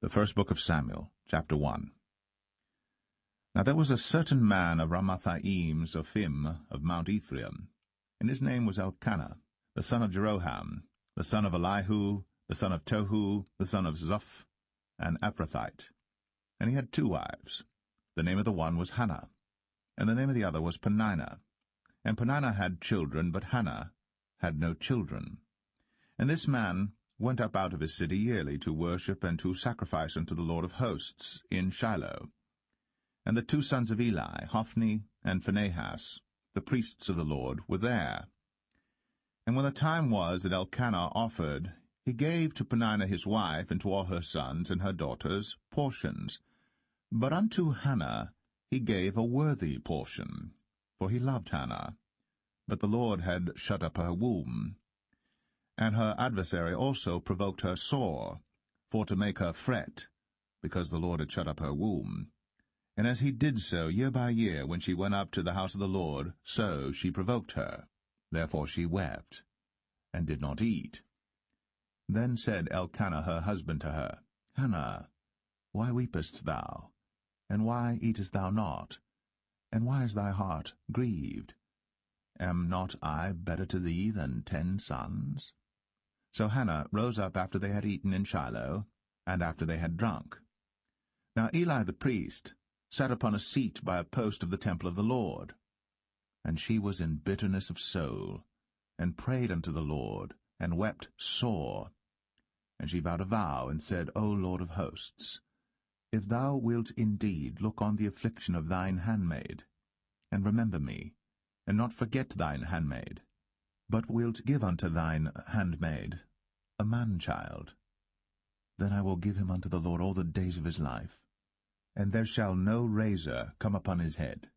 The first book of Samuel, chapter 1. Now there was a certain man of Ramathaim Zophim of Mount Ephraim, and his name was Elkanah, the son of Jeroham, the son of Elihu, the son of Tohu, the son of Zoph, an Ephrathite. And he had 2 wives. The name of the one was Hannah, and the name of the other was Peninnah. And Peninnah had children, but Hannah had no children. And this man went up out of his city yearly to worship and to sacrifice unto the Lord of hosts in Shiloh. And the 2 sons of Eli, Hophni and Phinehas, the priests of the Lord, were there. And when the time was that Elkanah offered, he gave to Peninnah his wife and to all her sons and her daughters portions. But unto Hannah he gave a worthy portion, for he loved Hannah. But the Lord had shut up her womb. And her adversary also provoked her sore, for to make her fret, because the Lord had shut up her womb. And as he did so year by year, when she went up to the house of the Lord, so she provoked her. Therefore she wept, and did not eat. Then said Elkanah her husband to her, Hannah, why weepest thou? And why eatest thou not? And why is thy heart grieved? Am not I better to thee than 10 sons? So Hannah rose up after they had eaten in Shiloh, and after they had drunk. Now Eli the priest sat upon a seat by a post of the temple of the Lord. And she was in bitterness of soul, and prayed unto the Lord, and wept sore. And she vowed a vow, and said, O Lord of hosts, if thou wilt indeed look on the affliction of thine handmaid, and remember me, and not forget thine handmaid, but wilt give unto thine handmaid a man-child, then I will give him unto the Lord all the days of his life, and there shall no razor come upon his head.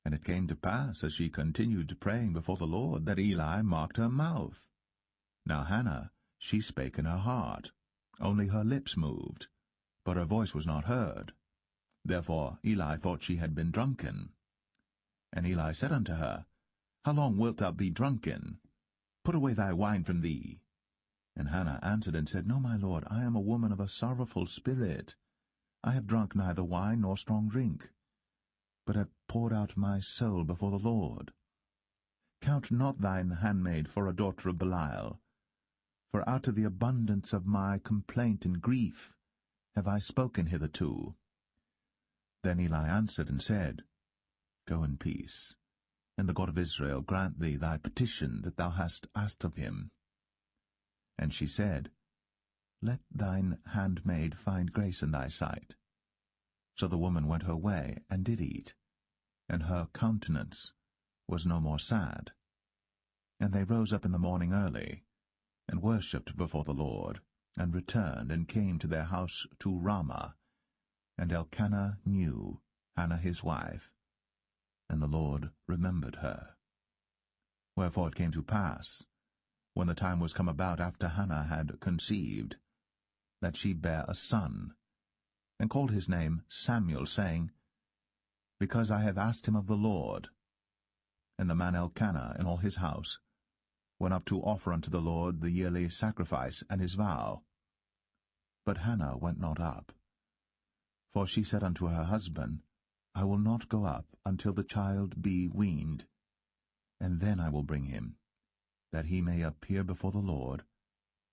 And it came to pass, as she continued praying before the Lord, that Eli marked her mouth. Now Hannah, she spake in her heart, only her lips moved, but her voice was not heard. Therefore Eli thought she had been drunken. And Eli said unto her, How long wilt thou be drunken? Put away thy wine from thee. And Hannah answered and said, No, my lord, I am a woman of a sorrowful spirit. I have drunk neither wine nor strong drink, but have poured out my soul before the Lord. Count not thine handmaid for a daughter of Belial, for out of the abundance of my complaint and grief have I spoken hitherto. Then Eli answered and said, Go in peace, and the God of Israel grant thee thy petition that thou hast asked of him. And she said, Let thine handmaid find grace in thy sight. So the woman went her way, and did eat, and her countenance was no more sad. And they rose up in the morning early, and worshipped before the Lord, and returned, and came to their house to Ramah. And Elkanah knew Hannah his wife, and the Lord remembered her. Wherefore it came to pass, when the time was come about after Hannah had conceived, that she bare a son, and called his name Samuel, saying, Because I have asked him of the Lord. And the man Elkanah and all his house went up to offer unto the Lord the yearly sacrifice and his vow. But Hannah went not up. For she said unto her husband, I will not go up until the child be weaned, and then I will bring him, that he may appear before the Lord,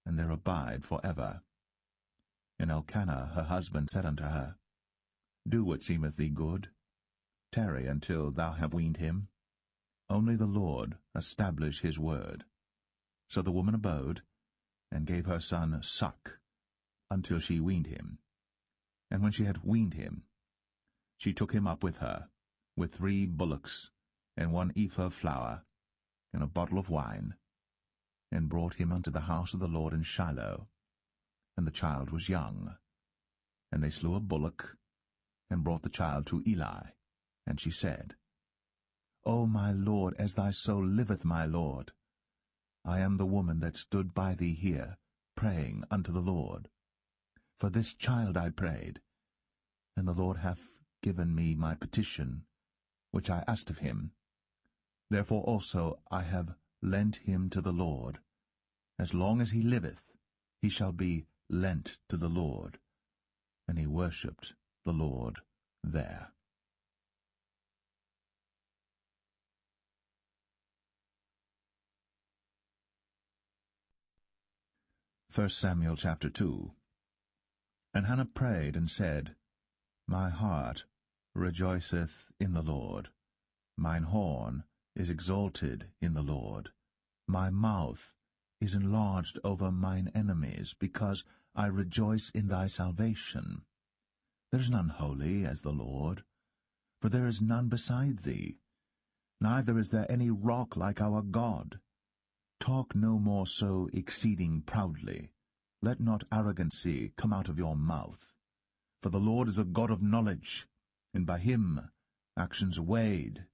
and there abide for ever. And Elkanah her husband said unto her, Do what seemeth thee good. Tarry until thou have weaned him. Only the Lord establish his word. So the woman abode, and gave her son suck, until she weaned him. And when she had weaned him, she took him up with her, with 3 bullocks, and 1 ephah of flour, and a bottle of wine, and brought him unto the house of the Lord in Shiloh. And the child was young. And they slew a bullock, and brought the child to Eli. And she said, O my lord, as thy soul liveth, my lord, I am the woman that stood by thee here, praying unto the Lord. For this child I prayed, and the Lord hath given me my petition, which I asked of him. Therefore also I have lent him to the Lord. As long as he liveth, he shall be lent to the Lord. and he worshipped the Lord there. 1 Samuel chapter 2. And Hannah prayed and said, My heart rejoiceth in the Lord. Mine horn is exalted in the Lord. My mouth is enlarged over mine enemies, because I rejoice in thy salvation. There is none holy as the Lord, for there is none beside thee. Neither is there any rock like our God. Talk no more so exceeding proudly. Let not arrogancy come out of your mouth. For the Lord is a God of knowledge, and by him actions are weighed.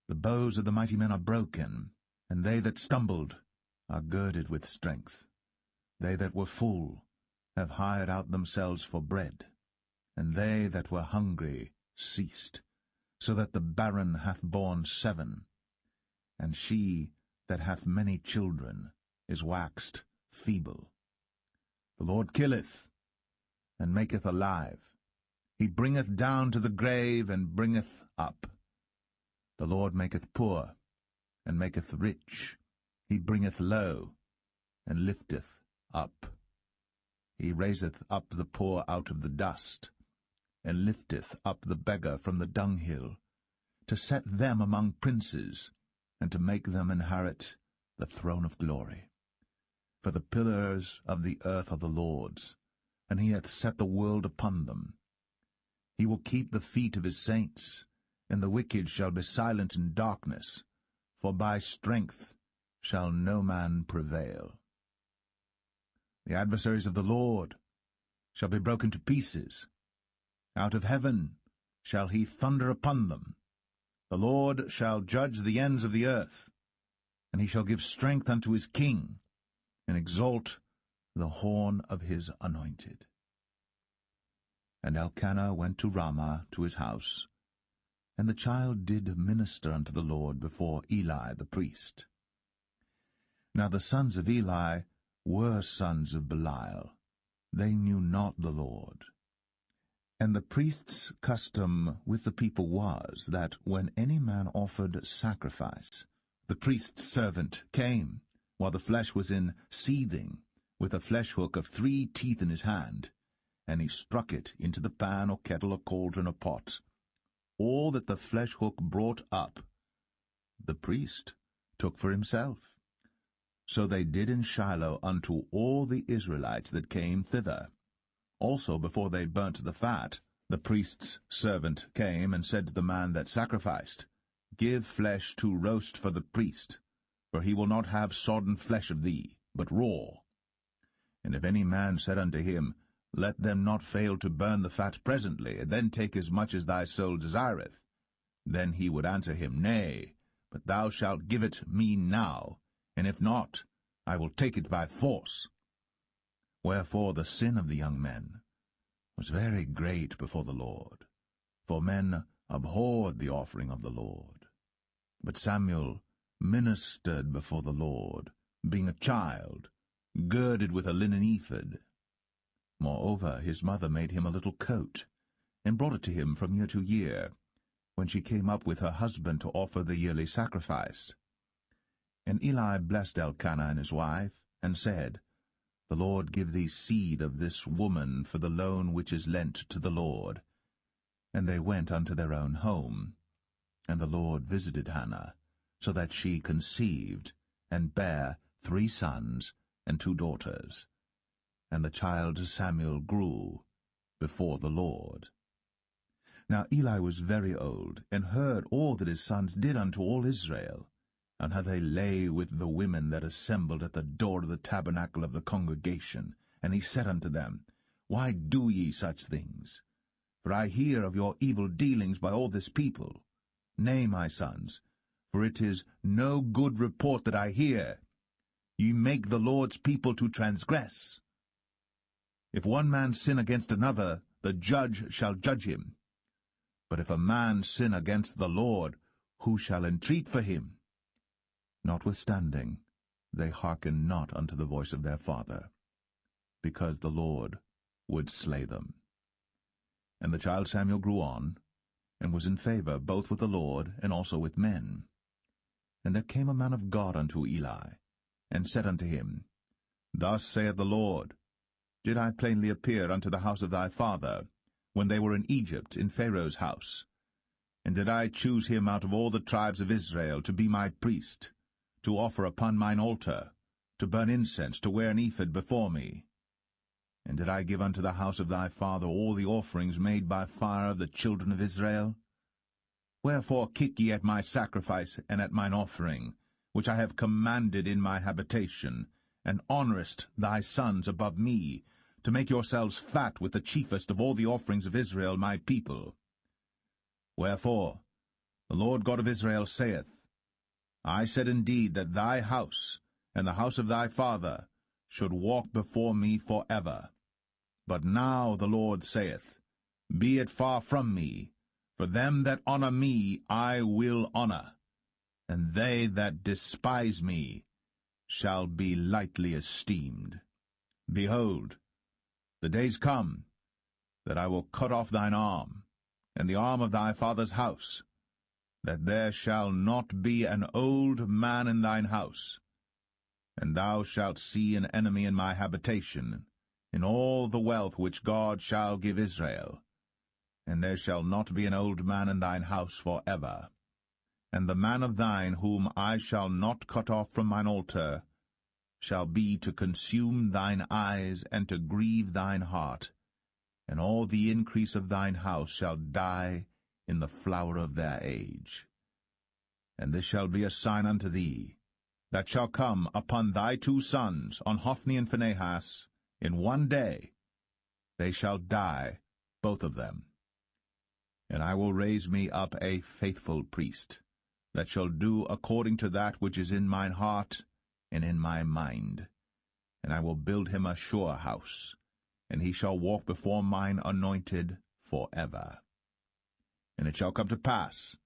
The bows of the mighty men are broken, and they that stumbled are girded with strength. They that were full have hired out themselves for bread, and they that were hungry ceased, so that the barren hath borne 7, and she that hath many children is waxed feeble. The Lord killeth, and maketh alive. He bringeth down to the grave, and bringeth up. The Lord maketh poor, and maketh rich. He bringeth low, and lifteth up. He raiseth up the poor out of the dust, and lifteth up the beggar from the dunghill, to set them among princes, and to make them inherit the throne of glory. For the pillars of the earth are the Lord's, and he hath set the world upon them. He will keep the feet of his saints, and the wicked shall be silent in darkness, for by strength shall no man prevail. The adversaries of the Lord shall be broken to pieces. Out of heaven shall he thunder upon them. The Lord shall judge the ends of the earth, and he shall give strength unto his king, and exalt the horn of his anointed. And Elkanah went to Ramah to his house, and the child did minister unto the Lord before Eli the priest. Now the sons of Eli were sons of Belial. They knew not the Lord. And the priest's custom with the people was, that when any man offered sacrifice, the priest's servant came, while the flesh was in seething, with a flesh-hook of 3 teeth in his hand, and he struck it into the pan or kettle or cauldron or pot. All that the flesh-hook brought up, the priest took for himself. So they did in Shiloh unto all the Israelites that came thither. Also before they burnt the fat, the priest's servant came and said to the man that sacrificed, Give flesh to roast for the priest, for he will not have sodden flesh of thee, but raw. And if any man said unto him, Let them not fail to burn the fat presently, and then take as much as thy soul desireth, then he would answer him, Nay, but thou shalt give it me now, and if not, I will take it by force. Wherefore the sin of the young men was very great before the Lord, for men abhorred the offering of the Lord. But Samuel ministered before the Lord, being a child, girded with a linen ephod. Moreover, his mother made him a little coat, and brought it to him from year to year, when she came up with her husband to offer the yearly sacrifice. And Eli blessed Elkanah and his wife, and said, The Lord give thee seed of this woman for the loan which is lent to the Lord. And they went unto their own home. And the Lord visited Hannah, so that she conceived, and bare 3 sons and 2 daughters. And the child Samuel grew before the Lord. Now Eli was very old, and heard all that his sons did unto all Israel, and how they lay with the women that assembled at the door of the tabernacle of the congregation. And he said unto them, Why do ye such things? For I hear of your evil dealings by all this people. Nay, my sons, for it is no good report that I hear. Ye make the Lord's people to transgress. If one man sin against another, the judge shall judge him. But if a man sin against the Lord, who shall entreat for him? Notwithstanding, they hearken not unto the voice of their father, because the Lord would slay them. And the child Samuel grew on, and was in favor both with the Lord and also with men. And there came a man of God unto Eli, and said unto him, Thus saith the Lord, Did I plainly appear unto the house of thy father, when they were in Egypt, in Pharaoh's house? And did I choose him out of all the tribes of Israel to be my priest, to offer upon mine altar, to burn incense, to wear an ephod before me? And did I give unto the house of thy father all the offerings made by fire of the children of Israel? Wherefore kick ye at my sacrifice and at mine offering, which I have commanded in my habitation, and honourest thy sons above me, to make yourselves fat with the chiefest of all the offerings of Israel my people? Wherefore the Lord God of Israel saith, I said indeed that thy house and the house of thy father should walk before me for ever. But now the Lord saith, Be it far from me, for them that honour me I will honour, and they that despise me shall be lightly esteemed. Behold, the days come that I will cut off thine arm, and the arm of thy father's house, that there shall not be an old man in thine house. And thou shalt see an enemy in my habitation, in all the wealth which God shall give Israel. And there shall not be an old man in thine house for ever. And the man of thine whom I shall not cut off from mine altar shall be to consume thine eyes and to grieve thine heart, and all the increase of thine house shall die in the flower of their age. And this shall be a sign unto thee, that shall come upon thy two sons, on Hophni and Phinehas, in one day. They shall die, both of them. And I will raise me up a faithful priest, that shall do according to that which is in mine heart and in my mind. And I will build him a sure house, and he shall walk before mine anointed for ever. And it shall come to pass,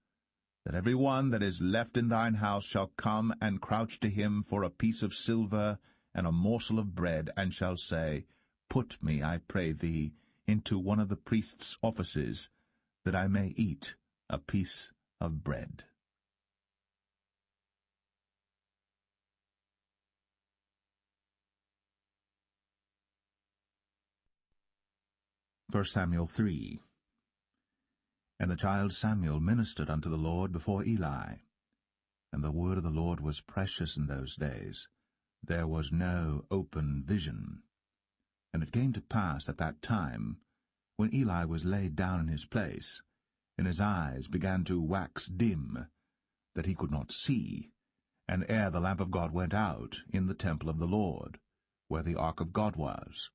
that every one that is left in thine house shall come and crouch to him for a piece of silver and a morsel of bread, and shall say, Put me, I pray thee, into one of the priest's offices, that I may eat a piece of bread. 1 Samuel 3. And the child Samuel ministered unto the Lord before Eli. And the word of the Lord was precious in those days. There was no open vision. And it came to pass at that time, when Eli was laid down in his place, and his eyes began to wax dim, that he could not see, and ere the lamp of God went out in the temple of the Lord, where the ark of God was,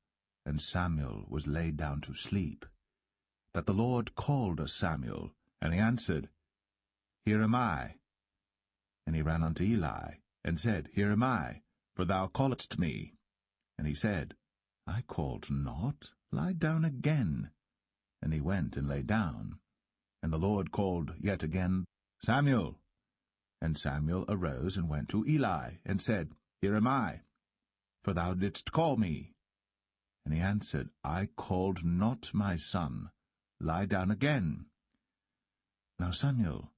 and Samuel was laid down to sleep, that the Lord called Samuel, and he answered, Here am I. And he ran unto Eli, and said, Here am I, for thou calledst me. And he said, I called not, lie down again. And he went and lay down. And the Lord called yet again, Samuel. And Samuel arose and went to Eli, and said, Here am I, for thou didst call me. And he answered, I called not, my son, lie down again. Now Samuel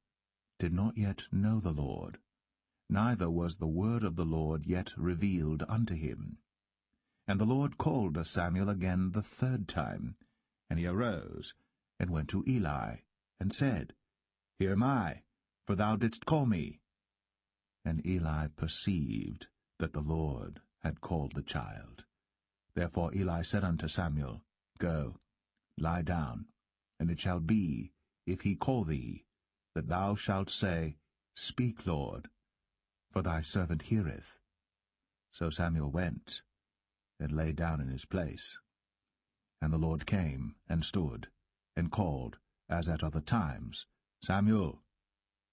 did not yet know the Lord, neither was the word of the Lord yet revealed unto him. And the Lord called Samuel again the third time, and he arose, and went to Eli, and said, Here am I, for thou didst call me. And Eli perceived that the Lord had called the child. Therefore Eli said unto Samuel, Go, lie down, and it shall be, if he call thee, that thou shalt say, Speak, Lord, for thy servant heareth. So Samuel went, and lay down in his place. And the Lord came, and stood, and called, as at other times, Samuel,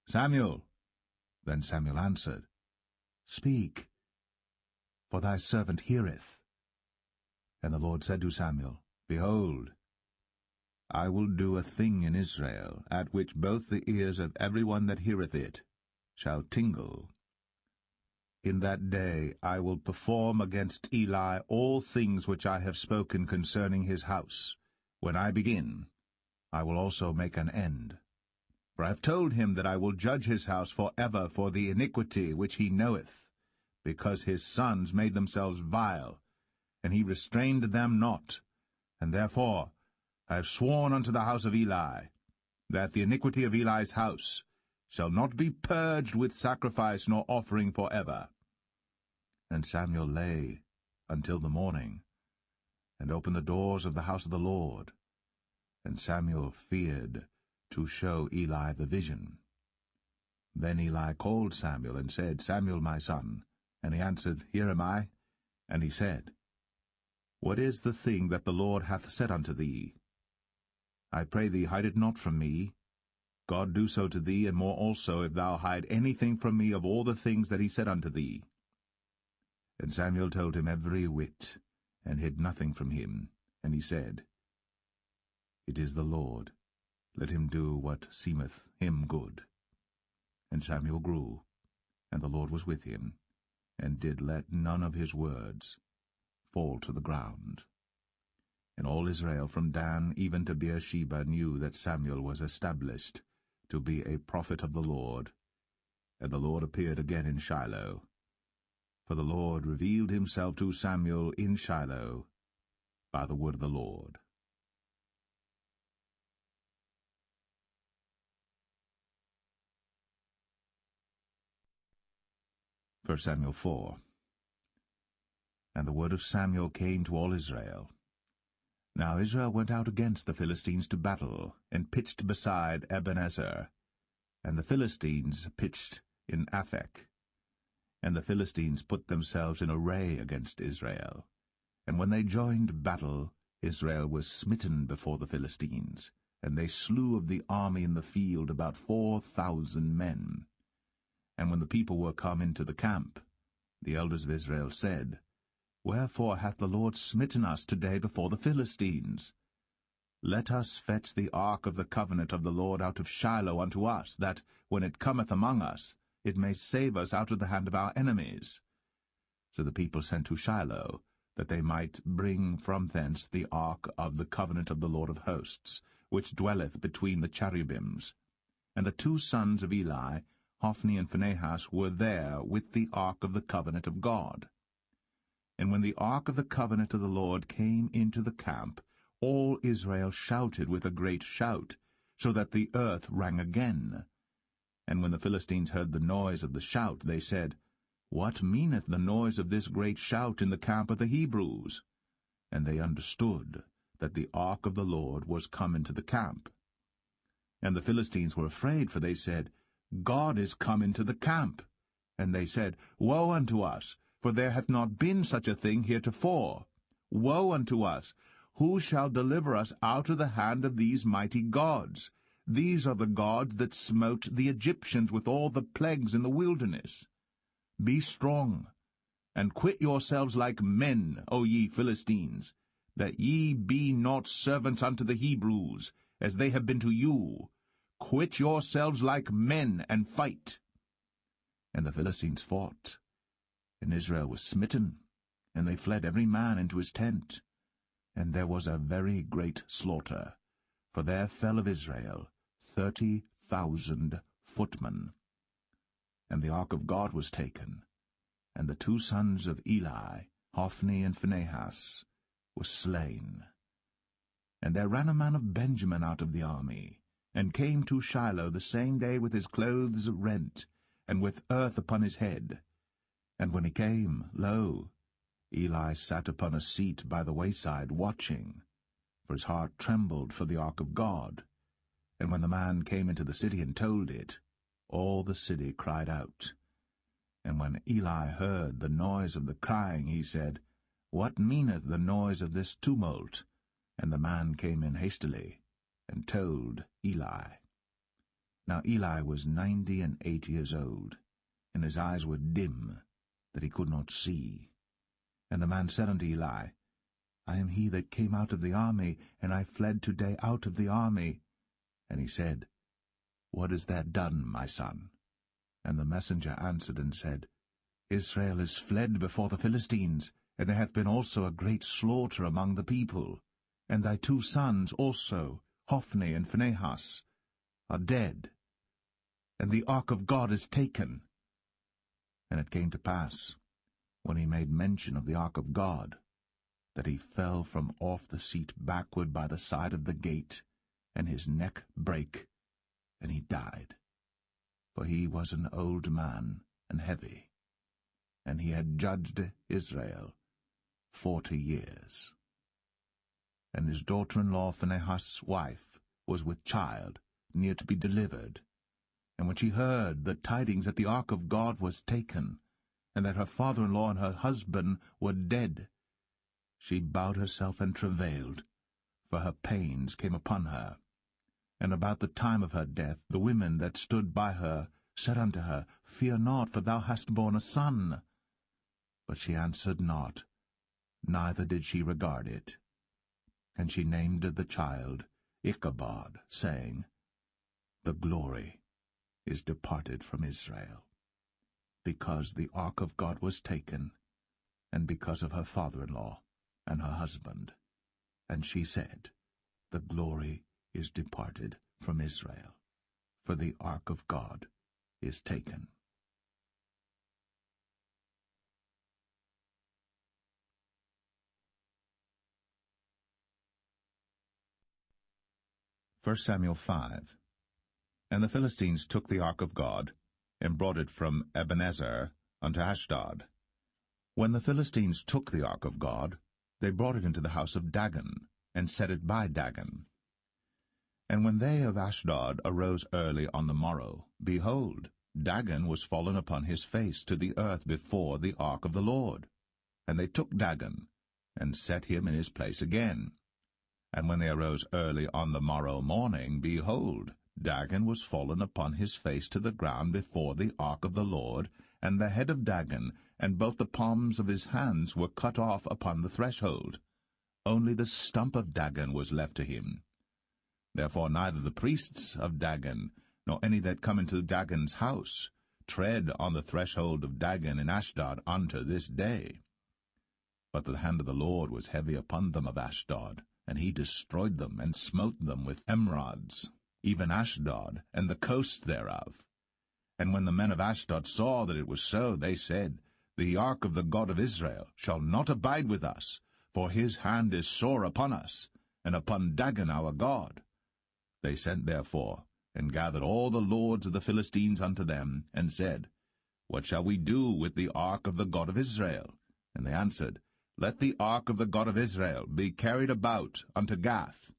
Samuel. Then Samuel answered, Speak, for thy servant heareth. And the Lord said to Samuel, Behold, I will do a thing in Israel, at which both the ears of every one that heareth it shall tingle. In that day I will perform against Eli all things which I have spoken concerning his house, when I begin, I will also make an end. For I have told him that I will judge his house for ever for the iniquity which he knoweth, because his sons made themselves vile, and he restrained them not. And therefore I have sworn unto the house of Eli, that the iniquity of Eli's house shall not be purged with sacrifice nor offering for ever. And Samuel lay until the morning, and opened the doors of the house of the Lord. And Samuel feared to show Eli the vision. Then Eli called Samuel, and said, Samuel, my son. And he answered, Here am I. And he said, What is the thing that the Lord hath said unto thee? I pray thee, hide it not from me. God do so to thee, and more also, if thou hide anything from me of all the things that he said unto thee. And Samuel told him every whit, and hid nothing from him. And he said, It is the Lord. Let him do what seemeth him good. And Samuel grew, and the Lord was with him, and did let none of his words fall to the ground. And all Israel from Dan even to Beersheba knew that Samuel was established to be a prophet of the Lord. And the Lord appeared again in Shiloh. For the Lord revealed himself to Samuel in Shiloh by the word of the Lord. 1 Samuel 4. And the word of Samuel came to all Israel. Now Israel went out against the Philistines to battle, and pitched beside Ebenezer. And the Philistines pitched in Aphek. And the Philistines put themselves in array against Israel. And when they joined battle, Israel was smitten before the Philistines, and they slew of the army in the field about 4,000 men. And when the people were come into the camp, the elders of Israel said, Wherefore hath the Lord smitten us today before the Philistines? Let us fetch the ark of the covenant of the Lord out of Shiloh unto us, that, when it cometh among us, it may save us out of the hand of our enemies. So the people sent to Shiloh, that they might bring from thence the ark of the covenant of the Lord of hosts, which dwelleth between the cherubims. And the two sons of Eli, Hophni and Phinehas, were there with the ark of the covenant of God. And when the ark of the covenant of the Lord came into the camp, all Israel shouted with a great shout, so that the earth rang again. And when the Philistines heard the noise of the shout, they said, What meaneth the noise of this great shout in the camp of the Hebrews? And they understood that the ark of the Lord was come into the camp. And the Philistines were afraid, for they said, God is come into the camp. And they said, Woe unto us, for there hath not been such a thing heretofore. Woe unto us! Who shall deliver us out of the hand of these mighty gods? These are the gods that smote the Egyptians with all the plagues in the wilderness. Be strong, and quit yourselves like men, O ye Philistines, that ye be not servants unto the Hebrews, as they have been to you. Quit yourselves like men, and fight. And the Philistines fought, and Israel was smitten, and they fled every man into his tent. And there was a very great slaughter, for there fell of Israel 30,000 footmen. And the ark of God was taken, and the two sons of Eli, Hophni and Phinehas, were slain. And there ran a man of Benjamin out of the army, and came to Shiloh the same day with his clothes rent, and with earth upon his head. And when he came, lo, Eli sat upon a seat by the wayside, watching, for his heart trembled for the ark of God. And when the man came into the city and told it, all the city cried out. And when Eli heard the noise of the crying, he said, What meaneth the noise of this tumult? And the man came in hastily, and told Eli. Now Eli was 98 years old, and his eyes were dim, that he could not see. And the man said unto Eli, I am he that came out of the army, and I fled today out of the army. And he said, What is that done, my son? And the messenger answered and said, Israel is fled before the Philistines, and there hath been also a great slaughter among the people. And thy two sons also, Hophni and Phinehas, are dead, and the ark of God is taken. And it came to pass, when he made mention of the ark of God, that he fell from off the seat backward by the side of the gate, and his neck brake, and he died. For he was an old man and heavy, and he had judged Israel 40 years. And his daughter-in-law Phinehas' wife was with child, near to be delivered. And when she heard the tidings that the ark of God was taken, and that her father-in-law and her husband were dead, she bowed herself and travailed, for her pains came upon her. And about the time of her death the women that stood by her said unto her, Fear not, for thou hast borne a son. But she answered not, neither did she regard it. And she named the child Ichabod, saying, The glory is departed from Israel, because the ark of God was taken, and because of her father-in-law and her husband. And she said, The glory is departed from Israel, for the ark of God is taken. First Samuel 5. And the Philistines took the ark of God, and brought it from Ebenezer unto Ashdod. When the Philistines took the ark of God, they brought it into the house of Dagon, and set it by Dagon. And when they of Ashdod arose early on the morrow, behold, Dagon was fallen upon his face to the earth before the ark of the Lord. And they took Dagon, and set him in his place again. And when they arose early on the morrow morning, behold, Dagon was fallen upon his face to the ground before the ark of the Lord, and the head of Dagon, and both the palms of his hands were cut off upon the threshold. Only the stump of Dagon was left to him. Therefore neither the priests of Dagon, nor any that come into Dagon's house, tread on the threshold of Dagon in Ashdod unto this day. But the hand of the Lord was heavy upon them of Ashdod, and he destroyed them, and smote them with emerods, even Ashdod, and the coasts thereof. And when the men of Ashdod saw that it was so, they said, The ark of the God of Israel shall not abide with us, for his hand is sore upon us, and upon Dagon our God. They sent therefore, and gathered all the lords of the Philistines unto them, and said, What shall we do with the ark of the God of Israel? And they answered, Let the ark of the God of Israel be carried about unto Gath.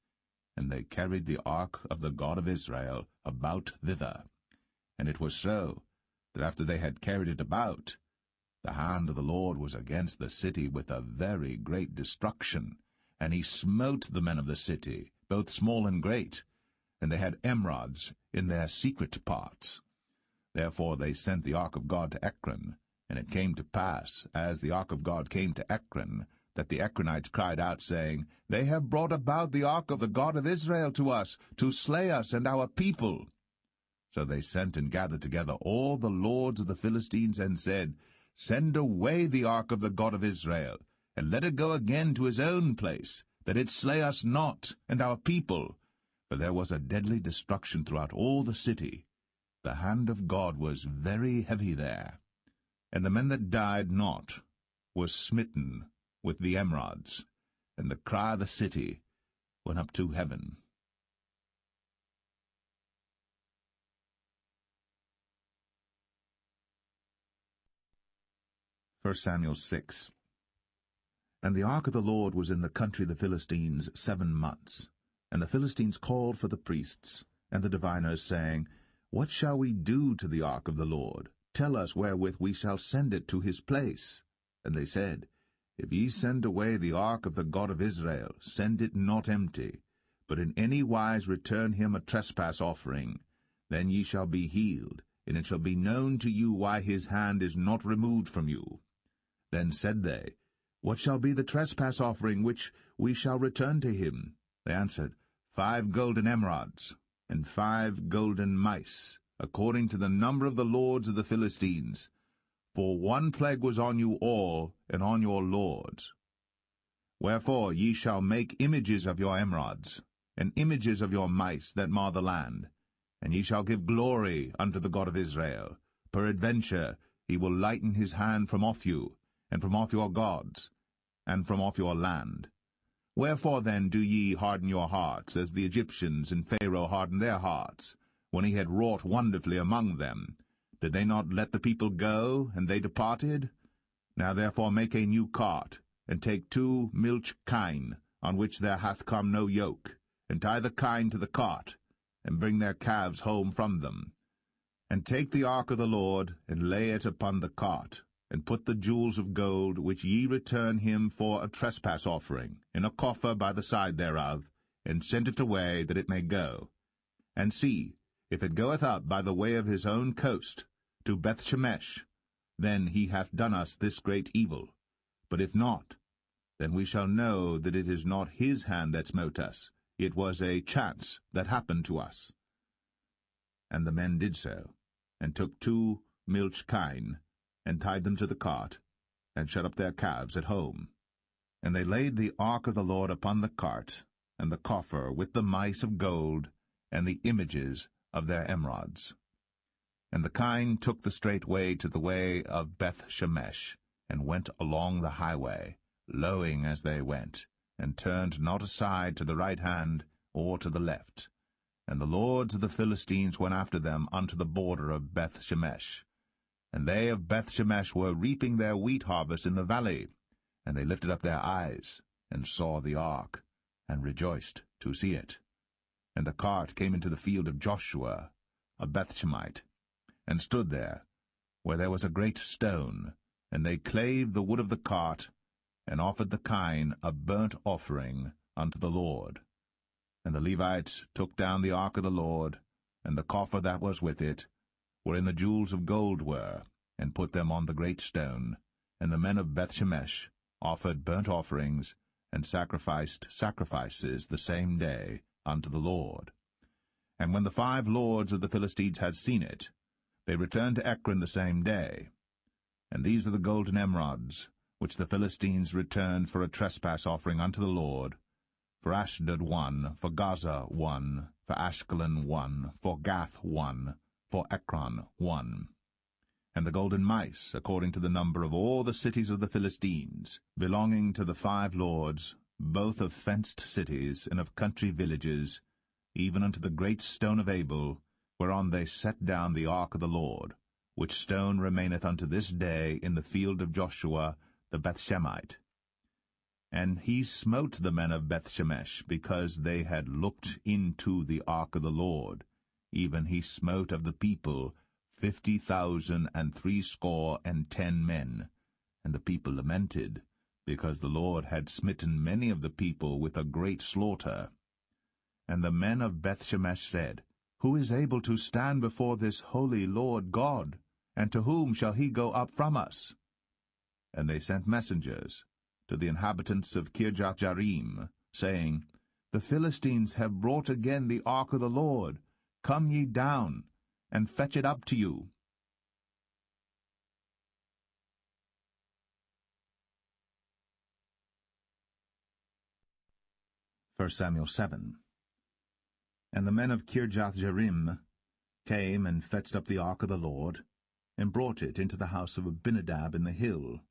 And they carried the ark of the God of Israel about thither. And it was so, that after they had carried it about, the hand of the Lord was against the city with a very great destruction, and he smote the men of the city, both small and great, and they had emerods in their secret parts. Therefore they sent the ark of God to Ekron. And it came to pass, as the ark of God came to Ekron, that the Ekronites cried out, saying, They have brought about the ark of the God of Israel to us, to slay us and our people. So they sent and gathered together all the lords of the Philistines, and said, Send away the ark of the God of Israel, and let it go again to his own place, that it slay us not and our people. For there was a deadly destruction throughout all the city. The hand of God was very heavy there. And the men that died not were smitten with the emerods, and the cry of the city went up to heaven. First Samuel 6. And the ark of the Lord was in the country of the Philistines 7 months. And the Philistines called for the priests and the diviners, saying, What shall we do to the ark of the Lord? Tell us wherewith we shall send it to his place. And they said, If ye send away the ark of the God of Israel, send it not empty, but in any wise return him a trespass offering. Then ye shall be healed, and it shall be known to you why his hand is not removed from you. Then said they, What shall be the trespass offering which we shall return to him? They answered, 5 golden emerods, and 5 golden mice, according to the number of the lords of the Philistines. For one plague was on you all, and on your lords. Wherefore ye shall make images of your emerods, and images of your mice that mar the land. And ye shall give glory unto the God of Israel. Peradventure he will lighten his hand from off you, and from off your gods, and from off your land. Wherefore then do ye harden your hearts, as the Egyptians and Pharaoh hardened their hearts, when he had wrought wonderfully among them? Did they not let the people go, and they departed? Now therefore make a new cart, and take 2 milch kine, on which there hath come no yoke, and tie the kine to the cart, and bring their calves home from them. And take the ark of the Lord, and lay it upon the cart, and put the jewels of gold, which ye return him for a trespass offering, in a coffer by the side thereof, and send it away, that it may go. And see, if it goeth up by the way of his own coast, to Bethshemesh, then he hath done us this great evil. But if not, then we shall know that it is not his hand that smote us. It was a chance that happened to us. And the men did so, and took 2 milch kine, and tied them to the cart, and shut up their calves at home. And they laid the ark of the Lord upon the cart, and the coffer with the mice of gold, and the images of their emerods. And the kine took the straight way to the way of Bethshemesh, and went along the highway, lowing as they went, and turned not aside to the right hand or to the left. And the lords of the Philistines went after them unto the border of Bethshemesh. And they of Bethshemesh were reaping their wheat harvest in the valley. And they lifted up their eyes, and saw the ark, and rejoiced to see it. And the cart came into the field of Joshua, a Bethshemite, and stood there, where there was a great stone. And they clave the wood of the cart, and offered the kine a burnt offering unto the Lord. And the Levites took down the ark of the Lord, and the coffer that was with it, wherein the jewels of gold were, and put them on the great stone. And the men of Bethshemesh offered burnt offerings, and sacrificed sacrifices the same day unto the Lord. And when the 5 lords of the Philistines had seen it, they returned to Ekron the same day. And these are the golden emerods, which the Philistines returned for a trespass offering unto the Lord: for Ashdod 1, for Gaza 1, for Ashkelon 1, for Gath 1, for Ekron 1. And the golden mice, according to the number of all the cities of the Philistines, belonging to the 5 lords, both of fenced cities and of country villages, even unto the great stone of Abel, whereon they set down the ark of the Lord, which stone remaineth unto this day in the field of Joshua the Bethshemite. And he smote the men of Bethshemesh, because they had looked into the ark of the Lord. Even he smote of the people 50,000 and 60 men. And the people lamented, because the Lord had smitten many of the people with a great slaughter. And the men of Bethshemesh said, Who is able to stand before this holy Lord God? And to whom shall he go up from us? And they sent messengers to the inhabitants of Kirjath-jearim, saying, The Philistines have brought again the ark of the Lord. Come ye down, and fetch it up to you. First Samuel 7. And the men of Kirjath-jearim came and fetched up the ark of the Lord, and brought it into the house of Abinadab in the hill,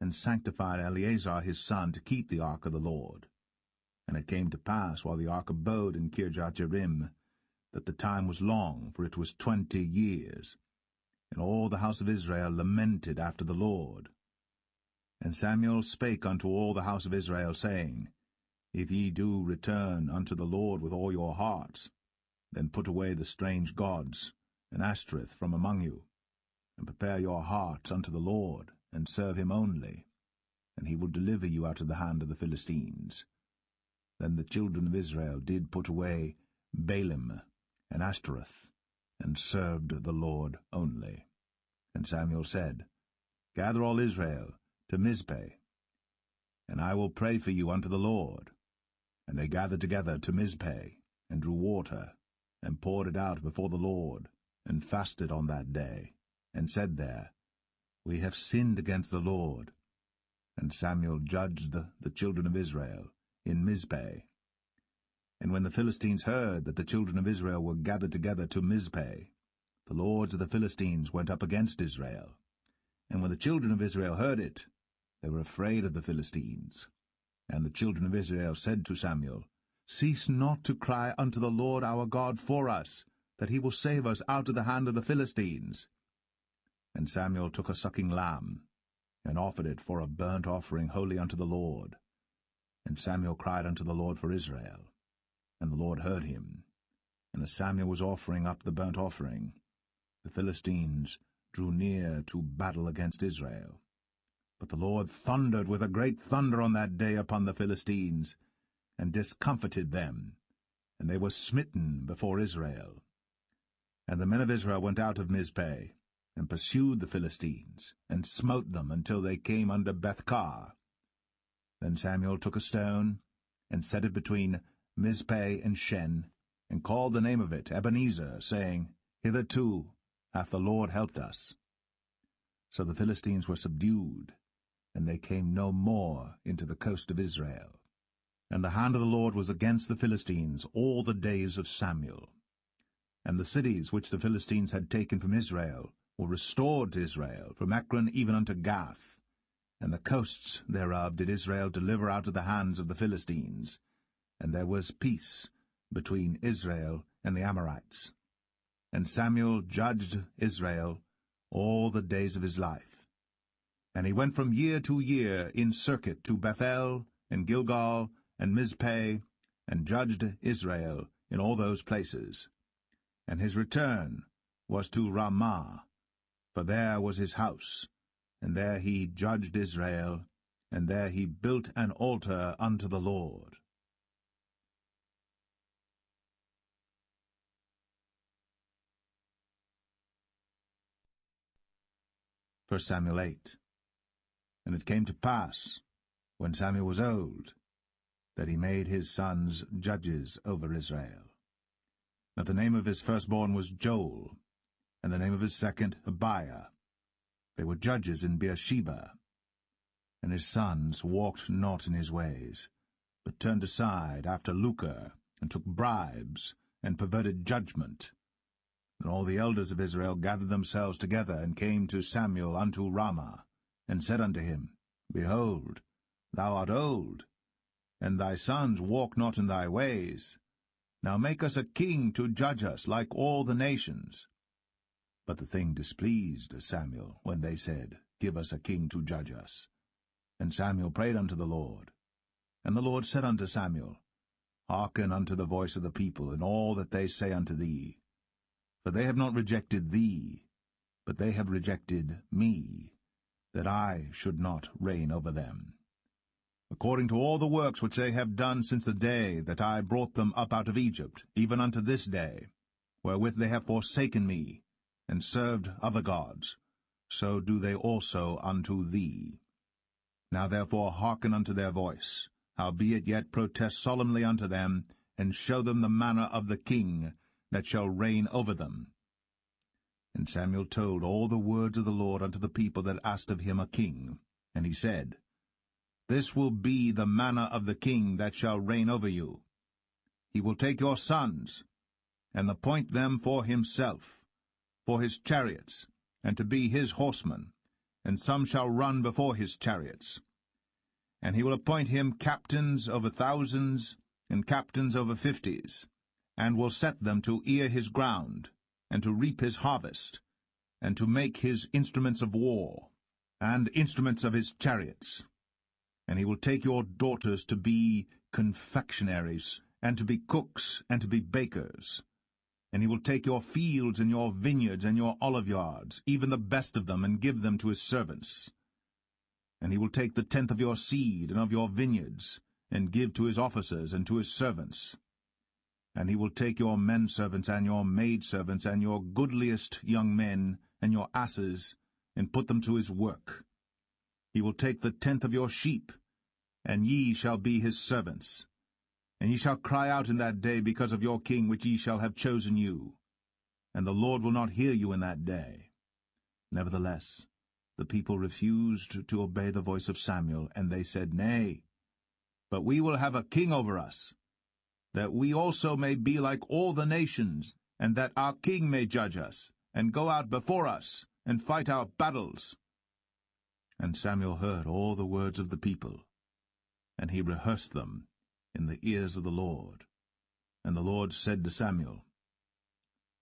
and sanctified Eleazar his son to keep the ark of the Lord. And it came to pass, while the ark abode in Kirjath-jearim, that the time was long, for it was 20 years. And all the house of Israel lamented after the Lord. And Samuel spake unto all the house of Israel, saying, If ye do return unto the Lord with all your hearts, then put away the strange gods and Ashtoreth from among you, and prepare your hearts unto the Lord, and serve him only, and he will deliver you out of the hand of the Philistines. Then the children of Israel did put away Baalim and Ashtoreth, and served the Lord only. And Samuel said, Gather all Israel to Mizpeh, and I will pray for you unto the Lord. And they gathered together to Mizpeh, and drew water, and poured it out before the Lord, and fasted on that day, and said there, We have sinned against the Lord. And Samuel judged the children of Israel in Mizpeh. And when the Philistines heard that the children of Israel were gathered together to Mizpeh, the lords of the Philistines went up against Israel. And when the children of Israel heard it, they were afraid of the Philistines. And the children of Israel said to Samuel, Cease not to cry unto the Lord our God for us, that he will save us out of the hand of the Philistines. And Samuel took a sucking lamb, and offered it for a burnt offering holy unto the Lord. And Samuel cried unto the Lord for Israel. And the Lord heard him. And as Samuel was offering up the burnt offering, the Philistines drew near to battle against Israel. But the Lord thundered with a great thunder on that day upon the Philistines, and discomfited them, and they were smitten before Israel. And the men of Israel went out of Mizpeh, and pursued the Philistines, and smote them until they came under Bethkar. Then Samuel took a stone, and set it between Mizpeh and Shen, and called the name of it Ebenezer, saying, Hitherto hath the Lord helped us. So the Philistines were subdued, and they came no more into the coast of Israel. And the hand of the Lord was against the Philistines all the days of Samuel. And the cities which the Philistines had taken from Israel were restored to Israel, from Ekron even unto Gath. And the coasts thereof did Israel deliver out of the hands of the Philistines. And there was peace between Israel and the Amorites. And Samuel judged Israel all the days of his life. And he went from year to year in circuit to Bethel, and Gilgal, and Mizpeh, and judged Israel in all those places. And his return was to Ramah, for there was his house, and there he judged Israel, and there he built an altar unto the Lord. 1 Samuel 8. And it came to pass, when Samuel was old, that he made his sons judges over Israel. Now the name of his firstborn was Joel, and the name of his second Abiah. They were judges in Beersheba. And his sons walked not in his ways, but turned aside after lucre, and took bribes, and perverted judgment. And all the elders of Israel gathered themselves together, and came to Samuel unto Ramah, and said unto him, Behold, thou art old, and thy sons walk not in thy ways. Now make us a king to judge us like all the nations. But the thing displeased Samuel, when they said, Give us a king to judge us. And Samuel prayed unto the Lord. And the Lord said unto Samuel, Hearken unto the voice of the people, in all that they say unto thee. For they have not rejected thee, but they have rejected me, that I should not reign over them. According to all the works which they have done since the day that I brought them up out of Egypt, even unto this day, wherewith they have forsaken me, and served other gods, so do they also unto thee. Now therefore hearken unto their voice, howbeit yet protest solemnly unto them, and show them the manner of the king that shall reign over them. And Samuel told all the words of the Lord unto the people that asked of him a king. And he said, This will be the manner of the king that shall reign over you. He will take your sons, and appoint them for himself, for his chariots, and to be his horsemen, and some shall run before his chariots. And he will appoint him captains over thousands, and captains over fifties, and will set them to ear his ground, and to reap his harvest, and to make his instruments of war, and instruments of his chariots. And he will take your daughters to be confectionaries, and to be cooks, and to be bakers. And he will take your fields, and your vineyards, and your oliveyards, even the best of them, and give them to his servants. And he will take the tenth of your seed, and of your vineyards, and give to his officers, and to his servants. And he will take your men-servants, and your maidservants, and your goodliest young men, and your asses, and put them to his work. He will take the tenth of your sheep, and ye shall be his servants. And ye shall cry out in that day because of your king which ye shall have chosen you. And the Lord will not hear you in that day. Nevertheless, the people refused to obey the voice of Samuel, and they said, Nay, but we will have a king over us, that we also may be like all the nations, and that our king may judge us, and go out before us, and fight our battles. And Samuel heard all the words of the people, and he rehearsed them in the ears of the Lord. And the Lord said to Samuel,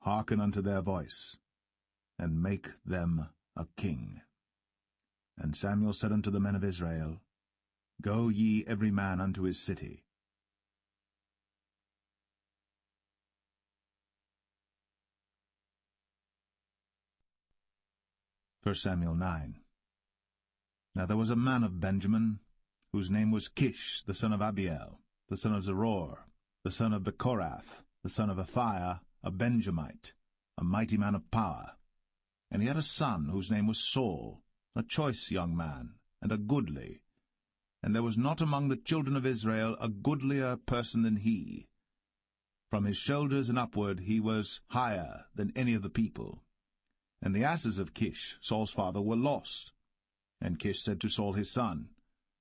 Hearken unto their voice, and make them a king. And Samuel said unto the men of Israel, Go ye every man unto his city. 1 Samuel 9. Now there was a man of Benjamin, whose name was Kish, the son of Abiel, the son of Zeror, the son of Bechorath, the son of Aphiah, a Benjamite, a mighty man of power. And he had a son whose name was Saul, a choice young man, and a goodly. And there was not among the children of Israel a goodlier person than he. From his shoulders and upward he was higher than any of the people. And the asses of Kish, Saul's father, were lost. And Kish said to Saul his son,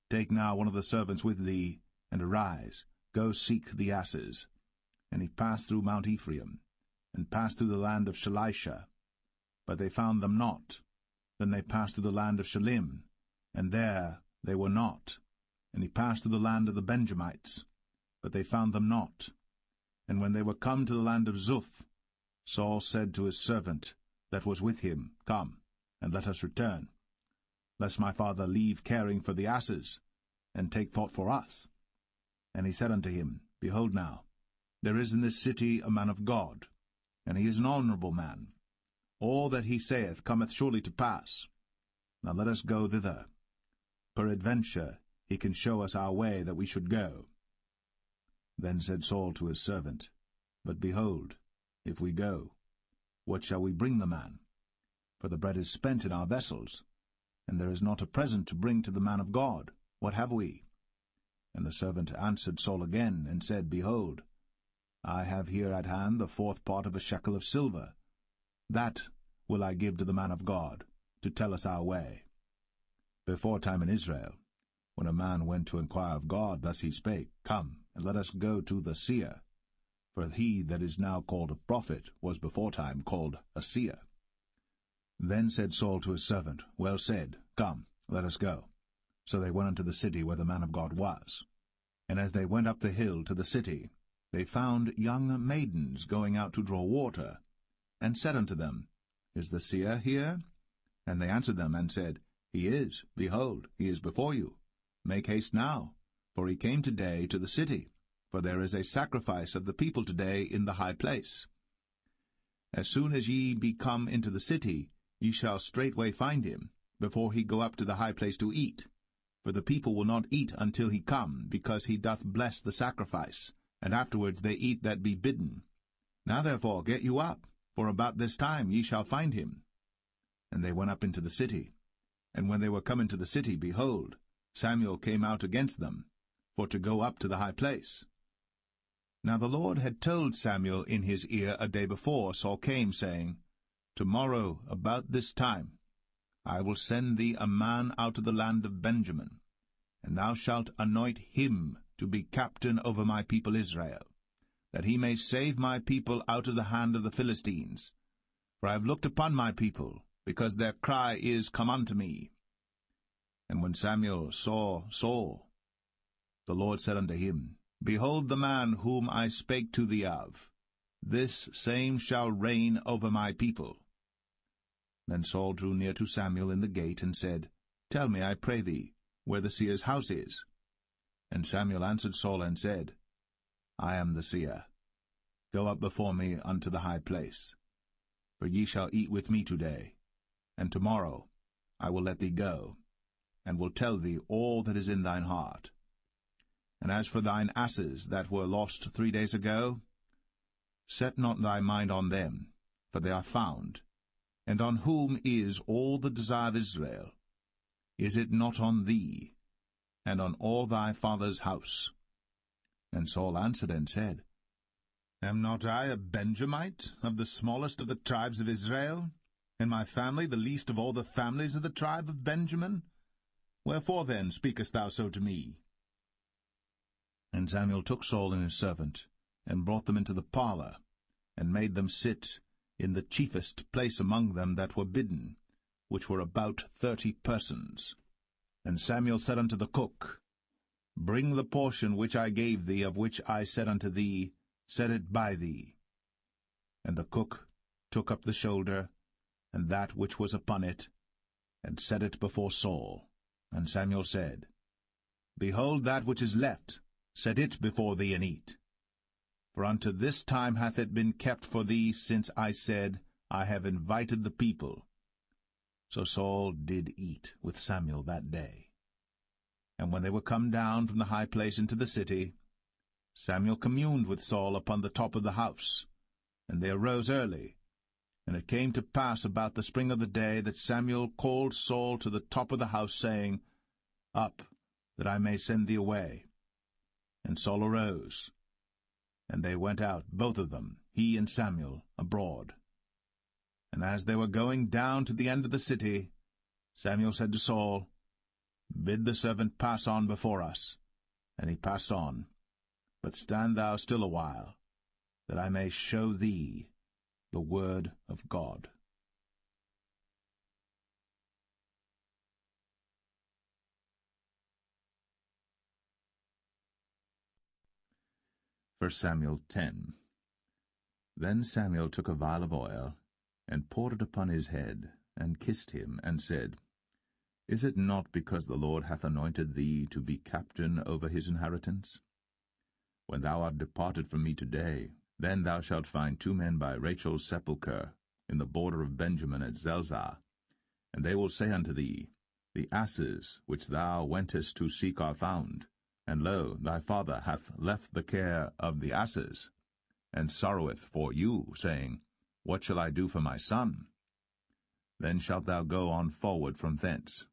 Take now one of the servants with thee, and arise, go seek the asses. And he passed through Mount Ephraim, and passed through the land of Shalisha. But they found them not. Then they passed through the land of Shalim, and there they were not. And he passed through the land of the Benjamites, but they found them not. And when they were come to the land of Zuph, Saul said to his servant that was with him, Come, and let us return, lest my father leave caring for the asses, and take thought for us. And he said unto him, Behold now, there is in this city a man of God, and he is an honorable man. All that he saith cometh surely to pass. Now let us go thither. Peradventure he can show us our way that we should go. Then said Saul to his servant, But behold, if we go, what shall we bring the man? For the bread is spent in our vessels, and there is not a present to bring to the man of God. What have we? And the servant answered Saul again, and said, Behold, I have here at hand the 4th part of a shekel of silver. That will I give to the man of God, to tell us our way. Before time in Israel, when a man went to inquire of God, thus he spake, Come, and let us go to the seer. For he that is now called a prophet was before time called a seer. Then said Saul to his servant, Well said, come, let us go. So they went unto the city where the man of God was. And as they went up the hill to the city, they found young maidens going out to draw water, and said unto them, Is the seer here? And they answered them, and said, He is, behold, he is before you. Make haste now, for he came today to the city, for there is a sacrifice of the people today in the high place. As soon as ye be come into the city, ye shall straightway find him, before he go up to the high place to eat. For the people will not eat until he come, because he doth bless the sacrifice, and afterwards they eat that be bidden. Now therefore get you up, for about this time ye shall find him. And they went up into the city. And when they were come into the city, behold, Samuel came out against them, for to go up to the high place. Now the Lord had told Samuel in his ear a day before Saul came, saying, Tomorrow, about this time, I will send thee a man out of the land of Benjamin, and thou shalt anoint him to be captain over my people Israel, that he may save my people out of the hand of the Philistines. For I have looked upon my people, because their cry is, Come unto me. And when Samuel saw Saul, the Lord said unto him, Behold the man whom I spake to thee of. This same shall reign over my people. Then Saul drew near to Samuel in the gate, and said, Tell me, I pray thee, where the seer's house is. And Samuel answered Saul, and said, I am the seer. Go up before me unto the high place. For ye shall eat with me today, and tomorrow I will let thee go, and will tell thee all that is in thine heart. And as for thine asses that were lost 3 days ago, set not thy mind on them, for they are found. And on whom is all the desire of Israel? Is it not on thee, and on all thy father's house? And Saul answered and said, Am not I a Benjamite, of the smallest of the tribes of Israel, and my family the least of all the families of the tribe of Benjamin? Wherefore then speakest thou so to me? And Samuel took Saul and his servant, and brought them into the parlour, and made them sit in the chiefest place among them that were bidden, which were about 30 persons. And Samuel said unto the cook, Bring the portion which I gave thee, of which I said unto thee, Set it by thee. And the cook took up the shoulder, and that which was upon it, and set it before Saul. And Samuel said, Behold that which is left, set it before thee, and eat. For unto this time hath it been kept for thee, since I said, I have invited the people. So Saul did eat with Samuel that day. And when they were come down from the high place into the city, Samuel communed with Saul upon the top of the house. And they arose early. And it came to pass about the spring of the day that Samuel called Saul to the top of the house, saying, Up, that I may send thee away. And Saul arose. And they went out, both of them, he and Samuel, abroad. And as they were going down to the end of the city, Samuel said to Saul, Bid the servant pass on before us. And he passed on. But stand thou still a while, that I may show thee the word of God. 1 Samuel 10. Then Samuel took a vial of oil, and poured it upon his head, and kissed him, and said, Is it not because the Lord hath anointed thee to be captain over his inheritance? When thou art departed from me today, then thou shalt find 2 men by Rachel's sepulchre, in the border of Benjamin at Zelzah. And they will say unto thee, The asses which thou wentest to seek are found. And lo, thy father hath left the care of the asses, and sorroweth for you, saying, What shall I do for my son? Then shalt thou go on forward from thence,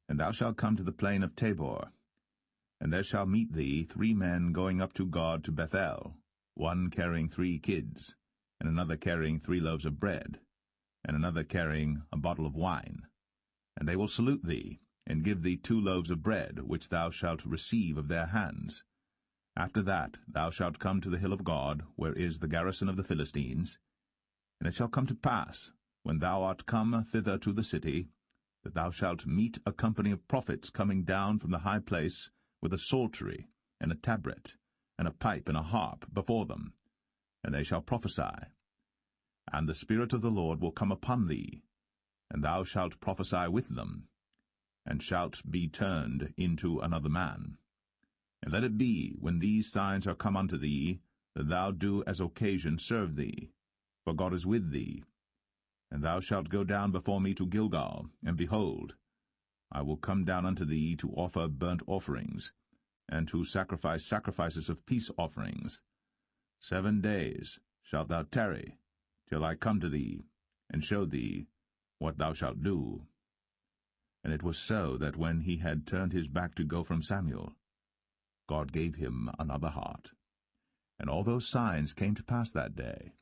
and thou shalt come to the plain of Tabor. And there shall meet thee 3 men going up to God to Bethel, one carrying 3 kids, and another carrying 3 loaves of bread, and another carrying a bottle of wine. And they will salute thee, and give thee 2 loaves of bread, which thou shalt receive of their hands. After that thou shalt come to the hill of God, where is the garrison of the Philistines. And it shall come to pass, when thou art come thither to the city, that thou shalt meet a company of prophets coming down from the high place, with a psaltery, and a tabret, and a pipe, and a harp before them, and they shall prophesy. And the Spirit of the Lord will come upon thee, and thou shalt prophesy with them, and shalt be turned into another man. And let it be, when these signs are come unto thee, that thou do as occasion serve thee, for God is with thee. And thou shalt go down before me to Gilgal, and behold, I will come down unto thee to offer burnt offerings, and to sacrifice sacrifices of peace offerings. 7 days shalt thou tarry, till I come to thee, and show thee what thou shalt do. And it was so that when he had turned his back to go from Samuel, God gave him another heart. And all those signs came to pass that day.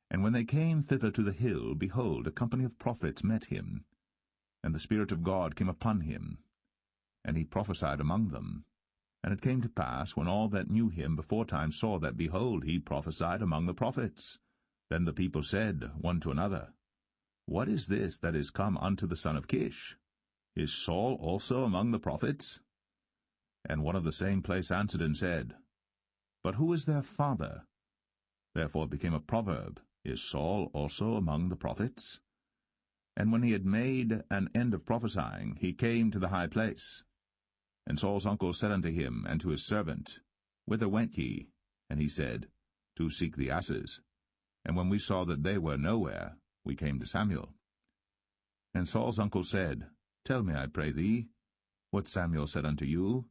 And when they came thither to the hill, behold, a company of prophets met him, and the Spirit of God came upon him, and he prophesied among them. And it came to pass, when all that knew him beforetime saw that, behold, he prophesied among the prophets, then the people said one to another, What is this that is come unto the son of Kish? Is Saul also among the prophets? And one of the same place answered and said, But who is their father? Therefore it became a proverb, Is Saul also among the prophets? And when he had made an end of prophesying, he came to the high place. And Saul's uncle said unto him and to his servant, Whither went ye? And he said, To seek the asses. And when we saw that they were nowhere, we came to Samuel. And Saul's uncle said, Tell me, I pray thee, what Samuel said unto you.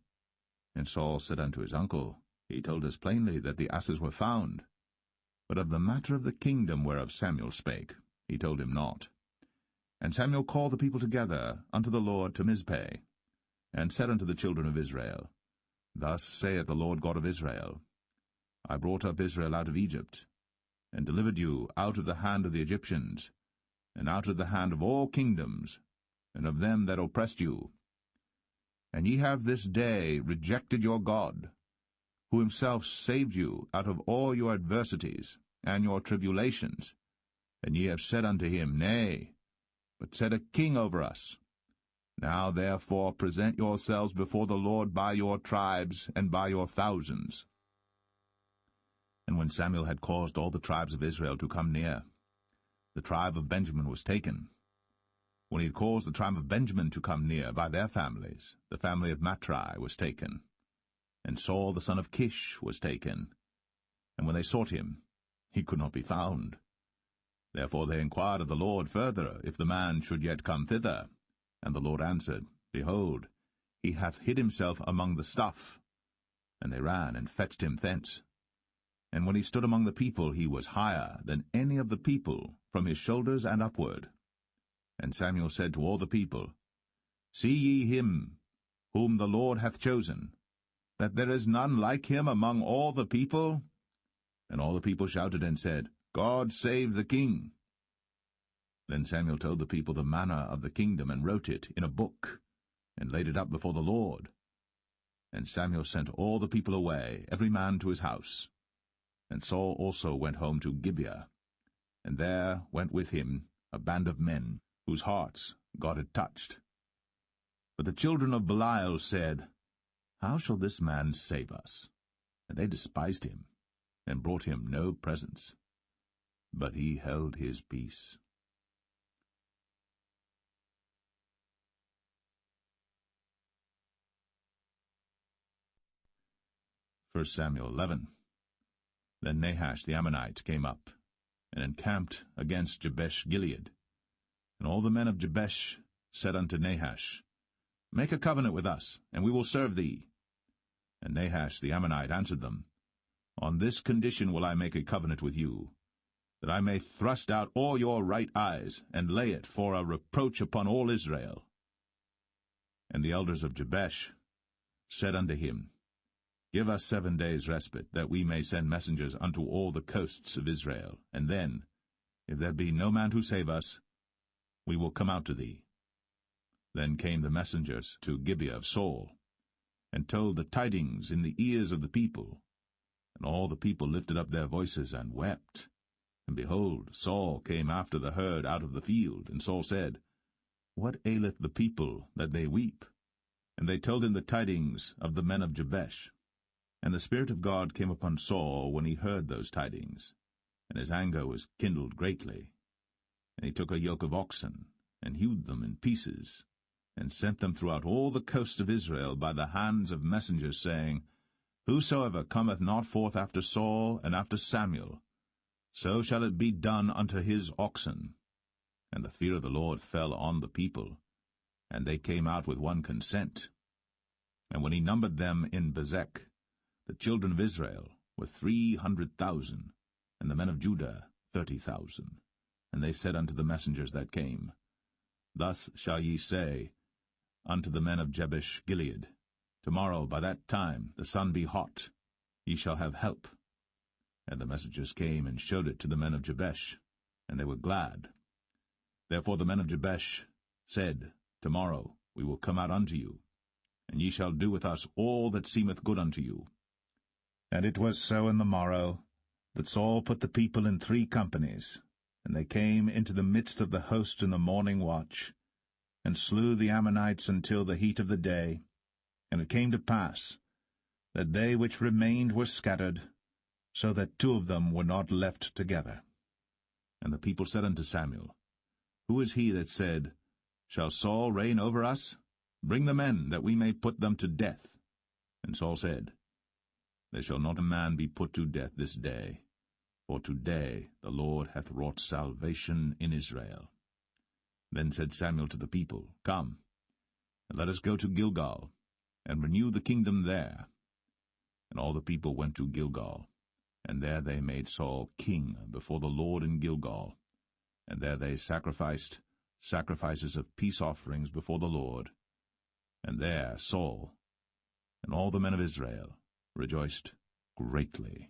And Saul said unto his uncle, He told us plainly that the asses were found. But of the matter of the kingdom whereof Samuel spake, he told him not. And Samuel called the people together unto the Lord to Mizpeh, and said unto the children of Israel, Thus saith the Lord God of Israel, I brought up Israel out of Egypt, and delivered you out of the hand of the Egyptians, and out of the hand of all kingdoms, and of them that oppressed you. And ye have this day rejected your God, who himself saved you out of all your adversities and your tribulations. And ye have said unto him, Nay, but set a king over us. Now therefore present yourselves before the Lord by your tribes and by your thousands. And when Samuel had caused all the tribes of Israel to come near, the tribe of Benjamin was taken. When he had caused the tribe of Benjamin to come near by their families, the family of Matri was taken. And Saul the son of Kish was taken. And when they sought him, he could not be found. Therefore they inquired of the Lord further, if the man should yet come thither. And the Lord answered, Behold, he hath hid himself among the stuff. And they ran and fetched him thence. And when he stood among the people, he was higher than any of the people, from his shoulders and upward. And Samuel said to all the people, See ye him, whom the Lord hath chosen, that there is none like him among all the people? And all the people shouted and said, God save the king. Then Samuel told the people the manner of the kingdom, and wrote it in a book, and laid it up before the Lord. And Samuel sent all the people away, every man to his house. And Saul also went home to Gibeah, and there went with him a band of men, whose hearts God had touched. But the children of Belial said, How shall this man save us? And they despised him, and brought him no presents. But he held his peace. 1 Samuel 11. Then Nahash the Ammonite came up, and encamped against Jabesh-Gilead. And all the men of Jabesh said unto Nahash, Make a covenant with us, and we will serve thee. And Nahash the Ammonite answered them, On this condition will I make a covenant with you, that I may thrust out all your right eyes, and lay it for a reproach upon all Israel. And the elders of Jabesh said unto him, Give us 7 days' respite, that we may send messengers unto all the coasts of Israel, and then, if there be no man to save us, we will come out to thee. Then came the messengers to Gibeah of Saul, and told the tidings in the ears of the people. And all the people lifted up their voices and wept. And behold, Saul came after the herd out of the field. And Saul said, What aileth the people that they weep? And they told him the tidings of the men of Jabesh. And the Spirit of God came upon Saul when he heard those tidings, and his anger was kindled greatly. And he took a yoke of oxen, and hewed them in pieces, and sent them throughout all the coasts of Israel by the hands of messengers, saying, Whosoever cometh not forth after Saul and after Samuel, so shall it be done unto his oxen. And the fear of the Lord fell on the people, and they came out with one consent. And when he numbered them in Bezek, the children of Israel were 300,000, and the men of Judah 30,000. And they said unto the messengers that came, Thus shall ye say unto the men of Jabesh-Gilead, Tomorrow by that time the sun be hot, ye shall have help. And the messengers came and showed it to the men of Jabesh, and they were glad. Therefore the men of Jabesh said, Tomorrow we will come out unto you, and ye shall do with us all that seemeth good unto you. And it was so in the morrow, that Saul put the people in 3 companies, and they came into the midst of the host in the morning watch, and slew the Ammonites until the heat of the day. And it came to pass, that they which remained were scattered, so that 2 of them were not left together. And the people said unto Samuel, Who is he that said, Shall Saul reign over us? Bring the men, that we may put them to death. And Saul said, There shall not a man be put to death this day, for today the Lord hath wrought salvation in Israel. Then said Samuel to the people, Come, and let us go to Gilgal, and renew the kingdom there. And all the people went to Gilgal, and there they made Saul king before the Lord in Gilgal. And there they sacrificed sacrifices of peace offerings before the Lord. And there Saul and all the men of Israel rejoiced greatly.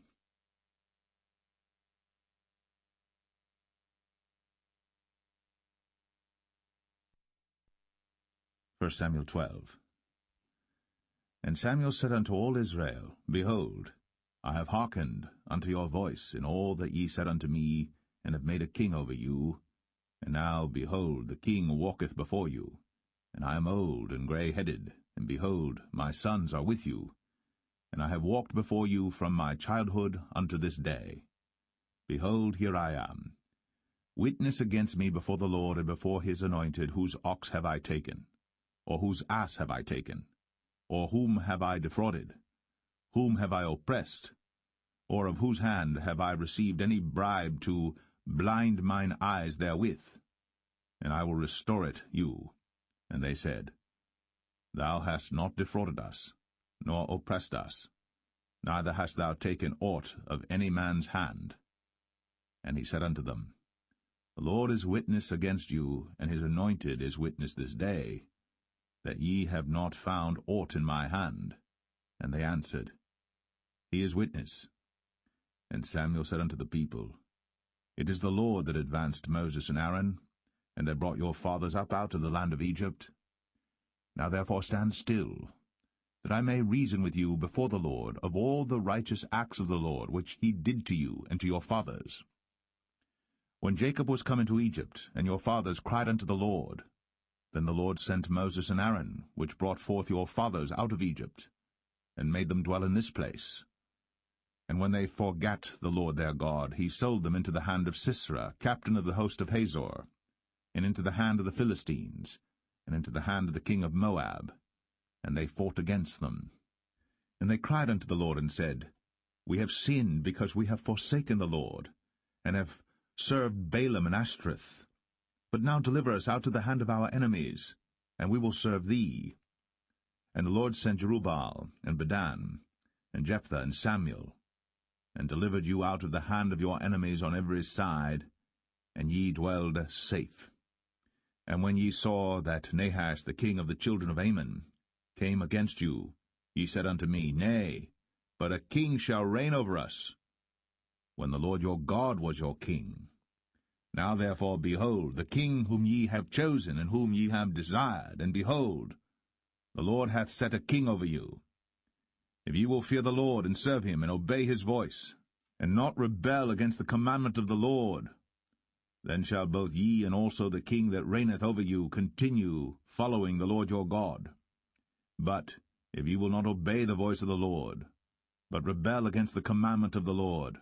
1 Samuel 12. And Samuel said unto all Israel, Behold, I have hearkened unto your voice in all that ye said unto me, and have made a king over you. And now, behold, the king walketh before you. And I am old and grey-headed, and behold, my sons are with you. And I have walked before you from my childhood unto this day. Behold, here I am. Witness against me before the Lord and before his anointed, whose ox have I taken? Or whose ass have I taken? Or whom have I defrauded? Whom have I oppressed? Or of whose hand have I received any bribe to blind mine eyes therewith? And I will restore it you. And they said, Thou hast not defrauded us, nor oppressed us, neither hast thou taken aught of any man's hand. And he said unto them, The Lord is witness against you, and his anointed is witness this day, that ye have not found aught in my hand. And they answered, He is witness. And Samuel said unto the people, It is the Lord that advanced Moses and Aaron, and that brought your fathers up out of the land of Egypt. Now therefore stand still, that I may reason with you before the Lord of all the righteous acts of the Lord, which he did to you and to your fathers. When Jacob was come into Egypt, and your fathers cried unto the Lord, then the Lord sent Moses and Aaron, which brought forth your fathers out of Egypt, and made them dwell in this place. And when they forgat the Lord their God, he sold them into the hand of Sisera, captain of the host of Hazor, and into the hand of the Philistines, and into the hand of the king of Moab. And they fought against them. And they cried unto the Lord, and said, We have sinned, because we have forsaken the Lord, and have served Balaam and Ashtoreth. But now deliver us out of the hand of our enemies, and we will serve thee. And the Lord sent Jerubbaal, and Bedan, and Jephthah, and Samuel, and delivered you out of the hand of your enemies on every side, and ye dwelled safe. And when ye saw that Nahash the king of the children of Ammon came against you, ye said unto me, Nay, but a king shall reign over us, when the Lord your God was your king. Now therefore, behold, the king whom ye have chosen, and whom ye have desired, and behold, the Lord hath set a king over you. If ye will fear the Lord, and serve him, and obey his voice, and not rebel against the commandment of the Lord, then shall both ye and also the king that reigneth over you continue following the Lord your God. But if ye will not obey the voice of the Lord, but rebel against the commandment of the Lord,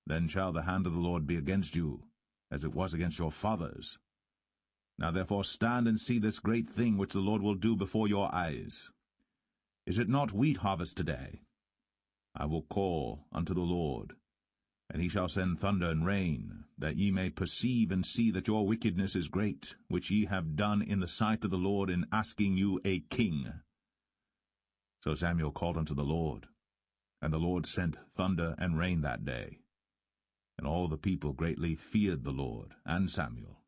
then shall the hand of the Lord be against you, as it was against your fathers. Now therefore stand and see this great thing which the Lord will do before your eyes. Is it not wheat harvest today? I will call unto the Lord, and he shall send thunder and rain, that ye may perceive and see that your wickedness is great, which ye have done in the sight of the Lord in asking you a king. So Samuel called unto the Lord, and the Lord sent thunder and rain that day. And all the people greatly feared the Lord and Samuel.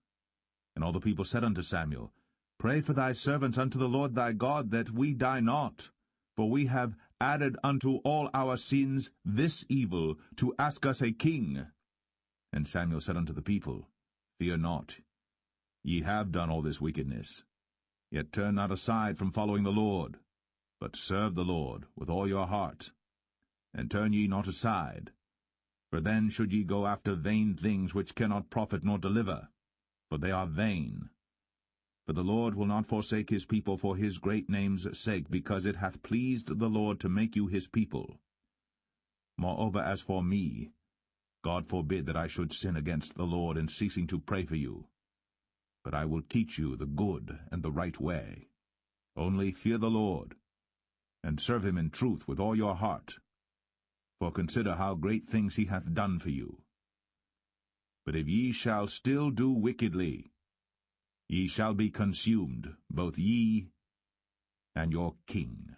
And all the people said unto Samuel, Pray for thy servants unto the Lord thy God, that we die not. For we have added unto all our sins this evil, to ask us a king. And Samuel said unto the people, Fear not. Ye have done all this wickedness. Yet turn not aside from following the Lord, but serve the Lord with all your heart. And turn ye not aside, for then should ye go after vain things which cannot profit nor deliver, for they are vain. For the Lord will not forsake his people for his great name's sake, because it hath pleased the Lord to make you his people. Moreover, as for me, God forbid that I should sin against the Lord in ceasing to pray for you. But I will teach you the good and the right way. Only fear the Lord, and serve him in truth with all your heart. For consider how great things he hath done for you. But if ye shall still do wickedly, ye shall be consumed, both ye and your king.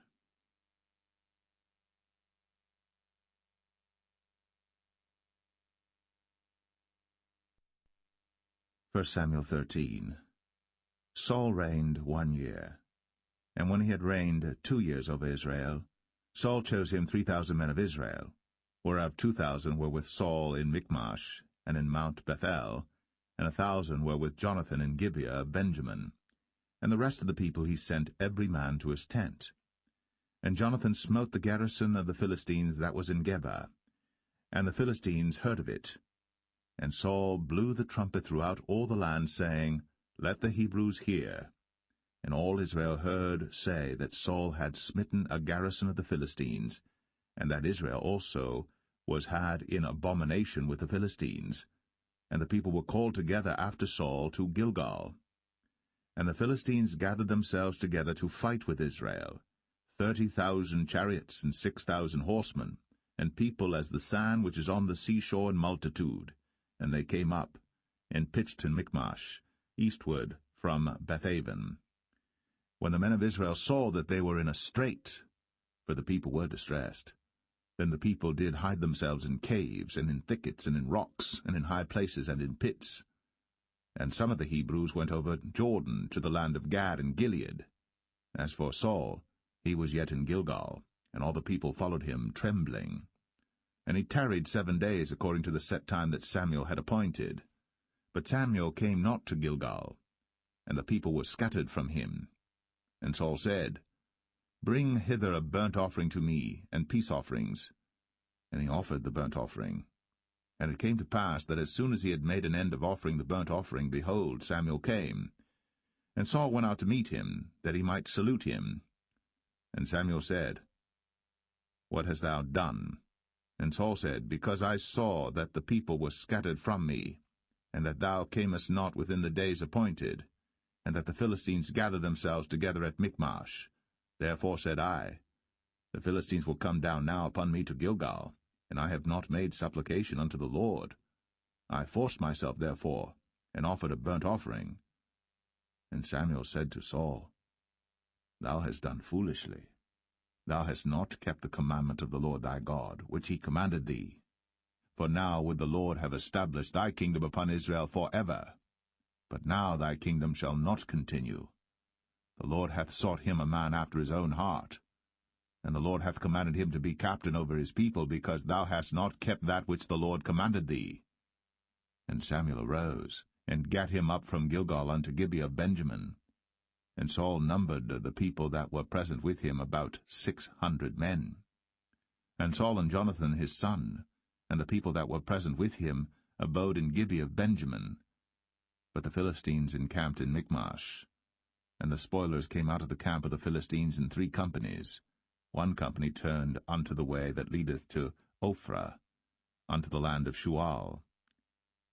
1 Samuel 13. Saul reigned 1 year. And when he had reigned 2 years over Israel, Saul chose him 3,000 men of Israel, whereof 2,000 were with Saul in Michmash and in Mount Bethel, and 1,000 were with Jonathan in Gibeah of Benjamin. And the rest of the people he sent every man to his tent. And Jonathan smote the garrison of the Philistines that was in Geba. And the Philistines heard of it. And Saul blew the trumpet throughout all the land, saying, Let the Hebrews hear. And all Israel heard say that Saul had smitten a garrison of the Philistines, and that Israel also was had in abomination with the Philistines. And the people were called together after Saul to Gilgal. And the Philistines gathered themselves together to fight with Israel, 30,000 chariots and 6,000 horsemen, and people as the sand which is on the seashore in multitude. And they came up, and pitched in Michmash, eastward from Bethaven. When the men of Israel saw that they were in a strait, for the people were distressed, then the people did hide themselves in caves, and in thickets, and in rocks, and in high places, and in pits. And some of the Hebrews went over Jordan to the land of Gad and Gilead. As for Saul, he was yet in Gilgal, and all the people followed him, trembling. And he tarried 7 days according to the set time that Samuel had appointed. But Samuel came not to Gilgal, and the people were scattered from him. And Saul said, Bring hither a burnt offering to me, and peace offerings. And he offered the burnt offering. And it came to pass that as soon as he had made an end of offering the burnt offering, behold, Samuel came. And Saul went out to meet him, that he might salute him. And Samuel said, What hast thou done? And Saul said, Because I saw that the people were scattered from me, and that thou camest not within the days appointed, and that the Philistines gathered themselves together at Michmash. Therefore said I, The Philistines will come down now upon me to Gilgal, and I have not made supplication unto the Lord. I forced myself therefore, and offered a burnt offering. And Samuel said to Saul, Thou hast done foolishly. Thou hast not kept the commandment of the Lord thy God, which he commanded thee. For now would the Lord have established thy kingdom upon Israel for ever. But now thy kingdom shall not continue. The Lord hath sought him a man after his own heart. And the Lord hath commanded him to be captain over his people, because thou hast not kept that which the Lord commanded thee. And Samuel arose, and gat him up from Gilgal unto Gibeah of Benjamin. And Saul numbered the people that were present with him about 600 men. And Saul and Jonathan his son, and the people that were present with him, abode in Gibeah of Benjamin. But the Philistines encamped in Michmash. And the spoilers came out of the camp of the Philistines in 3 companies. 1 company turned unto the way that leadeth to Ophrah, unto the land of Shual.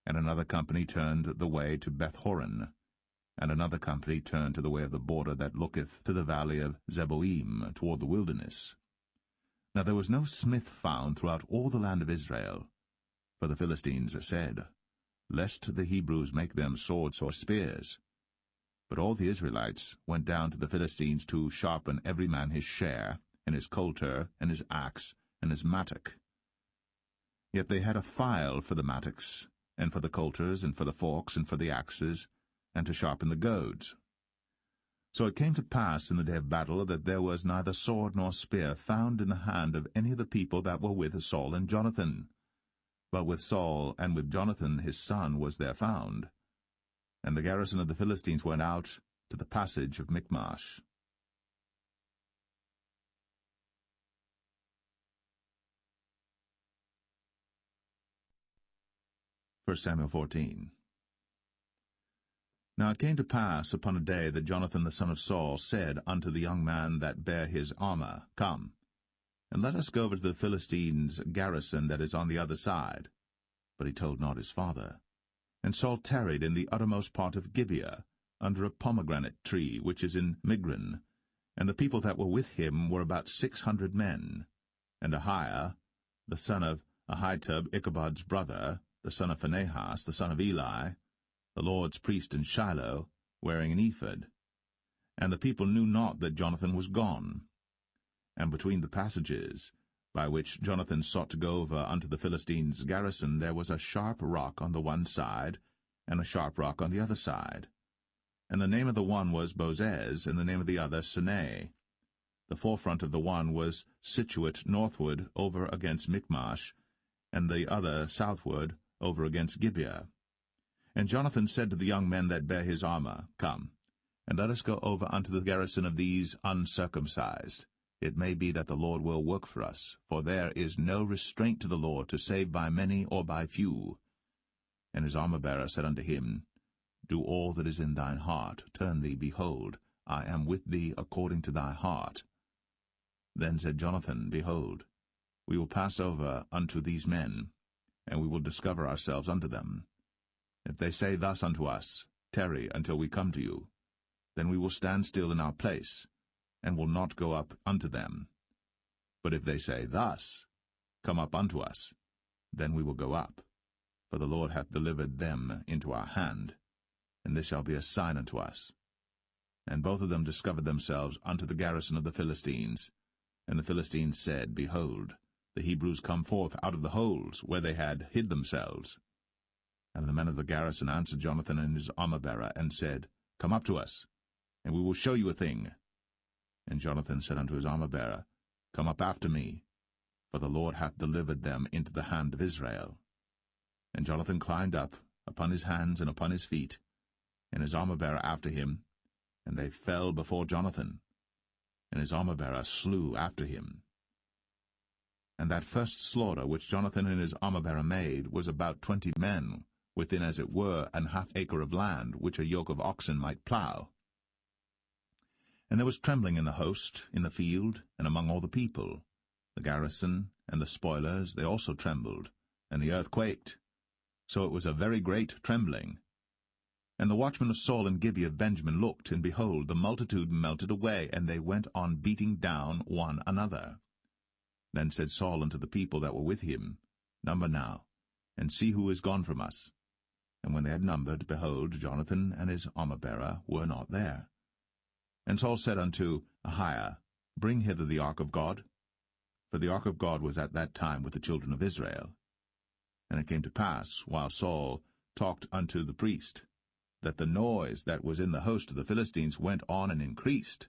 And another company turned the way to Bethhoron, and another company turned to the way of the border that looketh to the valley of Zeboim, toward the wilderness. Now there was no smith found throughout all the land of Israel, for the Philistines said, Lest the Hebrews make them swords or spears. But all the Israelites went down to the Philistines to sharpen every man his share, and his coulter, and his axe, and his mattock. Yet they had a file for the mattocks, and for the coulters, and for the forks, and for the axes, and to sharpen the goads. So it came to pass in the day of battle that there was neither sword nor spear found in the hand of any of the people that were with Saul and Jonathan. But with Saul and with Jonathan his son was there found. And the garrison of the Philistines went out to the passage of Michmash. 1 Samuel 14. Now it came to pass upon a day that Jonathan the son of Saul said unto the young man that bare his armor, Come, and let us go over to the Philistines' garrison that is on the other side. But he told not his father. And Saul tarried in the uttermost part of Gibeah, under a pomegranate tree which is in Migron, and the people that were with him were about 600 men. And Ahiah, the son of Ahitub, Ichabod's brother, the son of Phinehas, the son of Eli, the Lord's priest in Shiloh, wearing an ephod. And the people knew not that Jonathan was gone. And between the passages, by which Jonathan sought to go over unto the Philistines' garrison, there was a sharp rock on the one side, and a sharp rock on the other side. And the name of the one was Bozez, and the name of the other Sinai. The forefront of the one was situate northward over against Michmash, and the other southward over against Gibeah. And Jonathan said to the young men that bare his armor, Come, and let us go over unto the garrison of these uncircumcised. It may be that the Lord will work for us, for there is no restraint to the Lord to save by many or by few. And his armor-bearer said unto him, Do all that is in thine heart. Turn thee, behold, I am with thee according to thy heart. Then said Jonathan, Behold, we will pass over unto these men, and we will discover ourselves unto them. If they say thus unto us, Tarry until we come to you, then we will stand still in our place, and will not go up unto them. But if they say thus, Come up unto us, then we will go up. For the Lord hath delivered them into our hand, and this shall be a sign unto us. And both of them discovered themselves unto the garrison of the Philistines. And the Philistines said, Behold, the Hebrews come forth out of the holes where they had hid themselves. And the men of the garrison answered Jonathan and his armor-bearer, and said, Come up to us, and we will show you a thing. And Jonathan said unto his armor-bearer, Come up after me, for the Lord hath delivered them into the hand of Israel. And Jonathan climbed up upon his hands and upon his feet, and his armor-bearer after him, and they fell before Jonathan, and his armor-bearer slew after him. And that first slaughter which Jonathan and his armor-bearer made was about 20 men, within as it were an half acre of land, which a yoke of oxen might plough. And there was trembling in the host, in the field, and among all the people. The garrison and the spoilers, they also trembled, and the earth quaked. So it was a very great trembling. And the watchmen of Saul and Gibeah of Benjamin looked, and behold, the multitude melted away, and they went on beating down one another. Then said Saul unto the people that were with him, Number now, and see who is gone from us. And when they had numbered, behold, Jonathan and his armor-bearer were not there. And Saul said unto Ahiah, Bring hither the ark of God. For the ark of God was at that time with the children of Israel. And it came to pass, while Saul talked unto the priest, that the noise that was in the host of the Philistines went on and increased.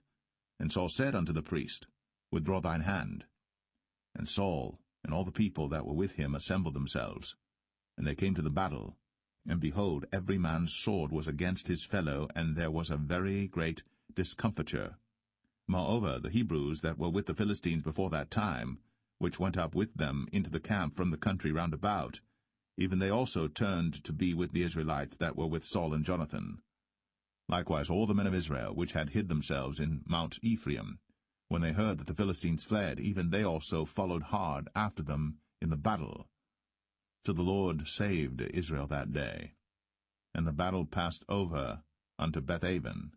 And Saul said unto the priest, Withdraw thine hand. And Saul and all the people that were with him assembled themselves. And they came to the battle. And behold, every man's sword was against his fellow, and there was a very great discomfiture. Moreover, the Hebrews that were with the Philistines before that time, which went up with them into the camp from the country round about, even they also turned to be with the Israelites that were with Saul and Jonathan. Likewise all the men of Israel, which had hid themselves in Mount Ephraim, when they heard that the Philistines fled, even they also followed hard after them in the battle. So the Lord saved Israel that day. And the battle passed over unto Bethaven.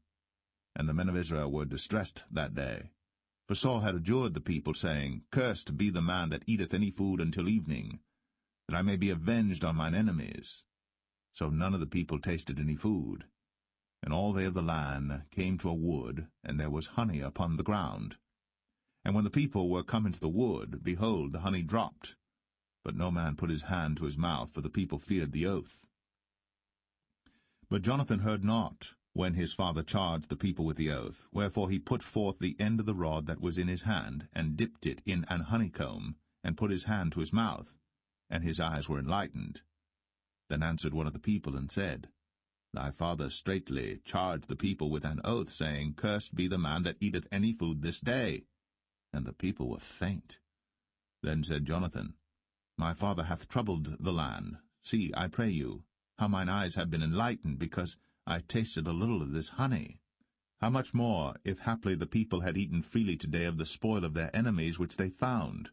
And the men of Israel were distressed that day. For Saul had adjured the people, saying, Cursed be the man that eateth any food until evening, that I may be avenged on mine enemies. So none of the people tasted any food. And all they of the land came to a wood, and there was honey upon the ground. And when the people were come into the wood, behold, the honey dropped. But no man put his hand to his mouth, for the people feared the oath. But Jonathan heard not, when his father charged the people with the oath. Wherefore he put forth the end of the rod that was in his hand, and dipped it in an honeycomb, and put his hand to his mouth, and his eyes were enlightened. Then answered one of the people, and said, Thy father straitly charged the people with an oath, saying, Cursed be the man that eateth any food this day. And the people were faint. Then said Jonathan, My father hath troubled the land. See, I pray you, how mine eyes have been enlightened, because I tasted a little of this honey. How much more, if haply the people had eaten freely today of the spoil of their enemies which they found?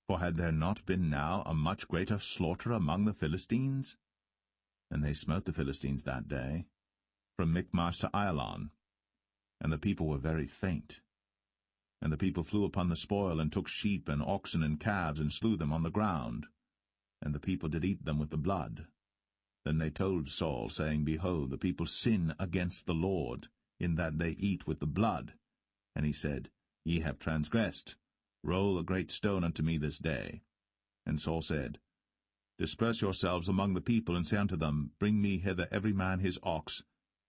For had there not been now a much greater slaughter among the Philistines? And they smote the Philistines that day, from Michmash to Ailon. And the people were very faint. And the people flew upon the spoil, and took sheep and oxen and calves, and slew them on the ground. And the people did eat them with the blood. Then they told Saul, saying, Behold, the people sin against the Lord, in that they eat with the blood. And he said, Ye have transgressed. Roll a great stone unto me this day. And Saul said, Disperse yourselves among the people, and say unto them, Bring me hither every man his ox,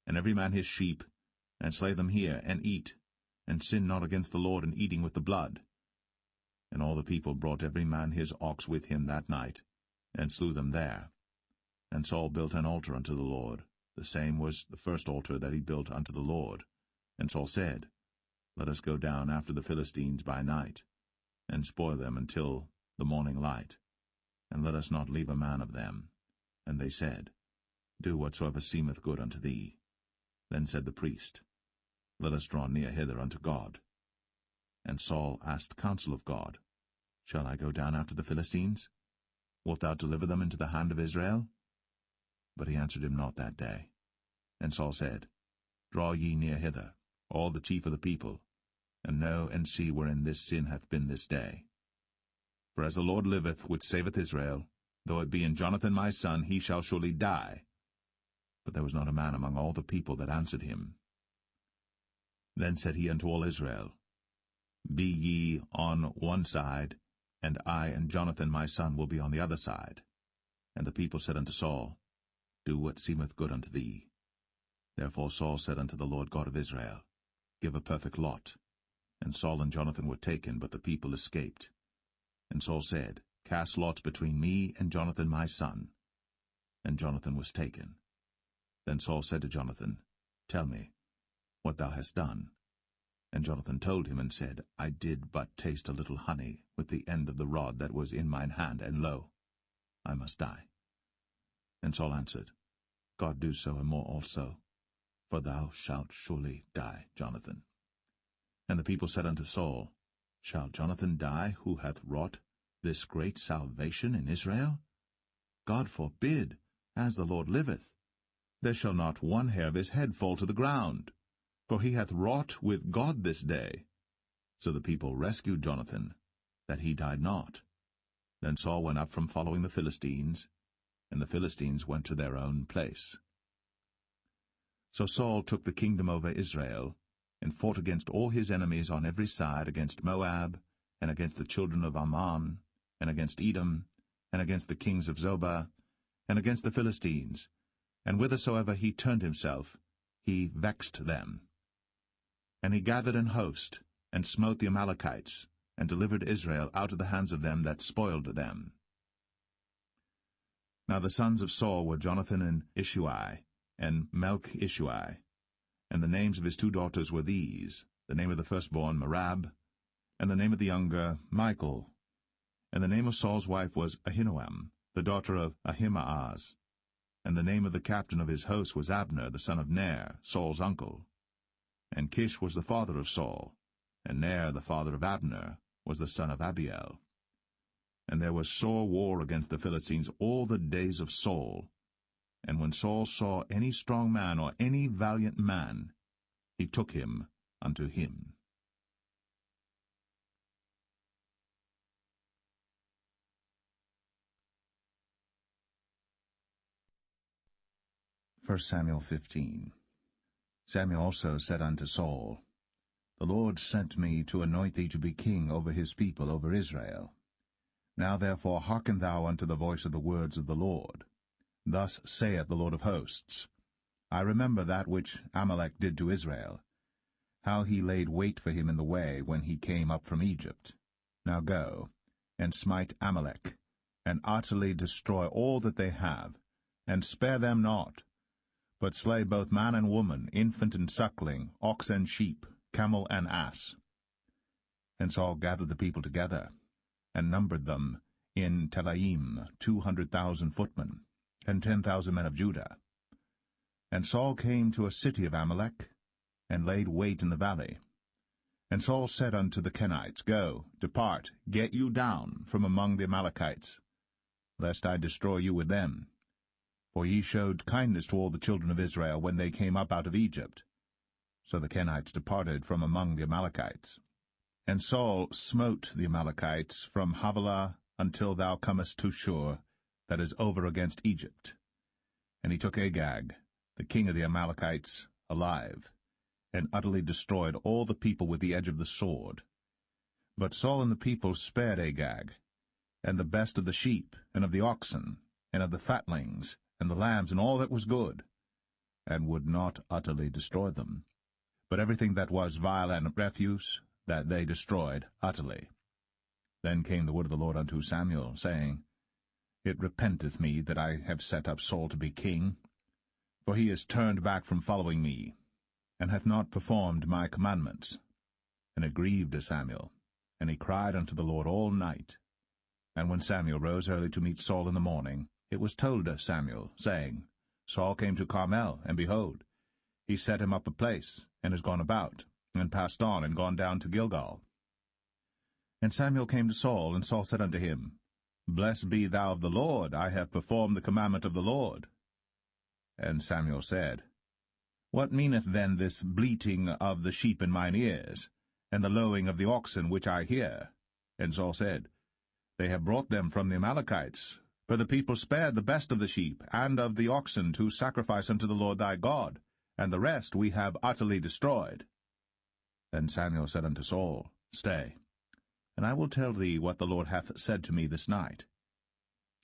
and every man his sheep, and slay them here, and eat, and sin not against the Lord in eating with the blood. And all the people brought every man his ox with him that night, and slew them there. And Saul built an altar unto the Lord. The same was the first altar that he built unto the Lord. And Saul said, Let us go down after the Philistines by night, and spoil them until the morning light, and let us not leave a man of them. And they said, Do whatsoever seemeth good unto thee. Then said the priest, Let us draw near hither unto God. And Saul asked counsel of God, Shall I go down after the Philistines? Wilt thou deliver them into the hand of Israel? But he answered him not that day. And Saul said, Draw ye near hither, all the chief of the people, and know and see wherein this sin hath been this day. For as the Lord liveth, which saveth Israel, though it be in Jonathan my son, he shall surely die. But there was not a man among all the people that answered him. Then said he unto all Israel, Be ye on one side, and I and Jonathan my son will be on the other side. And the people said unto Saul, Do what seemeth good unto thee. Therefore Saul said unto the Lord God of Israel, Give a perfect lot. And Saul and Jonathan were taken, but the people escaped. And Saul said, Cast lots between me and Jonathan my son. And Jonathan was taken. Then Saul said to Jonathan, Tell me what thou hast done. And Jonathan told him and said, I did but taste a little honey with the end of the rod that was in mine hand, and lo, I must die. And Saul answered, God do so and more also, for thou shalt surely die, Jonathan. And the people said unto Saul, Shall Jonathan die, who hath wrought this great salvation in Israel? God forbid, as the Lord liveth. There shall not one hair of his head fall to the ground, for he hath wrought with God this day. So the people rescued Jonathan, that he died not. Then Saul went up from following the Philistines, and the Philistines went to their own place. So Saul took the kingdom over Israel, and fought against all his enemies on every side, against Moab, and against the children of Ammon, and against Edom, and against the kings of Zobah, and against the Philistines, and whithersoever he turned himself, he vexed them. And he gathered an host, and smote the Amalekites, and delivered Israel out of the hands of them that spoiled them. Now the sons of Saul were Jonathan and Ishuai, and Melch-Ishuai. And the names of his two daughters were these, the name of the firstborn Merab, and the name of the younger Michal. And the name of Saul's wife was Ahinoam, the daughter of Ahimaaz. And the name of the captain of his host was Abner, the son of Ner, Saul's uncle. And Kish was the father of Saul, and Ner, the father of Abner, was the son of Abiel. And there was sore war against the Philistines all the days of Saul. And when Saul saw any strong man or any valiant man, he took him unto him. 1 Samuel 15. Samuel also said unto Saul, The Lord sent me to anoint thee to be king over his people, over Israel. Now therefore hearken thou unto the voice of the words of the Lord. Thus saith the Lord of hosts, I remember that which Amalek did to Israel, how he laid wait for him in the way when he came up from Egypt. Now go, and smite Amalek, and utterly destroy all that they have, and spare them not, but slay both man and woman, infant and suckling, ox and sheep, camel and ass. And Saul gathered the people together, and numbered them in Telaim 200,000 footmen, and 10,000 men of Judah. And Saul came to a city of Amalek, and laid wait in the valley. And Saul said unto the Kenites, Go, depart, get you down from among the Amalekites, lest I destroy you with them. For ye showed kindness to all the children of Israel when they came up out of Egypt. So the Kenites departed from among the Amalekites. And Saul smote the Amalekites from Havilah until thou comest to Shur, that is over against Egypt. And he took Agag, the king of the Amalekites, alive, and utterly destroyed all the people with the edge of the sword. But Saul and the people spared Agag, and the best of the sheep, and of the oxen, and of the fatlings, and the lambs, and all that was good, and would not utterly destroy them. But everything that was vile and refuse, that they destroyed utterly. Then came the word of the Lord unto Samuel, saying, It repenteth me that I have set up Saul to be king, for he is turned back from following me, and hath not performed my commandments. And it grieved Samuel, and he cried unto the Lord all night. And when Samuel rose early to meet Saul in the morning, it was told Samuel, saying, Saul came to Carmel, and behold, he set him up a place, and is gone about, and passed on, and gone down to Gilgal. And Samuel came to Saul, and Saul said unto him, Blessed be thou of the Lord, I have performed the commandment of the Lord. And Samuel said, What meaneth then this bleating of the sheep in mine ears, and the lowing of the oxen which I hear? And Saul said, They have brought them from the Amalekites, for the people spared the best of the sheep and of the oxen to sacrifice unto the Lord thy God, and the rest we have utterly destroyed. Then Samuel said unto Saul, Stay, and I will tell thee what the Lord hath said to me this night.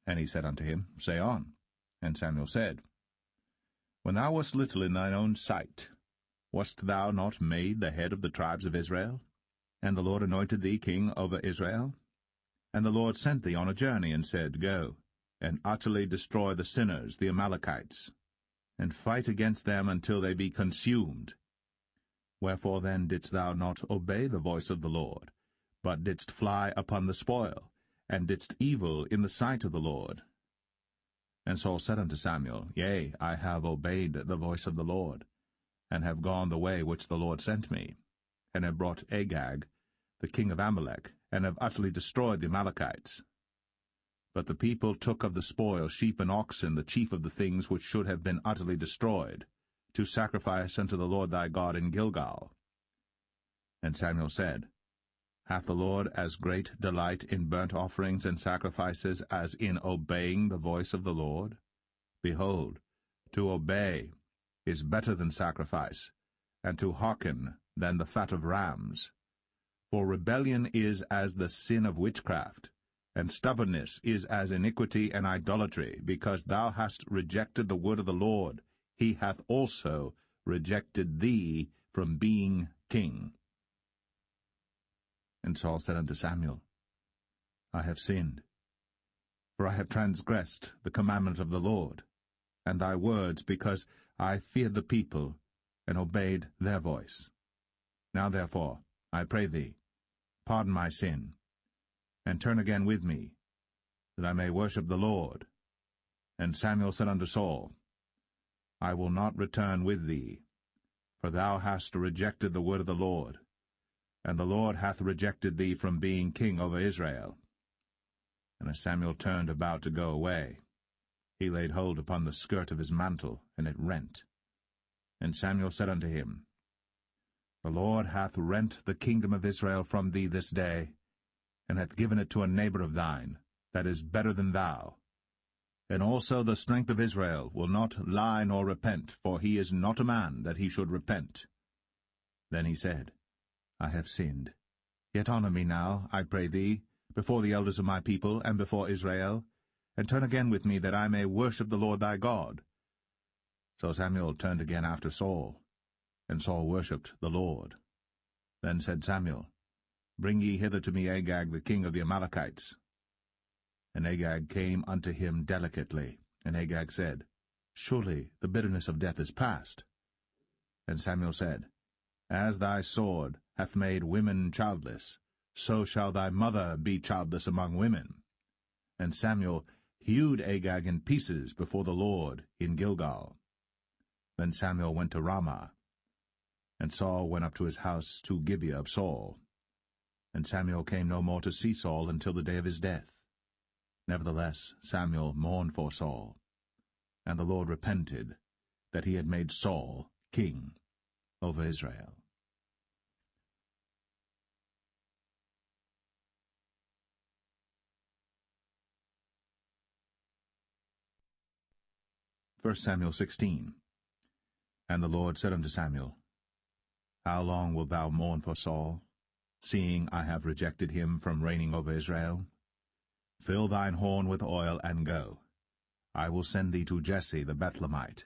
And he said unto him, Say on. And Samuel said, When thou wast little in thine own sight, wast thou not made the head of the tribes of Israel? And the Lord anointed thee king over Israel? And the Lord sent thee on a journey, and said, Go, and utterly destroy the sinners, the Amalekites, and fight against them until they be consumed. Wherefore then didst thou not obey the voice of the Lord, but didst fly upon the spoil, and didst evil in the sight of the Lord? And Saul said unto Samuel, Yea, I have obeyed the voice of the Lord, and have gone the way which the Lord sent me, and have brought Agag, the king of Amalek, and have utterly destroyed the Amalekites. But the people took of the spoil sheep and oxen, the chief of the things which should have been utterly destroyed, to sacrifice unto the Lord thy God in Gilgal. And Samuel said, Hath the Lord as great delight in burnt offerings and sacrifices as in obeying the voice of the Lord? Behold, to obey is better than sacrifice, and to hearken than the fat of rams. For rebellion is as the sin of witchcraft, and stubbornness is as iniquity and idolatry. Because thou hast rejected the word of the Lord, he hath also rejected thee from being king. And Saul said unto Samuel, I have sinned, for I have transgressed the commandment of the Lord, and thy words, because I feared the people, and obeyed their voice. Now therefore, I pray thee, pardon my sin, and turn again with me, that I may worship the Lord. And Samuel said unto Saul, I will not return with thee, for thou hast rejected the word of the Lord, and the Lord hath rejected thee from being king over Israel. And as Samuel turned about to go away, he laid hold upon the skirt of his mantle, and it rent. And Samuel said unto him, The Lord hath rent the kingdom of Israel from thee this day, and hath given it to a neighbor of thine, that is better than thou. And also the strength of Israel will not lie nor repent, for he is not a man that he should repent. Then he said, I have sinned. Yet honor me now, I pray thee, before the elders of my people, and before Israel, and turn again with me, that I may worship the Lord thy God. So Samuel turned again after Saul, and Saul worshipped the Lord. Then said Samuel, Bring ye hither to me Agag the king of the Amalekites. And Agag came unto him delicately, and Agag said, Surely the bitterness of death is past. And Samuel said, As thy sword hath made women childless, so shall thy mother be childless among women. And Samuel hewed Agag in pieces before the Lord in Gilgal. Then Samuel went to Ramah, and Saul went up to his house to Gibeah of Saul. And Samuel came no more to see Saul until the day of his death. Nevertheless Samuel mourned for Saul, and the Lord repented that he had made Saul king over Israel. 1 Samuel 16. And the Lord said unto Samuel, How long wilt thou mourn for Saul, seeing I have rejected him from reigning over Israel? Fill thine horn with oil, and go. I will send thee to Jesse the Bethlehemite,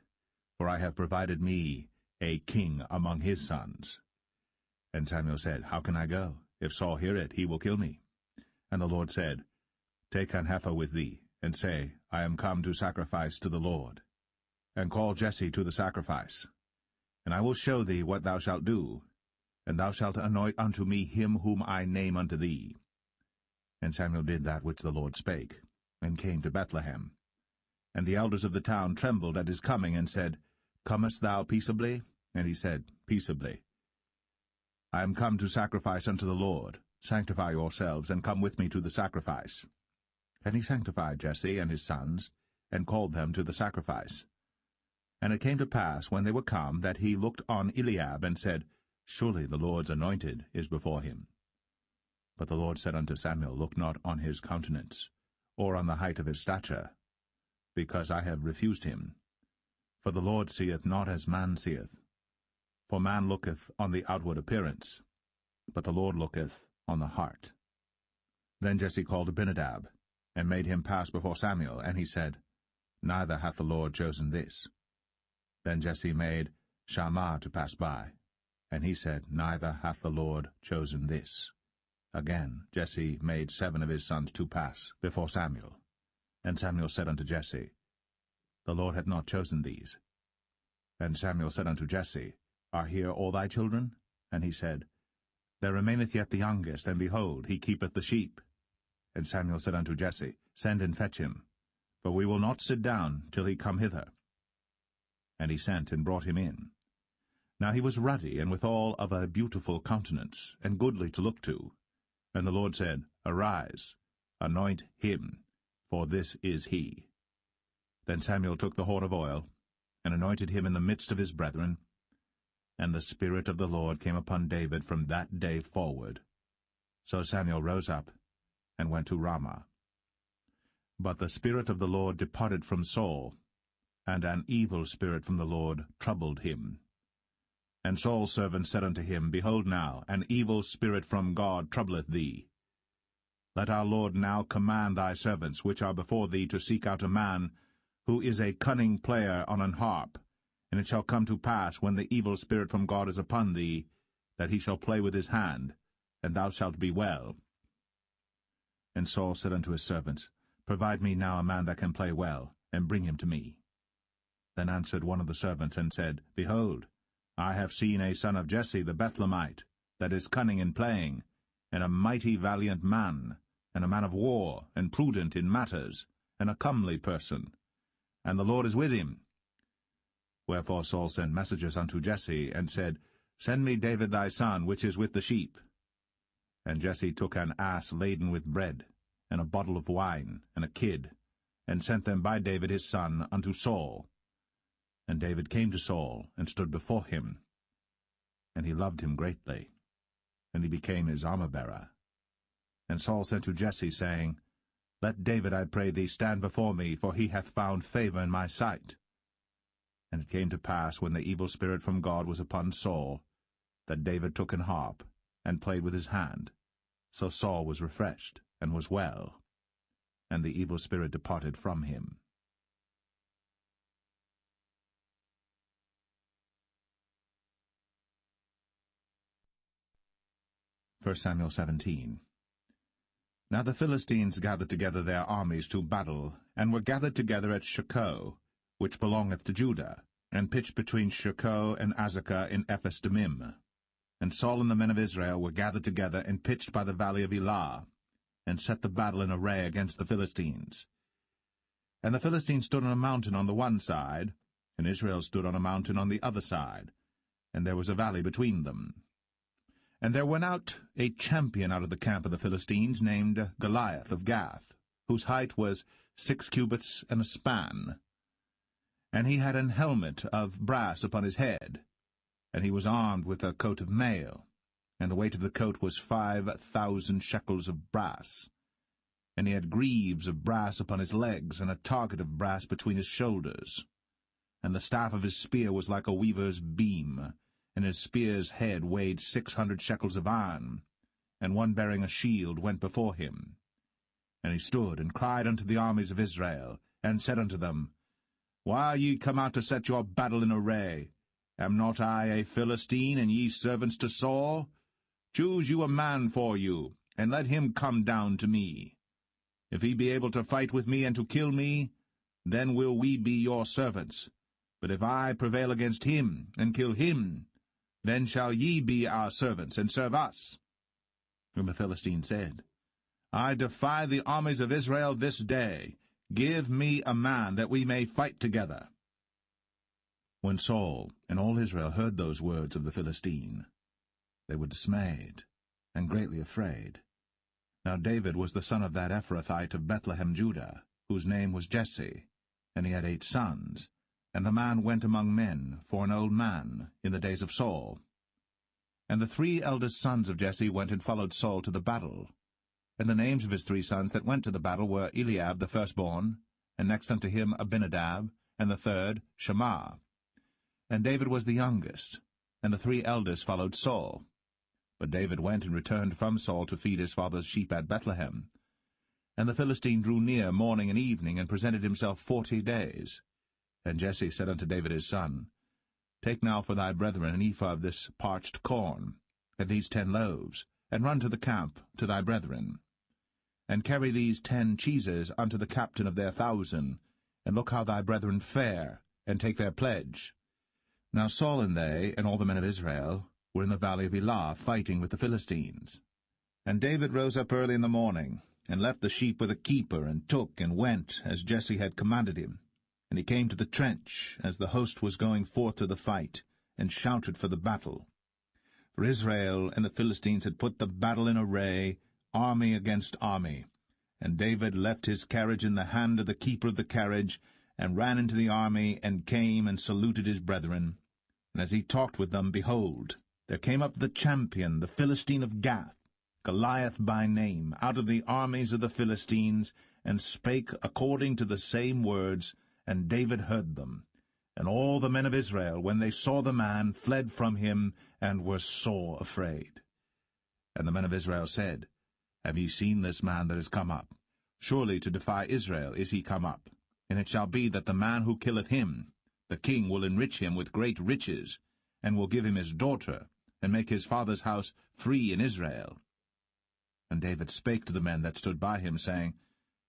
for I have provided me a king among his sons. And Samuel said, How can I go? If Saul hear it, he will kill me. And the Lord said, Take an heifer with thee, and say, I am come to sacrifice to the Lord. And call Jesse to the sacrifice. And I will show thee what thou shalt do. and thou shalt anoint unto me him whom I name unto thee. And Samuel did that which the Lord spake, and came to Bethlehem. And the elders of the town trembled at his coming, and said, Comest thou peaceably? And he said, Peaceably. I am come to sacrifice unto the Lord. Sanctify yourselves, and come with me to the sacrifice. And he sanctified Jesse and his sons, and called them to the sacrifice. And it came to pass, when they were come, that he looked on Eliab, and said, Surely the Lord's anointed is before him. But the Lord said unto Samuel, Look not on his countenance, or on the height of his stature, because I have refused him. For the Lord seeth not as man seeth. For man looketh on the outward appearance, but the Lord looketh on the heart. Then Jesse called Abinadab, and made him pass before Samuel, and he said, Neither hath the Lord chosen this. Then Jesse made Shammah to pass by, and he said, Neither hath the Lord chosen this. Again Jesse made 7 of his sons to pass before Samuel. And Samuel said unto Jesse, The Lord hath not chosen these. And Samuel said unto Jesse, Are here all thy children? And he said, There remaineth yet the youngest, and behold, he keepeth the sheep. And Samuel said unto Jesse, Send and fetch him, for we will not sit down till he come hither. And he sent and brought him in. Now he was ruddy, and withal of a beautiful countenance, and goodly to look to. And the Lord said, Arise, anoint him, for this is he. Then Samuel took the horn of oil, and anointed him in the midst of his brethren. And the Spirit of the Lord came upon David from that day forward. So Samuel rose up, and went to Ramah. But the Spirit of the Lord departed from Saul, and an evil spirit from the Lord troubled him. And Saul's servant said unto him, Behold now, an evil spirit from God troubleth thee. Let our Lord now command thy servants, which are before thee, to seek out a man who is a cunning player on an harp. And it shall come to pass, when the evil spirit from God is upon thee, that he shall play with his hand, and thou shalt be well. And Saul said unto his servants, Provide me now a man that can play well, and bring him to me. Then answered one of the servants, and said, Behold, I have seen a son of Jesse the Bethlehemite, that is cunning in playing, and a mighty valiant man, and a man of war, and prudent in matters, and a comely person. And the Lord is with him. Wherefore Saul sent messengers unto Jesse, and said, Send me David thy son, which is with the sheep. And Jesse took an ass laden with bread, and a bottle of wine, and a kid, and sent them by David his son unto Saul. And David came to Saul, and stood before him. And he loved him greatly, and he became his armor-bearer. And Saul sent to Jesse, saying, Let David, I pray thee, stand before me, for he hath found favor in my sight. And it came to pass, when the evil spirit from God was upon Saul, that David took an harp, and played with his hand. So Saul was refreshed, and was well, and the evil spirit departed from him. 1 Samuel 17. Now the Philistines gathered together their armies to battle, and were gathered together at Shochoh, which belongeth to Judah, and pitched between Shochoh and Azekah in Ephes-dammim. And Saul and the men of Israel were gathered together and pitched by the valley of Elah, and set the battle in array against the Philistines. And the Philistines stood on a mountain on the one side, and Israel stood on a mountain on the other side, and there was a valley between them. And there went out a champion out of the camp of the Philistines, named Goliath of Gath, whose height was 6 cubits and a span. And he had an helmet of brass upon his head, and he was armed with a coat of mail, and the weight of the coat was 5,000 shekels of brass. And he had greaves of brass upon his legs, and a target of brass between his shoulders. And the staff of his spear was like a weaver's beam, and his spear's head weighed 600 shekels of iron, and one bearing a shield went before him. And he stood and cried unto the armies of Israel, and said unto them, Why are ye come out to set your battle in array? Am not I a Philistine, and ye servants to Saul? Choose you a man for you, and let him come down to me. If he be able to fight with me and to kill me, then will we be your servants. But if I prevail against him, and kill him, Then shall ye be our servants, and serve us. And the Philistine said, I defy the armies of Israel this day. Give me a man, that we may fight together. When Saul and all Israel heard those words of the Philistine, they were dismayed, and greatly afraid. Now David was the son of that Ephrathite of Bethlehem, Judah, whose name was Jesse, and he had 8 sons. And the man went among men for an old man in the days of Saul. And the 3 eldest sons of Jesse went and followed Saul to the battle. And the names of his 3 sons that went to the battle were Eliab the firstborn, and next unto him Abinadab, and the third Shammah. And David was the youngest, and the 3 eldest followed Saul. But David went and returned from Saul to feed his father's sheep at Bethlehem. And the Philistine drew near morning and evening, and presented himself 40 days. And Jesse said unto David his son, Take now for thy brethren an ephah of this parched corn, and these 10 loaves, and run to the camp to thy brethren. And carry these 10 cheeses unto the captain of their 1,000, and look how thy brethren fare, and take their pledge. Now Saul and they, and all the men of Israel, were in the valley of Elah, fighting with the Philistines. And David rose up early in the morning, and left the sheep with a keeper, and took and went, as Jesse had commanded him. And he came to the trench, as the host was going forth to the fight, and shouted for the battle. For Israel and the Philistines had put the battle in array, army against army. And David left his carriage in the hand of the keeper of the carriage, and ran into the army, and came and saluted his brethren. And as he talked with them, behold, there came up the champion, the Philistine of Gath, Goliath by name, out of the armies of the Philistines, and spake according to the same words, and David heard them. And all the men of Israel, when they saw the man, fled from him, and were sore afraid. And the men of Israel said, Have ye seen this man that is come up? Surely to defy Israel is he come up. And it shall be that the man who killeth him, the king will enrich him with great riches, and will give him his daughter, and make his father's house free in Israel. And David spake to the men that stood by him, saying,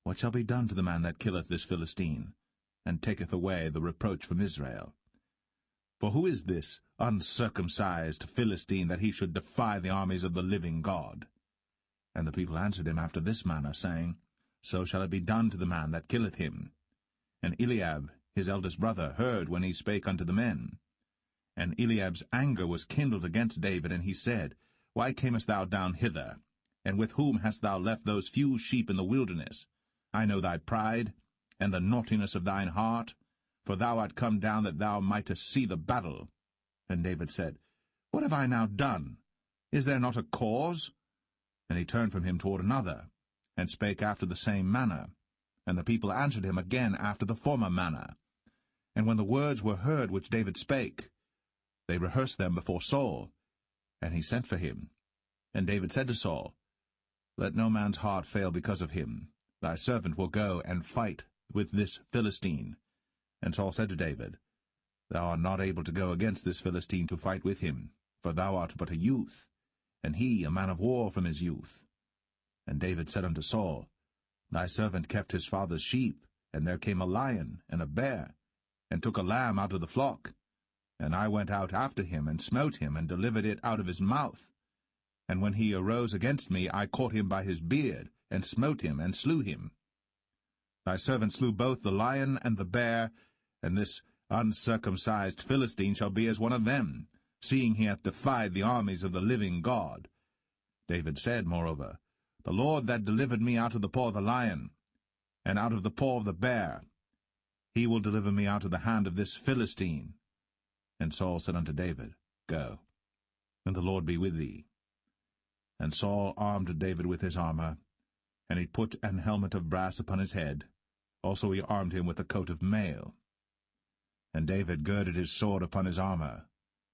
What shall be done to the man that killeth this Philistine, and taketh away the reproach from Israel? For who is this uncircumcised Philistine, that he should defy the armies of the living God? And the people answered him after this manner, saying, So shall it be done to the man that killeth him. And Eliab, his eldest brother, heard when he spake unto the men. And Eliab's anger was kindled against David, and he said, Why camest thou down hither? And with whom hast thou left those few sheep in the wilderness? I know thy pride, and the naughtiness of thine heart, for thou art come down that thou mightest see the battle. And David said, What have I now done? Is there not a cause? And he turned from him toward another, and spake after the same manner. And the people answered him again after the former manner. And when the words were heard which David spake, they rehearsed them before Saul, and he sent for him. And David said to Saul, Let no man's heart fail because of him. Thy servant will go and fight with this Philistine. And Saul said to David, Thou art not able to go against this Philistine to fight with him, for thou art but a youth, and he a man of war from his youth. And David said unto Saul, Thy servant kept his father's sheep, and there came a lion and a bear, and took a lamb out of the flock. And I went out after him, and smote him, and delivered it out of his mouth. And when he arose against me, I caught him by his beard, and smote him, and slew him. Thy servant slew both the lion and the bear, and this uncircumcised Philistine shall be as one of them, seeing he hath defied the armies of the living God. David said, moreover, The Lord that delivered me out of the paw of the lion, and out of the paw of the bear, he will deliver me out of the hand of this Philistine. And Saul said unto David, Go, and the Lord be with thee. And Saul armed David with his armor, and he put an helmet of brass upon his head. Also he armed him with a coat of mail. And David girded his sword upon his armor,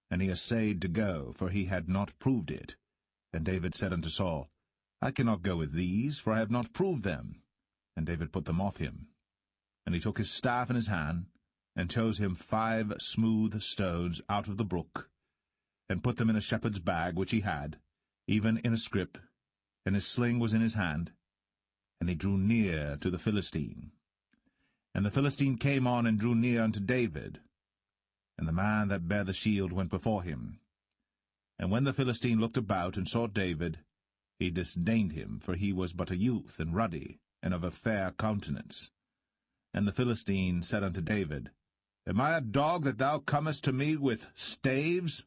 and he essayed to go, for he had not proved it. And David said unto Saul, I cannot go with these, for I have not proved them. And David put them off him. And he took his staff in his hand, and chose him 5 smooth stones out of the brook, and put them in a shepherd's bag which he had, even in a scrip, and his sling was in his hand. And he drew near to the Philistine. And the Philistine came on and drew near unto David. And the man that bare the shield went before him. And when the Philistine looked about and saw David, he disdained him, for he was but a youth, and ruddy, and of a fair countenance. And the Philistine said unto David, Am I a dog that thou comest to me with staves?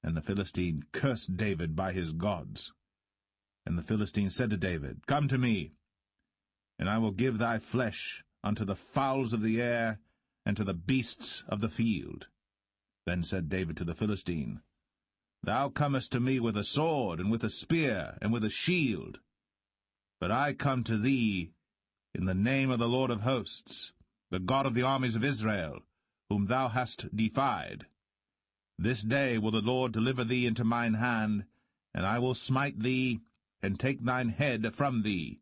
And the Philistine cursed David by his gods. And the Philistine said to David, Come to me, and I will give thy flesh unto the fowls of the air, and to the beasts of the field. Then said David to the Philistine, Thou comest to me with a sword, and with a spear, and with a shield. But I come to thee in the name of the Lord of hosts, the God of the armies of Israel, whom thou hast defied. This day will the Lord deliver thee into mine hand, and I will smite thee, and take thine head from thee.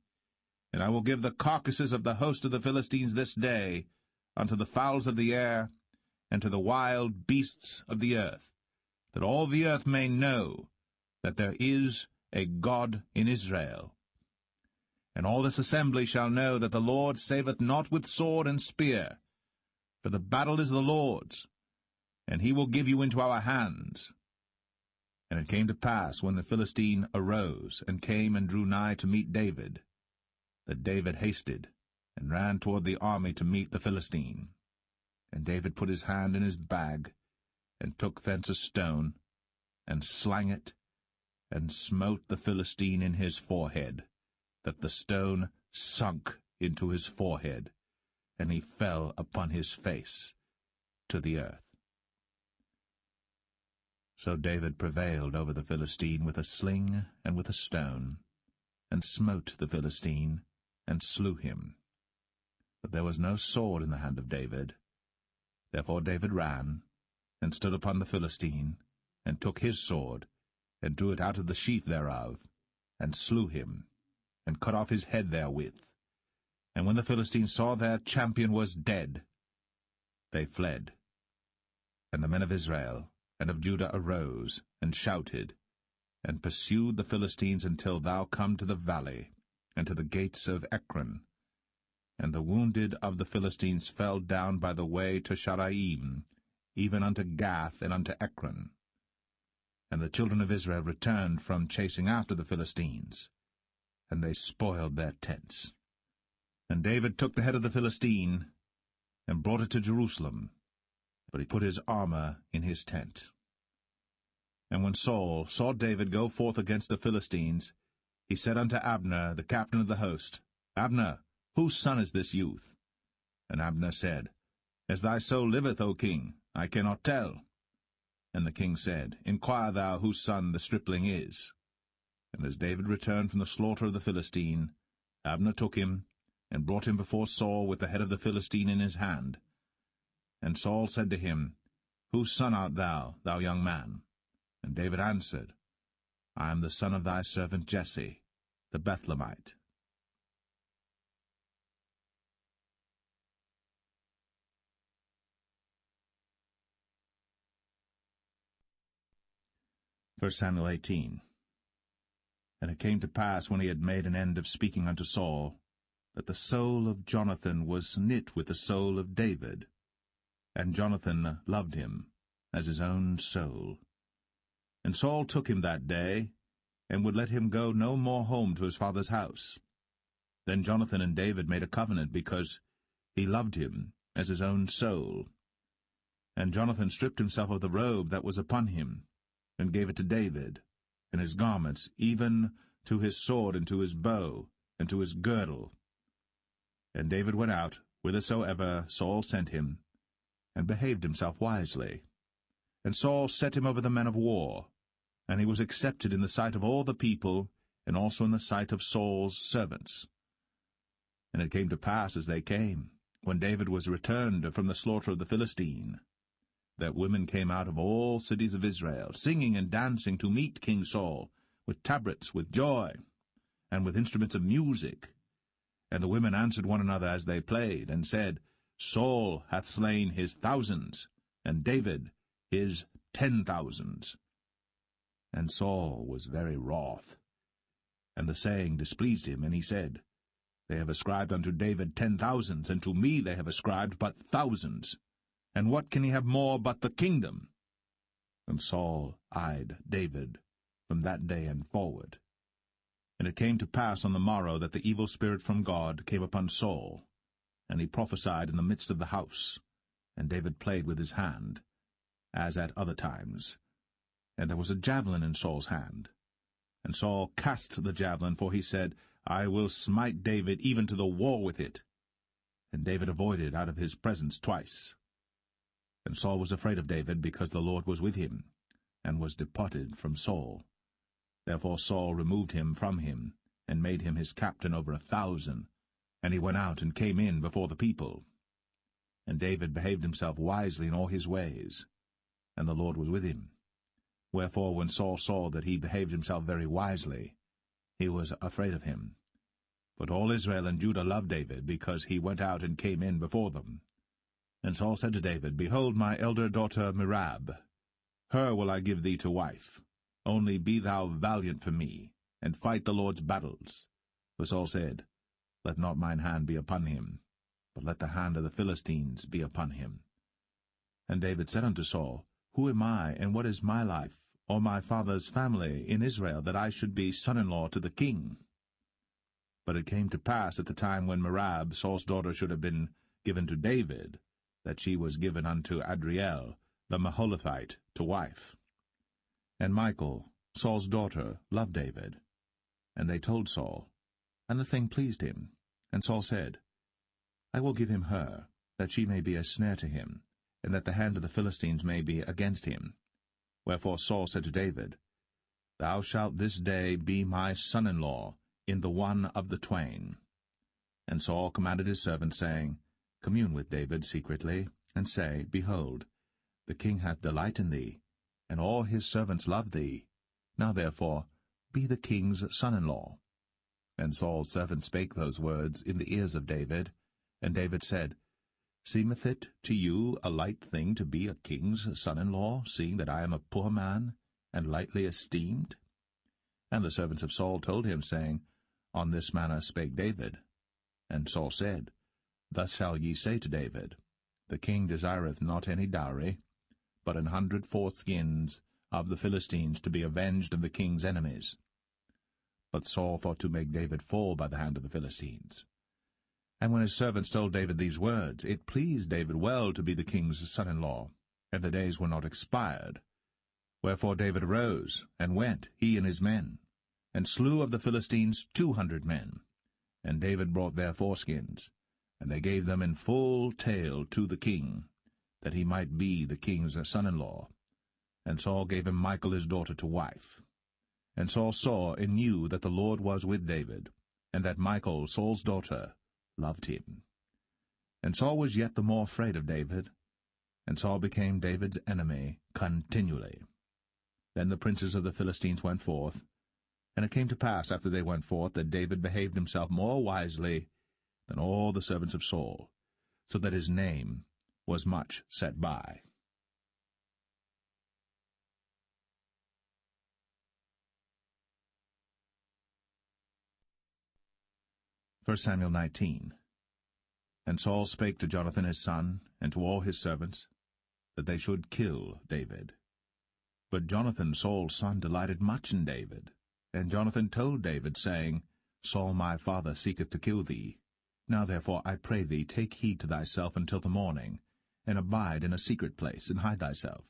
And I will give the carcasses of the host of the Philistines this day unto the fowls of the air, and to the wild beasts of the earth, that all the earth may know that there is a God in Israel. And all this assembly shall know that the Lord saveth not with sword and spear, for the battle is the Lord's, and he will give you into our hands. And it came to pass, when the Philistine arose, and came and drew nigh to meet David, that David hasted, and ran toward the army to meet the Philistine. And David put his hand in his bag, and took thence a stone, and slang it, and smote the Philistine in his forehead, that the stone sunk into his forehead, and he fell upon his face to the earth. So David prevailed over the Philistine with a sling and with a stone, and smote the Philistine, and slew him. But there was no sword in the hand of David. Therefore David ran, and stood upon the Philistine, and took his sword, and drew it out of the sheath thereof, and slew him, and cut off his head therewith. And when the Philistines saw their champion was dead, they fled. And the men of Israel and of Judah arose, and shouted, and pursued the Philistines until thou come to the valley, and to the gates of Ekron. And the wounded of the Philistines fell down by the way to Sharaim, even unto Gath and unto Ekron. And the children of Israel returned from chasing after the Philistines, and they spoiled their tents. And David took the head of the Philistine, and brought it to Jerusalem, but he put his armor in his tent. And when Saul saw David go forth against the Philistines, he said unto Abner, the captain of the host, Abner, whose son is this youth? And Abner said, As thy soul liveth, O king, I cannot tell. And the king said, Inquire thou whose son the stripling is. And as David returned from the slaughter of the Philistine, Abner took him, and brought him before Saul with the head of the Philistine in his hand. And Saul said to him, Whose son art thou, thou young man? And David answered, I am the son of thy servant Jesse, the Bethlehemite. 1 Samuel 18. And it came to pass, when he had made an end of speaking unto Saul, that the soul of Jonathan was knit with the soul of David, and Jonathan loved him as his own soul. And Saul took him that day, and would let him go no more home to his father's house. Then Jonathan and David made a covenant, because he loved him as his own soul. And Jonathan stripped himself of the robe that was upon him, and gave it to David, and his garments, even to his sword, and to his bow, and to his girdle. And David went out whithersoever Saul sent him, and behaved himself wisely. And Saul set him over the men of war, and he was accepted in the sight of all the people, and also in the sight of Saul's servants. And it came to pass, as they came, when David was returned from the slaughter of the Philistine, that women came out of all cities of Israel, singing and dancing to meet King Saul, with tabrets, with joy, and with instruments of music. And the women answered one another as they played, and said, Saul hath slain his thousands, and David his 10,000s. And Saul was very wroth, and the saying displeased him, and he said, They have ascribed unto David 10,000s, and to me they have ascribed but thousands. And what can he have more but the kingdom? And Saul eyed David from that day and forward. And it came to pass on the morrow that the evil spirit from God came upon Saul, and he prophesied in the midst of the house. And David played with his hand, as at other times. And there was a javelin in Saul's hand. And Saul cast the javelin, for he said, I will smite David even to the wall with it. And David avoided out of his presence twice. And Saul was afraid of David, because the Lord was with him, and was departed from Saul. Therefore Saul removed him from him, and made him his captain over 1,000. And he went out and came in before the people. And David behaved himself wisely in all his ways, and the Lord was with him. Wherefore when Saul saw that he behaved himself very wisely, he was afraid of him. But all Israel and Judah loved David, because he went out and came in before them. And Saul said to David, Behold my elder daughter Merab, her will I give thee to wife. Only be thou valiant for me, and fight the Lord's battles. For Saul said, Let not mine hand be upon him, but let the hand of the Philistines be upon him. And David said unto Saul, Who am I, and what is my life, or my father's family in Israel, that I should be son-in-law to the king? But it came to pass at the time when Merab, Saul's daughter, should have been given to David, that she was given unto Adriel, the Maholathite, to wife. And Michal, Saul's daughter, loved David. And they told Saul, and the thing pleased him. And Saul said, I will give him her, that she may be a snare to him, and that the hand of the Philistines may be against him. Wherefore Saul said to David, Thou shalt this day be my son-in-law in the one of the twain. And Saul commanded his servants, saying, Commune with David secretly, and say, Behold, the king hath delight in thee, and all his servants love thee. Now therefore be the king's son-in-law. And Saul's servants spake those words in the ears of David. And David said, Seemeth it to you a light thing to be a king's son-in-law, seeing that I am a poor man, and lightly esteemed? And the servants of Saul told him, saying, On this manner spake David. And Saul said, Thus shall ye say to David, The king desireth not any dowry, but 100 foreskins of the Philistines to be avenged of the king's enemies. But Saul thought to make David fall by the hand of the Philistines. And when his servants told David these words, it pleased David well to be the king's son-in-law, and the days were not expired. Wherefore David arose, and went, he and his men, and slew of the Philistines 200 men. And David brought their foreskins, and they gave them in full tale to the king, that he might be the king's son-in-law. And Saul gave him Michal his daughter to wife. And Saul saw and knew that the Lord was with David, and that Michal, Saul's daughter, loved him. And Saul was yet the more afraid of David, and Saul became David's enemy continually. Then the princes of the Philistines went forth, and it came to pass after they went forth that David behaved himself more wisely than all the servants of Saul, so that his name was much set by. 1 Samuel 19. And Saul spake to Jonathan his son, and to all his servants, that they should kill David. But Jonathan Saul's son delighted much in David. And Jonathan told David, saying, Saul my father seeketh to kill thee. Now therefore I pray thee, take heed to thyself until the morning, and abide in a secret place, and hide thyself.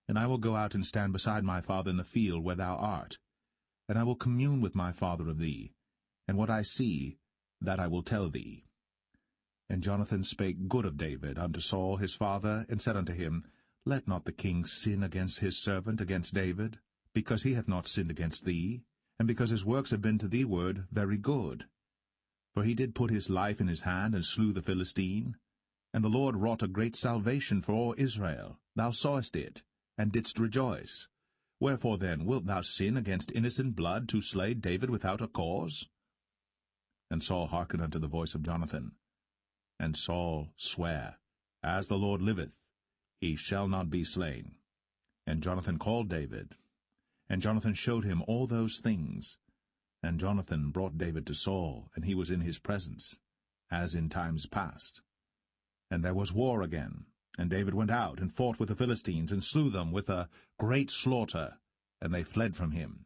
And I will go out and stand beside my father in the field where thou art. And I will commune with my father of thee, and what I see, that I will tell thee. And Jonathan spake good of David unto Saul his father, and said unto him, Let not the king sin against his servant, against David, because he hath not sinned against thee, and because his works have been to thee ward very good. For he did put his life in his hand, and slew the Philistine. And the Lord wrought a great salvation for all Israel. Thou sawest it, and didst rejoice. Wherefore then wilt thou sin against innocent blood, to slay David without a cause? And Saul hearkened unto the voice of Jonathan. And Saul sware, As the Lord liveth, he shall not be slain. And Jonathan called David. And Jonathan showed him all those things. And Jonathan brought David to Saul, and he was in his presence, as in times past. And there was war again, And David went out and fought with the Philistines, and slew them with a great slaughter, and they fled from him.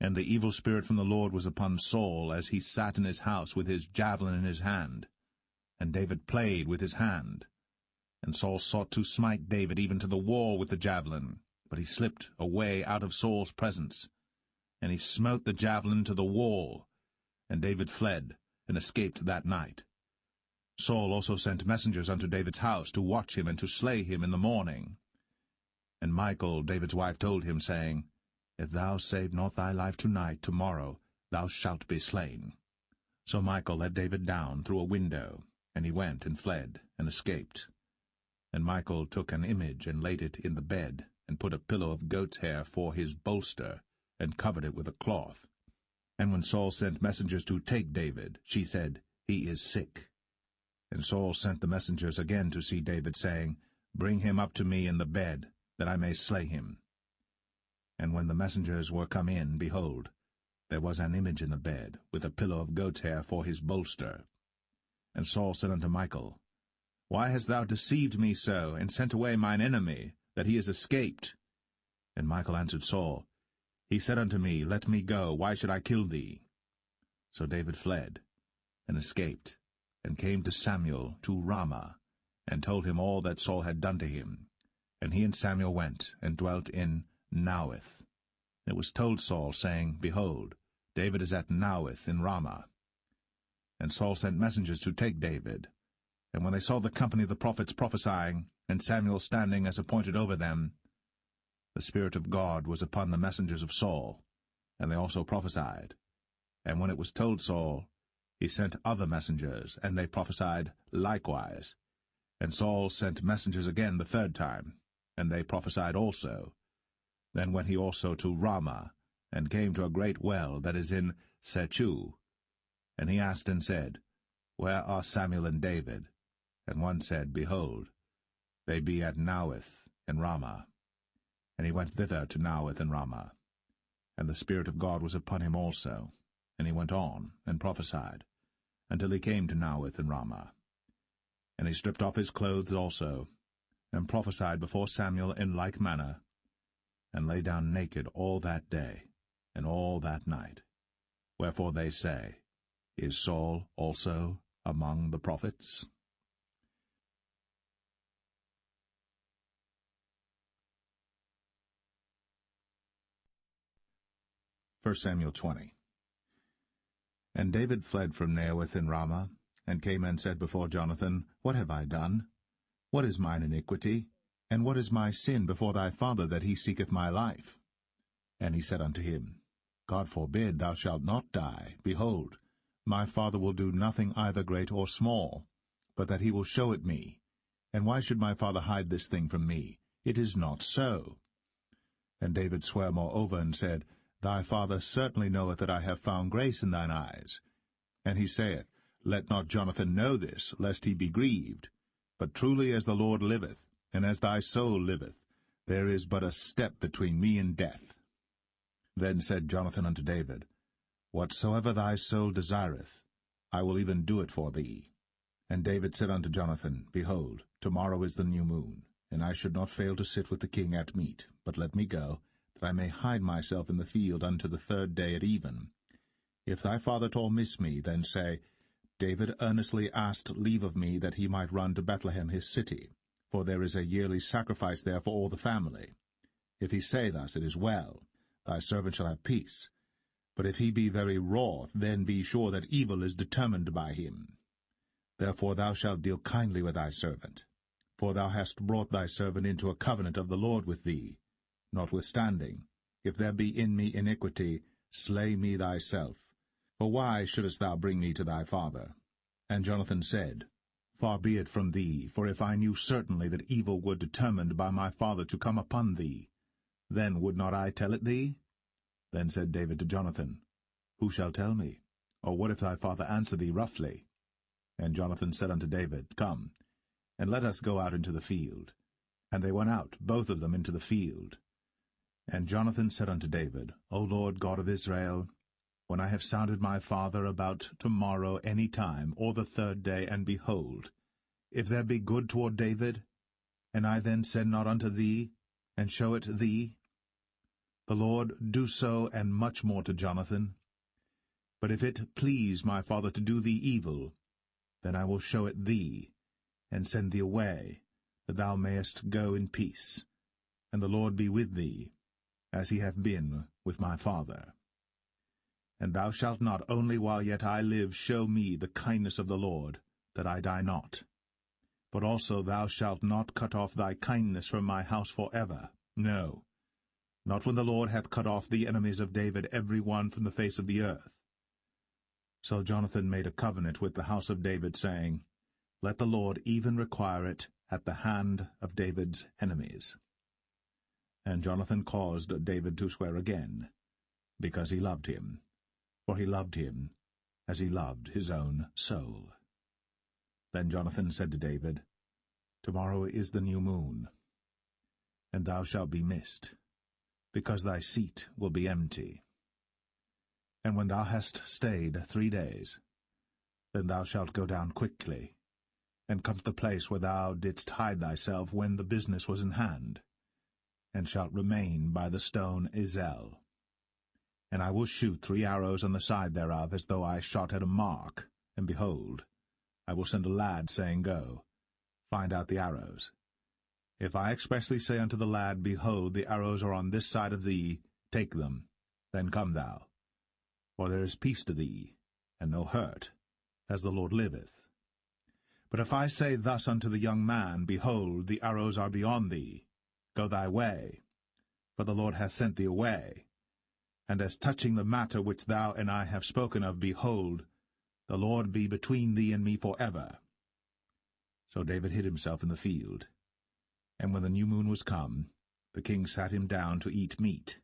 And the evil spirit from the Lord was upon Saul, as he sat in his house with his javelin in his hand. And David played with his hand. And Saul sought to smite David even to the wall with the javelin, but he slipped away out of Saul's presence. And he smote the javelin to the wall, and David fled, and escaped that night. Saul also sent messengers unto David's house to watch him and to slay him in the morning. And Michal, David's wife, told him, saying, If thou save not thy life tonight, tomorrow thou shalt be slain. So Michal let David down through a window, and he went and fled, and escaped. And Michal took an image, and laid it in the bed, and put a pillow of goat's hair for his bolster, and covered it with a cloth. And when Saul sent messengers to take David, she said, He is sick. And Saul sent the messengers again to see David, saying, Bring him up to me in the bed, that I may slay him. And when the messengers were come in, behold, there was an image in the bed, with a pillow of goat's hair for his bolster. And Saul said unto Michal, Why hast thou deceived me so, and sent away mine enemy, that he is escaped? And Michal answered Saul, He said unto me, Let me go, why should I kill thee? So David fled, and escaped, and came to Samuel to Ramah, and told him all that Saul had done to him. And he and Samuel went, and dwelt in Naueth. And it was told Saul, saying, Behold, David is at Naueth in Ramah. And Saul sent messengers to take David. And when they saw the company of the prophets prophesying, and Samuel standing as appointed over them, the Spirit of God was upon the messengers of Saul, and they also prophesied. And when it was told Saul, he sent other messengers, and they prophesied likewise. And Saul sent messengers again the third time, and they prophesied also. Then went he also to Ramah, and came to a great well that is in Sechu. And he asked and said, Where are Samuel and David? And one said, Behold, they be at Naueth in Ramah. And he went thither to Naueth in Ramah. And the Spirit of God was upon him also. And he went on, and prophesied, until he came to Naueth in Ramah. And he stripped off his clothes also, and prophesied before Samuel in like manner, and lay down naked all that day, and all that night. Wherefore they say, Is Saul also among the prophets? 1 Samuel 20. And David fled from Naueth in Ramah, and came and said before Jonathan, What have I done? What is mine iniquity? And what is my sin before thy father, that he seeketh my life? And he said unto him, God forbid, thou shalt not die. Behold, my father will do nothing either great or small, but that he will show it me. And why should my father hide this thing from me? It is not so. And David sware moreover, and said, Thy father certainly knoweth that I have found grace in thine eyes. And he saith, Let not Jonathan know this, lest he be grieved. But truly as the Lord liveth, and as thy soul liveth, there is but a step between me and death. Then said Jonathan unto David, Whatsoever thy soul desireth, I will even do it for thee. And David said unto Jonathan, Behold, tomorrow is the new moon, and I should not fail to sit with the king at meat, but let me go, that I may hide myself in the field unto the third day at even. If thy father at all miss me, then say, David earnestly asked leave of me that he might run to Bethlehem his city, for there is a yearly sacrifice there for all the family. If he say thus, it is well, thy servant shall have peace. But if he be very wroth, then be sure that evil is determined by him. Therefore thou shalt deal kindly with thy servant, for thou hast brought thy servant into a covenant of the Lord with thee. Notwithstanding, if there be in me iniquity, slay me thyself. For why shouldest thou bring me to thy father? And Jonathan said, Far be it from thee, for if I knew certainly that evil were determined by my father to come upon thee, then would not I tell it thee? Then said David to Jonathan, Who shall tell me? Or what if thy father answer thee roughly? And Jonathan said unto David, Come, and let us go out into the field. And they went out, both of them, into the field. And Jonathan said unto David, O Lord God of Israel, when I have sounded my father about tomorrow any time, or the third day, and behold, if there be good toward David, And I then said not unto thee, and show it thee? The Lord do so, and much more to Jonathan. But if it please my father to do thee evil, then I will show it thee, and send thee away, that thou mayest go in peace, and the Lord be with thee, as he hath been with my father. And thou shalt not only while yet I live show me the kindness of the Lord, that I die not, but also thou shalt not cut off thy kindness from my house for ever, no, not when the Lord hath cut off the enemies of David every one from the face of the earth. So Jonathan made a covenant with the house of David, saying, Let the Lord even require it at the hand of David's enemies. And Jonathan caused David to swear again, because he loved him, for he loved him as he loved his own soul. Then Jonathan said to David, Tomorrow is the new moon, and thou shalt be missed, because thy seat will be empty. And when thou hast stayed 3 days, then thou shalt go down quickly, and come to the place where thou didst hide thyself when the business was in hand, and shalt remain by the stone Zelle. And I will shoot 3 arrows on the side thereof, as though I shot at a mark, and behold, I will send a lad, saying, Go, find out the arrows. If I expressly say unto the lad, Behold, the arrows are on this side of thee, take them, then come thou. For there is peace to thee, and no hurt, as the Lord liveth. But if I say thus unto the young man, Behold, the arrows are beyond thee, go thy way, for the Lord hath sent thee away. And as touching the matter which thou and I have spoken of, behold, the Lord be between thee and me for ever. So David hid himself in the field. And when the new moon was come, the king sat him down to eat meat.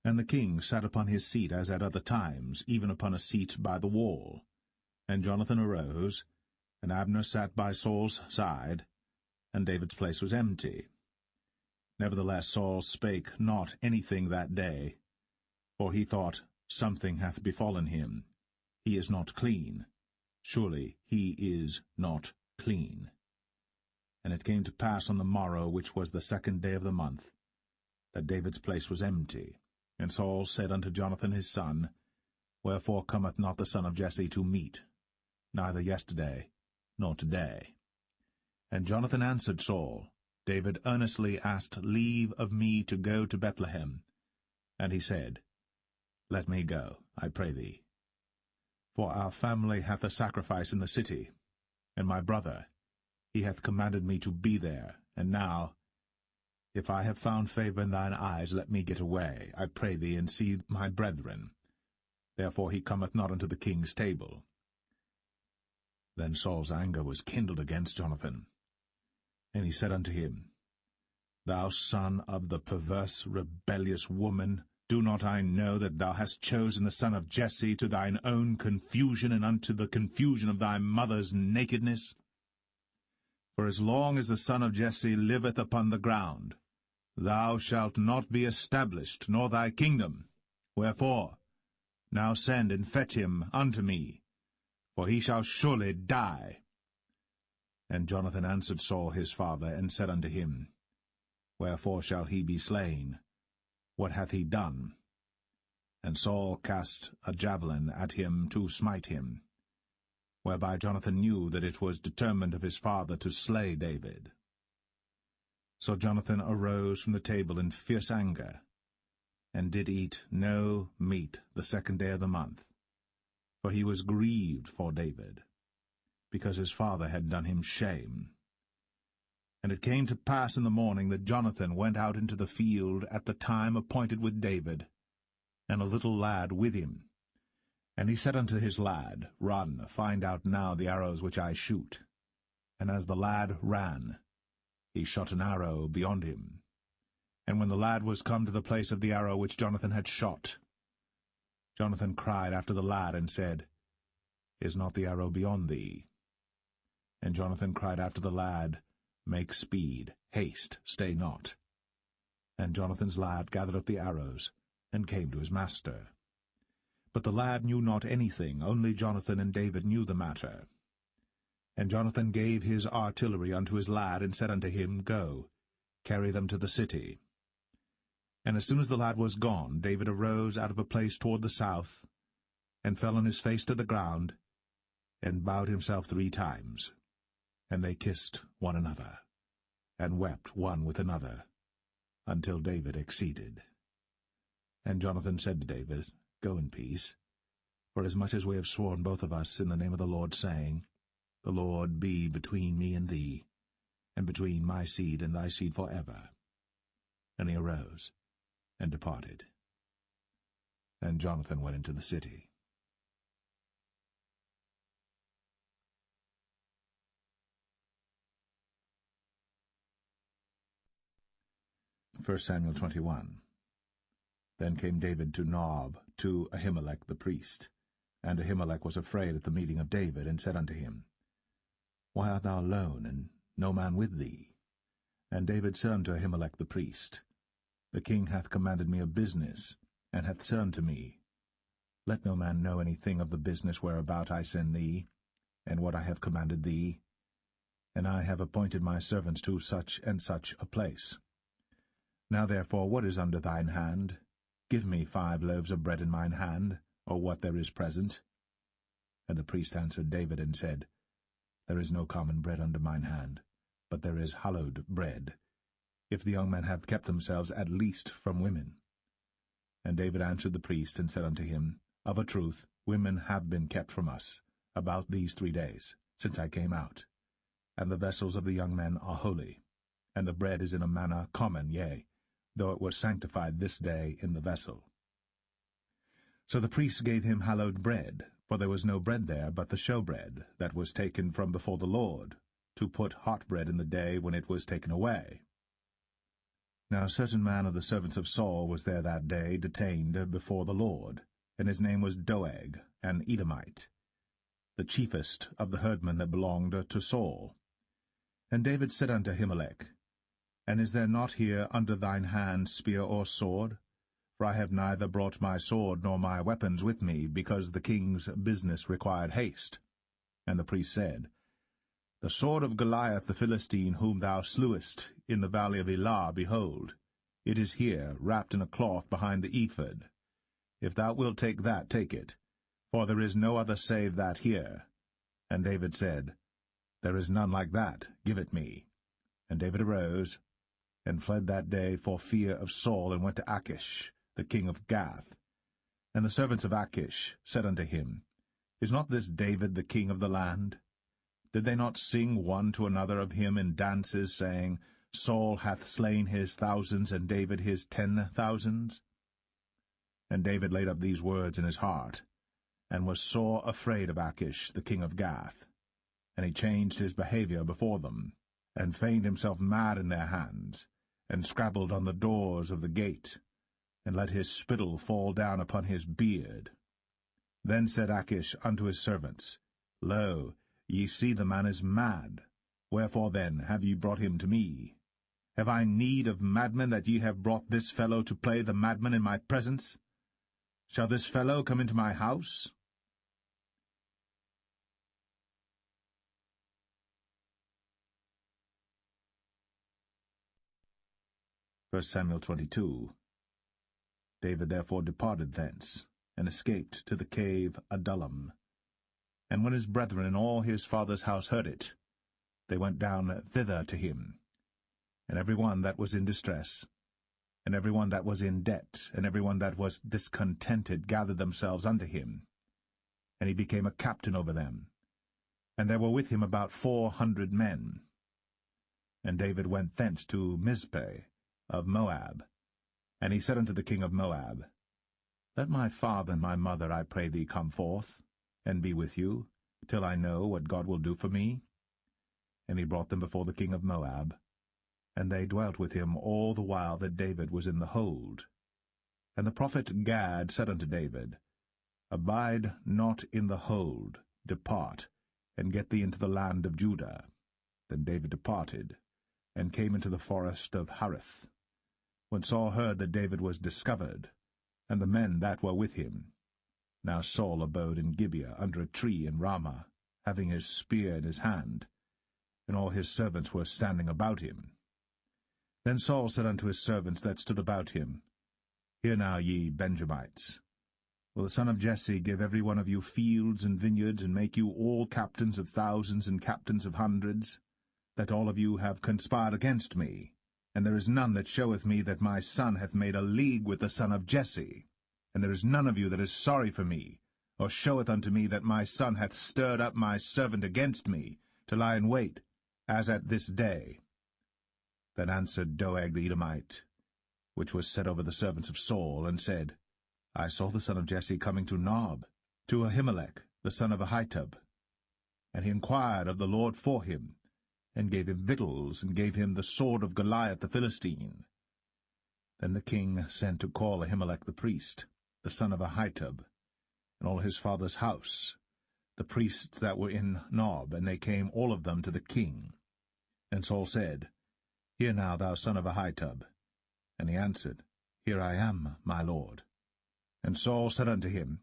And the king sat upon his seat as at other times, even upon a seat by the wall. And Jonathan arose, and Abner sat by Saul's side, and David's place was empty. Nevertheless Saul spake not anything that day, for he thought, Something hath befallen him. He is not clean. Surely he is not clean. And it came to pass on the morrow, which was the 2nd day of the month, that David's place was empty. And Saul said unto Jonathan his son, Wherefore cometh not the son of Jesse to meat, neither yesterday nor today? And Jonathan answered Saul, David earnestly asked leave of me to go to Bethlehem. And he said, Let me go, I pray thee. For our family hath a sacrifice in the city, and my brother, he hath commanded me to be there. And now, if I have found favor in thine eyes, let me get away, I pray thee, and see my brethren. Therefore he cometh not unto the king's table. Then Saul's anger was kindled against Jonathan. And he said unto him, Thou son of the perverse, rebellious woman, do not I know that thou hast chosen the son of Jesse to thine own confusion, and unto the confusion of thy mother's nakedness? For as long as the son of Jesse liveth upon the ground, thou shalt not be established, nor thy kingdom. Wherefore, now send and fetch him unto me, for he shall surely die. And Jonathan answered Saul his father, and said unto him, Wherefore shall he be slain? What hath he done? And Saul cast a javelin at him to smite him, whereby Jonathan knew that it was determined of his father to slay David. So Jonathan arose from the table in fierce anger, and did eat no meat the 2nd day of the month, for he was grieved for David, because his father had done him shame. And it came to pass in the morning that Jonathan went out into the field at the time appointed with David, and a little lad with him. And he said unto his lad, Run, find out now the arrows which I shoot. And as the lad ran, he shot an arrow beyond him. And when the lad was come to the place of the arrow which Jonathan had shot, Jonathan cried after the lad, and said, Is not the arrow beyond thee? And Jonathan cried after the lad, Make speed, haste, stay not. And Jonathan's lad gathered up the arrows, and came to his master. But the lad knew not anything, only Jonathan and David knew the matter. And Jonathan gave his artillery unto his lad, and said unto him, Go, carry them to the city. And as soon as the lad was gone, David arose out of a place toward the south, and fell on his face to the ground, and bowed himself 3 times. And they kissed one another, and wept one with another, until David exceeded. And Jonathan said to David, Go in peace, forasmuch as we have sworn both of us in the name of the Lord, saying, The Lord be between me and thee, and between my seed and thy seed forever. And he arose, and departed. And Jonathan went into the city. 1 Samuel 21. Then came David to Nob, to Ahimelech the priest. And Ahimelech was afraid at the meeting of David, and said unto him, Why art thou alone, and no man with thee? And David said unto Ahimelech the priest, The king hath commanded me a business, and hath said unto me, Let no man know anything of the business whereabout I send thee, and what I have commanded thee. And I have appointed my servants to such and such a place. Now therefore, what is under thine hand? Give me 5 loaves of bread in mine hand, or what there is present. And the priest answered David, and said, There is no common bread under mine hand, but there is hallowed bread, if the young men have kept themselves at least from women. And David answered the priest, and said unto him, Of a truth, women have been kept from us, about these 3 days, since I came out. And the vessels of the young men are holy, and the bread is in a manner common, yea, though it was sanctified this day in the vessel. So the priests gave him hallowed bread, for there was no bread there but the showbread, that was taken from before the Lord, to put hot bread in the day when it was taken away. Now a certain man of the servants of Saul was there that day, detained before the Lord, and his name was Doeg, an Edomite, the chiefest of the herdmen that belonged to Saul. And David said unto Ahimelech, And is there not here under thine hand spear or sword? For I have neither brought my sword nor my weapons with me, because the king's business required haste. And the priest said, The sword of Goliath the Philistine, whom thou slewest in the valley of Elah, behold, it is here, wrapped in a cloth behind the ephod. If thou wilt take that, take it, for there is no other save that here. And David said, There is none like that, give it me. And David arose, and fled that day for fear of Saul, and went to Achish, the king of Gath. And the servants of Achish said unto him, Is not this David the king of the land? Did they not sing one to another of him in dances, saying, Saul hath slain his thousands, and David his 10,000s? And David laid up these words in his heart, and was sore afraid of Achish, the king of Gath. And he changed his behavior before them, and feigned himself mad in their hands, and scrabbled on the doors of the gate, and let his spittle fall down upon his beard. Then said Achish unto his servants, Lo, ye see the man is mad. Wherefore then have ye brought him to me? Have I need of madmen, that ye have brought this fellow to play the madman in my presence? Shall this fellow come into my house? First Samuel 22. David therefore departed thence, and escaped to the cave Adullam. And when his brethren and all his father's house heard it, they went down thither to him, and every one that was in distress, and every one that was in debt, and every one that was discontented gathered themselves unto him. And he became a captain over them, and there were with him about 400 men. And David went thence to Mizpeh of Moab. And he said unto the king of Moab, Let my father and my mother, I pray thee, come forth, and be with you, till I know what God will do for me. And he brought them before the king of Moab, and they dwelt with him all the while that David was in the hold. And the prophet Gad said unto David, Abide not in the hold, depart, and get thee into the land of Judah. Then David departed, and came into the forest of Hareth. When Saul heard that David was discovered, and the men that were with him. Now Saul abode in Gibeah under a tree in Ramah, having his spear in his hand, and all his servants were standing about him. Then Saul said unto his servants that stood about him, Hear now, ye Benjamites. Will the son of Jesse give every one of you fields and vineyards, and make you all captains of thousands and captains of hundreds, that all of you have conspired against me? And there is none that showeth me that my son hath made a league with the son of Jesse. And there is none of you that is sorry for me, or showeth unto me that my son hath stirred up my servant against me, to lie in wait, as at this day. Then answered Doeg the Edomite, which was set over the servants of Saul, and said, I saw the son of Jesse coming to Nob, to Ahimelech, the son of Ahitub. And he inquired of the Lord for him, and gave him victuals, and gave him the sword of Goliath the Philistine. Then the king sent to call Ahimelech the priest, the son of Ahitub, and all his father's house, the priests that were in Nob, and they came all of them to the king. And Saul said, Hear now, thou son of Ahitub. And he answered, Here I am, my lord. And Saul said unto him,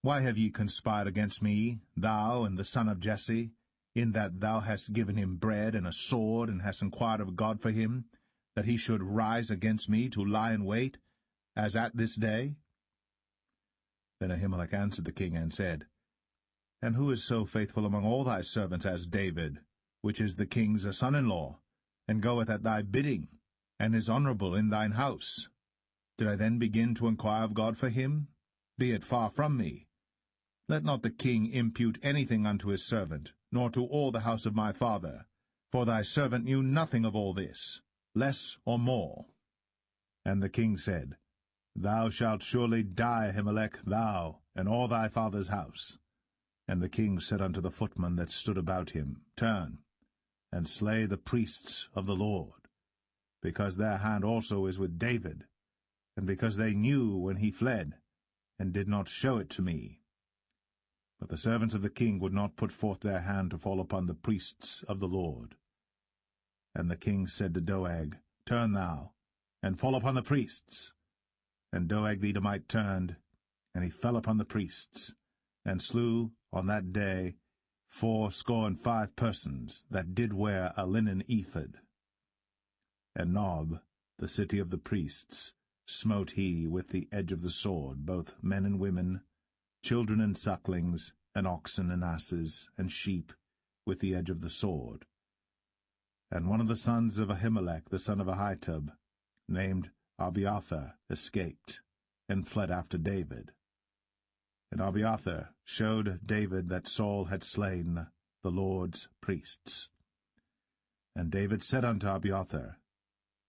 Why have ye conspired against me, thou and the son of Jesse, in that thou hast given him bread and a sword, and hast inquired of God for him, that he should rise against me to lie in wait, as at this day? Then Ahimelech answered the king, and said, And who is so faithful among all thy servants as David, which is the king's son-in-law, and goeth at thy bidding, and is honorable in thine house? Did I then begin to inquire of God for him? Be it far from me. Let not the king impute anything unto his servant, nor to all the house of my father, for thy servant knew nothing of all this, less or more. And the king said, Thou shalt surely die, Ahimelech, thou, and all thy father's house. And the king said unto the footmen that stood about him, Turn, and slay the priests of the Lord, because their hand also is with David, and because they knew when he fled, and did not show it to me. But the servants of the king would not put forth their hand to fall upon the priests of the Lord. And the king said to Doeg, Turn thou, and fall upon the priests. And Doeg the Edomite turned, and he fell upon the priests, and slew on that day 75 persons that did wear a linen ephod. And Nob, the city of the priests, smote he with the edge of the sword, both men and women, children and sucklings, and oxen and asses, and sheep, with the edge of the sword. And one of the sons of Ahimelech, the son of Ahitub, named Abiathar, escaped, and fled after David. And Abiathar showed David that Saul had slain the Lord's priests. And David said unto Abiathar,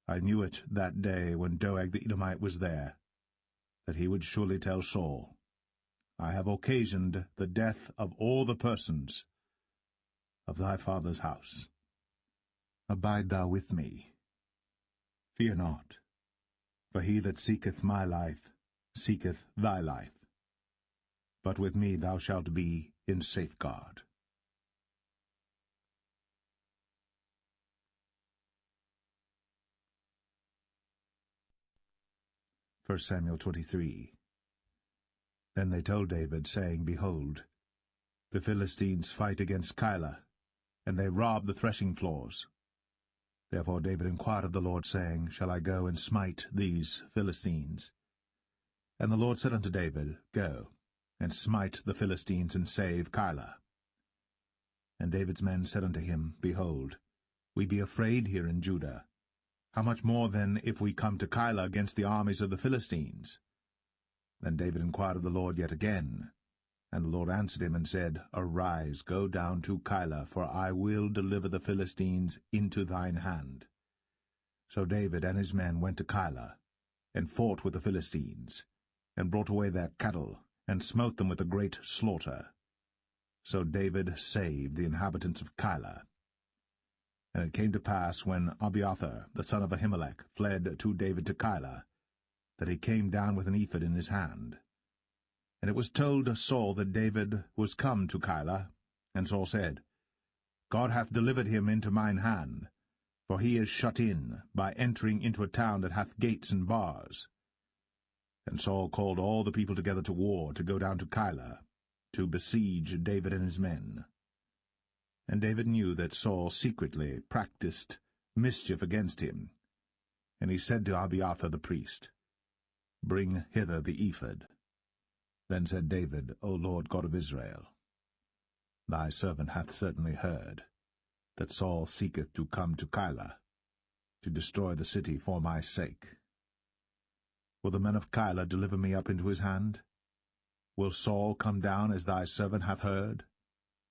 I knew it that day when Doeg the Edomite was there, that he would surely tell Saul, I have occasioned the death of all the persons of thy father's house. Abide thou with me. Fear not, for he that seeketh my life seeketh thy life. But with me thou shalt be in safeguard. 1 Samuel 23. Then they told David, saying, Behold, the Philistines fight against Keilah, and they rob the threshing floors. Therefore David inquired of the Lord, saying, Shall I go and smite these Philistines? And the Lord said unto David, Go, and smite the Philistines, and save Keilah. And David's men said unto him, Behold, we be afraid here in Judah. How much more then if we come to Keilah against the armies of the Philistines? Then David inquired of the Lord yet again. And the Lord answered him and said, Arise, go down to Keilah, for I will deliver the Philistines into thine hand. So David and his men went to Keilah, and fought with the Philistines, and brought away their cattle, and smote them with a great slaughter. So David saved the inhabitants of Keilah. And it came to pass, when Abiathar, the son of Ahimelech, fled to David to Keilah, that he came down with an ephod in his hand. And it was told Saul that David was come to Keilah, and Saul said, God hath delivered him into mine hand, for he is shut in, by entering into a town that hath gates and bars. And Saul called all the people together to war, to go down to Keilah, to besiege David and his men. And David knew that Saul secretly practiced mischief against him. And he said to Abiathar the priest, Bring hither the ephod. Then said David, O Lord God of Israel, Thy servant hath certainly heard that Saul seeketh to come to Keilah, to destroy the city for my sake. Will the men of Keilah deliver me up into his hand? Will Saul come down as thy servant hath heard?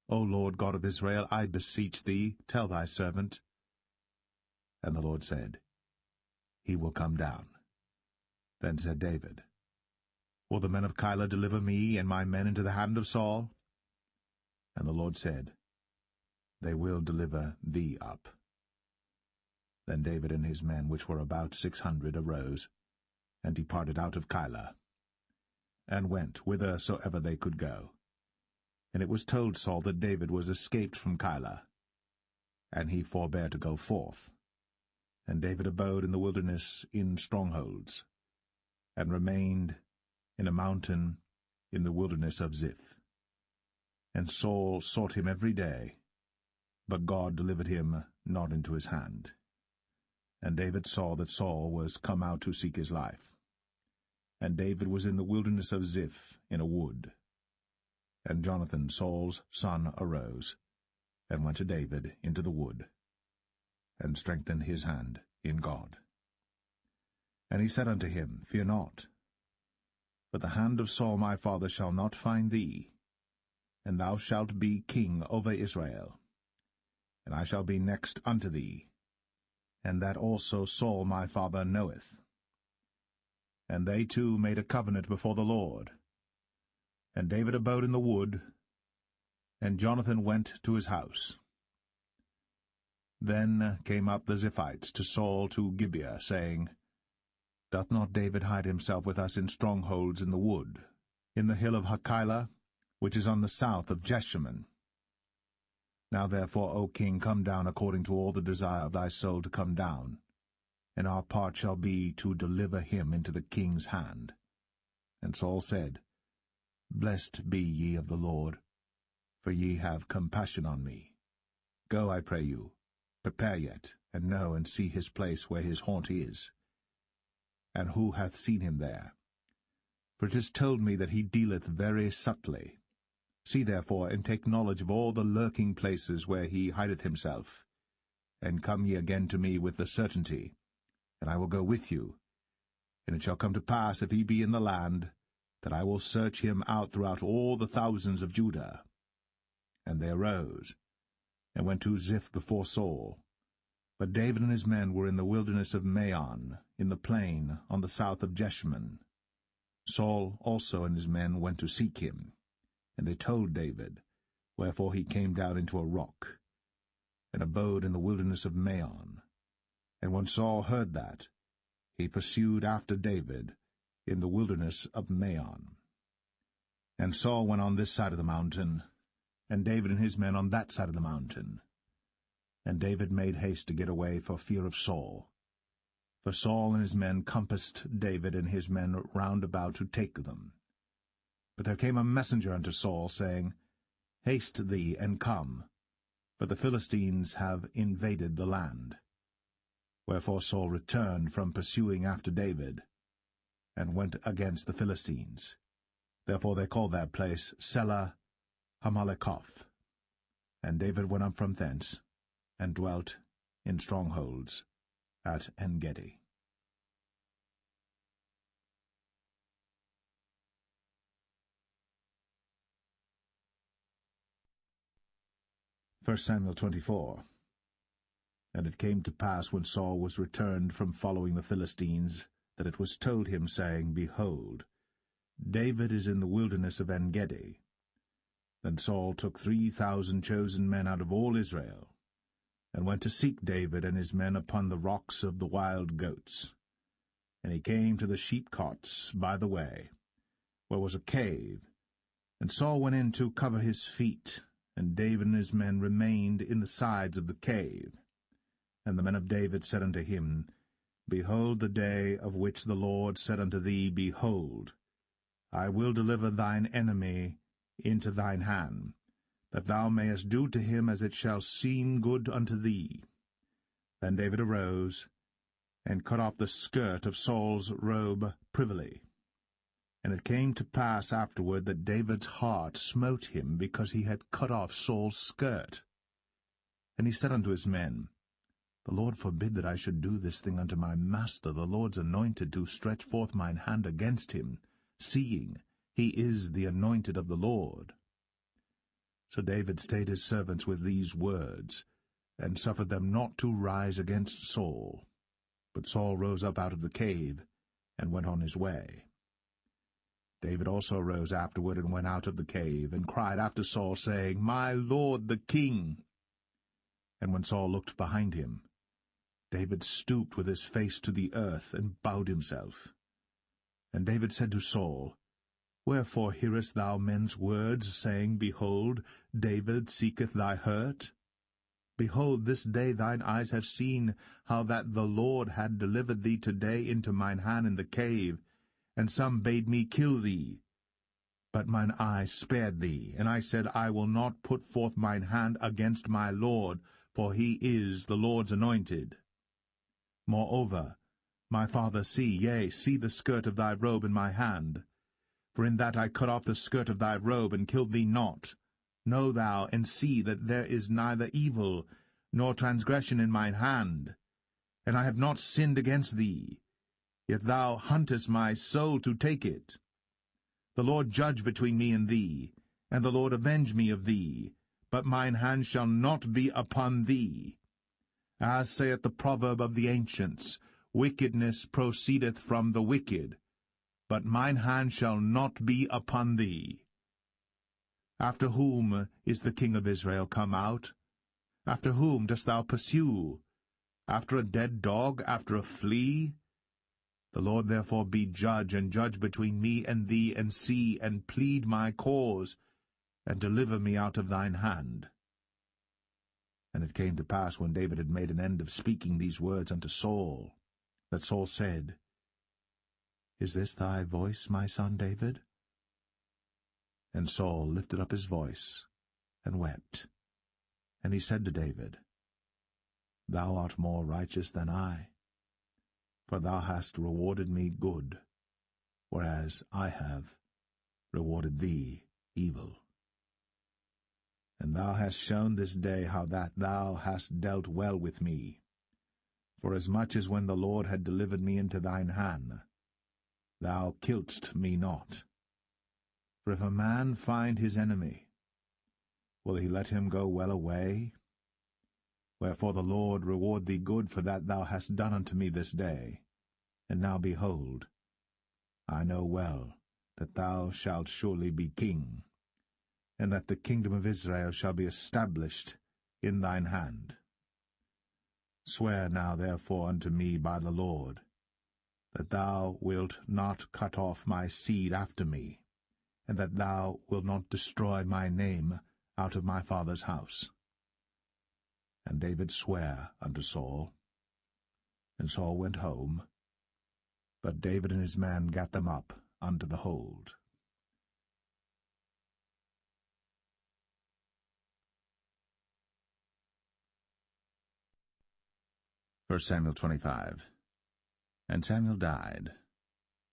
O Lord God of Israel, I beseech thee, tell thy servant. And the Lord said, He will come down. Then said David, Will the men of Keilah deliver me and my men into the hand of Saul? And the Lord said, They will deliver thee up. Then David and his men, which were about 600, arose, and departed out of Keilah, and went whithersoever they could go. And it was told Saul that David was escaped from Keilah, and he forbare to go forth. And David abode in the wilderness in strongholds, and remained in a mountain in the wilderness of Ziph. And Saul sought him every day, but God delivered him not into his hand. And David saw that Saul was come out to seek his life. And David was in the wilderness of Ziph in a wood. And Jonathan, Saul's son, arose, and went to David into the wood, and strengthened his hand in God. And he said unto him, Fear not, for the hand of Saul my father shall not find thee, and thou shalt be king over Israel, and I shall be next unto thee, and that also Saul my father knoweth. And they two made a covenant before the Lord. And David abode in the wood, and Jonathan went to his house. Then came up the Ziphites to Saul to Gibeah, saying, Doth not David hide himself with us in strongholds in the wood, in the hill of Hachilah, which is on the south of Jeshimon? Now therefore, O king, come down according to all the desire of thy soul to come down, and our part shall be to deliver him into the king's hand. And Saul said, Blessed be ye of the Lord, for ye have compassion on me. Go, I pray you, prepare yet, and know and see his place where his haunt is. And who hath seen him there? For it is told me that he dealeth very subtly. See therefore, and take knowledge of all the lurking places where he hideth himself, and come ye again to me with the certainty, and I will go with you. And it shall come to pass, if he be in the land, that I will search him out throughout all the thousands of Judah. And they arose, and went to Ziph before Saul. But David and his men were in the wilderness of Maon, in the plain, on the south of Jeshimon. Saul also and his men went to seek him. And they told David, wherefore he came down into a rock, and abode in the wilderness of Maon. And when Saul heard that, he pursued after David in the wilderness of Maon. And Saul went on this side of the mountain, and David and his men on that side of the mountain. And David made haste to get away for fear of Saul. For Saul and his men compassed David and his men round about to take them. But there came a messenger unto Saul, saying, Haste thee, and come, for the Philistines have invaded the land. Wherefore Saul returned from pursuing after David, and went against the Philistines. Therefore they called that place Selah Hamalekoth. And David went up from thence, and dwelt in strongholds at En-gedi. 1 Samuel 24. And it came to pass, when Saul was returned from following the Philistines, that it was told him, saying, Behold, David is in the wilderness of En-gedi. Then Saul took 3,000 chosen men out of all Israel, and went to seek David and his men upon the rocks of the wild goats. And he came to the sheepcots by the way, where was a cave. And Saul went in to cover his feet, and David and his men remained in the sides of the cave. And the men of David said unto him, Behold the day of which the Lord said unto thee, Behold, I will deliver thine enemy into thine hand, that thou mayest do to him as it shall seem good unto thee. Then David arose, and cut off the skirt of Saul's robe privily. And it came to pass afterward that David's heart smote him, because he had cut off Saul's skirt. And he said unto his men, The Lord forbid that I should do this thing unto my master, the Lord's anointed, to stretch forth mine hand against him, seeing he is the anointed of the Lord. So David stayed his servants with these words, and suffered them not to rise against Saul. But Saul rose up out of the cave, and went on his way. David also rose afterward, and went out of the cave, and cried after Saul, saying, My lord the king. And when Saul looked behind him, David stooped with his face to the earth, and bowed himself. And David said to Saul, Wherefore hearest thou men's words, saying, Behold, David seeketh thy hurt? Behold, this day thine eyes have seen how that the Lord had delivered thee today into mine hand in the cave, and some bade me kill thee. But mine eye spared thee, and I said, I will not put forth mine hand against my Lord, for he is the Lord's anointed. Moreover, my father, see the skirt of thy robe in my hand. For in that I cut off the skirt of thy robe, and killed thee not. Know thou, and see that there is neither evil nor transgression in mine hand. And I have not sinned against thee, yet thou huntest my soul to take it. The Lord judge between me and thee, and the Lord avenge me of thee, but mine hand shall not be upon thee. As saith the proverb of the ancients, Wickedness proceedeth from the wicked, but mine hand shall not be upon thee. After whom is the king of Israel come out? After whom dost thou pursue? After a dead dog, after a flea? The Lord therefore be judge, and judge between me and thee, and see, and plead my cause, and deliver me out of thine hand. And it came to pass, when David had made an end of speaking these words unto Saul, that Saul said, Is this thy voice, my son David? And Saul lifted up his voice, and wept. And he said to David, Thou art more righteous than I, for thou hast rewarded me good, whereas I have rewarded thee evil. And thou hast shown this day how that thou hast dealt well with me, forasmuch as when the Lord had delivered me into thine hand, thou killedst me not. For if a man find his enemy, will he let him go well away? Wherefore the Lord reward thee good for that thou hast done unto me this day. And now behold, I know well that thou shalt surely be king, and that the kingdom of Israel shall be established in thine hand. Swear now therefore unto me by the Lord, that thou wilt not cut off my seed after me, and that thou wilt not destroy my name out of my father's house. And David sware unto Saul. And Saul went home, but David and his men gat them up unto the hold. 1 Samuel 25. And Samuel died,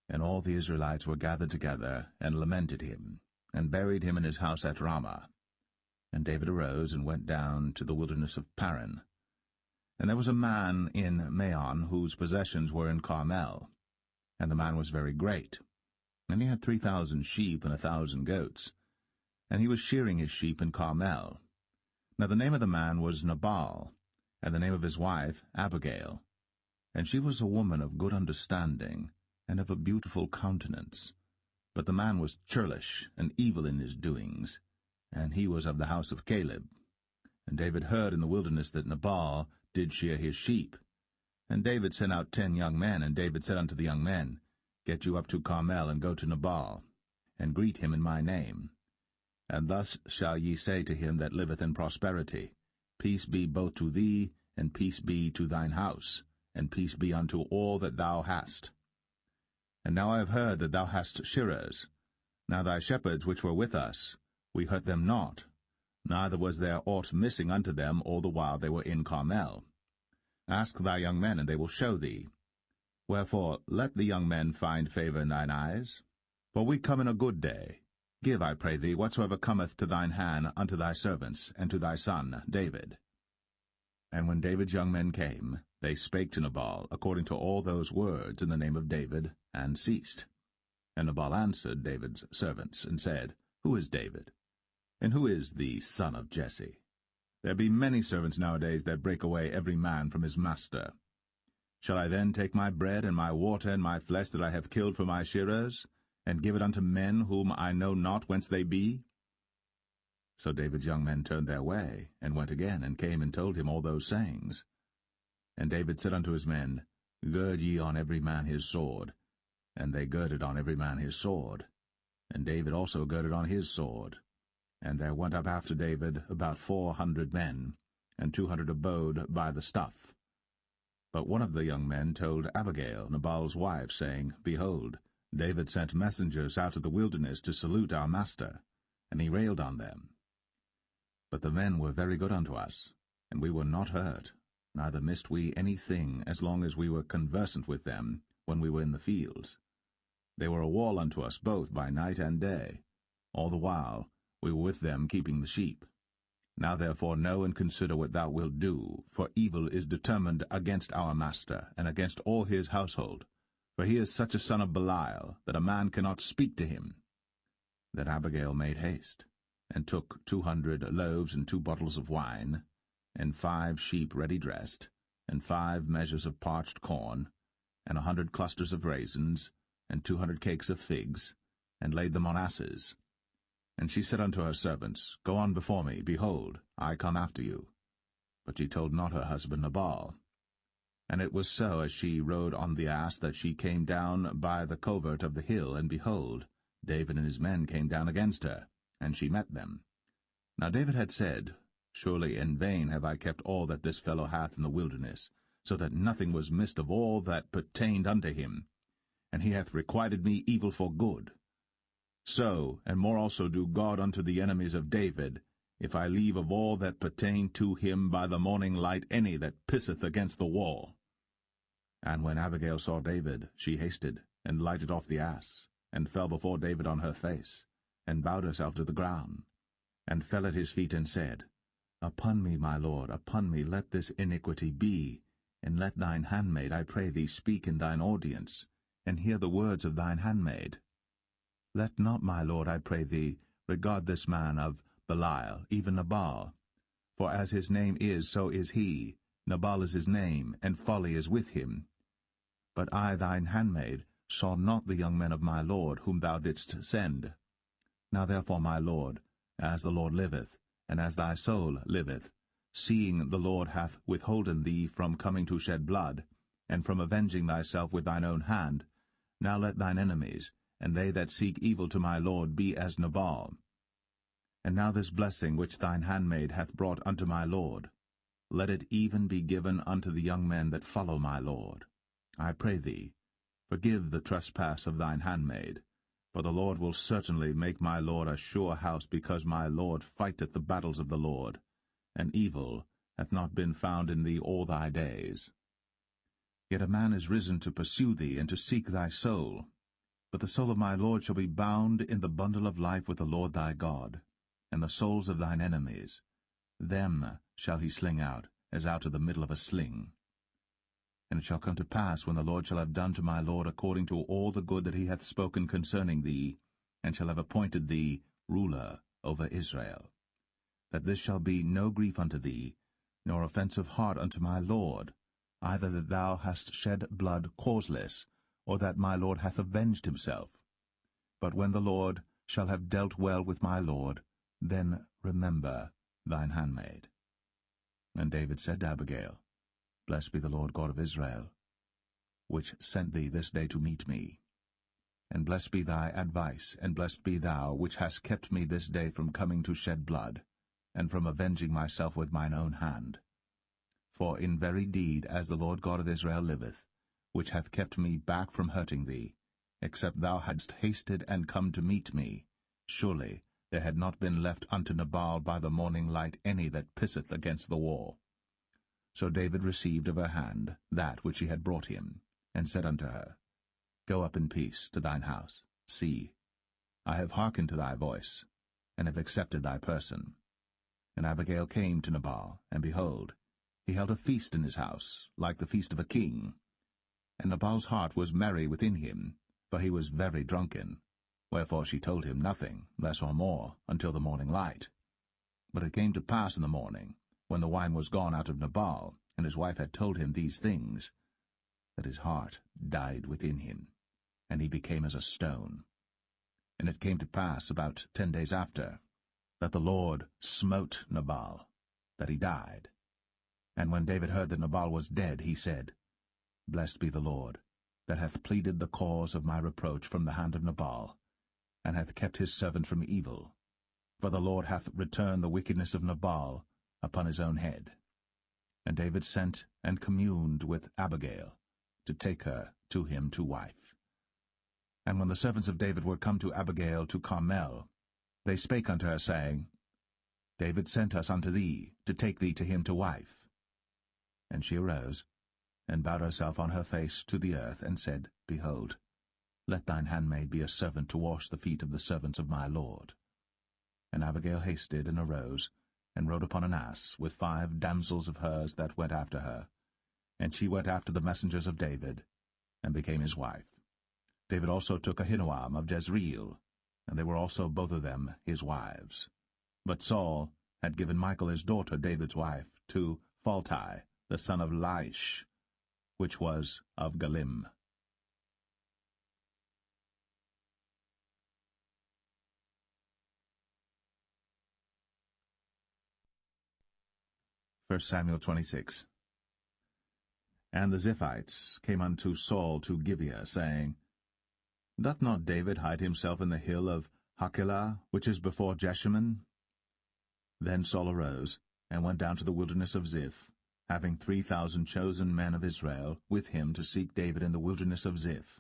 and all the Israelites were gathered together, and lamented him, and buried him in his house at Ramah. And David arose, and went down to the wilderness of Paran. And there was a man in Maon, whose possessions were in Carmel. And the man was very great. And he had 3,000 sheep and 1,000 goats. And he was shearing his sheep in Carmel. Now the name of the man was Nabal, and the name of his wife Abigail. And she was a woman of good understanding, and of a beautiful countenance. But the man was churlish, and evil in his doings, and he was of the house of Caleb. And David heard in the wilderness that Nabal did shear his sheep. And David sent out 10 young men, and David said unto the young men, Get you up to Carmel, and go to Nabal, and greet him in my name. And thus shall ye say to him that liveth in prosperity, Peace be both to thee, and peace be to thine house, and peace be unto all that thou hast. And now I have heard that thou hast shearers. Now thy shepherds which were with us, we hurt them not, neither was there aught missing unto them all the while they were in Carmel. Ask thy young men, and they will show thee. Wherefore let the young men find favour in thine eyes. For we come in a good day. Give, I pray thee, whatsoever cometh to thine hand unto thy servants, and to thy son David. And when David's young men came, they spake to Nabal according to all those words in the name of David, and ceased. And Nabal answered David's servants, and said, Who is David? And who is the son of Jesse? There be many servants nowadays that break away every man from his master. Shall I then take my bread and my water and my flesh that I have killed for my shearers, and give it unto men whom I know not whence they be? So David's young men turned their way, and went again, and came and told him all those sayings. And David said unto his men, Gird ye on every man his sword. And they girded on every man his sword. And David also girded on his sword. And there went up after David about 400 men, and 200 abode by the stuff. But one of the young men told Abigail, Nabal's wife, saying, Behold, David sent messengers out of the wilderness to salute our master, and he railed on them. But the men were very good unto us, and we were not hurt, neither missed we any thing as long as we were conversant with them when we were in the fields. They were a wall unto us both by night and day. All the while we were with them keeping the sheep. Now therefore know and consider what thou wilt do, for evil is determined against our master, and against all his household. For he is such a son of Belial, that a man cannot speak to him. Then Abigail made haste, and took 200 loaves and 2 bottles of wine, and 5 sheep ready dressed, and 5 measures of parched corn, and 100 clusters of raisins, and 200 cakes of figs, and laid them on asses. And she said unto her servants, Go on before me, behold, I come after you. But she told not her husband Nabal. And it was so, as she rode on the ass, that she came down by the covert of the hill, and behold, David and his men came down against her, and she met them. Now David had said, Surely in vain have I kept all that this fellow hath in the wilderness, so that nothing was missed of all that pertained unto him, and he hath requited me evil for good. So, and more also do God unto the enemies of David, if I leave of all that pertain to him by the morning light any that pisseth against the wall. And when Abigail saw David, she hasted, and lighted off the ass, and fell before David on her face, and bowed herself to the ground, and fell at his feet, and said, Upon me, my lord, upon me let this iniquity be, and let thine handmaid, I pray thee, speak in thine audience, and hear the words of thine handmaid. Let not, my lord, I pray thee, regard this man of Belial, even Nabal. For as his name is, so is he. Nabal is his name, and folly is with him. But I, thine handmaid, saw not the young men of my lord, whom thou didst send. Now therefore, my lord, as the Lord liveth, and as thy soul liveth, seeing the Lord hath withholden thee from coming to shed blood, and from avenging thyself with thine own hand, now let thine enemies, and they that seek evil to my lord, be as Nabal. And now this blessing which thine handmaid hath brought unto my lord, let it even be given unto the young men that follow my lord. I pray thee, forgive the trespass of thine handmaid, for the Lord will certainly make my lord a sure house, because my lord fighteth the battles of the Lord, and evil hath not been found in thee all thy days. Yet a man is risen to pursue thee, and to seek thy soul. But the soul of my lord shall be bound in the bundle of life with the Lord thy God, and the souls of thine enemies. Them shall he sling out, as out of the middle of a sling. And it shall come to pass, when the Lord shall have done to my lord according to all the good that he hath spoken concerning thee, and shall have appointed thee ruler over Israel, that this shall be no grief unto thee, nor offense of heart unto my lord, either that thou hast shed blood causeless, or that my lord hath avenged himself. But when the Lord shall have dealt well with my lord, then remember thine handmaid. And David said to Abigail, Blessed be the Lord God of Israel, which sent thee this day to meet me. And blessed be thy advice, and blessed be thou, which hast kept me this day from coming to shed blood, and from avenging myself with mine own hand. For in very deed, as the Lord God of Israel liveth, which hath kept me back from hurting thee, except thou hadst hasted and come to meet me, surely there had not been left unto Nabal by the morning light any that pisseth against the wall. So David received of her hand that which she had brought him, and said unto her, Go up in peace to thine house. See, I have hearkened to thy voice, and have accepted thy person. And Abigail came to Nabal, and behold, he held a feast in his house, like the feast of a king. And Nabal's heart was merry within him, for he was very drunken. Wherefore she told him nothing, less or more, until the morning light. But it came to pass in the morning, when the wine was gone out of Nabal, and his wife had told him these things, that his heart died within him, and he became as a stone. And it came to pass about 10 days after, that the Lord smote Nabal, that he died. And when David heard that Nabal was dead, he said, Blessed be the Lord, that hath pleaded the cause of my reproach from the hand of Nabal, and hath kept his servant from evil. For the Lord hath returned the wickedness of Nabal upon his own head. And David sent and communed with Abigail, to take her to him to wife. And when the servants of David were come to Abigail to Carmel, they spake unto her, saying, David sent us unto thee, to take thee to him to wife. And she arose, and bowed herself on her face to the earth, and said, Behold, let thine handmaid be a servant to wash the feet of the servants of my lord. And Abigail hasted, and arose, and rode upon an ass, with 5 damsels of hers that went after her. And she went after the messengers of David, and became his wife. David also took Ahinoam of Jezreel, and they were also both of them his wives. But Saul had given Michal his daughter, David's wife, to Phalti, the son of Laish, which was of Galim. 1 Samuel 26. And the Ziphites came unto Saul to Gibeah, saying, Doth not David hide himself in the hill of Hachilah, which is before Jeshimon? Then Saul arose, and went down to the wilderness of Ziph, having 3,000 chosen men of Israel with him to seek David in the wilderness of Ziph.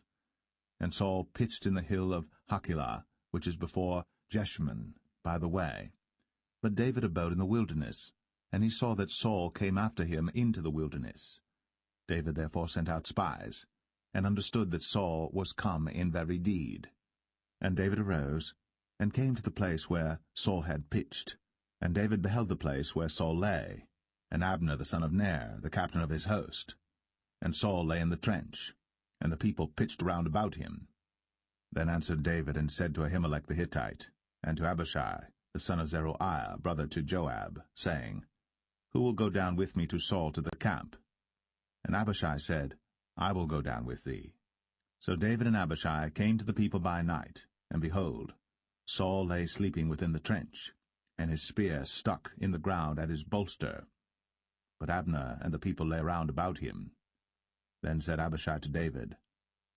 And Saul pitched in the hill of Hachilah, which is before Jeshimon, by the way. But David abode in the wilderness, and he saw that Saul came after him into the wilderness. David therefore sent out spies, and understood that Saul was come in very deed. And David arose, and came to the place where Saul had pitched. And David beheld the place where Saul lay, and Abner the son of Ner, the captain of his host. And Saul lay in the trench, and the people pitched round about him. Then answered David, and said to Ahimelech the Hittite, and to Abishai, the son of Zeruiah, brother to Joab, saying, Who will go down with me to Saul to the camp? And Abishai said, I will go down with thee. So David and Abishai came to the people by night, and behold, Saul lay sleeping within the trench, and his spear stuck in the ground at his bolster. But Abner and the people lay round about him. Then said Abishai to David,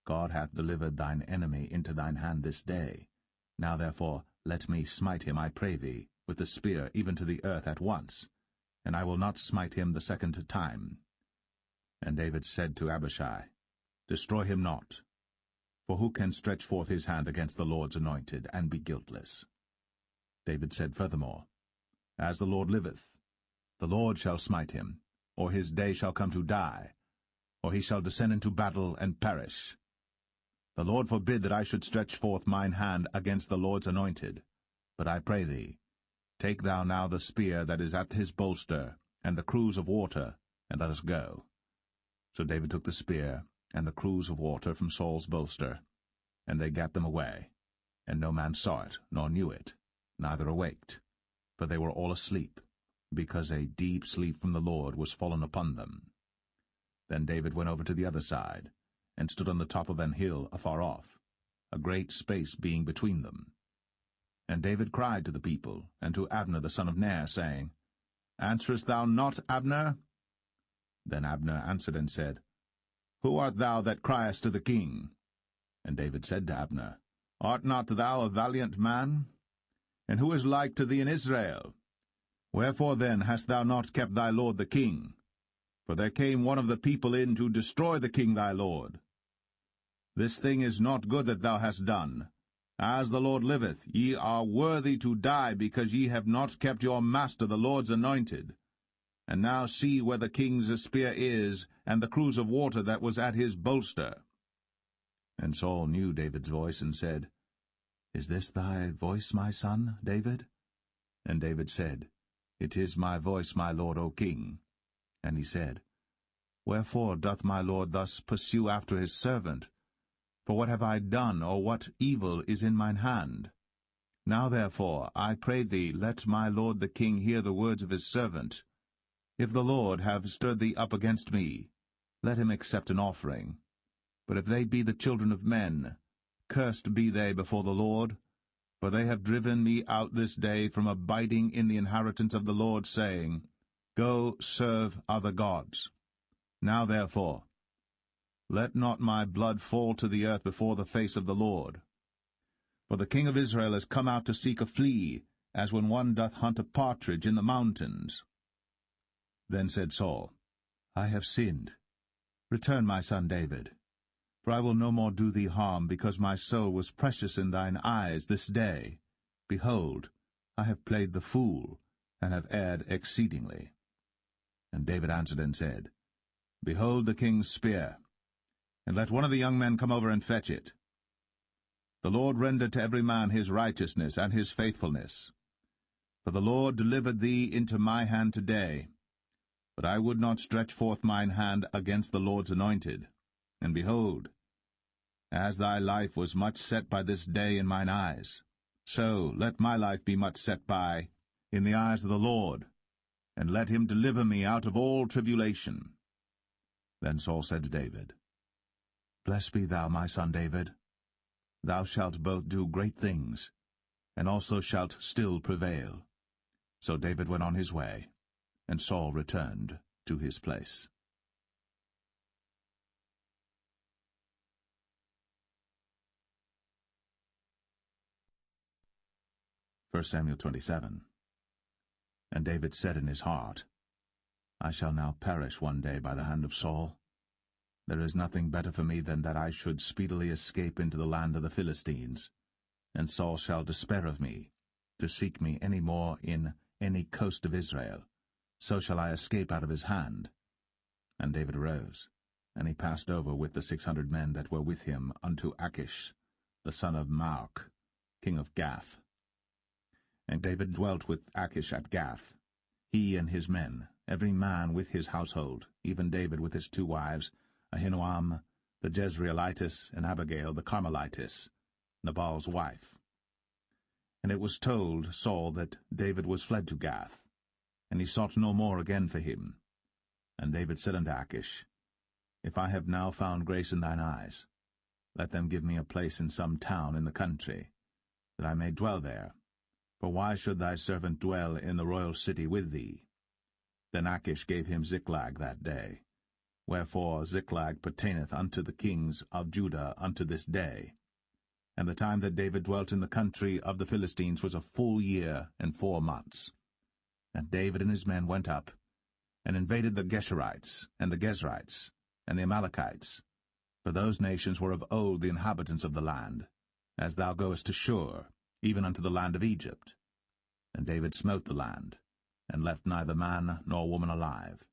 God hath delivered thine enemy into thine hand this day. Now therefore let me smite him, I pray thee, with the spear even to the earth at once, and I will not smite him the second time. And David said to Abishai, Destroy him not, for who can stretch forth his hand against the Lord's anointed, and be guiltless? David said furthermore, As the Lord liveth, the Lord shall smite him, or his day shall come to die, or he shall descend into battle and perish. The Lord forbid that I should stretch forth mine hand against the Lord's anointed. But I pray thee, take thou now the spear that is at his bolster, and the cruse of water, and let us go. So David took the spear and the cruse of water from Saul's bolster, and they gat them away. And no man saw it, nor knew it, neither awaked, for they were all asleep, because a deep sleep from the Lord was fallen upon them. Then David went over to the other side, and stood on the top of an hill afar off, a great space being between them. And David cried to the people, and to Abner the son of Ner, saying, Answerest thou not, Abner? Then Abner answered and said, Who art thou that criest to the king? And David said to Abner, Art not thou a valiant man? And who is like to thee in Israel? Wherefore then hast thou not kept thy lord the king? For there came one of the people in to destroy the king thy lord. This thing is not good that thou hast done. As the Lord liveth, ye are worthy to die, because ye have not kept your master the Lord's anointed. And now see where the king's spear is, and the cruse of water that was at his bolster. And Saul knew David's voice, and said, Is this thy voice, my son, David? And David said, It is my voice, my lord, O king. And he said, Wherefore doth my lord thus pursue after his servant? For what have I done, or what evil is in mine hand? Now therefore, I pray thee, let my lord the king hear the words of his servant. If the Lord have stirred thee up against me, let him accept an offering. But if they be the children of men, cursed be they before the Lord, for they have driven me out this day from abiding in the inheritance of the Lord, saying, Go serve other gods. Now therefore, let not my blood fall to the earth before the face of the Lord. For the king of Israel is come out to seek a flea, as when one doth hunt a partridge in the mountains. Then said Saul, I have sinned. Return, my son David. For I will no more do thee harm, because my soul was precious in thine eyes this day. Behold, I have played the fool, and have erred exceedingly. And David answered and said, Behold the king's spear, and let one of the young men come over and fetch it. The Lord render to every man his righteousness and his faithfulness. For the Lord delivered thee into my hand today. But I would not stretch forth mine hand against the Lord's anointed. And behold, as thy life was much set by this day in mine eyes, so let my life be much set by in the eyes of the Lord, and let him deliver me out of all tribulation. Then Saul said to David, Blessed be thou, my son David. Thou shalt both do great things, and also shalt still prevail. So David went on his way, and Saul returned to his place. 1 Samuel 27. And David said in his heart, I shall now perish one day by the hand of Saul. There is nothing better for me than that I should speedily escape into the land of the Philistines, and Saul shall despair of me, to seek me any more in any coast of Israel. So shall I escape out of his hand. And David arose, and he passed over with the 600 men that were with him unto Achish, the son of Maoch, king of Gath. And David dwelt with Achish at Gath, he and his men, every man with his household, even David with his 2 wives, Ahinoam the Jezreelitess, and Abigail the Carmelitess, Nabal's wife. And it was told Saul that David was fled to Gath, and he sought no more again for him. And David said unto Achish, If I have now found grace in thine eyes, let them give me a place in some town in the country, that I may dwell there. For why should thy servant dwell in the royal city with thee? Then Achish gave him Ziklag that day. Wherefore Ziklag pertaineth unto the kings of Judah unto this day. And the time that David dwelt in the country of the Philistines was a full year and 4 months. And David and his men went up, and invaded the Geshurites, and the Gezrites, and the Amalekites. For those nations were of old the inhabitants of the land, as thou goest to Shur, even unto the land of Egypt. And David smote the land, and left neither man nor woman alive,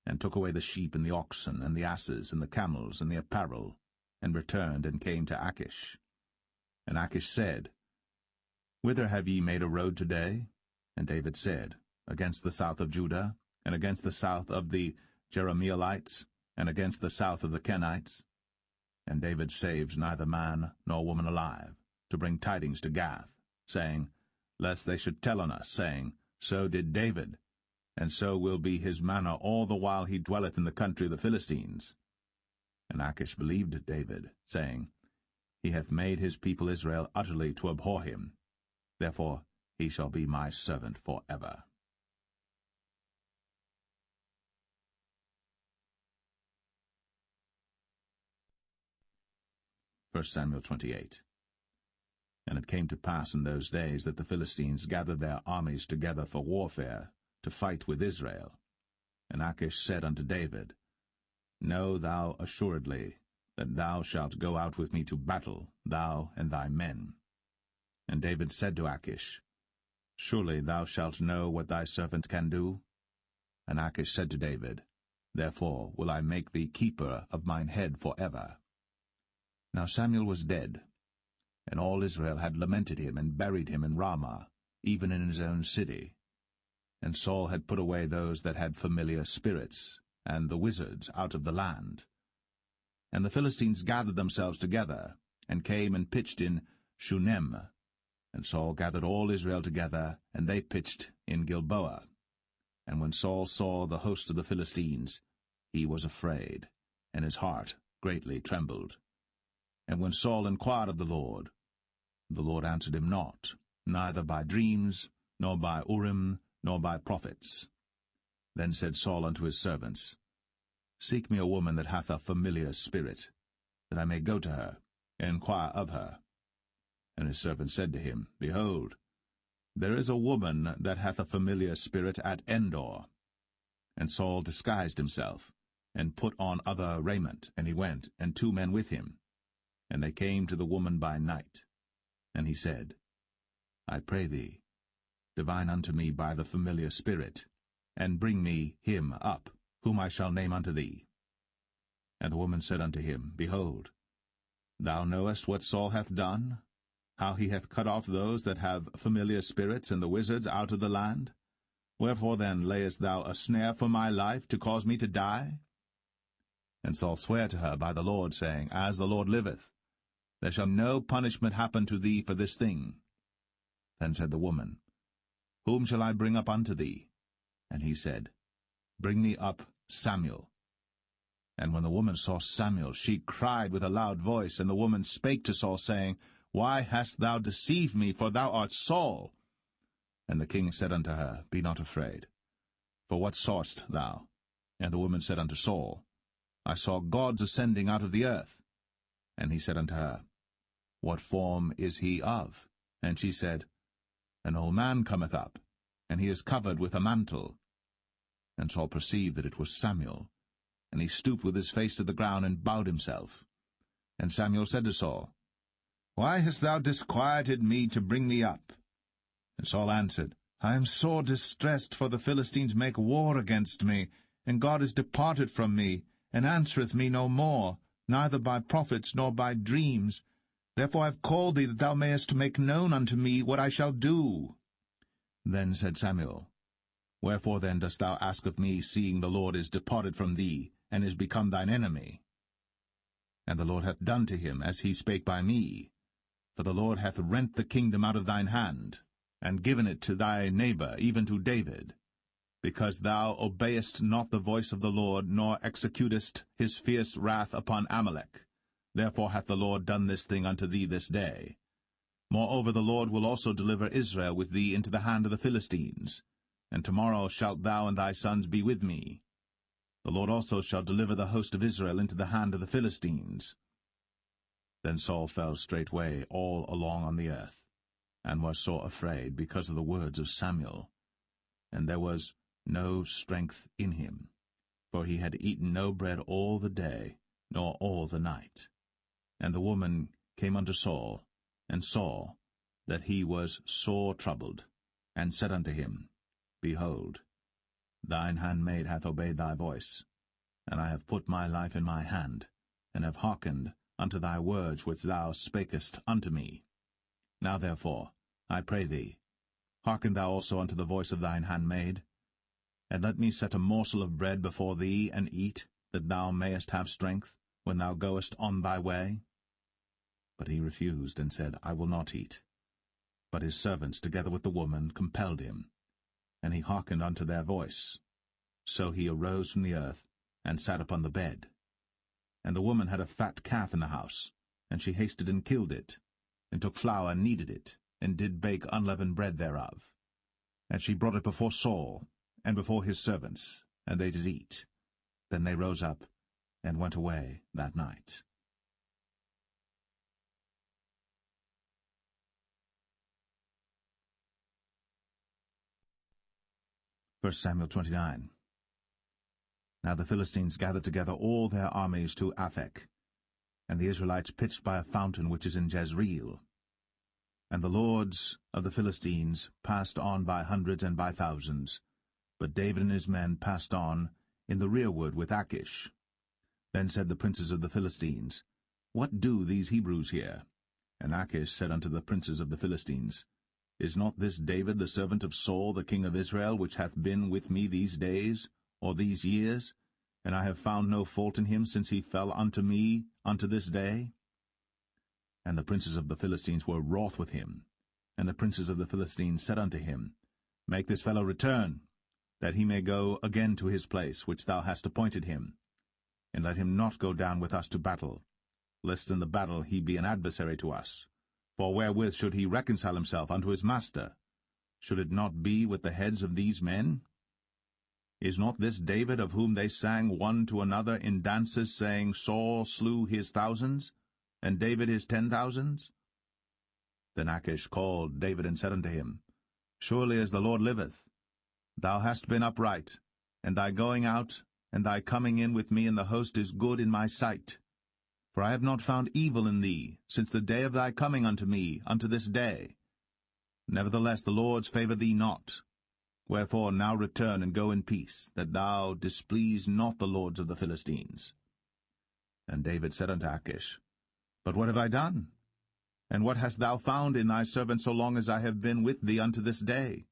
and took away the sheep and the oxen, and the asses, and the camels, and the apparel, and returned and came to Achish. And Achish said, Whither have ye made a road today? And David said, Against the south of Judah, and against the south of the Jerahmeelites, and against the south of the Kenites. And David saved neither man nor woman alive, to bring tidings to Gath, saying, Lest they should tell on us, saying, So did David, and so will be his manner all the while he dwelleth in the country of the Philistines. And Achish believed David, saying, He hath made his people Israel utterly to abhor him. Therefore he shall be my servant for ever. 1 Samuel 28. And it came to pass in those days that the Philistines gathered their armies together for warfare, to fight with Israel. And Achish said unto David, Know thou assuredly that thou shalt go out with me to battle, thou and thy men. And David said to Achish, Surely thou shalt know what thy servant can do? And Achish said to David, Therefore will I make thee keeper of mine head for ever. Now Samuel was dead, and all Israel had lamented him and buried him in Ramah, even in his own city. And Saul had put away those that had familiar spirits, and the wizards out of the land. And the Philistines gathered themselves together, and came and pitched in Shunem. And Saul gathered all Israel together, and they pitched in Gilboa. And when Saul saw the host of the Philistines, he was afraid, and his heart greatly trembled. And when Saul inquired of the Lord answered him not, neither by dreams, nor by Urim, nor by prophets. Then said Saul unto his servants, Seek me a woman that hath a familiar spirit, that I may go to her, and inquire of her. And his servants said to him, Behold, there is a woman that hath a familiar spirit at Endor. And Saul disguised himself, and put on other raiment, and he went, and 2 men with him. And they came to the woman by night. And he said, I pray thee, divine unto me by the familiar spirit, and bring me him up, whom I shall name unto thee. And the woman said unto him, Behold, thou knowest what Saul hath done, how he hath cut off those that have familiar spirits and the wizards out of the land? Wherefore then layest thou a snare for my life, to cause me to die? And Saul sware to her by the Lord, saying, As the Lord liveth, there shall no punishment happen to thee for this thing. Then said the woman, Whom shall I bring up unto thee? And he said, Bring me up Samuel. And when the woman saw Samuel, she cried with a loud voice, and the woman spake to Saul, saying, Why hast thou deceived me? For thou art Saul. And the king said unto her, Be not afraid. For what sawest thou? And the woman said unto Saul, I saw gods ascending out of the earth. And he said unto her, What form is he of? And she said, An old man cometh up, and he is covered with a mantle. And Saul perceived that it was Samuel, and he stooped with his face to the ground, and bowed himself. And Samuel said to Saul, Why hast thou disquieted me to bring me up? And Saul answered, I am sore distressed, for the Philistines make war against me, and God is departed from me, and answereth me no more, neither by prophets nor by dreams. Therefore I have called thee, that thou mayest make known unto me what I shall do. Then said Samuel, Wherefore then dost thou ask of me, seeing the Lord is departed from thee, and is become thine enemy? And the Lord hath done to him as he spake by me. For the Lord hath rent the kingdom out of thine hand, and given it to thy neighbor, even to David, because thou obeyest not the voice of the Lord, nor executest his fierce wrath upon Amalek. Therefore hath the Lord done this thing unto thee this day. Moreover the Lord will also deliver Israel with thee into the hand of the Philistines, and tomorrow shalt thou and thy sons be with me. The Lord also shall deliver the host of Israel into the hand of the Philistines. Then Saul fell straightway all along on the earth, and was sore afraid because of the words of Samuel. And there was no strength in him, for he had eaten no bread all the day, nor all the night. And the woman came unto Saul, and saw that he was sore troubled, and said unto him, Behold, thine handmaid hath obeyed thy voice, and I have put my life in my hand, and have hearkened unto thy words which thou spakest unto me. Now therefore, I pray thee, hearken thou also unto the voice of thine handmaid, and let me set a morsel of bread before thee, and eat, that thou mayest have strength, when thou goest on thy way. But he refused, and said, I will not eat. But his servants, together with the woman, compelled him, and he hearkened unto their voice. So he arose from the earth, and sat upon the bed. And the woman had a fat calf in the house, and she hasted and killed it, and took flour and kneaded it, and did bake unleavened bread thereof. And she brought it before Saul, and before his servants, and they did eat. Then they rose up, and went away that night. 1 Samuel 29. Now the Philistines gathered together all their armies to Aphek, and the Israelites pitched by a fountain which is in Jezreel. And the lords of the Philistines passed on by hundreds and by thousands, but David and his men passed on in the rearward with Achish. Then said the princes of the Philistines, What do these Hebrews here? And Achish said unto the princes of the Philistines, Is not this David the servant of Saul the king of Israel, which hath been with me these days, or these years? And I have found no fault in him since he fell unto me unto this day. And the princes of the Philistines were wroth with him. And the princes of the Philistines said unto him, Make this fellow return, that he may go again to his place, which thou hast appointed him. And let him not go down with us to battle, lest in the battle he be an adversary to us. For wherewith should he reconcile himself unto his master? Should it not be with the heads of these men? Is not this David, of whom they sang one to another in dances, saying, Saul slew his thousands, and David his 10,000s? Then Achish called David and said unto him, Surely as the Lord liveth, thou hast been upright, and thy going out and thy coming in with me in the host is good in my sight. For I have not found evil in thee since the day of thy coming unto me unto this day. Nevertheless the Lord's favour thee not. Wherefore now return and go in peace, that thou displease not the lords of the Philistines. And David said unto Achish, But what have I done? And what hast thou found in thy servant so long as I have been with thee unto this day,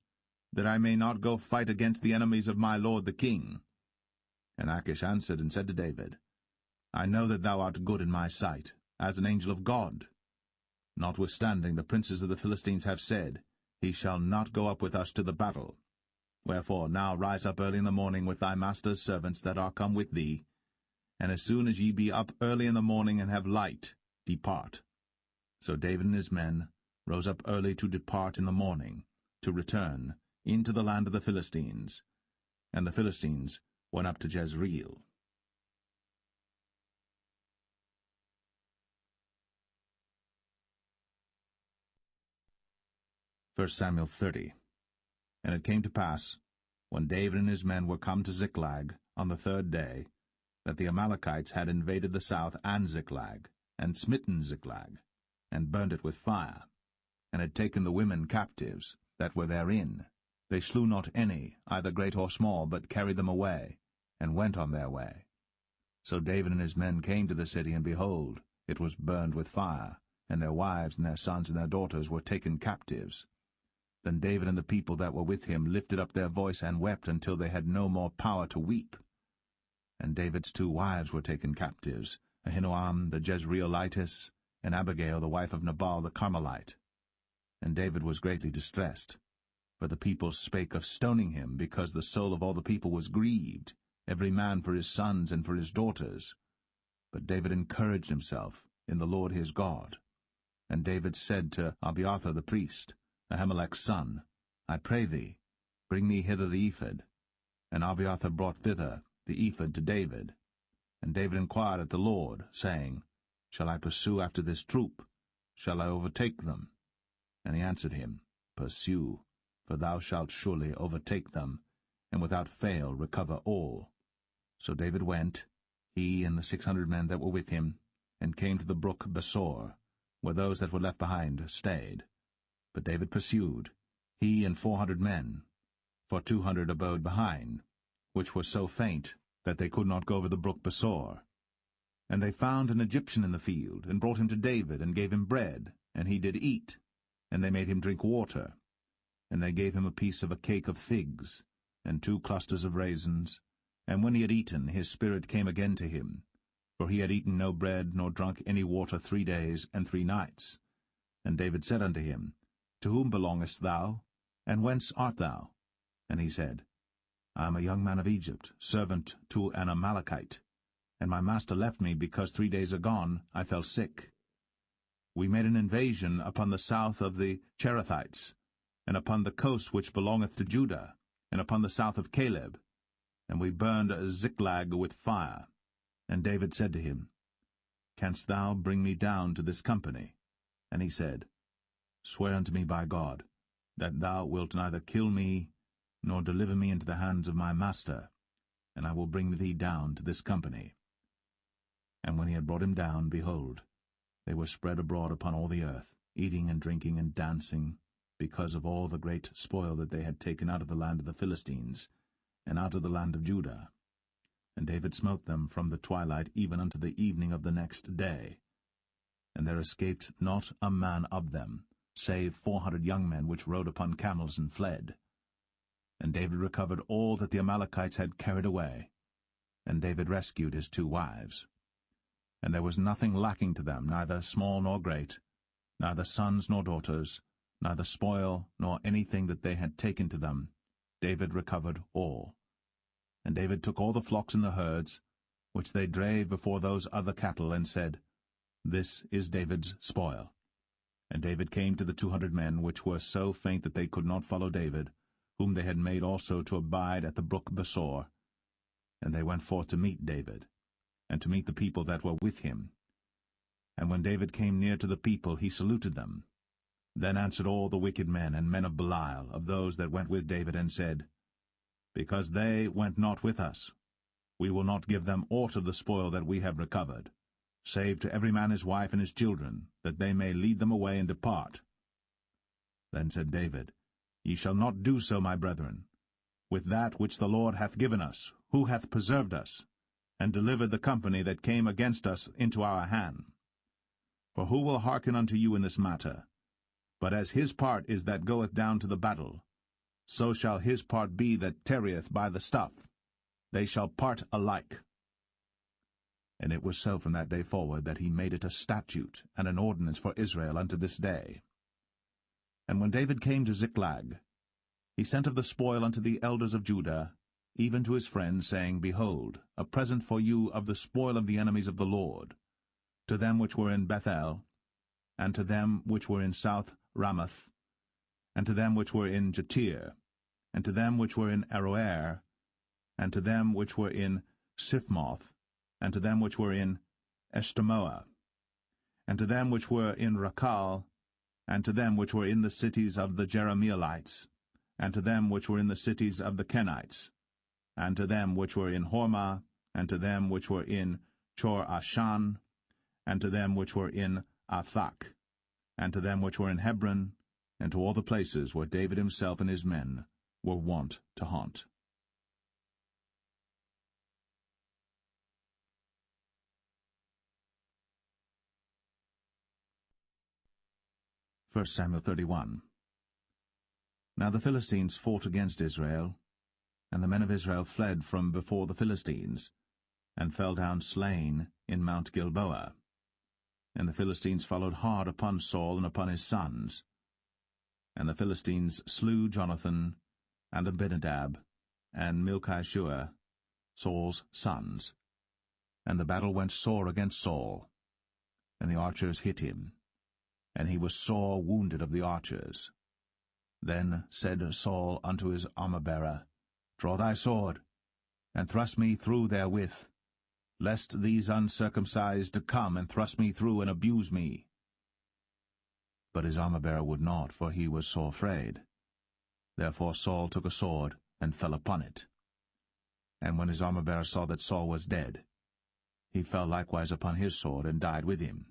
that I may not go fight against the enemies of my lord the king? And Achish answered and said to David, I know that thou art good in my sight, as an angel of God. Notwithstanding the princes of the Philistines have said, He shall not go up with us to the battle. Wherefore now rise up early in the morning with thy master's servants that are come with thee, and as soon as ye be up early in the morning and have light, depart. So David and his men rose up early to depart in the morning, to return into the land of the Philistines. And the Philistines went up to Jezreel. 1 Samuel 30. And it came to pass, when David and his men were come to Ziklag on the 3rd day, that the Amalekites had invaded the south and Ziklag, and smitten Ziklag, and burnt it with fire, and had taken the women captives that were therein. They slew not any, either great or small, but carried them away, and went on their way. So David and his men came to the city, and behold, it was burned with fire, and their wives and their sons and their daughters were taken captives. Then David and the people that were with him lifted up their voice and wept until they had no more power to weep. And David's 2 wives were taken captives, Ahinoam the Jezreelitess, and Abigail the wife of Nabal the Carmelite. And David was greatly distressed. For the people spake of stoning him, because the soul of all the people was grieved, every man for his sons and for his daughters. But David encouraged himself in the Lord his God. And David said to Abiathar the priest, Ahimelech's son, I pray thee, bring me hither the ephod. And Abiathar brought thither the ephod to David. And David inquired at the Lord, saying, Shall I pursue after this troop? Shall I overtake them? And he answered him, Pursue, for thou shalt surely overtake them, and without fail recover all. So David went, he and the 600 men that were with him, and came to the brook Besor, where those that were left behind stayed. But David pursued, he and 400 men, for 200 abode behind, which were so faint that they could not go over the brook Besor. And they found an Egyptian in the field, and brought him to David, and gave him bread, and he did eat, and they made him drink water. And they gave him a piece of a cake of figs, and 2 clusters of raisins. And when he had eaten, his spirit came again to him, for he had eaten no bread, nor drunk any water 3 days and 3 nights. And David said unto him, To whom belongest thou, and whence art thou? And he said, I am a young man of Egypt, servant to an Amalekite, and my master left me, because 3 days agone I fell sick. We made an invasion upon the south of the Cherethites, and upon the coast which belongeth to Judah, and upon the south of Caleb, and we burned Ziklag with fire. And David said to him, Canst thou bring me down to this company? And he said, Swear unto me by God, that thou wilt neither kill me, nor deliver me into the hands of my master, and I will bring thee down to this company. And when he had brought him down, behold, they were spread abroad upon all the earth, eating and drinking and dancing, because of all the great spoil that they had taken out of the land of the Philistines, and out of the land of Judah. And David smote them from the twilight even unto the evening of the next day. And there escaped not a man of them, save 400 young men which rode upon camels and fled. And David recovered all that the Amalekites had carried away. And David rescued his 2 wives. And there was nothing lacking to them, neither small nor great, neither sons nor daughters, neither spoil nor anything that they had taken to them. David recovered all. And David took all the flocks and the herds, which they drave before those other cattle, and said, This is David's spoil. And David came to the 200 men, which were so faint that they could not follow David, whom they had made also to abide at the brook Besor. And they went forth to meet David, and to meet the people that were with him. And when David came near to the people, he saluted them. Then answered all the wicked men and men of Belial, of those that went with David, and said, Because they went not with us, we will not give them aught of the spoil that we have recovered, save to every man his wife and his children, that they may lead them away and depart. Then said David, Ye shall not do so, my brethren, with that which the Lord hath given us, who hath preserved us, and delivered the company that came against us into our hand. For who will hearken unto you in this matter? But as his part is that goeth down to the battle, so shall his part be that tarrieth by the stuff. They shall part alike. And it was so from that day forward that he made it a statute and an ordinance for Israel unto this day. And when David came to Ziklag, he sent of the spoil unto the elders of Judah, even to his friends, saying, Behold, a present for you of the spoil of the enemies of the Lord, to them which were in Bethel, and to them which were in South Ramoth, and to them which were in Jatir, and to them which were in Aroer, and to them which were in Siphmoth, and to them which were in Eshtemoa, and to them which were in Rakal, and to them which were in the cities of the Jerahmeelites, and to them which were in the cities of the Kenites, and to them which were in Hormah, and to them which were in Chor-Ashan, and to them which were in Athak, and to them which were in Hebron, and to all the places where David himself and his men were wont to haunt. 1 Samuel 31. Now the Philistines fought against Israel, and the men of Israel fled from before the Philistines, and fell down slain in Mount Gilboa. And the Philistines followed hard upon Saul and upon his sons. And the Philistines slew Jonathan, and Abinadab, and Malchishua, Saul's sons. And the battle went sore against Saul, and the archers hit him, and he was sore wounded of the archers. Then said Saul unto his armor-bearer, Draw thy sword, and thrust me through therewith, lest these uncircumcised come and thrust me through and abuse me. But his armor-bearer would not, for he was sore afraid. Therefore Saul took a sword, and fell upon it. And when his armor-bearer saw that Saul was dead, he fell likewise upon his sword, and died with him.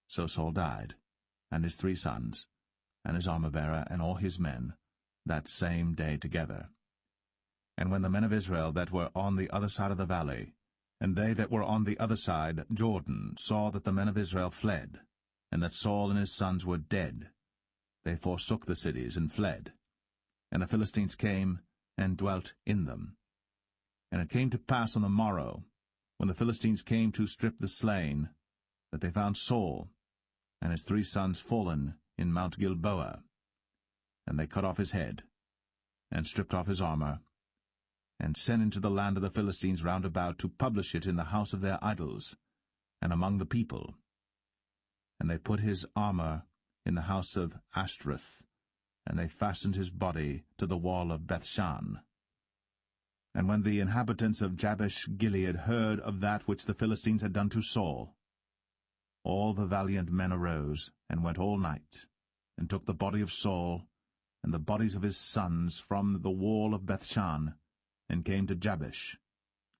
So Saul died, and his 3 sons, and his armor-bearer, and all his men, that same day together. And when the men of Israel that were on the other side of the valley, and they that were on the other side Jordan, saw that the men of Israel fled, and that Saul and his sons were dead, they forsook the cities and fled. And the Philistines came and dwelt in them. And it came to pass on the morrow, when the Philistines came to strip the slain, that they found Saul and his 3 sons fallen in Mount Gilboa. And they cut off his head, and stripped off his armor, and sent into the land of the Philistines round about to publish it in the house of their idols, and among the people. And they put his armor in the house of Ashtoreth, and they fastened his body to the wall of Bethshan. And when the inhabitants of Jabesh-Gilead heard of that which the Philistines had done to Saul, all the valiant men arose, and went all night, and took the body of Saul, and the bodies of his sons from the wall of Bethshan, and came to Jabesh,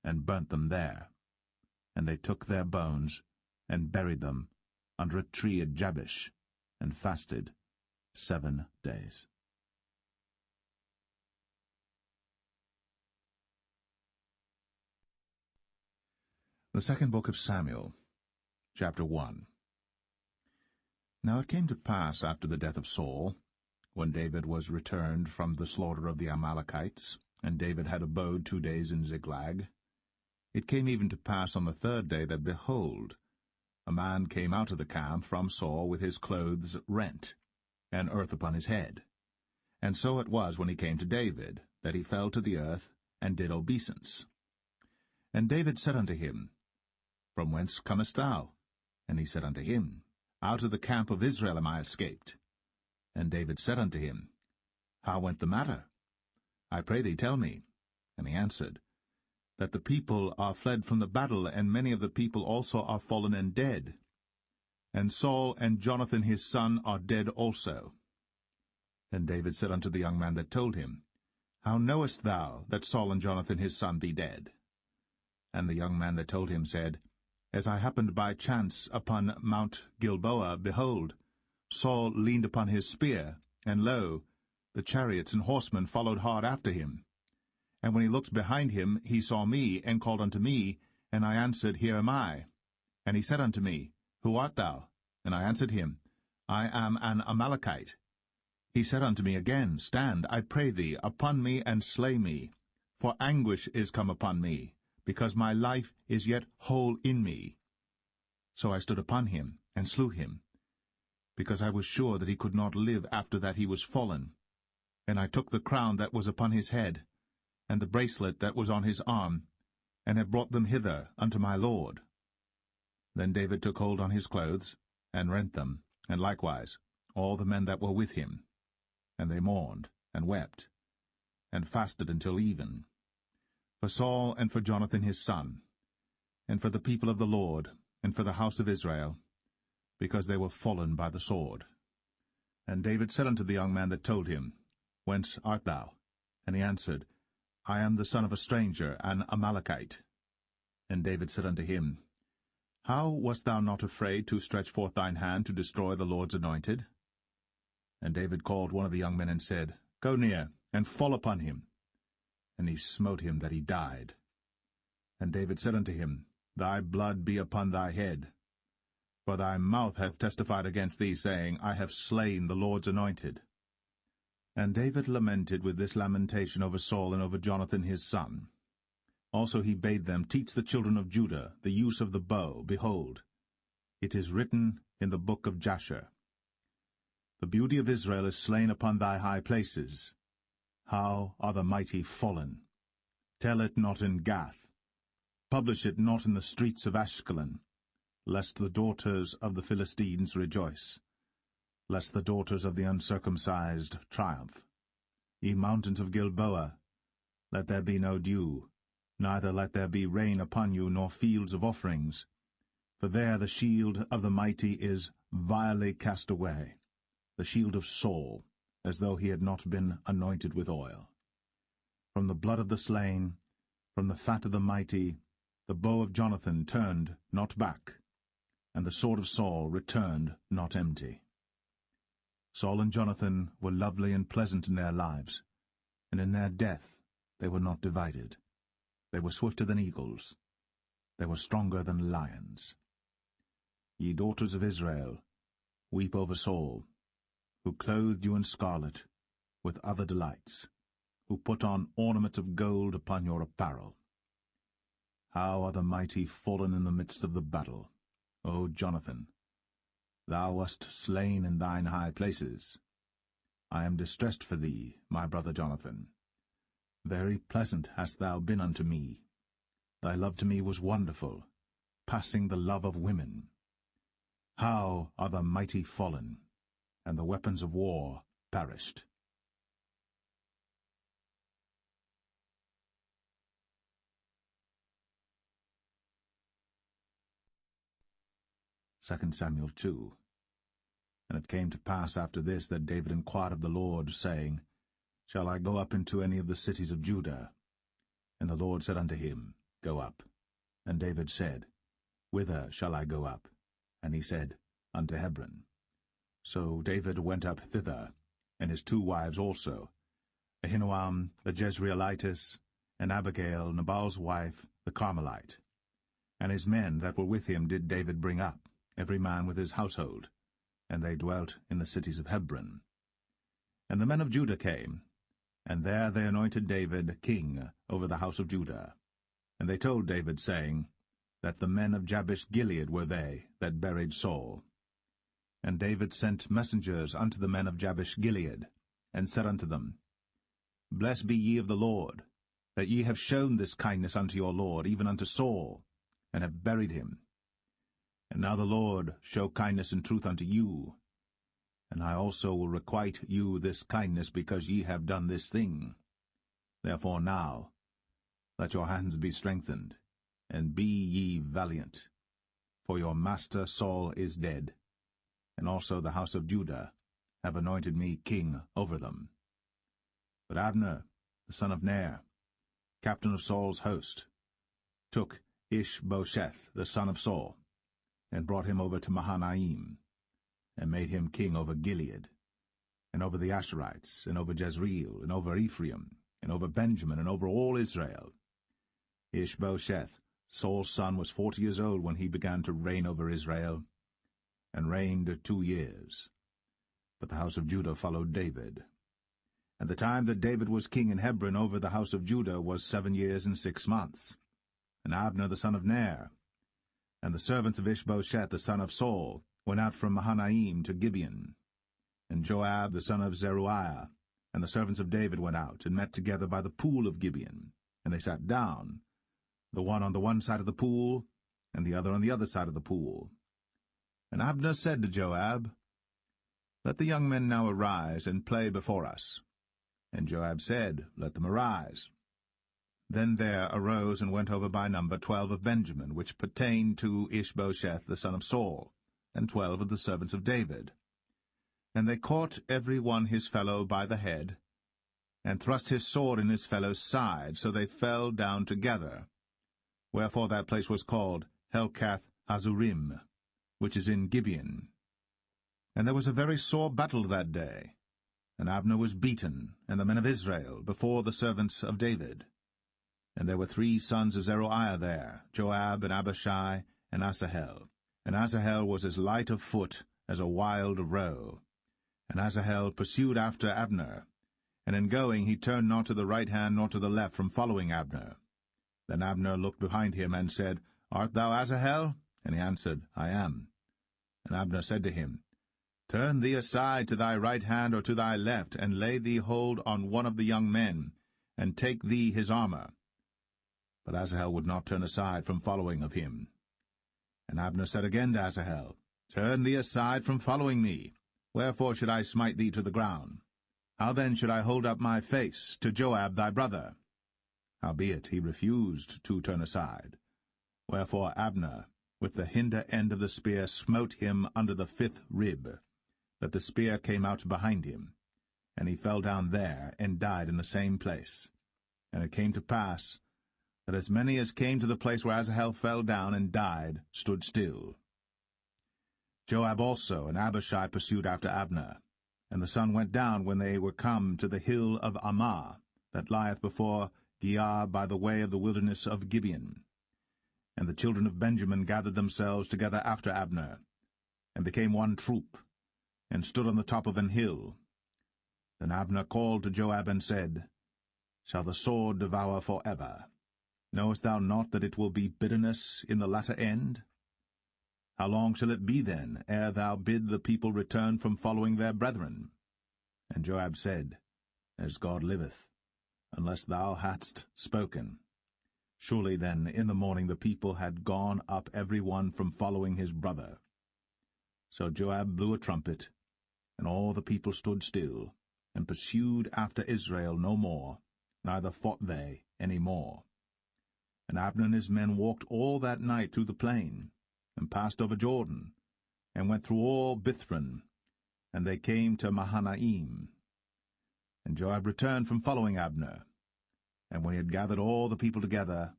and burnt them there. And they took their bones, and buried them under a tree at Jabesh, and fasted 7 days. The second book of Samuel, chapter 1. Now it came to pass after the death of Saul, when David was returned from the slaughter of the Amalekites, and David had abode 2 days in Ziklag, it came even to pass on the 3rd day that, behold, a man came out of the camp from Saul with his clothes rent, and earth upon his head. And so it was when he came to David, that he fell to the earth, and did obeisance. And David said unto him, From whence comest thou? And he said unto him, Out of the camp of Israel am I escaped. And David said unto him, How went the matter? I pray thee, tell me. And he answered, That the people are fled from the battle, and many of the people also are fallen and dead. And Saul and Jonathan his son are dead also. And David said unto the young man that told him, How knowest thou that Saul and Jonathan his son be dead? And the young man that told him said, As I happened by chance upon Mount Gilboa, behold, Saul leaned upon his spear, and lo, the chariots and horsemen followed hard after him. And when he looked behind him, he saw me, and called unto me, and I answered, Here am I. And he said unto me, Who art thou? And I answered him, I am an Amalekite. He said unto me again, Stand, I pray thee, upon me, and slay me. For anguish is come upon me, because my life is yet whole in me. So I stood upon him, and slew him, because I was sure that he could not live after that he was fallen. And I took the crown that was upon his head, and the bracelet that was on his arm, and have brought them hither unto my lord. Then David took hold on his clothes, and rent them, and likewise all the men that were with him. And they mourned, and wept, and fasted until even, for Saul and for Jonathan his son, and for the people of the Lord, and for the house of Israel, because they were fallen by the sword. And David said unto the young man that told him, Whence art thou? And he answered, I am the son of a stranger, an Amalekite. And David said unto him, How wast thou not afraid to stretch forth thine hand to destroy the Lord's anointed? And David called one of the young men and said, Go near, and fall upon him. And he smote him that he died. And David said unto him, Thy blood be upon thy head. For thy mouth hath testified against thee, saying, I have slain the Lord's anointed. And David lamented with this lamentation over Saul and over Jonathan his son. Also he bade them teach the children of Judah the use of the bow. Behold, it is written in the book of Jasher, The beauty of Israel is slain upon thy high places. How are the mighty fallen! Tell it not in Gath. Publish it not in the streets of Ashkelon, lest the daughters of the Philistines rejoice, lest the daughters of the uncircumcised triumph. Ye mountains of Gilboa, let there be no dew, neither let there be rain upon you, nor fields of offerings. For there the shield of the mighty is vilely cast away, the shield of Saul, as though he had not been anointed with oil. From the blood of the slain, from the fat of the mighty, the bow of Jonathan turned not back, and the sword of Saul returned not empty. Saul and Jonathan were lovely and pleasant in their lives, and in their death they were not divided. They were swifter than eagles. They were stronger than lions. Ye daughters of Israel, weep over Saul, who clothed you in scarlet, with other delights, who put on ornaments of gold upon your apparel. How are the mighty fallen in the midst of the battle, O Jonathan! Thou wast slain in thine high places. I am distressed for thee, my brother Jonathan. Very pleasant hast thou been unto me. Thy love to me was wonderful, passing the love of women. How are the mighty fallen, and the weapons of war perished! Second Samuel 2. And it came to pass after this that David inquired of the Lord, saying, Shall I go up into any of the cities of Judah? And the Lord said unto him, Go up. And David said, Whither shall I go up? And he said, Unto Hebron. So David went up thither, and his 2 wives also, Ahinoam the Jezreelitess, and Abigail, Nabal's wife, the Carmelite. And his men that were with him did David bring up, every man with his household, and they dwelt in the cities of Hebron. And the men of Judah came, and there they anointed David king over the house of Judah. And they told David, saying, that the men of Jabesh-Gilead were they that buried Saul. And David sent messengers unto the men of Jabesh-Gilead, and said unto them, Blessed be ye of the Lord, that ye have shown this kindness unto your Lord, even unto Saul, and have buried him. And now the Lord show kindness and truth unto you, and I also will requite you this kindness, because ye have done this thing. Therefore now let your hands be strengthened, and be ye valiant. For your master Saul is dead, and also the house of Judah have anointed me king over them. But Abner, the son of Ner, captain of Saul's host, took Ishbosheth, the son of Saul, and brought him over to Mahanaim, and made him king over Gilead, and over the Asherites, and over Jezreel, and over Ephraim, and over Benjamin, and over all Israel. Ishbosheth, Saul's son, was 40 years old when he began to reign over Israel, and reigned 2 years. But the house of Judah followed David. And the time that David was king in Hebron over the house of Judah was 7 years and 6 months. And Abner the son of Ner, and the servants of Ishbosheth the son of Saul, went out from Mahanaim to Gibeon. And Joab the son of Zeruiah, and the servants of David went out, and met together by the pool of Gibeon. And they sat down, the one on the one side of the pool, and the other on the other side of the pool. And Abner said to Joab, Let the young men now arise, and play before us. And Joab said, Let them arise. Then there arose and went over by number 12 of Benjamin, which pertained to Ishbosheth the son of Saul, and 12 of the servants of David. And they caught every one his fellow by the head, and thrust his sword in his fellow's side, so they fell down together. Wherefore that place was called Helkath-Hazurim, which is in Gibeon. And there was a very sore battle that day, and Abner was beaten, and the men of Israel, before the servants of David. And there were 3 sons of Zeruiah there, Joab, and Abishai, and Asahel. And Asahel was as light of foot as a wild roe. And Asahel pursued after Abner, and in going he turned not to the right hand nor to the left from following Abner. Then Abner looked behind him, and said, Art thou Asahel? And he answered, I am. And Abner said to him, Turn thee aside to thy right hand or to thy left, and lay thee hold on one of the young men, and take thee his armor. But Asahel would not turn aside from following of him. And Abner said again to Asahel, Turn thee aside from following me. Wherefore should I smite thee to the ground? How then should I hold up my face to Joab thy brother? Howbeit he refused to turn aside. Wherefore Abner, with the hinder end of the spear, smote him under the 5th rib, that the spear came out behind him. And he fell down there, and died in the same place. And it came to pass, that as many as came to the place where Asahel fell down and died stood still. Joab also and Abishai pursued after Abner. And the sun went down when they were come to the hill of Ammah, that lieth before Giah by the way of the wilderness of Gibeon. And the children of Benjamin gathered themselves together after Abner, and became one troop, and stood on the top of an hill. Then Abner called to Joab and said, Shall the sword devour for ever? Knowest thou not that it will be bitterness in the latter end? How long shall it be then, ere thou bid the people return from following their brethren? And Joab said, As God liveth, unless thou hadst spoken. Surely then in the morning the people had gone up every one from following his brother. So Joab blew a trumpet, and all the people stood still, and pursued after Israel no more, neither fought they any more. And Abner and his men walked all that night through the plain, and passed over Jordan, and went through all Bithron, and they came to Mahanaim. And Joab returned from following Abner. And when he had gathered all the people together,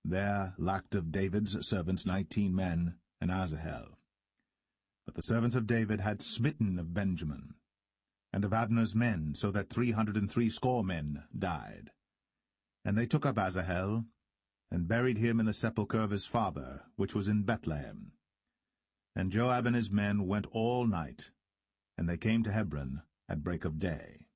there lacked of David's servants 19 men, and Asahel. But the servants of David had smitten of Benjamin, and of Abner's men, so that 360 men died. And they took up Asahel, and buried him in the sepulchre of his father, which was in Bethlehem. And Joab and his men went all night, and they came to Hebron at break of day.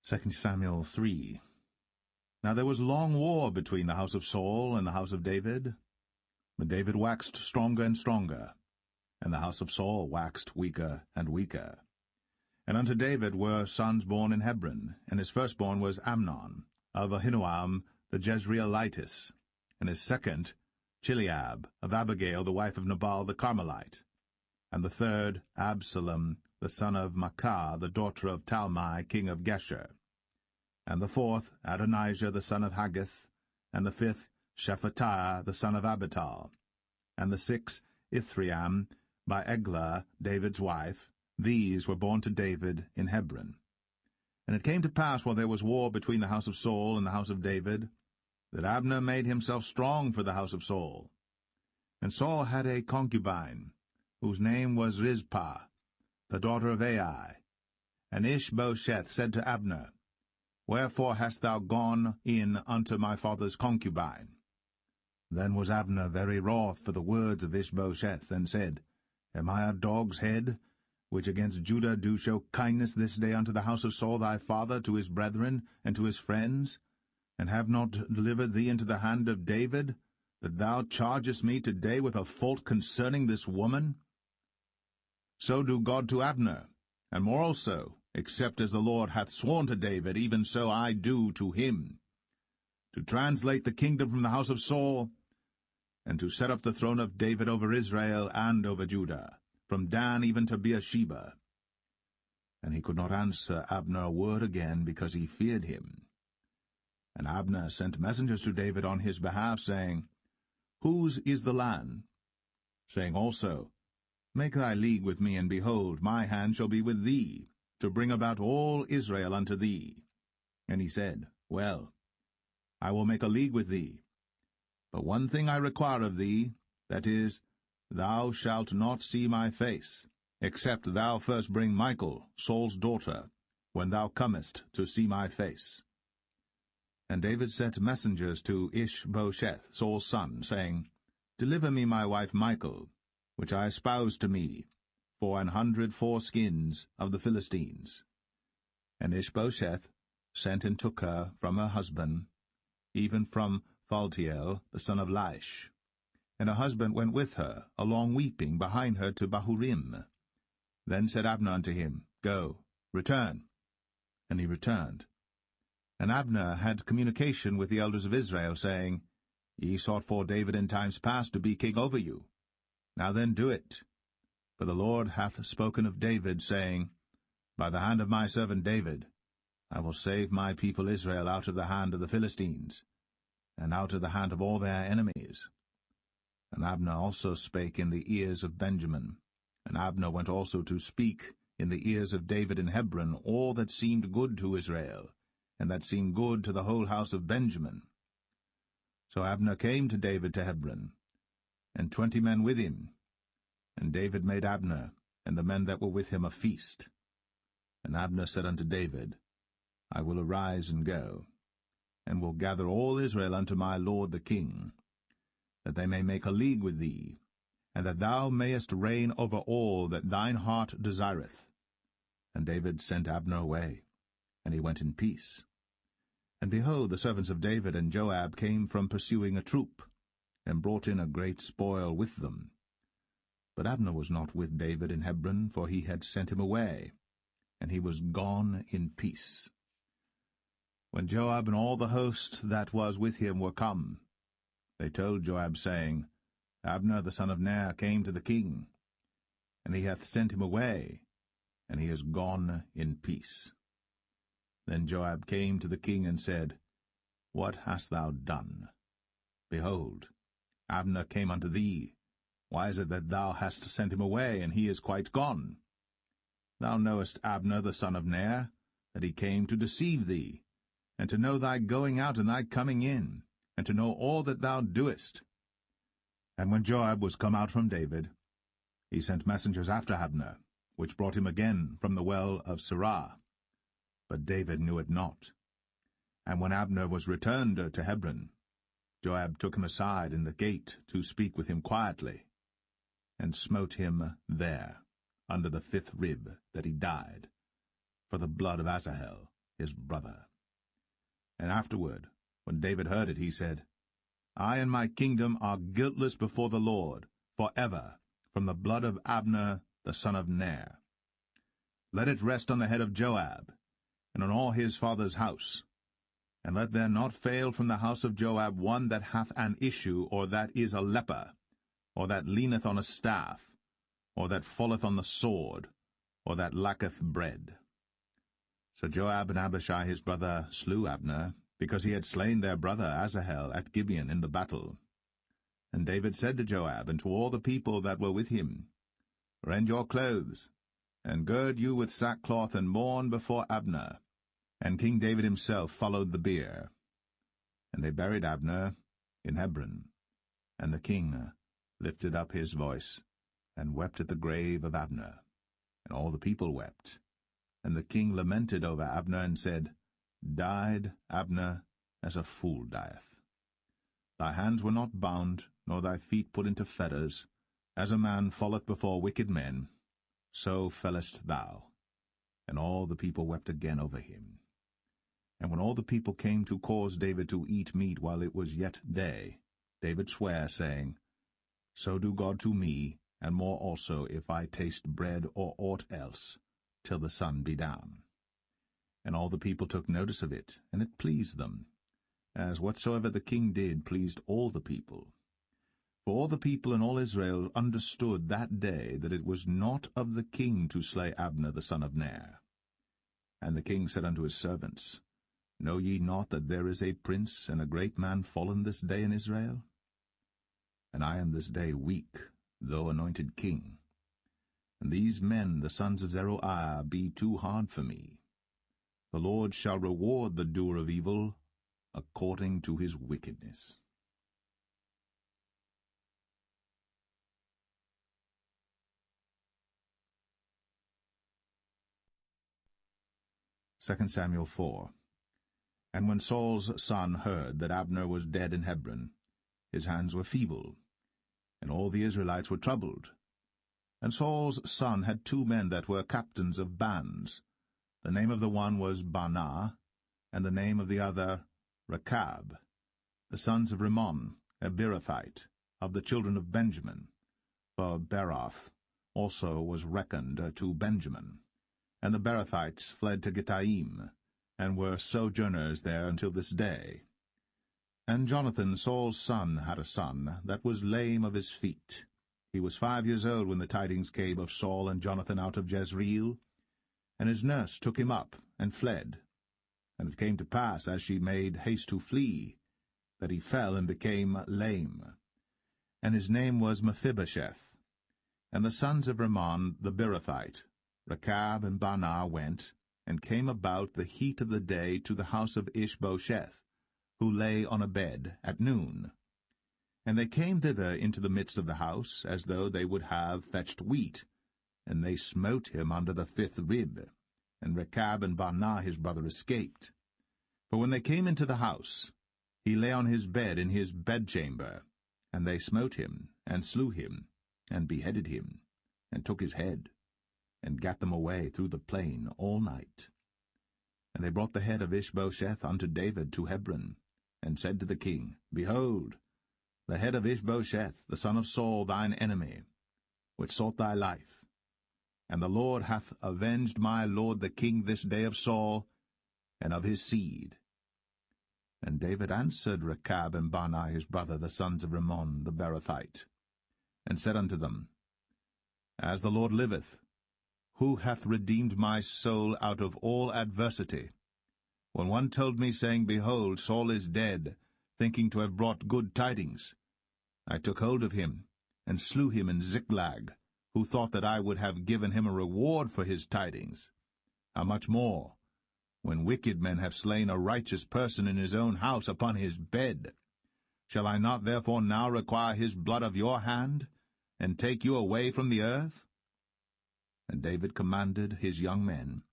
2 Samuel 3. Now there was long war between the house of Saul and the house of David. But David waxed stronger and stronger, and the house of Saul waxed weaker and weaker. And unto David were sons born in Hebron, and his firstborn was Amnon, of Ahinoam the Jezreelitess, and his second Chileab, of Abigail the wife of Nabal the Carmelite, and the third Absalom, the son of Maacah, the daughter of Talmai, king of Geshur, and the fourth Adonijah, the son of Haggith, and the fifth Shephatiah, the son of Abital, and the sixth Ithream, by Eglah, David's wife. These were born to David in Hebron. And it came to pass, while there was war between the house of Saul and the house of David, that Abner made himself strong for the house of Saul. And Saul had a concubine, whose name was Rizpah, the daughter of Ai. And Ishbosheth said to Abner, Wherefore hast thou gone in unto my father's concubine? Then was Abner very wroth for the words of Ishbosheth, and said, Am I a dog's head, which against Judah do show kindness this day unto the house of Saul thy father, to his brethren, and to his friends, and have not delivered thee into the hand of David, that thou chargest me today with a fault concerning this woman? So do God to Abner, and more also, except as the Lord hath sworn to David, even so I do to him, to translate the kingdom from the house of Saul, and to set up the throne of David over Israel and over Judah, from Dan even to Beersheba. And he could not answer Abner a word again, because he feared him. And Abner sent messengers to David on his behalf, saying, Whose is the land? Saying also, Make thy league with me, and behold, my hand shall be with thee, to bring about all Israel unto thee. And he said, Well, I will make a league with thee. But one thing I require of thee, that is, thou shalt not see my face, except thou first bring Michal, Saul's daughter, when thou comest to see my face. And David sent messengers to Ishbosheth, Saul's son, saying, Deliver me my wife Michal, which I espoused to me, for 100 foreskins of the Philistines. And Ishbosheth sent and took her from her husband, even from Phaltiel, the son of Laish. And her husband went with her, along weeping, behind her to Bahurim. Then said Abner unto him, Go, return. And he returned. And Abner had communication with the elders of Israel, saying, Ye sought for David in times past to be king over you. Now then do it. For the Lord hath spoken of David, saying, By the hand of my servant David I will save my people Israel out of the hand of the Philistines, and out of the hand of all their enemies. And Abner also spake in the ears of Benjamin. And Abner went also to speak in the ears of David in Hebron all that seemed good to Israel, and that seemed good to the whole house of Benjamin. So Abner came to David to Hebron, and 20 men with him. And David made Abner and the men that were with him a feast. And Abner said unto David, I will arise and go, and will gather all Israel unto my lord the king, that they may make a league with thee, and that thou mayest reign over all that thine heart desireth. And David sent Abner away, and he went in peace. And behold, the servants of David and Joab came from pursuing a troop, and brought in a great spoil with them. But Abner was not with David in Hebron, for he had sent him away, and he was gone in peace. When Joab and all the host that was with him were come, they told Joab, saying, Abner the son of Ner came to the king, and he hath sent him away, and he is gone in peace. Then Joab came to the king and said, What hast thou done? Behold, Abner came unto thee. Why is it that thou hast sent him away, and he is quite gone? Thou knowest Abner the son of Ner, that he came to deceive thee, and to know thy going out and thy coming in, and to know all that thou doest. And when Joab was come out from David, he sent messengers after Abner, which brought him again from the well of Sirah. But David knew it not. And when Abner was returned to Hebron, Joab took him aside in the gate to speak with him quietly, and smote him there, under the 5th rib, that he died, for the blood of Asahel, his brother. And afterward, when David heard it, he said, I and my kingdom are guiltless before the Lord, for ever, from the blood of Abner the son of Ner. Let it rest on the head of Joab, and on all his father's house. And let there not fail from the house of Joab one that hath an issue, or that is a leper, or that leaneth on a staff, or that falleth on the sword, or that lacketh bread. So Joab and Abishai his brother slew Abner, because he had slain their brother Asahel at Gibeon in the battle. And David said to Joab and to all the people that were with him, Rend your clothes, and gird you with sackcloth, and mourn before Abner. And King David himself followed the bier. And they buried Abner in Hebron. And the king lifted up his voice, and wept at the grave of Abner. And all the people wept. And the king lamented over Abner, and said, Died Abner as a fool dieth. Thy hands were not bound, nor thy feet put into fetters. As a man falleth before wicked men, so fellest thou. And all the people wept again over him. And when all the people came to cause David to eat meat while it was yet day, David sware, saying, So do God to me, and more also, if I taste bread or aught else, till the sun be down. And all the people took notice of it, and it pleased them, as whatsoever the king did pleased all the people. For all the people and all Israel understood that day that it was not of the king to slay Abner the son of Ner. And the king said unto his servants, Know ye not that there is a prince and a great man fallen this day in Israel? And I am this day weak, though anointed king. And these men, the sons of Zeruiah, be too hard for me. The Lord shall reward the doer of evil according to his wickedness. 2 Samuel 4. And when Saul's son heard that Abner was dead in Hebron, his hands were feeble, and all the Israelites were troubled. And Saul's son had 2 men that were captains of bands. The name of the one was Baanah, and the name of the other Rechab, the sons of Rimmon, a Beerothite, of the children of Benjamin. For Beeroth also was reckoned to Benjamin. And the Beerothites fled to Gittaim, and were sojourners there until this day. And Jonathan, Saul's son, had a son that was lame of his feet. He was 5 years old when the tidings came of Saul and Jonathan out of Jezreel. And his nurse took him up, and fled. And it came to pass, as she made haste to flee, that he fell and became lame. And his name was Mephibosheth. And the sons of Rimmon the Beerothite, Rechab and Baanah, went, and came about the heat of the day to the house of Ishbosheth, who lay on a bed at noon. And they came thither into the midst of the house, as though they would have fetched wheat, and they smote him under the 5th rib, and Rechab and Baanah his brother escaped. For when they came into the house, he lay on his bed in his bedchamber, and they smote him, and slew him, and beheaded him, and took his head, and gat them away through the plain all night. And they brought the head of Ishbosheth unto David to Hebron, and said to the king, Behold, the head of Ishbosheth, the son of Saul, thine enemy, which sought thy life. And the Lord hath avenged my lord the king this day of Saul, and of his seed. And David answered Rechab and Baanah his brother, the sons of Rimmon the Beerothite, and said unto them, As the Lord liveth, who hath redeemed my soul out of all adversity? When one told me, saying, Behold, Saul is dead, thinking to have brought good tidings, I took hold of him, and slew him in Ziklag, who thought that I would have given him a reward for his tidings. How much more, when wicked men have slain a righteous person in his own house upon his bed? Shall I not therefore now require his blood of your hand, and take you away from the earth? And David commanded his young men,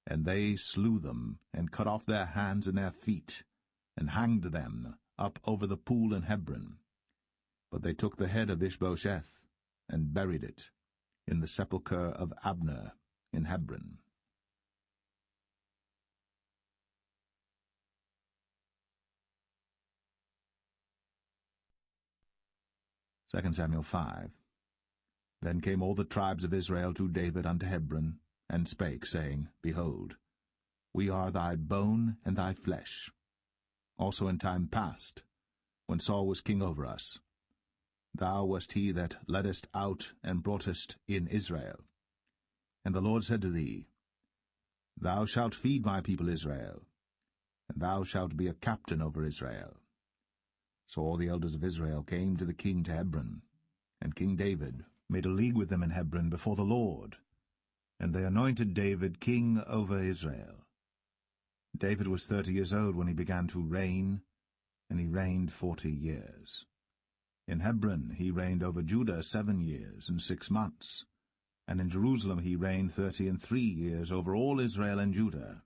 and they slew them, and cut off their hands and their feet, and hanged them up over the pool in Hebron. But they took the head of Ishbosheth, and buried it in the sepulchre of Abner in Hebron. 2 Samuel 5. Then came all the tribes of Israel to David unto Hebron, and spake, saying, Behold, we are thy bone and thy flesh. Also in time past, when Saul was king over us, thou wast he that leddest out and broughtest in Israel. And the Lord said to thee, Thou shalt feed my people Israel, and thou shalt be a captain over Israel. So all the elders of Israel came to the king to Hebron, and King David made a league with them in Hebron before the Lord, and they anointed David king over Israel. David was 30 years old when he began to reign, and he reigned 40 years. In Hebron he reigned over Judah 7 years and 6 months, and in Jerusalem he reigned 33 years over all Israel and Judah.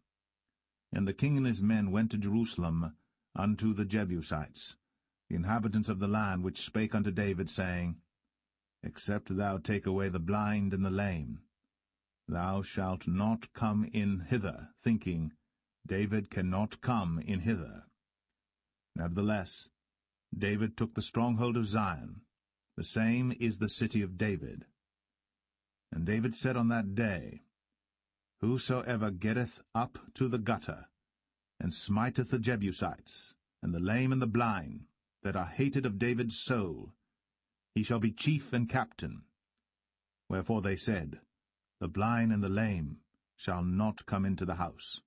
And the king and his men went to Jerusalem unto the Jebusites, the inhabitants of the land, which spake unto David, saying, Except thou take away the blind and the lame, thou shalt not come in hither, thinking, David cannot come in hither. Nevertheless, David took the stronghold of Zion, the same is the city of David. And David said on that day, Whosoever getteth up to the gutter, and smiteth the Jebusites, and the lame and the blind, that are hated of David's soul, he shall be chief and captain. Wherefore they said, The blind and the lame shall not come into the house.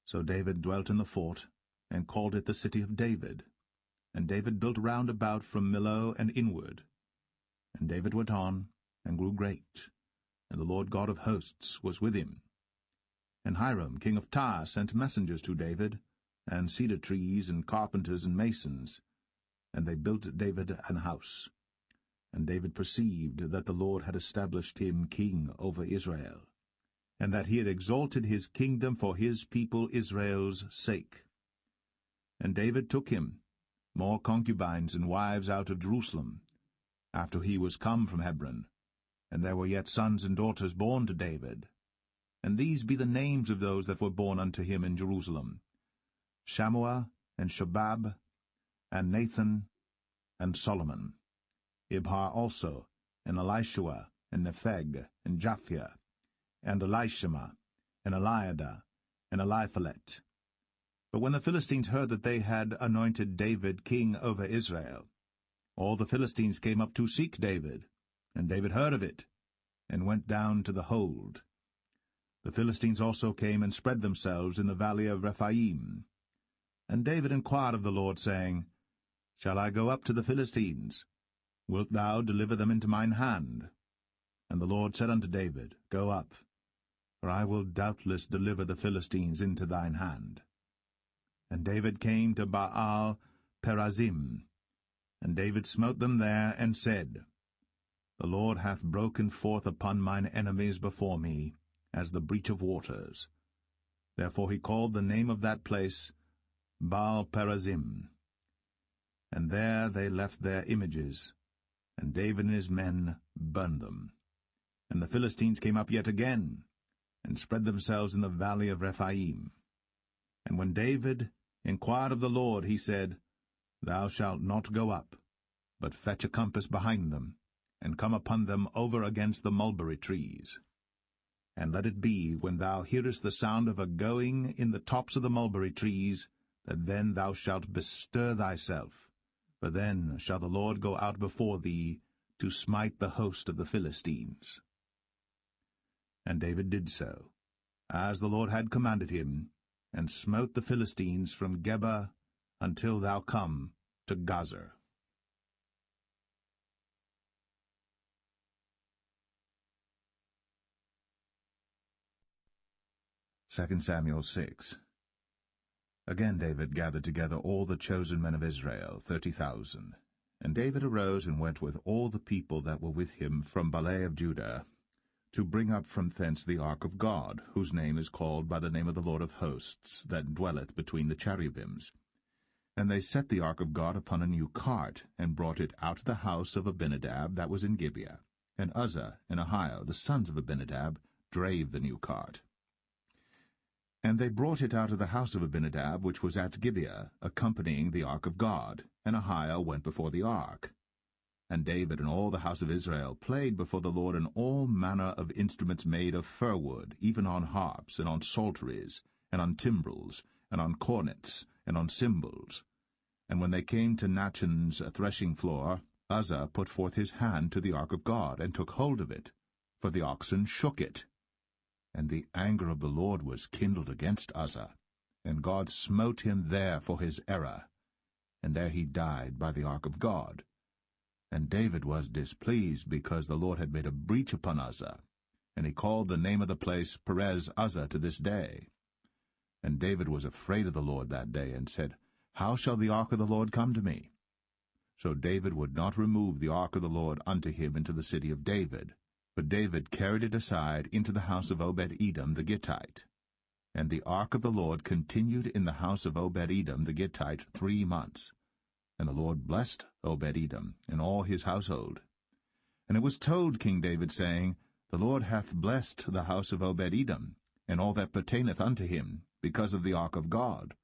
So David dwelt in the fort, and called it the city of David. And David built round about from Millo and inward. And David went on, and grew great, and the Lord God of hosts was with him. And Hiram king of Tyre sent messengers to David, and cedar trees, and carpenters, and masons, and they built David an house. And David perceived that the Lord had established him king over Israel, and that he had exalted his kingdom for his people Israel's sake. And David took him more concubines and wives out of Jerusalem, after he was come from Hebron, and there were yet sons and daughters born to David. And these be the names of those that were born unto him in Jerusalem, Shammua, and Shobab, and Nathan, and Solomon, Ibhar also, and Elishua, and Nepheg, and Japhia, and Elishama, and Eliada, and Eliphalet. But when the Philistines heard that they had anointed David king over Israel, all the Philistines came up to seek David, and David heard of it, and went down to the hold. The Philistines also came and spread themselves in the valley of Rephaim. And David inquired of the Lord, saying, Shall I go up to the Philistines? Wilt thou deliver them into mine hand? And the Lord said unto David, Go up, for I will doubtless deliver the Philistines into thine hand. And David came to Baal Perazim, and David smote them there, and said, The Lord hath broken forth upon mine enemies before me, as the breach of waters. Therefore he called the name of that place Baal Perazim. And there they left their images, and David and his men burned them. And the Philistines came up yet again, and spread themselves in the valley of Rephaim. And when David inquired of the Lord, he said, Thou shalt not go up, but fetch a compass behind them, and come upon them over against the mulberry trees. And let it be, when thou hearest the sound of a going in the tops of the mulberry trees, that then thou shalt bestir thyself, for then shall the Lord go out before thee to smite the host of the Philistines. And David did so, as the Lord had commanded him, and smote the Philistines from Geba until thou come to Gazer. 2 Samuel 6. Again David gathered together all the chosen men of Israel, 30,000. And David arose and went with all the people that were with him from Baale of Judah, to bring up from thence the ark of God, whose name is called by the name of the Lord of hosts, that dwelleth between the cherubims. And they set the ark of God upon a new cart, and brought it out of the house of Abinadab that was in Gibeah. And Uzzah and Ahio, the sons of Abinadab, drave the new cart. And they brought it out of the house of Abinadab, which was at Gibeah, accompanying the ark of God, and Ahio went before the ark. And David and all the house of Israel played before the Lord in all manner of instruments made of fir wood, even on harps, and on psalteries, and on timbrels, and on cornets, and on cymbals. And when they came to Nachon's threshing floor, Uzzah put forth his hand to the ark of God, and took hold of it, for the oxen shook it. And the anger of the Lord was kindled against Uzzah, and God smote him there for his error. And there he died by the ark of God. And David was displeased, because the Lord had made a breach upon Uzzah. And he called the name of the place Perez Uzzah to this day. And David was afraid of the Lord that day, and said, How shall the ark of the Lord come to me? So David would not remove the ark of the Lord unto him into the city of David, but David carried it aside into the house of Obed-Edom the Gittite. And the ark of the Lord continued in the house of Obed-Edom the Gittite 3 months. And the Lord blessed Obed-Edom and all his household. And it was told King David, saying, The Lord hath blessed the house of Obed-Edom, and all that pertaineth unto him, because of the ark of God.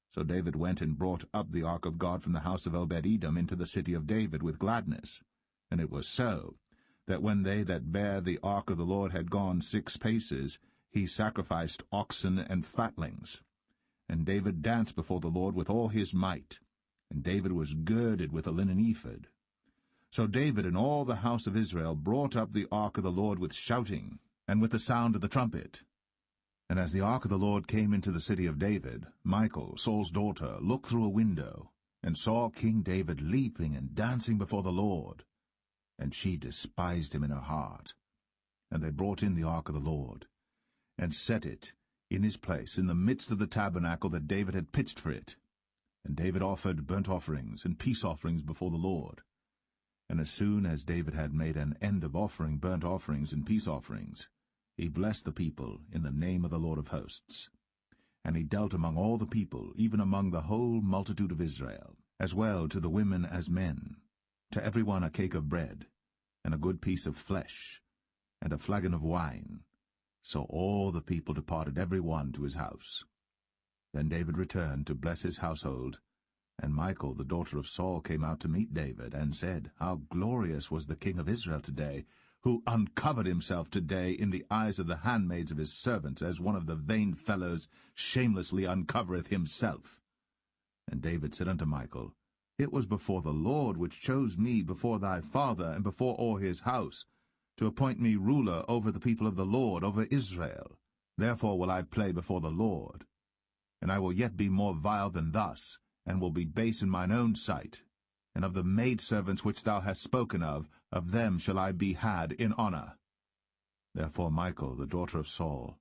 So David went and brought up the ark of God from the house of Obed-Edom into the city of David with gladness. And it was so, that when they that bare the ark of the Lord had gone 6 paces, he sacrificed oxen and fatlings. And David danced before the Lord with all his might. And David was girded with a linen ephod. So David and all the house of Israel brought up the ark of the Lord with shouting, and with the sound of the trumpet. And as the ark of the Lord came into the city of David, Michal, Saul's daughter, looked through a window, and saw King David leaping and dancing before the Lord. And she despised him in her heart. And they brought in the ark of the Lord, and set it in his place in the midst of the tabernacle that David had pitched for it. And David offered burnt offerings and peace offerings before the Lord. And as soon as David had made an end of offering burnt offerings and peace offerings, he blessed the people in the name of the Lord of hosts. And he dealt among all the people, even among the whole multitude of Israel, as well to the women as men, to every one a cake of bread, and a good piece of flesh, and a flagon of wine. So all the people departed every one to his house. Then David returned to bless his household, and Michal, the daughter of Saul, came out to meet David, and said, How glorious was the king of Israel today, who uncovered himself today in the eyes of the handmaids of his servants, as one of the vain fellows shamelessly uncovereth himself. And David said unto Michal, It was before the Lord which chose me before thy father, and before all his house, to appoint me ruler over the people of the Lord, over Israel. Therefore will I play before the Lord. And I will yet be more vile than thus, and will be base in mine own sight. And of the maidservants which thou hast spoken of them shall I be had in honor. Therefore Michal, the daughter of Saul,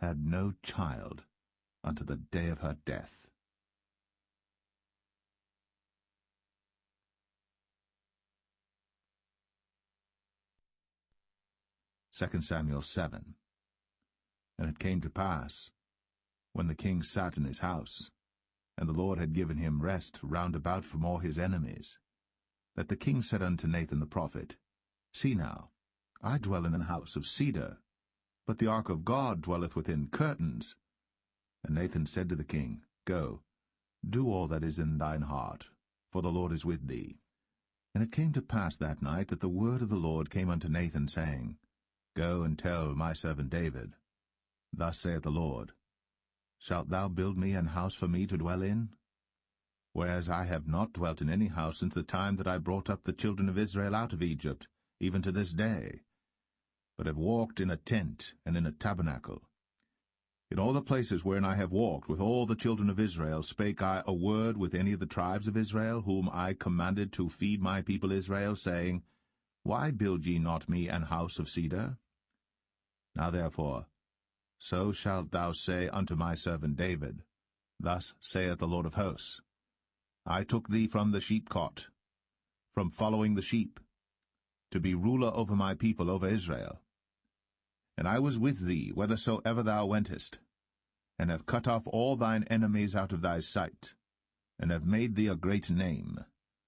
had no child unto the day of her death. Second Samuel 7. And it came to pass, when the king sat in his house, and the Lord had given him rest round about from all his enemies, that the king said unto Nathan the prophet, See now, I dwell in an house of cedar, but the ark of God dwelleth within curtains. And Nathan said to the king, Go, do all that is in thine heart, for the Lord is with thee. And it came to pass that night that the word of the Lord came unto Nathan, saying, Go and tell my servant David, Thus saith the Lord, Shalt thou build me an house for me to dwell in? Whereas I have not dwelt in any house since the time that I brought up the children of Israel out of Egypt, even to this day, but have walked in a tent and in a tabernacle. In all the places wherein I have walked with all the children of Israel spake I a word with any of the tribes of Israel, whom I commanded to feed my people Israel, saying, Why build ye not me an house of cedar? Now therefore, so shalt thou say unto my servant David, Thus saith the Lord of hosts, I took thee from the sheepcot, from following the sheep, to be ruler over my people, over Israel. And I was with thee whithersoever thou wentest, and have cut off all thine enemies out of thy sight, and have made thee a great name,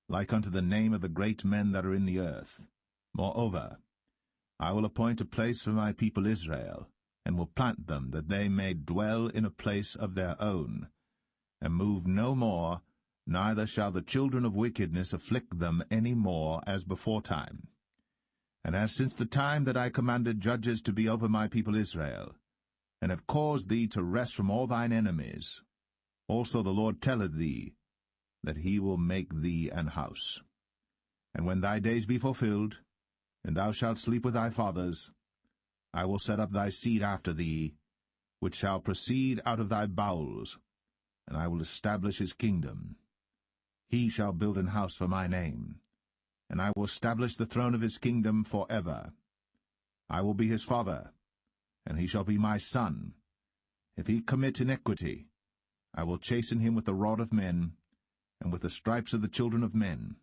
like unto the name of the great men that are in the earth. Moreover, I will appoint a place for my people Israel, and will plant them, that they may dwell in a place of their own, and move no more, neither shall the children of wickedness afflict them any more as beforetime. And as since the time that I commanded judges to be over my people Israel, and have caused thee to rest from all thine enemies, also the Lord telleth thee, that he will make thee an house. And when thy days be fulfilled, and thou shalt sleep with thy fathers, I will set up thy seed after thee, which shall proceed out of thy bowels, and I will establish his kingdom. He shall build an house for my name, and I will establish the throne of his kingdom for ever. I will be his father, and he shall be my son. If he commit iniquity, I will chasten him with the rod of men, and with the stripes of the children of men.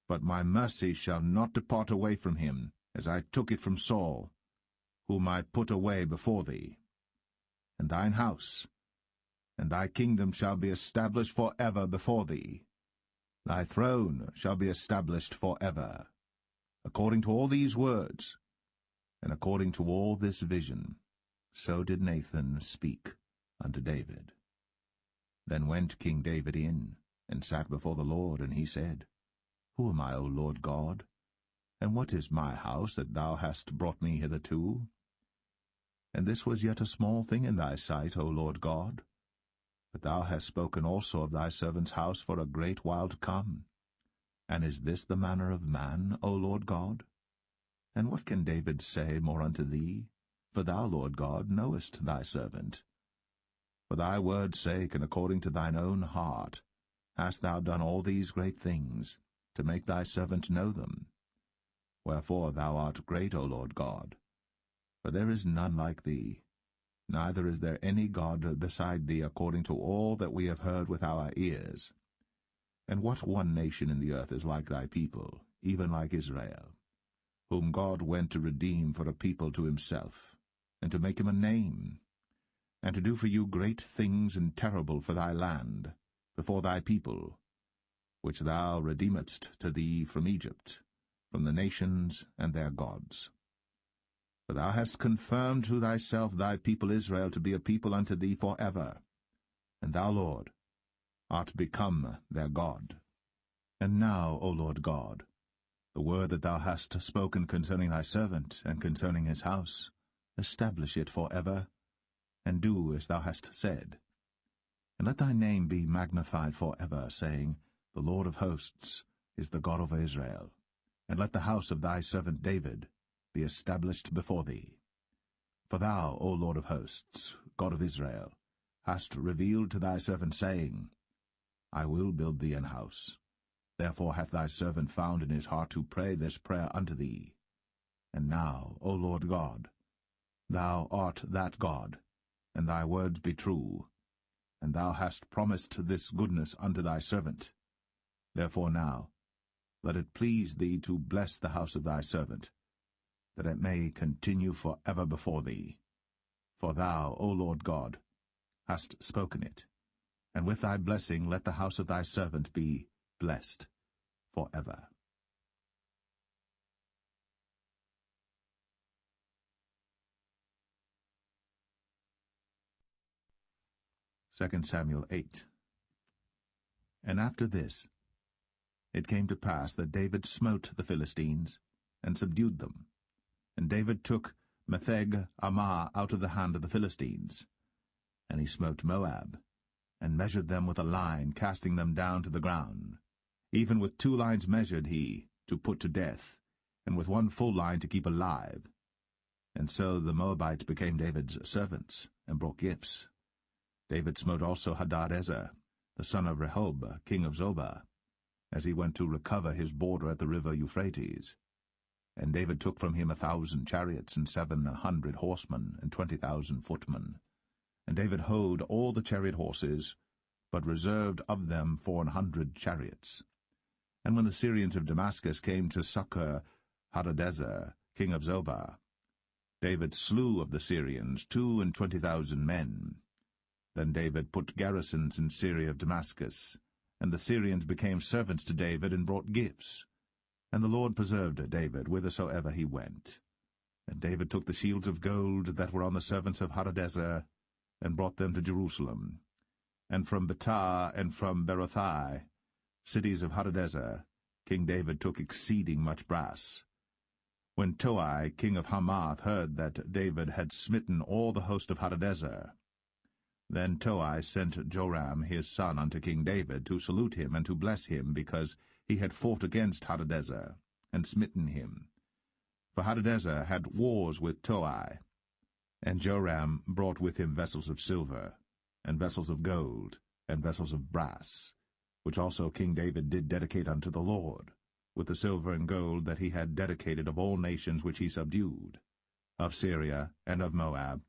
But my mercy shall not depart away from him, as I took it from Saul, whom I put away before thee. And thine house, and thy kingdom shall be established for ever before thee. Thy throne shall be established for ever. According to all these words, and according to all this vision, so did Nathan speak unto David. Then went King David in, and sat before the Lord, and he said, Who am I, O Lord God? And what is my house that thou hast brought me hitherto? And this was yet a small thing in thy sight, O Lord God. But thou hast spoken also of thy servant's house for a great while to come. And is this the manner of man, O Lord God? And what can David say more unto thee? For thou, Lord God, knowest thy servant. For thy word's sake, and according to thine own heart, hast thou done all these great things, to make thy servant know them. Wherefore thou art great, O Lord God. For there is none like thee, neither is there any God beside thee, according to all that we have heard with our ears. And what one nation in the earth is like thy people, even like Israel, whom God went to redeem for a people to himself, and to make him a name, and to do for you great things and terrible for thy land, before thy people, which thou redeemedst to thee from Egypt, from the nations and their gods. For thou hast confirmed to thyself thy people Israel to be a people unto thee for ever, and thou, Lord, art become their God. And now, O Lord God, the word that thou hast spoken concerning thy servant, and concerning his house, establish it for ever, and do as thou hast said. And let thy name be magnified for ever, saying, The Lord of hosts is the God of Israel. And let the house of thy servant David be established before thee. For thou, O Lord of hosts, God of Israel, hast revealed to thy servant, saying, I will build thee an house. Therefore hath thy servant found in his heart to pray this prayer unto thee. And now, O Lord God, thou art that God, and thy words be true, and thou hast promised this goodness unto thy servant. Therefore now, let it please thee to bless the house of thy servant, that it may continue for ever before thee. For thou, O Lord God, hast spoken it, and with thy blessing let the house of thy servant be blessed for ever. 2 Samuel 8. And after this, it came to pass that David smote the Philistines, and subdued them. And David took Metheg Ammah out of the hand of the Philistines. And he smote Moab, and measured them with a line, casting them down to the ground. Even with 2 lines measured he, to put to death, and with 1 full line to keep alive. And so the Moabites became David's servants, and brought gifts. David smote also Hadadezer, the son of Rehob, king of Zobah, as he went to recover his border at the river Euphrates. And David took from him 1,000 chariots, and 700 horsemen, and 20,000 footmen. And David houghed all the chariot horses, but reserved of them 400 chariots. And when the Syrians of Damascus came to succor Hadadezer, king of Zobah, David slew of the Syrians 22,000 men. Then David put garrisons in Syria of Damascus, and the Syrians became servants to David and brought gifts. And the Lord preserved David whithersoever he went. And David took the shields of gold that were on the servants of Hadadezer, and brought them to Jerusalem. And from Betah and from Berothai, cities of Hadadezer, King David took exceeding much brass. When Toi, king of Hamath, heard that David had smitten all the host of Hadadezer, then Toi sent Joram his son unto King David to salute him and to bless him, because he had fought against Hadadezer, and smitten him. For Hadadezer had wars with Toi. And Joram brought with him vessels of silver, and vessels of gold, and vessels of brass, which also King David did dedicate unto the Lord, with the silver and gold that he had dedicated of all nations which he subdued, of Syria, and of Moab,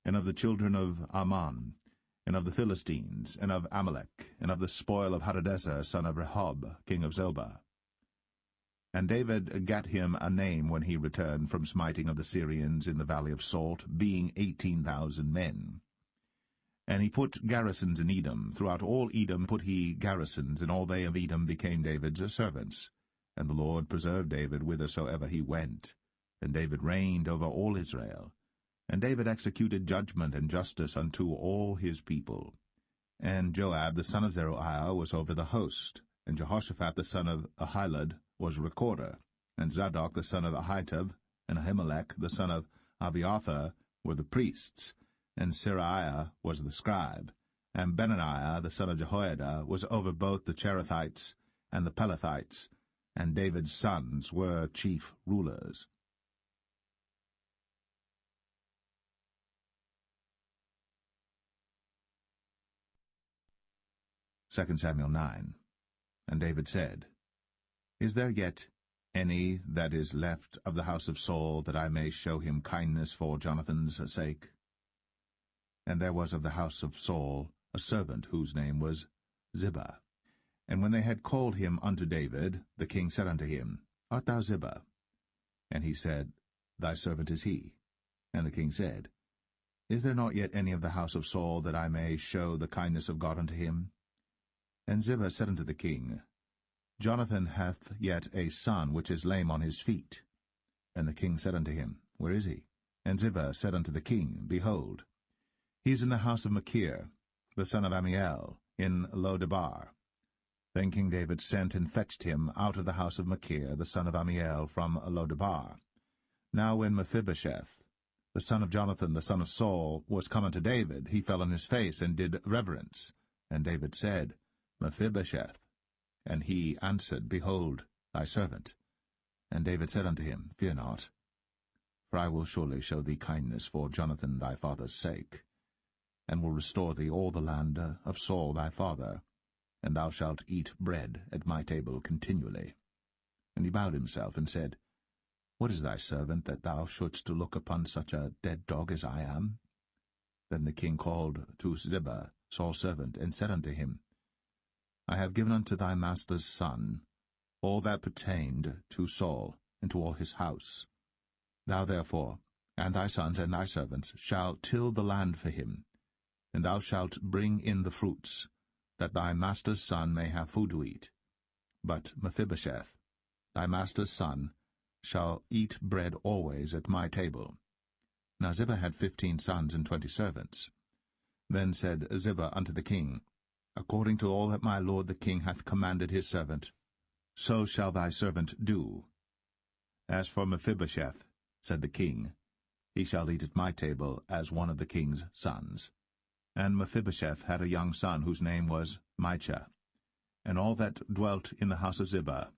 and of the children of Ammon, and of the Philistines, and of Amalek, and of the spoil of Hadadezer, son of Rehob, king of Zobah. And David gat him a name when he returned from smiting of the Syrians in the valley of Salt, being 18,000 men. And he put garrisons in Edom. Throughout all Edom put he garrisons, and all they of Edom became David's servants. And the Lord preserved David whithersoever he went. And David reigned over all Israel. And David executed judgment and justice unto all his people. And Joab the son of Zeruiah was over the host, and Jehoshaphat the son of Ahilud was recorder, and Zadok the son of Ahitub, and Ahimelech the son of Abiathar were the priests, and Seraiah was the scribe, and Benaniah the son of Jehoiada was over both the Cherethites and the Pelethites, and David's sons were chief rulers. 2 Samuel 9. And David said, Is there yet any that is left of the house of Saul, that I may show him kindness for Jonathan's sake? And there was of the house of Saul a servant whose name was Ziba. And when they had called him unto David, the king said unto him, Art thou Ziba? And he said, Thy servant is he. And the king said, Is there not yet any of the house of Saul, that I may show the kindness of God unto him? And Ziba said unto the king, Jonathan hath yet a son which is lame on his feet. And the king said unto him, Where is he? And Ziba said unto the king, Behold, he is in the house of Machir, the son of Ammiel, in Lo-debar. Then King David sent and fetched him out of the house of Machir, the son of Ammiel, from Lo-debar. Now when Mephibosheth, the son of Jonathan, the son of Saul, was come unto David, he fell on his face and did reverence. And David said, Mephibosheth. And he answered, Behold, thy servant. And David said unto him, Fear not, for I will surely show thee kindness for Jonathan thy father's sake, and will restore thee all the land of Saul thy father, and thou shalt eat bread at my table continually. And he bowed himself and said, What is thy servant, that thou shouldst look upon such a dead dog as I am? Then the king called to Ziba, Saul's servant, and said unto him, I have given unto thy master's son all that pertained to Saul, and to all his house. Thou therefore, and thy sons and thy servants, shall till the land for him, and thou shalt bring in the fruits, that thy master's son may have food to eat. But Mephibosheth, thy master's son, shall eat bread always at my table. Now Ziba had 15 sons and 20 servants. Then said Ziba unto the king, According to all that my lord the king hath commanded his servant, so shall thy servant do. As for Mephibosheth, said the king, he shall eat at my table as one of the king's sons. And Mephibosheth had a young son whose name was Micah. And all that dwelt in the house of Ziba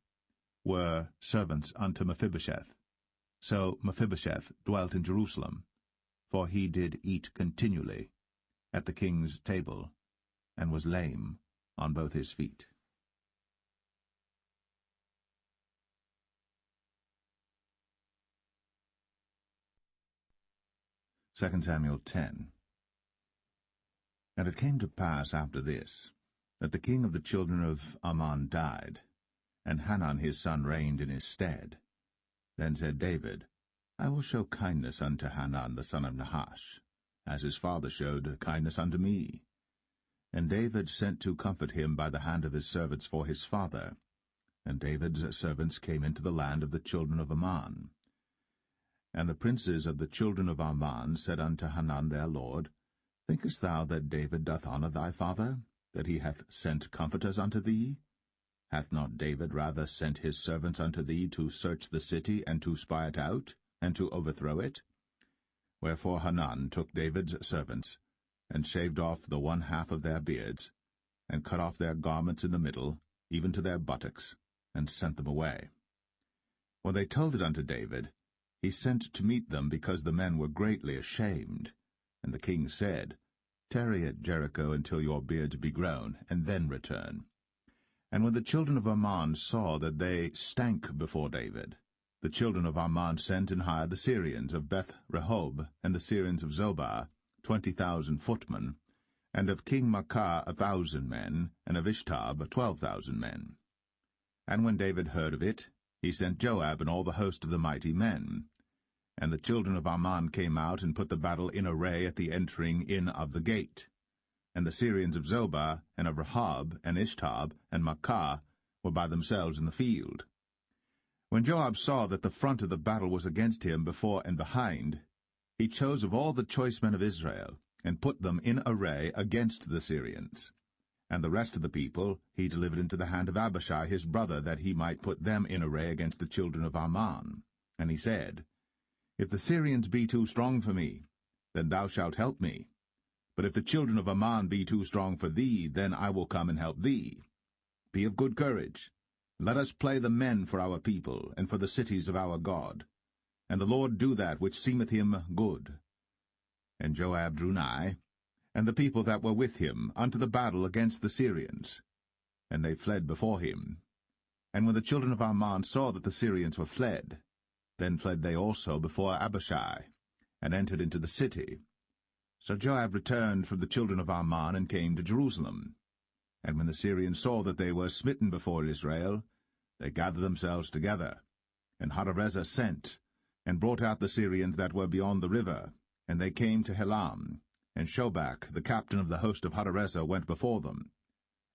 were servants unto Mephibosheth. So Mephibosheth dwelt in Jerusalem, for he did eat continually at the king's table, and was lame on both his feet. 2 Samuel 10. And it came to pass after this, that the king of the children of Ammon died, and Hanun his son reigned in his stead. Then said David, I will show kindness unto Hanun the son of Nahash, as his father showed kindness unto me. And David sent to comfort him by the hand of his servants for his father. And David's servants came into the land of the children of Ammon. And the princes of the children of Ammon said unto Hanun their lord, Thinkest thou that David doth honour thy father, that he hath sent comforters unto thee? Hath not David rather sent his servants unto thee to search the city, and to spy it out, and to overthrow it? Wherefore Hanun took David's servants, and shaved off the one half of their beards, and cut off their garments in the middle, even to their buttocks, and sent them away. When they told it unto David, he sent to meet them, because the men were greatly ashamed. And the king said, Tarry at Jericho until your beards be grown, and then return. And when the children of Ammon saw that they stank before David, the children of Ammon sent and hired the Syrians of Beth-rehob, and the Syrians of Zobah, 20,000 footmen, and of King Maacah 1,000 men, and of Ishtab 12,000 men. And when David heard of it, he sent Joab and all the host of the mighty men. And the children of Ammon came out and put the battle in array at the entering in of the gate. And the Syrians of Zobah, and of Rehob, and Ishtab, and Maacah were by themselves in the field. When Joab saw that the front of the battle was against him before and behind, he chose of all the choice men of Israel, and put them in array against the Syrians. And the rest of the people he delivered into the hand of Abishai his brother, that he might put them in array against the children of Ammon. And he said, If the Syrians be too strong for me, then thou shalt help me. But if the children of Ammon be too strong for thee, then I will come and help thee. Be of good courage. Let us play the men for our people, and for the cities of our God. And the Lord do that which seemeth him good. And Joab drew nigh, and the people that were with him, unto the battle against the Syrians. And they fled before him. And when the children of Ammon saw that the Syrians were fled, then fled they also before Abishai, and entered into the city. So Joab returned from the children of Ammon, and came to Jerusalem. And when the Syrians saw that they were smitten before Israel, they gathered themselves together. And Hadarezer sent, and brought out the Syrians that were beyond the river, and they came to Helam. And Shobach, the captain of the host of Hadarezer, went before them.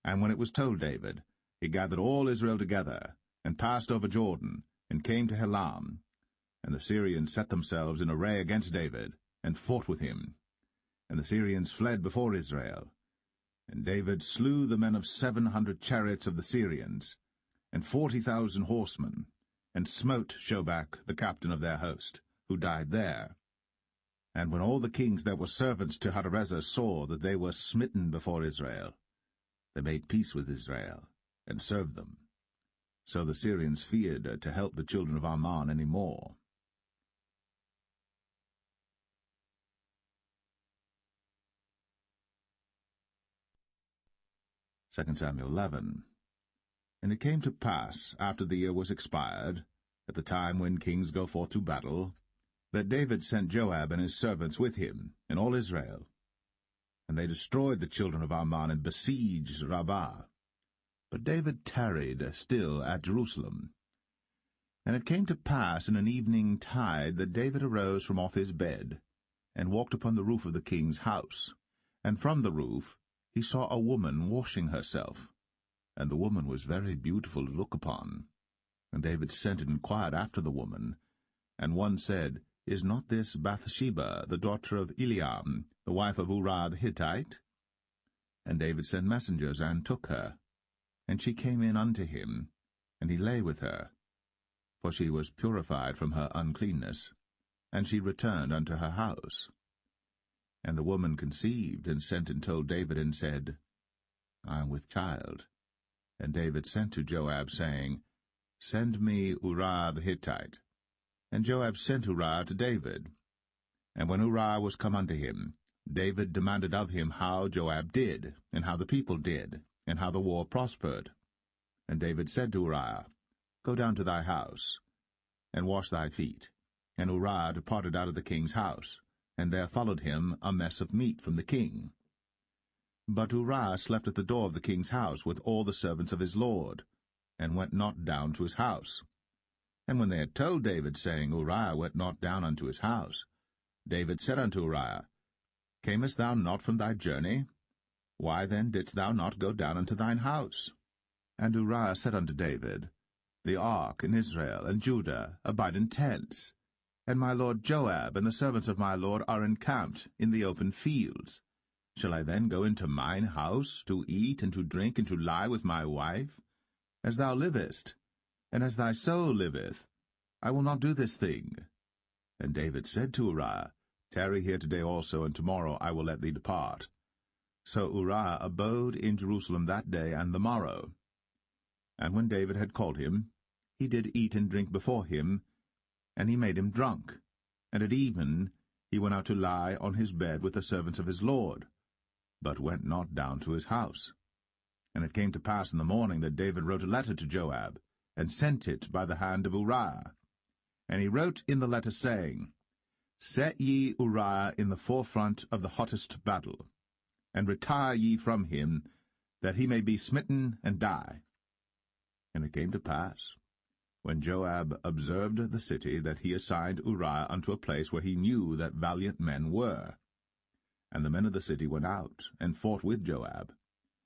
And when it was told David, he gathered all Israel together, and passed over Jordan, and came to Helam. And the Syrians set themselves in array against David, and fought with him. And the Syrians fled before Israel. And David slew the men of 700 chariots of the Syrians, and 40,000 horsemen, and smote Shobach, the captain of their host, who died there. And when all the kings that were servants to Hadarezer saw that they were smitten before Israel, they made peace with Israel, and served them. So the Syrians feared to help the children of Ammon any more. Second Samuel 11. And it came to pass, after the year was expired, at the time when kings go forth to battle, that David sent Joab and his servants with him, and all Israel. And they destroyed the children of Ammon, and besieged Rabbah. But David tarried still at Jerusalem. And it came to pass in an evening tide that David arose from off his bed, and walked upon the roof of the king's house. And from the roof he saw a woman washing herself, and the woman was very beautiful to look upon. And David sent and inquired after the woman. And one said, Is not this Bathsheba, the daughter of Eliam, the wife of Uriah the Hittite? And David sent messengers, and took her. And she came in unto him, and he lay with her. For she was purified from her uncleanness, and she returned unto her house. And the woman conceived, and sent and told David, and said, I am with child. And David sent to Joab, saying, Send me Uriah the Hittite. And Joab sent Uriah to David. And when Uriah was come unto him, David demanded of him how Joab did, and how the people did, and how the war prospered. And David said to Uriah, Go down to thy house, and wash thy feet. And Uriah departed out of the king's house, and there followed him a mess of meat from the king. But Uriah slept at the door of the king's house with all the servants of his lord, and went not down to his house. And when they had told David, saying, Uriah went not down unto his house, David said unto Uriah, Camest thou not from thy journey? Why then didst thou not go down unto thine house? And Uriah said unto David, The ark and Israel and Judah abide in tents, and my lord Joab and the servants of my lord are encamped in the open fields. Shall I then go into mine house to eat and to drink and to lie with my wife? As thou livest, and as thy soul liveth, I will not do this thing. And David said to Uriah, Tarry here today also, and tomorrow I will let thee depart. So Uriah abode in Jerusalem that day and the morrow. And when David had called him, he did eat and drink before him, and he made him drunk. And at even he went out to lie on his bed with the servants of his lord, but went not down to his house. And it came to pass in the morning that David wrote a letter to Joab, and sent it by the hand of Uriah. And he wrote in the letter, saying, Set ye Uriah in the forefront of the hottest battle, and retire ye from him, that he may be smitten and die. And it came to pass, when Joab observed the city, that he assigned Uriah unto a place where he knew that valiant men were. And the men of the city went out, and fought with Joab,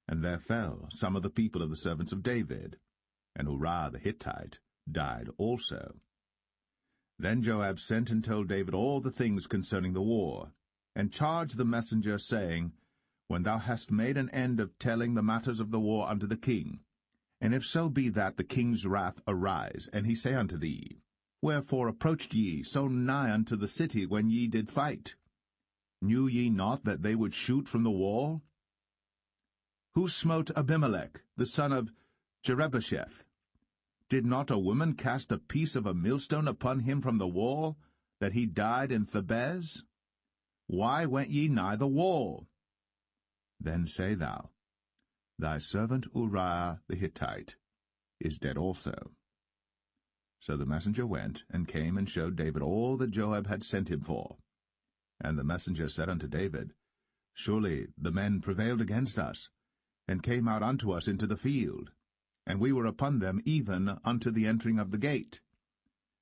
and there fell some of the people of the servants of David, and Uriah the Hittite died also. Then Joab sent and told David all the things concerning the war, and charged the messenger, saying, When thou hast made an end of telling the matters of the war unto the king, and if so be that the king's wrath arise, and he say unto thee, Wherefore approached ye so nigh unto the city when ye did fight? Knew ye not that they would shoot from the wall? Who smote Abimelech, the son of Jerubbesheth? Did not a woman cast a piece of a millstone upon him from the wall, that he died in Thebez? Why went ye nigh the wall? Then say thou, Thy servant Uriah the Hittite is dead also. So the messenger went, and came and showed David all that Joab had sent him for. And the messenger said unto David, Surely the men prevailed against us, and came out unto us into the field, and we were upon them even unto the entering of the gate.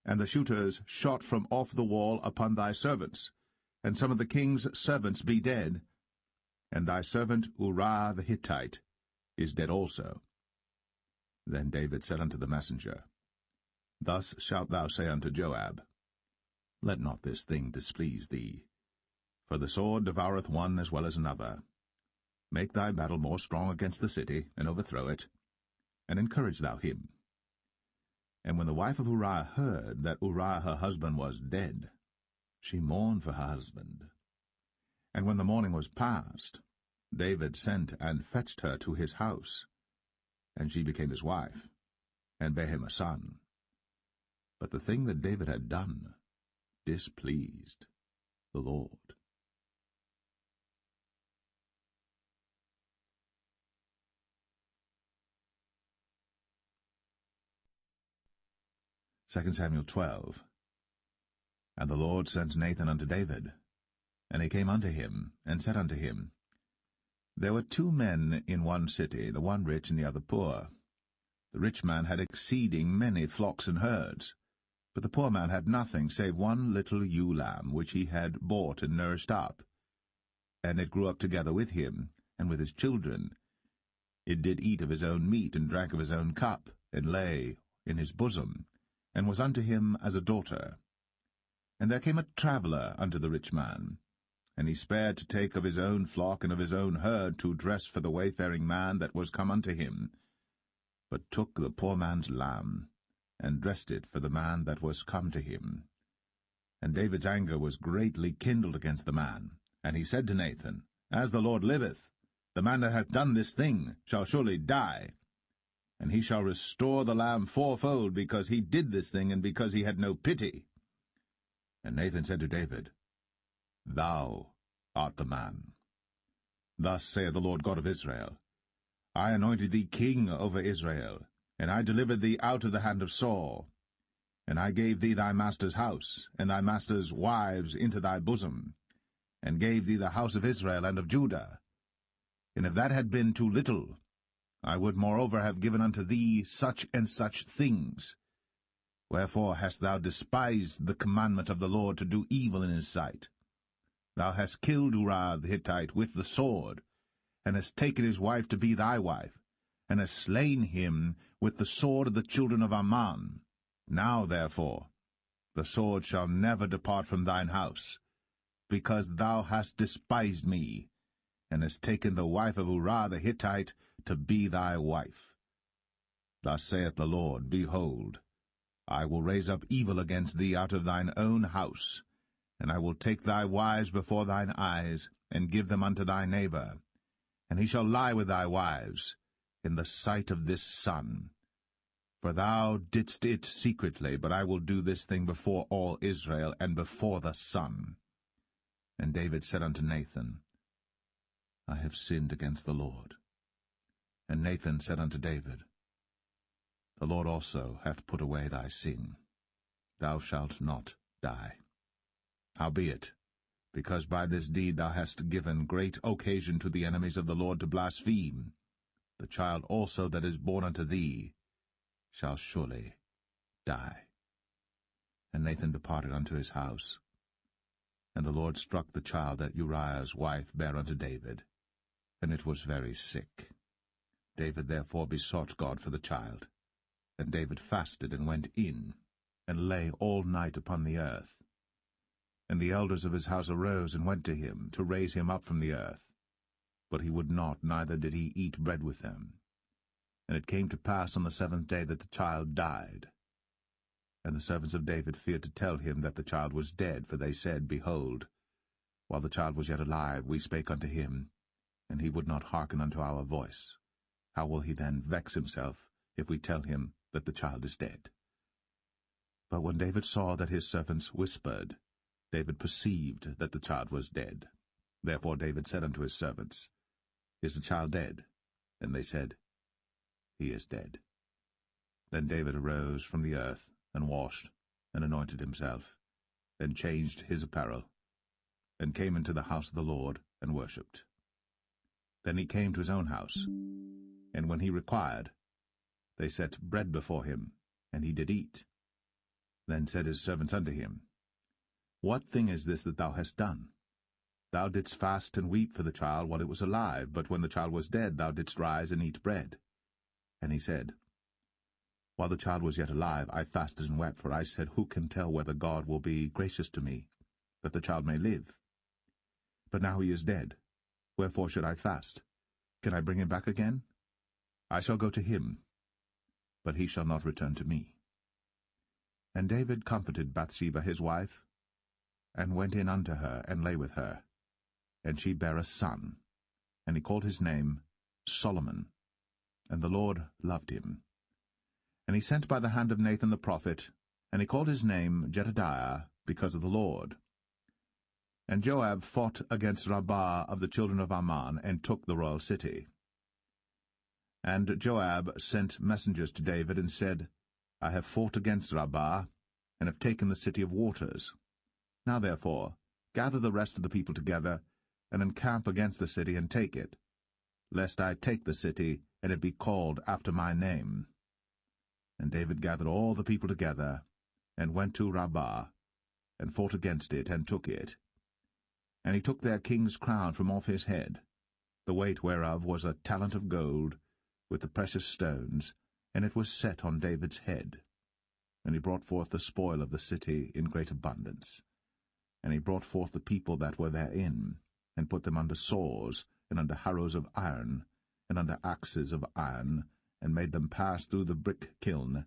And the shooters shot from off the wall upon thy servants, and some of the king's servants be dead, and thy servant Uriah the Hittite is dead also. Then David said unto the messenger, Thus shalt thou say unto Joab, Let not this thing displease thee, for the sword devoureth one as well as another. Make thy battle more strong against the city, and overthrow it, and encourage thou him. And when the wife of Uriah heard that Uriah her husband was dead, she mourned for her husband. And when the morning was past, David sent and fetched her to his house, and she became his wife, and bare him a son. But the thing that David had done displeased the Lord. 2 Samuel 12. And the Lord sent Nathan unto David. And he came unto him, and said unto him, There were 2 men in one city, the one rich and the other poor. The rich man had exceeding many flocks and herds, but the poor man had nothing save one little ewe lamb, which he had bought and nourished up. And it grew up together with him, and with his children. It did eat of his own meat, and drank of his own cup, and lay in his bosom, and was unto him as a daughter. And there came a traveller unto the rich man, and he spared to take of his own flock and of his own herd to dress for the wayfaring man that was come unto him, but took the poor man's lamb, and dressed it for the man that was come to him. And David's anger was greatly kindled against the man, and he said to Nathan, As the Lord liveth, the man that hath done this thing shall surely die, and he shall restore the lamb 4-fold, because he did this thing, and because he had no pity. And Nathan said to David, Thou art the man. Thus saith the Lord God of Israel, I anointed thee king over Israel, and I delivered thee out of the hand of Saul. And I gave thee thy master's house, and thy master's wives into thy bosom, and gave thee the house of Israel and of Judah. And if that had been too little, I would moreover have given unto thee such and such things. Wherefore hast thou despised the commandment of the Lord to do evil in his sight? Thou hast killed Uriah the Hittite with the sword, and hast taken his wife to be thy wife, and hast slain him with the sword of the children of Ammon. Now, therefore, the sword shall never depart from thine house, because thou hast despised me, and hast taken the wife of Uriah the Hittite to be thy wife. Thus saith the Lord, Behold, I will raise up evil against thee out of thine own house, and I will take thy wives before thine eyes, and give them unto thy neighbor, and he shall lie with thy wives in the sight of this sun. For thou didst it secretly, but I will do this thing before all Israel, and before the sun. And David said unto Nathan, I have sinned against the Lord. And Nathan said unto David, The Lord also hath put away thy sin. Thou shalt not die. Howbeit, because by this deed thou hast given great occasion to the enemies of the Lord to blaspheme, the child also that is born unto thee shall surely die. And Nathan departed unto his house. And the Lord struck the child that Uriah's wife bare unto David, and it was very sick. David therefore besought God for the child. And David fasted, and went in, and lay all night upon the earth. And the elders of his house arose, and went to him, to raise him up from the earth. But he would not, neither did he eat bread with them. And it came to pass on the 7th day that the child died. And the servants of David feared to tell him that the child was dead, for they said, Behold, while the child was yet alive, we spake unto him, and he would not hearken unto our voice. How will he then vex himself, if we tell him that the child is dead? But when David saw that his servants whispered, David perceived that the child was dead. Therefore David said unto his servants, Is the child dead? And they said, He is dead. Then David arose from the earth, and washed, and anointed himself, and changed his apparel, and came into the house of the Lord, and worshipped. Then he came to his own house, and when he required, they set bread before him, and he did eat. Then said his servants unto him, What thing is this that thou hast done? Thou didst fast and weep for the child while it was alive, but when the child was dead thou didst rise and eat bread. And he said, While the child was yet alive, I fasted and wept, for I said, Who can tell whether God will be gracious to me, that the child may live? But now he is dead. Wherefore should I fast? Can I bring him back again? I shall go to him, but he shall not return to me. And David comforted Bathsheba his wife, and went in unto her, and lay with her. And she bare a son, and he called his name Solomon. And the Lord loved him. And he sent by the hand of Nathan the prophet, and he called his name Jedediah, because of the Lord. And Joab fought against Rabbah of the children of Ammon, and took the royal city. And Joab sent messengers to David, and said, I have fought against Rabbah, and have taken the city of waters. Now therefore, gather the rest of the people together, and encamp against the city, and take it, lest I take the city, and it be called after my name. And David gathered all the people together, and went to Rabbah, and fought against it, and took it. And he took their king's crown from off his head, the weight whereof was a talent of gold, with the precious stones, and it was set on David's head. And he brought forth the spoil of the city in great abundance. And he brought forth the people that were therein, and put them under saws, and under harrows of iron, and under axes of iron, and made them pass through the brick kiln.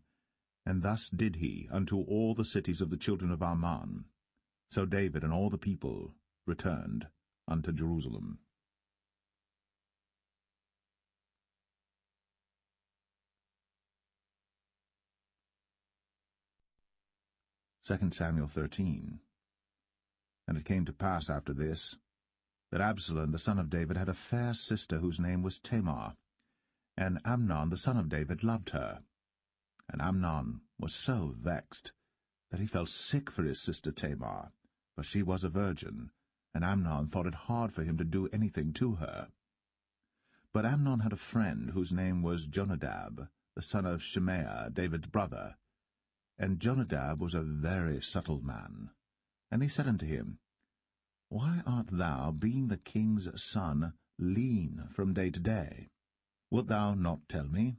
And thus did he unto all the cities of the children of Ammon. So David and all the people returned unto Jerusalem. 2 Samuel 13. And it came to pass after this, that Absalom the son of David had a fair sister whose name was Tamar, and Amnon the son of David loved her. And Amnon was so vexed that he fell sick for his sister Tamar, for she was a virgin, and Amnon thought it hard for him to do anything to her. But Amnon had a friend whose name was Jonadab, the son of Shimea, David's brother. And Jonadab was a very subtle man. And he said unto him, Why art thou, being the king's son, lean from day to day? Wilt thou not tell me?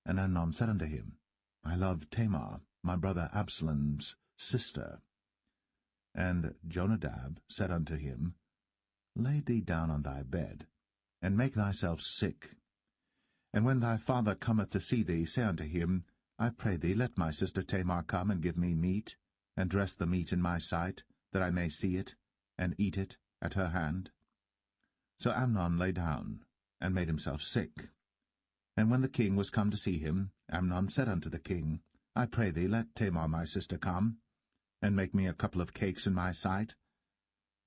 And Amnon said unto him, I love Tamar, my brother Absalom's sister. And Jonadab said unto him, Lay thee down on thy bed, and make thyself sick. And when thy father cometh to see thee, say unto him, I pray thee, let my sister Tamar come and give me meat, and dress the meat in my sight, that I may see it, and eat it at her hand. So Amnon lay down, and made himself sick. And when the king was come to see him, Amnon said unto the king, I pray thee, let Tamar my sister come, and make me a couple of cakes in my sight,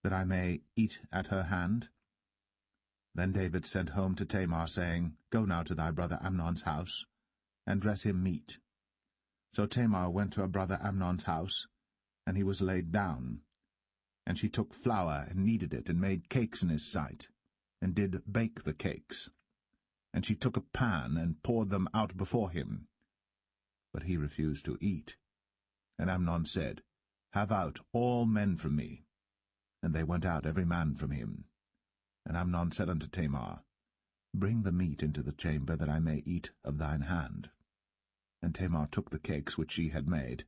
that I may eat at her hand. Then David sent home to Tamar, saying, Go now to thy brother Amnon's house, and dress him meat. So Tamar went to her brother Amnon's house, and he was laid down. And she took flour, and kneaded it, and made cakes in his sight, and did bake the cakes. And she took a pan, and poured them out before him. But he refused to eat. And Amnon said, Have out all men from me. And they went out every man from him. And Amnon said unto Tamar, Bring the meat into the chamber, that I may eat of thine hand. And Tamar took the cakes which she had made,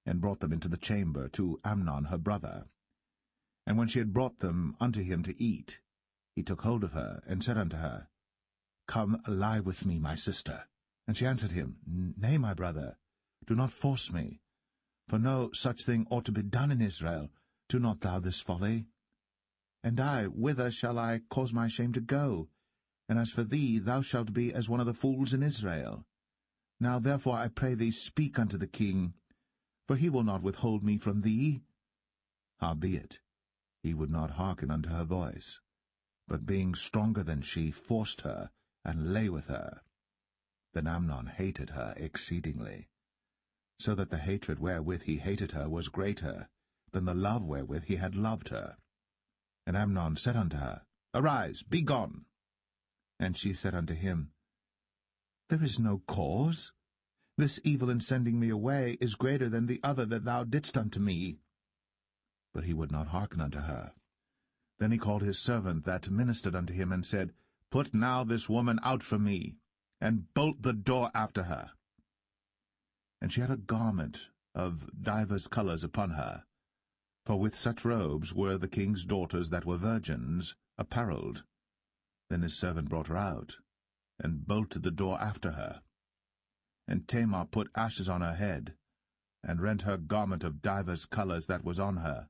and brought them into the chamber to Amnon her brother. And when she had brought them unto him to eat, he took hold of her, and said unto her, Come, lie with me, my sister. And she answered him, Nay, my brother, do not force me. For no such thing ought to be done in Israel. Do not thou this folly. And I, whither shall I cause my shame to go? And as for thee, thou shalt be as one of the fools in Israel. Now therefore I pray thee, speak unto the king, for he will not withhold me from thee. Howbeit, he would not hearken unto her voice, but being stronger than she, forced her, and lay with her. Then Amnon hated her exceedingly, so that the hatred wherewith he hated her was greater than the love wherewith he had loved her. And Amnon said unto her, Arise, be gone. And she said unto him, There is no cause. This evil in sending me away is greater than the other that thou didst unto me. But he would not hearken unto her. Then he called his servant that ministered unto him, and said, Put now this woman out from me, and bolt the door after her. And she had a garment of divers colours upon her, for with such robes were the king's daughters that were virgins apparelled. Then his servant brought her out, and bolted the door after her. And Tamar put ashes on her head, and rent her garment of divers colours that was on her,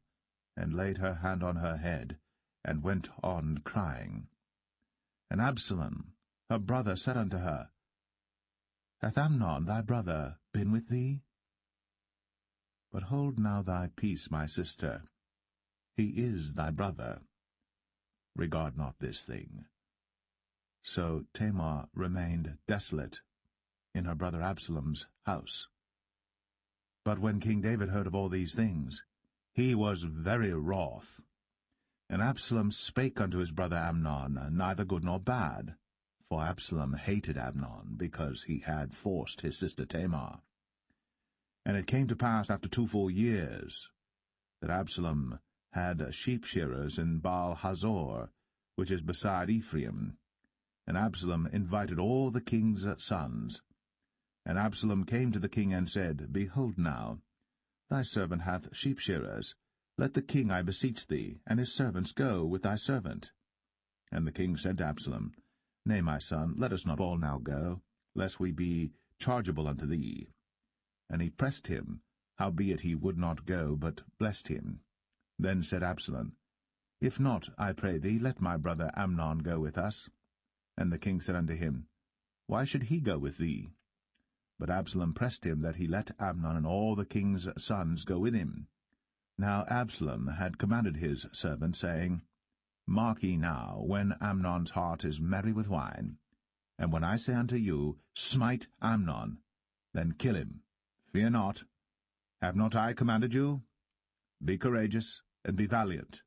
and laid her hand on her head, and went on crying. And Absalom, her brother, said unto her, Hath Amnon thy brother been with thee? But hold now thy peace, my sister. He is thy brother. Regard not this thing. So Tamar remained desolate in her brother Absalom's house. But when King David heard of all these things, he was very wroth. And Absalom spake unto his brother Amnon, neither good nor bad, for Absalom hated Amnon, because he had forced his sister Tamar. And it came to pass after 2 full years, that Absalom had sheep-shearers in Baal-Hazor, which is beside Ephraim. And Absalom invited all the king's sons. And Absalom came to the king and said, Behold now, thy servant hath sheep-shearers. Let the king, I beseech thee, and his servants go with thy servant. And the king said to Absalom, Nay, my son, let us not all now go, lest we be chargeable unto thee. And he pressed him, howbeit he would not go, but blessed him. Then said Absalom, If not, I pray thee, let my brother Amnon go with us. And the king said unto him, Why should he go with thee? But Absalom pressed him that he let Amnon and all the king's sons go with him. Now Absalom had commanded his servant, saying, Mark ye now, when Amnon's heart is merry with wine, and when I say unto you, Smite Amnon, then kill him. Fear not. Have not I commanded you? Be courageous, and be valiant.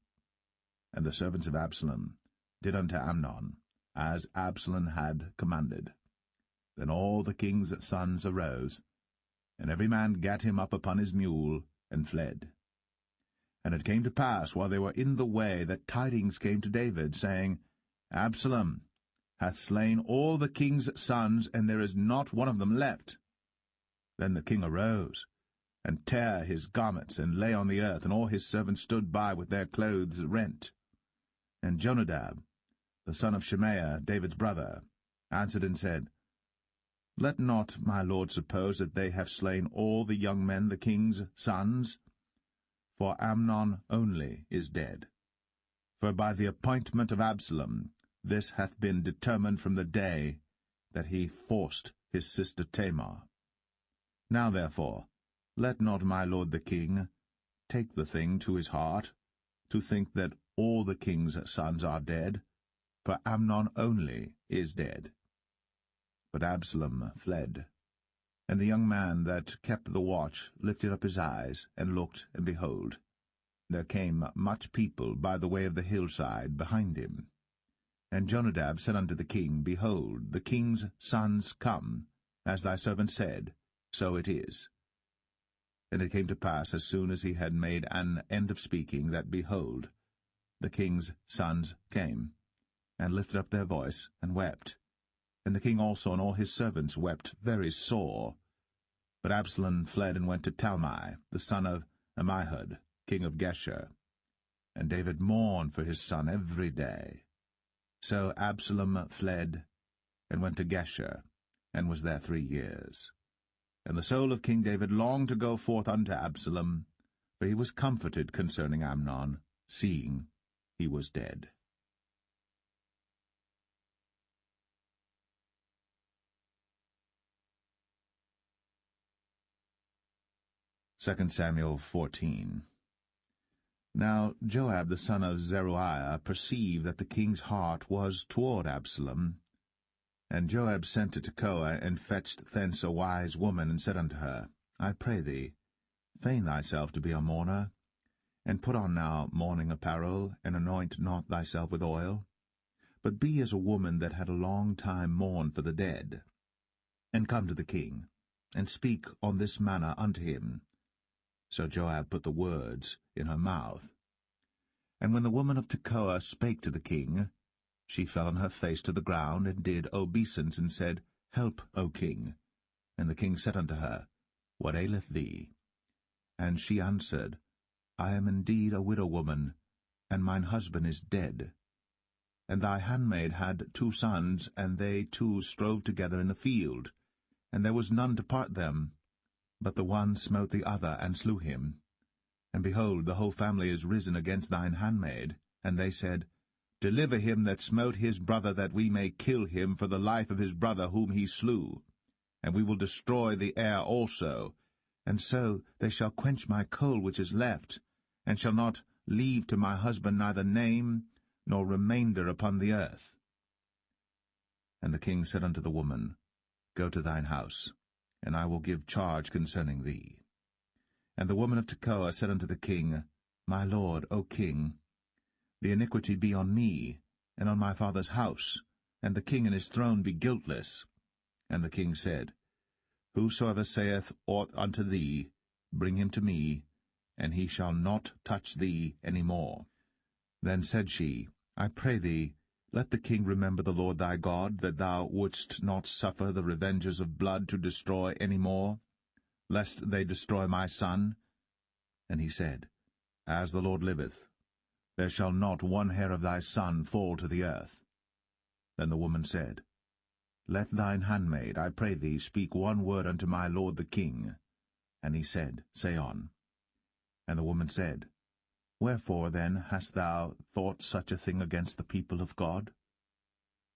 and the servants of Absalom did unto Amnon, as Absalom had commanded. Then all the king's sons arose, and every man gat him up upon his mule, and fled. And it came to pass, while they were in the way, that tidings came to David, saying, Absalom hath slain all the king's sons, and there is not one of them left. Then the king arose, and tare his garments, and lay on the earth, and all his servants stood by with their clothes rent. And Jonadab, the son of Shemaiah, David's brother, answered and said, Let not my lord suppose that they have slain all the young men, the king's sons, for Amnon only is dead. For by the appointment of Absalom this hath been determined from the day that he forced his sister Tamar. Now therefore, let not my lord the king take the thing to his heart, to think that all the king's sons are dead, for Amnon only is dead. But Absalom fled. And the young man that kept the watch lifted up his eyes, and looked, and behold, there came much people by the way of the hillside behind him. And Jonadab said unto the king, Behold, the king's sons come, as thy servant said, so it is. And it came to pass, as soon as he had made an end of speaking, that, behold, the king's sons came, and lifted up their voice, and wept. And the king also and all his servants wept very sore. But Absalom fled and went to Talmai, the son of Ammihud, king of Geshur. And David mourned for his son every day. So Absalom fled, and went to Geshur, and was there 3 years. And the soul of King David longed to go forth unto Absalom, for he was comforted concerning Amnon, seeing he was dead. 2 Samuel 14. Now Joab the son of Zeruiah perceived that the king's heart was toward Absalom. And Joab sent to Tekoa, and fetched thence a wise woman, and said unto her, I pray thee, feign thyself to be a mourner, and put on now mourning apparel, and anoint not thyself with oil, but be as a woman that had a long time mourned for the dead. And come to the king, and speak on this manner unto him. So Joab put the words in her mouth. And when the woman of Tekoa spake to the king, she fell on her face to the ground, and did obeisance, and said, Help, O king. And the king said unto her, What aileth thee? And she answered, I am indeed a widow woman, and mine husband is dead. And thy handmaid had 2 sons, and they 2 strove together in the field, and there was none to part them. But the one smote the other, and slew him. And behold, the whole family is risen against thine handmaid. And they said, Deliver him that smote his brother, that we may kill him for the life of his brother whom he slew. And we will destroy the heir also. And so they shall quench my coal which is left, and shall not leave to my husband neither name nor remainder upon the earth. And the king said unto the woman, Go to thine house, and I will give charge concerning thee. And the woman of Tekoa said unto the king, My lord, O king, the iniquity be on me, and on my father's house, and the king and his throne be guiltless. And the king said, Whosoever saith aught unto thee, bring him to me, and he shall not touch thee any more. Then said she, I pray thee, let the king remember the Lord thy God, that thou wouldst not suffer the revengers of blood to destroy any more, lest they destroy my son. And he said, As the Lord liveth, there shall not one hair of thy son fall to the earth. Then the woman said, Let thine handmaid, I pray thee, speak one word unto my lord the king. And he said, Say on. And the woman said, Wherefore then hast thou thought such a thing against the people of God?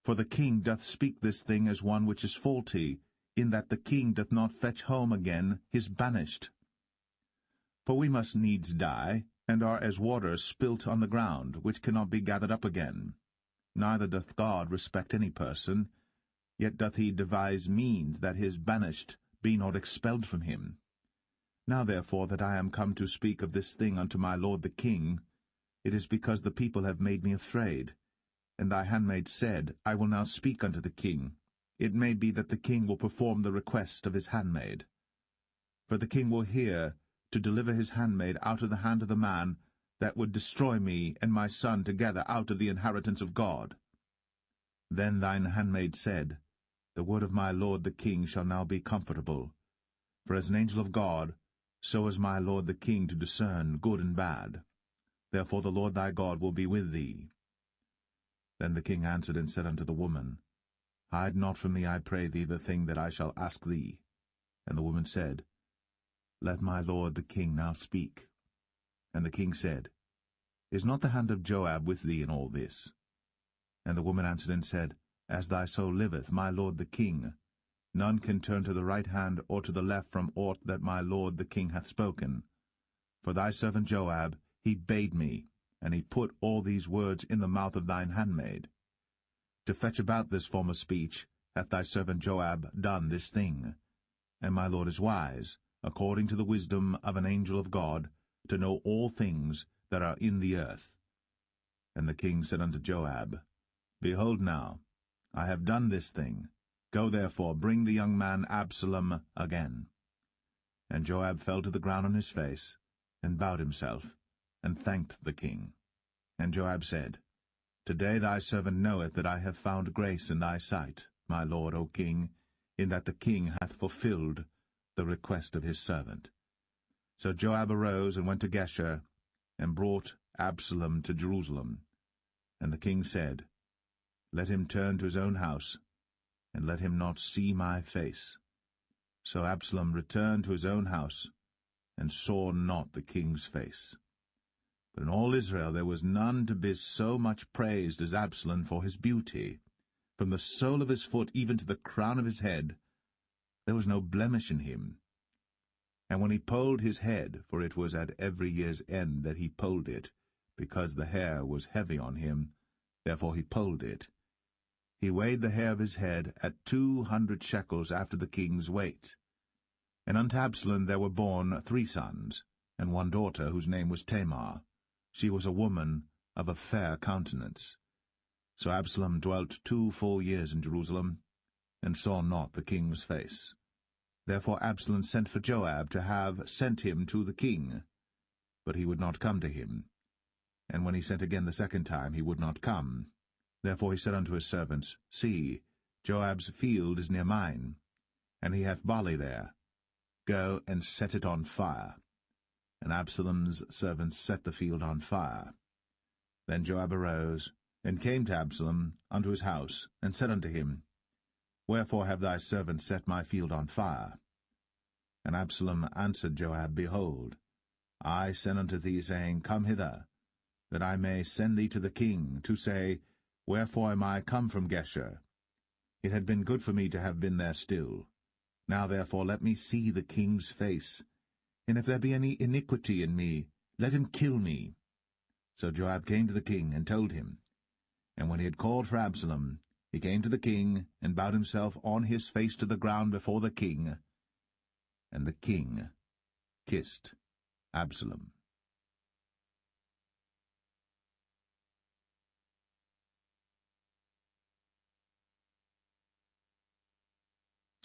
For the king doth speak this thing as one which is faulty, in that the king doth not fetch home again his banished. For we must needs die, and are as water spilt on the ground, which cannot be gathered up again. Neither doth God respect any person, yet doth he devise means that his banished be not expelled from him. Now therefore that I am come to speak of this thing unto my lord the king, it is because the people have made me afraid. And thy handmaid said, I will now speak unto the king. It may be that the king will perform the request of his handmaid. For the king will hear to deliver his handmaid out of the hand of the man that would destroy me and my son together out of the inheritance of God. Then thine handmaid said, The word of my lord the king shall now be comfortable. For as an angel of God, so is my lord the king to discern good and bad. Therefore the Lord thy God will be with thee. Then the king answered and said unto the woman, Hide not from me, I pray thee, the thing that I shall ask thee. And the woman said, Let my lord the king now speak. And the king said, Is not the hand of Joab with thee in all this? And the woman answered and said, As thy soul liveth, my lord the king, none can turn to the right hand or to the left from aught that my lord the king hath spoken. For thy servant Joab, he bade me, and he put all these words in the mouth of thine handmaid. To fetch about this form of speech hath thy servant Joab done this thing. And my lord is wise, according to the wisdom of an angel of God, to know all things that are in the earth. And the king said unto Joab, Behold now, I have done this thing. Go therefore, bring the young man Absalom again. And Joab fell to the ground on his face, and bowed himself, and thanked the king. And Joab said, Today thy servant knoweth that I have found grace in thy sight, my lord, O king, in that the king hath fulfilled the request of his servant. So Joab arose and went to Geshur, and brought Absalom to Jerusalem. And the king said, Let him turn to his own house, and let him not see my face. So Absalom returned to his own house, and saw not the king's face. But in all Israel there was none to be so much praised as Absalom for his beauty. From the sole of his foot even to the crown of his head, there was no blemish in him. And when he polled his head, for it was at every year's end that he polled it, because the hair was heavy on him, therefore he polled it, he weighed the hair of his head at 200 shekels after the king's weight. And unto Absalom there were born 3 sons, and 1 daughter, whose name was Tamar. She was a woman of a fair countenance. So Absalom dwelt 2 full years in Jerusalem, and saw not the king's face. Therefore Absalom sent for Joab to have sent him to the king. But he would not come to him. And when he sent again the second time, he would not come. Therefore he said unto his servants, See, Joab's field is near mine, and he hath barley there. Go and set it on fire. And Absalom's servants set the field on fire. Then Joab arose, and came to Absalom unto his house, and said unto him, Wherefore have thy servants set my field on fire? And Absalom answered Joab, Behold, I sent unto thee, saying, Come hither, that I may send thee to the king, to say, Wherefore am I come from Geshur? It had been good for me to have been there still. Now therefore let me see the king's face, and if there be any iniquity in me, let him kill me. So Joab came to the king, and told him. And when he had called for Absalom, he came to the king, and bowed himself on his face to the ground before the king. And the king kissed Absalom.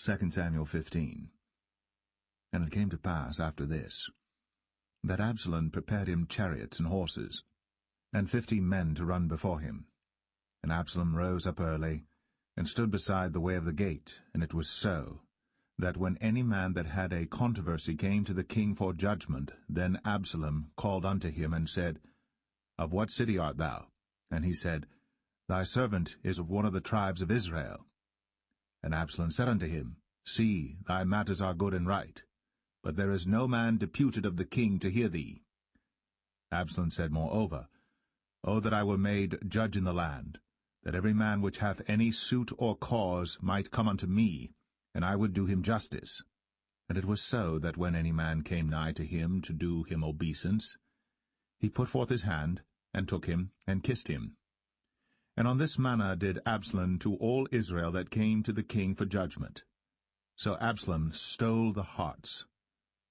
2 Samuel 15. And it came to pass after this, that Absalom prepared him chariots and horses, and 50 men to run before him. And Absalom rose up early, and stood beside the way of the gate. And it was so, that when any man that had a controversy came to the king for judgment, then Absalom called unto him, and said, Of what city art thou? And he said, Thy servant is of one of the tribes of Israel. And Absalom said unto him, See, thy matters are good and right, but there is no man deputed of the king to hear thee. Absalom said moreover, O that I were made judge in the land, that every man which hath any suit or cause might come unto me, and I would do him justice. And it was so, that when any man came nigh to him to do him obeisance, he put forth his hand, and took him, and kissed him. And on this manner did Absalom to all Israel that came to the king for judgment. So Absalom stole the hearts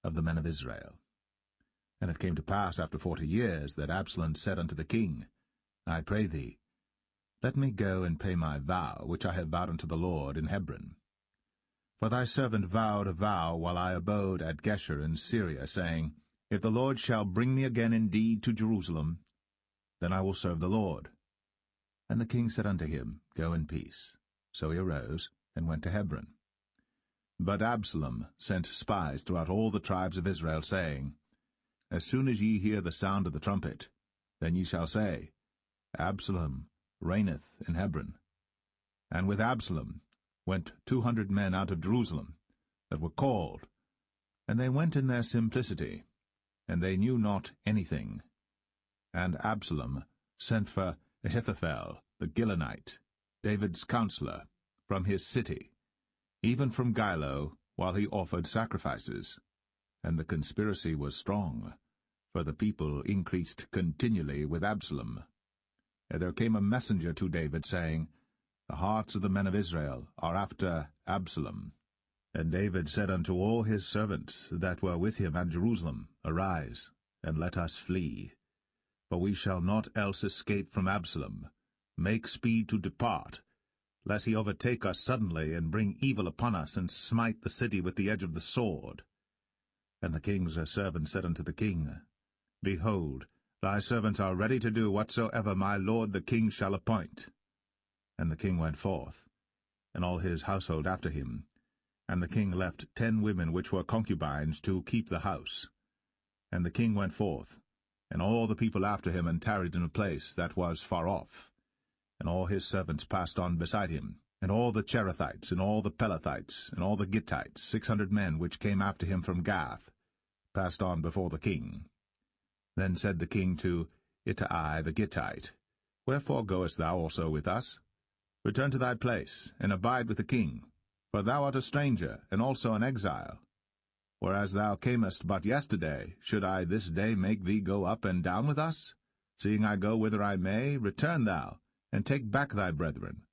of the men of Israel. And it came to pass after 40 years that Absalom said unto the king, I pray thee, let me go and pay my vow, which I have vowed unto the Lord in Hebron. For thy servant vowed a vow while I abode at Geshur in Syria, saying, If the Lord shall bring me again indeed to Jerusalem, then I will serve the Lord. And the king said unto him, Go in peace. So he arose and went to Hebron. But Absalom sent spies throughout all the tribes of Israel, saying, As soon as ye hear the sound of the trumpet, then ye shall say, Absalom reigneth in Hebron. And with Absalom went 200 men out of Jerusalem, that were called, and they went in their simplicity, and they knew not anything. And Absalom sent for Ahithophel the Gilonite, David's counselor, from his city, even from Gilo, while he offered sacrifices. And the conspiracy was strong, for the people increased continually with Absalom. And there came a messenger to David, saying, The hearts of the men of Israel are after Absalom. And David said unto all his servants that were with him at Jerusalem, Arise, and let us flee. For we shall not else escape from Absalom. Make speed to depart, lest he overtake us suddenly, and bring evil upon us, and smite the city with the edge of the sword. And the king's servant said unto the king, Behold, thy servants are ready to do whatsoever my lord the king shall appoint. And the king went forth, and all his household after him. And the king left 10 women which were concubines to keep the house. And the king went forth, and all the people after him, and tarried in a place that was far off. And all his servants passed on beside him, and all the Cherethites, and all the Pelethites, and all the Gittites, 600 men which came after him from Gath, passed on before the king. Then said the king to Ittai the Gittite, Wherefore goest thou also with us? Return to thy place, and abide with the king, for thou art a stranger, and also an exile. Whereas thou camest but yesterday, should I this day make thee go up and down with us? Seeing I go whither I may, return thou, and take back thy brethren.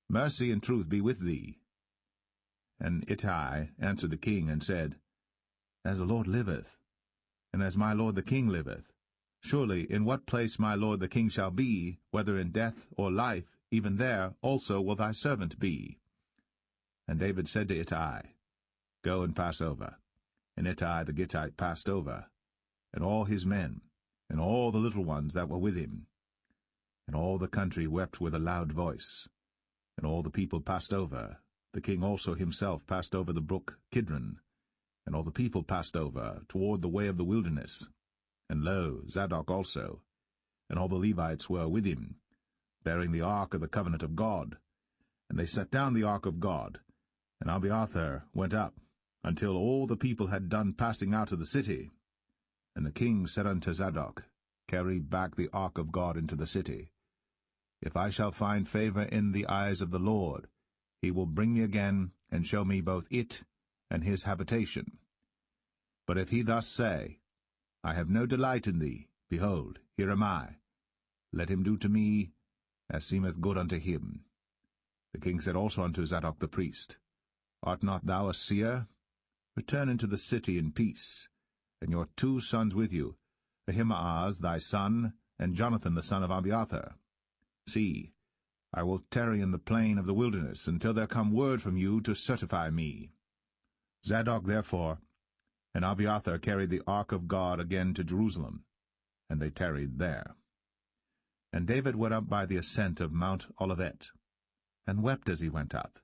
Mercy and truth be with thee. And Ittai answered the king, and said, As the Lord liveth, and as my lord the king liveth, surely in what place my lord the king shall be, whether in death or life, even there also will thy servant be. And David said to Ittai, Go and pass over. And Ittai the Gittite passed over, and all his men, and all the little ones that were with him. And all the country wept with a loud voice. And all the people passed over. The king also himself passed over the brook Kidron. And all the people passed over toward the way of the wilderness. And lo, Zadok also, and all the Levites were with him, bearing the ark of the covenant of God. And they set down the ark of God, and Abiathar went up, until all the people had done passing out of the city. And the king said unto Zadok, Carry back the ark of God into the city. If I shall find favor in the eyes of the Lord, he will bring me again, and show me both it and his habitation. But if he thus say, I have no delight in thee, behold, here am I. Let him do to me as seemeth good unto him. The king said also unto Zadok the priest, Art not thou a seer? Return into the city in peace, and your 2 sons with you, Ahimaaz thy son, and Jonathan the son of Abiathar. See, I will tarry in the plain of the wilderness, until there come word from you to certify me. Zadok therefore and Abiathar carried the ark of God again to Jerusalem, and they tarried there. And David went up by the ascent of Mount Olivet, and wept as he went up,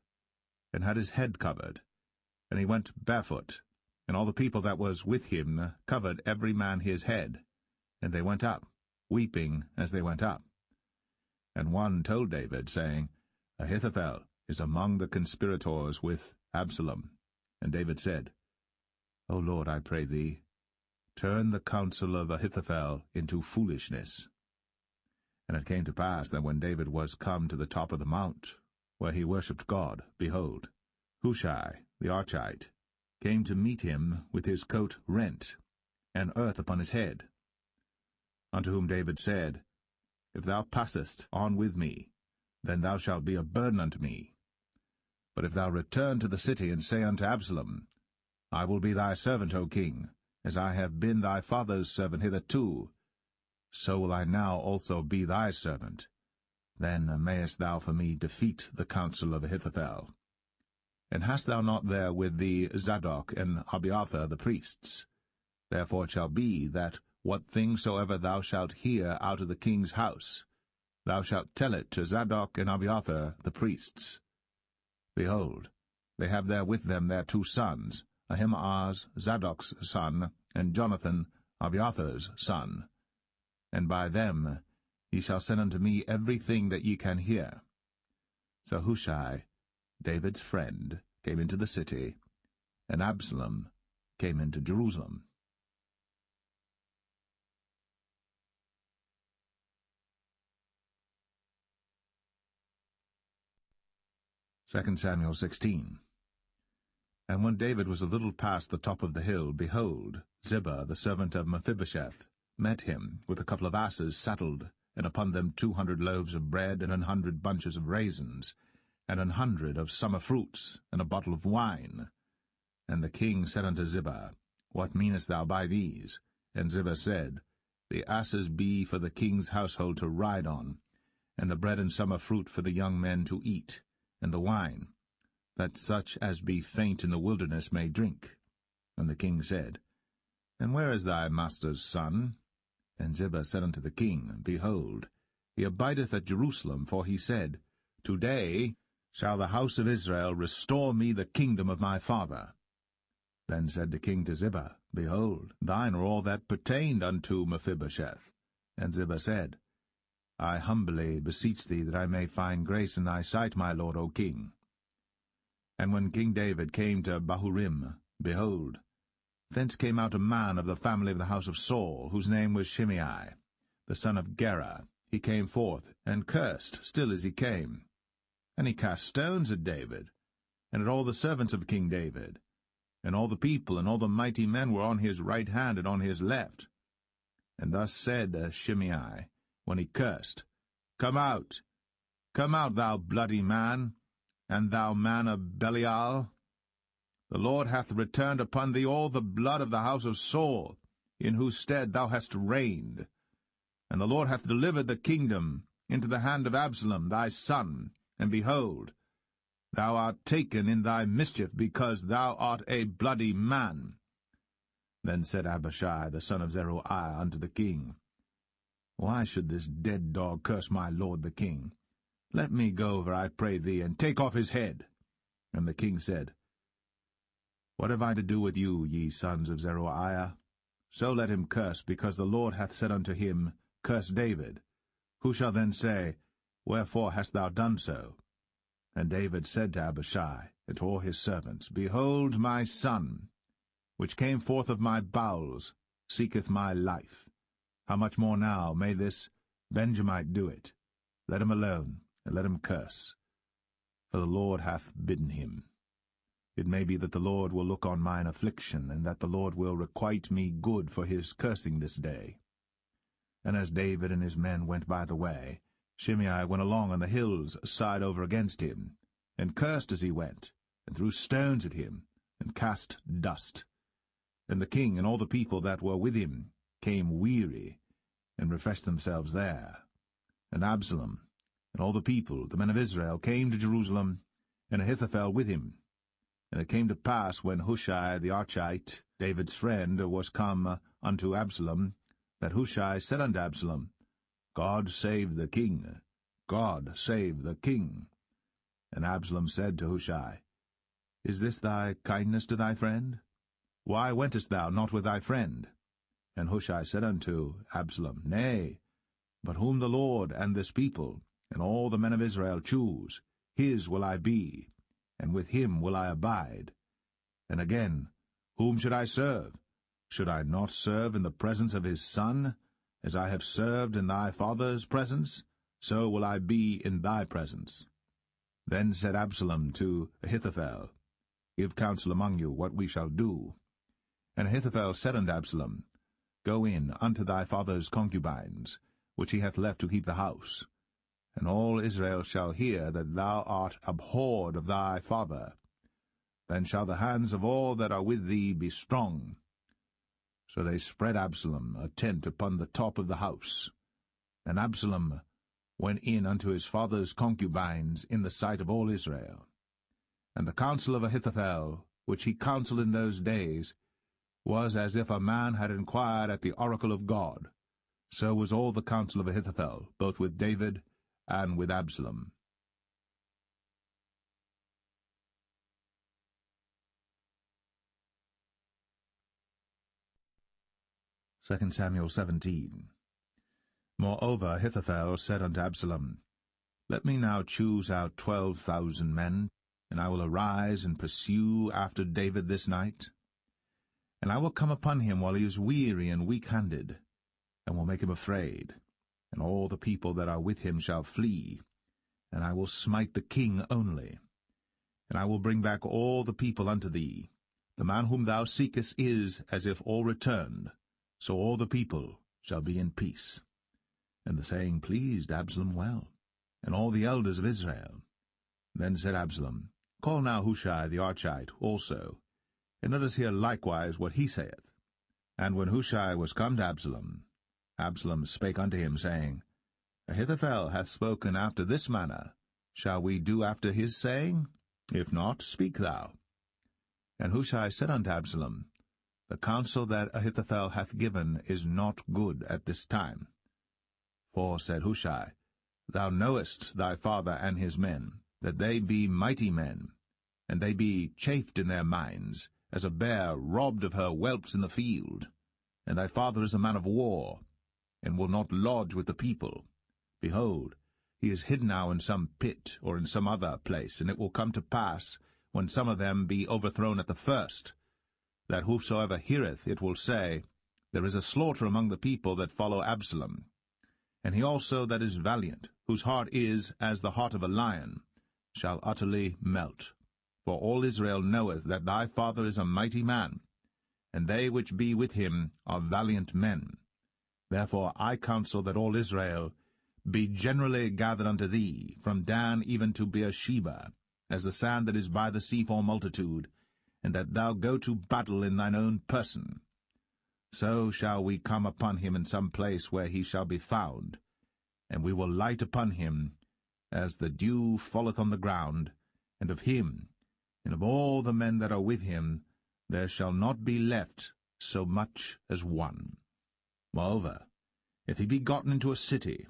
and had his head covered, and he went barefoot, and all the people that was with him covered every man his head, and they went up, weeping as they went up. And one told David, saying, Ahithophel is among the conspirators with Absalom. And David said, O Lord, I pray thee, turn the counsel of Ahithophel into foolishness. And it came to pass that when David was come to the top of the mount, where he worshipped God, behold, Hushai the Archite came to meet him with his coat rent, and earth upon his head. Unto whom David said, If thou passest on with me, then thou shalt be a burden unto me. But if thou return to the city, and say unto Absalom, I will be thy servant, O king, as I have been thy father's servant hitherto, so will I now also be thy servant. Then mayest thou for me defeat the counsel of Ahithophel. And hast thou not there with thee Zadok and Abiathar the priests? Therefore it shall be that what thing soever thou shalt hear out of the king's house, thou shalt tell it to Zadok and Abiathar the priests. Behold, they have there with them their 2 sons, Ahimaaz Zadok's son, and Jonathan Abiathar's son. And by them ye shall send unto me everything that ye can hear. So Hushai, David's friend, came into the city, and Absalom came into Jerusalem. 2 Samuel 16. And when David was a little past the top of the hill, behold, Ziba, the servant of Mephibosheth, met him with a couple of asses saddled, and upon them 200 loaves of bread, and 100 bunches of raisins, and 100 of summer fruits, and a bottle of wine. And the king said unto Ziba, What meanest thou by these? And Ziba said, The asses be for the king's household to ride on, and the bread and summer fruit for the young men to eat, and the wine, that such as be faint in the wilderness may drink. And the king said, And where is thy master's son? And Ziba said unto the king, Behold, he abideth at Jerusalem, for he said, Today shall the house of Israel restore me the kingdom of my father. Then said the king to Ziba, Behold, thine are all that pertained unto Mephibosheth. And Ziba said, I humbly beseech thee that I may find grace in thy sight, my lord, O king. And when King David came to Bahurim, behold, thence came out a man of the family of the house of Saul, whose name was Shimei, the son of Gera. He came forth, and cursed still as he came. And he cast stones at David, and at all the servants of King David. And all the people and all the mighty men were on his right hand and on his left. And thus said Shimei, when he cursed, Come out, thou bloody man, and thou man of Belial. The Lord hath returned upon thee all the blood of the house of Saul, in whose stead thou hast reigned. And the Lord hath delivered the kingdom into the hand of Absalom thy son, and behold, thou art taken in thy mischief, because thou art a bloody man. Then said Abishai the son of Zeruiah unto the king, Why should this dead dog curse my lord the king? Let me go over, I pray thee, and take off his head. And the king said, What have I to do with you, ye sons of Zeruiah? So let him curse, because the Lord hath said unto him, Curse David. Who shall then say, Wherefore hast thou done so? And David said to Abishai and to all his servants, Behold, my son, which came forth of my bowels, seeketh my life. How much more now may this Benjamite do it? Let him alone, and let him curse, for the Lord hath bidden him. It may be that the Lord will look on mine affliction, and that the Lord will requite me good for his cursing this day. And as David and his men went by the way, Shimei went along on the hill's side over against him, and cursed as he went, and threw stones at him, and cast dust. And the king and all the people that were with him came weary, and refreshed themselves there. And Absalom and all the people, the men of Israel, came to Jerusalem, and Ahithophel with him. And it came to pass, when Hushai the Archite, David's friend, was come unto Absalom, that Hushai said unto Absalom, God save the king, God save the king. And Absalom said to Hushai, Is this thy kindness to thy friend? Why wentest thou not with thy friend? And Hushai said unto Absalom, Nay, but whom the Lord and this people, and all the men of Israel choose, his will I be, and with him will I abide. And again, whom should I serve? Should I not serve in the presence of his son? As I have served in thy father's presence, so will I be in thy presence. Then said Absalom to Ahithophel, Give counsel among you what we shall do. And Ahithophel said unto Absalom, Go in unto thy father's concubines, which he hath left to keep the house. And all Israel shall hear that thou art abhorred of thy father. Then shall the hands of all that are with thee be strong. So they spread Absalom a tent upon the top of the house. And Absalom went in unto his father's concubines in the sight of all Israel. And the counsel of Ahithophel, which he counselled in those days, was as if a man had inquired at the oracle of God. So was all the counsel of Ahithophel, both with David and with Absalom. 2 Samuel 17. Moreover Ahithophel said unto Absalom, Let me now choose out 12,000 men, and I will arise and pursue after David this night. And I will come upon him while he is weary and weak-handed, and will make him afraid, and all the people that are with him shall flee, and I will smite the king only. And I will bring back all the people unto thee. The man whom thou seekest is as if all returned, so all the people shall be in peace. And the saying pleased Absalom well, and all the elders of Israel. Then said Absalom, Call now Hushai the Archite also, and let us hear likewise what he saith. And when Hushai was come to Absalom, Absalom spake unto him, saying, Ahithophel hath spoken after this manner. Shall we do after his saying? If not, speak thou. And Hushai said unto Absalom, The counsel that Ahithophel hath given is not good at this time. For, said Hushai, Thou knowest thy father and his men, that they be mighty men, and they be chafed in their minds, as a bear robbed of her whelps in the field. And thy father is a man of war, and will not lodge with the people. Behold, he is hid now in some pit, or in some other place, and it will come to pass, when some of them be overthrown at the first, that whosoever heareth it will say, There is a slaughter among the people that follow Absalom. And he also that is valiant, whose heart is as the heart of a lion, shall utterly melt. For all Israel knoweth that thy father is a mighty man, and they which be with him are valiant men. Therefore I counsel that all Israel be generally gathered unto thee, from Dan even to Beersheba, as the sand that is by the sea for multitude, and that thou go to battle in thine own person. So shall we come upon him in some place where he shall be found, and we will light upon him as the dew falleth on the ground, and of him, and of all the men that are with him, there shall not be left so much as one. Moreover, if he be gotten into a city,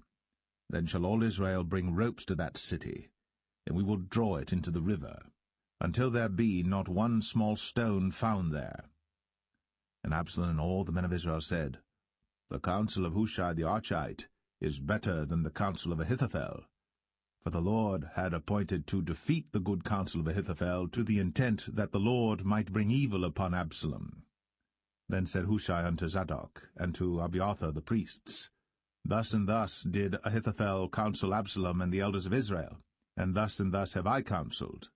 then shall all Israel bring ropes to that city, and we will draw it into the river, until there be not one small stone found there. And Absalom and all the men of Israel said, The counsel of Hushai the Archite is better than the counsel of Ahithophel. For the Lord had appointed to defeat the good counsel of Ahithophel, to the intent that the Lord might bring evil upon Absalom. Then said Hushai unto Zadok and to Abiathar the priests, Thus and thus did Ahithophel counsel Absalom and the elders of Israel, and thus have I counselled.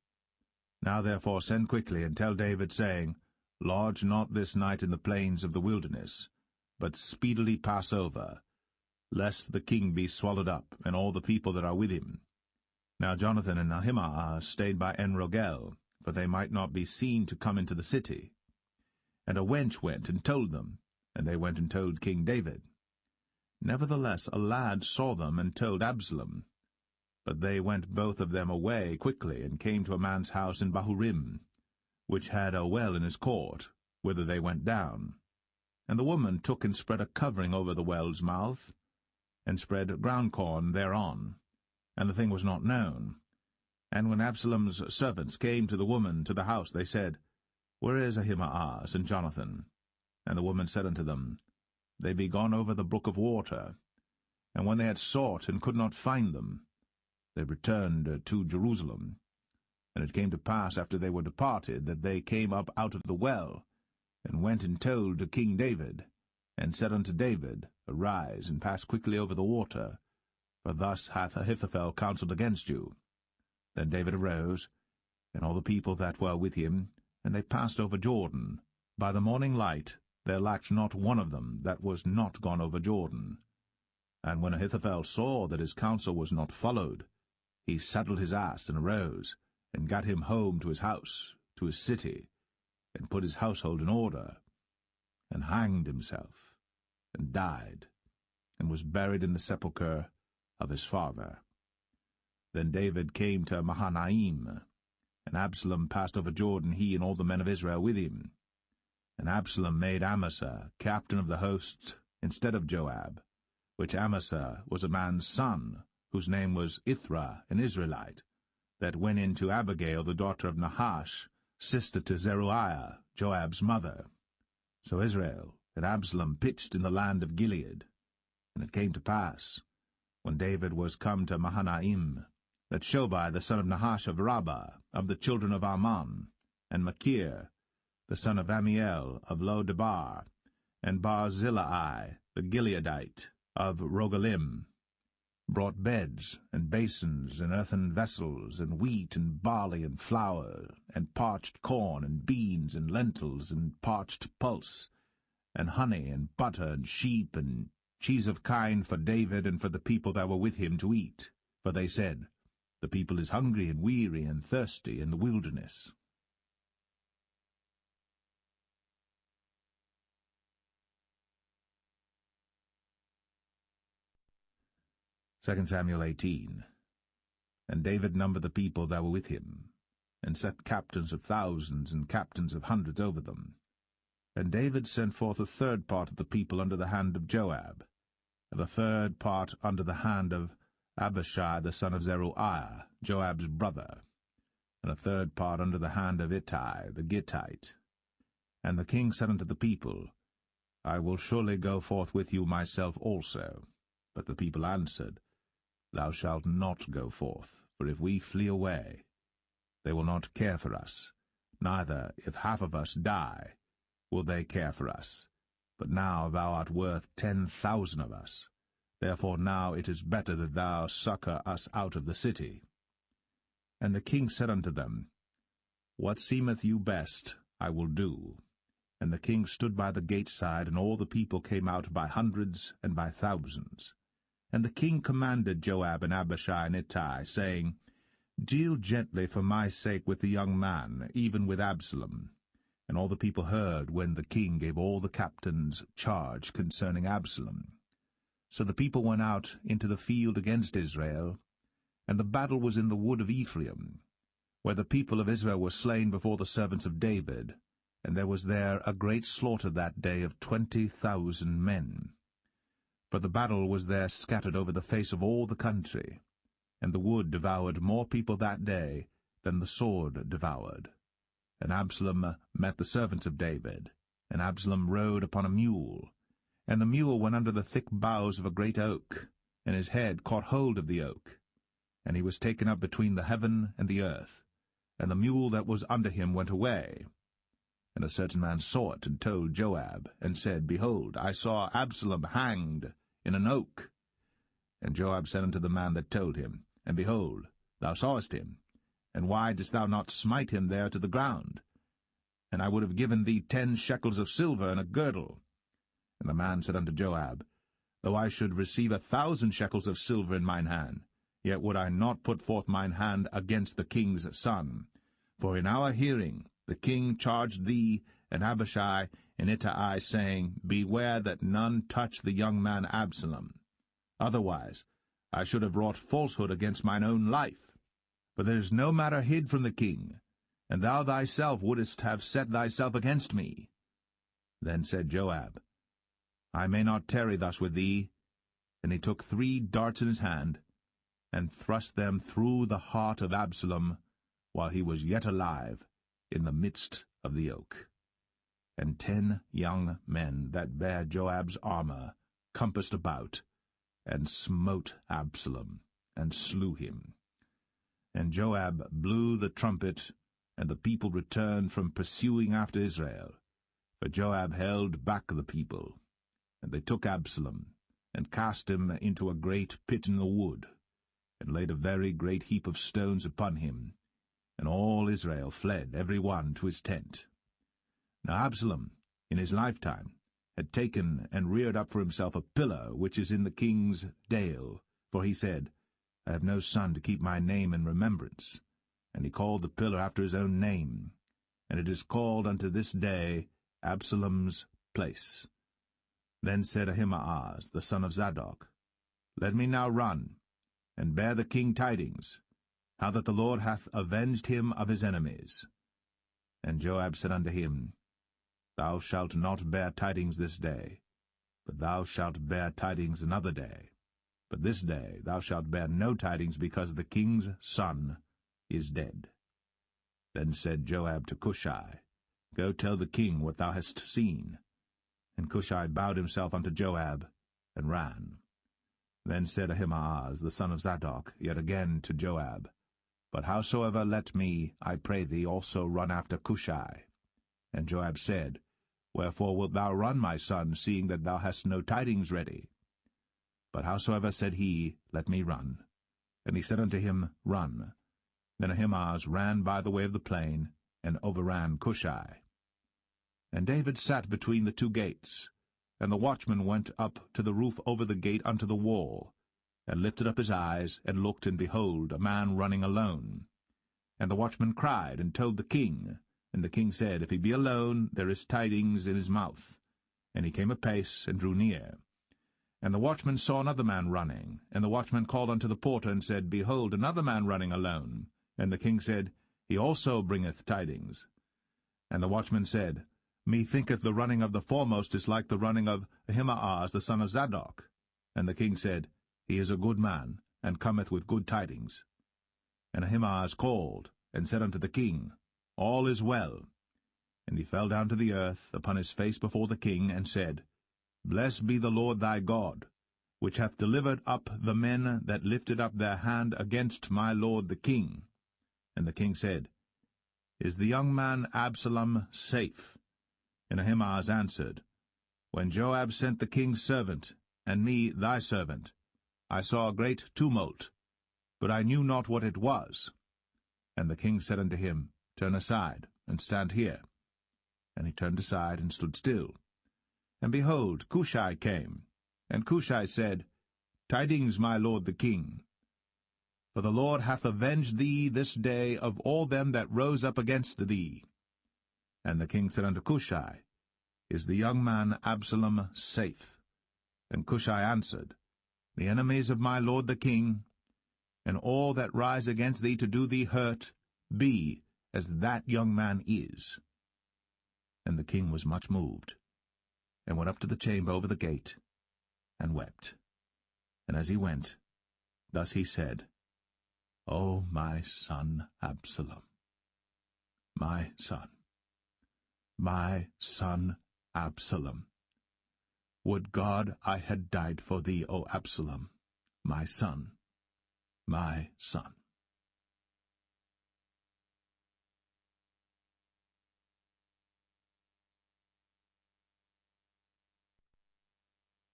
Now therefore send quickly, and tell David, saying, Lodge not this night in the plains of the wilderness, but speedily pass over, lest the king be swallowed up, and all the people that are with him. Now Jonathan and Ahimaaz stayed by En-Rogel, for they might not be seen to come into the city. And a wench went and told them, and they went and told King David. Nevertheless a lad saw them and told Absalom. But they went both of them away quickly, and came to a man's house in Bahurim, which had a well in his court, whither they went down. And the woman took and spread a covering over the well's mouth, and spread ground corn thereon, and the thing was not known. And when Absalom's servants came to the woman to the house, they said, Where is Ahimaaz and Jonathan? And the woman said unto them, They be gone over the brook of water. And when they had sought and could not find them, they returned to Jerusalem. And it came to pass, after they were departed, that they came up out of the well, and went and told to King David, and said unto David, Arise, and pass quickly over the water, for thus hath Ahithophel counselled against you. Then David arose, and all the people that were with him, and they passed over Jordan. By the morning light there lacked not one of them that was not gone over Jordan. And when Ahithophel saw that his counsel was not followed, he saddled his ass and arose, and gat him home to his house, to his city, and put his household in order. and hanged himself, and died, and was buried in the sepulchre of his father. Then David came to Mahanaim, and Absalom passed over Jordan, he and all the men of Israel with him. And Absalom made Amasa captain of the host instead of Joab, which Amasa was a man's son, whose name was Ithra, an Israelite, that went in to Abigail, the daughter of Nahash, sister to Zeruiah, Joab's mother. So Israel and Absalom pitched in the land of Gilead. And it came to pass, when David was come to Mahanaim, that Shobai the son of Nahash of Rabbah, of the children of Ammon, and Machir the son of Amiel of Lo-debar, and Barzillai the Gileadite of Rogelim, brought beds and basins and earthen vessels, and wheat and barley and flour, and parched corn and beans and lentils and parched pulse, and honey and butter and sheep and cheese of kine for David and for the people that were with him to eat. For they said, The people is hungry and weary and thirsty in the wilderness. 2 Samuel 18. And David numbered the people that were with him, and set captains of thousands and captains of hundreds over them. And David sent forth a third part of the people under the hand of Joab, and a third part under the hand of Abishai the son of Zeruiah, Joab's brother, and a third part under the hand of Ittai the Gittite. And the king said unto the people, I will surely go forth with you myself also. But the people answered, Thou shalt not go forth, for if we flee away, they will not care for us, neither, if half of us die, will they care for us. But now thou art worth 10,000 of us. Therefore now it is better that thou succour us out of the city. And the king said unto them, What seemeth you best, I will do. And the king stood by the gate side, and all the people came out by hundreds and by thousands. And the king commanded Joab and Abishai and Ittai, saying, Deal gently for my sake with the young man, even with Absalom. And all the people heard when the king gave all the captains charge concerning Absalom. So the people went out into the field against Israel, and the battle was in the wood of Ephraim, where the people of Israel were slain before the servants of David, and there was there a great slaughter that day of 20,000 men. For the battle was there scattered over the face of all the country, and the wood devoured more people that day than the sword devoured. And Absalom met the servants of David, and Absalom rode upon a mule, and the mule went under the thick boughs of a great oak, and his head caught hold of the oak, and he was taken up between the heaven and the earth, and the mule that was under him went away. And a certain man saw it, and told Joab, and said, Behold, I saw Absalom hanged in an oak. And Joab said unto the man that told him, And behold, thou sawest him, and why didst thou not smite him there to the ground? And I would have given thee 10 shekels of silver and a girdle. And the man said unto Joab, Though I should receive 1,000 shekels of silver in mine hand, yet would I not put forth mine hand against the king's son. For in our hearing the king charged thee and Abishai and Ittai, saying, Beware that none touch the young man Absalom. Otherwise I should have wrought falsehood against mine own life. For there is no matter hid from the king, and thou thyself wouldest have set thyself against me. Then said Joab, I may not tarry thus with thee. And he took 3 darts in his hand, and thrust them through the heart of Absalom, while he was yet alive, in the midst of the oak. And 10 young men that bare Joab's armor compassed about, and smote Absalom, and slew him. And Joab blew the trumpet, and the people returned from pursuing after Israel. For Joab held back the people. And they took Absalom, and cast him into a great pit in the wood, and laid a very great heap of stones upon him. And all Israel fled, every one to his tent. Now Absalom, in his lifetime, had taken and reared up for himself a pillar which is in the king's dale, for he said, I have no son to keep my name in remembrance. And he called the pillar after his own name, and it is called unto this day Absalom's place. Then said Ahimaaz, the son of Zadok, Let me now run, and bear the king tidings, how that the Lord hath avenged him of his enemies. And Joab said unto him, Thou shalt not bear tidings this day, but thou shalt bear tidings another day. But this day thou shalt bear no tidings, because the king's son is dead. Then said Joab to Cushai, Go tell the king what thou hast seen. And Cushai bowed himself unto Joab, and ran. Then said Ahimaaz, the son of Zadok, yet again to Joab, But howsoever let me, I pray thee, also run after Cushai. And Joab said, Wherefore wilt thou run, my son, seeing that thou hast no tidings ready? But howsoever said he, Let me run. And he said unto him, Run. Then Ahimaaz ran by the way of the plain, and overran Cushai. And David sat between the two gates, and the watchman went up to the roof over the gate unto the wall, and lifted up his eyes, and looked, and behold, a man running alone. And the watchman cried, and told the king. And the king said, If he be alone, there is tidings in his mouth. And he came apace, and drew near. And the watchman saw another man running. And the watchman called unto the porter, and said, Behold, another man running alone. And the king said, He also bringeth tidings. And the watchman said, Methinketh the running of the foremost is like the running of Ahimaaz the son of Zadok. And the king said, He is a good man, and cometh with good tidings. And Ahimaaz called, and said unto the king, All is well. And he fell down to the earth upon his face before the king, and said, Blessed be the Lord thy God, which hath delivered up the men that lifted up their hand against my lord the king. And the king said, Is the young man Absalom safe? And Ahimaaz answered, When Joab sent the king's servant, and me thy servant, I saw a great tumult, but I knew not what it was. And the king said unto him, Turn aside, and stand here. And he turned aside, and stood still. And behold, Cushai came. And Cushai said, Tidings, my lord the king. For the Lord hath avenged thee this day of all them that rose up against thee. And the king said unto Cushai, Is the young man Absalom safe? And Cushai answered, The enemies of my lord the king, and all that rise against thee to do thee hurt, be as that young man is. And the king was much moved, and went up to the chamber over the gate, and wept. And as he went, thus he said, O my son Absalom, my son Absalom, would God I had died for thee, O Absalom, my son, my son.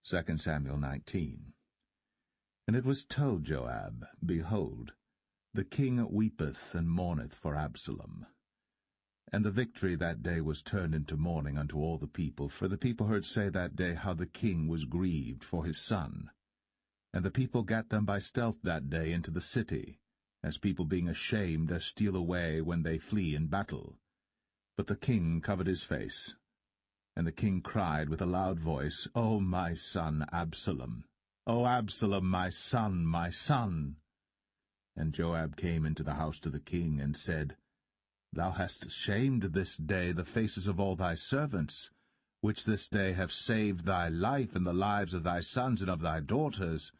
2 Samuel 19. And it was told Joab, Behold, the king weepeth and mourneth for Absalom. And the victory that day was turned into mourning unto all the people, for the people heard say that day how the king was grieved for his son. And the people gat them by stealth that day into the city, as people being ashamed steal away when they flee in battle. But the king covered his face. And the king cried with a loud voice, O my son Absalom! O Absalom, my son, my son! And Joab came into the house to the king, and said, Thou hast shamed this day the faces of all thy servants, which this day have saved thy life and the lives of thy sons and of thy daughters,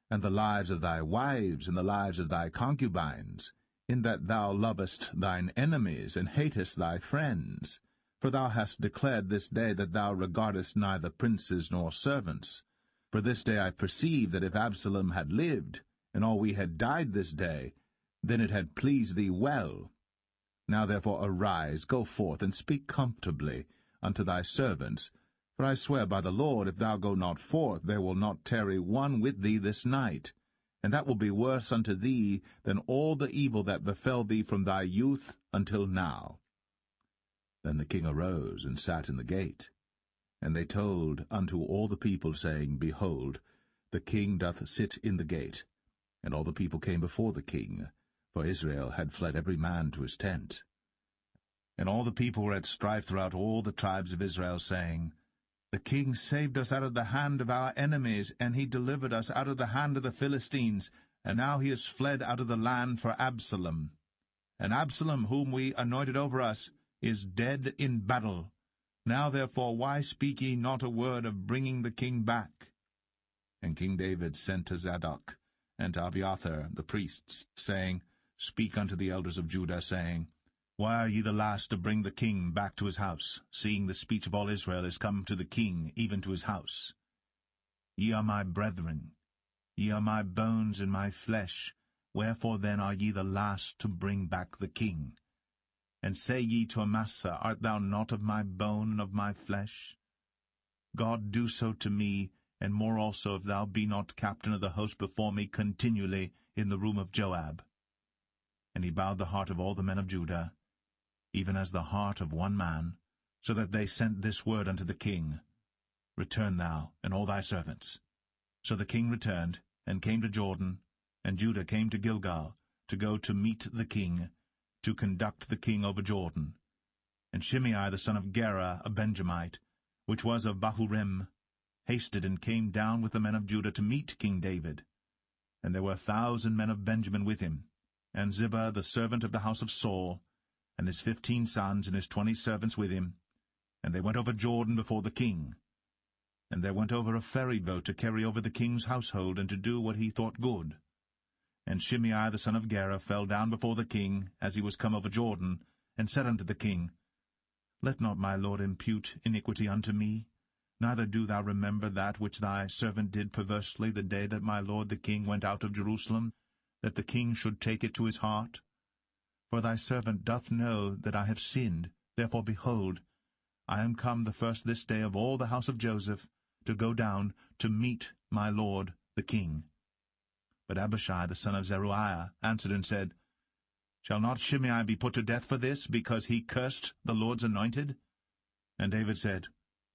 and the lives of thy wives and the lives of thy concubines, in that thou lovest thine enemies and hatest thy friends. For thou hast declared this day that thou regardest neither princes nor servants. For this day I perceive that if Absalom had lived, and all we had died this day, then it had pleased thee well. Now therefore arise, go forth, and speak comfortably unto thy servants. For I swear by the Lord, if thou go not forth, there will not tarry one with thee this night. And that will be worse unto thee than all the evil that befell thee from thy youth until now. Then the king arose and sat in the gate. And they told unto all the people, saying, Behold, the king doth sit in the gate. And all the people came before the king, for Israel had fled every man to his tent. And all the people were at strife throughout all the tribes of Israel, saying, The king saved us out of the hand of our enemies, and he delivered us out of the hand of the Philistines, and now he is fled out of the land for Absalom. And Absalom, whom we anointed over us, is dead in battle. Now therefore why speak ye not a word of bringing the king back? And King David sent to Zadok and to Abiathar the priests, saying, Speak unto the elders of Judah, saying, Why are ye the last to bring the king back to his house, seeing the speech of all Israel is come to the king, even to his house? Ye are my brethren, ye are my bones and my flesh, wherefore then are ye the last to bring back the king? And say ye to Amasa, Art thou not of my bone and of my flesh? God do so to me, and more also, if thou be not captain of the host before me continually in the room of Joab. And he bowed the heart of all the men of Judah, even as the heart of one man, so that they sent this word unto the king, Return thou, and all thy servants. So the king returned, and came to Jordan, and Judah came to Gilgal, to go to meet the king, to conduct the king over Jordan. And Shimei the son of Gera, a Benjamite, which was of Bahurim, hasted and came down with the men of Judah to meet King David. And there were 1,000 men of Benjamin with him, and Ziba the servant of the house of Saul, and his 15 sons and his 20 servants with him. And they went over Jordan before the king. And there went over a ferry boat to carry over the king's household, and to do what he thought good. And Shimei the son of Gera fell down before the king, as he was come over Jordan, and said unto the king, Let not my lord impute iniquity unto me, neither do thou remember that which thy servant did perversely the day that my lord the king went out of Jerusalem, that the king should take it to his heart. For thy servant doth know that I have sinned, therefore, behold, I am come the first this day of all the house of Joseph, to go down to meet my lord the king. But Abishai the son of Zeruiah answered and said, Shall not Shimei be put to death for this, because he cursed the Lord's anointed? And David said,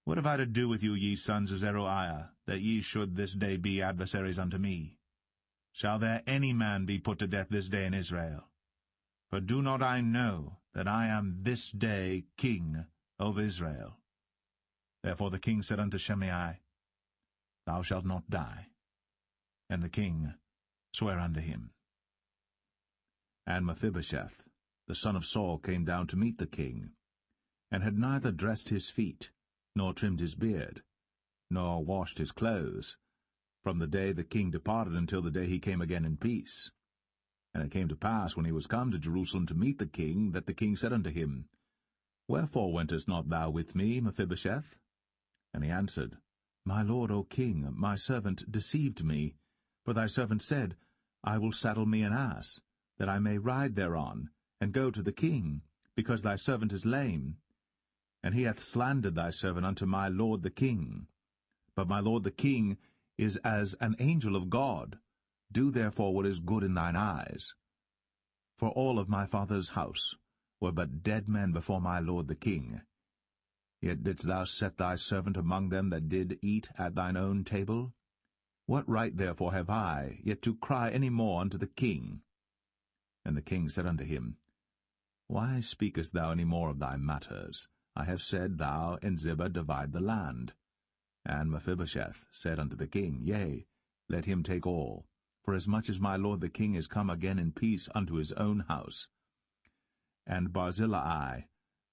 What have I to do with you, ye sons of Zeruiah, that ye should this day be adversaries unto me? Shall there any man be put to death this day in Israel? For do not I know that I am this day king over Israel? Therefore the king said unto Shimei, Thou shalt not die. And the king sware unto him. And Mephibosheth, the son of Saul, came down to meet the king, and had neither dressed his feet, nor trimmed his beard, nor washed his clothes, from the day the king departed until the day he came again in peace. And it came to pass, when he was come to Jerusalem to meet the king, that the king said unto him, Wherefore wentest not thou with me, Mephibosheth? And he answered, My lord, O king, my servant deceived me. For thy servant said, I will saddle me an ass, that I may ride thereon, and go to the king, because thy servant is lame. And he hath slandered thy servant unto my lord the king. But my lord the king is as an angel of God. Do therefore what is good in thine eyes. For all of my father's house were but dead men before my lord the king. Yet didst thou set thy servant among them that did eat at thine own table? What right therefore have I yet to cry any more unto the king? And the king said unto him, Why speakest thou any more of thy matters? I have said, Thou and Ziba divide the land. And Mephibosheth said unto the king, Yea, let him take all, for as much as my lord the king is come again in peace unto his own house. And Barzillai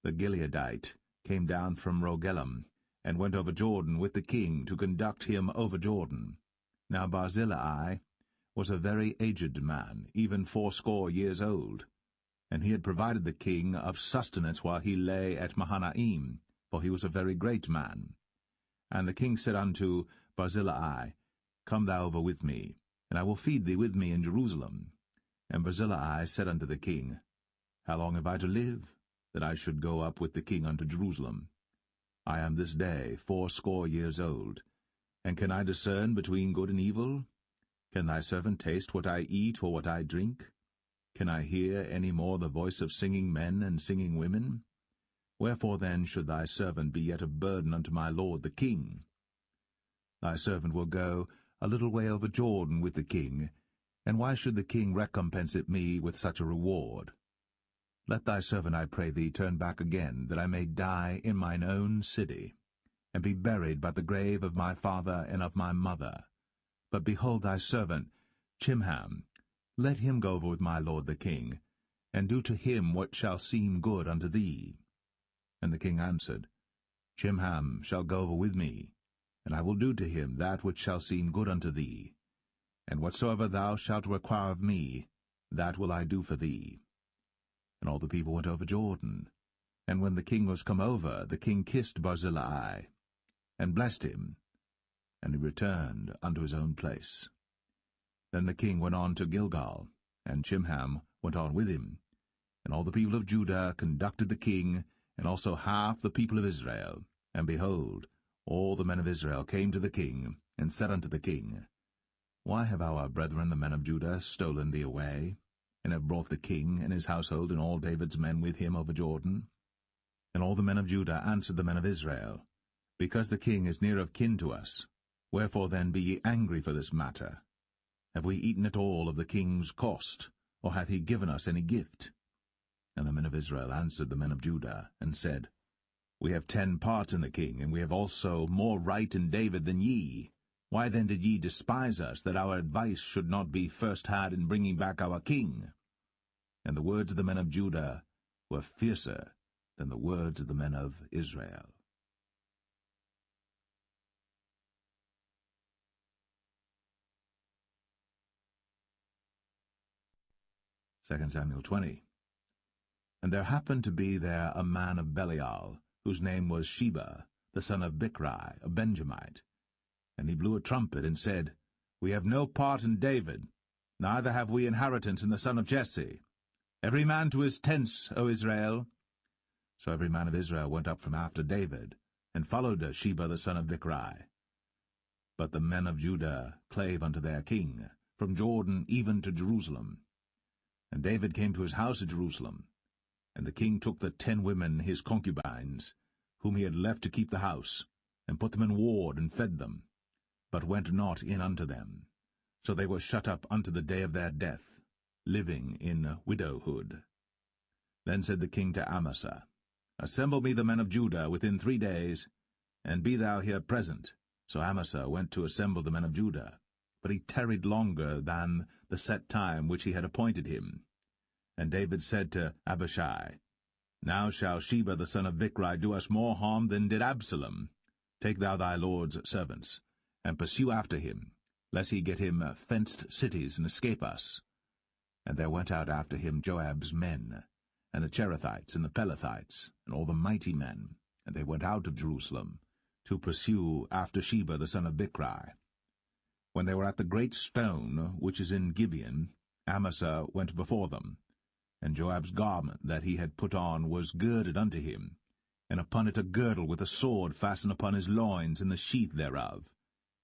the Gileadite came down from Rogelim, and went over Jordan with the king to conduct him over Jordan. Now Barzillai was a very aged man, even 80 years old, and he had provided the king of sustenance while he lay at Mahanaim, for he was a very great man. And the king said unto Barzillai, Come thou over with me, and I will feed thee with me in Jerusalem. And Barzillai said unto the king, How long have I to live, that I should go up with the king unto Jerusalem? I am this day 80 years old, and can I discern between good and evil? Can thy servant taste what I eat or what I drink? Can I hear any more the voice of singing men and singing women? Wherefore then should thy servant be yet a burden unto my lord the king? Thy servant will go a little way over Jordan with the king, and why should the king recompense it me with such a reward? Let thy servant, I pray thee, turn back again, that I may die in mine own city. and be buried by the grave of my father and of my mother. But behold thy servant Chimham, let him go over with my lord the king, and do to him what shall seem good unto thee. And the king answered, Chimham shall go over with me, and I will do to him that which shall seem good unto thee. And whatsoever thou shalt require of me, that will I do for thee. And all the people went over Jordan. And when the king was come over, the king kissed Barzillai, and blessed him, and he returned unto his own place. Then the king went on to Gilgal, and Chimham went on with him. And all the people of Judah conducted the king, and also half the people of Israel. And behold, all the men of Israel came to the king, and said unto the king, Why have our brethren the men of Judah stolen thee away, and have brought the king and his household and all David's men with him over Jordan? And all the men of Judah answered the men of Israel, Because the king is near of kin to us, wherefore then be ye angry for this matter? Have we eaten at all of the king's cost, or hath he given us any gift? And the men of Israel answered the men of Judah, and said, We have 10 parts in the king, and we have also more right in David than ye. Why then did ye despise us, that our advice should not be first had in bringing back our king? And the words of the men of Judah were fiercer than the words of the men of Israel. 2 Samuel 20. And there happened to be there a man of Belial, whose name was Sheba, the son of Bichri, a Benjamite. And he blew a trumpet, and said, We have no part in David, neither have we inheritance in the son of Jesse. Every man to his tents, O Israel. So every man of Israel went up from after David, and followed Sheba the son of Bichri. But the men of Judah clave unto their king, from Jordan even to Jerusalem. And David came to his house at Jerusalem. And the king took the 10 women his concubines, whom he had left to keep the house, and put them in ward, and fed them, but went not in unto them. So they were shut up unto the day of their death, living in widowhood. Then said the king to Amasa, Assemble me the men of Judah within 3 days, and be thou here present. So Amasa went to assemble the men of Judah, but he tarried longer than the set time which he had appointed him. And David said to Abishai, Now shall Sheba the son of Bichri do us more harm than did Absalom. Take thou thy lord's servants, and pursue after him, lest he get him fenced cities and escape us. And there went out after him Joab's men, and the Cherethites and the Pelethites, and all the mighty men, and they went out of Jerusalem, to pursue after Sheba the son of Bichri. When they were at the great stone which is in Gibeon, Amasa went before them, and Joab's garment that he had put on was girded unto him, and upon it a girdle with a sword fastened upon his loins in the sheath thereof.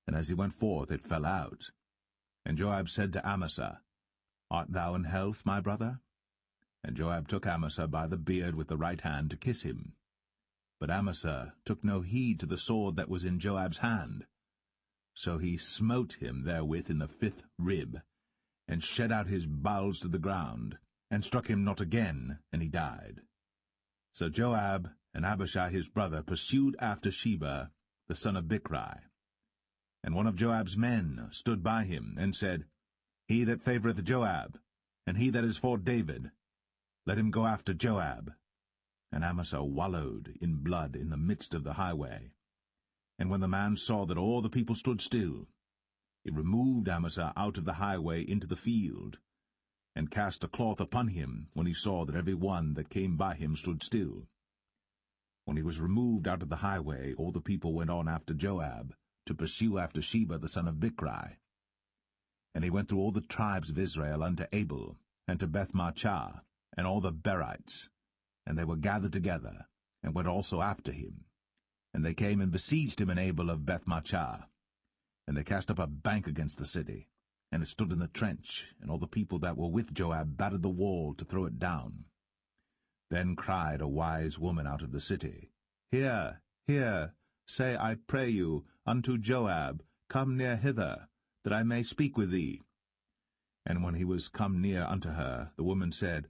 And as he went forth it fell out. And Joab said to Amasa, Art thou in health, my brother? And Joab took Amasa by the beard with the right hand to kiss him. But Amasa took no heed to the sword that was in Joab's hand. So he smote him therewith in the 5th rib, and shed out his bowels to the ground, and struck him not again, and he died. So Joab and Abishai his brother pursued after Sheba the son of Bichri. And one of Joab's men stood by him, and said, He that favoureth Joab, and he that is for David, let him go after Joab. And Amasa wallowed in blood in the midst of the highway. And when the man saw that all the people stood still, he removed Amasa out of the highway into the field, and cast a cloth upon him when he saw that every one that came by him stood still. When he was removed out of the highway, all the people went on after Joab, to pursue after Sheba the son of Bichri. And he went through all the tribes of Israel unto Abel, and to Bethmachah, and all the Berites, and they were gathered together, and went also after him. And they came and besieged him in Abel of Bethmachah. And they cast up a bank against the city, and it stood in the trench, and all the people that were with Joab battered the wall to throw it down. Then cried a wise woman out of the city, Hear, hear, say, I pray you, unto Joab, Come near hither, that I may speak with thee. And when he was come near unto her, the woman said,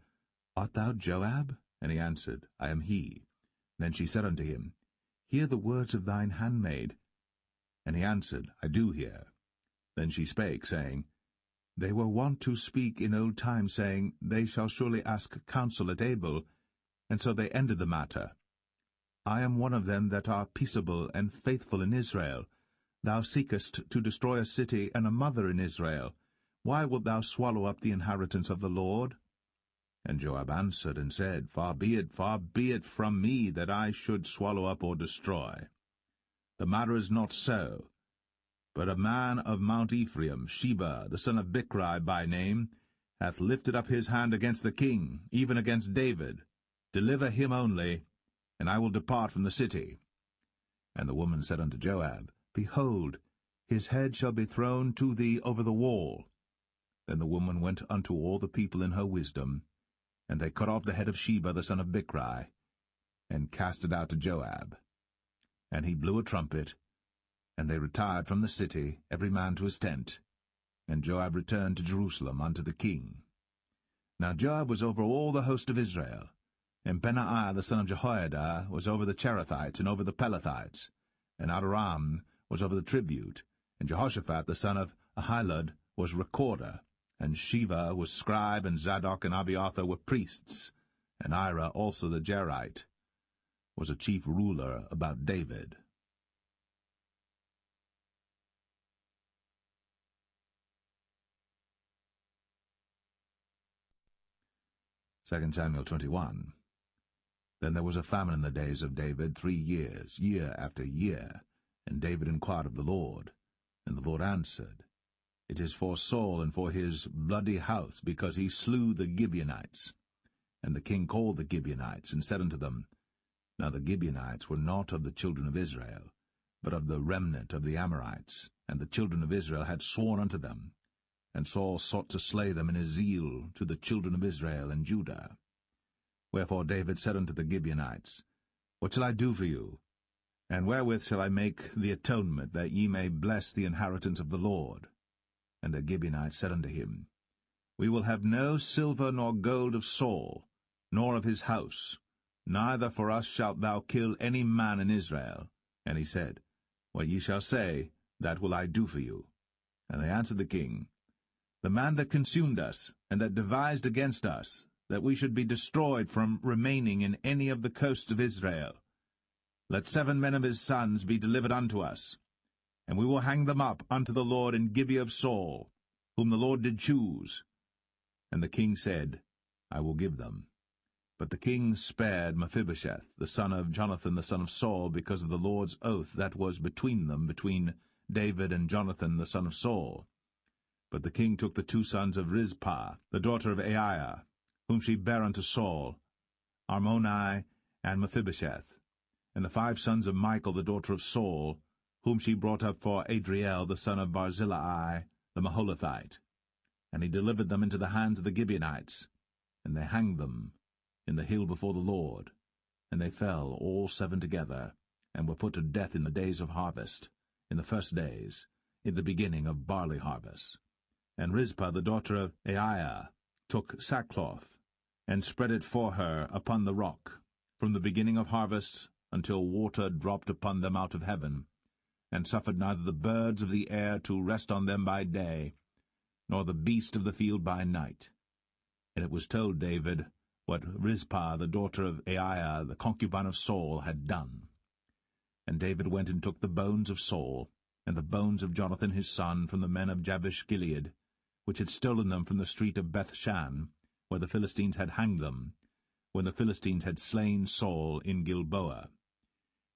Art thou Joab? And he answered, I am he. Then she said unto him, Hear the words of thine handmaid. And he answered, I do hear. Then she spake, saying, They were wont to speak in old times, saying, They shall surely ask counsel at Abel, and so they ended the matter. I am one of them that are peaceable and faithful in Israel. Thou seekest to destroy a city and a mother in Israel. Why wilt thou swallow up the inheritance of the Lord? And Joab answered and said, far be it from me that I should swallow up or destroy. The matter is not so. But a man of Mount Ephraim, Sheba, the son of Bichri by name, hath lifted up his hand against the king, even against David. Deliver him only, and I will depart from the city. And the woman said unto Joab, Behold, his head shall be thrown to thee over the wall. Then the woman went unto all the people in her wisdom, and they cut off the head of Sheba the son of Bichri, and cast it out to Joab. And he blew a trumpet, and they retired from the city, every man to his tent. And Joab returned to Jerusalem unto the king. Now Joab was over all the host of Israel, and Benaiah the son of Jehoiada was over the Cherethites and over the Pelethites, and Adoram was over the tribute, and Jehoshaphat the son of Ahilud was recorder, and Sheva was scribe, and Zadok and Abiathar were priests, and Ira also the Jerite was a chief ruler about David. 2 Samuel 21. Then there was a famine in the days of David 3 years, year after year. And David inquired of the Lord. And the Lord answered, It is for Saul and for his bloody house, because he slew the Gibeonites. And the king called the Gibeonites, and said unto them, Now the Gibeonites were not of the children of Israel, but of the remnant of the Amorites, and the children of Israel had sworn unto them. And Saul sought to slay them in his zeal to the children of Israel and Judah. Wherefore David said unto the Gibeonites, What shall I do for you? And wherewith shall I make the atonement, that ye may bless the inheritance of the Lord? And the Gibeonites said unto him, We will have no silver nor gold of Saul, nor of his house, neither for us shalt thou kill any man in Israel. And he said, What ye shall say, that will I do for you. And they answered the king, The man that consumed us, and that devised against us, that we should be destroyed from remaining in any of the coasts of Israel. Let 7 men of his sons be delivered unto us, and we will hang them up unto the Lord in Gibeah of Saul, whom the Lord did choose. And the king said, I will give them. But the king spared Mephibosheth, the son of Jonathan the son of Saul, because of the Lord's oath that was between them, between David and Jonathan the son of Saul. But the king took the 2 sons of Rizpah, the daughter of Aiah, whom she bare unto Saul, Armoni and Mephibosheth, and the 5 sons of Michal the daughter of Saul, whom she brought up for Adriel the son of Barzillai the Maholathite. And he delivered them into the hands of the Gibeonites, and they hanged them in the hill before the Lord. And they fell all 7 together, and were put to death in the days of harvest, in the first days, in the beginning of barley harvest. And Rizpah the daughter of Aiah took sackcloth, and spread it for her upon the rock, from the beginning of harvest until water dropped upon them out of heaven, and suffered neither the birds of the air to rest on them by day, nor the beast of the field by night. And it was told David what Rizpah the daughter of Aiah, the concubine of Saul, had done. And David went and took the bones of Saul, and the bones of Jonathan his son, from the men of Jabesh-Gilead, which had stolen them from the street of Bethshan, where the Philistines had hanged them, when the Philistines had slain Saul in Gilboa.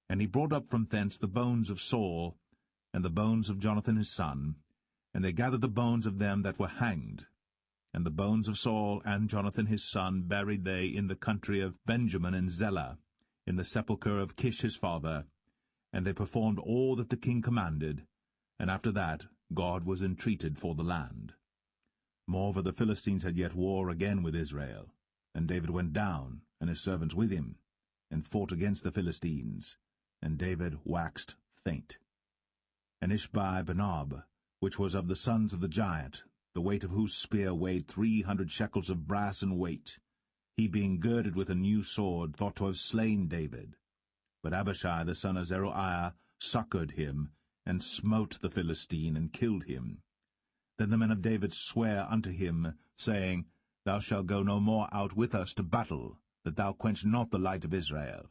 And he brought up from thence the bones of Saul, and the bones of Jonathan his son, and they gathered the bones of them that were hanged. And the bones of Saul and Jonathan his son buried they in the country of Benjamin in Zelle, in the sepulchre of Kish his father. And they performed all that the king commanded, and after that God was entreated for the land. Moreover, the Philistines had yet war again with Israel. And David went down, and his servants with him, and fought against the Philistines. And David waxed faint. And Ishbi-Benob, which was of the sons of the giant, the weight of whose spear weighed 300 shekels of brass in weight, he being girded with a new sword, thought to have slain David. But Abishai the son of Zeruiah succored him, and smote the Philistine, and killed him. Then the men of David sware unto him, saying, Thou shalt go no more out with us to battle, that thou quench not the light of Israel.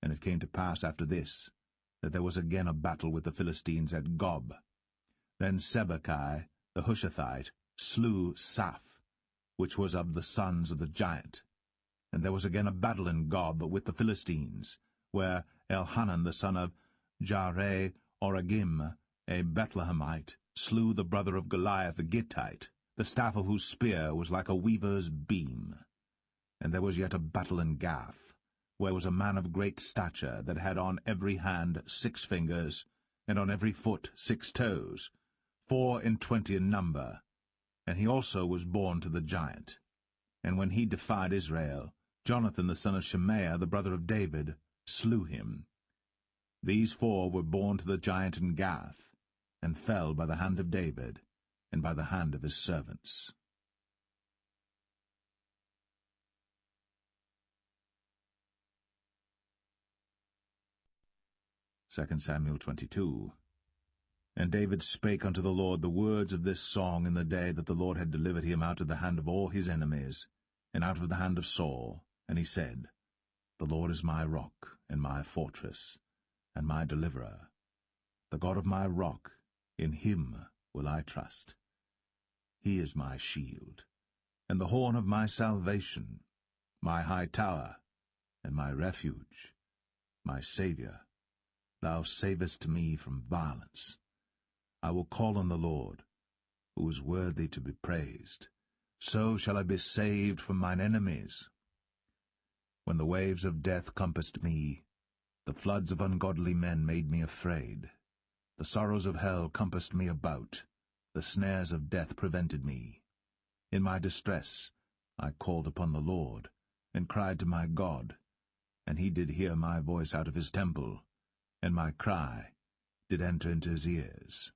And it came to pass after this, that there was again a battle with the Philistines at Gob. Then Sibbecai the Hushathite slew Saph, which was of the sons of the giant. And there was again a battle in Gob with the Philistines, where Elhanan the son of Jaare-Oregim, a Bethlehemite, slew the brother of Goliath the Gittite, the staff of whose spear was like a weaver's beam. And there was yet a battle in Gath, where was a man of great stature, that had on every hand 6 fingers, and on every foot 6 toes, 24 in number. And he also was born to the giant. And when he defied Israel, Jonathan the son of Shemaiah, the brother of David, slew him. These 4 were born to the giant in Gath, and fell by the hand of David, and by the hand of his servants. 2 Samuel 22. And David spake unto the Lord the words of this song in the day that the Lord had delivered him out of the hand of all his enemies, and out of the hand of Saul. And he said, The Lord is my rock, and my fortress, and my deliverer. The God of my rock, in him will I trust. He is my shield, and the horn of my salvation, my high tower, and my refuge, my Saviour. Thou savest me from violence. I will call on the Lord, who is worthy to be praised. So shall I be saved from mine enemies. When the waves of death compassed me, the floods of ungodly men made me afraid. The sorrows of hell compassed me about, the snares of death prevented me. In my distress I called upon the Lord, and cried to my God, and he did hear my voice out of his temple, and my cry did enter into his ears.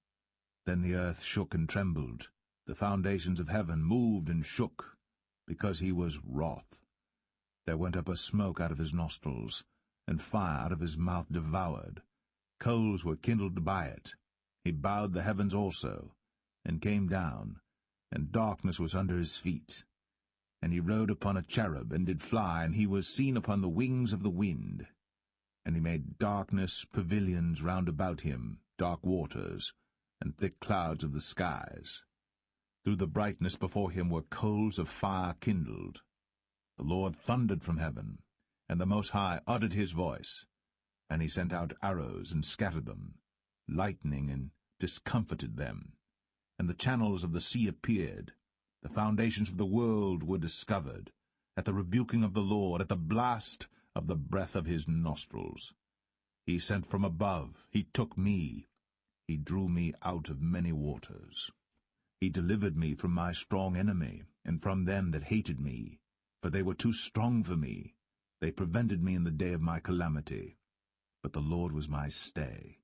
Then the earth shook and trembled, the foundations of heaven moved and shook, because he was wroth. There went up a smoke out of his nostrils, and fire out of his mouth devoured. Coals were kindled by it. He bowed the heavens also, and came down, and darkness was under his feet. And he rode upon a cherub, and did fly, and he was seen upon the wings of the wind. And he made darkness pavilions round about him, dark waters, and thick clouds of the skies. Through the brightness before him were coals of fire kindled. The Lord thundered from heaven, and the Most High uttered his voice. And he sent out arrows, and scattered them, lightning, and discomfited them. And the channels of the sea appeared. The foundations of the world were discovered, at the rebuking of the Lord, at the blast of the breath of his nostrils. He sent from above, he took me, he drew me out of many waters. He delivered me from my strong enemy, and from them that hated me, for they were too strong for me. They prevented me in the day of my calamity. But the Lord was my stay.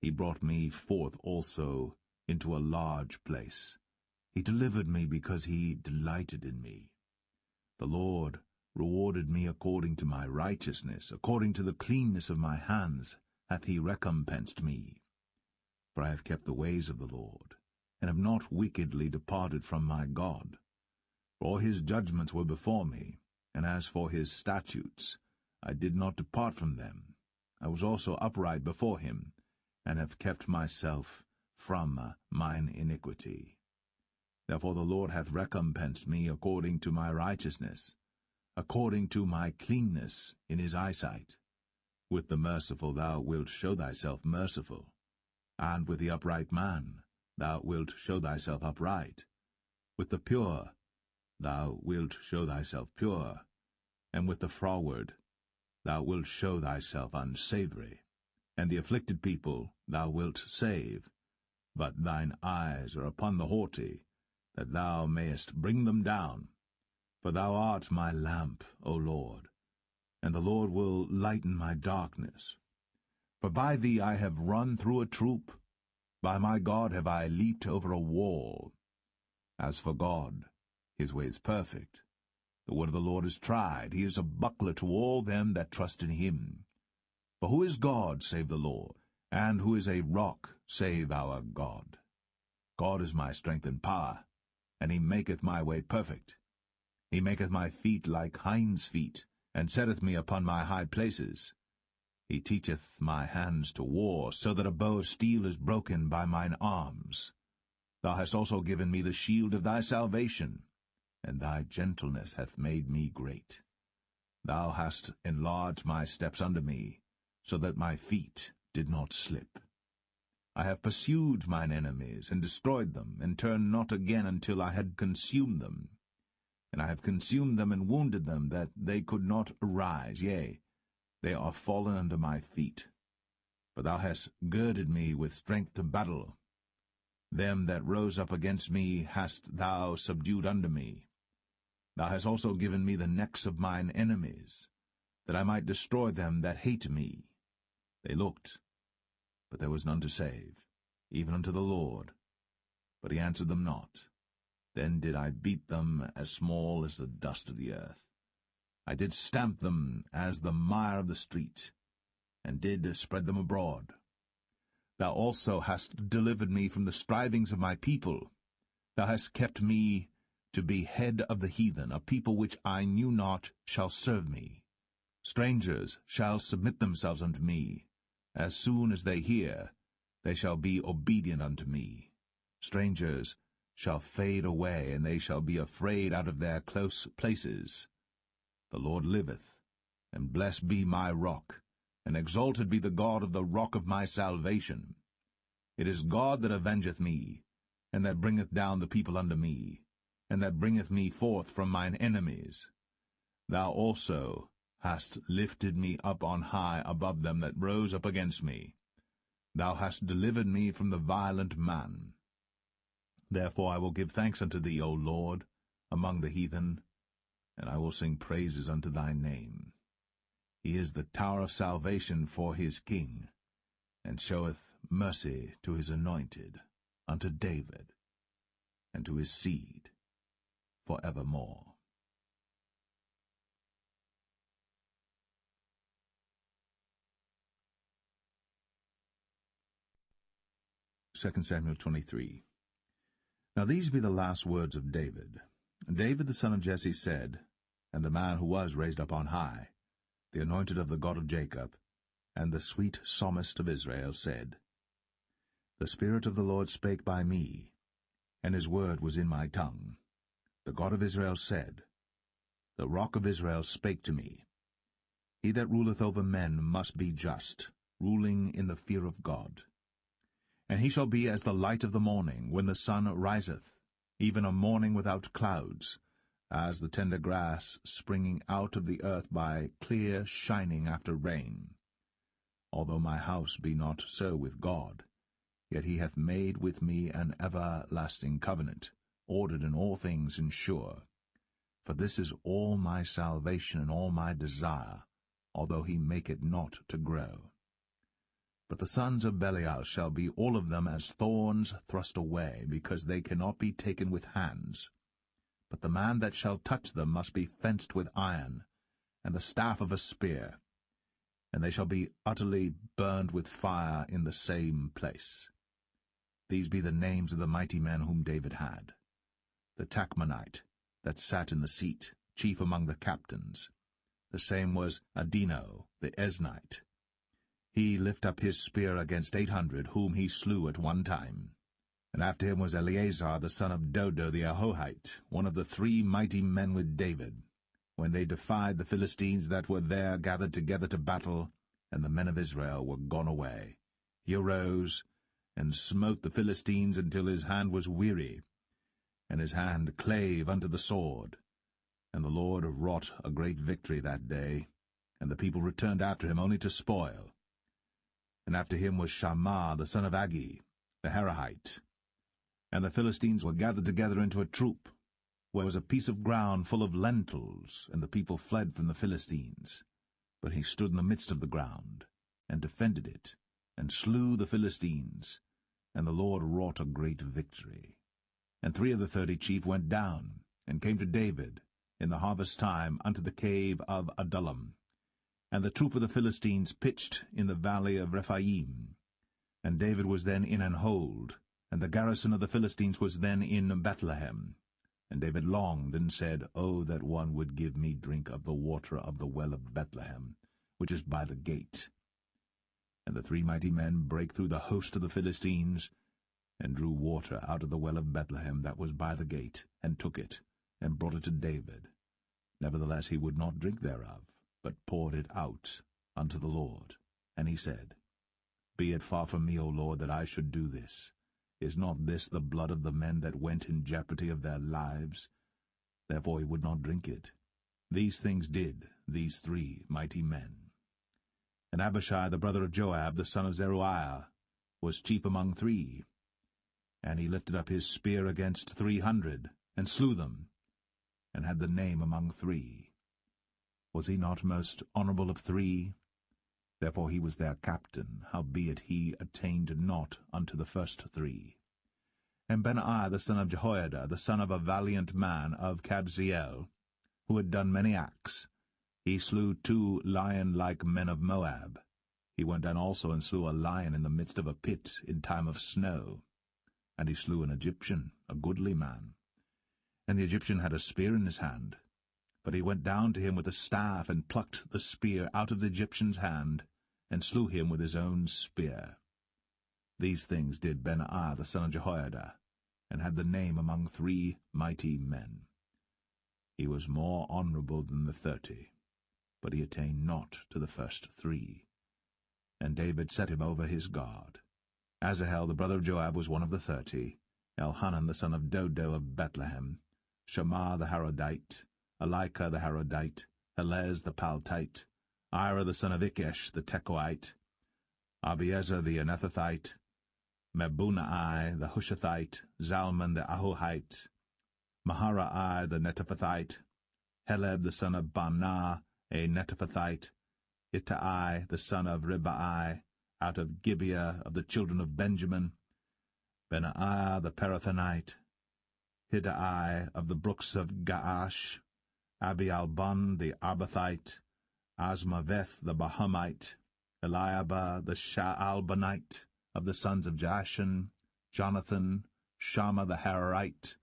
He brought me forth also into a large place. He delivered me because he delighted in me. The Lord rewarded me according to my righteousness, according to the cleanness of my hands hath he recompensed me. For I have kept the ways of the Lord, and have not wickedly departed from my God. For all his judgments were before me, and as for his statutes, I did not depart from them. I was also upright before him, and have kept myself from mine iniquity. Therefore the Lord hath recompensed me according to my righteousness, according to my cleanness in his eyesight. With the merciful thou wilt show thyself merciful, and with the upright man thou wilt show thyself upright. With the pure thou wilt show thyself pure, and with the froward thou wilt show thyself unsavoury. And the afflicted people thou wilt save, but thine eyes are upon the haughty, that thou mayest bring them down. For thou art my lamp, O Lord, and the Lord will lighten my darkness. For by thee I have run through a troop, by my God have I leaped over a wall. As for God, his way is perfect. The word of the Lord is tried. He is a buckler to all them that trust in him. For who is God save the Lord? And who is a rock save our God? God is my strength and power, and he maketh my way perfect. He maketh my feet like hinds' feet, and setteth me upon my high places. He teacheth my hands to war, so that a bow of steel is broken by mine arms. Thou hast also given me the shield of thy salvation, and thy gentleness hath made me great. Thou hast enlarged my steps under me, so that my feet did not slip. I have pursued mine enemies, and destroyed them, and turned not again until I had consumed them. And I have consumed them and wounded them, that they could not arise, yea, they are fallen under my feet. But thou hast girded me with strength to battle. Them that rose up against me hast thou subdued under me. Thou hast also given me the necks of mine enemies, that I might destroy them that hate me. They looked, but there was none to save, even unto the Lord. But he answered them not. Then did I beat them as small as the dust of the earth. I did stamp them as the mire of the street, and did spread them abroad. Thou also hast delivered me from the strivings of my people. Thou hast kept me to be head of the heathen. A people which I knew not shall serve me. Strangers shall submit themselves unto me. As soon as they hear, they shall be obedient unto me. Strangers shall fade away, and they shall be afraid out of their close places. The Lord liveth, and blessed be my rock, and exalted be the God of the rock of my salvation. It is God that avengeth me, and that bringeth down the people unto me, and that bringeth me forth from mine enemies. Thou also hast lifted me up on high above them that rose up against me. Thou hast delivered me from the violent man. Therefore I will give thanks unto thee, O Lord, among the heathen, and I will sing praises unto thy name. He is the tower of salvation for his king, and showeth mercy to his anointed, unto David, and to his seed for evermore. 2 Samuel 23. Now these be the last words of David. David the son of Jesse said, and the man who was raised up on high, the anointed of the God of Jacob, and the sweet psalmist of Israel, said, The Spirit of the Lord spake by me, and his word was in my tongue. The God of Israel said, The rock of Israel spake to me. He that ruleth over men must be just, ruling in the fear of God. And he shall be as the light of the morning, when the sun riseth, even a morning without clouds, as the tender grass springing out of the earth by clear shining after rain. Although my house be not so with God, yet he hath made with me an everlasting covenant, ordered in all things and sure. For this is all my salvation and all my desire, although he make it not to grow. But the sons of Belial shall be all of them as thorns thrust away, because they cannot be taken with hands. But the man that shall touch them must be fenced with iron, and the staff of a spear, and they shall be utterly burned with fire in the same place. These be the names of the mighty men whom David had. The Tachmonite, that sat in the seat, chief among the captains. The same was Adino, the Eznite. He lift up his spear against 800, whom he slew at one time. And after him was Eleazar the son of Dodo the Ahohite, one of the 3 mighty men with David, when they defied the Philistines that were there gathered together to battle, and the men of Israel were gone away. He arose, and smote the Philistines until his hand was weary, and his hand clave unto the sword. And the Lord wrought a great victory that day, and the people returned after him only to spoil. And after him was Shammah the son of Agi, the Harahite. And the Philistines were gathered together into a troop, where was a piece of ground full of lentils, and the people fled from the Philistines. But he stood in the midst of the ground, and defended it, and slew the Philistines, and the Lord wrought a great victory. And 3 of the 30 chief went down, and came to David in the harvest time unto the cave of Adullam. And the troop of the Philistines pitched in the valley of Rephaim. And David was then in an hold, and the garrison of the Philistines was then in Bethlehem. And David longed and said, Oh, that one would give me drink of the water of the well of Bethlehem, which is by the gate. And the 3 mighty men brake through the host of the Philistines, and drew water out of the well of Bethlehem that was by the gate, and took it, and brought it to David. Nevertheless he would not drink thereof, but poured it out unto the Lord. And he said, Be it far from me, O Lord, that I should do this. Is not this the blood of the men that went in jeopardy of their lives? Therefore he would not drink it. These things did these 3 mighty men. And Abishai the brother of Joab, the son of Zeruiah, was chief among 3. And he lifted up his spear against 300, and slew them, and had the name among 3. Was he not most honourable of 3? Therefore he was their captain, howbeit he attained not unto the first 3. And Benaiah the son of Jehoiada, the son of a valiant man of Kabzeel, who had done many acts, he slew 2 lion-like men of Moab. He went down also and slew a lion in the midst of a pit in time of snow. And he slew an Egyptian, a goodly man. And the Egyptian had a spear in his hand. But he went down to him with a staff, and plucked the spear out of the Egyptian's hand, and slew him with his own spear. These things did Benaiah the son of Jehoiada, and had the name among 3 mighty men. He was more honourable than the 30, but he attained not to the first 3. And David set him over his guard. Asahel the brother of Joab was one of the 30, Elhanan the son of Dodo of Bethlehem, Shammah the Harodite, Elika the Harodite, Helez the Paltite, Ira the son of Ikesh the Tekoite, Abiezer the Anethathite, Mebunai the Hushathite, Zalman the Ahohite, Maharai the Netophathite, Heleb the son of Baanah a Netophathite, Ittai the son of Ribai, out of Gibeah of the children of Benjamin, Benaiah the Perathonite, Hiddai of the brooks of Gaash, Abialbon the Arbathite, Asmaveth the Bahamite, Eliabah the Shaalbanite, of the sons of Jashan, Jonathan, Shammah the Hararite,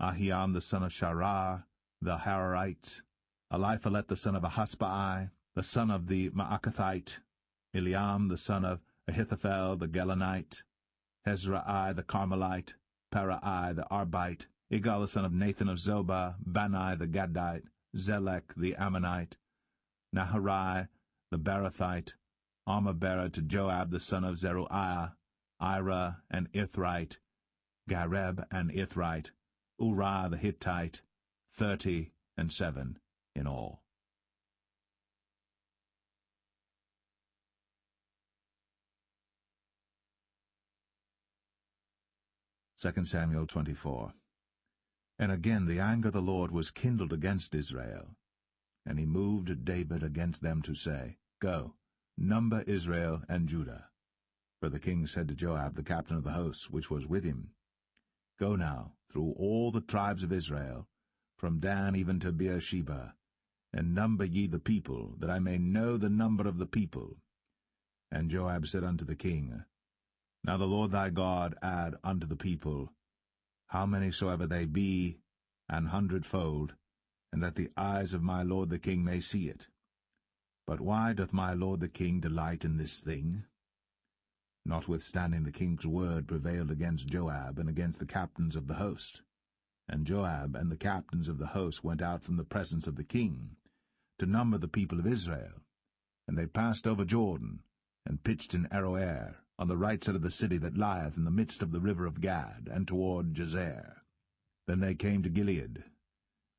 Ahiam the son of Sharar, the Hararite, Eliphalet the son of Ahasbai, the son of the Maacathite, Eliam the son of Ahithophel the Gelonite, Hezrai the Carmelite, Parai the Arbite, Igal the son of Nathan of Zobah, Bani the Gadite, Zelek the Ammonite, Naharai the Barathite, Armabera to Joab the son of Zeruiah, Ira and Ithrite, Gareb and Ithrite, Uriah the Hittite, 37 in all. Second Samuel 24. And again the anger of the Lord was kindled against Israel, and he moved David against them to say, Go, number Israel and Judah. For the king said to Joab, the captain of the host, which was with him, Go now through all the tribes of Israel, from Dan even to Beersheba, and number ye the people, that I may know the number of the people. And Joab said unto the king, Now the Lord thy God add unto the people, how many soever they be, 100-fold, and that the eyes of my lord the king may see it. But why doth my lord the king delight in this thing? Notwithstanding the king's word prevailed against Joab and against the captains of the host. And Joab and the captains of the host went out from the presence of the king, to number the people of Israel. And they passed over Jordan, and pitched in Aroer, on the right side of the city that lieth in the midst of the river of Gad, and toward Jazer. Then they came to Gilead,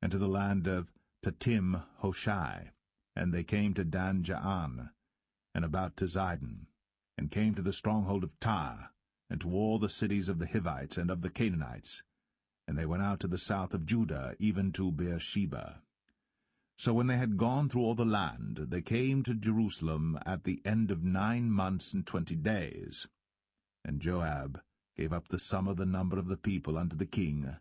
and to the land of Tatim Hoshai, and they came to Dan Jaan, and about to Zidon, and came to the stronghold of Tyre, and to all the cities of the Hivites and of the Canaanites, and they went out to the south of Judah, even to Beersheba. So when they had gone through all the land, they came to Jerusalem at the end of 9 months and 20 days. And Joab gave up the sum of the number of the people unto the king,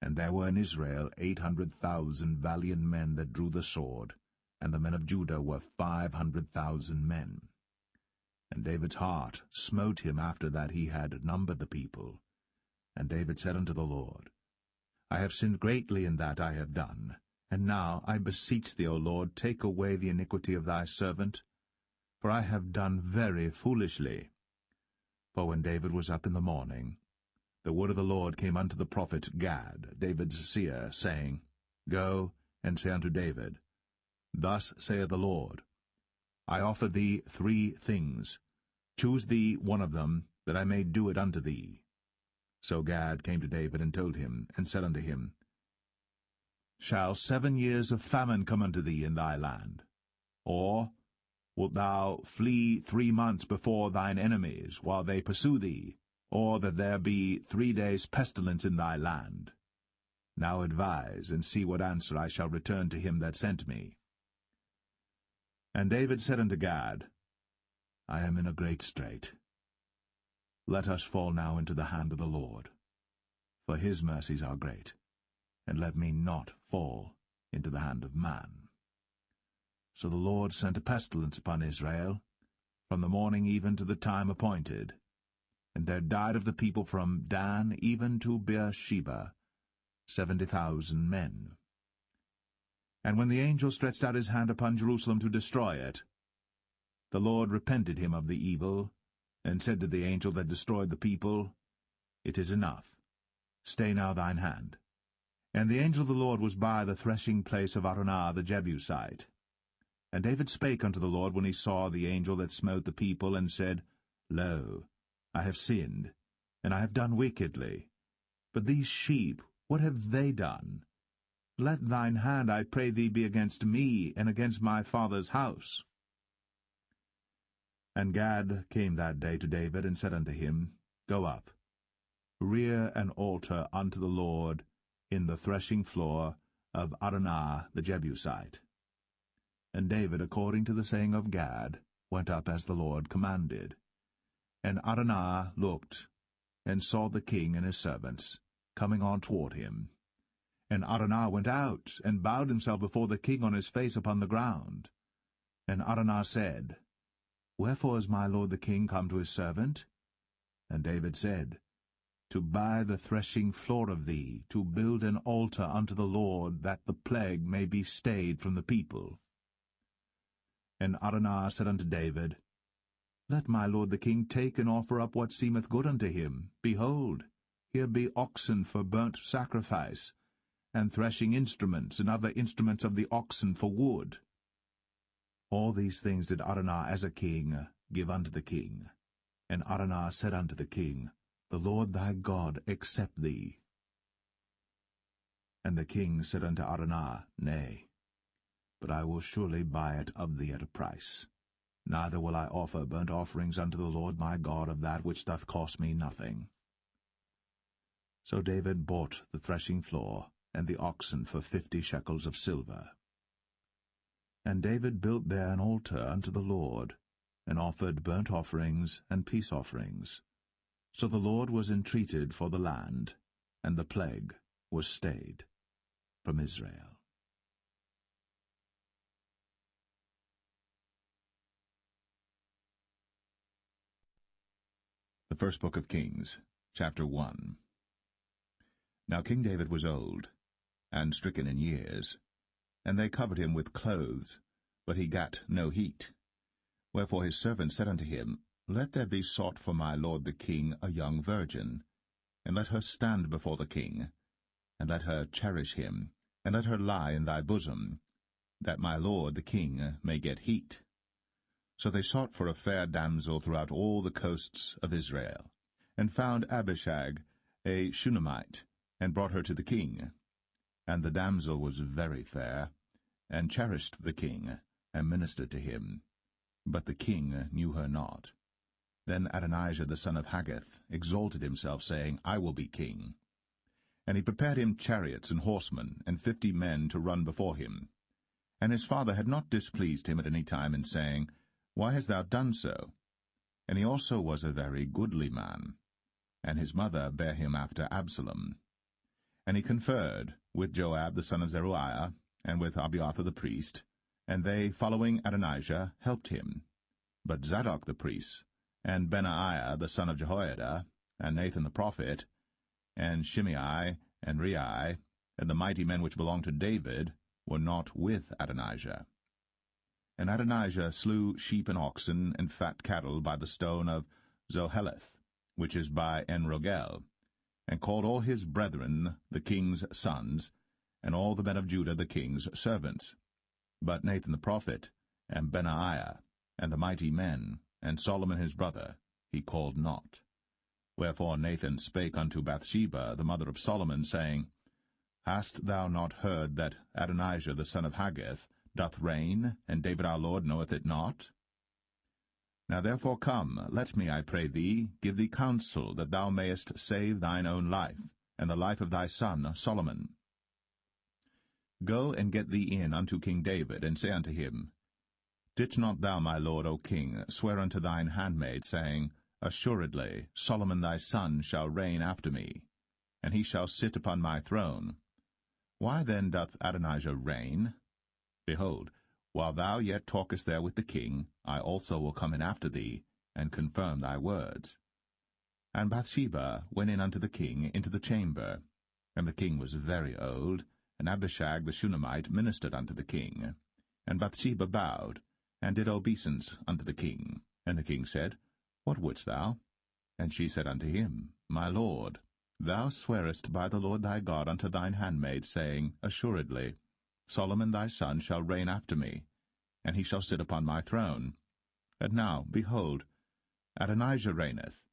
and there were in Israel 800,000 valiant men that drew the sword, and the men of Judah were 500,000 men. And David's heart smote him after that he had numbered the people. And David said unto the Lord, I have sinned greatly in that I have done. And now, I beseech thee, O Lord, take away the iniquity of thy servant, for I have done very foolishly. For when David was up in the morning, the word of the Lord came unto the prophet Gad, David's seer, saying, Go and say unto David, Thus saith the Lord, I offer thee 3 things. Choose thee one of them, that I may do it unto thee. So Gad came to David and told him, and said unto him, Shall 7 years of famine come unto thee in thy land? Or wilt thou flee 3 months before thine enemies, while they pursue thee? Or that there be 3 days' pestilence in thy land? Now advise, and see what answer I shall return to him that sent me. And David said unto Gad, I am in a great strait. Let us fall now into the hand of the Lord, for his mercies are great, and let me not fall into the hand of man. So the Lord sent a pestilence upon Israel, from the morning even to the time appointed. And there died of the people from Dan even to Beersheba 70,000 men. And when the angel stretched out his hand upon Jerusalem to destroy it, the Lord repented him of the evil, and said to the angel that destroyed the people, It is enough. Stay now thine hand. And the angel of the Lord was by the threshing place of Araunah the Jebusite. And David spake unto the Lord when he saw the angel that smote the people, and said, Lo, I have sinned, and I have done wickedly. But these sheep, what have they done? Let thine hand, I pray thee, be against me, and against my father's house. And Gad came that day to David, and said unto him, Go up, rear an altar unto the Lord in the threshing floor of Araunah the Jebusite. And David, according to the saying of Gad, went up as the Lord commanded. And Araunah looked, and saw the king and his servants coming on toward him. And Araunah went out, and bowed himself before the king on his face upon the ground. And Araunah said, Wherefore is my lord the king come to his servant? And David said, To buy the threshing floor of thee, to build an altar unto the Lord, that the plague may be stayed from the people. And Araunah said unto David, Let my lord the king take and offer up what seemeth good unto him. Behold, here be oxen for burnt sacrifice, and threshing instruments, and other instruments of the oxen for wood. All these things did Araunah as a king give unto the king. And Araunah said unto the king, The Lord thy God accept thee. And the king said unto Araunah, Nay, but I will surely buy it of thee at a price. Neither will I offer burnt offerings unto the Lord my God of that which doth cost me nothing. So David bought the threshing floor and the oxen for 50 shekels of silver. And David built there an altar unto the Lord, and offered burnt offerings and peace offerings. So the Lord was entreated for the land, and the plague was stayed from Israel. The first book of Kings, chapter 1. Now King David was old, and stricken in years, and they covered him with clothes, but he gat no heat. Wherefore his servants said unto him, Let there be sought for my lord the king a young virgin, and let her stand before the king, and let her cherish him, and let her lie in thy bosom, that my lord the king may get heat. So they sought for a fair damsel throughout all the coasts of Israel, and found Abishag, a Shunammite, and brought her to the king. And the damsel was very fair, and cherished the king, and ministered to him. But the king knew her not. Then Adonijah the son of Haggith exalted himself, saying, I will be king. And he prepared him chariots and horsemen, and 50 men to run before him. And his father had not displeased him at any time in saying, Why hast thou done so? And he also was a very goodly man. And his mother bare him after Absalom. And he conferred with Joab the son of Zeruiah, and with Abiathar the priest, and they, following Adonijah, helped him. But Zadok the priest, and Benaiah the son of Jehoiada, and Nathan the prophet, and Shimei, and Rei, and the mighty men which belonged to David, were not with Adonijah. And Adonijah slew sheep and oxen and fat cattle by the stone of Zoheleth, which is by En-rogel, and called all his brethren the king's sons, and all the men of Judah the king's servants. But Nathan the prophet, and Benaiah, and the mighty men, and Solomon his brother, he called not. Wherefore Nathan spake unto Bathsheba, the mother of Solomon, saying, Hast thou not heard that Adonijah the son of Haggith doth reign, and David our Lord knoweth it not? Now therefore come, let me, I pray thee, give thee counsel, that thou mayest save thine own life, and the life of thy son Solomon. Go and get thee in unto King David, and say unto him, Didst not thou, my lord, O king, swear unto thine handmaid, saying, Assuredly Solomon thy son shall reign after me, and he shall sit upon my throne. Why then doth Adonijah reign? Behold, while thou yet talkest there with the king, I also will come in after thee, and confirm thy words. And Bathsheba went in unto the king into the chamber. And the king was very old, and Abishag the Shunammite ministered unto the king. And Bathsheba bowed, and did obeisance unto the king. And the king said, What wouldst thou? And she said unto him, My lord, thou swearest by the Lord thy God unto thine handmaid, saying, Assuredly Solomon thy son shall reign after me, and he shall sit upon my throne. And now, behold, Adonijah reigneth.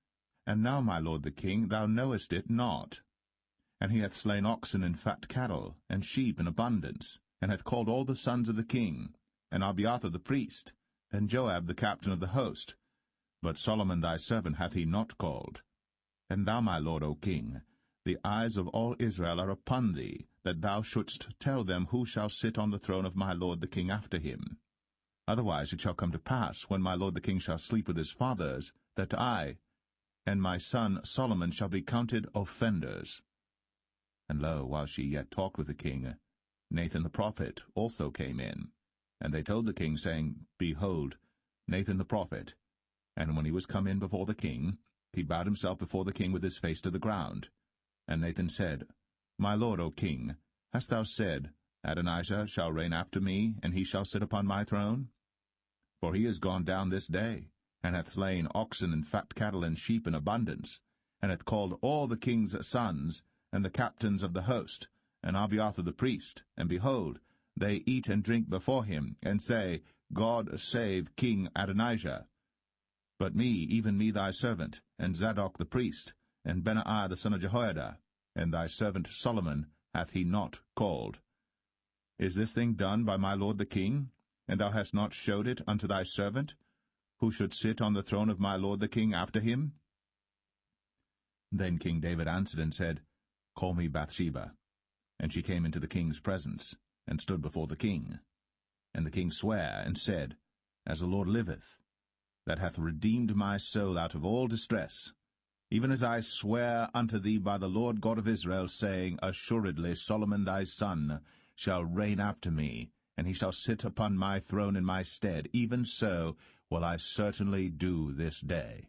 And now, my lord the king, thou knowest it not. And he hath slain oxen and fat cattle, and sheep in abundance, and hath called all the sons of the king, and Abiathar the priest, and Joab the captain of the host. But Solomon thy servant hath he not called. And thou, my lord, O king, the eyes of all Israel are upon thee, that thou shouldst tell them who shall sit on the throne of my lord the king after him. Otherwise it shall come to pass, when my lord the king shall sleep with his fathers, that I and my son Solomon shall be counted offenders. And lo, while she yet talked with the king, Nathan the prophet also came in. And they told the king, saying, Behold, Nathan the prophet. And when he was come in before the king, he bowed himself before the king with his face to the ground. And Nathan said, My lord, O king, hast thou said, Adonijah shall reign after me, and he shall sit upon my throne? For he is gone down this day, and hath slain oxen and fat cattle and sheep in abundance, and hath called all the king's sons, and the captains of the host, and Abiathar the priest, and behold, they eat and drink before him, and say, God save King Adonijah. But me, even me thy servant, and Zadok the priest, and Benaiah the son of Jehoiada, and thy servant Solomon hath he not called. Is this thing done by my lord the king, and thou hast not showed it unto thy servant, who should sit on the throne of my lord the king after him? Then King David answered and said, Call me Bathsheba. And she came into the king's presence, and stood before the king. And the king sware, and said, As the Lord liveth, that hath redeemed my soul out of all distress, even as I swear unto thee by the Lord God of Israel, saying, Assuredly Solomon thy son shall reign after me, and he shall sit upon my throne in my stead, even so will I certainly do this day.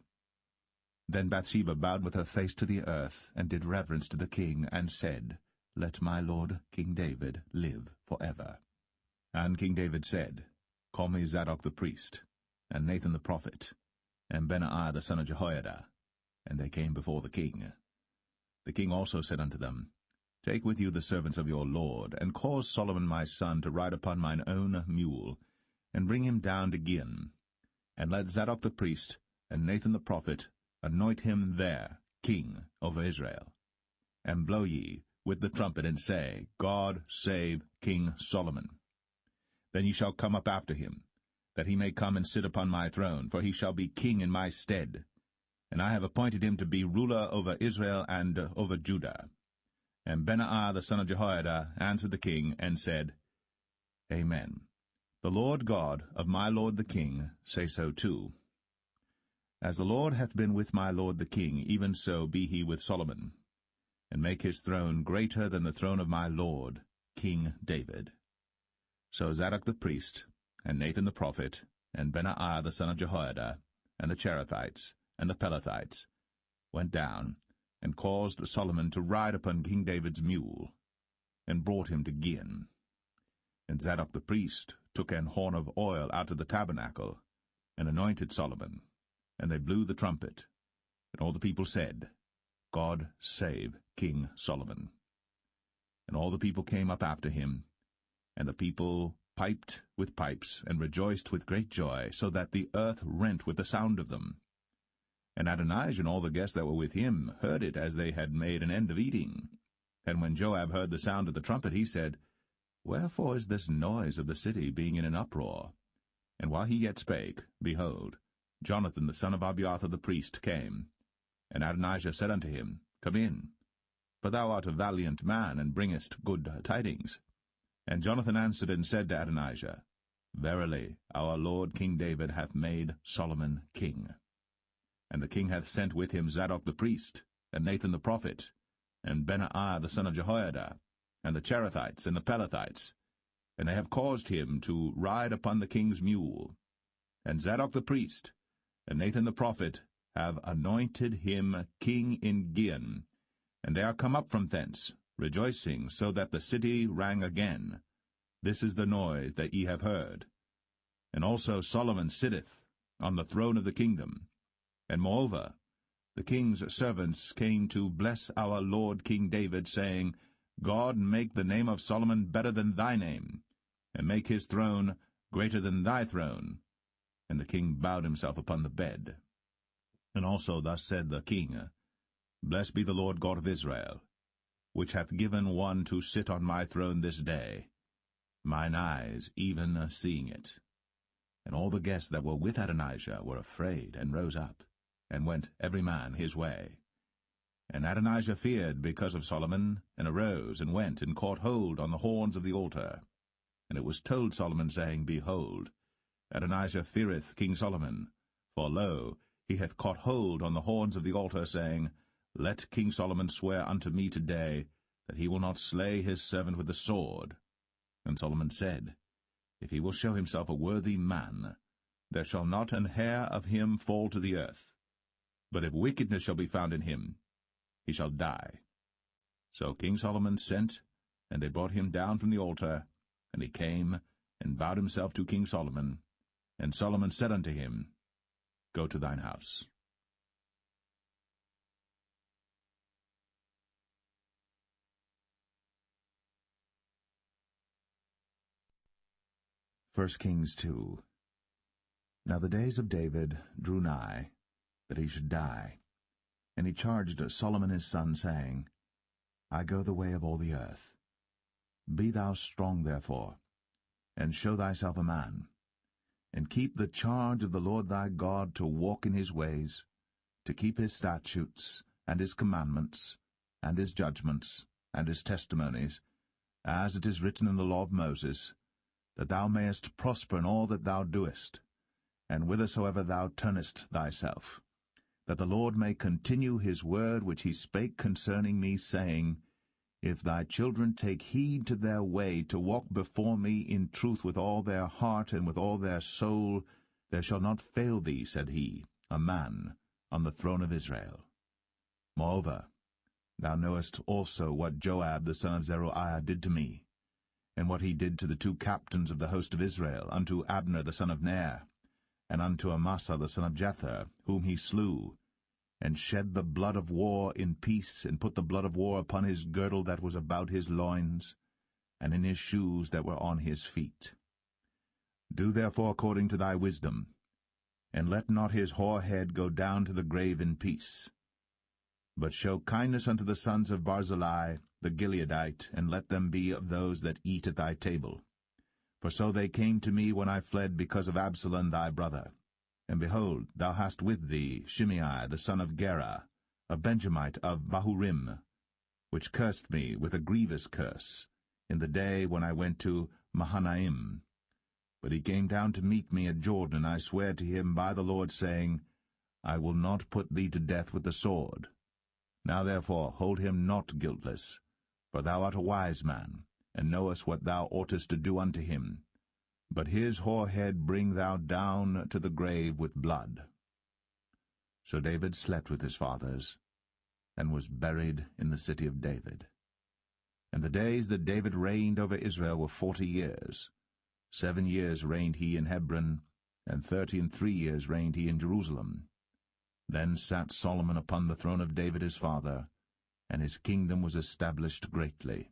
Then Bathsheba bowed with her face to the earth, and did reverence to the king, and said, Let my lord King David live for ever. And King David said, Call me Zadok the priest, and Nathan the prophet, and Benaiah the son of Jehoiada. And they came before the king. The king also said unto them, Take with you the servants of your lord, and cause Solomon my son to ride upon mine own mule, and bring him down to Gin. And let Zadok the priest, and Nathan the prophet, anoint him there king over Israel. And blow ye with the trumpet, and say, God save King Solomon. Then ye shall come up after him, that he may come and sit upon my throne, for he shall be king in my stead. And I have appointed him to be ruler over Israel and over Judah. And Benaiah the son of Jehoiada answered the king, and said, Amen. The Lord God of my lord the king say so too. As the Lord hath been with my lord the king, even so be he with Solomon, and make his throne greater than the throne of my lord, King David. So Zadok the priest, and Nathan the prophet, and Benaiah the son of Jehoiada, and the Cherethites, and the Pelethites, went down, and caused Solomon to ride upon King David's mule, and brought him to Gihon. And Zadok the priest took an horn of oil out of the tabernacle, and anointed Solomon, and they blew the trumpet. And all the people said, God save King Solomon. And all the people came up after him, and the people piped with pipes, and rejoiced with great joy, so that the earth rent with the sound of them. And Adonijah and all the guests that were with him heard it as they had made an end of eating. And when Joab heard the sound of the trumpet, he said, Wherefore is this noise of the city being in an uproar? And while he yet spake, behold, Jonathan the son of Abiathar the priest came. And Adonijah said unto him, Come in, for thou art a valiant man, and bringest good tidings. And Jonathan answered and said to Adonijah, Verily, our lord King David hath made Solomon king. And the king hath sent with him Zadok the priest, and Nathan the prophet, and Benaiah the son of Jehoiada, and the Cherethites and the Pelethites, and they have caused him to ride upon the king's mule. And Zadok the priest, and Nathan the prophet, have anointed him king in Gihon, and they are come up from thence, rejoicing, so that the city rang again. This is the noise that ye have heard. And also Solomon sitteth on the throne of the kingdom. And moreover, the king's servants came to bless our lord King David, saying, God make the name of Solomon better than thy name, and make his throne greater than thy throne. And the king bowed himself upon the bed. And also thus said the king, Blessed be the Lord God of Israel, which hath given one to sit on my throne this day, mine eyes even seeing it. And all the guests that were with Adonijah were afraid, and rose up, and went every man his way. And Adonijah feared because of Solomon, and arose, and went, and caught hold on the horns of the altar. And it was told Solomon, saying, Behold, Adonijah feareth King Solomon, for lo, he hath caught hold on the horns of the altar, saying, Let King Solomon swear unto me today, that he will not slay his servant with the sword. And Solomon said, If he will show himself a worthy man, there shall not an hair of him fall to the earth. But if wickedness shall be found in him, he shall die. So King Solomon sent, and they brought him down from the altar, and he came, and bowed himself to King Solomon. And Solomon said unto him, Go to thine house. 1 Kings 2. Now the days of David drew nigh, that he should die. And he charged Solomon his son, saying, I go the way of all the earth. Be thou strong therefore, and show thyself a man, and keep the charge of the Lord thy God, to walk in his ways, to keep his statutes, and his commandments, and his judgments, and his testimonies, as it is written in the law of Moses, that thou mayest prosper in all that thou doest, and whithersoever thou turnest thyself, that the Lord may continue his word which he spake concerning me, saying, If thy children take heed to their way, to walk before me in truth with all their heart and with all their soul, there shall not fail thee, said he, a man on the throne of Israel. Moreover, thou knowest also what Joab the son of Zeruiah did to me, and what he did to the two captains of the host of Israel, unto Abner the son of Ner, and unto Amasa the son of Jether, whom he slew, and shed the blood of war in peace, and put the blood of war upon his girdle that was about his loins, and in his shoes that were on his feet. Do therefore according to thy wisdom, and let not his hoar head go down to the grave in peace. But show kindness unto the sons of Barzillai the Gileadite, and let them be of those that eat at thy table. For so they came to me when I fled because of Absalom thy brother. And behold, thou hast with thee Shimei the son of Gera, a Benjamite of Bahurim, which cursed me with a grievous curse, in the day when I went to Mahanaim. But he came down to meet me at Jordan, and I sware to him by the Lord, saying, I will not put thee to death with the sword. Now therefore hold him not guiltless, for thou art a wise man, and knowest what thou oughtest to do unto him. but his hoar head bring thou down to the grave with blood. So David slept with his fathers, and was buried in the city of David. And the days that David reigned over Israel were 40 years. 7 years reigned he in Hebron, and 33 years reigned he in Jerusalem. Then sat Solomon upon the throne of David his father, and his kingdom was established greatly.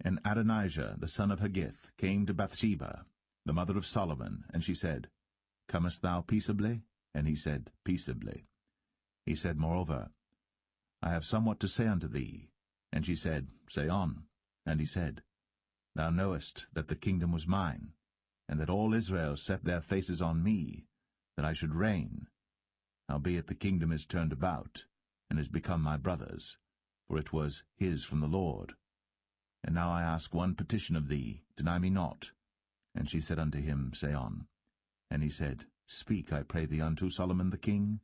And Adonijah the son of Haggith came to Bathsheba, the mother of Solomon, and she said, Comest thou peaceably? And he said, Peaceably. He said, Moreover, I have somewhat to say unto thee. And she said, Say on. And he said, Thou knowest that the kingdom was mine, and that all Israel set their faces on me, that I should reign. Howbeit the kingdom is turned about, and is become my brother's, for it was his from the Lord. And now I ask one petition of thee, deny me not. And she said unto him, Say on. And he said, Speak, I pray thee, unto Solomon the king.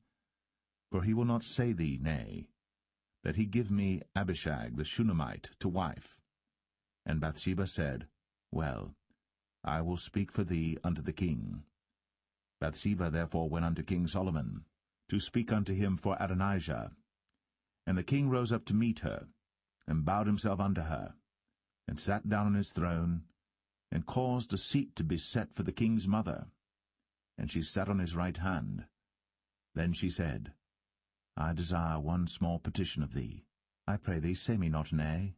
For he will not say thee nay, that he give me Abishag the Shunammite to wife. And Bathsheba said, Well, I will speak for thee unto the king. Bathsheba therefore went unto King Solomon, to speak unto him for Adonijah. And the king rose up to meet her, and bowed himself unto her, and sat down on his throne, and caused a seat to be set for the king's mother. And she sat on his right hand. Then she said, I desire one small petition of thee. I pray thee, say me not nay.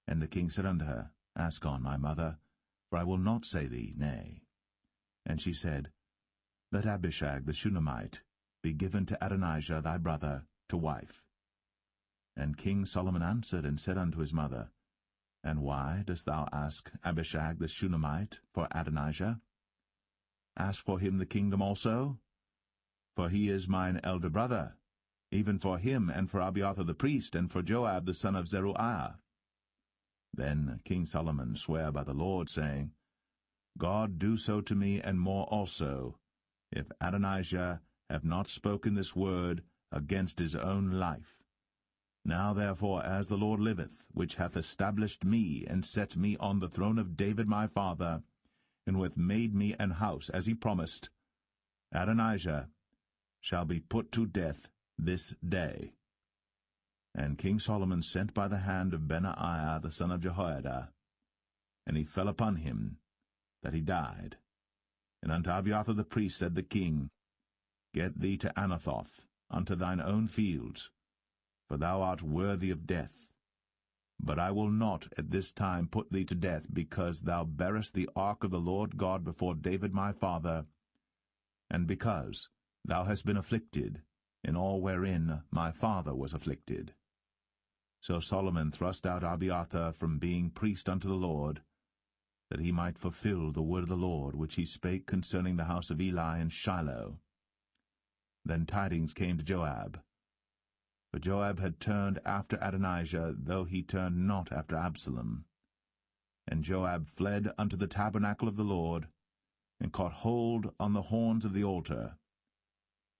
And the king said unto her, Ask on, my mother, for I will not say thee nay. And she said, Let Abishag the Shunammite be given to Adonijah thy brother to wife. And King Solomon answered and said unto his mother, And why dost thou ask Abishag the Shunammite for Adonijah? Ask for him the kingdom also? For he is mine elder brother, even for him, and for Abiathar the priest, and for Joab the son of Zeruiah. Then King Solomon sware by the Lord, saying, God do so to me, and more also, if Adonijah have not spoken this word against his own life. Now therefore, as the Lord liveth, which hath established me, and set me on the throne of David my father, and who hath made me an house, as he promised, Adonijah shall be put to death this day. And King Solomon sent by the hand of Benaiah the son of Jehoiada, and he fell upon him, that he died. And unto Abiathar the priest said the king, Get thee to Anathoth, unto thine own fields, for thou art worthy of death. But I will not at this time put thee to death, because thou bearest the ark of the Lord God before David my father, and because thou hast been afflicted in all wherein my father was afflicted. So Solomon thrust out Abiathar from being priest unto the Lord, that he might fulfill the word of the Lord, which he spake concerning the house of Eli in Shiloh. Then tidings came to Joab. For Joab had turned after Adonijah, though he turned not after Absalom. And Joab fled unto the tabernacle of the Lord, and caught hold on the horns of the altar.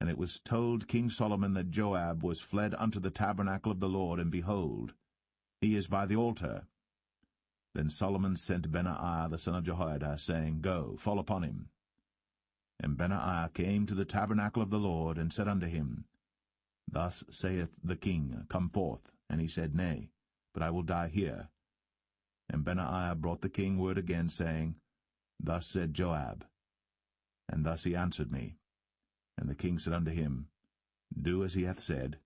And it was told King Solomon that Joab was fled unto the tabernacle of the Lord, and behold, he is by the altar. Then Solomon sent Benaiah the son of Jehoiada, saying, Go, fall upon him. And Benaiah came to the tabernacle of the Lord, and said unto him, Thus saith the king, Come forth. And he said, Nay, but I will die here. And Benaiah brought the king word again, saying, Thus said Joab. And thus he answered me. And the king said unto him, Do as he hath said,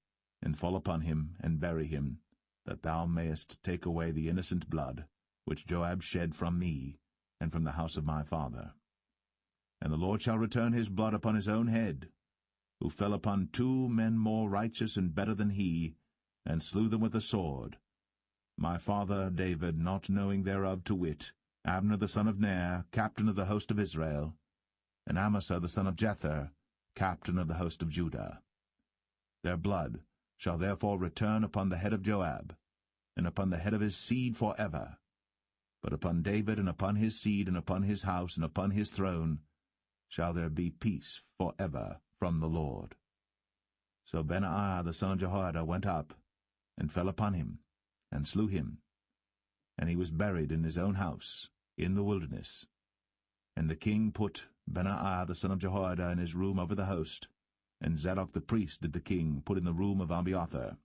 and fall upon him, and bury him, that thou mayest take away the innocent blood, which Joab shed from me, and from the house of my father. And the Lord shall return his blood upon his own head, who fell upon 2 men more righteous and better than he, and slew them with the sword. My father David, not knowing thereof, to wit, Abner the son of Ner, captain of the host of Israel, and Amasa the son of Jether, captain of the host of Judah. Their blood shall therefore return upon the head of Joab, and upon the head of his seed for ever. But upon David, and upon his seed, and upon his house, and upon his throne, shall there be peace for ever from the Lord. So Benaiah the son of Jehoiada went up, and fell upon him, and slew him. And he was buried in his own house, in the wilderness. And the king put Benaiah the son of Jehoiada in his room over the host, and Zadok the priest did the king put in the room of Abiathar.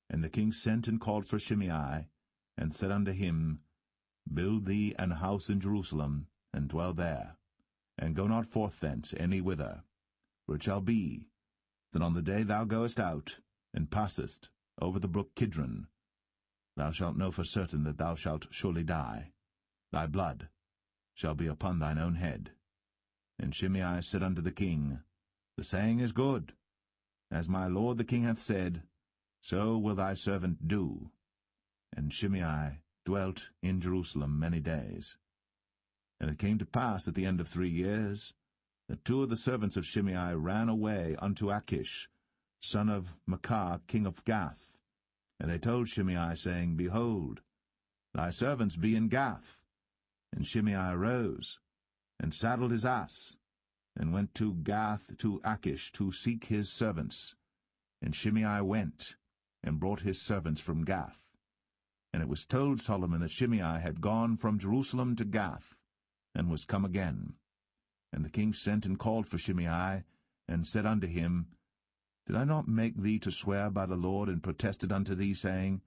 And the king sent and called for Shimei, and said unto him, Build thee an house in Jerusalem, and dwell there, and go not forth thence any whither. For it shall be, that on the day thou goest out, and passest over the brook Kidron, thou shalt know for certain that thou shalt surely die. Thy blood shall be upon thine own head. And Shimei said unto the king, The saying is good. As my lord the king hath said, so will thy servant do. And Shimei dwelt in Jerusalem many days. And it came to pass at the end of 3 years, that 2 of the servants of Shimei ran away unto Achish, son of Maachah, king of Gath. And they told Shimei, saying, Behold, thy servants be in Gath. And Shimei arose, and saddled his ass, and went to Gath to Achish to seek his servants. And Shimei went, and brought his servants from Gath. And it was told Solomon that Shimei had gone from Jerusalem to Gath, and was come again. And the king sent and called for Shimei, and said unto him, Did I not make thee to swear by the Lord, and protested unto thee, saying,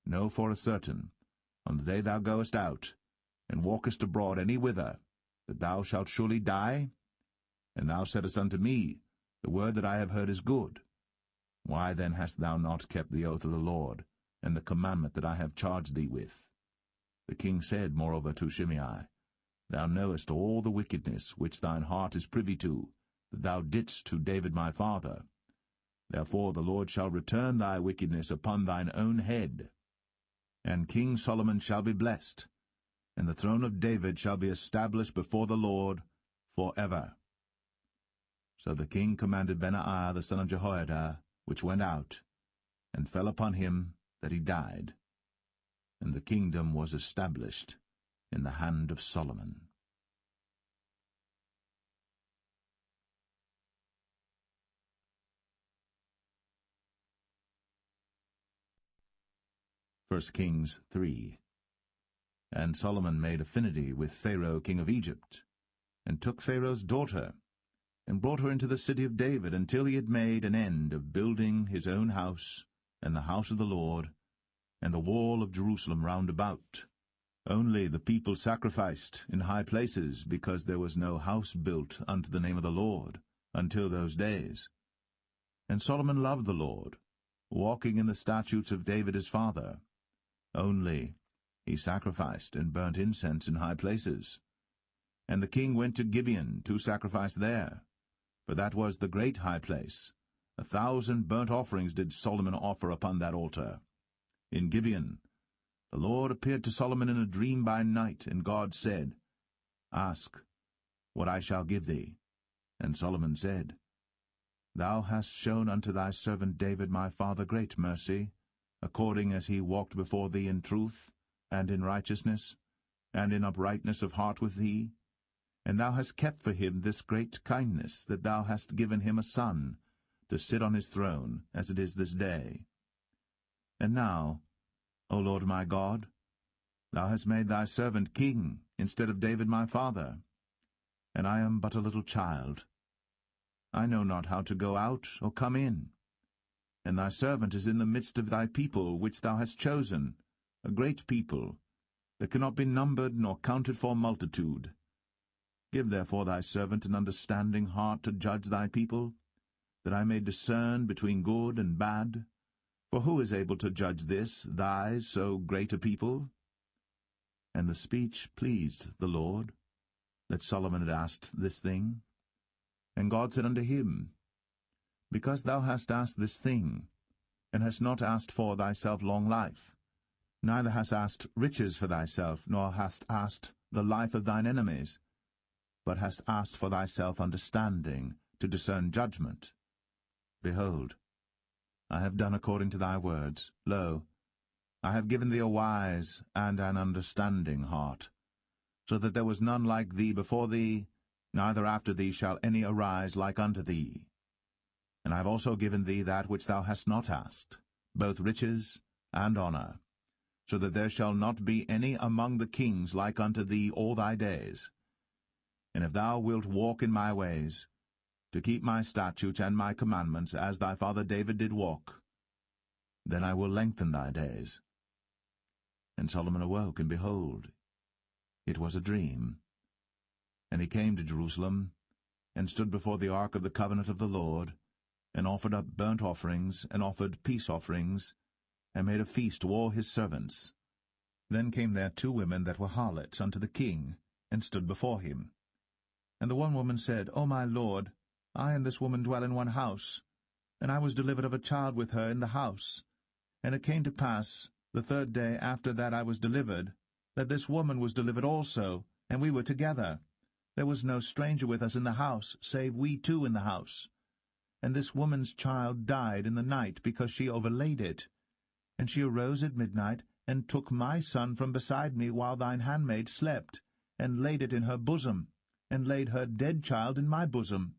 Know for a certain, on the day thou goest out, and walkest abroad any whither, that thou shalt surely die? And thou saidst unto me, The word that I have heard is good. Why then hast thou not kept the oath of the Lord, and the commandment that I have charged thee with? The king said moreover to Shimei, Thou knowest all the wickedness which thine heart is privy to, that thou didst to David my father. Therefore the Lord shall return thy wickedness upon thine own head. And King Solomon shall be blessed, and the throne of David shall be established before the Lord for ever. So the king commanded Benaiah the son of Jehoiada, which went out, and fell upon him that he died. And the kingdom was established in the hand of Solomon. First Kings 3. And Solomon made affinity with Pharaoh king of Egypt, and took Pharaoh's daughter, and brought her into the city of David, until he had made an end of building his own house, and the house of the Lord, and the wall of Jerusalem round about. Only the people sacrificed in high places, because there was no house built unto the name of the Lord, until those days. And Solomon loved the Lord, walking in the statutes of David his father. Only he sacrificed and burnt incense in high places. And the king went to Gibeon to sacrifice there, for that was the great high place. 1,000 burnt offerings did Solomon offer upon that altar. In Gibeon the Lord appeared to Solomon in a dream by night, and God said, Ask what I shall give thee. And Solomon said, Thou hast shown unto thy servant David my father great mercy, according as he walked before thee in truth, and in righteousness, and in uprightness of heart with thee. And thou hast kept for him this great kindness, that thou hast given him a son, to sit on his throne, as it is this day. And now, O Lord my God, thou hast made thy servant king instead of David my father, and I am but a little child. I know not how to go out or come in. And thy servant is in the midst of thy people, which thou hast chosen, a great people, that cannot be numbered nor counted for multitude. Give therefore thy servant an understanding heart to judge thy people, that I may discern between good and bad. For who is able to judge this, thy so great a people? And the speech pleased the Lord, that Solomon had asked this thing. And God said unto him, Because thou hast asked this thing, and hast not asked for thyself long life, neither hast asked riches for thyself, nor hast asked the life of thine enemies, but hast asked for thyself understanding, to discern judgment. Behold, I have done according to thy words. Lo, I have given thee a wise and an understanding heart, so that there was none like thee before thee, neither after thee shall any arise like unto thee. And I have also given thee that which thou hast not asked, both riches and honour, so that there shall not be any among the kings like unto thee all thy days. and if thou wilt walk in my ways, to keep my statutes and my commandments, as thy father David did walk, then I will lengthen thy days. And Solomon awoke, and behold, it was a dream. And he came to Jerusalem, and stood before the ark of the covenant of the Lord, and offered up burnt offerings, and offered peace offerings, and made a feast to all his servants. Then came there 2 women that were harlots unto the king, and stood before him. And the one woman said, O my lord, I and this woman dwell in one house, and I was delivered of a child with her in the house. And it came to pass, the 3rd day after that I was delivered, that this woman was delivered also, and we were together. There was no stranger with us in the house, save we 2 in the house. And this woman's child died in the night, because she overlaid it. And she arose at midnight, and took my son from beside me while thine handmaid slept, and laid it in her bosom, and laid her dead child in my bosom.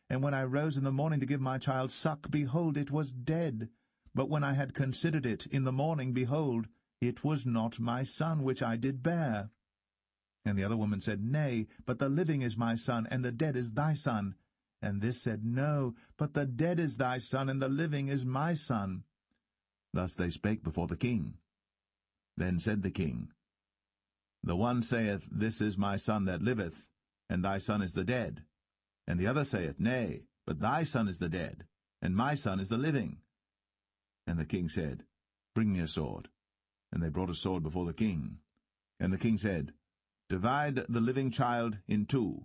And when I rose in the morning to give my child suck, behold, it was dead. But when I had considered it in the morning, behold, it was not my son which I did bear. And the other woman said, Nay, but the living is my son, and the dead is thy son. And this said, No, but the dead is thy son, and the living is my son. Thus they spake before the king. Then said the king, The one saith, This is my son that liveth, and thy son is the dead. And the other saith, Nay, but thy son is the dead, and my son is the living. And the king said, Bring me a sword. And they brought a sword before the king. And the king said, Divide the living child in 2,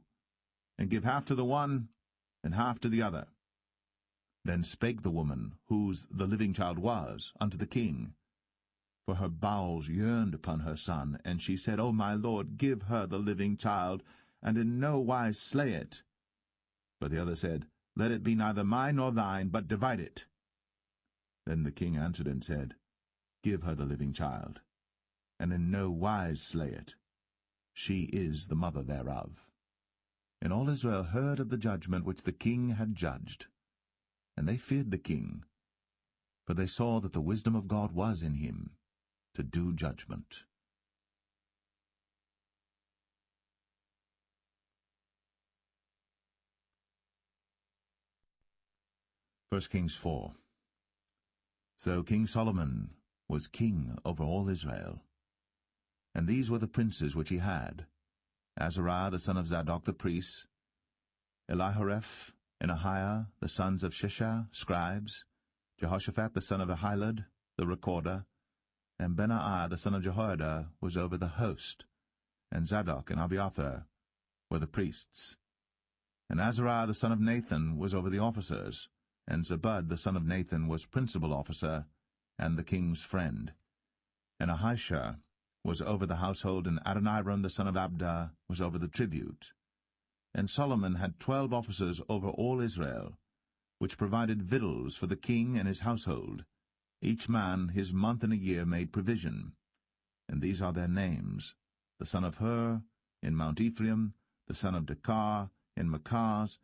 and give half to the one, and half to the other. Then spake the woman, whose the living child was, unto the king. For her bowels yearned upon her son, and she said, O my lord, give her the living child, and in no wise slay it. But the other said, Let it be neither mine nor thine, but divide it. Then the king answered and said, Give her the living child, and in no wise slay it. She is the mother thereof. And all Israel heard of the judgment which the king had judged. And they feared the king, for they saw that the wisdom of God was in him, to do judgment. 1 Kings 4. So King Solomon was king over all Israel. And these were the princes which he had: Azariah the son of Zadok the priest, Elihoreph and Ahiah the sons of Shishah, scribes, Jehoshaphat the son of Ahilud, the recorder, and Benaiah the son of Jehoiada was over the host, and Zadok and Abiathar were the priests. And Azariah the son of Nathan was over the officers, and Zabud the son of Nathan was principal officer, and the king's friend. And Ahisha was over the household, and Adoniram the son of Abda was over the tribute. And Solomon had 12 officers over all Israel, which provided victuals for the king and his household. Each man his month in a year made provision. And these are their names: the son of Hur, in Mount Ephraim, the son of Dekar, in Makaz,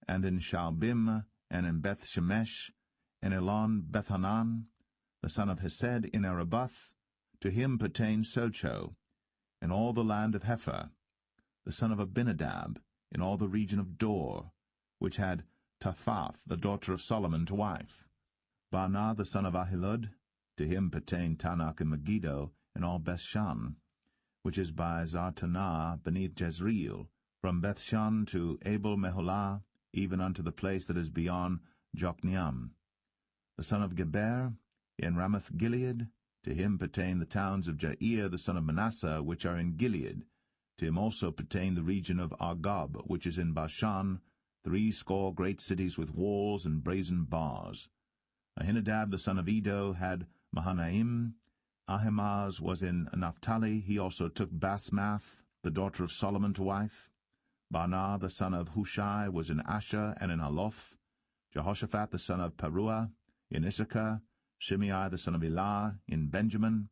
and in Shaalbim, and in Beth-Shemesh, and Elon Bethanan, the son of Hesed, in Arabath. To him pertained Socho, in all the land of Hepher, the son of Abinadab, in all the region of Dor, which had Taphath, the daughter of Solomon, to wife. Baanah, the son of Ahilud, to him pertained Tanakh and Megiddo, in all Bethshan, which is by Zartanah beneath Jezreel, from Bethshan to Abel-Meholah, even unto the place that is beyond Jokneam. The son of Geber, in Ramoth-Gilead, to him pertain the towns of Jair the son of Manasseh, which are in Gilead. To him also pertain the region of Argob, which is in Bashan, 80 great cities with walls and brazen bars. Ahinadab the son of Edo had Mahanaim. Ahimaaz was in Naphtali. He also took Basmath, the daughter of Solomon, to wife. Baanah the son of Hushai was in Asher and in Aloth. Jehoshaphat the son of Paruah in Issachar. Shimei the son of Elah in Benjamin.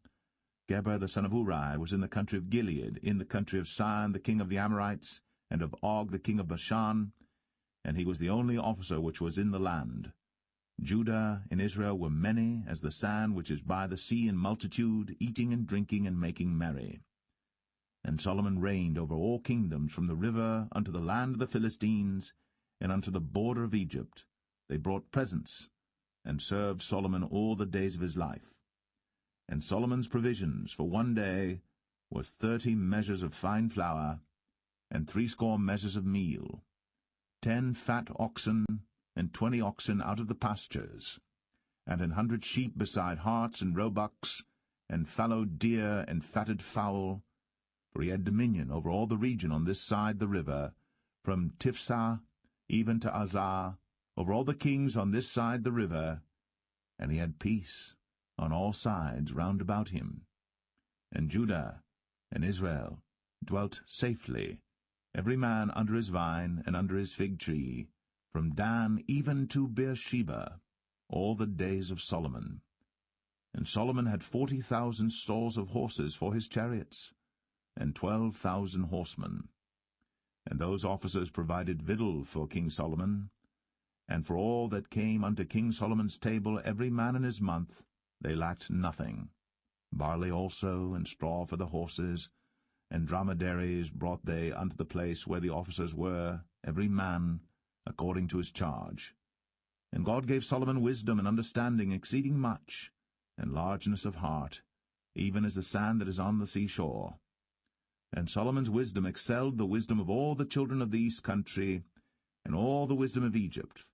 Geber the son of Uri was in the country of Gilead, in the country of Sihon the king of the Amorites, and of Og the king of Bashan, and he was the only officer which was in the land. Judah and Israel were many as the sand which is by the sea in multitude, eating and drinking and making merry. And Solomon reigned over all kingdoms, from the river unto the land of the Philistines, and unto the border of Egypt. They brought presents, and served Solomon all the days of his life. And Solomon's provisions for one day was 30 measures of fine flour, and 80 measures of meal, 10 fat oxen, and 20 oxen out of the pastures, and 100 sheep beside harts and roebucks, and fallow deer and fatted fowl. For he had dominion over all the region on this side the river, from Tiphsah even to Azar, over all the kings on this side the river, and he had peace on all sides round about him. And Judah and Israel dwelt safely, every man under his vine and under his fig tree, from Dan even to Beersheba, all the days of Solomon. And Solomon had 40,000 stalls of horses for his chariots, and 12,000 horsemen. And those officers provided victual for King Solomon, and for all that came unto King Solomon's table every man in his month, they lacked nothing. Barley also, and straw for the horses, and dromedaries brought they unto the place where the officers were, every man according to his charge. And God gave Solomon wisdom and understanding exceeding much, and largeness of heart, even as the sand that is on the seashore. And Solomon's wisdom excelled the wisdom of all the children of the east country, and all the wisdom of Egypt.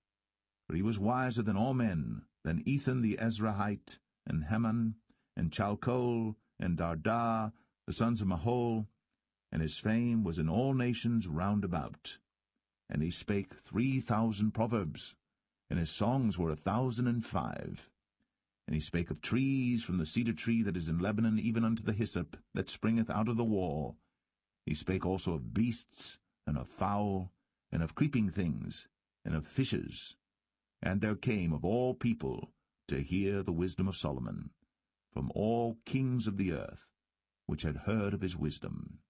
For he was wiser than all men, than Ethan the Ezrahite, and Heman, and Chalcol, and Darda, the sons of Mahol, and his fame was in all nations round about. And he spake 3,000 proverbs, and his songs were 1,005. And he spake of trees, from the cedar tree that is in Lebanon even unto the hyssop that springeth out of the wall. He spake also of beasts, and of fowl, and of creeping things, and of fishes. And there came of all people to hear the wisdom of Solomon, from all kings of the earth, which had heard of his wisdom.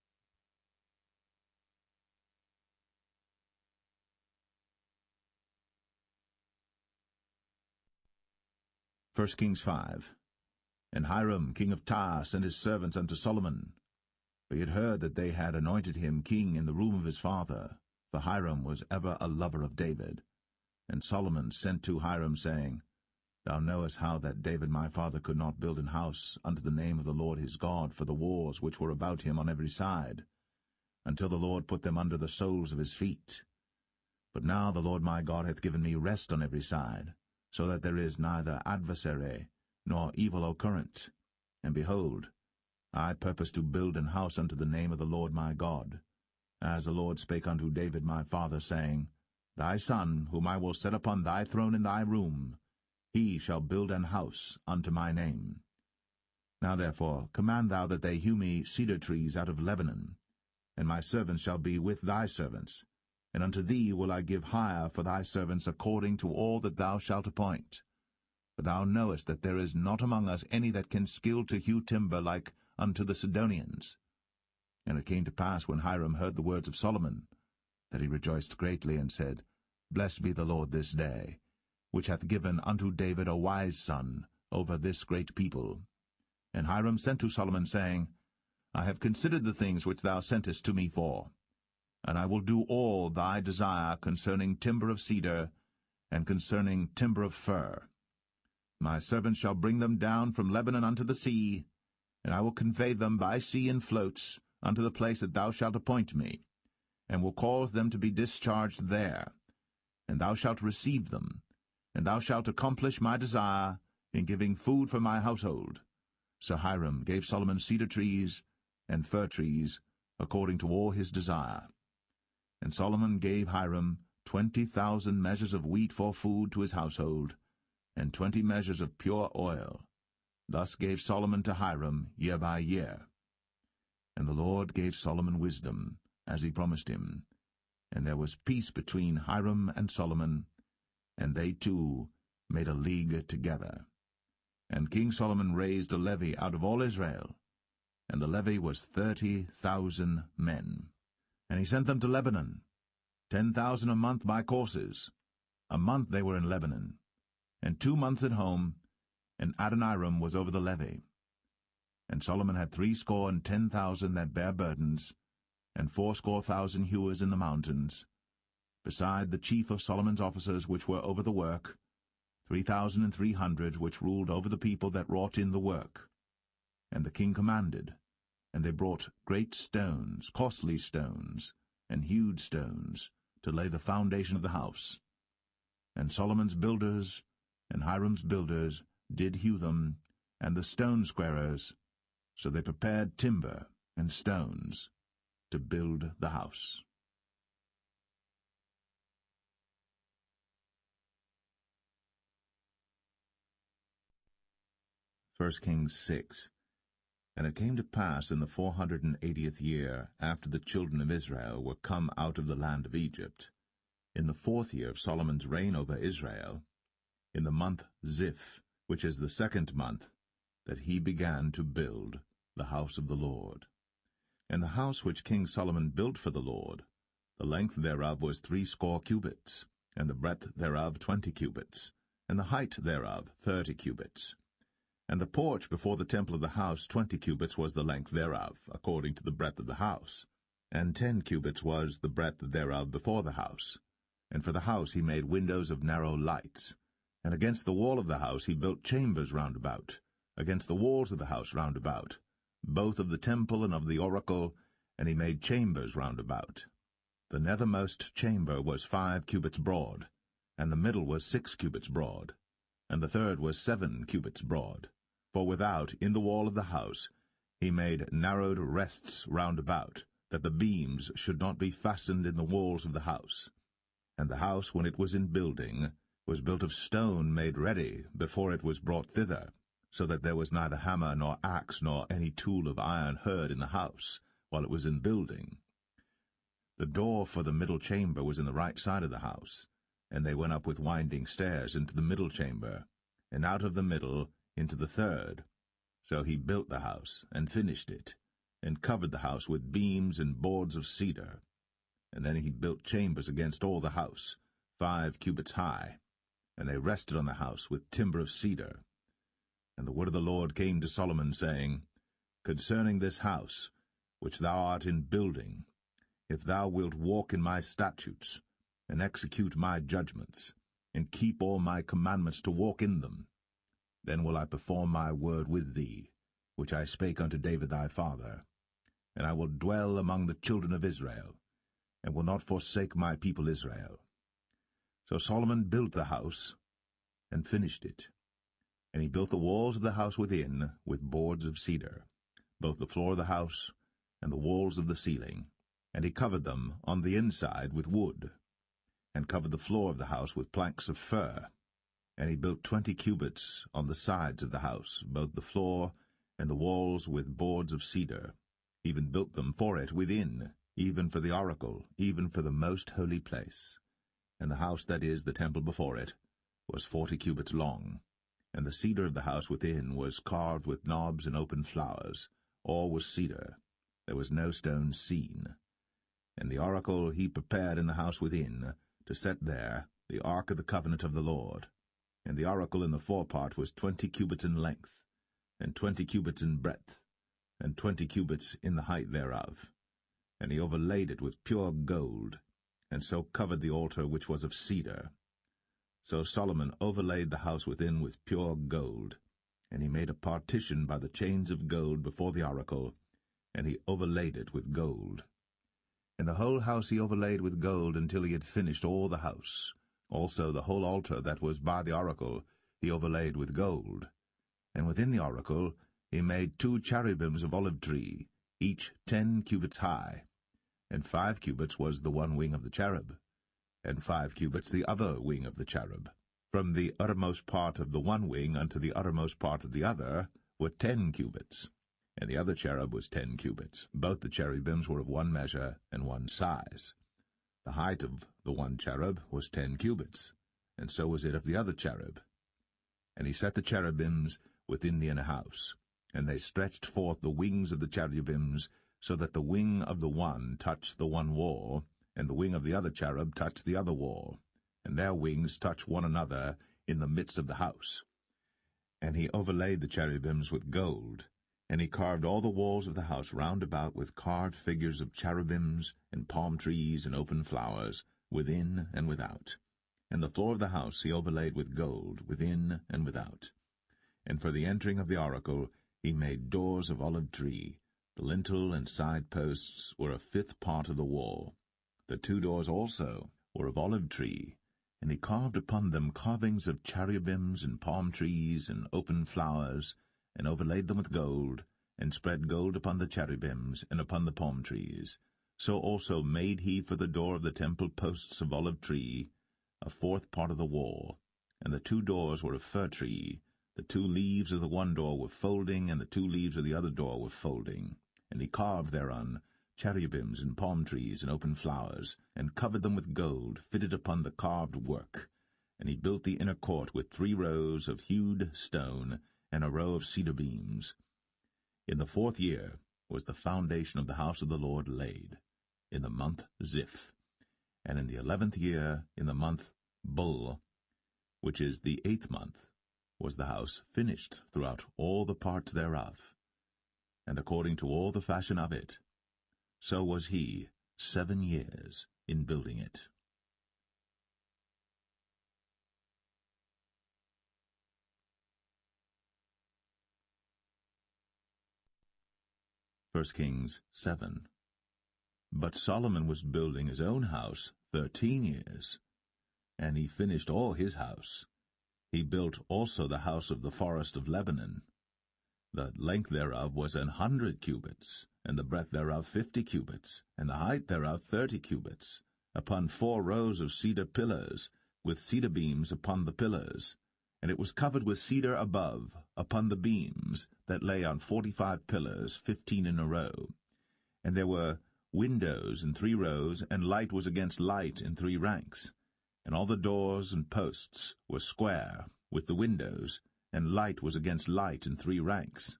1 Kings 5. And Hiram king of Tyre sent his servants unto Solomon, for he had heard that they had anointed him king in the room of his father, for Hiram was ever a lover of David. And Solomon sent to Hiram, saying, Thou knowest how that David my father could not build an house unto the name of the Lord his God for the wars which were about him on every side, until the Lord put them under the soles of his feet. But now the Lord my God hath given me rest on every side, so that there is neither adversary nor evil occurrent. And behold, I purpose to build an house unto the name of the Lord my God, as the Lord spake unto David my father, saying, Thy son, whom I will set upon thy throne in thy room, he shall build an house unto my name. Now therefore command thou that they hew me cedar trees out of Lebanon, and my servants shall be with thy servants, and unto thee will I give hire for thy servants according to all that thou shalt appoint. For thou knowest that there is not among us any that can skill to hew timber like unto the Sidonians. And it came to pass, when Hiram heard the words of Solomon, that he rejoiced greatly, and said, Blessed be the Lord this day, which hath given unto David a wise son over this great people. And Hiram sent to Solomon, saying, I have considered the things which thou sentest to me for, and I will do all thy desire concerning timber of cedar, and concerning timber of fir. My servants shall bring them down from Lebanon unto the sea, and I will convey them by sea in floats unto the place that thou shalt appoint me, and will cause them to be discharged there. And thou shalt receive them, and thou shalt accomplish my desire in giving food for my household. So Hiram gave Solomon cedar trees and fir trees, according to all his desire. And Solomon gave Hiram 20,000 measures of wheat for food to his household, and 20 measures of pure oil. Thus gave Solomon to Hiram year by year. And the Lord gave Solomon wisdom, as he promised him. And there was peace between Hiram and Solomon, and they two made a league together. And King Solomon raised a levy out of all Israel, and the levy was 30,000 men. And he sent them to Lebanon, 10,000 a month by courses. A month they were in Lebanon, and 2 months at home, and Adoniram was over the levy. And Solomon had 70,000 that bare burdens, and 80,000 hewers in the mountains, beside the chief of Solomon's officers which were over the work, 3,300 which ruled over the people that wrought in the work. And the king commanded, and they brought great stones, costly stones, and hewed stones, to lay the foundation of the house. And Solomon's builders and Hiram's builders did hew them, and the stone squarers, so they prepared timber and stones to build the house. 1 Kings 6. And it came to pass in the 480th year, after the children of Israel were come out of the land of Egypt, in the 4th year of Solomon's reign over Israel, in the month Ziph, which is the 2nd month, that he began to build the house of the Lord. And the house which King Solomon built for the Lord, the length thereof was 80 cubits, and the breadth thereof 20 cubits, and the height thereof 30 cubits. And the porch before the temple of the house 20 cubits was the length thereof, according to the breadth of the house, and 10 cubits was the breadth thereof before the house. And for the house he made windows of narrow lights. And against the wall of the house he built chambers round about, against the walls of the house round about, both of the temple and of the oracle, and he made chambers round about. The nethermost chamber was 5 cubits broad, and the middle was 6 cubits broad, and the third was 7 cubits broad. For without, in the wall of the house, he made narrowed rests round about, that the beams should not be fastened in the walls of the house. And the house, when it was in building, was built of stone made ready before it was brought thither, so that there was neither hammer nor axe nor any tool of iron heard in the house, while it was in building. The door for the middle chamber was in the right side of the house, and they went up with winding stairs into the middle chamber, and out of the middle into the third. So he built the house, and finished it, and covered the house with beams and boards of cedar. And then he built chambers against all the house, 5 cubits high, and they rested on the house with timber of cedar. And the word of the Lord came to Solomon, saying, Concerning this house, which thou art in building, if thou wilt walk in my statutes, and execute my judgments, and keep all my commandments to walk in them, then will I perform my word with thee, which I spake unto David thy father, and I will dwell among the children of Israel, and will not forsake my people Israel. So Solomon built the house, and finished it. And he built the walls of the house within with boards of cedar, both the floor of the house and the walls of the ceiling, and he covered them on the inside with wood, and covered the floor of the house with planks of fir. And he built 20 cubits on the sides of the house, both the floor and the walls with boards of cedar, even built them for it within, even for the oracle, even for the most holy place. And the house, that is, the temple before it, was 40 cubits long, and the cedar of the house within was carved with knobs and open flowers. All was cedar. There was no stone seen. And the oracle he prepared in the house within, to set there the ark of the covenant of the Lord. And the oracle in the forepart was 20 cubits in length, and 20 cubits in breadth, and 20 cubits in the height thereof. And he overlaid it with pure gold, and so covered the altar which was of cedar. So Solomon overlaid the house within with pure gold, and he made a partition by the chains of gold before the oracle, and he overlaid it with gold. And the whole house he overlaid with gold until he had finished all the house. Also the whole altar that was by the oracle he overlaid with gold. And within the oracle he made 2 cherubims of olive tree, each 10 cubits high, and 5 cubits was the one wing of the cherub, and 5 cubits the other wing of the cherub. From the uttermost part of the one wing unto the uttermost part of the other were 10 cubits, and the other cherub was 10 cubits. Both the cherubims were of one measure and one size. The height of the one cherub was 10 cubits, and so was it of the other cherub. And he set the cherubims within the inner house, and they stretched forth the wings of the cherubims, so that the wing of the one touched the one wall, and the wing of the other cherub touched the other wall, and their wings touched one another in the midst of the house. And he overlaid the cherubims with gold, And he carved all the walls of the house round about with carved figures of cherubims, and palm trees, and open flowers, within and without. And the floor of the house he overlaid with gold, within and without. And for the entering of the oracle he made doors of olive tree. The lintel and side posts were a fifth part of the wall. The two doors also were of olive tree, and he carved upon them carvings of cherubims and palm trees and open flowers, and overlaid them with gold, and spread gold upon the cherubims and upon the palm trees. So also made he for the door of the temple posts of olive tree, a fourth part of the wall. And the two doors were of fir tree. The two leaves of the one door were folding, and the two leaves of the other door were folding. And he carved thereon cherubims and palm trees and open flowers, and covered them with gold, fitted upon the carved work. And he built the inner court with 3 rows of hewed stone, and a row of cedar beams. In the 4th year was the foundation of the house of the Lord laid, in the month Ziph. And in the 11th year, in the month Bul, which is the 8th month, was the house finished throughout all the parts thereof. And according to all the fashion of it, so was he 7 years in building it. 1 Kings 7. But Solomon was building his own house 13 years, and he finished all his house. He built also the house of the forest of Lebanon. The length thereof was 100 cubits, and the breadth thereof 50 cubits, and the height thereof 30 cubits, upon 4 rows of cedar pillars, with cedar beams upon the pillars. And it was covered with cedar above, upon the beams, that lay on 45 pillars, 15 in a row. And there were windows in 3 rows, and light was against light in 3 ranks. And all the doors and posts were square, with the windows, and light was against light in 3 ranks.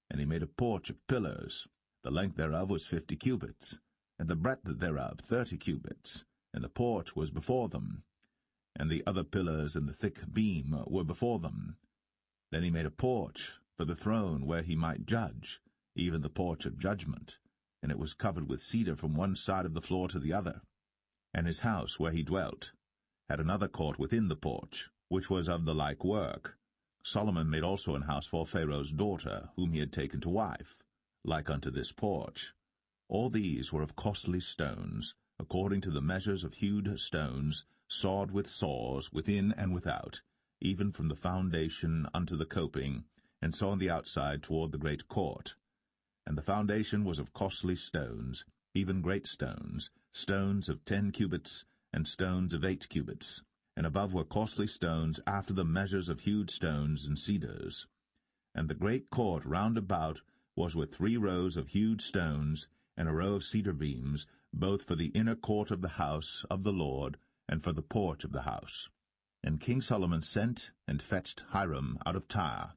And he made a porch of pillars. The length thereof was 50 cubits, and the breadth thereof 30 cubits, and the porch was before them. And the other pillars and the thick beam were before them. Then he made a porch for the throne where he might judge, even the porch of judgment, and it was covered with cedar from one side of the floor to the other. And his house where he dwelt had another court within the porch, which was of the like work. Solomon made also an house for Pharaoh's daughter, whom he had taken to wife, like unto this porch. All these were of costly stones, according to the measures of hewed stones, sawed with saws, within and without, even from the foundation unto the coping, and so on the outside toward the great court. And the foundation was of costly stones, even great stones, stones of 10 cubits, and stones of 8 cubits. And above were costly stones after the measures of hewed stones and cedars. And the great court round about was with 3 rows of hewed stones, and a row of cedar beams, both for the inner court of the house of the Lord, and for the porch of the house. And King Solomon sent and fetched Hiram out of Tyre.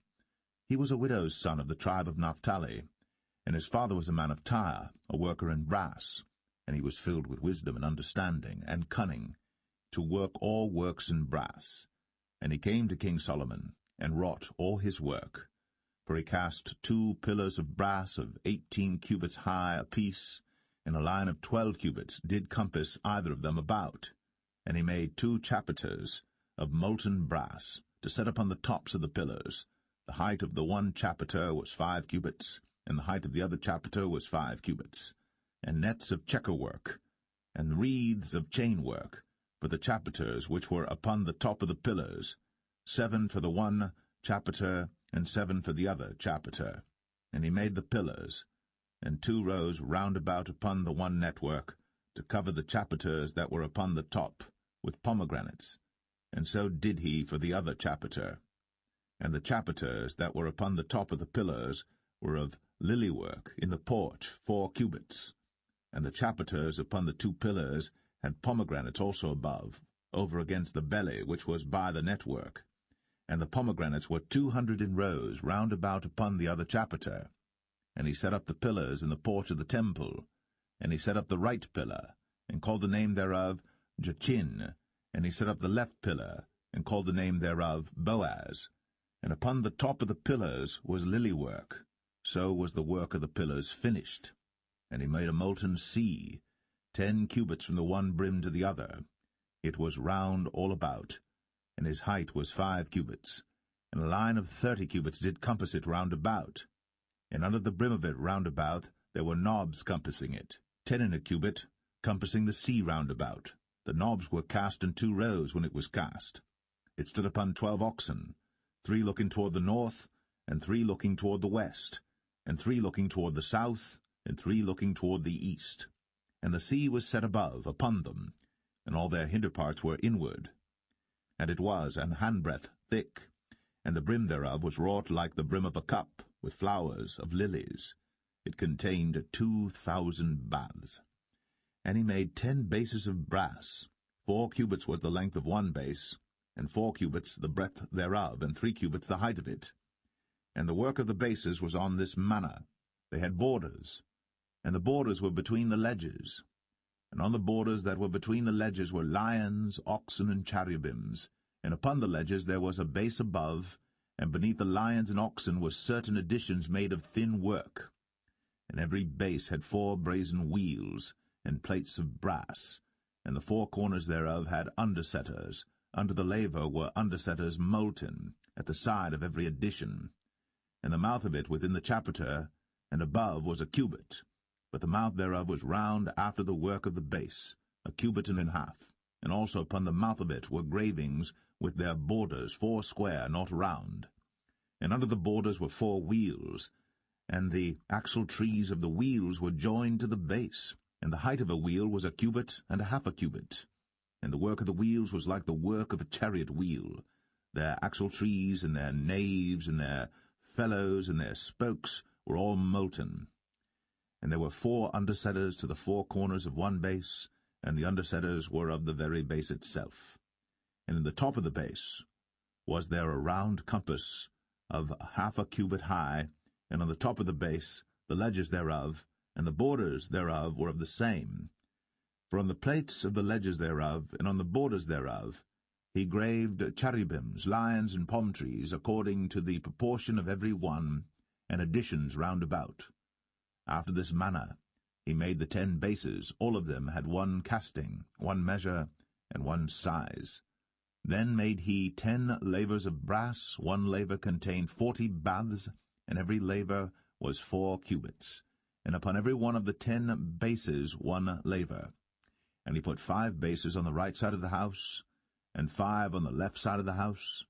He was a widow's son of the tribe of Naphtali, and his father was a man of Tyre, a worker in brass, and he was filled with wisdom and understanding and cunning, to work all works in brass. And he came to King Solomon, and wrought all his work. For he cast 2 pillars of brass of 18 cubits high apiece, and a line of 12 cubits did compass either of them about. And he made 2 chapiters of molten brass, to set upon the tops of the pillars. The height of the one chapiter was 5 cubits, and the height of the other chapiter was 5 cubits. And nets of checker work, and wreaths of chain work, for the chapiters which were upon the top of the pillars, 7 for the one chapiter, and 7 for the other chapiter. And he made the pillars, and 2 rows round about upon the one network, to cover the chapiters that were upon the top, with pomegranates. And so did he for the other chapiter. And the chapiters that were upon the top of the pillars were of lily work in the porch 4 cubits. And the chapiters upon the 2 pillars had pomegranates also above, over against the belly which was by the network. And the pomegranates were 200 in rows round about upon the other chapiter. And he set up the pillars in the porch of the temple. And he set up the right pillar, and called the name thereof Jachin. And he set up the left pillar, and called the name thereof Boaz. And upon the top of the pillars was lily work. so was the work of the pillars finished. And he made a molten sea, 10 cubits from the one brim to the other. It was round all about, and his height was 5 cubits, and a line of 30 cubits did compass it round about. And under the brim of it round about there were knobs compassing it, 10 in a cubit, compassing the sea round about. The knobs were cast in 2 rows when it was cast. It stood upon 12 oxen, 3 looking toward the north, and 3 looking toward the west, and 3 looking toward the south, and 3 looking toward the east. And the sea was set above, upon them, and all their hinder parts were inward. And it was an handbreadth thick, and the brim thereof was wrought like the brim of a cup, with flowers of lilies. It contained 2,000 baths. And he made 10 bases of brass. 4 cubits was the length of one base, and 4 cubits the breadth thereof, and 3 cubits the height of it. And the work of the bases was on this manner. They had borders, and the borders were between the ledges. And on the borders that were between the ledges were lions, oxen, and cherubims. And upon the ledges there was a base above, and beneath the lions and oxen were certain additions made of thin work. And every base had 4 brazen wheels, and plates of brass, and the 4 corners thereof had undersetters. Under the laver were undersetters molten, at the side of every addition. And the mouth of it within the chapiter, and above was a cubit, but the mouth thereof was round after the work of the base, a cubit and an half. And also upon the mouth of it were gravings with their borders, 4 square, not round. And under the borders were 4 wheels, and the axle trees of the wheels were joined to the base. And the height of a wheel was a cubit and a half a cubit. And the work of the wheels was like the work of a chariot wheel. Their axle trees and their naves and their felloes and their spokes were all molten. And there were 4 undersetters to the 4 corners of one base, and the undersetters were of the very base itself. And in the top of the base was there a round compass of half a cubit high, and on the top of the base the ledges thereof, and the borders thereof were of the same. For on the plates of the ledges thereof, and on the borders thereof, he graved cherubims, lions, and palm trees, according to the proportion of every one, and additions round about. After this manner he made the 10 bases. All of them had 1 casting, 1 measure, and 1 size. Then made he 10 lavers of brass. 1 laver contained 40 baths, and every laver was 4 cubits. And upon every one of the 10 bases 1 laver. And he put 5 bases on the right side of the house, and 5 on the left side of the house,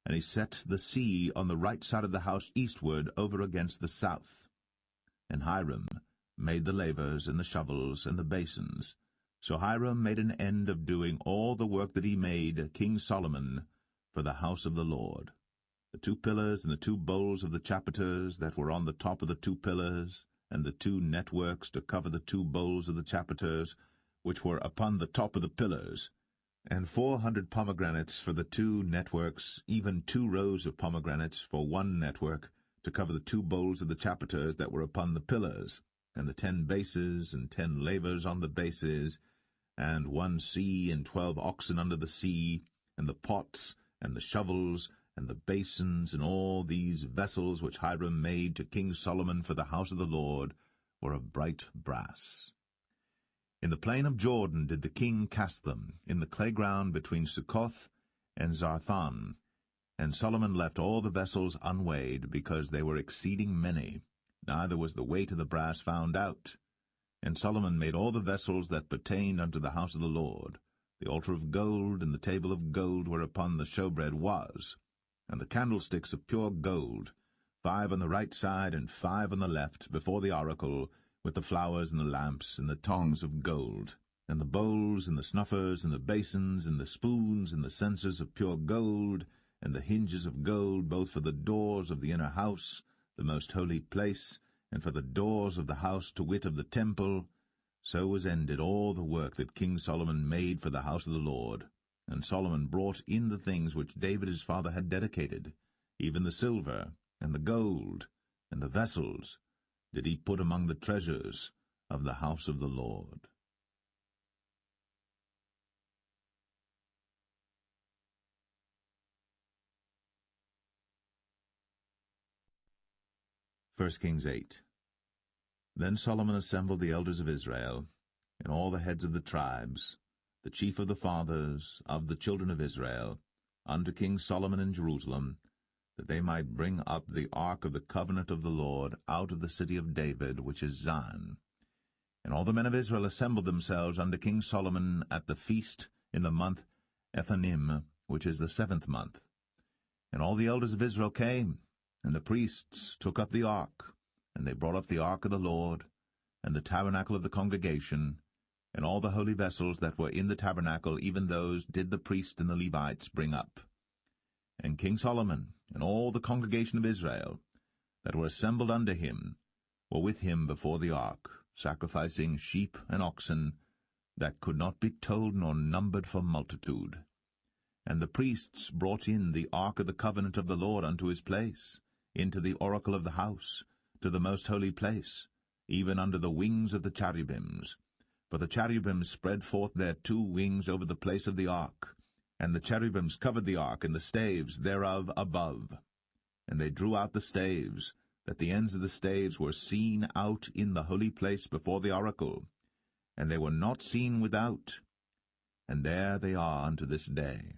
and he set the sea on the right side of the house eastward over against the south. And Hiram made the lavers, and the shovels, and the basins. So Hiram made an end of doing all the work that he made King Solomon for the house of the Lord. The 2 pillars and the 2 bowls of the chapiters that were on the top of the 2 pillars, and the 2 networks to cover the 2 bowls of the chapiters, which were upon the top of the pillars, and 400 pomegranates for the 2 networks, even 2 rows of pomegranates for 1 network, to cover the 2 bowls of the chapiters that were upon the pillars, and the 10 bases, and 10 lavers on the bases, and 1 sea, and 12 oxen under the sea, and the pots, and the shovels, and the basins, and all these vessels which Hiram made to King Solomon for the house of the Lord, were of bright brass. In the plain of Jordan did the king cast them, in the clay ground between Succoth and Zarthan. And Solomon left all the vessels unweighed, because they were exceeding many, neither was the weight of the brass found out. And Solomon made all the vessels that pertained unto the house of the Lord, the altar of gold, and the table of gold whereupon the showbread was, and the candlesticks of pure gold, 5 on the right side and 5 on the left, before the oracle, with the flowers and the lamps and the tongs of gold, and the bowls and the snuffers and the basins and the spoons and the censers of pure gold, and the hinges of gold, both for the doors of the inner house, the most holy place, and for the doors of the house, to wit, of the temple. So was ended all the work that King Solomon made for the house of the Lord. And Solomon brought in the things which David his father had dedicated, even the silver, and the gold, and the vessels, did he put among the treasures of the house of the Lord. 1 Kings 8. Then Solomon assembled the elders of Israel, and all the heads of the tribes, the chief of the fathers of the children of Israel, unto King Solomon in Jerusalem, that they might bring up the ark of the covenant of the Lord out of the city of David, which is Zion. And all the men of Israel assembled themselves unto King Solomon at the feast in the month Ethanim, which is the 7th month. And all the elders of Israel came, and the priests took up the ark, and they brought up the ark of the Lord, and the tabernacle of the congregation, and all the holy vessels that were in the tabernacle, even those did the priests and the Levites bring up. And King Solomon and all the congregation of Israel that were assembled unto him were with him before the ark, sacrificing sheep and oxen that could not be told nor numbered for multitude. And the priests brought in the ark of the covenant of the Lord unto his place, into the oracle of the house, to the most holy place, even under the wings of the cherubims. For the cherubims spread forth their 2 wings over the place of the ark, and the cherubims covered the ark and the staves thereof above. And they drew out the staves, that the ends of the staves were seen out in the holy place before the oracle, and they were not seen without. And there they are unto this day.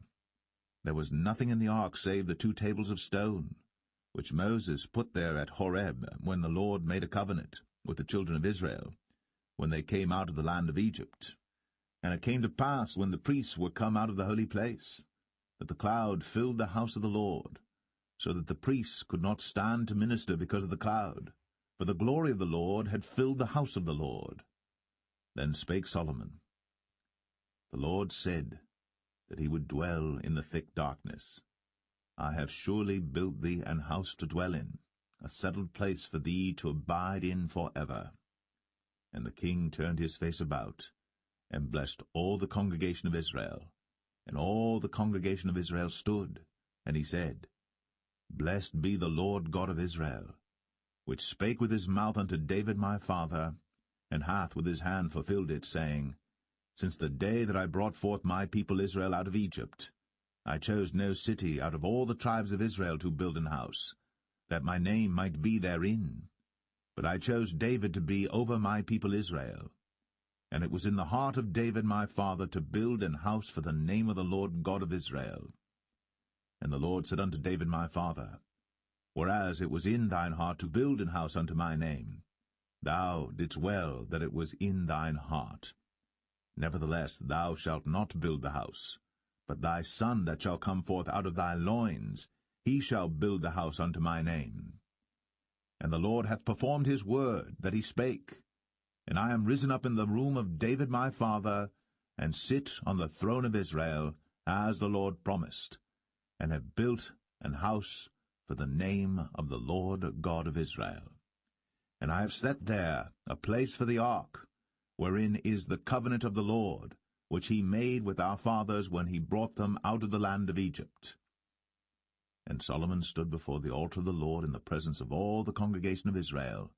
There was nothing in the ark save the 2 tables of stone, which Moses put there at Horeb, when the Lord made a covenant with the children of Israel, when they came out of the land of Egypt. And it came to pass, when the priests were come out of the holy place, that the cloud filled the house of the Lord, so that the priests could not stand to minister because of the cloud, for the glory of the Lord had filled the house of the Lord. Then spake Solomon, The Lord said that he would dwell in the thick darkness. I have surely built thee an house to dwell in, a settled place for thee to abide in for ever. And the king turned his face about, and blessed all the congregation of Israel. And all the congregation of Israel stood, and he said, Blessed be the Lord God of Israel, which spake with his mouth unto David my father, and hath with his hand fulfilled it, saying, Since the day that I brought forth my people Israel out of Egypt, I chose no city out of all the tribes of Israel to build an house, that my name might be therein. But I chose David to be over my people Israel. And it was in the heart of David my father to build an house for the name of the Lord God of Israel. And the Lord said unto David my father, Whereas it was in thine heart to build an house unto my name, thou didst well that it was in thine heart. Nevertheless thou shalt not build the house, but thy son that shall come forth out of thy loins, he shall build the house unto my name. And the Lord hath performed his word that he spake, and I am risen up in the room of David my father, and sit on the throne of Israel, as the Lord promised, and have built an house for the name of the Lord God of Israel. And I have set there a place for the ark, wherein is the covenant of the Lord, which he made with our fathers when he brought them out of the land of Egypt. And Solomon stood before the altar of the Lord in the presence of all the congregation of Israel,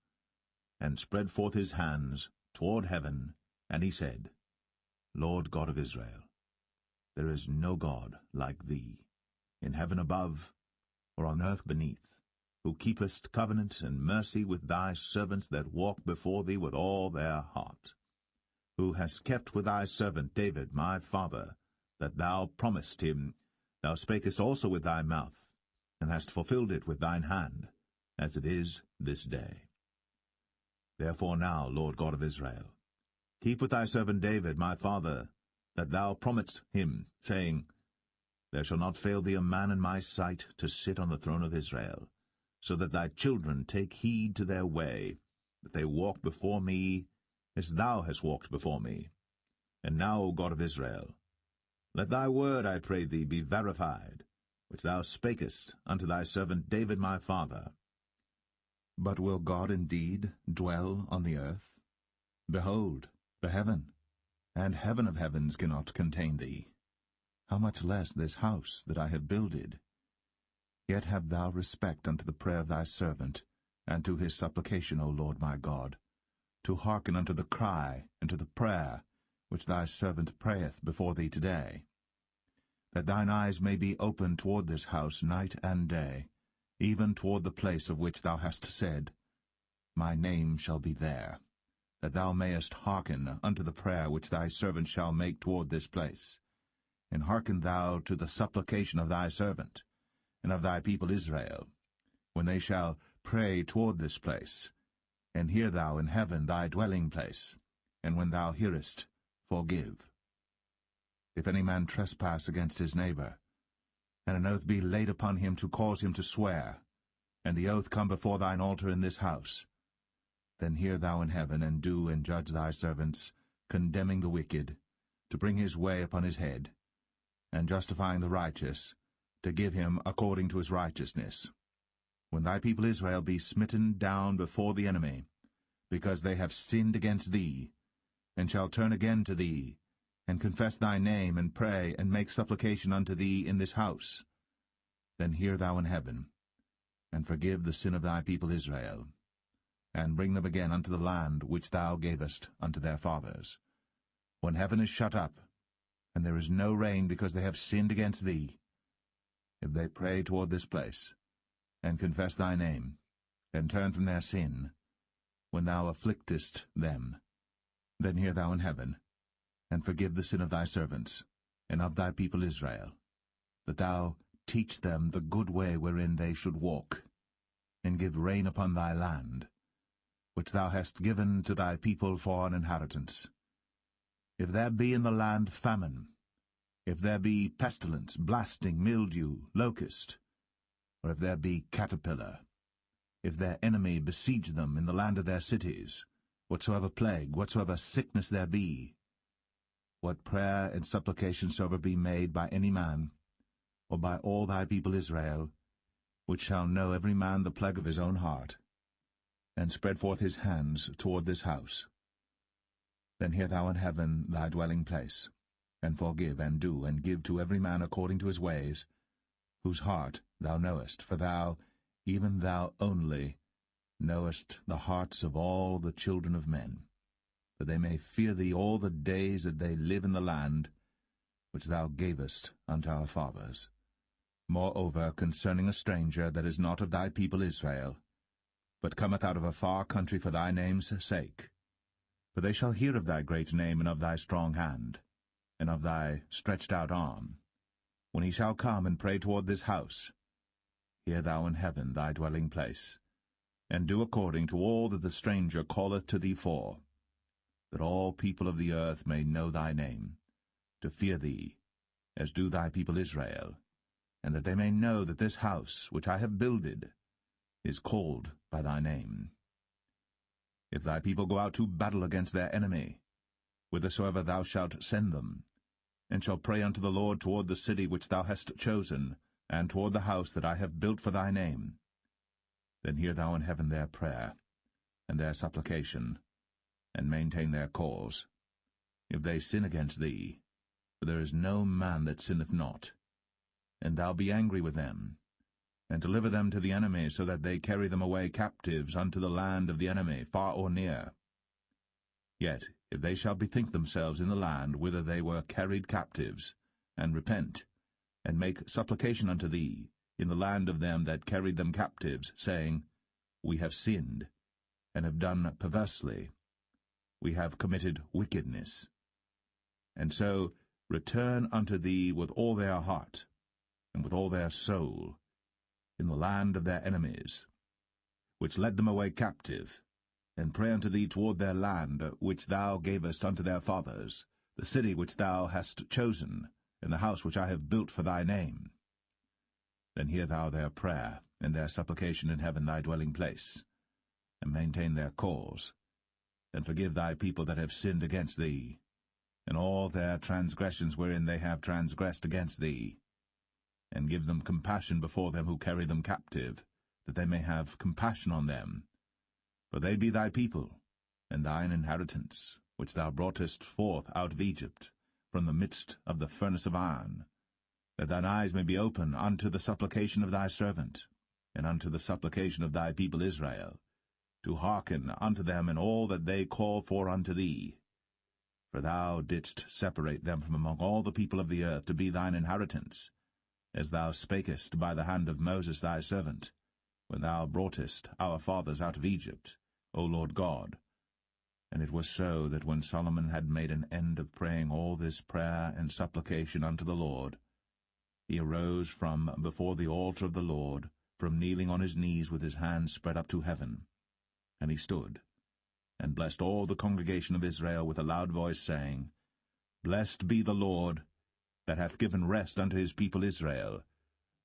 and spread forth his hands toward heaven, and he said, Lord God of Israel, there is no God like thee, in heaven above, or on earth beneath, who keepest covenant and mercy with thy servants that walk before thee with all their heart, who hast kept with thy servant David my father, that thou promised him, thou spakest also with thy mouth, and hast fulfilled it with thine hand, as it is this day. Therefore now, Lord God of Israel, keep with thy servant David my father, that thou promised him, saying, There shall not fail thee a man in my sight to sit on the throne of Israel, so that thy children take heed to their way, that they walk before me as thou hast walked before me. And now, O God of Israel, let thy word, I pray thee, be verified, which thou spakest unto thy servant David my father. But will God indeed dwell on the earth? Behold, the heaven, and heaven of heavens cannot contain thee. How much less this house that I have builded? Yet have thou respect unto the prayer of thy servant, and to his supplication, O Lord my God, to hearken unto the cry and to the prayer which thy servant prayeth before thee today, that thine eyes may be open toward this house night and day, even toward the place of which thou hast said, my name shall be there, that thou mayest hearken unto the prayer which thy servant shall make toward this place. And hearken thou to the supplication of thy servant, and of thy people Israel, when they shall pray toward this place. And hear thou in heaven thy dwelling place, and when thou hearest, forgive. If any man trespass against his neighbor, and an oath be laid upon him to cause him to swear, and the oath come before thine altar in this house, then hear thou in heaven, and do and judge thy servants, condemning the wicked, to bring his way upon his head, and justifying the righteous, to give him according to his righteousness. When thy people Israel be smitten down before the enemy, because they have sinned against thee, and shall turn again to thee, and confess thy name, and pray, and make supplication unto thee in this house, then hear thou in heaven, and forgive the sin of thy people Israel, and bring them again unto the land which thou gavest unto their fathers. When heaven is shut up, and there is no rain because they have sinned against thee, if they pray toward this place, and confess thy name, and turn from their sin, when thou afflictest them, then hear thou in heaven, and forgive the sin of thy servants, and of thy people Israel, that thou teach them the good way wherein they should walk, and give rain upon thy land, which thou hast given to thy people for an inheritance. If there be in the land famine, if there be pestilence, blasting, mildew, locust, or if there be caterpillar, if their enemy besiege them in the land of their cities, whatsoever plague, whatsoever sickness there be, what prayer and supplication soever be made by any man, or by all thy people Israel, which shall know every man the plague of his own heart, and spread forth his hands toward this house, then hear thou in heaven thy dwelling place, and forgive, and do, and give to every man according to his ways, whose heart thou knowest, for thou, even thou only, knowest the hearts of all the children of men, that they may fear thee all the days that they live in the land which thou gavest unto our fathers. Moreover, concerning a stranger that is not of thy people Israel, but cometh out of a far country for thy name's sake, for they shall hear of thy great name, and of thy strong hand, and of thy stretched out arm, when he shall come and pray toward this house, hear thou in heaven thy dwelling place, and do according to all that the stranger calleth to thee for, that all people of the earth may know thy name, to fear thee, as do thy people Israel, and that they may know that this house which I have builded is called by thy name. If thy people go out to battle against their enemy, whithersoever thou shalt send them, and shall pray unto the Lord toward the city which thou hast chosen, and toward the house that I have built for thy name, then hear thou in heaven their prayer, and their supplication, and maintain their cause. If they sin against thee, for there is no man that sinneth not, and thou be angry with them, and deliver them to the enemy, so that they carry them away captives unto the land of the enemy, far or near. Yet if they shall bethink themselves in the land whither they were carried captives, and repent, and make supplication unto thee in the land of them that carried them captives, saying, We have sinned, and have done perversely, we have committed wickedness, and so return unto thee with all their heart, and with all their soul, in the land of their enemies, which led them away captive, and pray unto thee toward their land, which thou gavest unto their fathers, the city which thou hast chosen, and the house which I have built for thy name. Then hear thou their prayer, and their supplication in heaven thy dwelling place, and maintain their cause, and forgive thy people that have sinned against thee, and all their transgressions wherein they have transgressed against thee, and give them compassion before them who carry them captive, that they may have compassion on them. For they be thy people, and thine inheritance, which thou broughtest forth out of Egypt, from the midst of the furnace of iron, that thine eyes may be open unto the supplication of thy servant, and unto the supplication of thy people Israel, to hearken unto them in all that they call for unto thee. For thou didst separate them from among all the people of the earth to be thine inheritance, as thou spakest by the hand of Moses thy servant, when thou broughtest our fathers out of Egypt, O Lord God. And it was so that when Solomon had made an end of praying all this prayer and supplication unto the Lord, he arose from before the altar of the Lord, from kneeling on his knees with his hands spread up to heaven. And he stood, and blessed all the congregation of Israel with a loud voice, saying, Blessed be the Lord, that hath given rest unto his people Israel,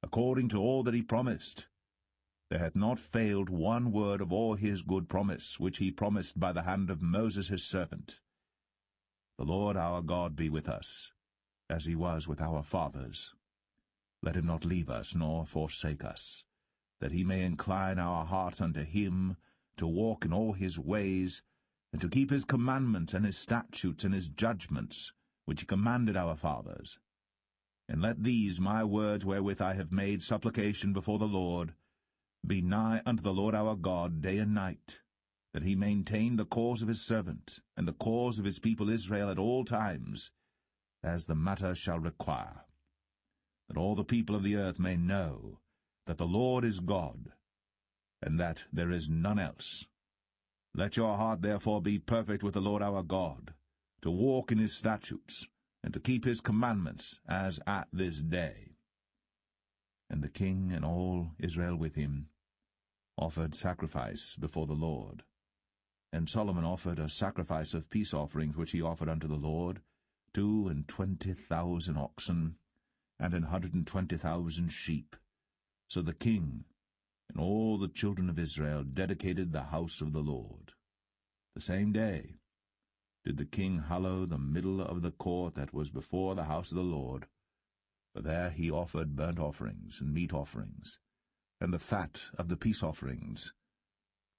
according to all that he promised. There hath not failed one word of all his good promise, which he promised by the hand of Moses his servant. The Lord our God be with us, as he was with our fathers. Let him not leave us, nor forsake us, that he may incline our hearts unto him, to walk in all his ways, and to keep his commandments and his statutes and his judgments, which he commanded our fathers. And let these my words wherewith I have made supplication before the Lord be nigh unto the Lord our God day and night, that he maintain the cause of his servant, and the cause of his people Israel at all times, as the matter shall require, that all the people of the earth may know that the Lord is God, and that there is none else. Let your heart therefore be perfect with the Lord our God, to walk in his statutes, and to keep his commandments, as at this day. And the king and all Israel with him offered sacrifice before the Lord. And Solomon offered a sacrifice of peace offerings which he offered unto the Lord, 22,000 oxen, and 120,000 sheep. So the king and all the children of Israel dedicated the house of the Lord. The same day did the king hallow the middle of the court that was before the house of the Lord, for there he offered burnt offerings and meat offerings, and the fat of the peace offerings,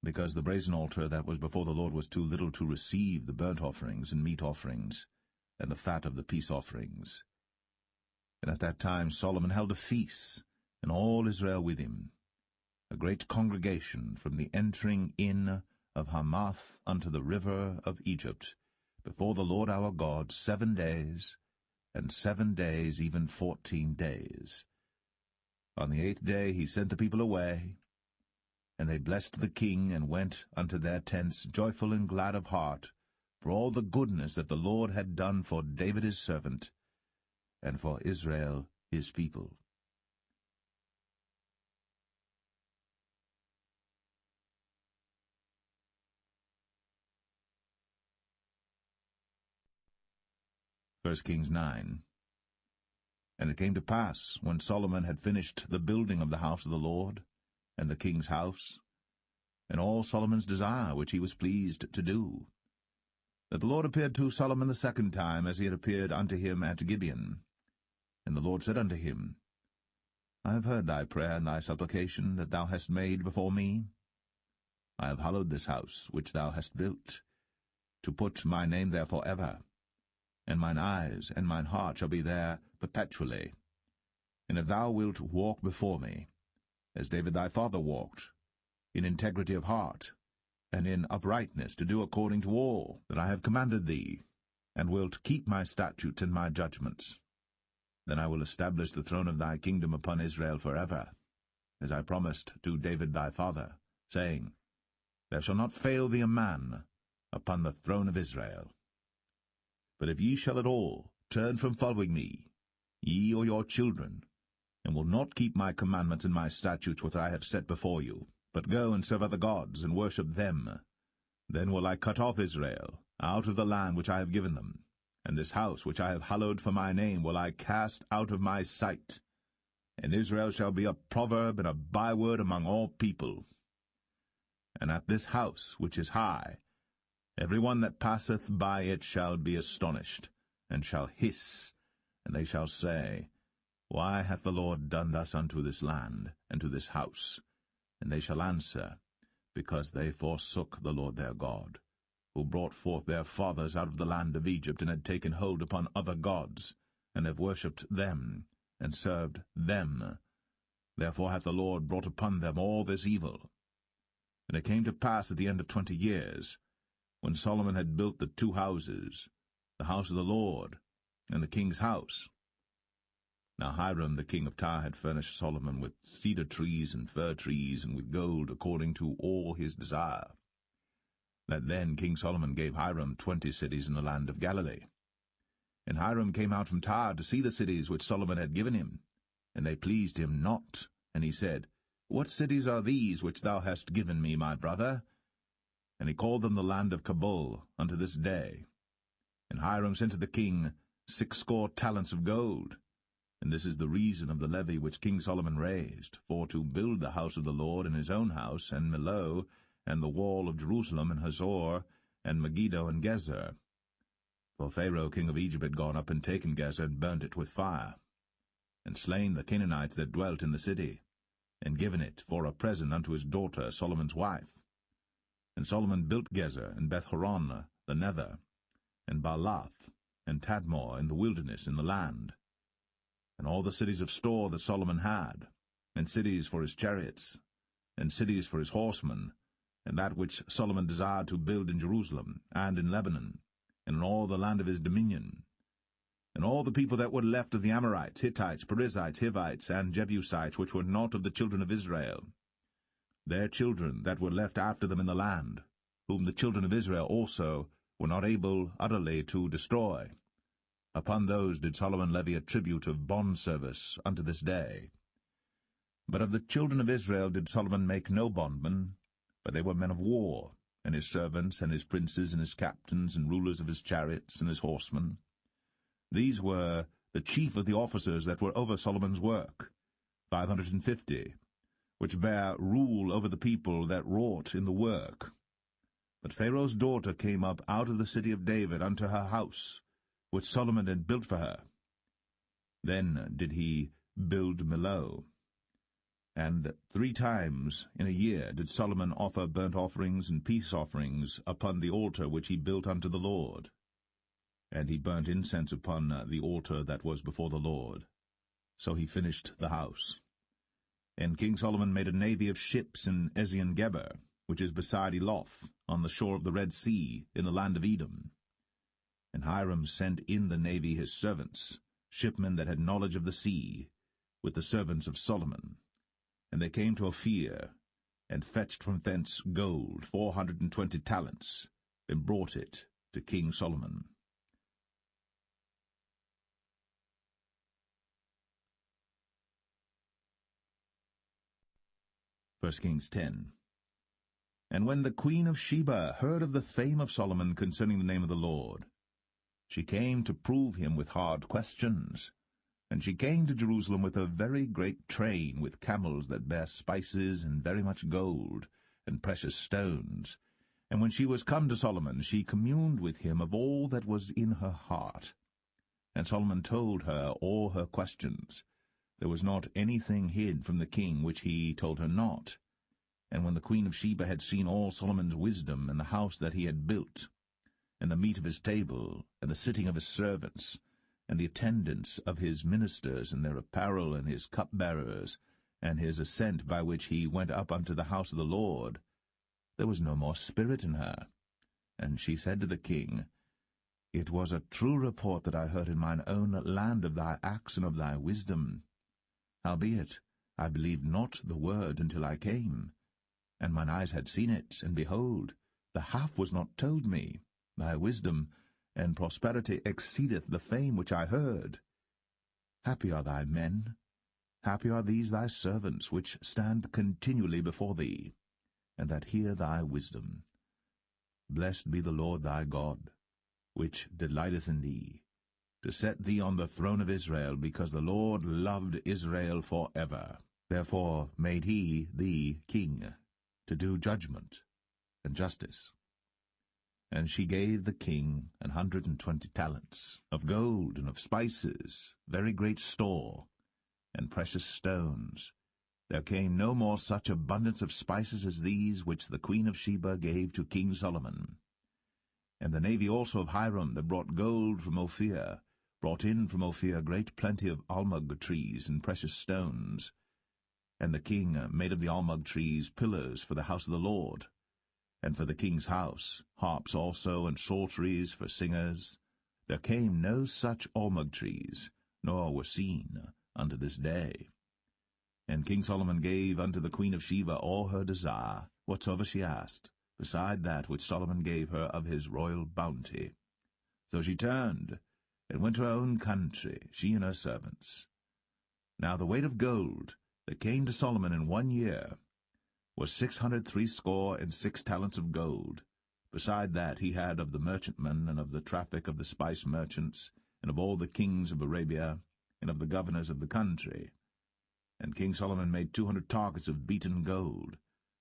because the brazen altar that was before the Lord was too little to receive the burnt offerings and meat offerings, and the fat of the peace offerings. And at that time Solomon held a feast, and all Israel with him, a great congregation from the entering in of Hamath unto the river of Egypt, before the Lord our God 7 days, and 7 days, even 14 days. On the 8th day he sent the people away, and they blessed the king, and went unto their tents joyful and glad of heart, for all the goodness that the Lord had done for David his servant, and for Israel his people. First Kings 9. And it came to pass, when Solomon had finished the building of the house of the Lord, and the king's house, and all Solomon's desire which he was pleased to do, that the Lord appeared to Solomon the second time, as he had appeared unto him at Gibeon. And the Lord said unto him, I have heard thy prayer and thy supplication that thou hast made before me. I have hallowed this house which thou hast built, to put my name there for ever, and mine eyes and mine heart shall be there perpetually. And if thou wilt walk before me, as David thy father walked, in integrity of heart, and in uprightness, to do according to all that I have commanded thee, and wilt keep my statutes and my judgments, then I will establish the throne of thy kingdom upon Israel forever, as I promised to David thy father, saying, There shall not fail thee a man upon the throne of Israel. But if ye shall at all turn from following me, ye or your children, and will not keep my commandments and my statutes which I have set before you, but go and serve other gods, and worship them, then will I cut off Israel out of the land which I have given them, and this house which I have hallowed for my name will I cast out of my sight, and Israel shall be a proverb and a byword among all people. And at this house which is high, every one that passeth by it shall be astonished, and shall hiss, and they shall say, Why hath the Lord done thus unto this land, and to this house? And they shall answer, Because they forsook the Lord their God, who brought forth their fathers out of the land of Egypt, and had taken hold upon other gods, and have worshipped them, and served them. Therefore hath the Lord brought upon them all this evil. And it came to pass at the end of 20 years, when Solomon had built the 2 houses, the house of the Lord, and the king's house. Now Hiram the king of Tyre had furnished Solomon with cedar trees and fir trees, and with gold according to all his desire. that then King Solomon gave Hiram 20 cities in the land of Galilee. And Hiram came out from Tyre to see the cities which Solomon had given him, and they pleased him not. And he said, What cities are these which thou hast given me, my brother? And he called them the land of Cabul unto this day. And Hiram sent to the king 60 talents of gold. And this is the reason of the levy which King Solomon raised, for to build the house of the Lord and his own house, and Millo, and the wall of Jerusalem, and Hazor, and Megiddo, and Gezer. For Pharaoh king of Egypt had gone up and taken Gezer, and burnt it with fire, and slain the Canaanites that dwelt in the city, and given it for a present unto his daughter Solomon's wife. And Solomon built Gezer, and Beth-horon the nether, and Baalath, and Tadmor in the wilderness in the land, and all the cities of store that Solomon had, and cities for his chariots, and cities for his horsemen, and that which Solomon desired to build in Jerusalem, and in Lebanon, and in all the land of his dominion. And all the people that were left of the Amorites, Hittites, Perizzites, Hivites, and Jebusites, which were not of the children of Israel, their children that were left after them in the land, whom the children of Israel also were not able utterly to destroy, upon those did Solomon levy a tribute of bondservice unto this day. But of the children of Israel did Solomon make no bondmen, but they were men of war, and his servants, and his princes, and his captains, and rulers of his chariots, and his horsemen. These were the chief of the officers that were over Solomon's work, 550, which bare rule over the people that wrought in the work. But Pharaoh's daughter came up out of the city of David unto her house, which Solomon had built for her. Then did he build Millo. And 3 times in a year did Solomon offer burnt offerings and peace offerings upon the altar which he built unto the Lord. And he burnt incense upon the altar that was before the Lord. So he finished the house. And King Solomon made a navy of ships in Ezion-Geber, which is beside Eloth, on the shore of the Red Sea, in the land of Edom. And Hiram sent in the navy his servants, shipmen that had knowledge of the sea, with the servants of Solomon. And they came to Ophir, and fetched from thence gold 420 talents, and brought it to King Solomon. 1 Kings 10. And when the queen of Sheba heard of the fame of Solomon concerning the name of the Lord, she came to prove him with hard questions. And she came to Jerusalem with a very great train, with camels that bare spices, and very much gold, and precious stones. And when she was come to Solomon, she communed with him of all that was in her heart. And Solomon told her all her questions. There was not anything hid from the king which he told her not. And when the queen of Sheba had seen all Solomon's wisdom, and the house that he had built, and the meat of his table, and the sitting of his servants, and the attendance of his ministers, and their apparel, and his cupbearers, and his ascent by which he went up unto the house of the Lord, there was no more spirit in her. And she said to the king, It was a true report that I heard in mine own land of thy acts and of thy wisdom. Howbeit, I believed not the word until I came, and mine eyes had seen it, and behold, the half was not told me. Thy wisdom and prosperity exceedeth the fame which I heard. Happy are thy men, happy are these thy servants, which stand continually before thee, and that hear thy wisdom. Blessed be the Lord thy God, which delighteth in thee, to set thee on the throne of Israel, because the Lord loved Israel for ever. Therefore made he thee king, to do judgment and justice. And she gave the king 120 talents of gold, and of spices, very great store, and precious stones. There came no more such abundance of spices as these which the queen of Sheba gave to King Solomon. And the navy also of Hiram that brought gold from Ophir, brought in from Ophir great plenty of almug trees and precious stones. And the king made of the almug trees pillars for the house of the Lord, and for the king's house, harps also, and psalteries for singers. There came no such almug trees, nor were seen unto this day. And King Solomon gave unto the queen of Sheba all her desire, whatsoever she asked, beside that which Solomon gave her of his royal bounty. So she turned, and went to her own country, she and her servants. Now the weight of gold that came to Solomon in 1 year was 666 talents of gold. Beside that he had of the merchantmen, and of the traffic of the spice merchants, and of all the kings of Arabia, and of the governors of the country. And King Solomon made 200 targets of beaten gold.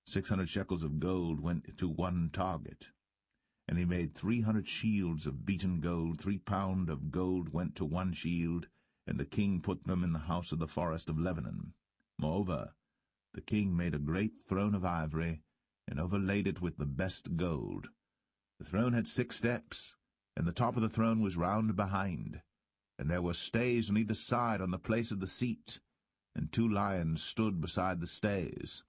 600 shekels of gold went to 1 target. And he made 300 shields of beaten gold. 3 pound of gold went to 1 shield, and the king put them in the house of the forest of Lebanon. Moreover, the king made a great throne of ivory, and overlaid it with the best gold. The throne had 6 steps, and the top of the throne was round behind, and there were stays on either side on the place of the seat, and 2 lions stood beside the stays,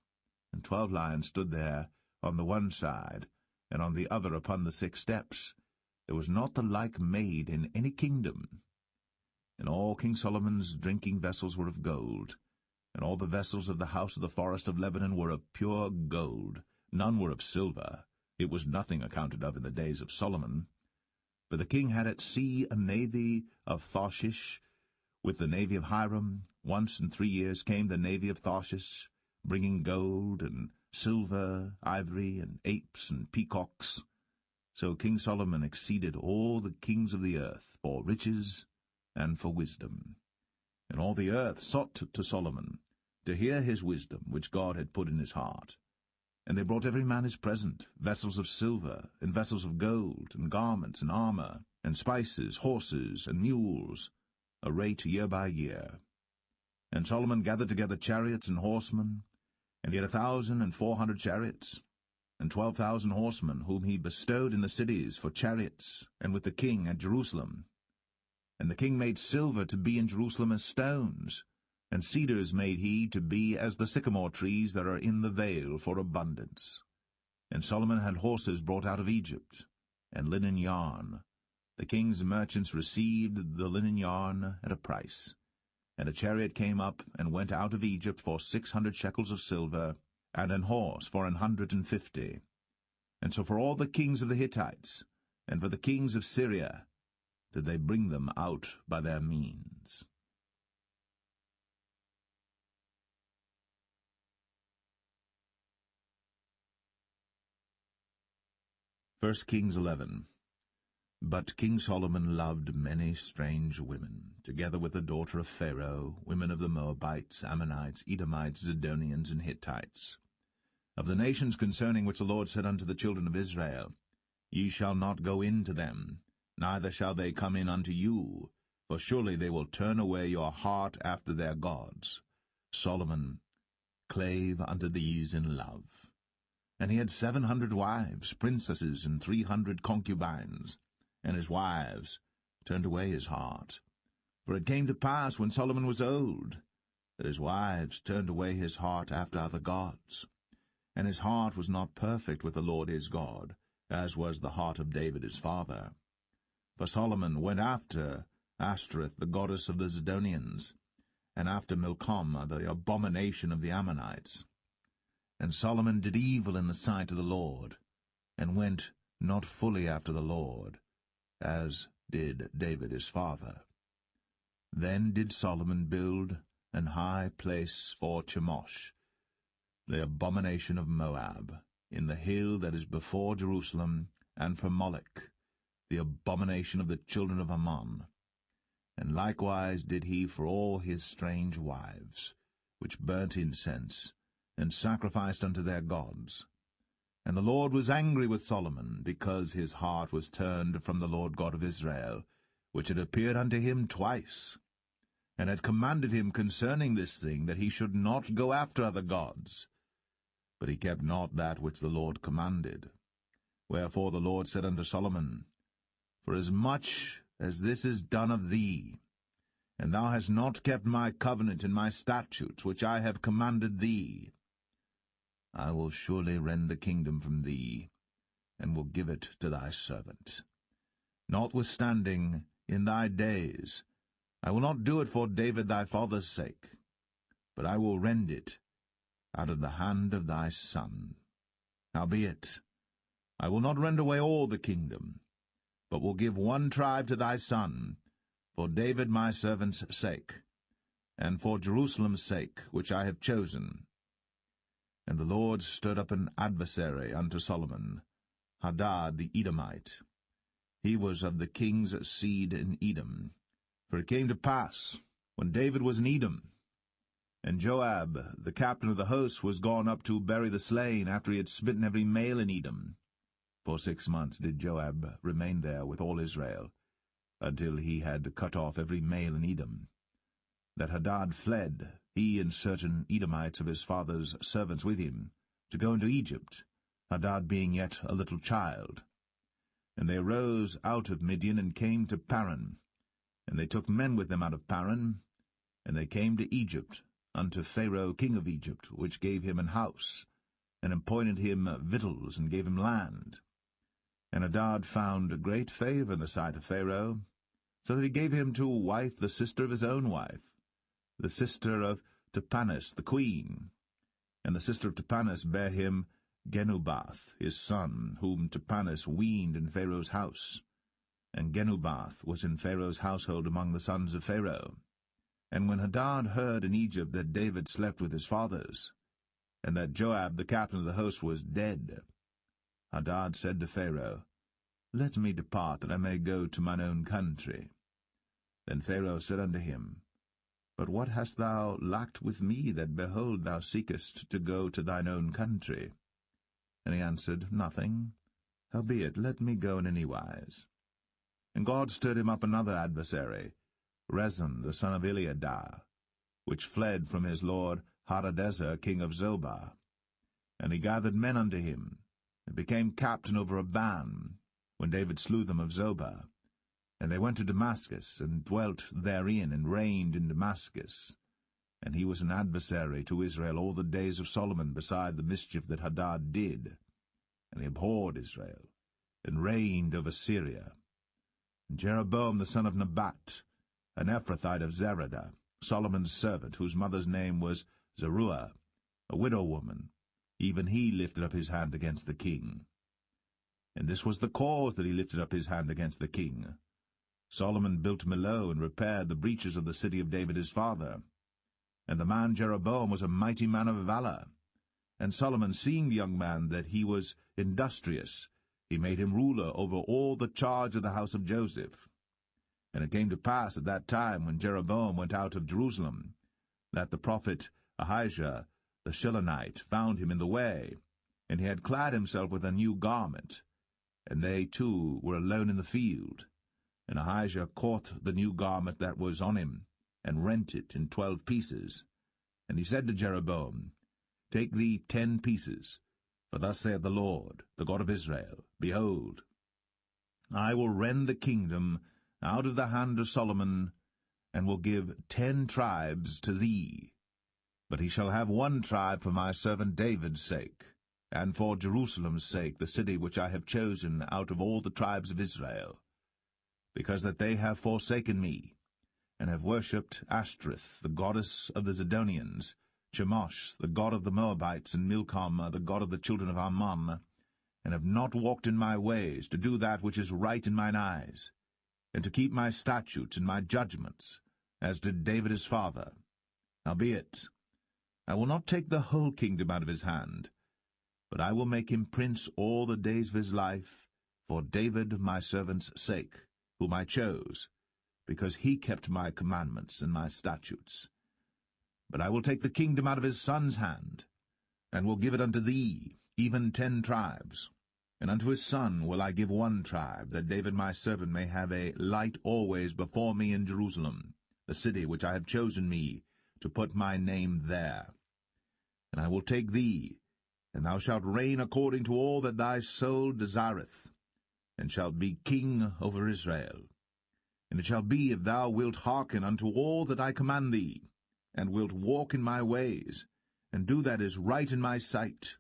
and 12 lions stood there on the one side, and on the other upon the 6 steps. There was not the like made in any kingdom. And all King Solomon's drinking vessels were of gold, and all the vessels of the house of the forest of Lebanon were of pure gold. None were of silver. It was nothing accounted of in the days of Solomon. For the king had at sea a navy of Tarshish, with the navy of Hiram. Once in 3 years came the navy of Tarshish, bringing gold and silver, ivory, and apes and peacocks. So King Solomon exceeded all the kings of the earth for riches and for wisdom. And all the earth sought to Solomon, to hear his wisdom which God had put in his heart. And they brought every man his present, vessels of silver, and vessels of gold, and garments, and armor, and spices, horses, and mules, a rate year by year. And Solomon gathered together chariots and horsemen, and he had 1,400 chariots, and 12,000 horsemen, whom he bestowed in the cities for chariots, and with the king at Jerusalem. And the king made silver to be in Jerusalem as stones, and cedars made he to be as the sycamore trees that are in the vale for abundance. And Solomon had horses brought out of Egypt, and linen yarn. The king's merchants received the linen yarn at a price. And a chariot came up and went out of Egypt for 600 shekels of silver, and an horse for 150. And so for all the kings of the Hittites, and for the kings of Syria, did they bring them out by their means. 1 Kings 11. But King Solomon loved many strange women, together with the daughter of Pharaoh, women of the Moabites, Ammonites, Edomites, Zidonians, and Hittites. Of the nations concerning which the Lord said unto the children of Israel, Ye shall not go in to them, neither shall they come in unto you, for surely they will turn away your heart after their gods. Solomon clave unto these in love. And he had 700 wives, princesses, and 300 concubines, and his wives turned away his heart. For it came to pass, when Solomon was old, that his wives turned away his heart after other gods. And his heart was not perfect with the Lord his God, as was the heart of David his father. For Solomon went after Ashtoreth, the goddess of the Zidonians, and after Milcom, the abomination of the Ammonites. And Solomon did evil in the sight of the Lord, and went not fully after the Lord, as did David his father. Then did Solomon build an high place for Chemosh, the abomination of Moab, in the hill that is before Jerusalem, and for Moloch, the abomination of the children of Ammon. And likewise did he for all his strange wives, which burnt incense, and sacrificed unto their gods. And the Lord was angry with Solomon, because his heart was turned from the Lord God of Israel, which had appeared unto him twice, and had commanded him concerning this thing, that he should not go after other gods. But he kept not that which the Lord commanded. Wherefore the Lord said unto Solomon, Forasmuch as this is done of thee, and thou hast not kept my covenant and my statutes, which I have commanded thee, I will surely rend the kingdom from thee, and will give it to thy servant. Notwithstanding, in thy days, I will not do it for David thy father's sake, but I will rend it out of the hand of thy son. Howbeit, I will not rend away all the kingdom, but will give one tribe to thy son, for David my servant's sake, and for Jerusalem's sake, which I have chosen. And the Lord stirred up an adversary unto Solomon, Hadad the Edomite. He was of the king's seed in Edom. For it came to pass, when David was in Edom, and Joab, the captain of the host, was gone up to bury the slain, after he had smitten every male in Edom. For 6 months did Joab remain there with all Israel, until he had cut off every male in Edom. That Hadad fled, he and certain Edomites of his father's servants with him, to go into Egypt, Hadad being yet a little child. And they arose out of Midian, and came to Paran. And they took men with them out of Paran, and they came to Egypt, unto Pharaoh king of Egypt, which gave him an house, and appointed him victuals, and gave him land. And Hadad found great favour in the sight of Pharaoh, so that he gave him to wife the sister of his own wife, the sister of Tahpenes the queen. And the sister of Tahpenes bare him Genubath his son, whom Tahpenes weaned in Pharaoh's house. And Genubath was in Pharaoh's household among the sons of Pharaoh. And when Hadad heard in Egypt that David slept with his fathers, and that Joab the captain of the host was dead, Hadad said to Pharaoh, Let me depart, that I may go to mine own country. Then Pharaoh said unto him, But what hast thou lacked with me, that, behold, thou seekest to go to thine own country? And he answered, Nothing. Howbeit, let me go in any wise. And God stirred him up another adversary, Rezon the son of Eliadah, which fled from his lord Hadadezer king of Zobah. And he gathered men unto him, and became captain over a band, when David slew them of Zobah. And they went to Damascus, and dwelt therein, and reigned in Damascus. And he was an adversary to Israel all the days of Solomon, beside the mischief that Hadad did. And he abhorred Israel, and reigned over Syria. And Jeroboam the son of Nebat, an Ephrathite of Zeradah, Solomon's servant, whose mother's name was Zeruiah, a widow woman, even he lifted up his hand against the king. And this was the cause that he lifted up his hand against the king. Solomon built Millo, and repaired the breaches of the city of David his father. And the man Jeroboam was a mighty man of valour. And Solomon, seeing the young man that he was industrious, he made him ruler over all the charge of the house of Joseph. And it came to pass at that time, when Jeroboam went out of Jerusalem, that the prophet Ahijah the Shilonite found him in the way, and he had clad himself with a new garment. And they two were alone in the field. And Ahijah caught the new garment that was on him, and rent it in 12 pieces. And he said to Jeroboam, Take thee 10 pieces, for thus saith the Lord, the God of Israel, Behold, I will rend the kingdom out of the hand of Solomon, and will give 10 tribes to thee. But he shall have 1 tribe for my servant David's sake, and for Jerusalem's sake, the city which I have chosen out of all the tribes of Israel, because that they have forsaken me, and have worshipped Ashtoreth, the goddess of the Zidonians, Chemosh, the god of the Moabites, and Milcom, the god of the children of Ammon, and have not walked in my ways, to do that which is right in mine eyes, and to keep my statutes and my judgments, as did David his father. Howbeit, I will not take the whole kingdom out of his hand, but I will make him prince all the days of his life, for David my servant's sake, whom I chose, because he kept my commandments and my statutes. But I will take the kingdom out of his son's hand, and will give it unto thee, even 10 tribes. And unto his son will I give 1 tribe, that David my servant may have a light always before me in Jerusalem, the city which I have chosen me, to put my name there. And I will take thee, and thou shalt reign according to all that thy soul desireth, and shalt be king over Israel. And it shall be, if thou wilt hearken unto all that I command thee, and wilt walk in my ways, and do that is right in my sight,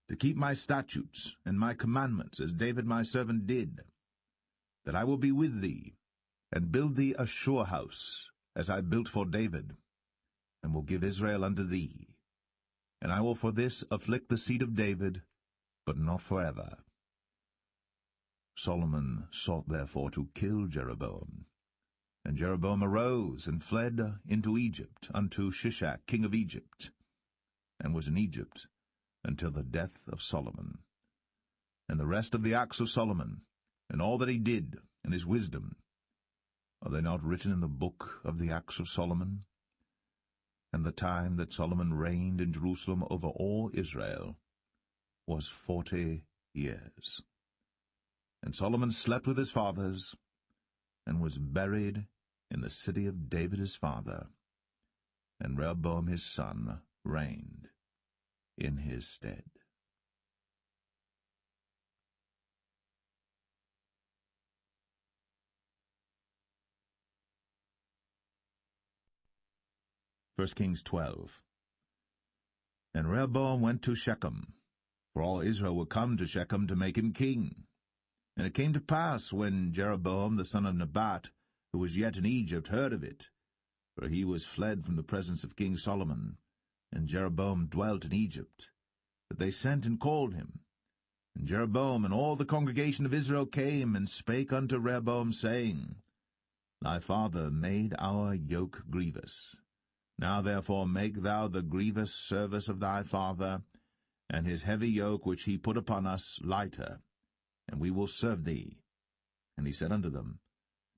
to keep my statutes and my commandments, as David my servant did, that I will be with thee, and build thee a sure house, as I built for David, and will give Israel unto thee. And I will for this afflict the seed of David, but not forever. Solomon sought therefore to kill Jeroboam. And Jeroboam arose and fled into Egypt unto Shishak king of Egypt, and was in Egypt until the death of Solomon. And the rest of the acts of Solomon, and all that he did, and his wisdom, are they not written in the book of the acts of Solomon? And the time that Solomon reigned in Jerusalem over all Israel was 40 years. And Solomon slept with his fathers, and was buried in the city of David his father, and Rehoboam his son reigned in his stead. First Kings 12. And Rehoboam went to Shechem, for all Israel were come to Shechem to make him king. And it came to pass, when Jeroboam the son of Nebat, who was yet in Egypt, heard of it, for he was fled from the presence of King Solomon, and Jeroboam dwelt in Egypt, that they sent and called him. And Jeroboam and all the congregation of Israel came and spake unto Rehoboam, saying, Thy father made our yoke grievous. Now therefore make thou the grievous service of thy father, and his heavy yoke which he put upon us lighter, and we will serve thee. And he said unto them,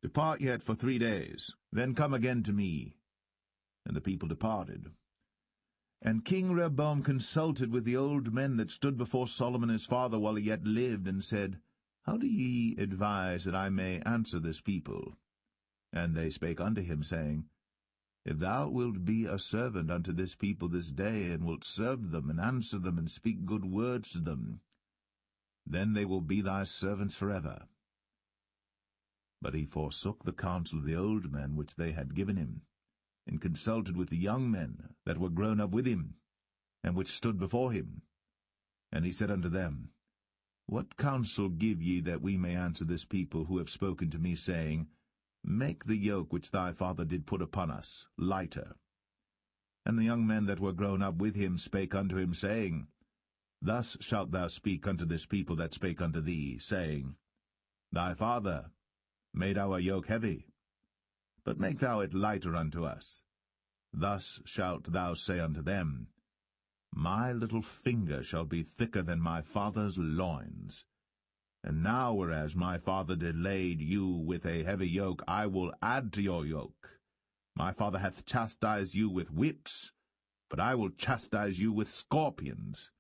Depart yet for 3 days, then come again to me. And the people departed. And King Rehoboam consulted with the old men that stood before Solomon his father while he yet lived, and said, How do ye advise that I may answer this people? And they spake unto him, saying, If thou wilt be a servant unto this people this day, and wilt serve them, and answer them, and speak good words to them, then they will be thy servants forever. But he forsook the counsel of the old men which they had given him, and consulted with the young men that were grown up with him, and which stood before him. And he said unto them, What counsel give ye that we may answer this people who have spoken to me, saying, Make the yoke which thy father did put upon us lighter? And the young men that were grown up with him spake unto him, saying, Thus shalt thou speak unto this people that spake unto thee, saying, Thy father made our yoke heavy, but make thou it lighter unto us. Thus shalt thou say unto them, My little finger shall be thicker than my father's loins. And now, whereas my father did lade you with a heavy yoke, I will add to your yoke. My father hath chastised you with whips, but I will chastise you with scorpions.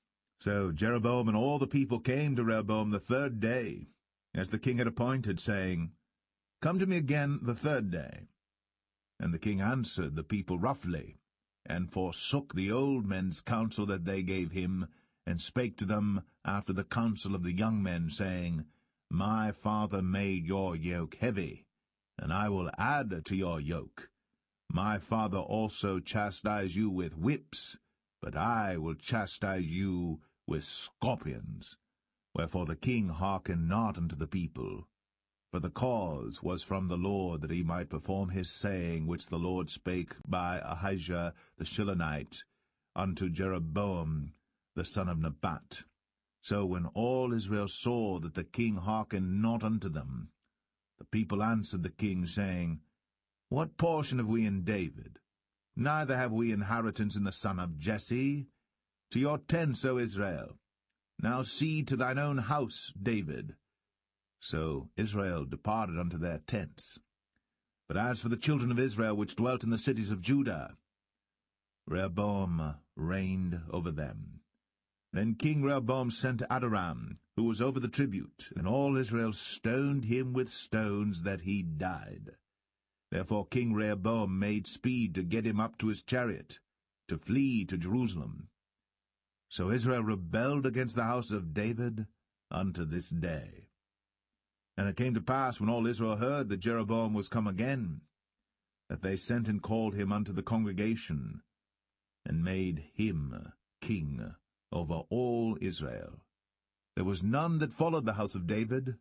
So Jeroboam and all the people came to Rehoboam the 3rd day, as the king had appointed, saying, Come to me again the 3rd day. And the king answered the people roughly, and forsook the old men's counsel that they gave him, and spake to them after the counsel of the young men, saying, My father made your yoke heavy, and I will add to your yoke. My father also chastised you with whips, but I will chastise you with scorpions. Wherefore the king hearkened not unto the people, for the cause was from the Lord, that he might perform his saying, which the Lord spake by Ahijah the Shilonite unto Jeroboam the son of Nebat. So when all Israel saw that the king hearkened not unto them, the people answered the king, saying, What portion have we in David? Neither have we inheritance in the son of Jesse. To your tents, O Israel. Now see to thine own house, David. So Israel departed unto their tents. But as for the children of Israel which dwelt in the cities of Judah, Rehoboam reigned over them. Then King Rehoboam sent Adoram, who was over the tribute, and all Israel stoned him with stones, that he died. Therefore King Rehoboam made speed to get him up to his chariot, to flee to Jerusalem. So Israel rebelled against the house of David unto this day. And it came to pass, when all Israel heard that Jeroboam was come again, that they sent and called him unto the congregation, and made him king over all Israel. There was none that followed the house of David,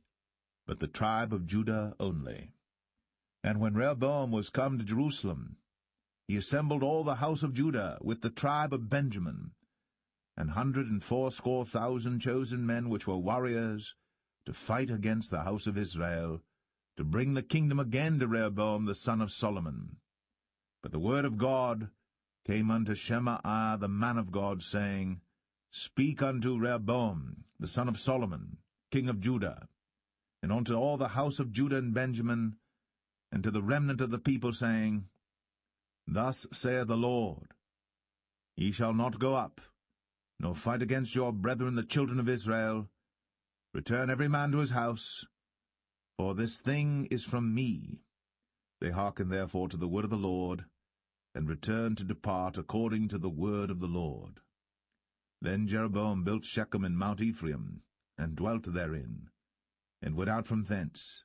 but the tribe of Judah only. And when Rehoboam was come to Jerusalem, he assembled all the house of Judah with the tribe of Benjamin, 180,000 chosen men which were warriors, to fight against the house of Israel, to bring the kingdom again to Rehoboam the son of Solomon. But the word of God came unto Shemaiah the man of God, saying, Speak unto Rehoboam the son of Solomon, king of Judah, and unto all the house of Judah and Benjamin, and to the remnant of the people, saying, Thus saith the Lord, Ye shall not go up, nor fight against your brethren the children of Israel. Return every man to his house, for this thing is from me. They hearkened therefore to the word of the Lord, and returned to depart according to the word of the Lord. Then Jeroboam built Shechem in Mount Ephraim, and dwelt therein, and went out from thence,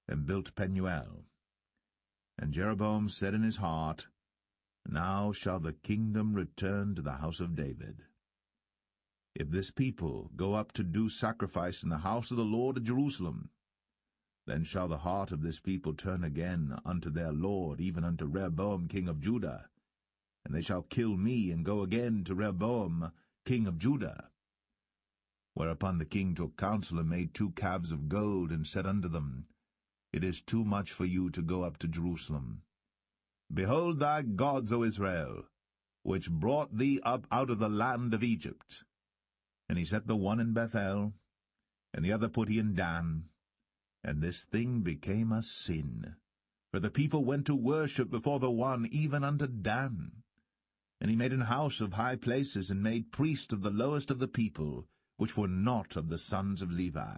and built Penuel. And Jeroboam said in his heart, Now shall the kingdom return to the house of David. If this people go up to do sacrifice in the house of the Lord at Jerusalem, then shall the heart of this people turn again unto their Lord, even unto Rehoboam king of Judah, and they shall kill me, and go again to Rehoboam king of Judah. Whereupon the king took counsel, and made 2 calves of gold, and said unto them, It is too much for you to go up to Jerusalem. Behold thy gods, O Israel, which brought thee up out of the land of Egypt. And he set the one in Bethel, and the other put he in Dan. And this thing became a sin, for the people went to worship before the one, even unto Dan. And he made an house of high places, and made priests of the lowest of the people, which were not of the sons of Levi.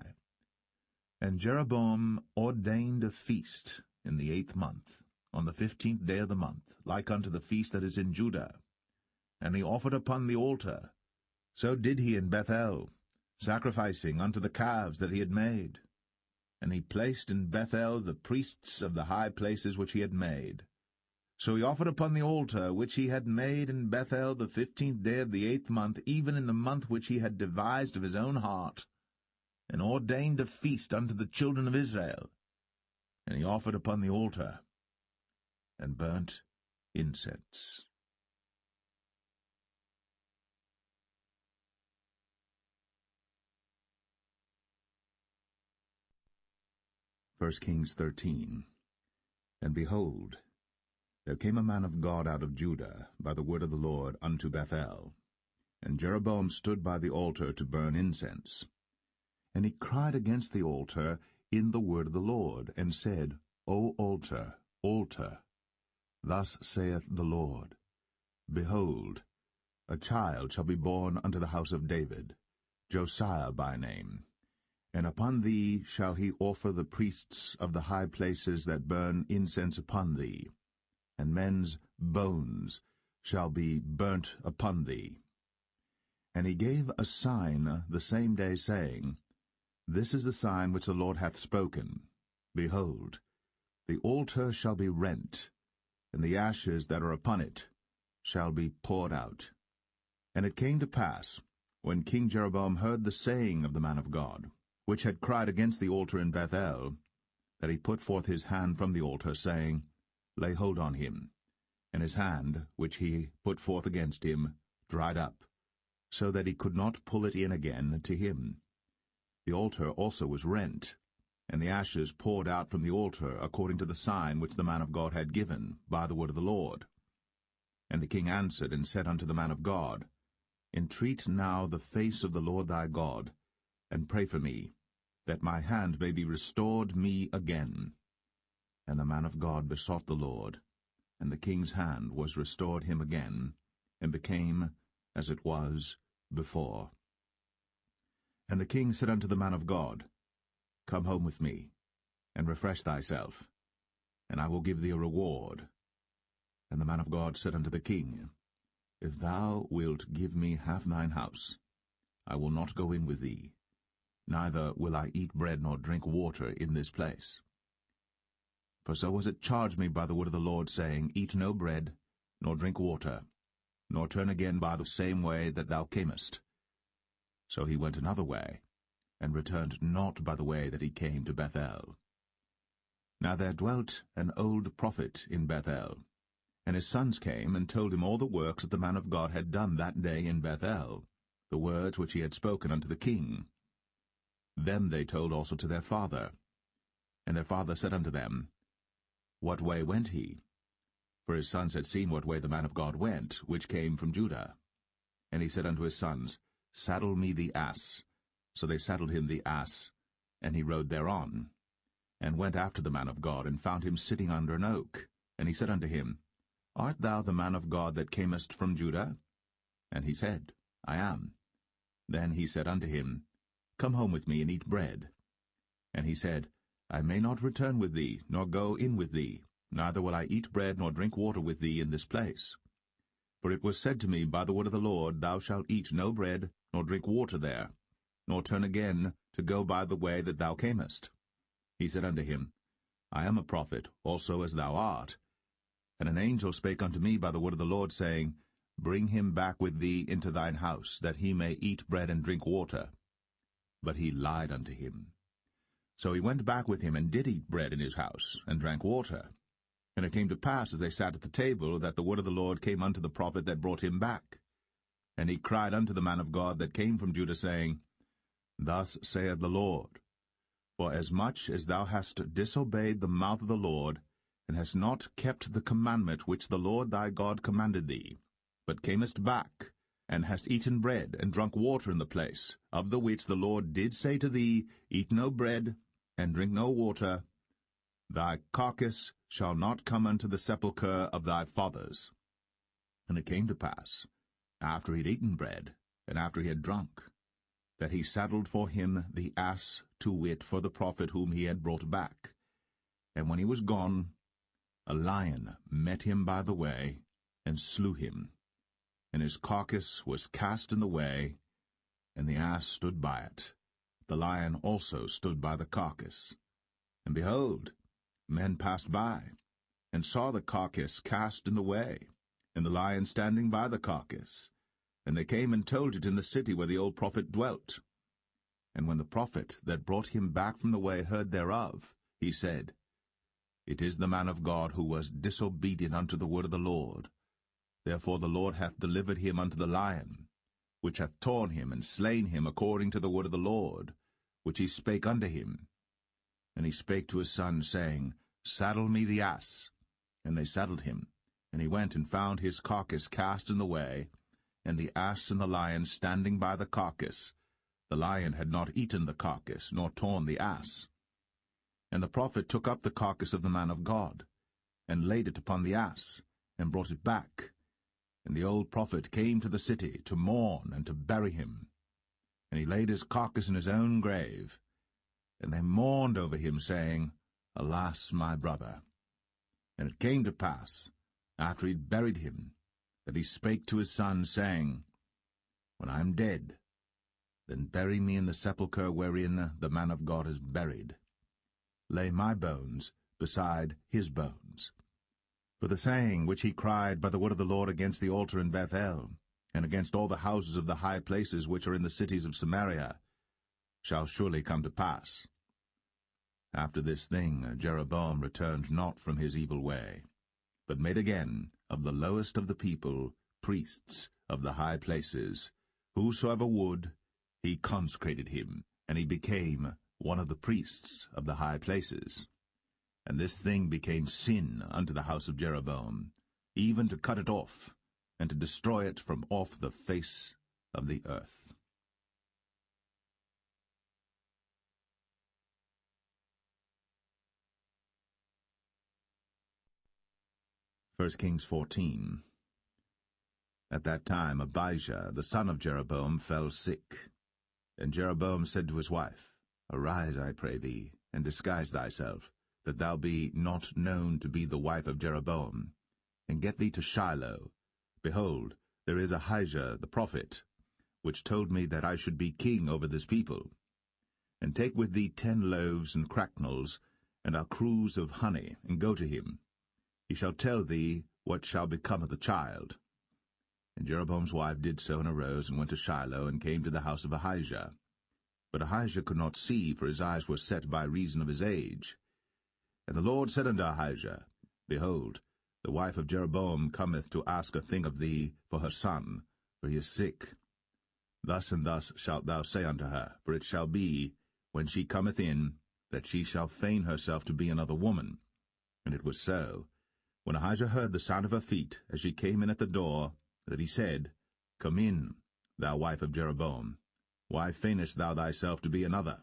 And Jeroboam ordained a feast in the 8th month, on the 15th day of the month, like unto the feast that is in Judah. And he offered upon the altar. So did he in Bethel, sacrificing unto the calves that he had made. And he placed in Bethel the priests of the high places which he had made. So he offered upon the altar which he had made in Bethel the 15th day of the 8th month, even in the month which he had devised of his own heart, and ordained a feast unto the children of Israel. And he offered upon the altar, and burnt incense. 1 Kings 13. And behold, there came a man of God out of Judah by the word of the Lord unto Bethel. And Jeroboam stood by the altar to burn incense. And he cried against the altar in the word of the Lord, and said, O altar, altar, thus saith the Lord, Behold, a child shall be born unto the house of David, Josiah by name. And upon thee shall he offer the priests of the high places that burn incense upon thee, and men's bones shall be burnt upon thee. And he gave a sign the same day, saying, This is the sign which the Lord hath spoken. Behold, the altar shall be rent, and the ashes that are upon it shall be poured out. And it came to pass, when King Jeroboam heard the saying of the man of God, which had cried against the altar in Bethel, that he put forth his hand from the altar, saying, Lay hold on him. And his hand, which he put forth against him, dried up, so that he could not pull it in again to him. The altar also was rent, and the ashes poured out from the altar, according to the sign which the man of God had given, by the word of the Lord. And the king answered and said unto the man of God, Entreat now the face of the Lord thy God, and pray for me, that my hand may be restored me again. And the man of God besought the Lord, and the king's hand was restored him again, and became as it was before. And the king said unto the man of God, Come home with me, and refresh thyself, and I will give thee a reward. And the man of God said unto the king, If thou wilt give me half thine house, I will not go in with thee, neither will I eat bread nor drink water in this place. For so was it charged me by the word of the Lord, saying, Eat no bread, nor drink water, nor turn again by the same way that thou camest. So he went another way, and returned not by the way that he came to Bethel. Now there dwelt an old prophet in Bethel, and his sons came and told him all the works that the man of God had done that day in Bethel, the words which he had spoken unto the king. Them they told also to their father. And their father said unto them, What way went he? For his sons had seen what way the man of God went, which came from Judah. And he said unto his sons, Saddle me the ass. So they saddled him the ass, and he rode thereon, and went after the man of God, and found him sitting under an oak. And he said unto him, Art thou the man of God that camest from Judah? And he said, I am. Then he said unto him, Come home with me, and eat bread. And he said, I may not return with thee, nor go in with thee, neither will I eat bread nor drink water with thee in this place. For it was said to me by the word of the Lord, Thou shalt eat no bread, nor drink water there, nor turn again to go by the way that thou camest. He said unto him, I am a prophet, also as thou art. And an angel spake unto me by the word of the Lord, saying, Bring him back with thee into thine house, that he may eat bread and drink water. But he lied unto him. So he went back with him, and did eat bread in his house, and drank water. And it came to pass, as they sat at the table, that the word of the Lord came unto the prophet that brought him back. And he cried unto the man of God that came from Judah, saying, Thus saith the Lord, For as much as thou hast disobeyed the mouth of the Lord, and hast not kept the commandment which the Lord thy God commanded thee, but camest back, and hast eaten bread, and drunk water in the place, of the which the Lord did say to thee, Eat no bread, and drink no water, thy carcass shall not come unto the sepulchre of thy fathers. And it came to pass, after he had eaten bread, and after he had drunk, that he saddled for him the ass, to wit, for the prophet whom he had brought back. And when he was gone, a lion met him by the way, and slew him. And his carcass was cast in the way, and the ass stood by it. The lion also stood by the carcass. And behold, men passed by, and saw the carcass cast in the way, and the lion standing by the carcass. And they came and told it in the city where the old prophet dwelt. And when the prophet that brought him back from the way heard thereof, he said, It is the man of God who was disobedient unto the word of the Lord. Therefore the Lord hath delivered him unto the lion, which hath torn him and slain him according to the word of the Lord, which he spake unto him. And he spake to his son, saying, Saddle me the ass. And they saddled him. And he went and found his carcass cast in the way, and the ass and the lion standing by the carcass. The lion had not eaten the carcass, nor torn the ass. And the prophet took up the carcass of the man of God, and laid it upon the ass, and brought it back. And the old prophet came to the city to mourn and to bury him. And he laid his carcass in his own grave. And they mourned over him, saying, Alas, my brother! And it came to pass, after he had buried him, that he spake to his son, saying, When I am dead, then bury me in the sepulchre wherein the man of God is buried. Lay my bones beside his bones. For the saying which he cried by the word of the Lord against the altar in Bethel, and against all the houses of the high places which are in the cities of Samaria, shall surely come to pass. After this thing Jeroboam returned not from his evil way, but made again of the lowest of the people priests of the high places. Whosoever would, he consecrated him, and he became one of the priests of the high places. And this thing became sin unto the house of Jeroboam, even to cut it off, and to destroy it from off the face of the earth. 1 Kings 14. At that time Abijah, the son of Jeroboam, fell sick. And Jeroboam said to his wife, Arise, I pray thee, and disguise thyself, that thou be not known to be the wife of Jeroboam, and get thee to Shiloh. Behold, there is Ahijah the prophet, which told me that I should be king over this people. And take with thee 10 loaves and cracknels, and a cruse of honey, and go to him. He shall tell thee what shall become of the child. And Jeroboam's wife did so, and arose, and went to Shiloh, and came to the house of Ahijah. But Ahijah could not see, for his eyes were set by reason of his age. And the Lord said unto Ahijah, Behold, the wife of Jeroboam cometh to ask a thing of thee for her son, for he is sick. Thus and thus shalt thou say unto her, for it shall be, when she cometh in, that she shall feign herself to be another woman. And it was so, when Ahijah heard the sound of her feet, as she came in at the door, that he said, Come in, thou wife of Jeroboam. Why feignest thou thyself to be another?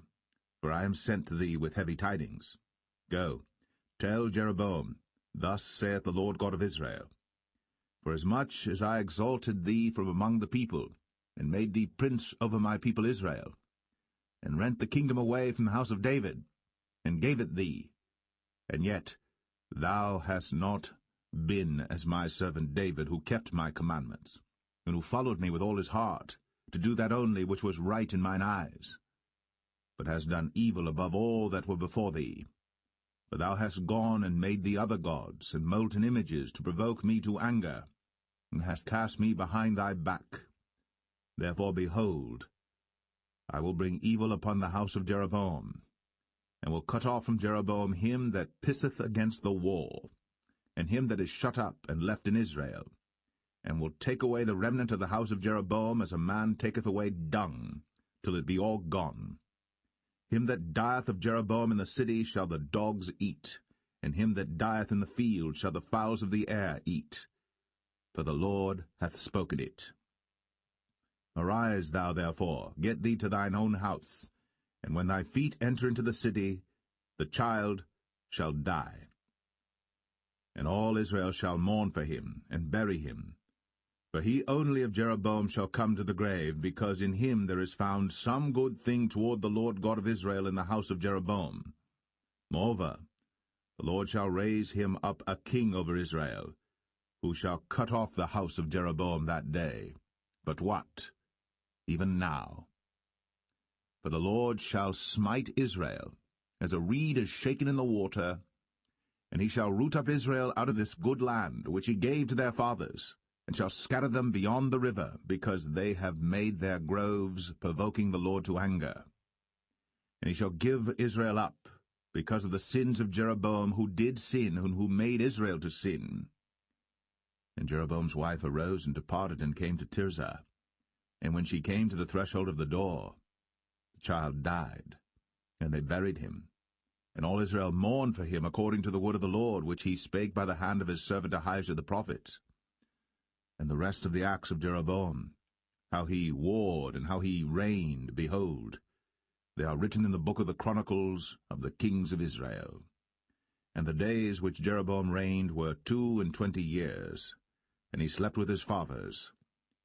For I am sent to thee with heavy tidings. Go, tell Jeroboam, Thus saith the Lord God of Israel, Forasmuch as I exalted thee from among the people, and made thee prince over my people Israel, and rent the kingdom away from the house of David, and gave it thee, and yet thou hast not been as my servant David, who kept my commandments, and who followed me with all his heart, to do that only which was right in mine eyes, but hast done evil above all that were before thee. For thou hast gone and made thee other gods, and molten images, to provoke me to anger, and hast cast me behind thy back. Therefore, behold, I will bring evil upon the house of Jeroboam, and will cut off from Jeroboam him that pisseth against the wall, and him that is shut up and left in Israel, and will take away the remnant of the house of Jeroboam as a man taketh away dung, till it be all gone. Him that dieth of Jeroboam in the city shall the dogs eat, and him that dieth in the field shall the fowls of the air eat. For the Lord hath spoken it. Arise thou therefore, get thee to thine own house, and when thy feet enter into the city, the child shall die. And all Israel shall mourn for him, and bury him. For he only of Jeroboam shall come to the grave, because in him there is found some good thing toward the Lord God of Israel in the house of Jeroboam. Moreover, the Lord shall raise him up a king over Israel, who shall cut off the house of Jeroboam that day. But what? Even now. For the Lord shall smite Israel, as a reed is shaken in the water, and he shall root up Israel out of this good land, which he gave to their fathers, and shall scatter them beyond the river, because they have made their groves, provoking the Lord to anger. And he shall give Israel up, because of the sins of Jeroboam, who did sin, and who made Israel to sin. And Jeroboam's wife arose and departed, and came to Tirzah. And when she came to the threshold of the door, the child died, and they buried him. And all Israel mourned for him according to the word of the Lord, which he spake by the hand of his servant Ahijah the prophet. And the rest of the acts of Jeroboam, how he warred and how he reigned, behold, they are written in the book of the Chronicles of the kings of Israel. And the days which Jeroboam reigned were 22 years, and he slept with his fathers,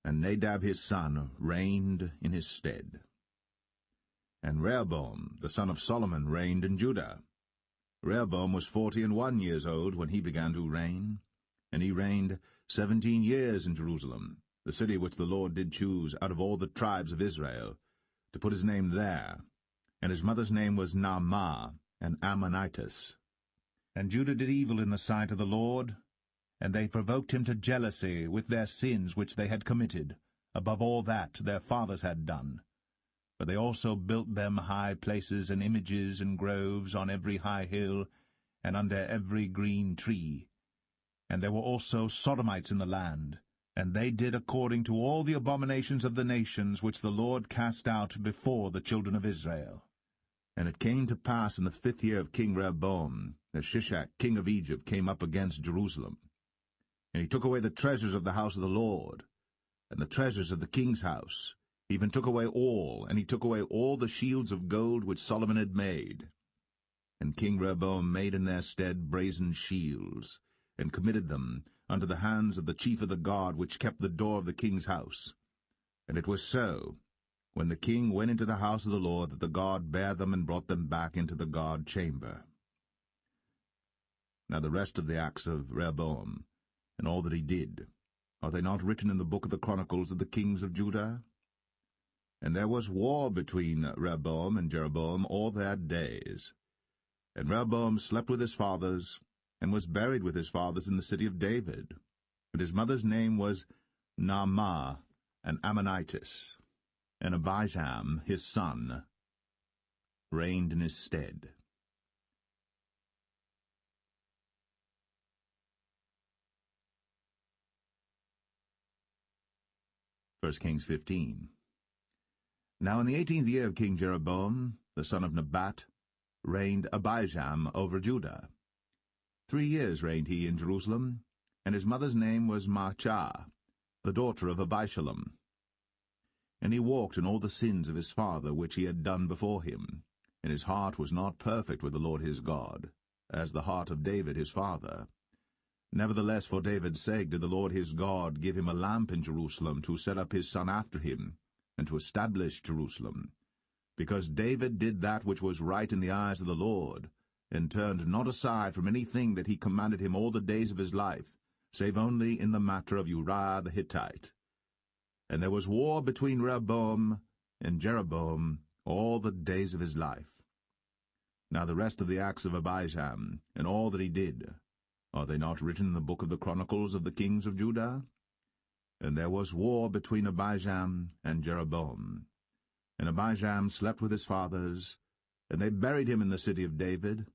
and Nadab his son reigned in his stead. And Rehoboam the son of Solomon reigned in Judah. Rehoboam was 41 years old when he began to reign, and he reigned 17 years in Jerusalem, the city which the Lord did choose out of all the tribes of Israel, to put his name there. And his mother's name was Naamah, an Ammonitess. And Judah did evil in the sight of the Lord, and they provoked him to jealousy with their sins which they had committed, above all that their fathers had done. For they also built them high places and images and groves on every high hill, and under every green tree. And there were also Sodomites in the land, and they did according to all the abominations of the nations which the Lord cast out before the children of Israel. And it came to pass in the 5th year of King Rehoboam, that Shishak king of Egypt came up against Jerusalem. And he took away the treasures of the house of the Lord, and the treasures of the king's house, he even took away all, and he took away all the shields of gold which Solomon had made. And King Rehoboam made in their stead brazen shields, and committed them unto the hands of the chief of the guard which kept the door of the king's house. And it was so, when the king went into the house of the Lord, that the guard bare them and brought them back into the guard chamber. Now the rest of the acts of Rehoboam, and all that he did, are they not written in the book of the Chronicles of the kings of Judah? And there was war between Rehoboam and Jeroboam all their days. And Rehoboam slept with his fathers, and was buried with his fathers in the city of David. And his mother's name was Naamah, an Ammonitess. And Abijam, his son, reigned in his stead. 1 Kings 15. Now in the 18th year of King Jeroboam, the son of Nebat, reigned Abijam over Judah. 3 years reigned he in Jerusalem, and his mother's name was Maachah, the daughter of Abishalom. And he walked in all the sins of his father which he had done before him, and his heart was not perfect with the Lord his God, as the heart of David his father. Nevertheless, for David's sake did the Lord his God give him a lamp in Jerusalem to set up his son after him, and to establish Jerusalem, because David did that which was right in the eyes of the Lord, and turned not aside from anything that he commanded him all the days of his life, save only in the matter of Uriah the Hittite. And there was war between Rehoboam and Jeroboam all the days of his life. Now the rest of the acts of Abijam, and all that he did, are they not written in the book of the Chronicles of the kings of Judah? And there was war between Abijam and Jeroboam. And Abijam slept with his fathers, and they buried him in the city of David,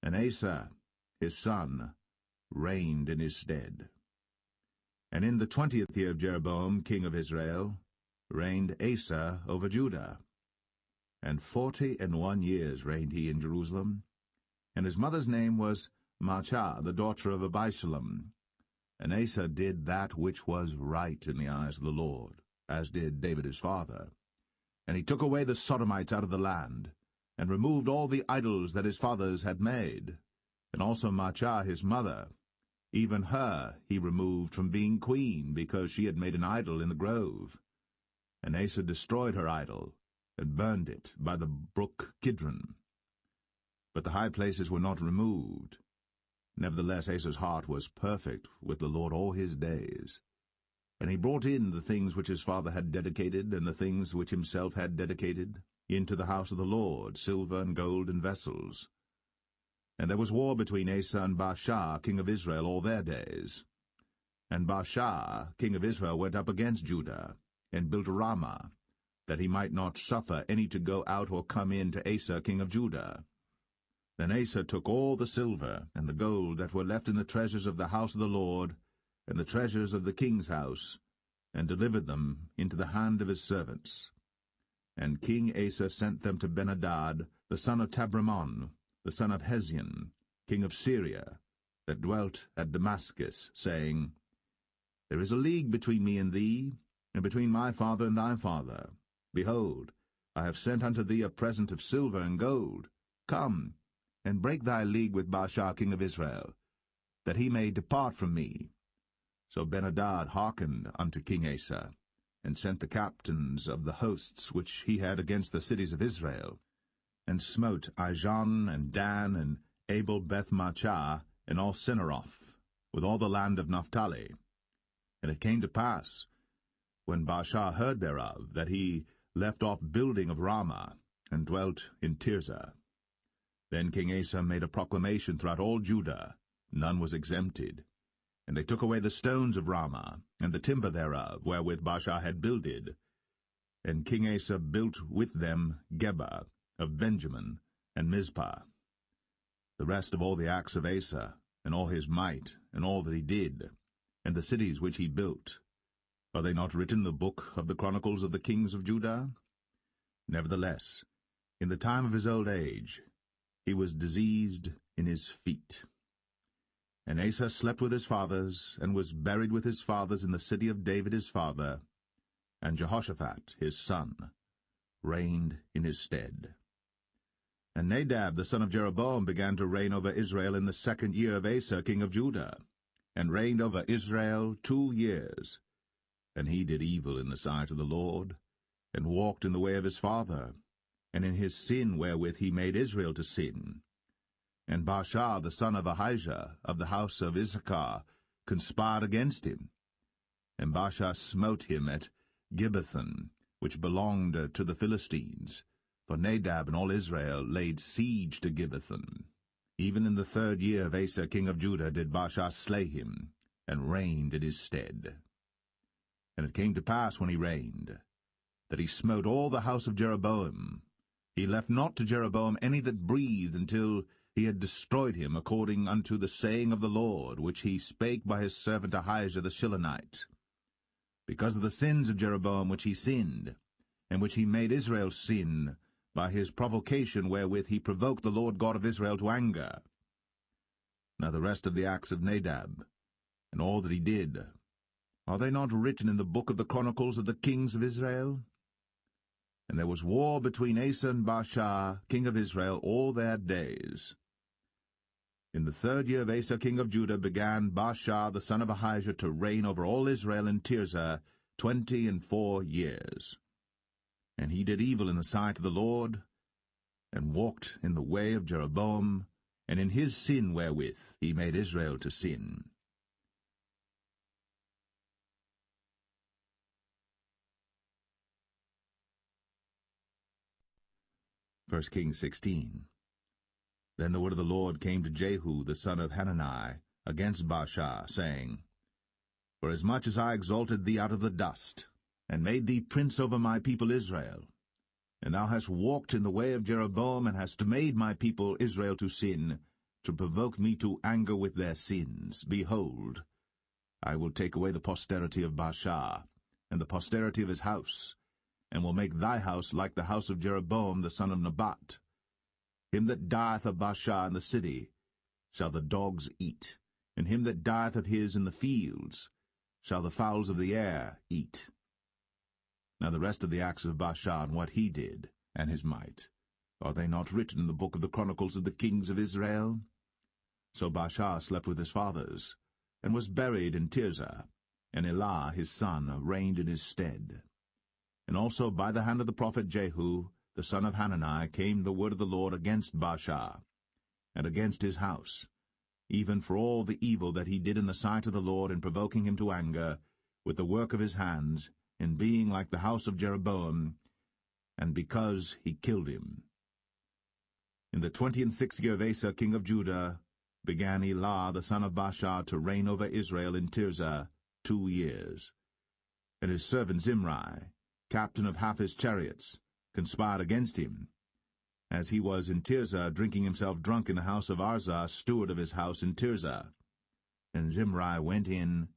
and Asa, his son, reigned in his stead. And in the 20th year of Jeroboam, king of Israel, reigned Asa over Judah. And 41 years reigned he in Jerusalem. And his mother's name was Maachah, the daughter of Abishalom. And Asa did that which was right in the eyes of the Lord, as did David his father. And he took away the Sodomites out of the land, and removed all the idols that his fathers had made. And also Maachah his mother, even her he removed from being queen, because she had made an idol in the grove. And Asa destroyed her idol, and burned it by the brook Kidron. But the high places were not removed. Nevertheless Asa's heart was perfect with the Lord all his days. And he brought in the things which his father had dedicated, and the things which himself had dedicated, into the house of the Lord, silver and gold and vessels. And there was war between Asa and Baasha, king of Israel, all their days. And Baasha, king of Israel, went up against Judah, and built Ramah, that he might not suffer any to go out or come in to Asa, king of Judah. Then Asa took all the silver and the gold that were left in the treasures of the house of the Lord, and the treasures of the king's house, and delivered them into the hand of his servants. And King Asa sent them to Ben-Hadad, the son of Tabrimon, the son of Hezion, king of Syria, that dwelt at Damascus, saying, There is a league between me and thee, and between my father and thy father. Behold, I have sent unto thee a present of silver and gold. Come, and break thy league with Baasha king of Israel, that he may depart from me. So Ben-Hadad hearkened unto King Asa, and sent the captains of the hosts which he had against the cities of Israel, and smote Ijon and Dan and Abel-Beth-Maachah and all Cinneroth, with all the land of Naphtali. And it came to pass, when Baasha heard thereof, that he left off building of Ramah, and dwelt in Tirzah. Then King Asa made a proclamation throughout all Judah, none was exempted. And they took away the stones of Ramah, and the timber thereof, wherewith Baasha had builded. And King Asa built with them Geba of Benjamin, and Mizpah. The rest of all the acts of Asa, and all his might, and all that he did, and the cities which he built, are they not written in the book of the Chronicles of the kings of Judah? Nevertheless, in the time of his old age, he was diseased in his feet. And Asa slept with his fathers, and was buried with his fathers in the city of David his father, and Jehoshaphat his son reigned in his stead. And Nadab the son of Jeroboam began to reign over Israel in the 2nd year of Asa king of Judah, and reigned over Israel 2 years. And he did evil in the sight of the Lord, and walked in the way of his father, and in his sin wherewith he made Israel to sin. And Baasha the son of Ahijah of the house of Issachar conspired against him. And Baasha smote him at Gibbethon, which belonged to the Philistines, for Nadab and all Israel laid siege to Gibbethon. Even in the 3rd year of Asa king of Judah did Baasha slay him, and reigned in his stead. And it came to pass when he reigned, that he smote all the house of Jeroboam. He left not to Jeroboam any that breathed, until he had destroyed him, according unto the saying of the Lord, which he spake by his servant Ahijah the Shilonite. Because of the sins of Jeroboam which he sinned, and which he made Israel sin, by his provocation wherewith he provoked the Lord God of Israel to anger. Now the rest of the acts of Nadab, and all that he did, are they not written in the book of the Chronicles of the kings of Israel? And there was war between Asa and Baasha, king of Israel, all their days. In the 3rd year of Asa, king of Judah, began Baasha the son of Ahijah to reign over all Israel in Tirzah 24 years. And he did evil in the sight of the Lord, and walked in the way of Jeroboam, and in his sin wherewith he made Israel to sin. 1 Kings 16. Then the word of the Lord came to Jehu the son of Hanani against Baasha, saying, Forasmuch as I exalted thee out of the dust, and made thee prince over my people Israel, and thou hast walked in the way of Jeroboam, and hast made my people Israel to sin, to provoke me to anger with their sins, behold, I will take away the posterity of Baasha, and the posterity of his house, and will make thy house like the house of Jeroboam the son of Nebat. Him that dieth of Baasha in the city shall the dogs eat, and him that dieth of his in the fields shall the fowls of the air eat. Now the rest of the acts of Baasha, and what he did, and his might, are they not written in the book of the Chronicles of the kings of Israel? So Baasha slept with his fathers, and was buried in Tirzah, and Elah his son reigned in his stead. And also by the hand of the prophet Jehu, the son of Hanani, came the word of the Lord against Baasha, and against his house, even for all the evil that he did in the sight of the Lord in provoking him to anger, with the work of his hands, in being like the house of Jeroboam, and because he killed him. In the 26th year of Asa king of Judah began Elah the son of Baasha to reign over Israel in Tirzah 2 years. And his servant Zimri, captain of half his chariots, conspired against him, as he was in Tirzah drinking himself drunk in the house of Arzah, steward of his house in Tirzah. And Zimri went in,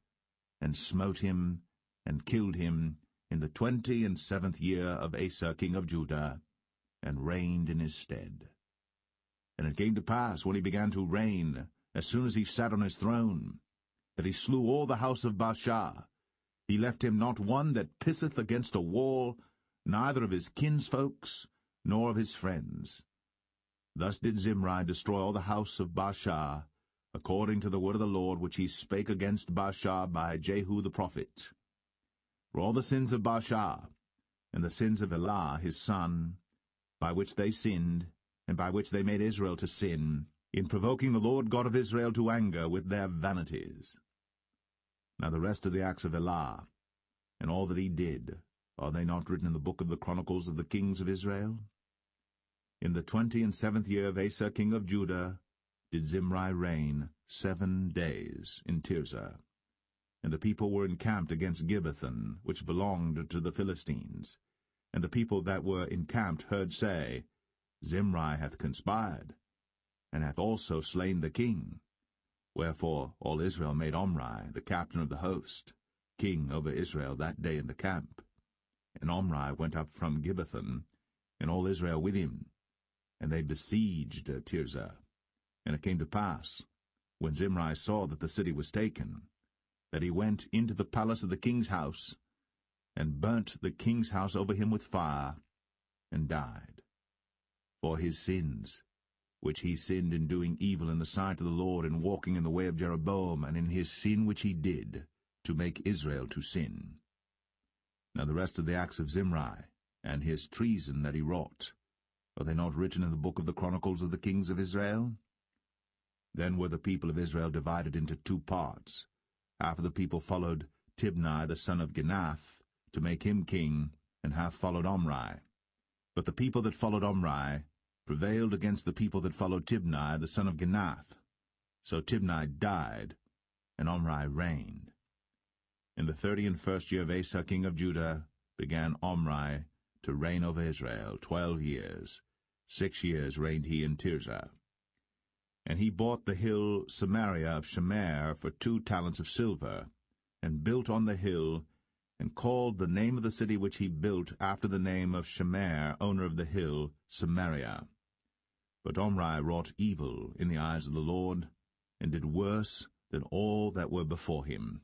and smote him, and killed him, in the 27th year of Asa king of Judah, and reigned in his stead. And it came to pass, when he began to reign, as soon as he sat on his throne, that he slew all the house of Baasha. He left him not one that pisseth against a wall, neither of his kinsfolks, nor of his friends. Thus did Zimri destroy all the house of Baasha, according to the word of the Lord which he spake against Baasha by Jehu the prophet. For all the sins of Baasha, and the sins of Elah his son, by which they sinned, and by which they made Israel to sin, in provoking the Lord God of Israel to anger with their vanities. Now the rest of the acts of Elah, and all that he did, are they not written in the book of the Chronicles of the kings of Israel? In the 27th year of Asa king of Judah did Zimri reign 7 days in Tirzah. And the people were encamped against Gibbethon, which belonged to the Philistines. And the people that were encamped heard say, Zimri hath conspired, and hath also slain the king. Wherefore all Israel made Omri, the captain of the host, king over Israel that day in the camp. And Omri went up from Gibbethon, and all Israel with him, and they besieged Tirzah. And it came to pass, when Zimri saw that the city was taken, that he went into the palace of the king's house, and burnt the king's house over him with fire, and died. For his sins, which he sinned in doing evil in the sight of the Lord, and walking in the way of Jeroboam, and in his sin which he did, to make Israel to sin. Now the rest of the acts of Zimri, and his treason that he wrought, are they not written in the book of the Chronicles of the kings of Israel? Then were the people of Israel divided into 2 parts. Half of the people followed Tibni the son of Ginath, to make him king, and half followed Omri. But the people that followed Omri prevailed against the people that followed Tibni the son of Ginath. So Tibni died, and Omri reigned. In the 31st year of Asa king of Judah began Omri to reign over Israel 12 years. 6 years reigned he in Tirzah. And he bought the hill Samaria of Shemer for 2 talents of silver, and built on the hill, and called the name of the city which he built after the name of Shemer, owner of the hill, Samaria. But Omri wrought evil in the eyes of the Lord, and did worse than all that were before him.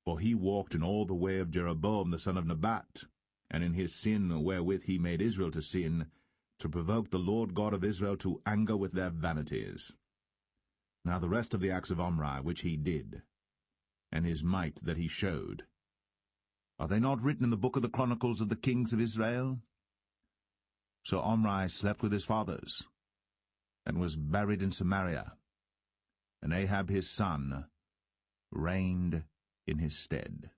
For he walked in all the way of Jeroboam the son of Nebat, and in his sin wherewith he made Israel to sin, to provoke the Lord God of Israel to anger with their vanities. Now the rest of the acts of Omri which he did, and his might that he showed, are they not written in the book of the Chronicles of the kings of Israel? So Omri slept with his fathers, and was buried in Samaria, and Ahab his son reigned in his stead.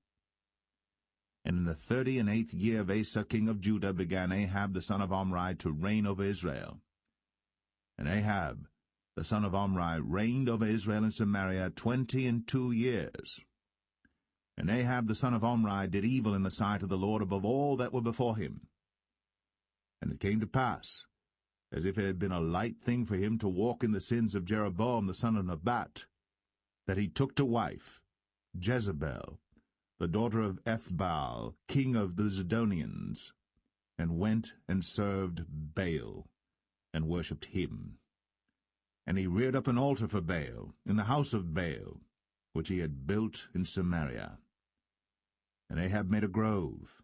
And in the 38th year of Asa king of Judah began Ahab the son of Omri to reign over Israel. And Ahab the son of Omri reigned over Israel in Samaria 22 years. And Ahab the son of Omri did evil in the sight of the Lord above all that were before him. And it came to pass, as if it had been a light thing for him to walk in the sins of Jeroboam the son of Nebat, that he took to wife Jezebel, the daughter of Ethbaal, king of the Zidonians, and went and served Baal, and worshipped him. And he reared up an altar for Baal in the house of Baal, which he had built in Samaria. And Ahab made a grove,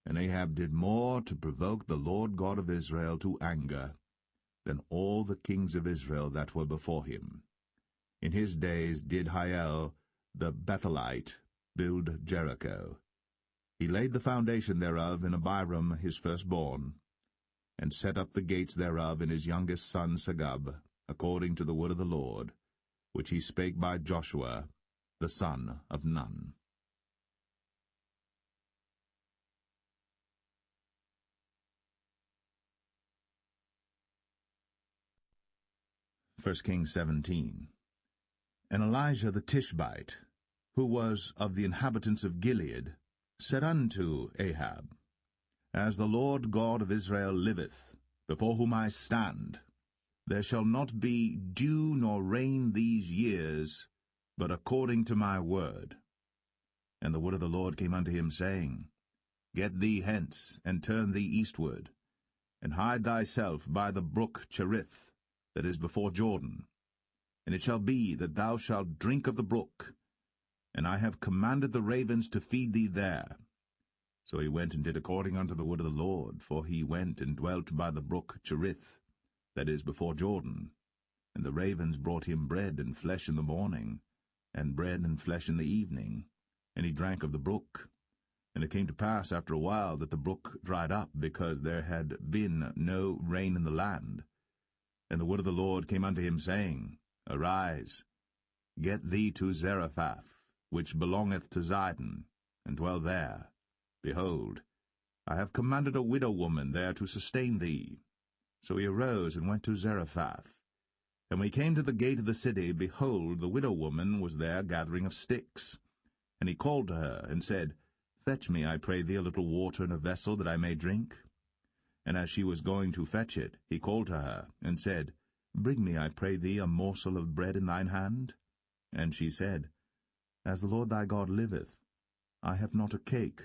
and Ahab did more to provoke the Lord God of Israel to anger than all the kings of Israel that were before him. In his days did Hiel the Bethelite build Jericho. He laid the foundation thereof in Abiram his firstborn, and set up the gates thereof in his youngest son Segub, according to the word of the Lord, which he spake by Joshua the son of Nun. 1 Kings 17. And Elijah the Tishbite, who was of the inhabitants of Gilead, said unto Ahab, As the Lord God of Israel liveth, before whom I stand, there shall not be dew nor rain these years, but according to my word. And the word of the Lord came unto him, saying, Get thee hence, and turn thee eastward, and hide thyself by the brook Cherith, that is before Jordan. And it shall be that thou shalt drink of the brook, and I have commanded the ravens to feed thee there. So he went and did according unto the word of the Lord, for he went and dwelt by the brook Cherith, that is before Jordan. And the ravens brought him bread and flesh in the morning, and bread and flesh in the evening, and he drank of the brook. And it came to pass after a while that the brook dried up, because there had been no rain in the land. And the word of the Lord came unto him, saying, Arise, get thee to Zarephath, which belongeth to Zidon, and dwell there. Behold, I have commanded a widow woman there to sustain thee. So he arose and went to Zarephath. And when he came to the gate of the city, behold, the widow woman was there gathering of sticks. And he called to her, and said, Fetch me, I pray thee, a little water in a vessel, that I may drink. And as she was going to fetch it, he called to her, and said, Bring me, I pray thee, a morsel of bread in thine hand. And she said, As the Lord thy God liveth, I have not a cake,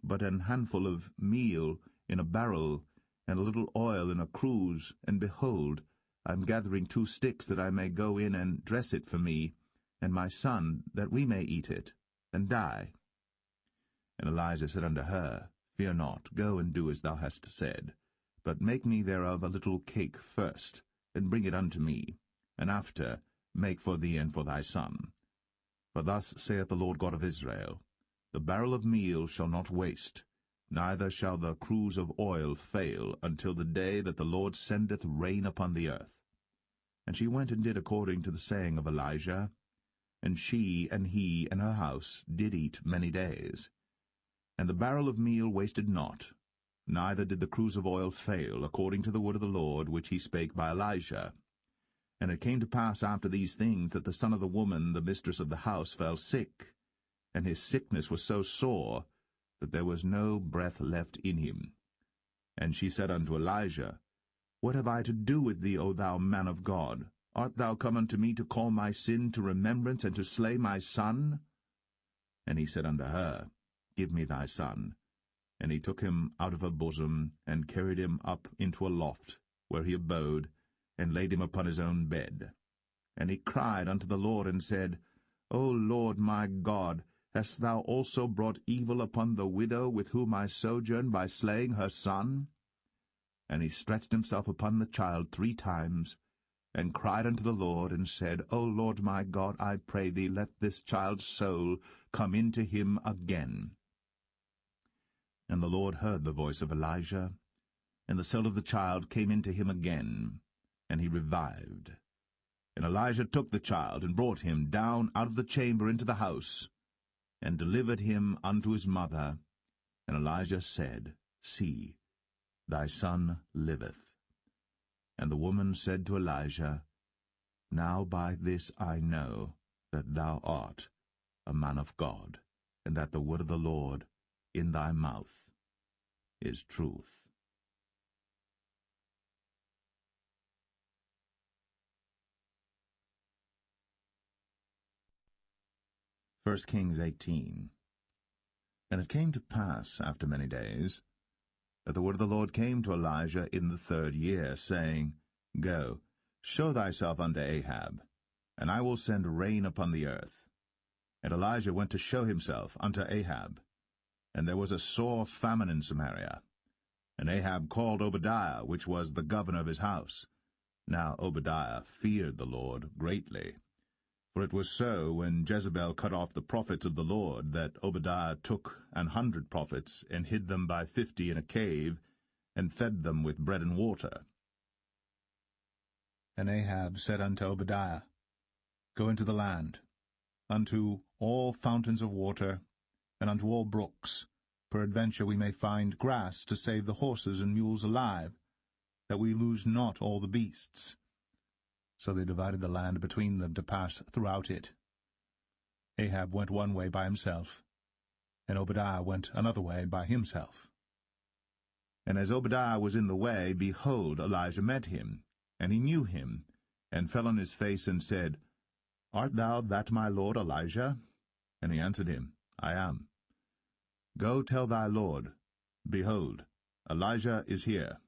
but an handful of meal in a barrel, and a little oil in a cruse, and behold, I am gathering 2 sticks, that I may go in and dress it for me, and my son, that we may eat it, and die. And Elijah said unto her, Fear not, go and do as thou hast said, but make me thereof a little cake first, and bring it unto me, and after make for thee and for thy son. For thus saith the Lord God of Israel, The barrel of meal shall not waste, neither shall the cruse of oil fail, until the day that the Lord sendeth rain upon the earth. And she went and did according to the saying of Elijah, and she and he and her house did eat many days. And the barrel of meal wasted not, neither did the cruse of oil fail, according to the word of the Lord which he spake by Elijah. And it came to pass after these things, that the son of the woman, the mistress of the house, fell sick, and his sickness was so sore, that there was no breath left in him. And she said unto Elijah, What have I to do with thee, O thou man of God? Art thou come unto me to call my sin to remembrance, and to slay my son? And he said unto her, Give me thy son. And he took him out of her bosom, and carried him up into a loft, where he abode, and laid him upon his own bed. And he cried unto the Lord, and said, O Lord my God, hast thou also brought evil upon the widow with whom I sojourn by slaying her son? And he stretched himself upon the child 3 times, and cried unto the Lord, and said, O Lord my God, I pray thee, let this child's soul come into him again. And the Lord heard the voice of Elijah, and the soul of the child came into him again, and he revived. And Elijah took the child, and brought him down out of the chamber into the house, and delivered him unto his mother. And Elijah said, See, thy son liveth. And the woman said to Elijah, Now by this I know that thou art a man of God, and that the word of the Lord in thy mouth is truth. 1 Kings 18. And it came to pass, after many days, that the word of the Lord came to Elijah in the 3rd year, saying, Go, show thyself unto Ahab, and I will send rain upon the earth. And Elijah went to show himself unto Ahab. And there was a sore famine in Samaria. And Ahab called Obadiah, which was the governor of his house. Now Obadiah feared the Lord greatly. For it was so, when Jezebel cut off the prophets of the Lord, that Obadiah took 100 prophets, and hid them by 50 in a cave, and fed them with bread and water. And Ahab said unto Obadiah, Go into the land, unto all fountains of water, and unto all brooks. Peradventure we may find grass to save the horses and mules alive, that we lose not all the beasts. So they divided the land between them to pass throughout it. Ahab went one way by himself, and Obadiah went another way by himself. And as Obadiah was in the way, behold, Elijah met him, and he knew him, and fell on his face, and said, Art thou that my lord Elijah? And he answered him, I am. Go tell thy lord, Behold, Elijah is here.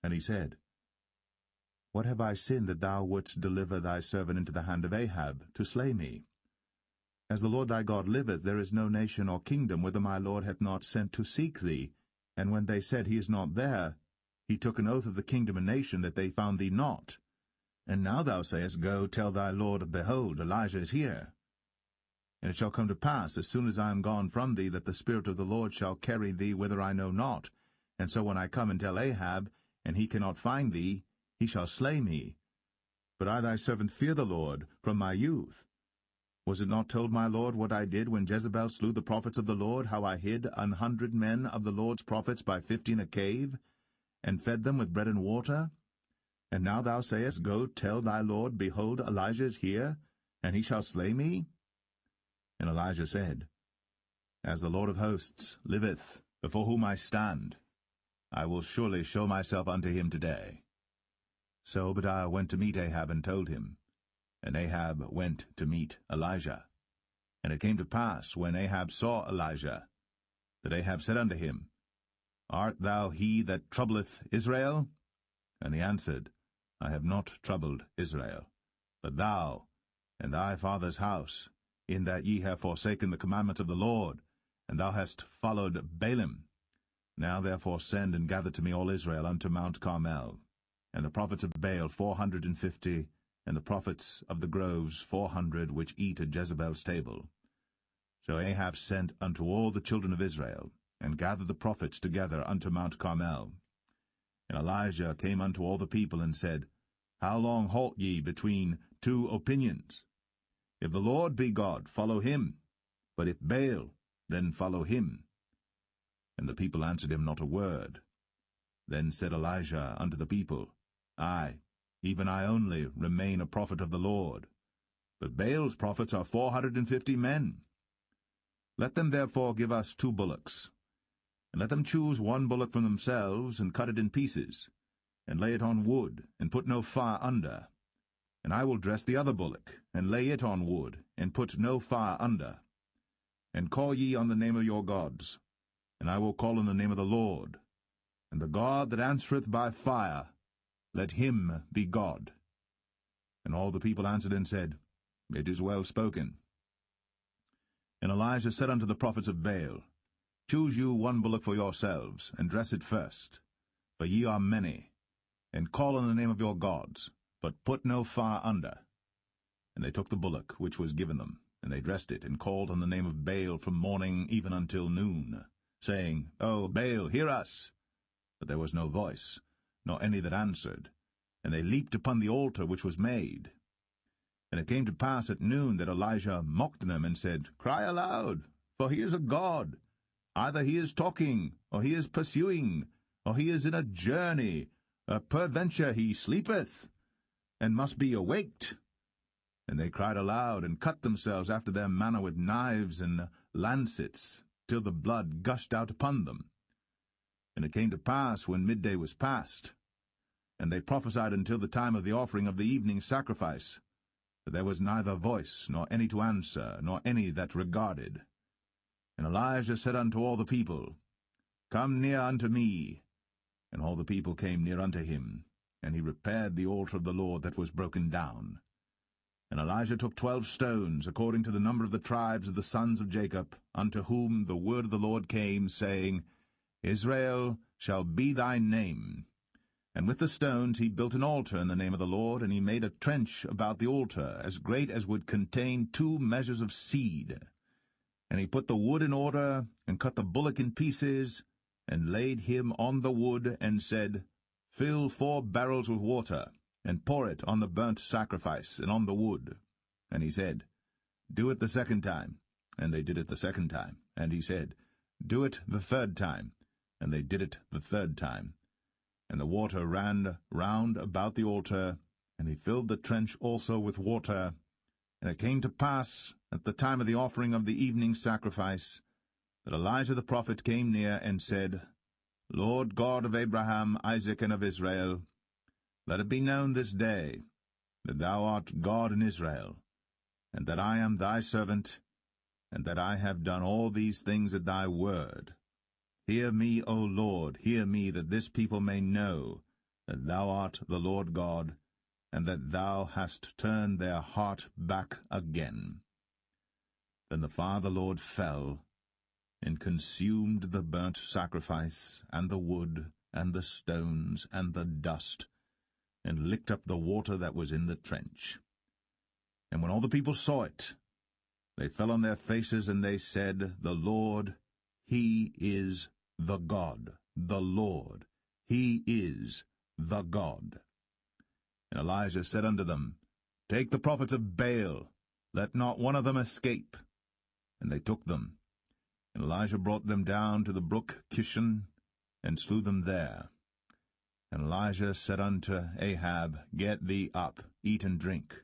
And he said, What have I sinned that thou wouldst deliver thy servant into the hand of Ahab, to slay me? As the Lord thy God liveth, there is no nation or kingdom whither my lord hath not sent to seek thee. And when they said, He is not there, he took an oath of the kingdom and nation that they found thee not. And now thou sayest, Go tell thy lord, Behold, Elijah is here. And it shall come to pass, as soon as I am gone from thee, that the Spirit of the Lord shall carry thee whither I know not. And so when I come and tell Ahab, and he cannot find thee, he shall slay me. But I thy servant fear the Lord from my youth. Was it not told my lord what I did when Jezebel slew the prophets of the Lord, how I hid 100 men of the Lord's prophets by 50 in a cave, and fed them with bread and water? And now thou sayest, Go tell thy lord, Behold, Elijah is here, and he shall slay me? And Elijah said, As the Lord of hosts liveth, before whom I stand, I will surely show myself unto him today. So Obadiah went to meet Ahab, and told him. And Ahab went to meet Elijah. And it came to pass, when Ahab saw Elijah, that Ahab said unto him, Art thou he that troubleth Israel? And he answered, I have not troubled Israel, but thou and thy father's house, in that ye have forsaken the commandments of the Lord, and thou hast followed Baalim. Now therefore send and gather to me all Israel unto Mount Carmel, and the prophets of Baal 450, and the prophets of the groves 400, which eat at Jezebel's table. So Ahab sent unto all the children of Israel, and gathered the prophets together unto Mount Carmel. And Elijah came unto all the people, and said, How long halt ye between 2 opinions? If the Lord be God, follow him. But if Baal, then follow him. And the people answered him not a word. Then said Elijah unto the people, I, even I only, remain a prophet of the Lord. But Baal's prophets are 450 men. Let them therefore give us 2 bullocks. And let them choose 1 bullock from themselves, and cut it in pieces, and lay it on wood, and put no fire under. And I will dress the other bullock, and lay it on wood, and put no fire under. and call ye on the name of your gods, and I will call on the name of the Lord, and the God that answereth by fire, let him be God. And all the people answered and said, It is well spoken. And Elijah said unto the prophets of Baal, Choose you one bullock for yourselves, and dress it first, for ye are many, and call on the name of your gods, but put no fire under. And they took the bullock which was given them, and they dressed it, and called on the name of Baal from morning even until noon, saying, O Baal, hear us! But there was no voice, nor any that answered, and they leaped upon the altar which was made. And it came to pass at noon that Elijah mocked them, and said, Cry aloud, for he is a god. Either he is talking, or he is pursuing, or he is in a journey, or peradventure he sleepeth, and must be awaked. And they cried aloud, and cut themselves after their manner with knives and lancets, till the blood gushed out upon them. And it came to pass, when midday was past, and they prophesied until the time of the offering of the evening sacrifice, that there was neither voice, nor any to answer, nor any that regarded. And Elijah said unto all the people, Come near unto me. And all the people came near unto him, and he repaired the altar of the Lord that was broken down. And Elijah took 12 stones, according to the number of the tribes of the sons of Jacob, unto whom the word of the Lord came, saying, Israel shall be thy name. And with the stones he built an altar in the name of the Lord, and he made a trench about the altar, as great as would contain 2 measures of seed. And he put the wood in order, and cut the bullock in pieces, and laid him on the wood, and said, Fill 4 barrels with water, and pour it on the burnt sacrifice, and on the wood. And he said, Do it the 2nd time. And they did it the 2nd time. And he said, Do it the 3rd time. And they did it the 3rd time. And the water ran round about the altar, and he filled the trench also with water. And it came to pass, at the time of the offering of the evening sacrifice, that Elijah the prophet came near and said, Lord God of Abraham, Isaac, and of Israel, let it be known this day that thou art God in Israel, and that I am thy servant, and that I have done all these things at thy word. Hear me, O Lord, hear me, that this people may know that thou art the Lord God, and that thou hast turned their heart back again. Then the fire of the Lord fell, and consumed the burnt sacrifice, and the wood, and the stones, and the dust, and licked up the water that was in the trench. And when all the people saw it, they fell on their faces, and they said, The Lord, he is the God, the Lord, he is the God. And Elijah said unto them, Take the prophets of Baal, let not one of them escape. And they took them. And Elijah brought them down to the brook Kishon, and slew them there. And Elijah said unto Ahab, Get thee up, eat and drink,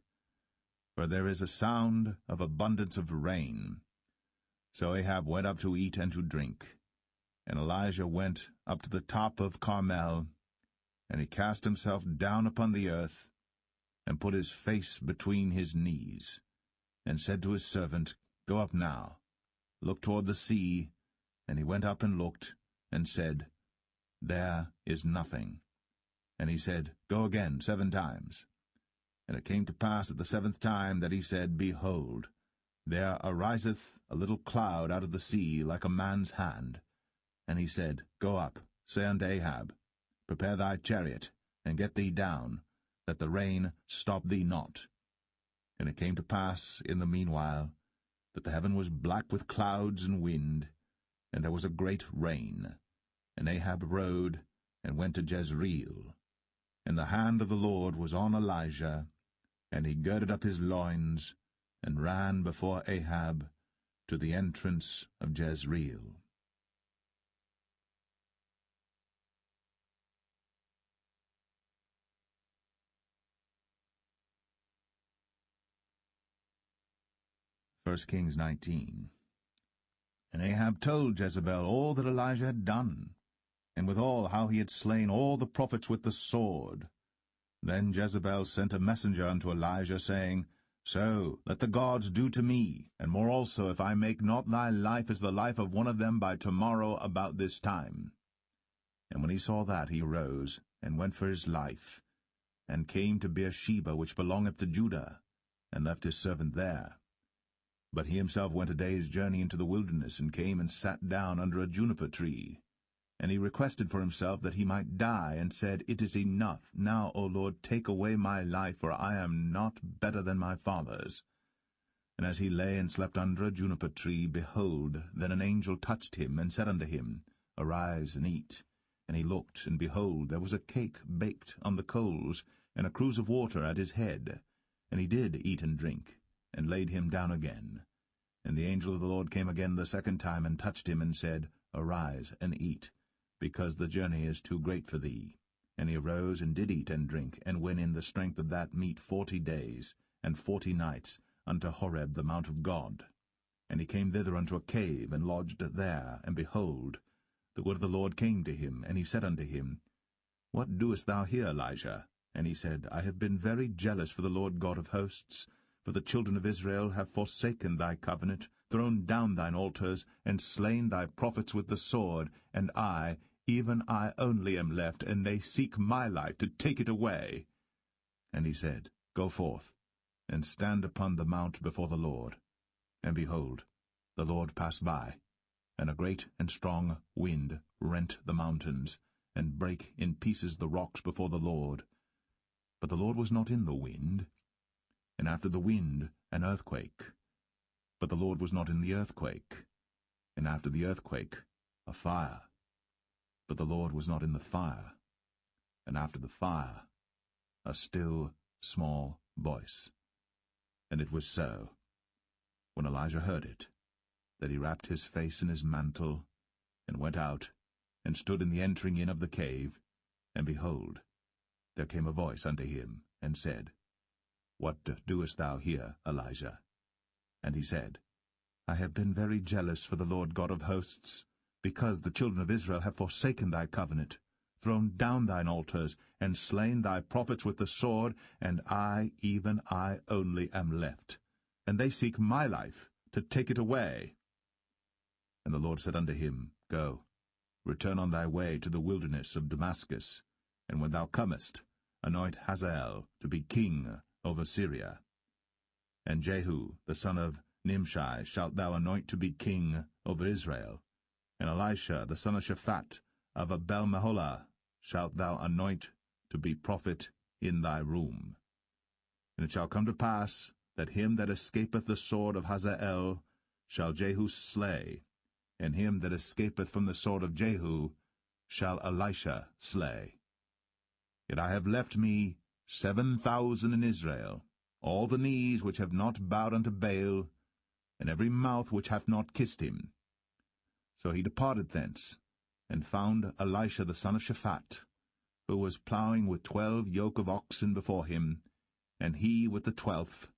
for there is a sound of abundance of rain. So Ahab went up to eat and to drink. And Elijah went up to the top of Carmel, and he cast himself down upon the earth, and put his face between his knees, and said to his servant, Go up now, look toward the sea. And he went up and looked, and said, There is nothing. And he said, Go again 7 times. And it came to pass at the 7th time that he said, Behold, there ariseth a little cloud out of the sea like a man's hand. And he said, Go up, say unto Ahab, Prepare thy chariot, and get thee down, that the rain stop thee not. And it came to pass in the meanwhile that the heaven was black with clouds and wind, and there was a great rain. And Ahab rode, and went to Jezreel. And the hand of the Lord was on Elijah, and he girded up his loins, and ran before Ahab to the entrance of Jezreel. First Kings 19. And Ahab told Jezebel all that Elijah had done, and withal how he had slain all the prophets with the sword. Then Jezebel sent a messenger unto Elijah, saying, So let the gods do to me, and more also, if I make not thy life as the life of one of them by tomorrow about this time. And when he saw that, he arose, and went for his life, and came to Beersheba, which belongeth to Judah, and left his servant there. But he himself went a day's journey into the wilderness, and came and sat down under a juniper tree. And he requested for himself that he might die, and said, It is enough. Now, O Lord, take away my life, for I am not better than my fathers. And as he lay and slept under a juniper tree, behold, then an angel touched him, and said unto him, Arise and eat. And he looked, and behold, there was a cake baked on the coals, and a cruse of water at his head. And he did eat and drink, and laid him down again. And the angel of the Lord came again the second time, and touched him, and said, Arise and eat, because the journey is too great for thee. And he arose, and did eat and drink, and went in the strength of that meat 40 days, and 40 nights, unto Horeb the mount of God. And he came thither unto a cave, and lodged there. And behold, the word of the Lord came to him, and he said unto him, What doest thou here, Elijah? And he said, I have been very jealous for the Lord God of hosts, for the children of Israel have forsaken thy covenant, thrown down thine altars, and slain thy prophets with the sword, and I, even I only am left, and they seek my life to take it away. And he said, Go forth, and stand upon the mount before the Lord. And behold, the Lord passed by, and a great and strong wind rent the mountains, and brake in pieces the rocks before the Lord. But the Lord was not in the wind. And after the wind an earthquake. But the Lord was not in the earthquake. And after the earthquake a fire. But the Lord was not in the fire. And after the fire a still small voice. And it was so, when Elijah heard it, that he wrapped his face in his mantle, and went out, and stood in the entering in of the cave. And behold, there came a voice unto him, and said, What doest thou here, Elijah? And he said, I have been very jealous for the Lord God of hosts, because the children of Israel have forsaken thy covenant, thrown down thine altars, and slain thy prophets with the sword, and I, even I only, am left. And they seek my life, to take it away. And the Lord said unto him, Go, return on thy way to the wilderness of Damascus, and when thou comest, anoint Hazael to be king over Syria. And Jehu the son of Nimshi shalt thou anoint to be king over Israel. And Elisha the son of Shaphat of Abel-Meholah shalt thou anoint to be prophet in thy room. And it shall come to pass that him that escapeth the sword of Hazael shall Jehu slay, and him that escapeth from the sword of Jehu shall Elisha slay. Yet I have left me 7,000 in Israel, all the knees which have not bowed unto Baal, and every mouth which hath not kissed him. So he departed thence, and found Elisha the son of Shaphat, who was plowing with 12 yoke of oxen before him, and he with the 12th.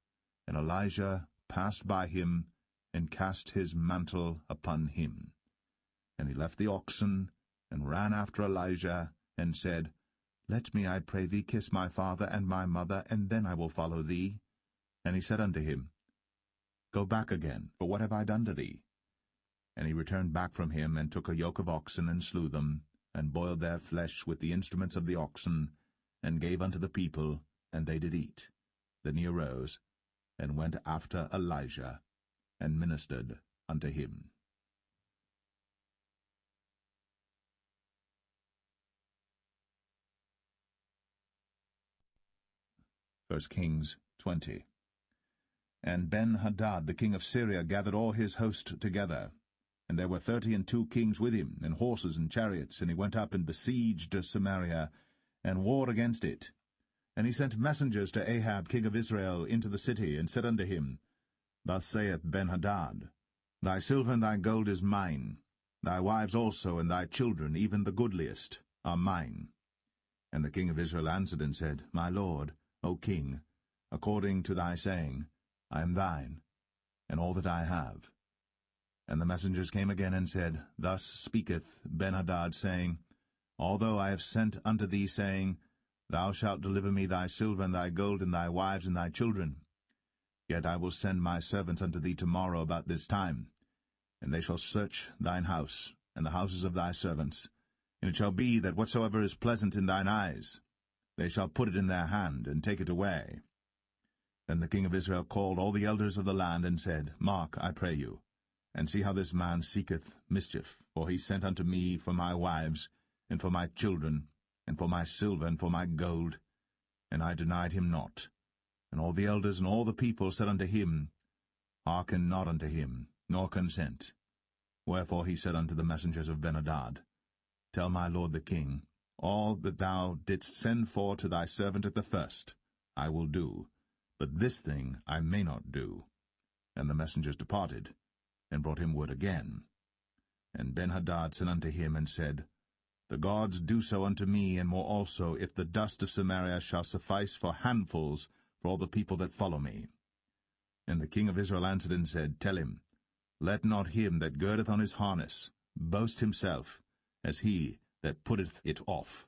And Elijah passed by him, and cast his mantle upon him. And he left the oxen, and ran after Elijah, and said, Let me, I pray thee, kiss my father and my mother, and then I will follow thee. And he said unto him, Go back again, for what have I done to thee? And he returned back from him, and took a yoke of oxen, and slew them, and boiled their flesh with the instruments of the oxen, and gave unto the people, and they did eat. Then he arose, and went after Elijah, and ministered unto him. 1 Kings 20. And Ben-Hadad the king of Syria gathered all his host together, and there were 32 kings with him, and horses and chariots, and he went up and besieged Samaria, and warred against it. And he sent messengers to Ahab king of Israel into the city, and said unto him, Thus saith Ben-Hadad, Thy silver and thy gold is mine, thy wives also and thy children, even the goodliest, are mine. And the king of Israel answered and said, My lord, O king, according to thy saying, I am thine, and all that I have. And the messengers came again and said, Thus speaketh Ben-Hadad, saying, Although I have sent unto thee, saying, Thou shalt deliver me thy silver and thy gold and thy wives and thy children. Yet I will send my servants unto thee tomorrow about this time, and they shall search thine house, and the houses of thy servants. And it shall be that whatsoever is pleasant in thine eyes, they shall put it in their hand, and take it away. Then the king of Israel called all the elders of the land, and said, Mark, I pray you, and see how this man seeketh mischief, for he sent unto me for my wives, and for my children, and for my silver, and for my gold, and I denied him not. And all the elders and all the people said unto him, Hearken not unto him, nor consent. Wherefore he said unto the messengers of Ben-hadad, Tell my lord the king, all that thou didst send for to thy servant at the first, I will do, but this thing I may not do. And the messengers departed, and brought him word again. And Ben-hadad sent unto him, and said, The gods do so unto me, and more also, if the dust of Samaria shall suffice for handfuls for all the people that follow me. And the king of Israel answered and said, Tell him, Let not him that girdeth on his harness boast himself, as he that putteth it off.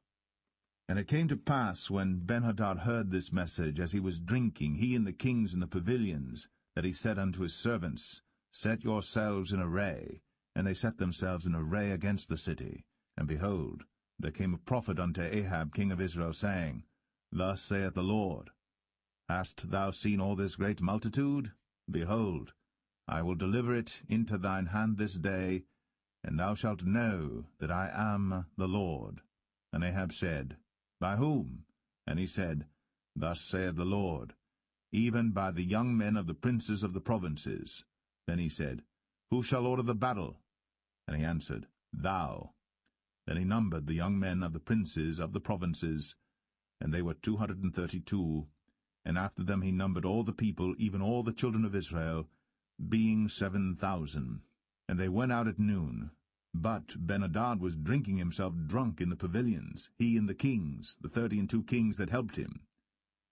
And it came to pass, when Ben-hadad heard this message, as he was drinking, he and the kings in the pavilions, that he said unto his servants, Set yourselves in array. And they set themselves in array against the city. And behold, there came a prophet unto Ahab king of Israel, saying, Thus saith the Lord, Hast thou seen all this great multitude? Behold, I will deliver it into thine hand this day, and thou shalt know that I am the Lord. And Ahab said, By whom? And he said, Thus saith the Lord, Even by the young men of the princes of the provinces. Then he said, Who shall order the battle? And he answered, Thou. Then he numbered the young men of the princes of the provinces, and they were 232, and after them he numbered all the people, even all the children of Israel, being 7,000. And they went out at noon. But Ben-hadad was drinking himself drunk in the pavilions, he and the kings, the 32 kings that helped him.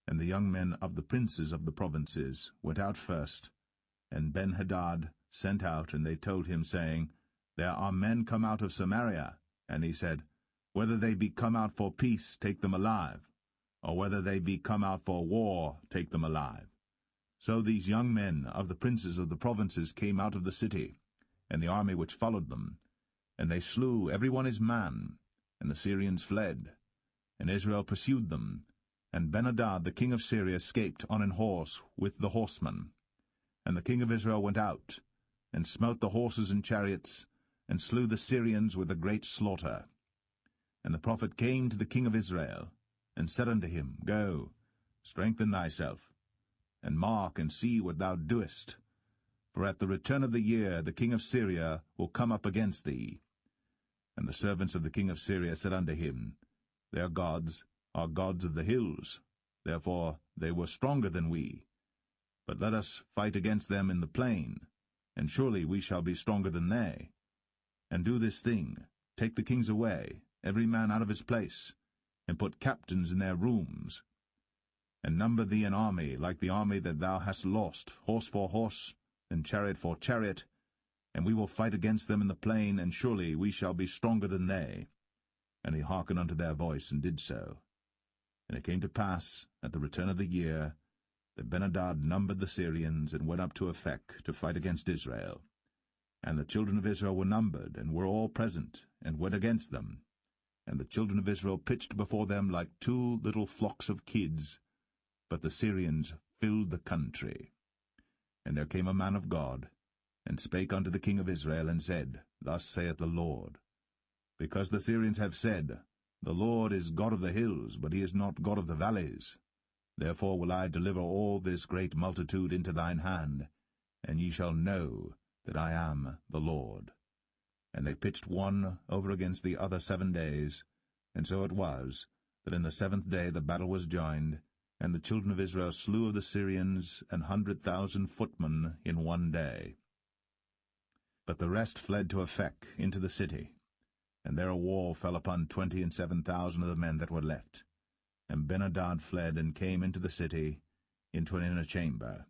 And the young men of the princes of the provinces went out first, and Ben-hadad sent out, and they told him, saying, There are men come out of Samaria. And he said, Whether they be come out for peace, take them alive, or whether they be come out for war, take them alive. So these young men of the princes of the provinces came out of the city, and the army which followed them, and they slew every one his man, and the Syrians fled. And Israel pursued them, and Ben-hadad the king of Syria escaped on an horse with the horsemen. And the king of Israel went out, and smote the horses and chariots, and slew the Syrians with a great slaughter. And the prophet came to the king of Israel, and said unto him, Go, strengthen thyself, and mark and see what thou doest. For at the return of the year the king of Syria will come up against thee. And the servants of the king of Syria said unto him, Their gods are gods of the hills, therefore they were stronger than we. But let us fight against them in the plain, and surely we shall be stronger than they. And do this thing, take the kings away, every man out of his place, and put captains in their rooms. And number thee an army like the army that thou hast lost, horse for horse, and chariot for chariot, and we will fight against them in the plain, and surely we shall be stronger than they. And he hearkened unto their voice, and did so. And it came to pass, at the return of the year, that Ben-hadad numbered the Syrians, and went up to Aphek to fight against Israel. And the children of Israel were numbered, and were all present, and went against them. And the children of Israel pitched before them like 2 little flocks of kids, but the Syrians filled the country. And there came a man of God, and spake unto the king of Israel, and said, Thus saith the Lord, Because the Syrians have said, The Lord is God of the hills, but he is not God of the valleys. Therefore will I deliver all this great multitude into thine hand, and ye shall know that I am the Lord. And they pitched one over against the other 7 days, and so it was, that in the 7th day the battle was joined, and the children of Israel slew of the Syrians 100,000 footmen in 1 day. But the rest fled to Aphek into the city, and there a wall fell upon 27,000 of the men that were left. And Ben-hadad fled, and came into the city, into an inner chamber.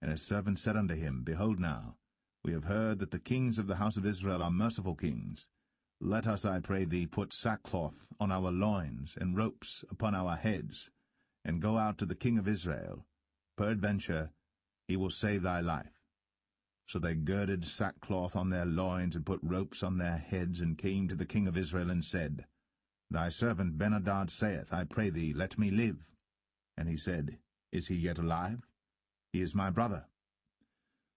And his servants said unto him, Behold now, we have heard that the kings of the house of Israel are merciful kings. Let us, I pray thee, put sackcloth on our loins, and ropes upon our heads, and go out to the king of Israel. Peradventure he will save thy life. So they girded sackcloth on their loins, and put ropes on their heads, and came to the king of Israel, and said, Thy servant Ben-hadad saith, I pray thee, let me live. And he said, Is he yet alive? He is my brother.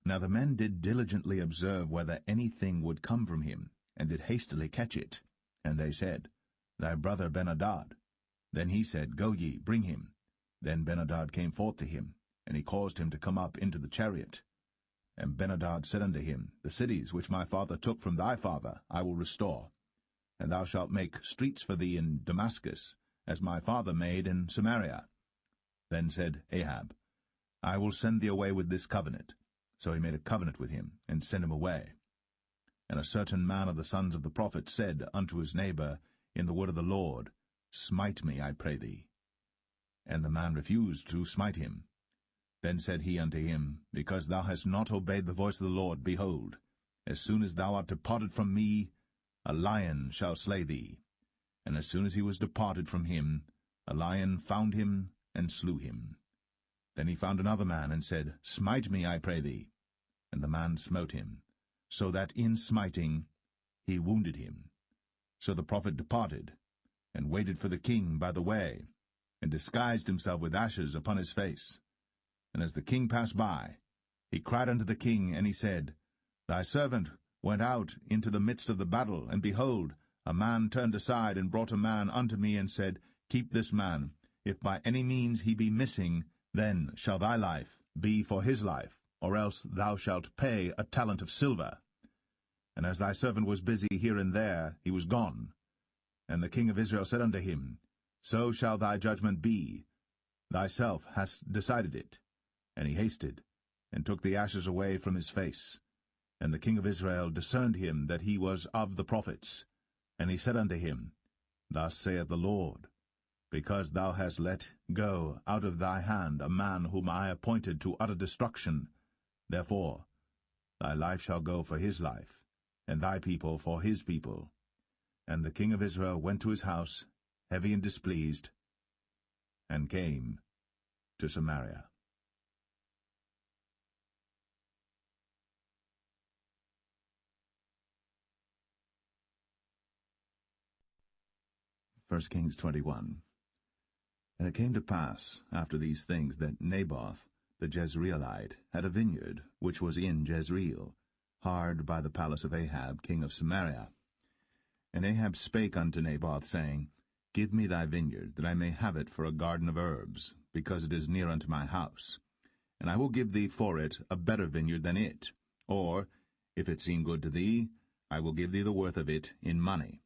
Now the men did diligently observe whether anything would come from him, and did hastily catch it. And they said, Thy brother Ben-hadad. Then he said, Go ye, bring him. Then Ben-hadad came forth to him, and he caused him to come up into the chariot. And Ben-hadad said unto him, The cities which my father took from thy father I will restore, and thou shalt make streets for thee in Damascus, as my father made in Samaria. Then said Ahab, I will send thee away with this covenant. So he made a covenant with him, and sent him away. And a certain man of the sons of the prophets said unto his neighbor in the word of the Lord, Smite me, I pray thee. And the man refused to smite him. Then said he unto him, Because thou hast not obeyed the voice of the Lord, behold, as soon as thou art departed from me, a lion shall slay thee. And as soon as he was departed from him, a lion found him and slew him. Then he found another man, and said, Smite me, I pray thee. And the man smote him, so that in smiting he wounded him. So the prophet departed, and waited for the king by the way, and disguised himself with ashes upon his face. And as the king passed by, he cried unto the king, and he said, Thy servant went out into the midst of the battle, and behold, a man turned aside, and brought a man unto me, and said, Keep this man. If by any means he be missing, then shall thy life be for his life, or else thou shalt pay a talent of silver. And as thy servant was busy here and there, he was gone. And the king of Israel said unto him, So shall thy judgment be. Thyself hast decided it. And he hasted, and took the ashes away from his face. And the king of Israel discerned him that he was of the prophets. And he said unto him, Thus saith the Lord, Because thou hast let go out of thy hand a man whom I appointed to utter destruction, therefore thy life shall go for his life, and thy people for his people. And the king of Israel went to his house, heavy and displeased, and came to Samaria. 1 Kings 21. And it came to pass after these things that Naboth the Jezreelite had a vineyard which was in Jezreel, hard by the palace of Ahab king of Samaria. And Ahab spake unto Naboth, saying, Give me thy vineyard, that I may have it for a garden of herbs, because it is near unto my house. And I will give thee for it a better vineyard than it. Or, if it seem good to thee, I will give thee the worth of it in money.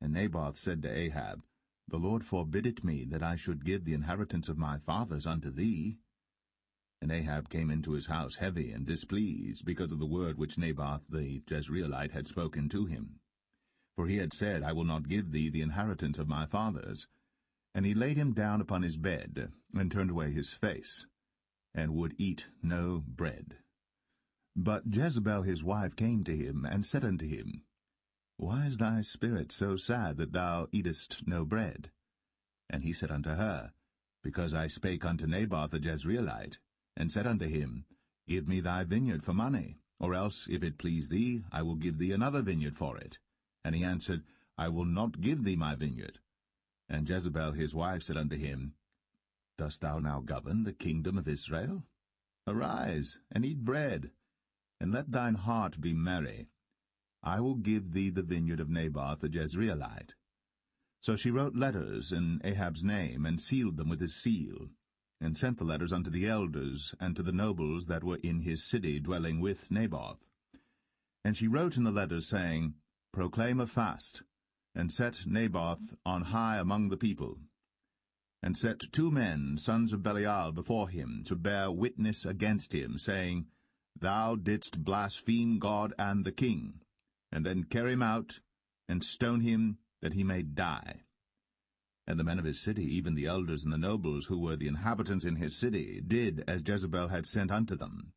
And Naboth said to Ahab, The Lord forbid it me, that I should give the inheritance of my fathers unto thee. And Ahab came into his house heavy and displeased, because of the word which Naboth the Jezreelite had spoken to him. For he had said, I will not give thee the inheritance of my fathers. And he laid him down upon his bed, and turned away his face, and would eat no bread. But Jezebel his wife came to him, and said unto him, Why is thy spirit so sad that thou eatest no bread? And he said unto her, Because I spake unto Naboth the Jezreelite, and said unto him, Give me thy vineyard for money, or else, if it please thee, I will give thee another vineyard for it. And he answered, I will not give thee my vineyard. And Jezebel his wife said unto him, Dost thou now govern the kingdom of Israel? Arise, and eat bread, and let thine heart be merry. I will give thee the vineyard of Naboth the Jezreelite. So she wrote letters in Ahab's name, and sealed them with his seal, and sent the letters unto the elders and to the nobles that were in his city dwelling with Naboth. And she wrote in the letters, saying, Proclaim a fast, and set Naboth on high among the people, and set 2 men, sons of Belial, before him, to bear witness against him, saying, Thou didst blaspheme God and the king, and then carry him out, and stone him, that he may die. And the men of his city, even the elders and the nobles, who were the inhabitants in his city, did as Jezebel had sent unto them,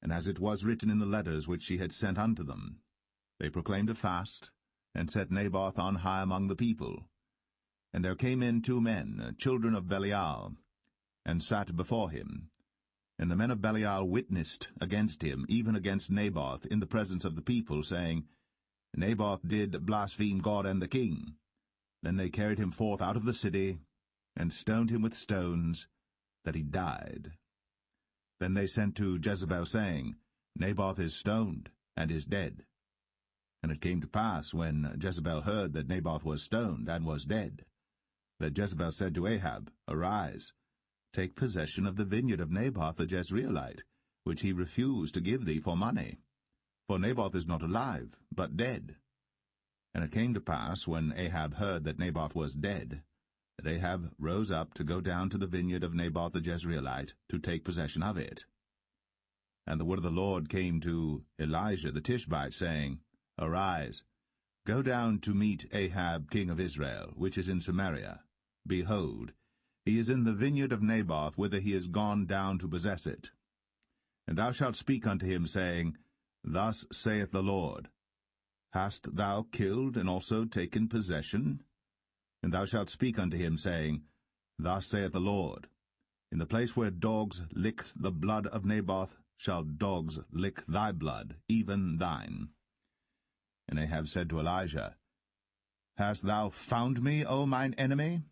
and as it was written in the letters which she had sent unto them. They proclaimed a fast, and set Naboth on high among the people. And there came in 2 men, children of Belial, and sat before him. And the men of Belial witnessed against him, even against Naboth, in the presence of the people, saying, Naboth did blaspheme God and the king. Then they carried him forth out of the city, and stoned him with stones, that he died. Then they sent to Jezebel, saying, Naboth is stoned, and is dead. And it came to pass, when Jezebel heard that Naboth was stoned, and was dead, that Jezebel said to Ahab, Arise, take possession of the vineyard of Naboth the Jezreelite, which he refused to give thee for money. For Naboth is not alive, but dead. And it came to pass, when Ahab heard that Naboth was dead, that Ahab rose up to go down to the vineyard of Naboth the Jezreelite, to take possession of it. And the word of the Lord came to Elijah the Tishbite, saying, Arise, go down to meet Ahab king of Israel, which is in Samaria. Behold, he is in the vineyard of Naboth, whither he is gone down to possess it. And thou shalt speak unto him, saying, Thus saith the Lord, Hast thou killed and also taken possession? And thou shalt speak unto him, saying, Thus saith the Lord, In the place where dogs licked the blood of Naboth shall dogs lick thy blood, even thine. And Ahab said to Elijah, Hast thou found me, O mine enemy?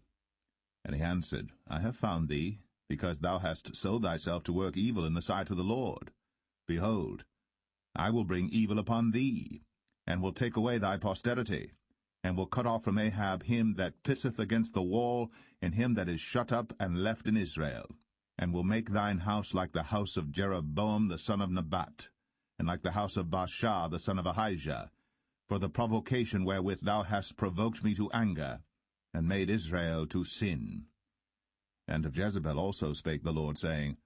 And he answered, I have found thee, because thou hast sold thyself to work evil in the sight of the Lord. Behold, I will bring evil upon thee, and will take away thy posterity, and will cut off from Ahab him that pisseth against the wall, and him that is shut up and left in Israel, and will make thine house like the house of Jeroboam the son of Nebat, and like the house of Baasha the son of Ahijah, for the provocation wherewith thou hast provoked me to anger, and made Israel to sin. And of Jezebel also spake the Lord, saying,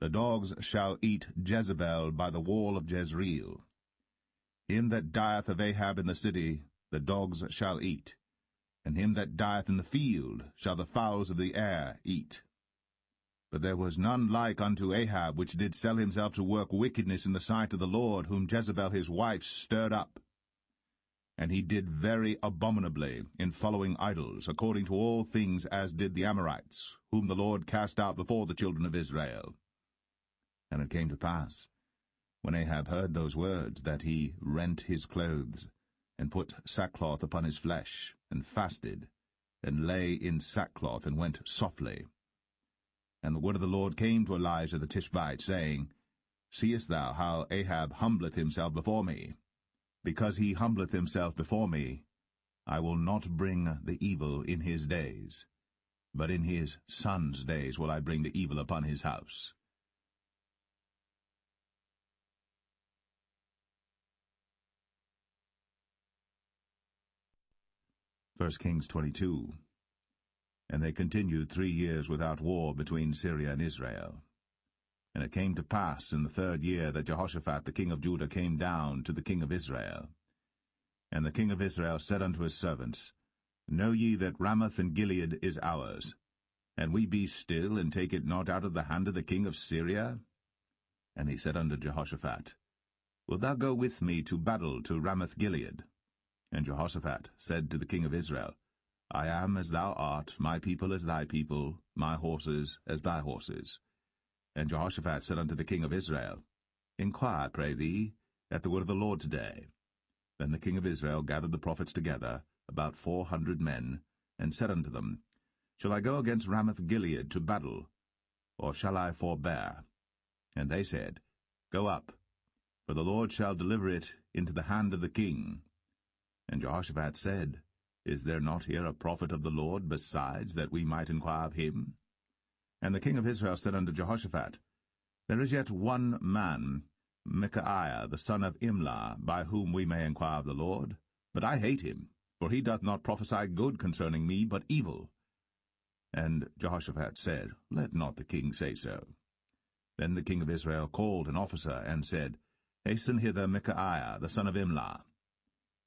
The dogs shall eat Jezebel by the wall of Jezreel. Him that dieth of Ahab in the city the dogs shall eat, and him that dieth in the field shall the fowls of the air eat. But there was none like unto Ahab, which did sell himself to work wickedness in the sight of the Lord, whom Jezebel his wife stirred up. And he did very abominably in following idols, according to all things as did the Amorites, whom the Lord cast out before the children of Israel. And it came to pass, when Ahab heard those words, that he rent his clothes, and put sackcloth upon his flesh, and fasted, and lay in sackcloth, and went softly. And the word of the Lord came to Elijah the Tishbite, saying, Seest thou how Ahab humbleth himself before me? Because he humbleth himself before me, I will not bring the evil in his days, but in his son's days will I bring the evil upon his house. 1 Kings 22. And they continued 3 years without war between Syria and Israel. And it came to pass in the 3rd year that Jehoshaphat the king of Judah came down to the king of Israel. And the king of Israel said unto his servants, Know ye that Ramoth and Gilead is ours, and we be still, and take it not out of the hand of the king of Syria? And he said unto Jehoshaphat, Wilt thou go with me to battle to Ramoth Gilead? And Jehoshaphat said to the king of Israel, I am as thou art, my people as thy people, my horses as thy horses. And Jehoshaphat said unto the king of Israel, Inquire, pray thee, at the word of the Lord today. Then the king of Israel gathered the prophets together, about 400 men, and said unto them, Shall I go against Ramoth Gilead to battle, or shall I forbear? And they said, Go up, for the Lord shall deliver it into the hand of the king. And Jehoshaphat said, Is there not here a prophet of the Lord besides, that we might inquire of him? And the king of Israel said unto Jehoshaphat, There is yet one man, Micaiah the son of Imlah, by whom we may inquire of the Lord. But I hate him, for he doth not prophesy good concerning me, but evil. And Jehoshaphat said, Let not the king say so. Then the king of Israel called an officer, and said, Hasten hither Micaiah the son of Imlah.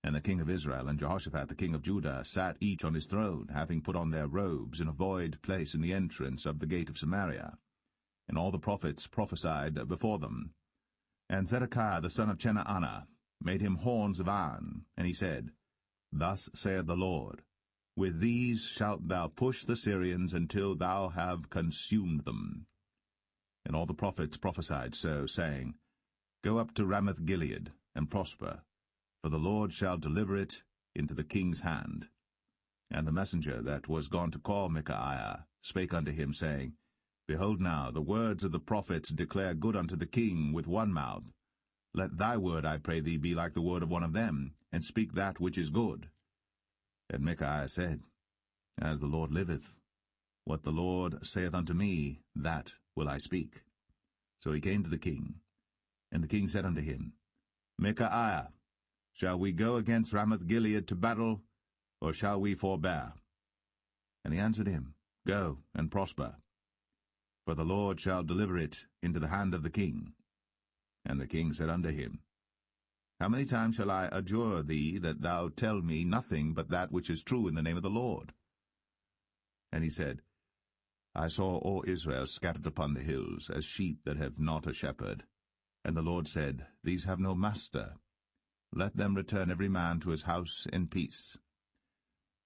And the king of Israel and Jehoshaphat the king of Judah sat each on his throne, having put on their robes in a void place in the entrance of the gate of Samaria. And all the prophets prophesied before them. And Zedekiah the son of Chenaanah made him horns of iron, and he said, Thus saith the Lord, With these shalt thou push the Syrians until thou have consumed them. And all the prophets prophesied so, saying, Go up to Ramoth-Gilead, and prosper, for the Lord shall deliver it into the king's hand. And the messenger that was gone to call Micaiah spake unto him, saying, Behold now, the words of the prophets declare good unto the king with one mouth. Let thy word, I pray thee, be like the word of one of them, and speak that which is good. And Micaiah said, As the Lord liveth, what the Lord saith unto me, that will I speak. So he came to the king. And the king said unto him, Micaiah, shall we go against Ramoth-Gilead to battle, or shall we forbear? And he answered him, Go, and prosper, for the Lord shall deliver it into the hand of the king. And the king said unto him, How many times shall I adjure thee that thou tell me nothing but that which is true in the name of the Lord? And he said, I saw all Israel scattered upon the hills, as sheep that have not a shepherd. And the Lord said, These have no master. Let them return every man to his house in peace.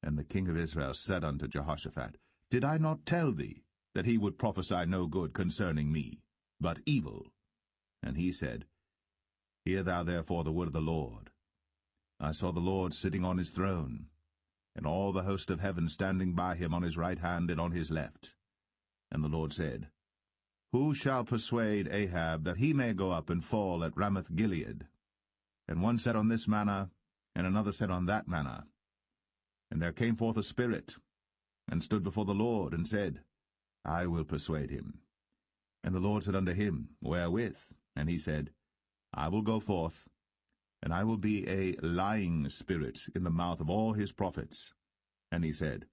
And the king of Israel said unto Jehoshaphat, Did I not tell thee that he would prophesy no good concerning me, but evil? And he said, Hear thou therefore the word of the Lord. I saw the Lord sitting on his throne, and all the host of heaven standing by him on his right hand and on his left. And the Lord said, Who shall persuade Ahab that he may go up and fall at Ramoth-Gilead? And one said on this manner, and another said on that manner. And there came forth a spirit, and stood before the Lord, and said, I will persuade him. And the Lord said unto him, Wherewith? And he said, I will go forth, and I will be a lying spirit in the mouth of all his prophets. And he said,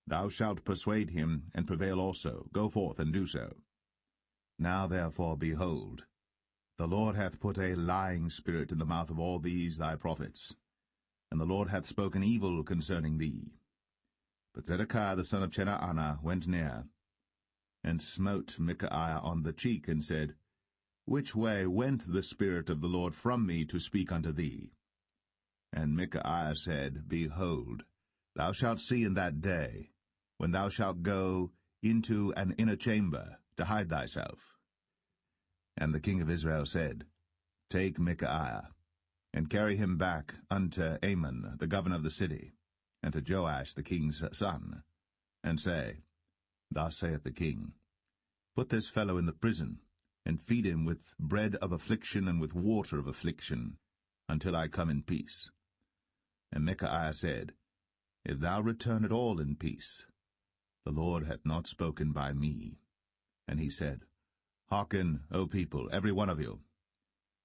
Thou shalt persuade him, and prevail also. Go forth, and do so. Now therefore, behold, the Lord hath put a lying spirit in the mouth of all these thy prophets, and the Lord hath spoken evil concerning thee. But Zedekiah the son of Chenaanah went near, and smote Micaiah on the cheek, and said, Which way went the Spirit of the Lord from me to speak unto thee? And Micaiah said, Behold, thou shalt see in that day, when thou shalt go into an inner chamber to hide thyself. And the king of Israel said, Take Micaiah, and carry him back unto Amon, the governor of the city, and to Joash the king's son, and say, Thus saith the king, Put this fellow in the prison, and feed him with bread of affliction and with water of affliction, until I come in peace. And Micaiah said, If thou return at all in peace, the Lord hath not spoken by me. And he said, Hearken, O people, every one of you.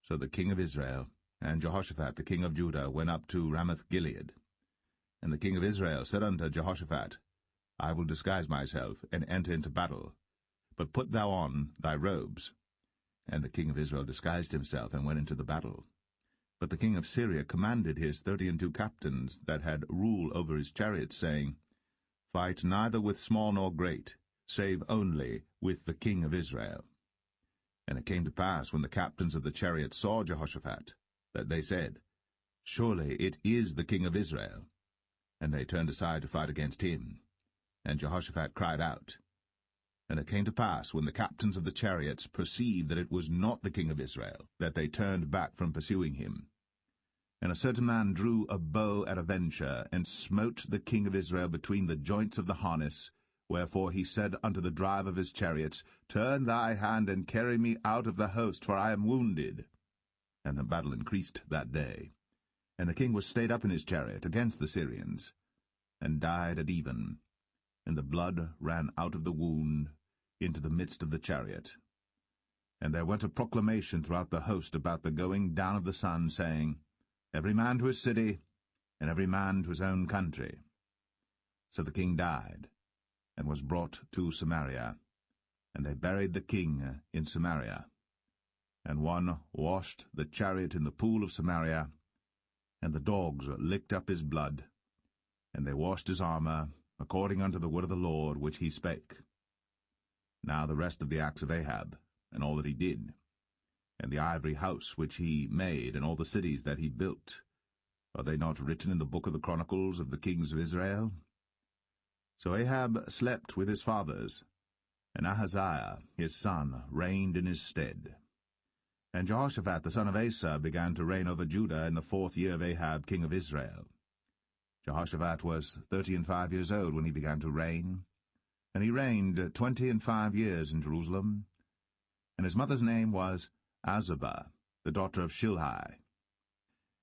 So the king of Israel and Jehoshaphat the king of Judah went up to Ramoth-Gilead. And the king of Israel said unto Jehoshaphat, I will disguise myself, and enter into battle. But put thou on thy robes. And the king of Israel disguised himself, and went into the battle. But the king of Syria commanded his 32 captains that had rule over his chariots, saying, Fight neither with small nor great, save only with the king of Israel. And it came to pass, when the captains of the chariots saw Jehoshaphat, that they said, Surely it is the king of Israel. And they turned aside to fight against him. And Jehoshaphat cried out. And it came to pass, when the captains of the chariots perceived that it was not the king of Israel, that they turned back from pursuing him. And a certain man drew a bow at a venture, and smote the king of Israel between the joints of the harness. Wherefore he said unto the driver of his chariots, Turn thy hand, and carry me out of the host, for I am wounded. And the battle increased that day. And the king was stayed up in his chariot against the Syrians, and died at even. And the blood ran out of the wound into the midst of the chariot. And there went a proclamation throughout the host about the going down of the sun, saying, Every man to his city, and every man to his own country. So the king died, and was brought to Samaria, and they buried the king in Samaria. And one washed the chariot in the pool of Samaria, and the dogs licked up his blood, and they washed his armor, according unto the word of the Lord which he spake. Now the rest of the acts of Ahab, and all that he did, and the ivory house which he made, and all the cities that he built, are they not written in the book of the Chronicles of the kings of Israel? So Ahab slept with his fathers, And Ahaziah his son reigned in his stead. And Jehoshaphat the son of Asa began to reign over Judah in the 4th year of Ahab king of Israel. Jehoshaphat was 35 years old when he began to reign, and he reigned 25 years in Jerusalem. And his mother's name was Azubah, the daughter of Shilhi.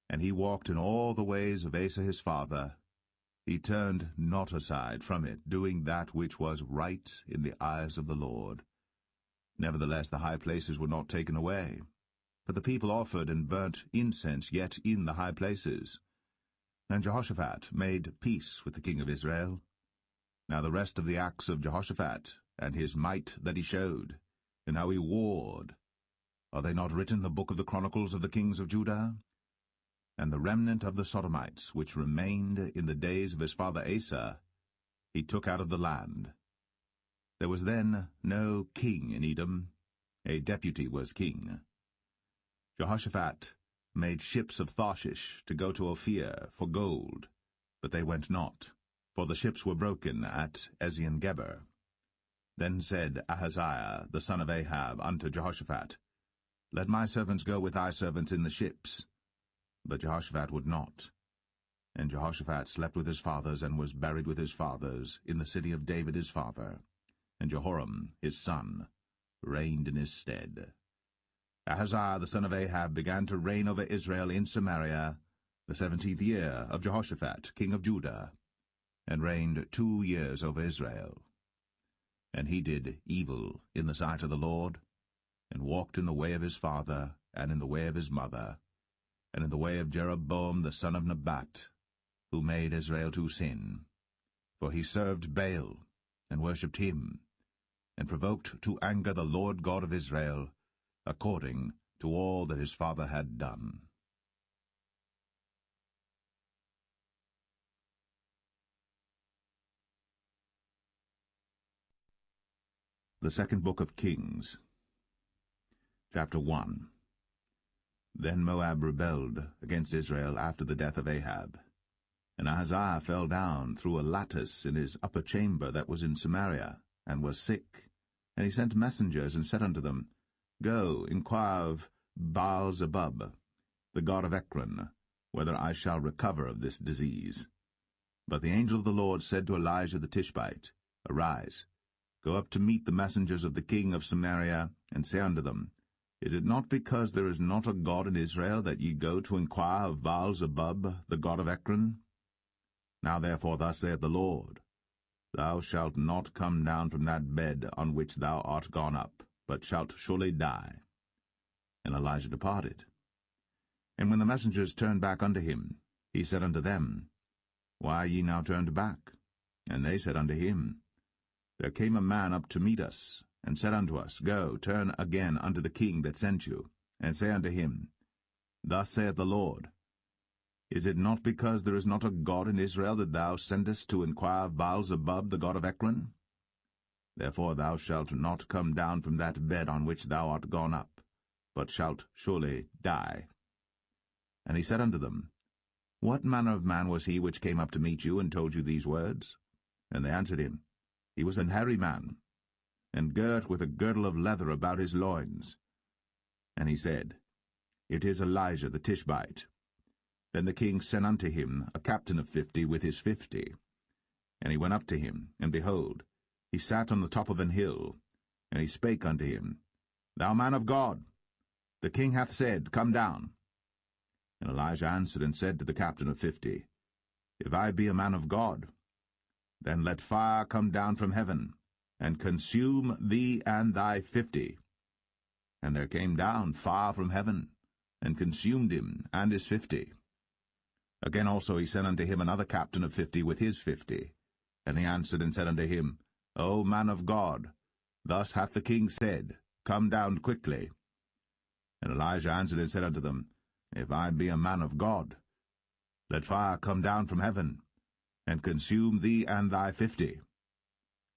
And he walked in all the ways of Asa his father. He turned not aside from it, doing that which was right in the eyes of the Lord. Nevertheless the high places were not taken away, but the people offered and burnt incense yet in the high places. And Jehoshaphat made peace with the king of Israel. Now the rest of the acts of Jehoshaphat, and his might that he showed, and how he warred, are they not written in the book of the Chronicles of the kings of Judah? And the remnant of the Sodomites, which remained in the days of his father Asa, he took out of the land. There was then no king in Edom, a deputy was king. Jehoshaphat made ships of Tarshish to go to Ophir for gold, but they went not, for the ships were broken at Ezion-Geber. Then said Ahaziah the son of Ahab unto Jehoshaphat, Let my servants go with thy servants in the ships. But Jehoshaphat would not. And Jehoshaphat slept with his fathers, and was buried with his fathers in the city of David his father. And Jehoram his son reigned in his stead. Ahaziah the son of Ahab began to reign over Israel in Samaria the 17th year of Jehoshaphat king of Judah, and reigned 2 years over Israel. And he did evil in the sight of the Lord, and walked in the way of his father, and in the way of his mother, and in the way of Jeroboam the son of Nebat, who made Israel to sin. For he served Baal, and worshipped him, and provoked to anger the Lord God of Israel, according to all that his father had done. The Second Book of Kings, Chapter 1. Then Moab rebelled against Israel after the death of Ahab. And Ahaziah fell down through a lattice in his upper chamber that was in Samaria, and was sick. And he sent messengers, and said unto them, Go, inquire of Baal-zebub, the god of Ekron, whether I shall recover of this disease. But the angel of the Lord said to Elijah the Tishbite, Arise, go up to meet the messengers of the king of Samaria, and say unto them, Is it not because there is not a God in Israel that ye go to inquire of Baal-zebub, the god of Ekron? Now therefore thus saith the Lord, Thou shalt not come down from that bed on which thou art gone up, but shalt surely die. And Elijah departed. And when the messengers turned back unto him, he said unto them, Why are ye now turned back? And they said unto him, There came a man up to meet us, and said unto us, Go, turn again unto the king that sent you, and say unto him, Thus saith the Lord, Is it not because there is not a God in Israel that thou sendest to inquire of Baal-zebub, the god of Ekron? Therefore thou shalt not come down from that bed on which thou art gone up, but shalt surely die. And he said unto them, What manner of man was he which came up to meet you, and told you these words? And they answered him, He was an hairy man, and girt with a girdle of leather about his loins. And he said, It is Elijah the Tishbite. Then the king sent unto him a captain of 50 with his 50. And he went up to him, and behold, he sat on the top of an hill. And he spake unto him, Thou man of God, the king hath said, Come down. And Elijah answered and said to the captain of 50, If I be a man of God, then let fire come down from heaven, and consume thee and thy 50. And there came down fire from heaven, and consumed him and his 50. Again also he sent unto him another captain of 50 with his 50. And he answered and said unto him, O man of God, thus hath the king said, Come down quickly. And Elijah answered and said unto them, If I be a man of God, let fire come down from heaven, and consume thee and thy 50.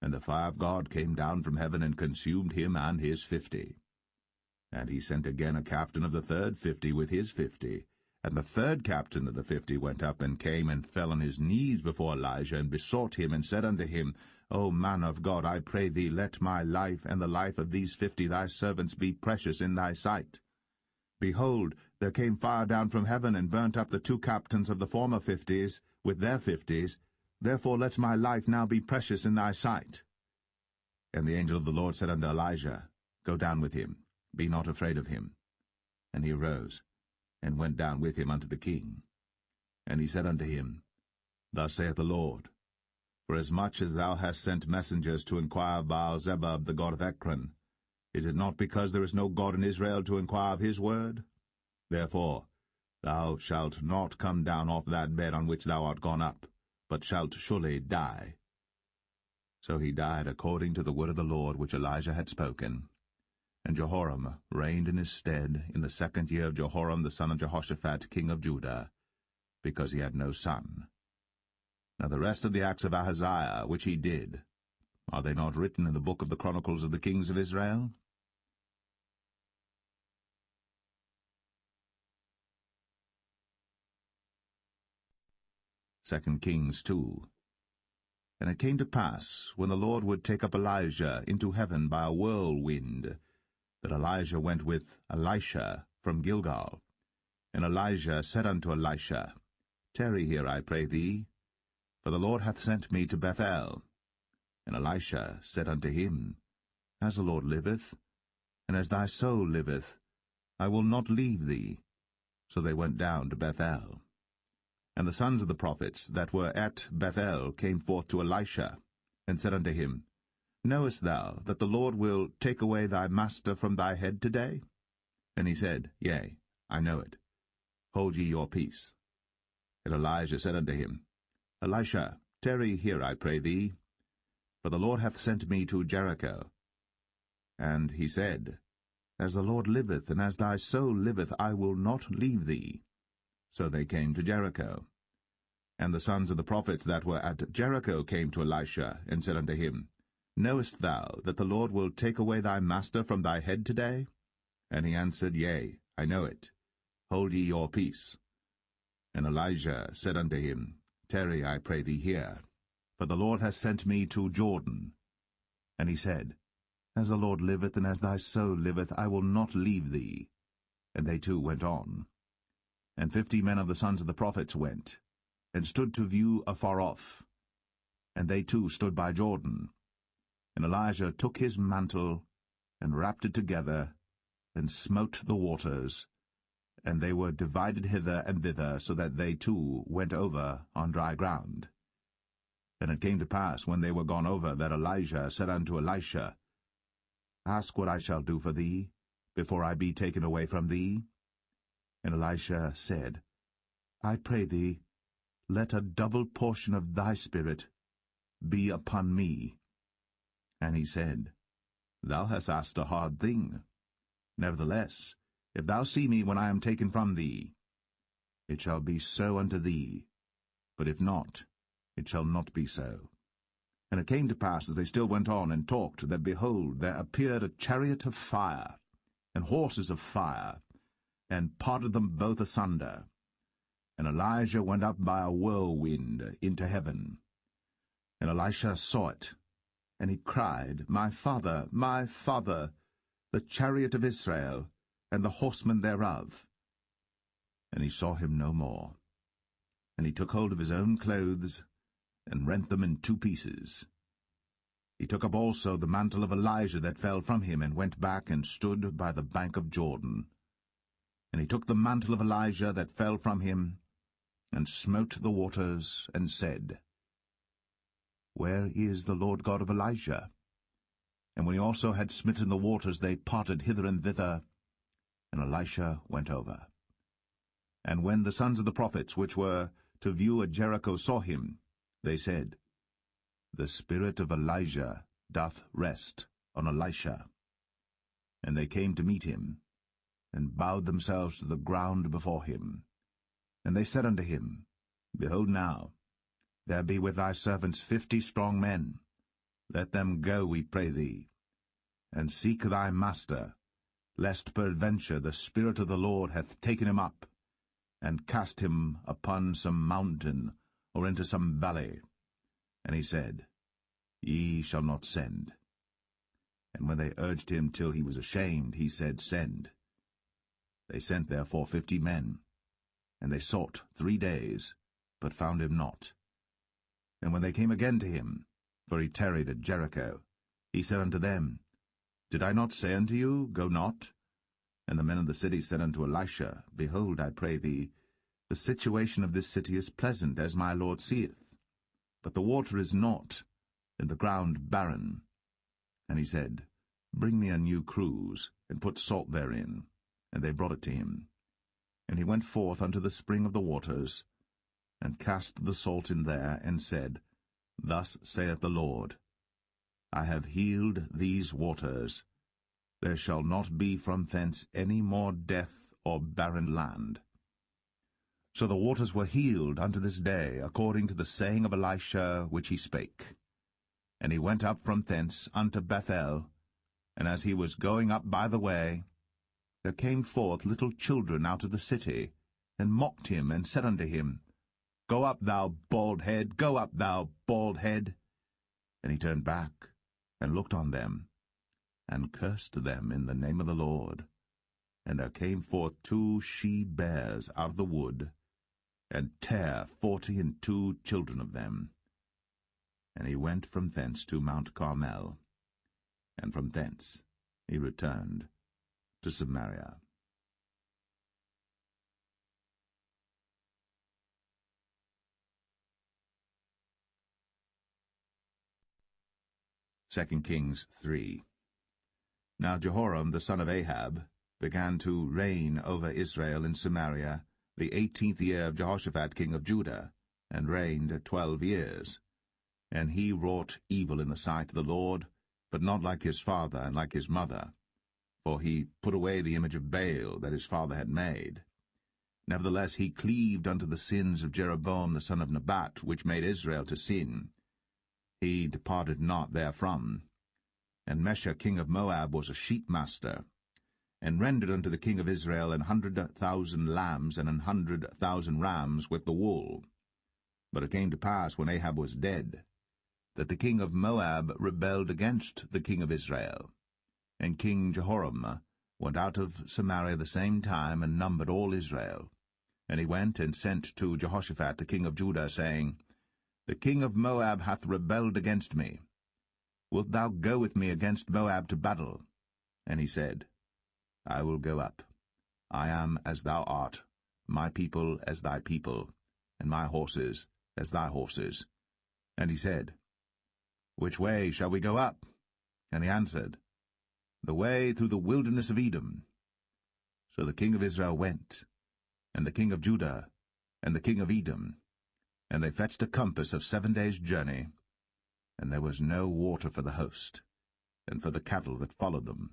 And the fire of God came down from heaven, and consumed him and his 50. And he sent again a captain of the third 50 with his 50. And the third captain of the 50 went up, and came, and fell on his knees before Elijah, and besought him, and said unto him, O man of God, I pray thee, let my life and the life of these 50 thy servants be precious in thy sight. Behold, there came fire down from heaven, and burnt up the 2 captains of the former 50s with their 50s. Therefore let my life now be precious in thy sight. And the angel of the Lord said unto Elijah, Go down with him, be not afraid of him. And he arose, and went down with him unto the king. And he said unto him, Thus saith the Lord, Forasmuch as thou hast sent messengers to inquire of Baal-zebub the god of Ekron, is it not because there is no God in Israel to inquire of his word? Therefore thou shalt not come down off that bed on which thou art gone up, but shalt surely die. So he died according to the word of the Lord which Elijah had spoken. And Jehoram reigned in his stead in the 2nd year of Jehoram the son of Jehoshaphat king of Judah, because he had no son. Now the rest of the acts of Ahaziah which he did, are they not written in the book of the Chronicles of the kings of Israel? Second Kings 2. And it came to pass, when the Lord would take up Elijah into heaven by a whirlwind, that Elijah went with Elisha from Gilgal. And Elijah said unto Elisha, Tarry here, I pray thee, for the Lord hath sent me to Bethel. And Elisha said unto him, As the Lord liveth, and as thy soul liveth, I will not leave thee. So they went down to Bethel. And the sons of the prophets that were at Bethel came forth to Elisha, and said unto him, Knowest thou that the Lord will take away thy master from thy head today? And he said, Yea, I know it. Hold ye your peace. And Elijah said unto him, Elisha, tarry here, I pray thee, for the Lord hath sent me to Jericho. And he said, As the Lord liveth, and as thy soul liveth, I will not leave thee. So they came to Jericho. And the sons of the prophets that were at Jericho came to Elisha, and said unto him, Knowest thou that the Lord will take away thy master from thy head today? And he answered, Yea, I know it. Hold ye your peace. And Elijah said unto him, Tarry, I pray thee here, for the Lord hath sent me to Jordan. And he said, As the Lord liveth, and as thy soul liveth, I will not leave thee. And they two went on. And 50 men of the sons of the prophets went, and stood to view afar off. And they too stood by Jordan. And Elijah took his mantle, and wrapped it together, and smote the waters, and they were divided hither and thither, so that they too went over on dry ground. And it came to pass, when they were gone over, that Elijah said unto Elisha, Ask what I shall do for thee, before I be taken away from thee. And Elisha said, I pray thee, let a double portion of thy spirit be upon me. And he said, Thou hast asked a hard thing. Nevertheless, if thou see me when I am taken from thee, it shall be so unto thee. But if not, it shall not be so. And it came to pass, as they still went on and talked, that, behold, there appeared a chariot of fire, and horses of fire, and parted them both asunder. And Elijah went up by a whirlwind into heaven. And Elisha saw it, and he cried, My father, the chariot of Israel, and the horsemen thereof. And he saw him no more. And he took hold of his own clothes, and rent them in 2 pieces. He took up also the mantle of Elijah that fell from him, and went back and stood by the bank of Jordan. And he took the mantle of Elijah that fell from him, and smote the waters, and said, Where is the Lord God of Elijah? And when he also had smitten the waters, they parted hither and thither, and Elisha went over. And when the sons of the prophets which were to view at Jericho saw him, they said, The spirit of Elijah doth rest on Elisha. And they came to meet him, and bowed themselves to the ground before him. And they said unto him, Behold now, there be with thy servants 50 strong men. Let them go, we pray thee, and seek thy master, lest peradventure the Spirit of the Lord hath taken him up, and cast him upon some mountain, or into some valley. And he said, Ye shall not send. And when they urged him till he was ashamed, he said, Send. They sent therefore 50 men, and they sought 3 days, but found him not. And when they came again to him, for he tarried at Jericho, he said unto them, Did I not say unto you, Go not? And the men of the city said unto Elisha, Behold, I pray thee, the situation of this city is pleasant, as my Lord seeth, but the water is not, and the ground barren. And he said, Bring me a new cruse, and put salt therein. And they brought it to him. And he went forth unto the spring of the waters, and cast the salt in there, and said, Thus saith the Lord, I have healed these waters. There shall not be from thence any more death or barren land. So the waters were healed unto this day, according to the saying of Elisha which he spake. And he went up from thence unto Bethel, and as he was going up by the way, there came forth little children out of the city, and mocked him, and said unto him, Go up, thou bald head, go up, thou bald head. And he turned back, and looked on them, and cursed them in the name of the Lord. And there came forth 2 she-bears out of the wood, and tare 42 children of them. And he went from thence to Mount Carmel, and from thence he returned to Samaria. Second Kings 3. Now Jehoram the son of Ahab began to reign over Israel in Samaria the 18th year of Jehoshaphat king of Judah, and reigned 12 years. And he wrought evil in the sight of the Lord, but not like his father and like his mother. For he put away the image of Baal that his father had made. Nevertheless he cleaved unto the sins of Jeroboam the son of Nebat, which made Israel to sin. He departed not therefrom. And Mesha king of Moab was a sheepmaster, and rendered unto the king of Israel 100,000 lambs and 100,000 rams with the wool. But it came to pass, when Ahab was dead, that the king of Moab rebelled against the king of Israel. And King Jehoram went out of Samaria the same time, and numbered all Israel. And he went and sent to Jehoshaphat the king of Judah, saying, The king of Moab hath rebelled against me. Wilt thou go with me against Moab to battle? And he said, I will go up. I am as thou art, my people as thy people, and my horses as thy horses. And he said, Which way shall we go up? And he answered, The way through the wilderness of Edom. So the king of Israel went, and the king of Judah, and the king of Edom, and they fetched a compass of 7 days' journey, and there was no water for the host, and for the cattle that followed them.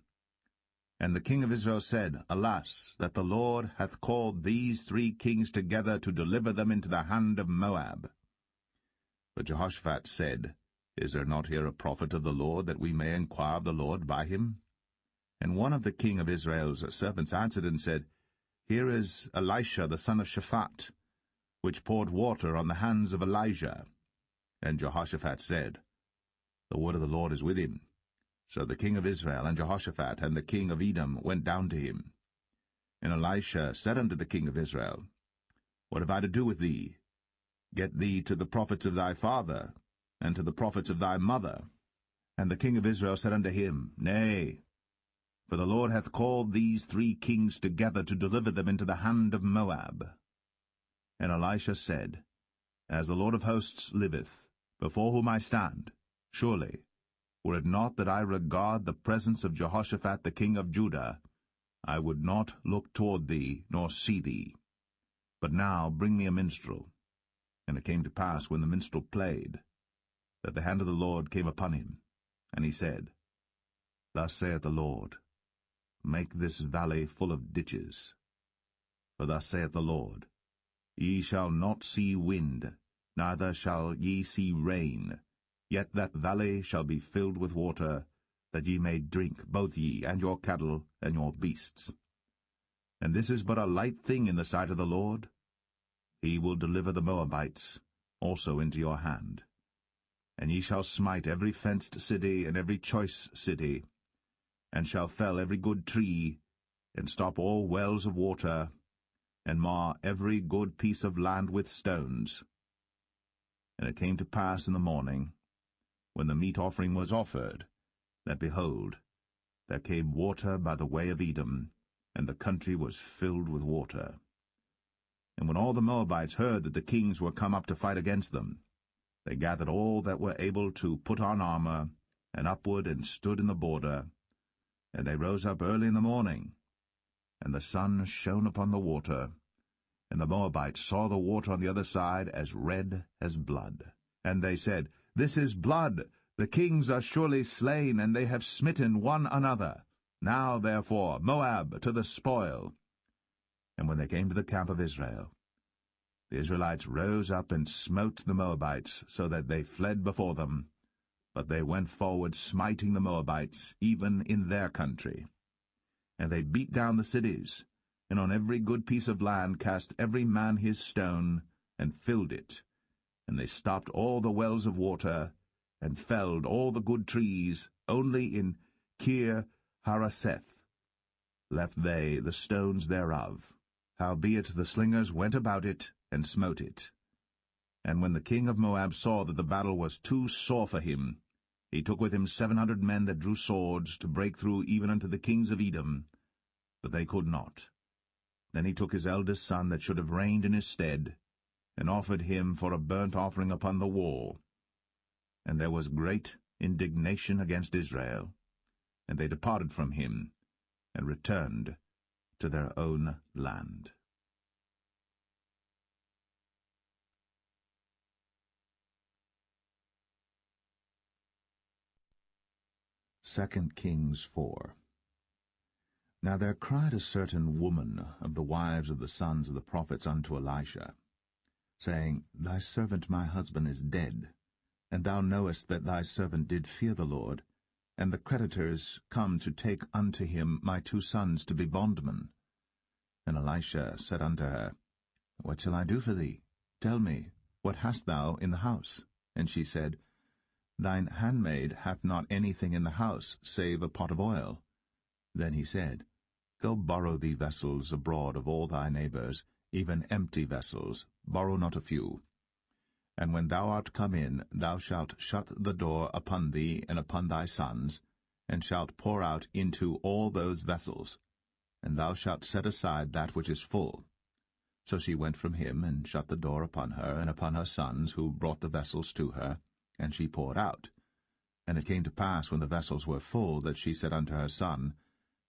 And the king of Israel said, Alas, that the Lord hath called these 3 kings together to deliver them into the hand of Moab. But Jehoshaphat said, Is there not here a prophet of the Lord, that we may inquire of the Lord by him? And one of the king of Israel's servants answered and said, Here is Elisha the son of Shaphat, which poured water on the hands of Elijah. And Jehoshaphat said, The word of the Lord is with him. So the king of Israel and Jehoshaphat and the king of Edom went down to him. And Elisha said unto the king of Israel, What have I to do with thee? Get thee to the prophets of thy father, and to the prophets of thy mother. And the king of Israel said unto him, Nay, for the Lord hath called these 3 kings together to deliver them into the hand of Moab. And Elisha said, As the Lord of hosts liveth, before whom I stand, surely, were it not that I regard the presence of Jehoshaphat the king of Judah, I would not look toward thee, nor see thee. But now bring me a minstrel. And it came to pass, when the minstrel played, that the hand of the Lord came upon him. And he said, Thus saith the Lord, Make this valley full of ditches. For thus saith the Lord, Ye shall not see wind, neither shall ye see rain, yet that valley shall be filled with water, that ye may drink, both ye, and your cattle, and your beasts. And this is but a light thing in the sight of the Lord. He will deliver the Moabites also into your hand. And ye shall smite every fenced city and every choice city, and shall fell every good tree, and stop all wells of water, and mar every good piece of land with stones. And it came to pass in the morning, when the meat offering was offered, that, behold, there came water by the way of Edom, and the country was filled with water. And when all the Moabites heard that the kings were come up to fight against them, they gathered all that were able to put on armor, and upward and stood in the border. And they rose up early in the morning, and the sun shone upon the water, and the Moabites saw the water on the other side as red as blood. And they said, This is blood, the kings are surely slain, and they have smitten one another. Now, therefore, Moab to the spoil. And when they came to the camp of Israel, the Israelites rose up and smote the Moabites, so that they fled before them. But they went forward, smiting the Moabites, even in their country. And they beat down the cities, and on every good piece of land cast every man his stone, and filled it. And they stopped all the wells of water, and felled all the good trees. Only in Kir Hareseth left they the stones thereof. Howbeit the slingers went about it, and smote it. And when the king of Moab saw that the battle was too sore for him, he took with him 700 men that drew swords, to break through even unto the kings of Edom, but they could not. Then he took his eldest son that should have reigned in his stead, and offered him for a burnt offering upon the wall. And there was great indignation against Israel, and they departed from him, and returned to their own land. 2 Kings 4. Now there cried a certain woman of the wives of the sons of the prophets unto Elisha, saying, Thy servant my husband is dead, and thou knowest that thy servant did fear the Lord, and the creditors come to take unto him my 2 sons to be bondmen. And Elisha said unto her, What shall I do for thee? Tell me, what hast thou in the house? And she said, Thine handmaid hath not anything in the house, save a pot of oil. Then he said, Go borrow thee vessels abroad of all thy neighbors, even empty vessels, borrow not a few. And when thou art come in, thou shalt shut the door upon thee and upon thy sons, and shalt pour out into all those vessels, and thou shalt set aside that which is full. So she went from him, and shut the door upon her and upon her sons, who brought the vessels to her, and she poured out. And it came to pass, when the vessels were full, that she said unto her son,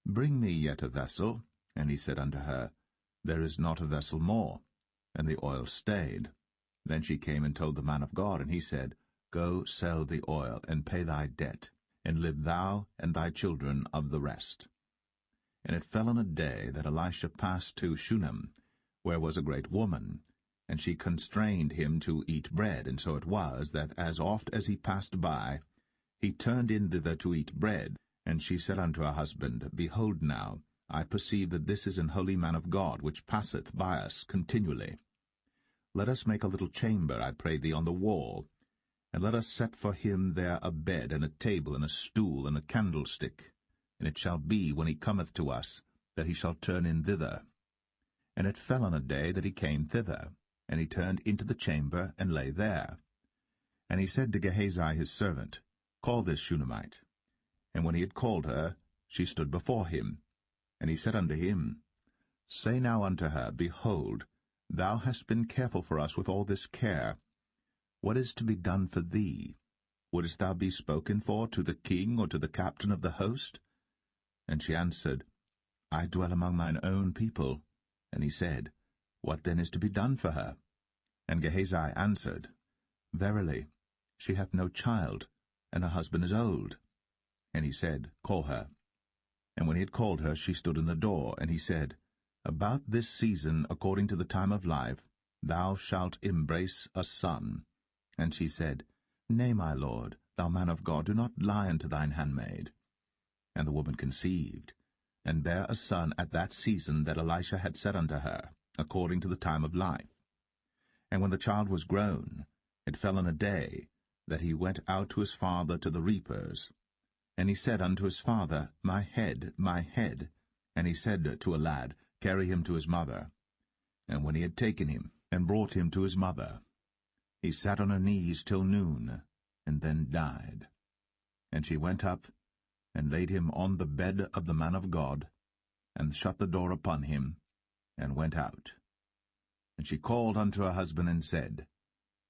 Bring me yet a vessel. And he said unto her, There is not a vessel more. And the oil stayed. Then she came and told the man of God, and he said, Go sell the oil, and pay thy debt, and live thou and thy children of the rest. And it fell on a day that Elisha passed to Shunem, where was a great woman, and she constrained him to eat bread. And so it was, that as oft as he passed by, he turned in thither to eat bread. And she said unto her husband, Behold now, I perceive that this is an holy man of God, which passeth by us continually. Let us make a little chamber, I pray thee, on the wall, and let us set for him there a bed, and a table, and a stool, and a candlestick. And it shall be, when he cometh to us, that he shall turn in thither. And it fell on a day that he came thither, and he turned into the chamber, and lay there. And he said to Gehazi his servant, Call this Shunammite. And when he had called her, she stood before him. And he said unto him, Say now unto her, Behold, thou hast been careful for us with all this care. What is to be done for thee? Wouldest thou be spoken for to the king or to the captain of the host? And she answered, I dwell among mine own people. And he said, What then is to be done for her? And Gehazi answered, Verily, she hath no child, and her husband is old. And he said, Call her. And when he had called her, she stood in the door. And he said, About this season, according to the time of life, thou shalt embrace a son. And she said, Nay, my lord, thou man of God, do not lie unto thine handmaid. And the woman conceived, and bare a son at that season that Elisha had said unto her, according to the time of life. And when the child was grown, it fell on a day that he went out to his father to the reapers. And he said unto his father, My head, my head. And he said to a lad, Carry him to his mother. And when he had taken him, and brought him to his mother, he sat on her knees till noon, and then died. And she went up, and laid him on the bed of the man of God, and shut the door upon him, and went out. And she called unto her husband, and said,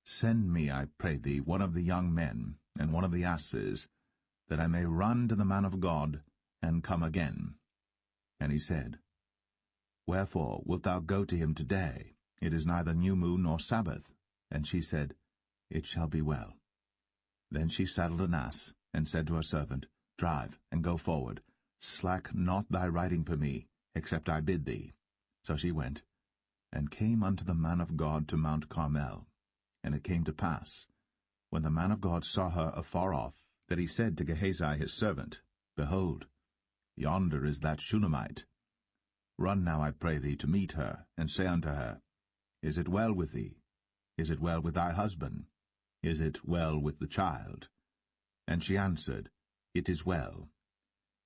Send me, I pray thee, one of the young men, and one of the asses, that I may run to the man of God, and come again. And he said, Wherefore wilt thou go to him today? It is neither new moon nor Sabbath. And she said, It shall be well. Then she saddled an ass, and said to her servant, Drive, and go forward. Slack not thy riding for me, except I bid thee. So she went, and came unto the man of God to Mount Carmel. And it came to pass, when the man of God saw her afar off, that he said to Gehazi his servant, Behold, yonder is that Shunammite. Run now, I pray thee, to meet her, and say unto her, Is it well with thee? Is it well with thy husband? Is it well with the child? And she answered, It is well.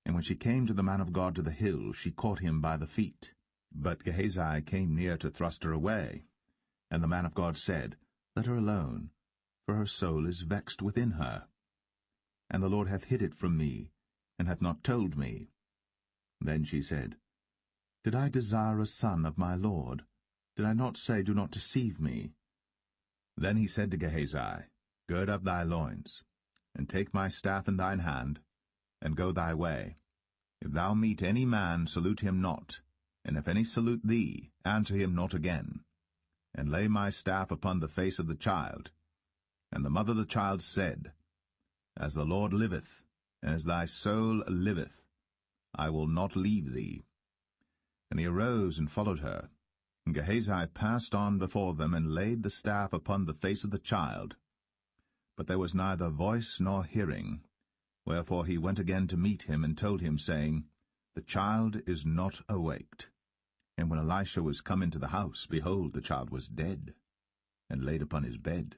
And when she came to the man of God to the hill, she caught him by the feet. But Gehazi came near to thrust her away. And the man of God said, Let her alone, for her soul is vexed within her. And the Lord hath hid it from me, and hath not told me. Then she said, Did I desire a son of my Lord? Did I not say, Do not deceive me? Then he said to Gehazi, Gird up thy loins, and take my staff in thine hand, and go thy way. If thou meet any man, salute him not, and if any salute thee, answer him not again. And lay my staff upon the face of the child. And the mother of the child said, As the Lord liveth, and as thy soul liveth, I will not leave thee. And he arose and followed her. And Gehazi passed on before them, and laid the staff upon the face of the child. But there was neither voice nor hearing. Wherefore he went again to meet him, and told him, saying, The child is not awaked. And when Elisha was come into the house, behold, the child was dead, and laid upon his bed.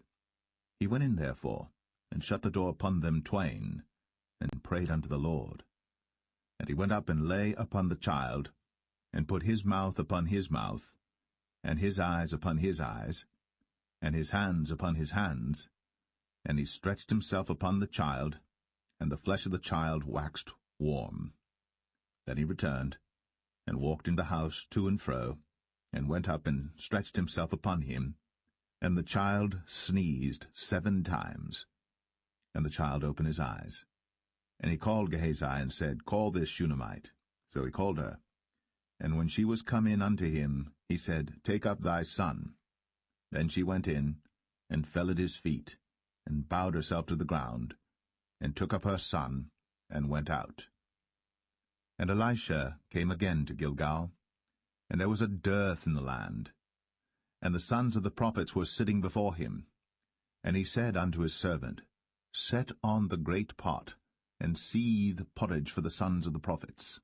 He went in therefore, and shut the door upon them twain, and prayed unto the Lord. And he went up and lay upon the child, and put his mouth upon his mouth, and his eyes upon his eyes, and his hands upon his hands. And he stretched himself upon the child, and the flesh of the child waxed warm. Then he returned, and walked in the house to and fro, and went up and stretched himself upon him. And the child sneezed 7 times. And the child opened his eyes. And he called Gehazi, and said, Call this Shunammite. So he called her. And when she was come in unto him, he said, Take up thy son. Then she went in, and fell at his feet, and bowed herself to the ground, and took up her son, and went out. And Elisha came again to Gilgal, and there was a dearth in the land. And the sons of the prophets were sitting before him. And he said unto his servant, Set on the great pot, and seethe pottage for the sons of the prophets.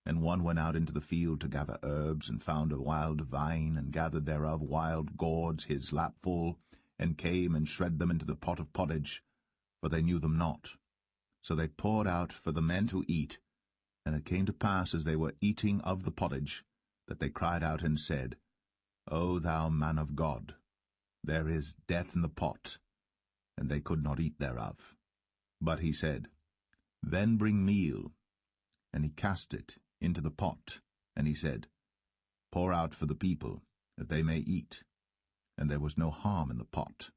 And one went out into the field to gather herbs, and found a wild vine, and gathered thereof wild gourds his lapful, and came and shred them into the pot of pottage, for they knew them not. So they poured out for the men to eat. And it came to pass, as they were eating of the pottage, that they cried out and said, O thou man of God, there is death in the pot. And they could not eat thereof. But he said, Then bring meal. And he cast it into the pot. And he said, Pour out for the people, that they may eat. And there was no harm in the pot.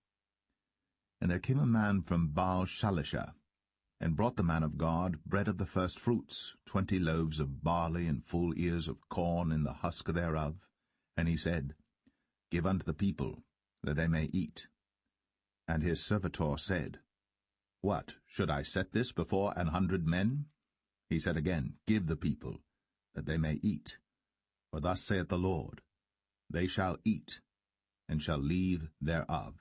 And there came a man from Baal-Shalisha, and brought the man of God bread of the first fruits, 20 loaves of barley, and full ears of corn in the husk thereof. And he said, Give unto the people, that they may eat. And his servitor said, What, should I set this before 100 men? He said again, Give the people, that they may eat. For thus saith the Lord, They shall eat, and shall leave thereof.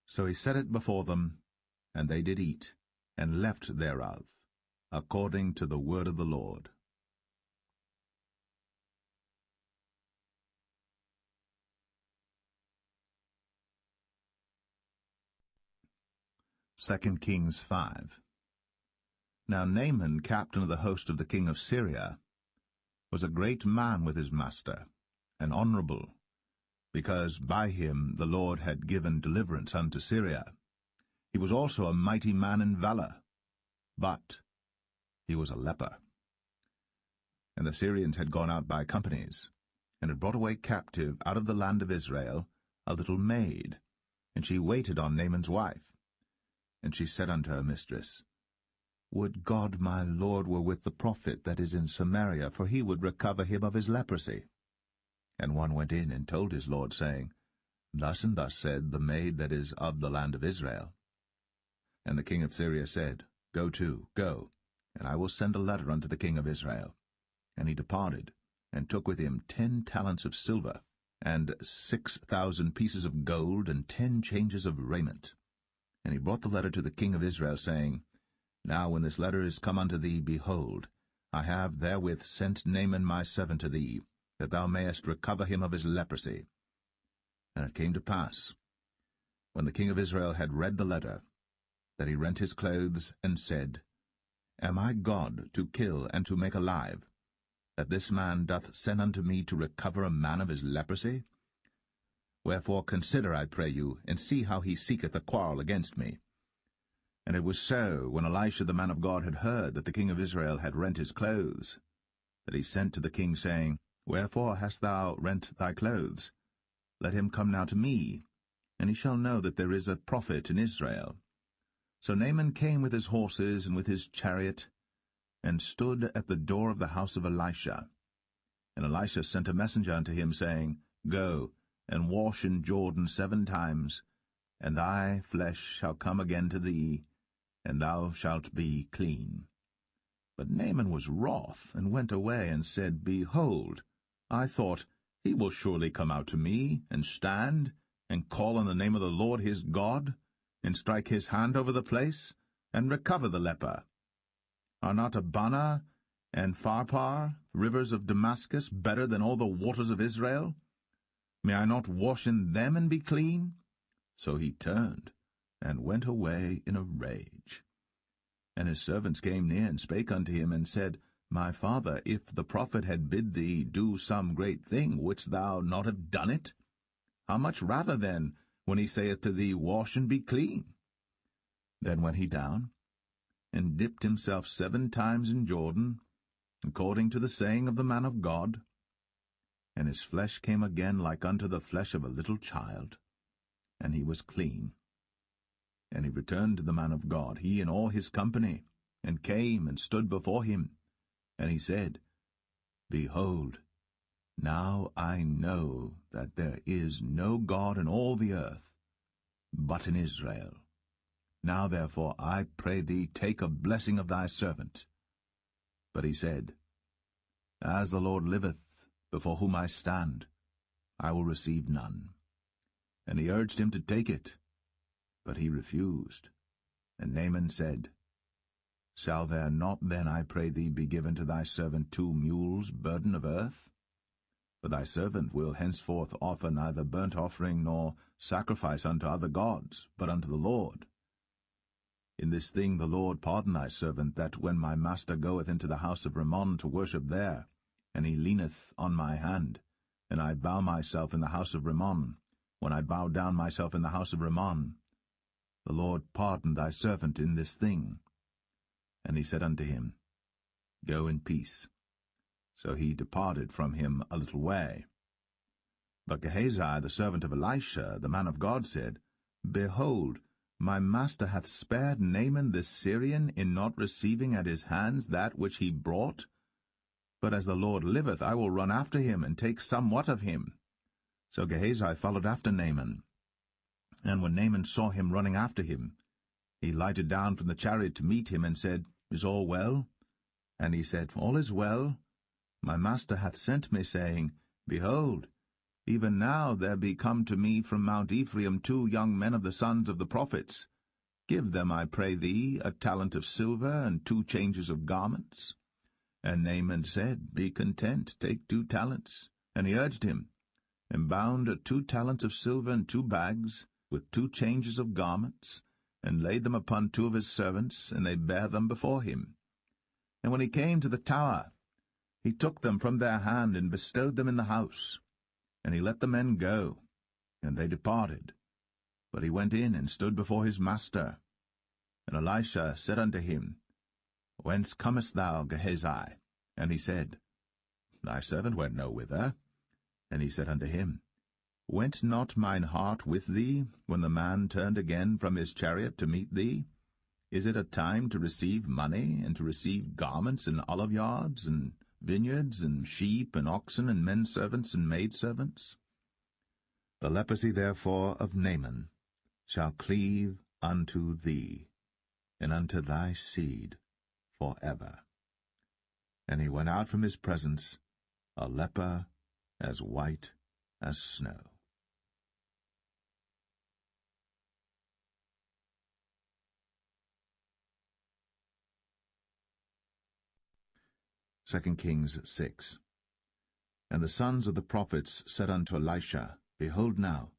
So he set it before them, and they did eat, and left thereof, according to the word of the Lord. 2 Kings 5. Now Naaman, captain of the host of the king of Syria, was a great man with his master, and honorable, because by him the Lord had given deliverance unto Syria. He was also a mighty man in valor, but he was a leper. And the Syrians had gone out by companies, and had brought away captive out of the land of Israel a little maid, and she waited on Naaman's wife. And she said unto her mistress, Would God my Lord were with the prophet that is in Samaria, for he would recover him of his leprosy. And one went in and told his lord, saying, Thus and thus said the maid that is of the land of Israel. And the king of Syria said, Go to, go, and I will send a letter unto the king of Israel. And he departed, and took with him 10 talents of silver, and 6,000 pieces of gold, and 10 changes of raiment. And he brought the letter to the king of Israel, saying, Now when this letter is come unto thee, behold, I have therewith sent Naaman my servant to thee, that thou mayest recover him of his leprosy. And it came to pass, when the king of Israel had read the letter, that he rent his clothes, and said, Am I God to kill and to make alive, that this man doth send unto me to recover a man of his leprosy? Wherefore consider, I pray you, and see how he seeketh a quarrel against me. And it was so, when Elisha the man of God had heard that the king of Israel had rent his clothes, that he sent to the king, saying, Wherefore hast thou rent thy clothes? Let him come now to me, and he shall know that there is a prophet in Israel. So Naaman came with his horses and with his chariot, and stood at the door of the house of Elisha. And Elisha sent a messenger unto him, saying, Go, and wash in Jordan 7 times, and thy flesh shall come again to thee, and thou shalt be clean. But Naaman was wroth, and went away, and said, Behold, I thought, he will surely come out to me, and stand, and call on the name of the Lord his God, and strike his hand over the place, and recover the leper. Are not Abana and Pharpar, rivers of Damascus, better than all the waters of Israel? May I not wash in them and be clean? So he turned, and went away in a rage. And his servants came near, and spake unto him, and said, My father, if the prophet had bid thee do some great thing, wouldst thou not have done it? How much rather then, when he saith to thee, Wash and be clean? Then went he down, and dipped himself 7 times in Jordan, according to the saying of the man of God. And his flesh came again like unto the flesh of a little child, and he was clean. And he returned to the man of God, he and all his company, and came and stood before him. And he said, Behold, now I know that there is no God in all the earth, but in Israel. Now therefore I pray thee, take a blessing of thy servant. But he said, As the Lord liveth, before whom I stand, I will receive none. And he urged him to take it, but he refused. And Naaman said, Shall there not then, I pray thee, be given to thy servant 2 mules' burden of earth? For thy servant will henceforth offer neither burnt offering nor sacrifice unto other gods, but unto the Lord. In this thing the Lord pardon thy servant, that when my master goeth into the house of Rimmon to worship there, and he leaneth on my hand, and I bow myself in the house of Rimmon, when I bow down myself in the house of Rimmon, the Lord pardon thy servant in this thing. And he said unto him, Go in peace. So he departed from him a little way. But Gehazi, the servant of Elisha, the man of God, said, Behold, my master hath spared Naaman this Syrian in not receiving at his hands that which he brought. But as the Lord liveth, I will run after him, and take somewhat of him. So Gehazi followed after Naaman. And when Naaman saw him running after him, he lighted down from the chariot to meet him, and said, Is all well? And he said, All is well. My master hath sent me, saying, Behold, even now there be come to me from Mount Ephraim 2 young men of the sons of the prophets. Give them, I pray thee, a talent of silver, and 2 changes of garments. And Naaman said, Be content, take 2 talents. And he urged him, and bound 2 talents of silver in 2 bags, with 2 changes of garments, and laid them upon 2 of his servants, and they bare them before him. And when he came to the tower, he took them from their hand, and bestowed them in the house. And he let the men go, and they departed. But he went in and stood before his master. And Elisha said unto him, Whence comest thou, Gehazi? And he said, Thy servant went no whither. And he said unto him, Went not mine heart with thee, when the man turned again from his chariot to meet thee? Is it a time to receive money, and to receive garments and oliveyards, and vineyards, and sheep, and oxen, and men servants, and maidservants? The leprosy therefore of Naaman shall cleave unto thee, and unto thy seed for ever. And he went out from his presence, a leper as white as snow. 2 Kings 6. And the sons of the prophets said unto Elisha, Behold now,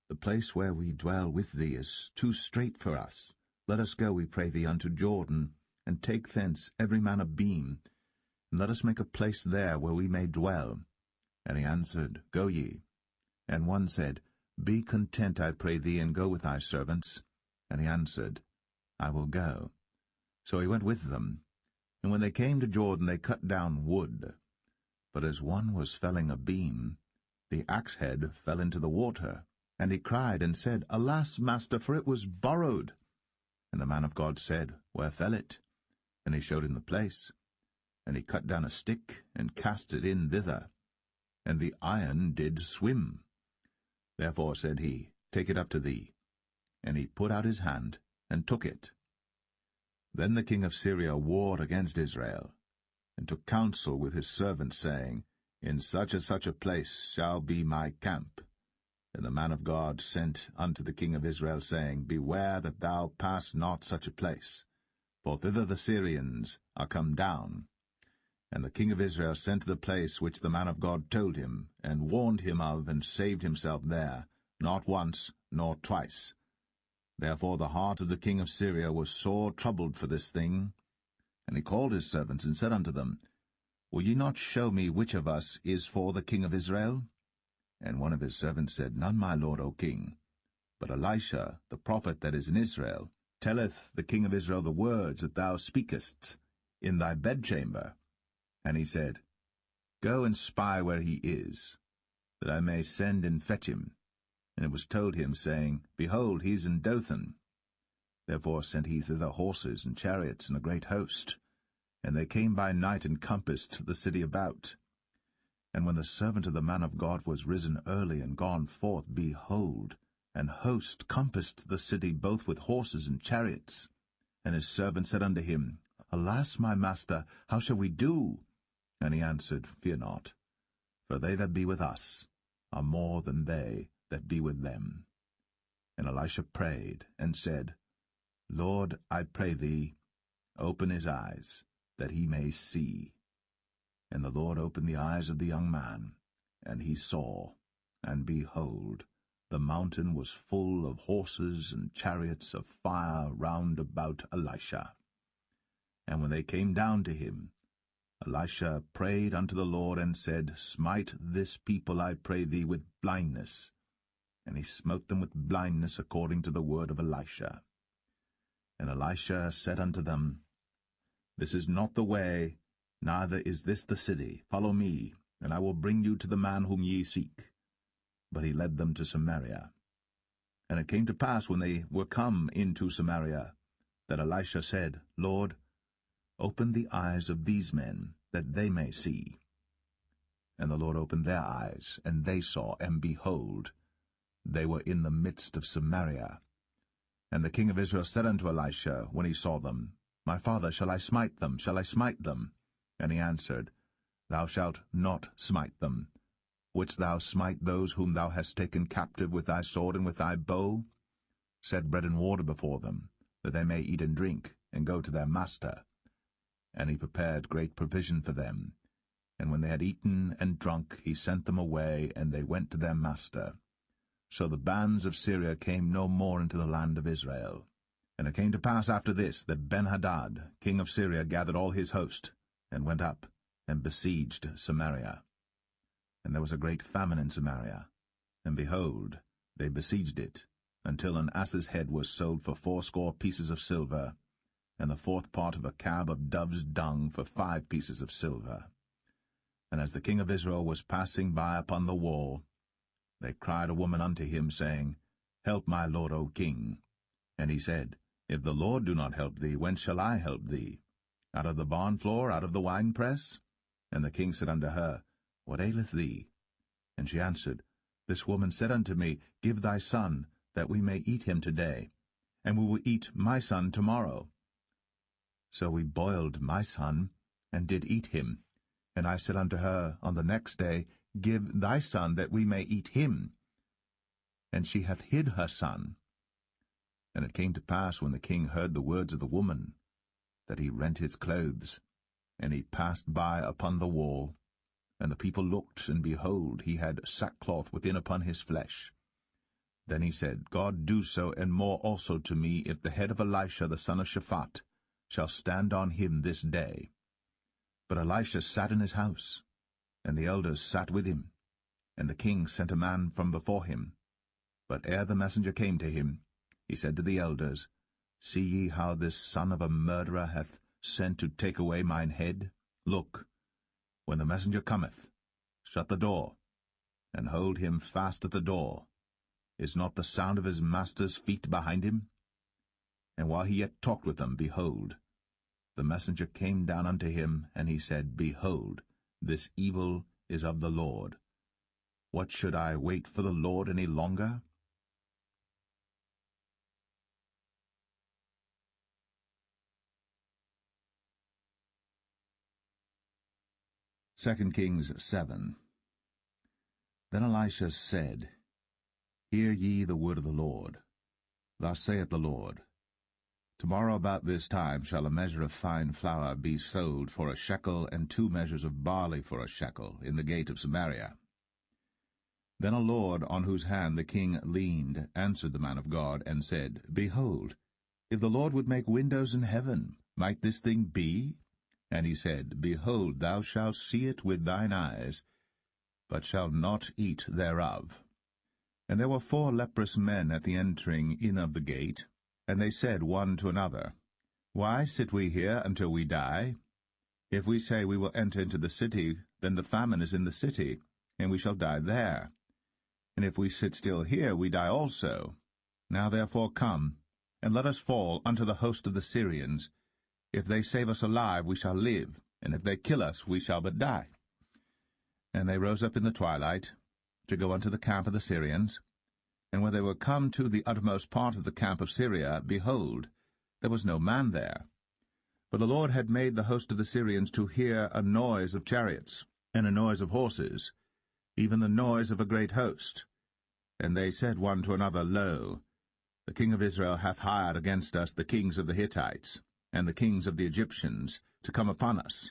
the place where we dwell with thee is too strait for us. Let us go, we pray thee, unto Jordan, and take thence every man a beam, and let us make a place there where we may dwell. And he answered, Go ye. And one said, Be content, I pray thee, and go with thy servants. And he answered, I will go. So he went with them. And when they came to Jordan, they cut down wood. But as one was felling a beam, the axe-head fell into the water. And he cried and said, Alas, master, for it was borrowed. And the man of God said, Where fell it? And he showed him the place. And he cut down a stick, and cast it in thither. And the iron did swim. Therefore said he, Take it up to thee. And he put out his hand, and took it. Then the king of Syria warred against Israel, and took counsel with his servants, saying, In such and such a place shall be my camp. And the man of God sent unto the king of Israel, saying, Beware that thou pass not such a place, for thither the Syrians are come down. And the king of Israel sent to the place which the man of God told him, and warned him of, and saved himself there, not once nor twice. Therefore the heart of the king of Syria was sore troubled for this thing. And he called his servants, and said unto them, Will ye not show me which of us is for the king of Israel? And one of his servants said, None, my lord, O king. But Elisha, the prophet that is in Israel, telleth the king of Israel the words that thou speakest in thy bedchamber. And he said, Go and spy where he is, that I may send and fetch him. And it was told him, saying, Behold, he is in Dothan. Therefore sent he thither horses and chariots and a great host. And they came by night and compassed the city about. And when the servant of the man of God was risen early and gone forth, behold, an host compassed the city both with horses and chariots. And his servant said unto him, Alas, my master, how shall we do? And he answered, Fear not, for they that be with us are more than they that be with them. And Elisha prayed, and said, Lord, I pray thee, open his eyes, that he may see. And the Lord opened the eyes of the young man, and he saw, and behold, the mountain was full of horses and chariots of fire round about Elisha. And when they came down to him, Elisha prayed unto the Lord, and said, Smite this people, I pray thee, with blindness. And he smote them with blindness according to the word of Elisha. And Elisha said unto them, This is not the way, neither is this the city. Follow me, and I will bring you to the man whom ye seek. But he led them to Samaria. And it came to pass, when they were come into Samaria, that Elisha said, Lord, open the eyes of these men, that they may see. And the Lord opened their eyes, and they saw, and behold, they were in the midst of Samaria. And the king of Israel said unto Elisha, when he saw them, My father, shall I smite them? Shall I smite them? And he answered, Thou shalt not smite them. Wouldst thou smite those whom thou hast taken captive with thy sword and with thy bow? Set bread and water before them, that they may eat and drink, and go to their master. And he prepared great provision for them. And when they had eaten and drunk, he sent them away, and they went to their master. So the bands of Syria came no more into the land of Israel. And it came to pass after this that Ben-Hadad, king of Syria, gathered all his host, and went up, and besieged Samaria. And there was a great famine in Samaria, and behold, they besieged it, until an ass's head was sold for 80 pieces of silver, and the 4th part of a cab of dove's dung for 5 pieces of silver. And as the king of Israel was passing by upon the wall, they cried a woman unto him, saying, Help my lord, O king. And he said, If the Lord do not help thee, whence shall I help thee? Out of the barn floor, out of the winepress? And the king said unto her, What aileth thee? And she answered, This woman said unto me, Give thy son, that we may eat him today, and we will eat my son tomorrow. So we boiled my son, and did eat him. And I said unto her on the next day, Give thy son, that we may eat him. And she hath hid her son. And it came to pass, when the king heard the words of the woman, that he rent his clothes, and he passed by upon the wall. And the people looked, and behold, he had sackcloth within upon his flesh. Then he said, God do so, and more also to me, if the head of Elisha the son of Shaphat shall stand on him this day. But Elisha sat in his house, and the elders sat with him. And the king sent a man from before him. But ere the messenger came to him, he said to the elders, See ye how this son of a murderer hath sent to take away mine head? Look, when the messenger cometh, shut the door, and hold him fast at the door. Is not the sound of his master's feet behind him? And while he yet talked with them, behold, the messenger came down unto him, and he said, Behold, this evil is of the Lord. What should I wait for the Lord any longer? Second Kings 7. Then Elisha said, Hear ye the word of the Lord. Thus saith the Lord, Tomorrow about this time shall a measure of fine flour be sold for a shekel, and 2 measures of barley for a shekel, in the gate of Samaria. Then a lord, on whose hand the king leaned, answered the man of God, and said, Behold, if the Lord would make windows in heaven, might this thing be? And he said, Behold, thou shalt see it with thine eyes, but shalt not eat thereof. And there were 4 leprous men at the entering in of the gate, and they said one to another, Why sit we here until we die? If we say we will enter into the city, then the famine is in the city, and we shall die there. And if we sit still here, we die also. Now therefore come, and let us fall unto the host of the Syrians. If they save us alive, we shall live, and if they kill us, we shall but die. And they rose up in the twilight, to go unto the camp of the Syrians. And when they were come to the uttermost part of the camp of Syria, behold, there was no man there. For the Lord had made the host of the Syrians to hear a noise of chariots, and a noise of horses, even the noise of a great host. And they said one to another, Lo, the king of Israel hath hired against us the kings of the Hittites, and the kings of the Egyptians, to come upon us.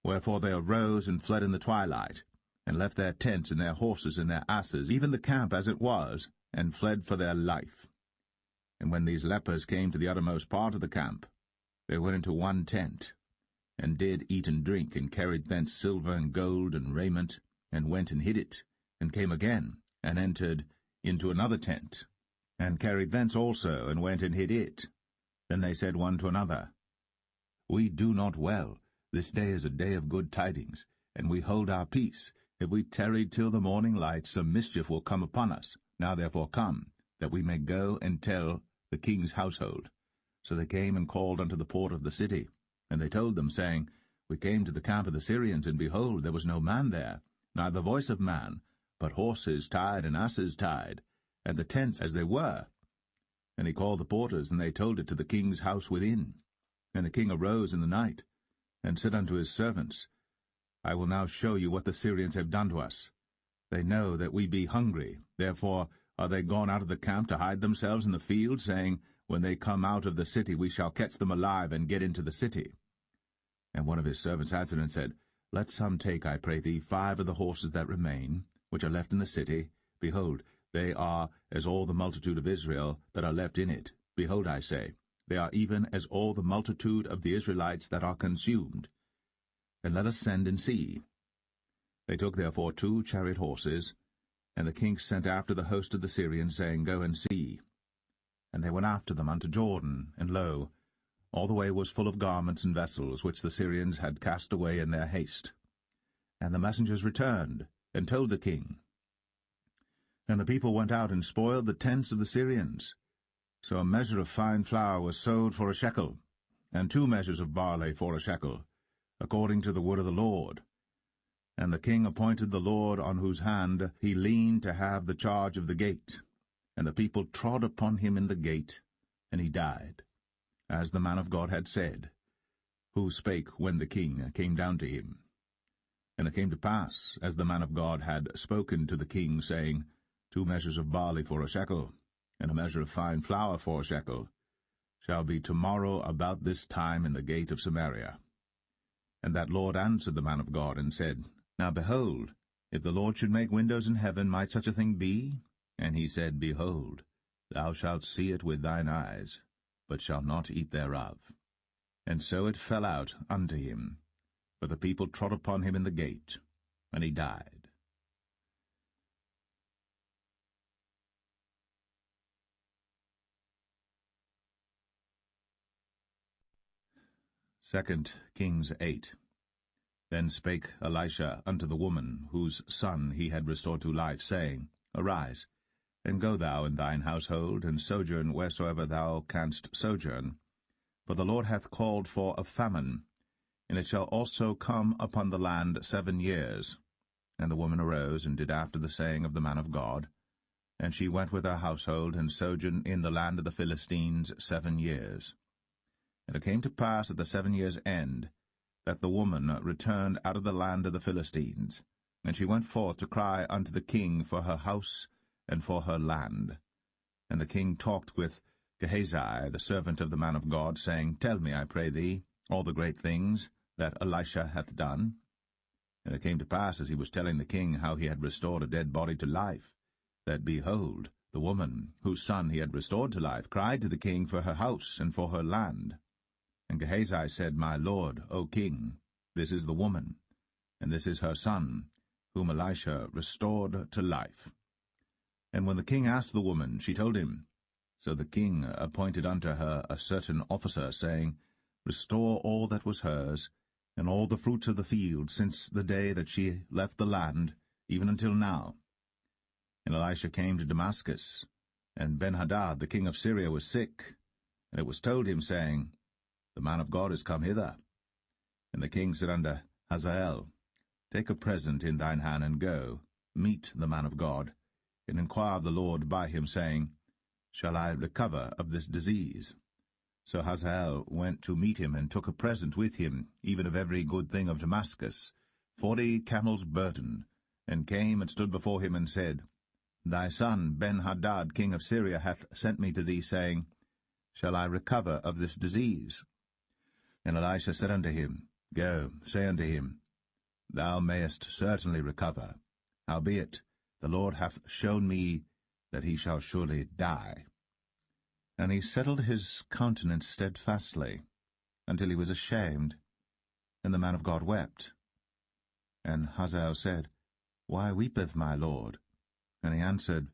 Wherefore they arose and fled in the twilight, and left their tents and their horses and their asses, even the camp as it was, and fled for their life. And when these lepers came to the uttermost part of the camp, they went into one tent, and did eat and drink, and carried thence silver and gold and raiment, and went and hid it, and came again, and entered into another tent, and carried thence also, and went and hid it. Then they said one to another, We do not well. This day is a day of good tidings, and we hold our peace. If we tarry till the morning light, some mischief will come upon us. Now therefore come, that we may go and tell the king's household. So they came and called unto the port of the city. And they told them, saying, We came to the camp of the Syrians, and behold, there was no man there, neither voice of man, but horses tied and asses tied, and the tents as they were. And he called the porters, and they told it to the king's house within. And the king arose in the night, and said unto his servants, I will now show you what the Syrians have done to us. They know that we be hungry, therefore are they gone out of the camp to hide themselves in the field, saying, When they come out of the city, we shall catch them alive, and get into the city. And one of his servants answered and said, Let some take, I pray thee, 5 of the horses that remain, which are left in the city. Behold, they are as all the multitude of Israel that are left in it. Behold, I say, they are even as all the multitude of the Israelites that are consumed. And let us send and see. They took therefore 2 chariot horses, and the king sent after the host of the Syrians, saying, Go and see. And they went after them unto Jordan, and lo, all the way was full of garments and vessels, which the Syrians had cast away in their haste. And the messengers returned, and told the king. And the people went out and spoiled the tents of the Syrians. So a measure of fine flour was sold for a shekel, and 2 measures of barley for a shekel, according to the word of the Lord. And the king appointed the Lord on whose hand he leaned to have the charge of the gate. And the people trod upon him in the gate, and he died, as the man of God had said, who spake when the king came down to him. And it came to pass, as the man of God had spoken to the king, saying, 2 measures of barley for a shekel, and a measure of fine flour for a shekel, shall be tomorrow about this time in the gate of Samaria. And that Lord answered the man of God, and said, Now behold, if the Lord should make windows in heaven, might such a thing be? And he said, Behold, thou shalt see it with thine eyes, but shalt not eat thereof. And so it fell out unto him, for the people trod upon him in the gate, and he died. Second Kings 8. Then spake Elisha unto the woman, whose son he had restored to life, saying, Arise, and go thou and thine household, and sojourn wheresoever thou canst sojourn. For the Lord hath called for a famine, and it shall also come upon the land 7 years. And the woman arose, and did after the saying of the man of God. And she went with her household, and sojourned in the land of the Philistines 7 years. And it came to pass at the 7 years' end, that the woman returned out of the land of the Philistines. And she went forth to cry unto the king for her house and for her land. And the king talked with Gehazi, the servant of the man of God, saying, Tell me, I pray thee, all the great things that Elisha hath done. And it came to pass, as he was telling the king how he had restored a dead body to life, that, behold, the woman, whose son he had restored to life, cried to the king for her house and for her land. And Gehazi said, My lord, O king, this is the woman, and this is her son, whom Elisha restored to life. And when the king asked the woman, she told him. So the king appointed unto her a certain officer, saying, Restore all that was hers, and all the fruits of the field, since the day that she left the land, even until now. And Elisha came to Damascus, and Benhadad the king of Syria was sick. And it was told him, saying, The man of God is come hither. And the king said unto Hazael, Take a present in thine hand, and go, meet the man of God, and inquire of the Lord by him, saying, Shall I recover of this disease? So Hazael went to meet him, and took a present with him, even of every good thing of Damascus, 40 camels' burden, and came and stood before him, and said, Thy son Ben-Hadad king of Syria hath sent me to thee, saying, Shall I recover of this disease? And Elisha said unto him, Go, say unto him, Thou mayest certainly recover. Howbeit, the Lord hath shown me that he shall surely die. And he settled his countenance steadfastly, until he was ashamed. And the man of God wept. And Hazael said, Why weepeth my lord? And he answered,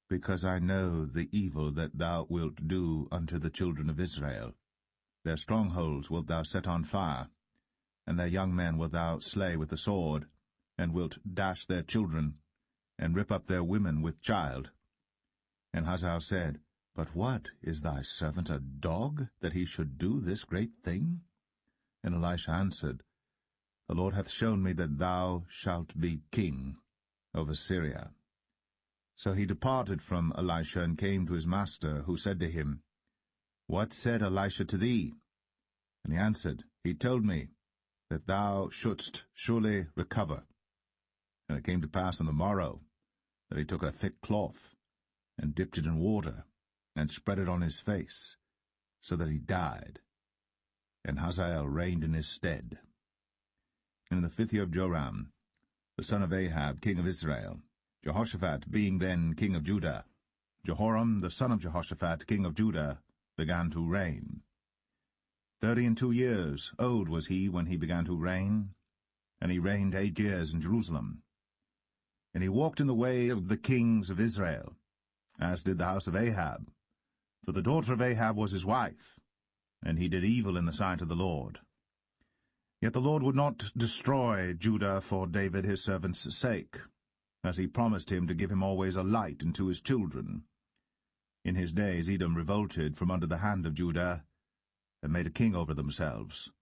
Because I know the evil that thou wilt do unto the children of Israel. Their strongholds wilt thou set on fire, and their young men wilt thou slay with the sword, and wilt dash their children, and rip up their women with child. And Hazael said, But what, is thy servant a dog, that he should do this great thing? And Elisha answered, The Lord hath shown me that thou shalt be king over Syria. So he departed from Elisha, and came to his master, who said to him, What said Elisha to thee? And he answered, He told me that thou shouldst surely recover. And it came to pass on the morrow that he took a thick cloth, and dipped it in water, and spread it on his face, so that he died. And Hazael reigned in his stead. And in the 5th year of Joram, the son of Ahab, king of Israel, Jehoshaphat being then king of Judah, Jehoram the son of Jehoshaphat, king of Judah, began to reign. 32 years old was he when he began to reign, and he reigned 8 years in Jerusalem. And he walked in the way of the kings of Israel, as did the house of Ahab, for the daughter of Ahab was his wife, and he did evil in the sight of the Lord. Yet the Lord would not destroy Judah for David his servant's sake, as he promised him to give him always a light unto his children. In his days Edom revolted from under the hand of Judah, and made a king over themselves.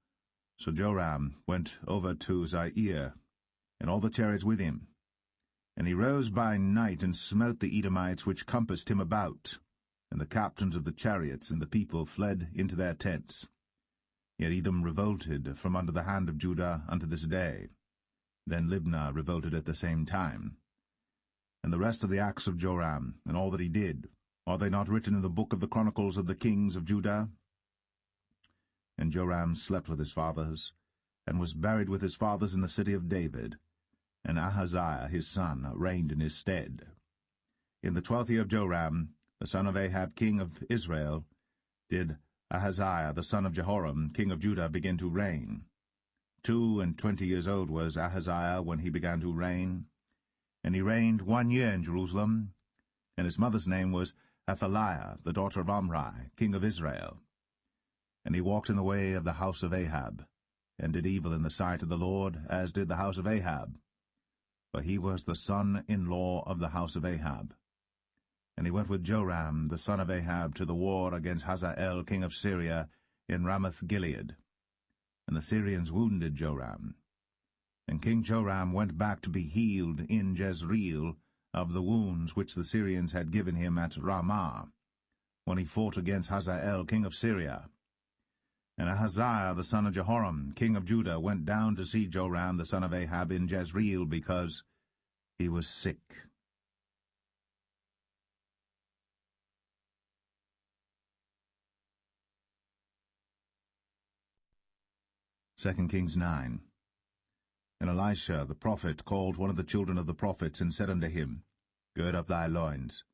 So Joram went over to Zair, and all the chariots with him. And he rose by night, and smote the Edomites which compassed him about, and the captains of the chariots and the people fled into their tents. Yet Edom revolted from under the hand of Judah unto this day. Then Libnah revolted at the same time. And the rest of the acts of Joram, and all that he did, are they not written in the book of the chronicles of the kings of Judah? And Joram slept with his fathers, and was buried with his fathers in the city of David, and Ahaziah his son reigned in his stead. In the 12th year of Joram, the son of Ahab king of Israel, did Ahaziah the son of Jehoram king of Judah begin to reign. 22 years old was Ahaziah when he began to reign, and he reigned 1 year in Jerusalem, and his mother's name was Athaliah, the daughter of Omri, king of Israel. And he walked in the way of the house of Ahab, and did evil in the sight of the Lord, as did the house of Ahab. For he was the son-in-law of the house of Ahab. And he went with Joram the son of Ahab to the war against Hazael king of Syria in Ramoth-Gilead. And the Syrians wounded Joram. And King Joram went back to be healed in Jezreel of the wounds which the Syrians had given him at Ramah, when he fought against Hazael king of Syria. And Ahaziah the son of Jehoram king of Judah went down to see Joram the son of Ahab in Jezreel, because he was sick. 2 Kings 9. And Elisha the prophet called one of the children of the prophets, and said unto him, Gird up thy loins,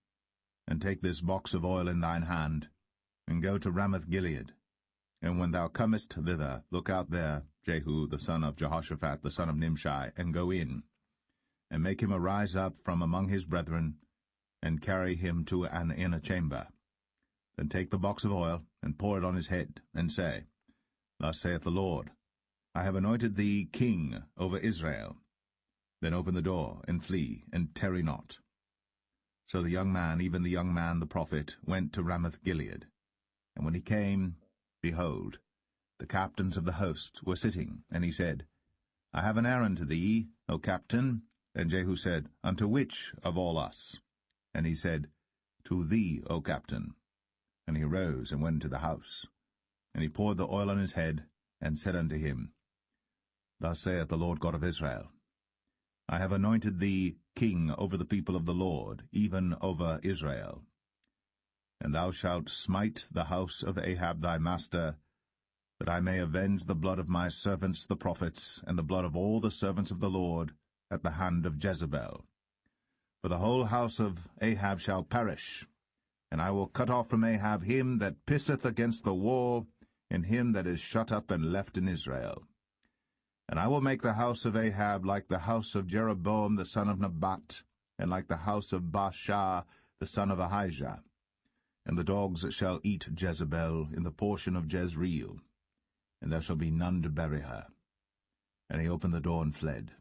and take this box of oil in thine hand, and go to Ramoth-Gilead. And when thou comest thither, look out there Jehu the son of Jehoshaphat the son of Nimshi, and go in, and make him arise up from among his brethren, and carry him to an inner chamber. Then take the box of oil, and pour it on his head, and say, Thus saith the Lord, I have anointed thee king over Israel. Then open the door, and flee, and tarry not. So the young man, even the young man the prophet, went to Ramoth-Gilead. And when he came, behold, the captains of the host were sitting. And he said, I have an errand to thee, O captain. And Jehu said, Unto which of all us? And he said, To thee, O captain. And he arose and went into the house. And he poured the oil on his head, and said unto him, Thus saith the Lord God of Israel, I have anointed thee king over the people of the Lord, even over Israel. And thou shalt smite the house of Ahab thy master, that I may avenge the blood of my servants the prophets, and the blood of all the servants of the Lord, at the hand of Jezebel. For the whole house of Ahab shall perish, and I will cut off from Ahab him that pisseth against the wall, and him that is shut up and left in Israel. And I will make the house of Ahab like the house of Jeroboam the son of Nebat, and like the house of Baasha the son of Ahijah. And the dogs shall eat Jezebel in the portion of Jezreel, and there shall be none to bury her. And he opened the door and fled.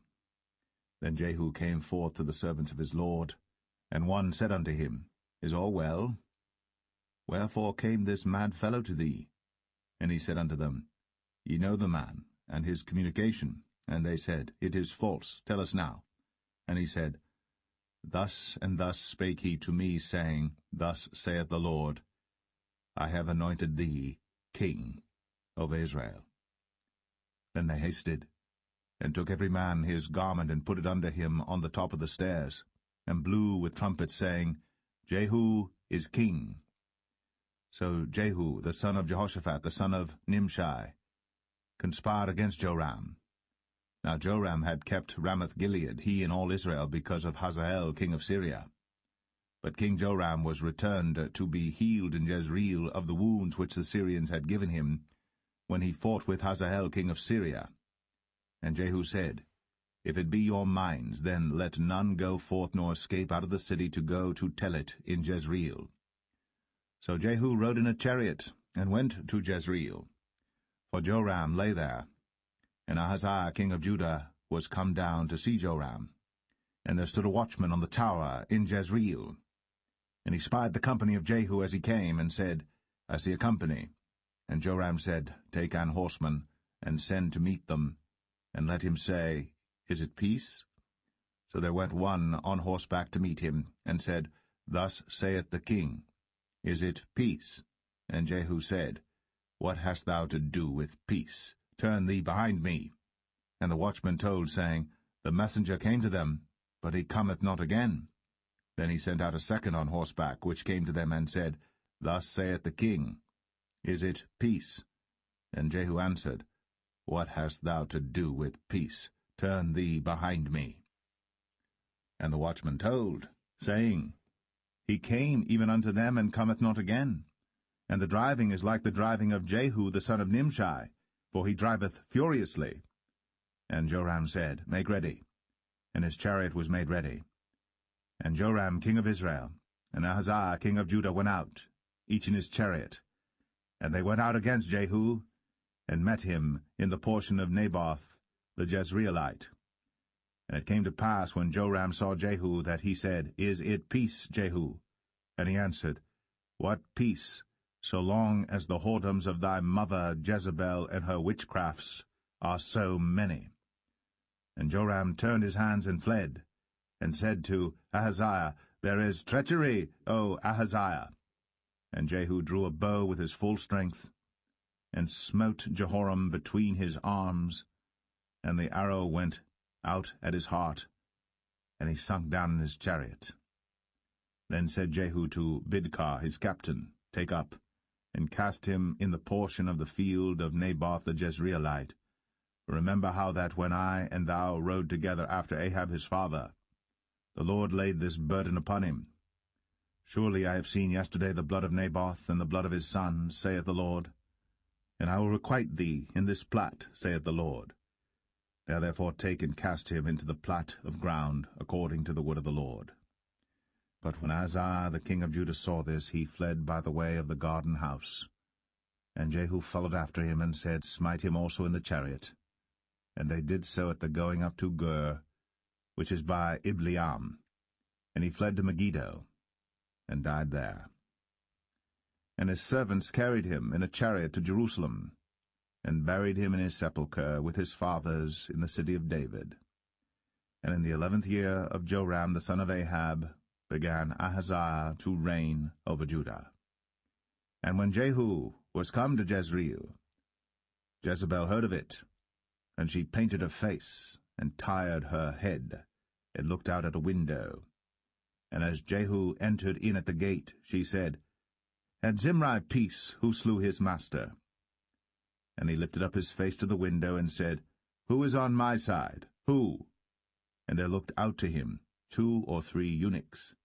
Then Jehu came forth to the servants of his lord, and one said unto him, Is all well? Wherefore came this mad fellow to thee? And he said unto them, Ye know the man, and his communication. And they said, It is false, tell us now. And he said, Thus and thus spake he to me, saying, Thus saith the Lord, I have anointed thee king over Israel. Then they hasted, and took every man his garment, and put it under him on the top of the stairs, and blew with trumpets, saying, Jehu is king. So Jehu, the son of Jehoshaphat, the son of Nimshi, conspired against Joram. Now Joram had kept Ramoth-Gilead, he and all Israel, because of Hazael king of Syria. But King Joram was returned to be healed in Jezreel of the wounds which the Syrians had given him, when he fought with Hazael king of Syria. And Jehu said, If it be your minds, then let none go forth nor escape out of the city to go to tell it in Jezreel. So Jehu rode in a chariot, and went to Jezreel. For Joram lay there, and Ahaziah king of Judah was come down to see Joram. And there stood a watchman on the tower in Jezreel. And he spied the company of Jehu as he came, and said, I see a company. And Joram said, Take an horseman, and send to meet them, and let him say, Is it peace? So there went one on horseback to meet him, and said, Thus saith the king, Is it peace? And Jehu said, What hast thou to do with peace? Turn thee behind me. And the watchman told, saying, The messenger came to them, but he cometh not again. Then he sent out a second on horseback, which came to them, and said, Thus saith the king, Is it peace? And Jehu answered, What hast thou to do with peace? Turn thee behind me. And the watchman told, saying, He came even unto them, and cometh not again. And the driving is like the driving of Jehu the son of Nimshi, for he driveth furiously. And Joram said, Make ready. And his chariot was made ready. And Joram king of Israel, and Ahaziah king of Judah went out, each in his chariot. And they went out against Jehu, and met him in the portion of Naboth the Jezreelite. And it came to pass, when Joram saw Jehu, that he said, Is it peace, Jehu? And he answered, What peace, so long as the whoredoms of thy mother Jezebel and her witchcrafts are so many? And Joram turned his hands and fled, and said to Ahaziah, There is treachery, O Ahaziah. And Jehu drew a bow with his full strength, and smote Jehoram between his arms, and the arrow went out at his heart, and he sunk down in his chariot. Then said Jehu to Bidkar his captain, Take up, and cast him in the portion of the field of Naboth the Jezreelite. Remember how that when I and thou rode together after Ahab his father, the Lord laid this burden upon him. Surely I have seen yesterday the blood of Naboth and the blood of his sons, saith the Lord. And I will requite thee in this plat, saith the Lord. Now therefore take and cast him into the plat of ground, according to the word of the Lord. But when Ahaziah the king of Judah saw this, he fled by the way of the garden house. And Jehu followed after him, and said, Smite him also in the chariot. And they did so at the going up to Gur, which is by Ibleam. And he fled to Megiddo, and died there. And his servants carried him in a chariot to Jerusalem, and buried him in his sepulchre with his fathers in the city of David. And in the 11th year of Joram the son of Ahab began Ahaziah to reign over Judah. And when Jehu was come to Jezreel, Jezebel heard of it, and she painted her face, and tired her head, and looked out at a window. And as Jehu entered in at the gate, she said, Had Zimri peace, who slew his master? And he lifted up his face to the window, and said, Who is on my side? Who? And there looked out to him 2 or 3 eunuchs.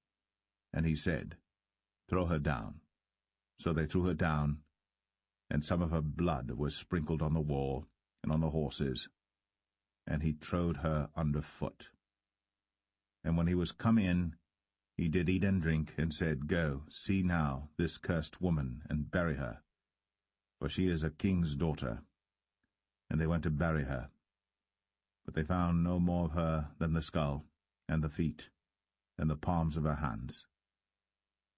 And he said, Throw her down. So they threw her down, and some of her blood was sprinkled on the wall, and on the horses, and he trode her under foot. And when he was come in, he did eat and drink, and said, Go, see now this cursed woman, and bury her, for she is a king's daughter. And they went to bury her. But they found no more of her than the skull, and the feet, and the palms of her hands.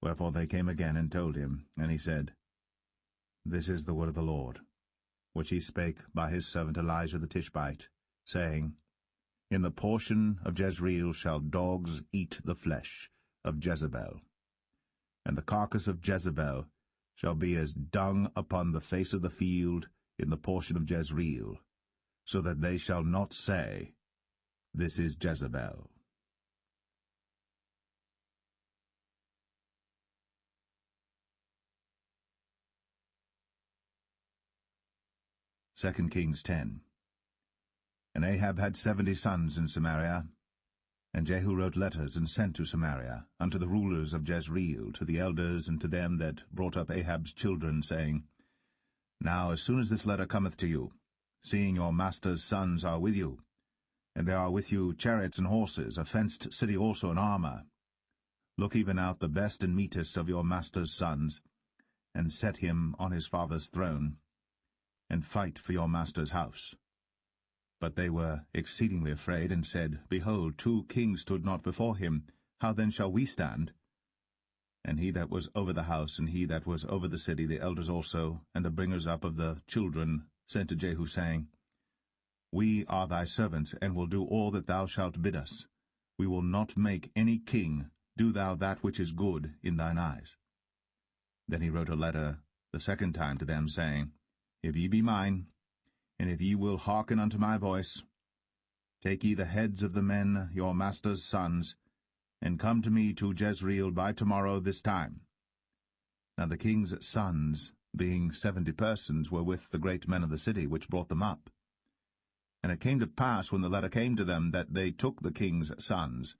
Wherefore they came again and told him, and he said, This is the word of the Lord, which he spake by his servant Elijah the Tishbite, saying, In the portion of Jezreel shall dogs eat the flesh of Jezebel, and the carcass of Jezebel shall be as dung upon the face of the field in the portion of Jezreel, so that they shall not say, This is Jezebel. 2 Kings 10. And Ahab had 70 sons in Samaria, And Jehu wrote letters, and sent to Samaria, unto the rulers of Jezreel, to the elders, and to them that brought up Ahab's children, saying, Now as soon as this letter cometh to you, seeing your master's sons are with you, and there are with you chariots and horses, a fenced city also in armor, look even out the best and meetest of your master's sons, and set him on his father's throne, and fight for your master's house. But they were exceedingly afraid, and said, Behold, 2 kings stood not before him. How then shall we stand? And he that was over the house, and he that was over the city, the elders also, and the bringers up of the children, sent to Jehu, saying, We are thy servants, and will do all that thou shalt bid us. We will not make any king. Do thou that which is good in thine eyes. Then he wrote a letter the second time to them, saying, If ye be mine, and if ye will hearken unto my voice, take ye the heads of the men your master's sons, and come to me to Jezreel by tomorrow this time. Now the king's sons, being 70 persons, were with the great men of the city, which brought them up. And it came to pass, when the letter came to them, that they took the king's sons,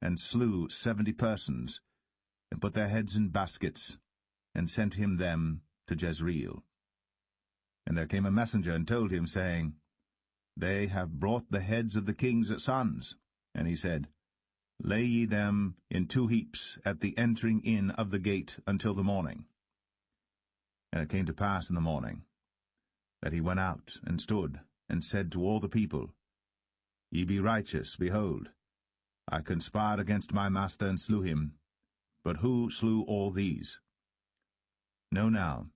and slew 70 persons, and put their heads in baskets, and sent him them to Jezreel. And there came a messenger, and told him, saying, They have brought the heads of the king's sons. And he said, Lay ye them in 2 heaps at the entering in of the gate until the morning. And it came to pass in the morning, that he went out, and stood, and said to all the people, Ye be righteous, behold, I conspired against my master, and slew him. But who slew all these? Know now,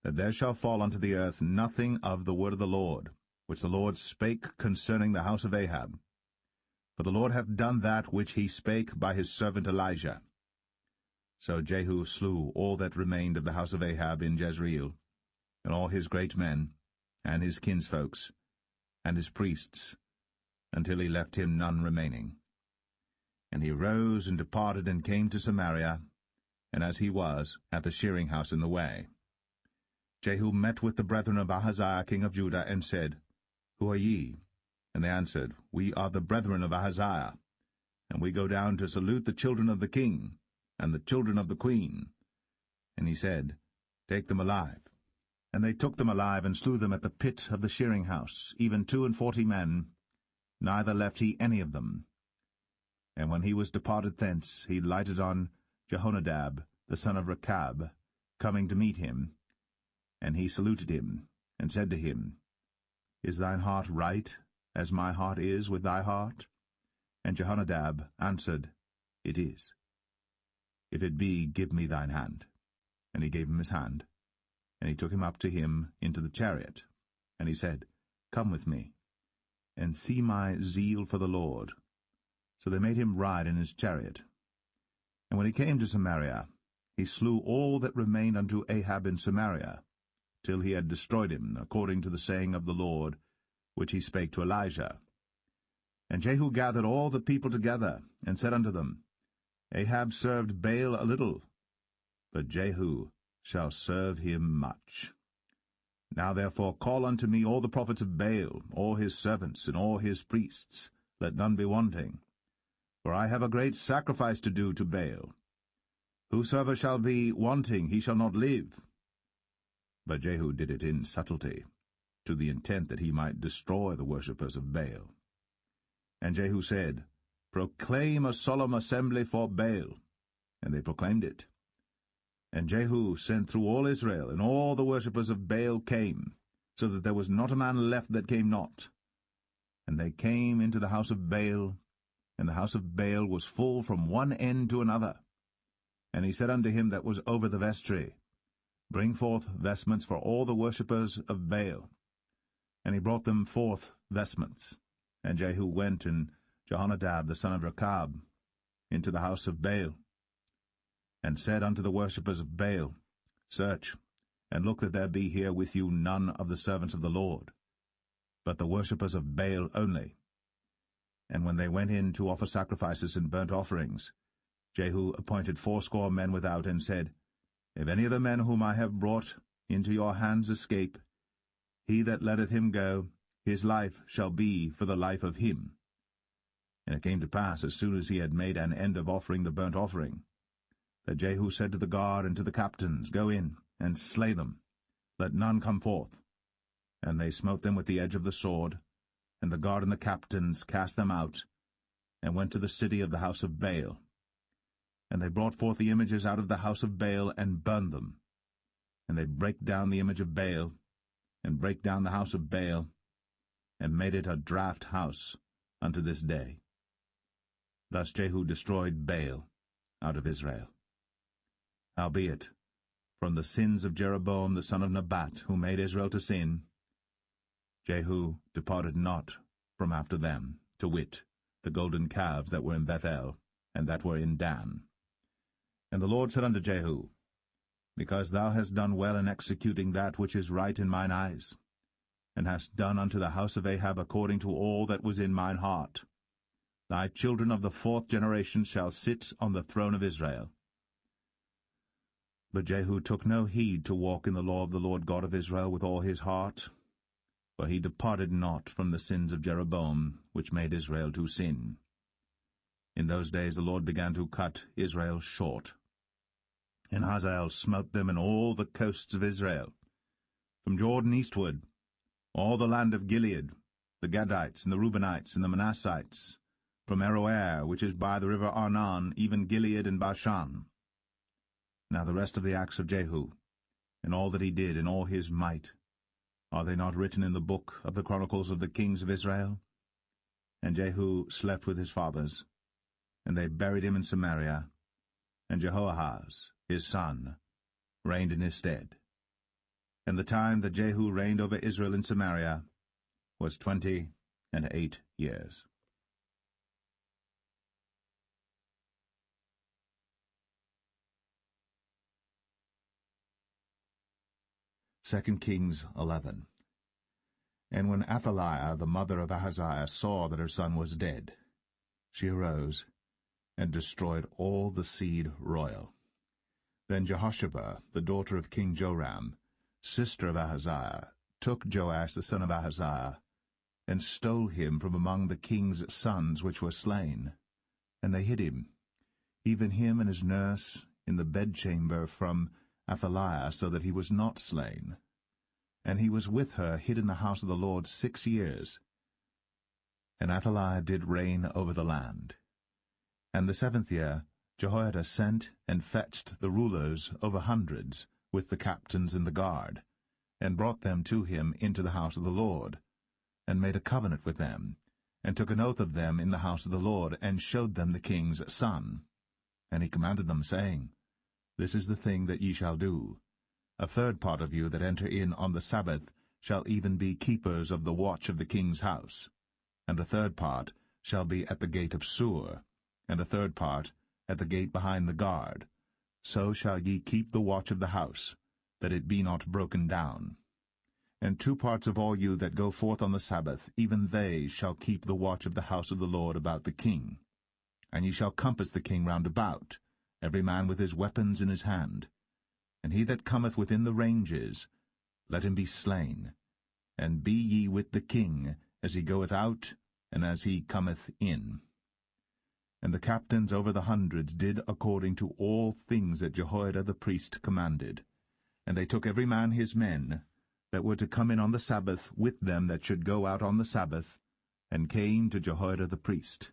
that there shall fall unto the earth nothing of the word of the Lord, which the Lord spake concerning the house of Ahab. For the Lord hath done that which he spake by his servant Elijah. So Jehu slew all that remained of the house of Ahab in Jezreel, and all his great men, and his kinsfolks, and his priests, until he left him none remaining. And he rose and departed, and came to Samaria, and as he was, at the shearing house in the way. Jehu met with the brethren of Ahaziah king of Judah, and said, Who are ye? And they answered, We are the brethren of Ahaziah, and we go down to salute the children of the king, and the children of the queen. And he said, Take them alive. And they took them alive, and slew them at the pit of the shearing house, even 42 men, neither left he any of them. And when he was departed thence, he lighted on Jehonadab, the son of Rechab, coming to meet him. And he saluted him, and said to him, Is thine heart right, as my heart is with thy heart? And Jehonadab answered, It is. If it be, give me thine hand. And he gave him his hand. And he took him up to him into the chariot. And he said, Come with me, and see my zeal for the Lord. So they made him ride in his chariot. And when he came to Samaria, he slew all that remained unto Ahab in Samaria, till he had destroyed him, according to the saying of the Lord, which he spake to Elijah. And Jehu gathered all the people together, and said unto them, Ahab served Baal a little, but Jehu shall serve him much. Now therefore call unto me all the prophets of Baal, all his servants, and all his priests, let none be wanting. For I have a great sacrifice to do to Baal. Whosoever shall be wanting, he shall not live. But Jehu did it in subtlety, to the intent that he might destroy the worshippers of Baal. And Jehu said, Proclaim a solemn assembly for Baal. And they proclaimed it. And Jehu sent through all Israel, and all the worshippers of Baal came, so that there was not a man left that came not. And they came into the house of Baal, and the house of Baal was full from one end to another. And he said unto him that was over the vestry, Bring forth vestments for all the worshippers of Baal. And he brought them forth vestments. And Jehu went, and Jehonadab the son of Rechab, into the house of Baal, and said unto the worshippers of Baal, Search, and look that there be here with you none of the servants of the Lord, but the worshippers of Baal only. And when they went in to offer sacrifices and burnt offerings, Jehu appointed 80 men without, and said, If any of the men whom I have brought into your hands escape, he that letteth him go, his life shall be for the life of him. And it came to pass, as soon as he had made an end of offering the burnt offering, that Jehu said to the guard and to the captains, Go in, and slay them, let none come forth. And they smote them with the edge of the sword, and the guard and the captains cast them out, and went to the city of the house of Baal. And they brought forth the images out of the house of Baal, and burned them. And they brake down the image of Baal, and brake down the house of Baal, and made it a draught house unto this day. Thus Jehu destroyed Baal out of Israel. Howbeit, from the sins of Jeroboam the son of Nebat, who made Israel to sin, Jehu departed not from after them, to wit, the golden calves that were in Bethel, and that were in Dan. And the Lord said unto Jehu, Because thou hast done well in executing that which is right in mine eyes, and hast done unto the house of Ahab according to all that was in mine heart, thy children of the 4th generation shall sit on the throne of Israel. But Jehu took no heed to walk in the law of the Lord God of Israel with all his heart, for he departed not from the sins of Jeroboam, which made Israel to sin. In those days the Lord began to cut Israel short. And Hazael smote them in all the coasts of Israel, from Jordan eastward, all the land of Gilead, the Gadites, and the Reubenites, and the Manassites, from Aroer, which is by the river Arnon, even Gilead and Bashan. Now the rest of the acts of Jehu, and all that he did, and all his might, are they not written in the book of the chronicles of the kings of Israel? And Jehu slept with his fathers, and they buried him in Samaria, and Jehoahaz, his son, reigned in his stead. And the time that Jehu reigned over Israel in Samaria was 28 years. 2 Kings 11. And when Athaliah, the mother of Ahaziah, saw that her son was dead, she arose and destroyed all the seed royal. Then Jehosheba, the daughter of King Joram, sister of Ahaziah, took Joash the son of Ahaziah, and stole him from among the king's sons which were slain. And they hid him, even him and his nurse, in the bedchamber from Athaliah, so that he was not slain. And he was with her hid in the house of the Lord 6 years. And Athaliah did reign over the land. And the 7th year Jehoiada sent and fetched the rulers over hundreds, with the captains and the guard, and brought them to him into the house of the Lord, and made a covenant with them, and took an oath of them in the house of the Lord, and showed them the king's son. And he commanded them, saying, This is the thing that ye shall do. A third part of you that enter in on the Sabbath shall even be keepers of the watch of the king's house, and a third part shall be at the gate of Sur, and a third part at the gate behind the guard. So shall ye keep the watch of the house, that it be not broken down. And 2 parts of all you that go forth on the Sabbath, even they shall keep the watch of the house of the Lord about the king. And ye shall compass the king round about, every man with his weapons in his hand. And he that cometh within the ranges, let him be slain. And be ye with the king, as he goeth out, and as he cometh in. And the captains over the hundreds did according to all things that Jehoiada the priest commanded. And they took every man his men, that were to come in on the Sabbath, with them that should go out on the Sabbath, and came to Jehoiada the priest.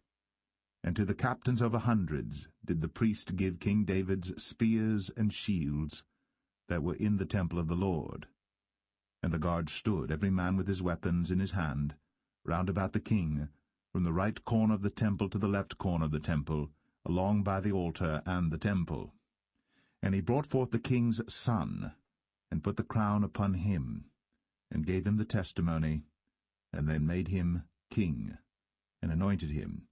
And to the captains over hundreds did the priest give King David's spears and shields, that were in the temple of the Lord. And the guard stood, every man with his weapons in his hand, round about the king, from the right corner of the temple to the left corner of the temple, along by the altar and the temple. And he brought forth the king's son, and put the crown upon him, and gave him the testimony, and then made him king, and anointed him.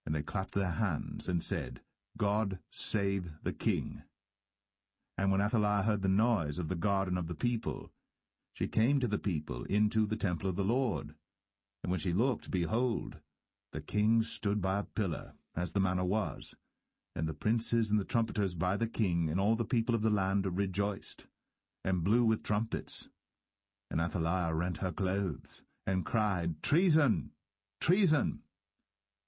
And they clapped their hands, and said, God save the king. And when Athaliah heard the noise of the guard and of the people, she came to the people into the temple of the Lord. And when she looked, behold, the king stood by a pillar, as the manner was, and the princes and the trumpeters by the king, and all the people of the land rejoiced, and blew with trumpets. And Athaliah rent her clothes, and cried, Treason! Treason!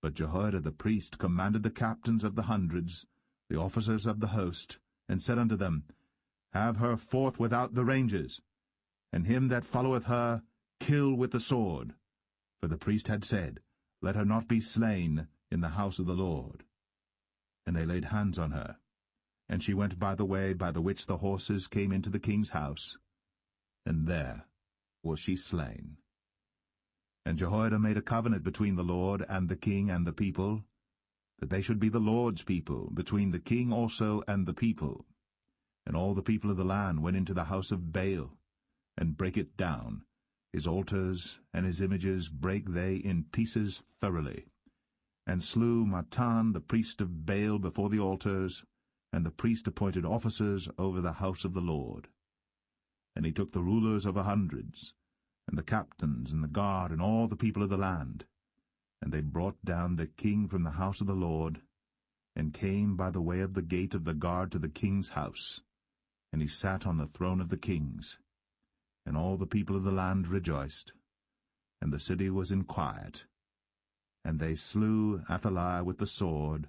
But Jehoiada the priest commanded the captains of the hundreds, the officers of the host, and said unto them, Have her forth without the ranges, and him that followeth her kill with the sword. For the priest had said, Let her not be slain in the house of the Lord. And they laid hands on her, and she went by the way by the which the horses came into the king's house, and there was she slain. And Jehoiada made a covenant between the Lord and the king and the people, that they should be the Lord's people, between the king also and the people. And all the people of the land went into the house of Baal, and brake it down. His altars and his images brake they in pieces thoroughly, and slew Mattan the priest of Baal before the altars, and the priest appointed officers over the house of the Lord. And he took the rulers of 100s, and the captains, and the guard, and all the people of the land. And they brought down the king from the house of the Lord, and came by the way of the gate of the guard to the king's house. And he sat on the throne of the kings. And all the people of the land rejoiced, and the city was in quiet. And they slew Athaliah with the sword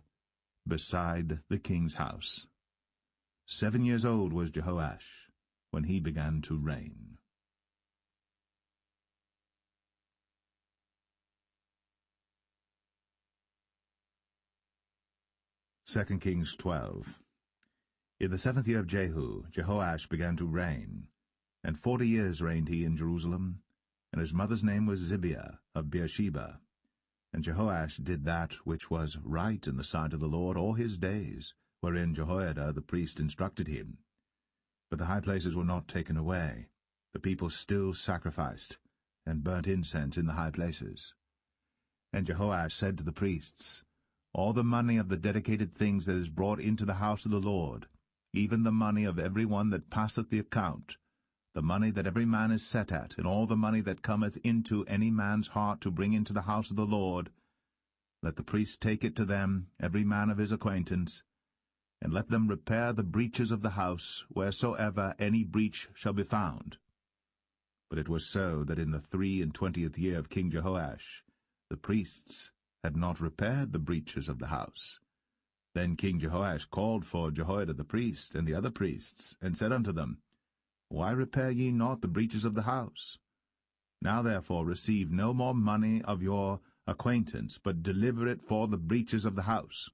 beside the king's house. 7 years old was Jehoash when he began to reign. 2 Kings 12. In the 7th year of Jehu, Jehoash began to reign, and 40 years reigned he in Jerusalem, and his mother's name was Zibiah of Beersheba. And Jehoash did that which was right in the sight of the Lord all his days, wherein Jehoiada the priest instructed him. But the high places were not taken away. The people still sacrificed, and burnt incense in the high places. And Jehoash said to the priests, All the money of the dedicated things that is brought into the house of the Lord, even the money of every one that passeth the account, the money that every man is set at, and all the money that cometh into any man's heart to bring into the house of the Lord, let the priests take it to them, every man of his acquaintance, and let them repair the breaches of the house, wheresoever any breach shall be found. But it was so that in the 23 year of King Jehoash, the priests had not repaired the breaches of the house. Then King Jehoash called for Jehoiada the priest and the other priests, and said unto them, Why repair ye not the breaches of the house? Now therefore receive no more money of your acquaintance, but deliver it for the breaches of the house.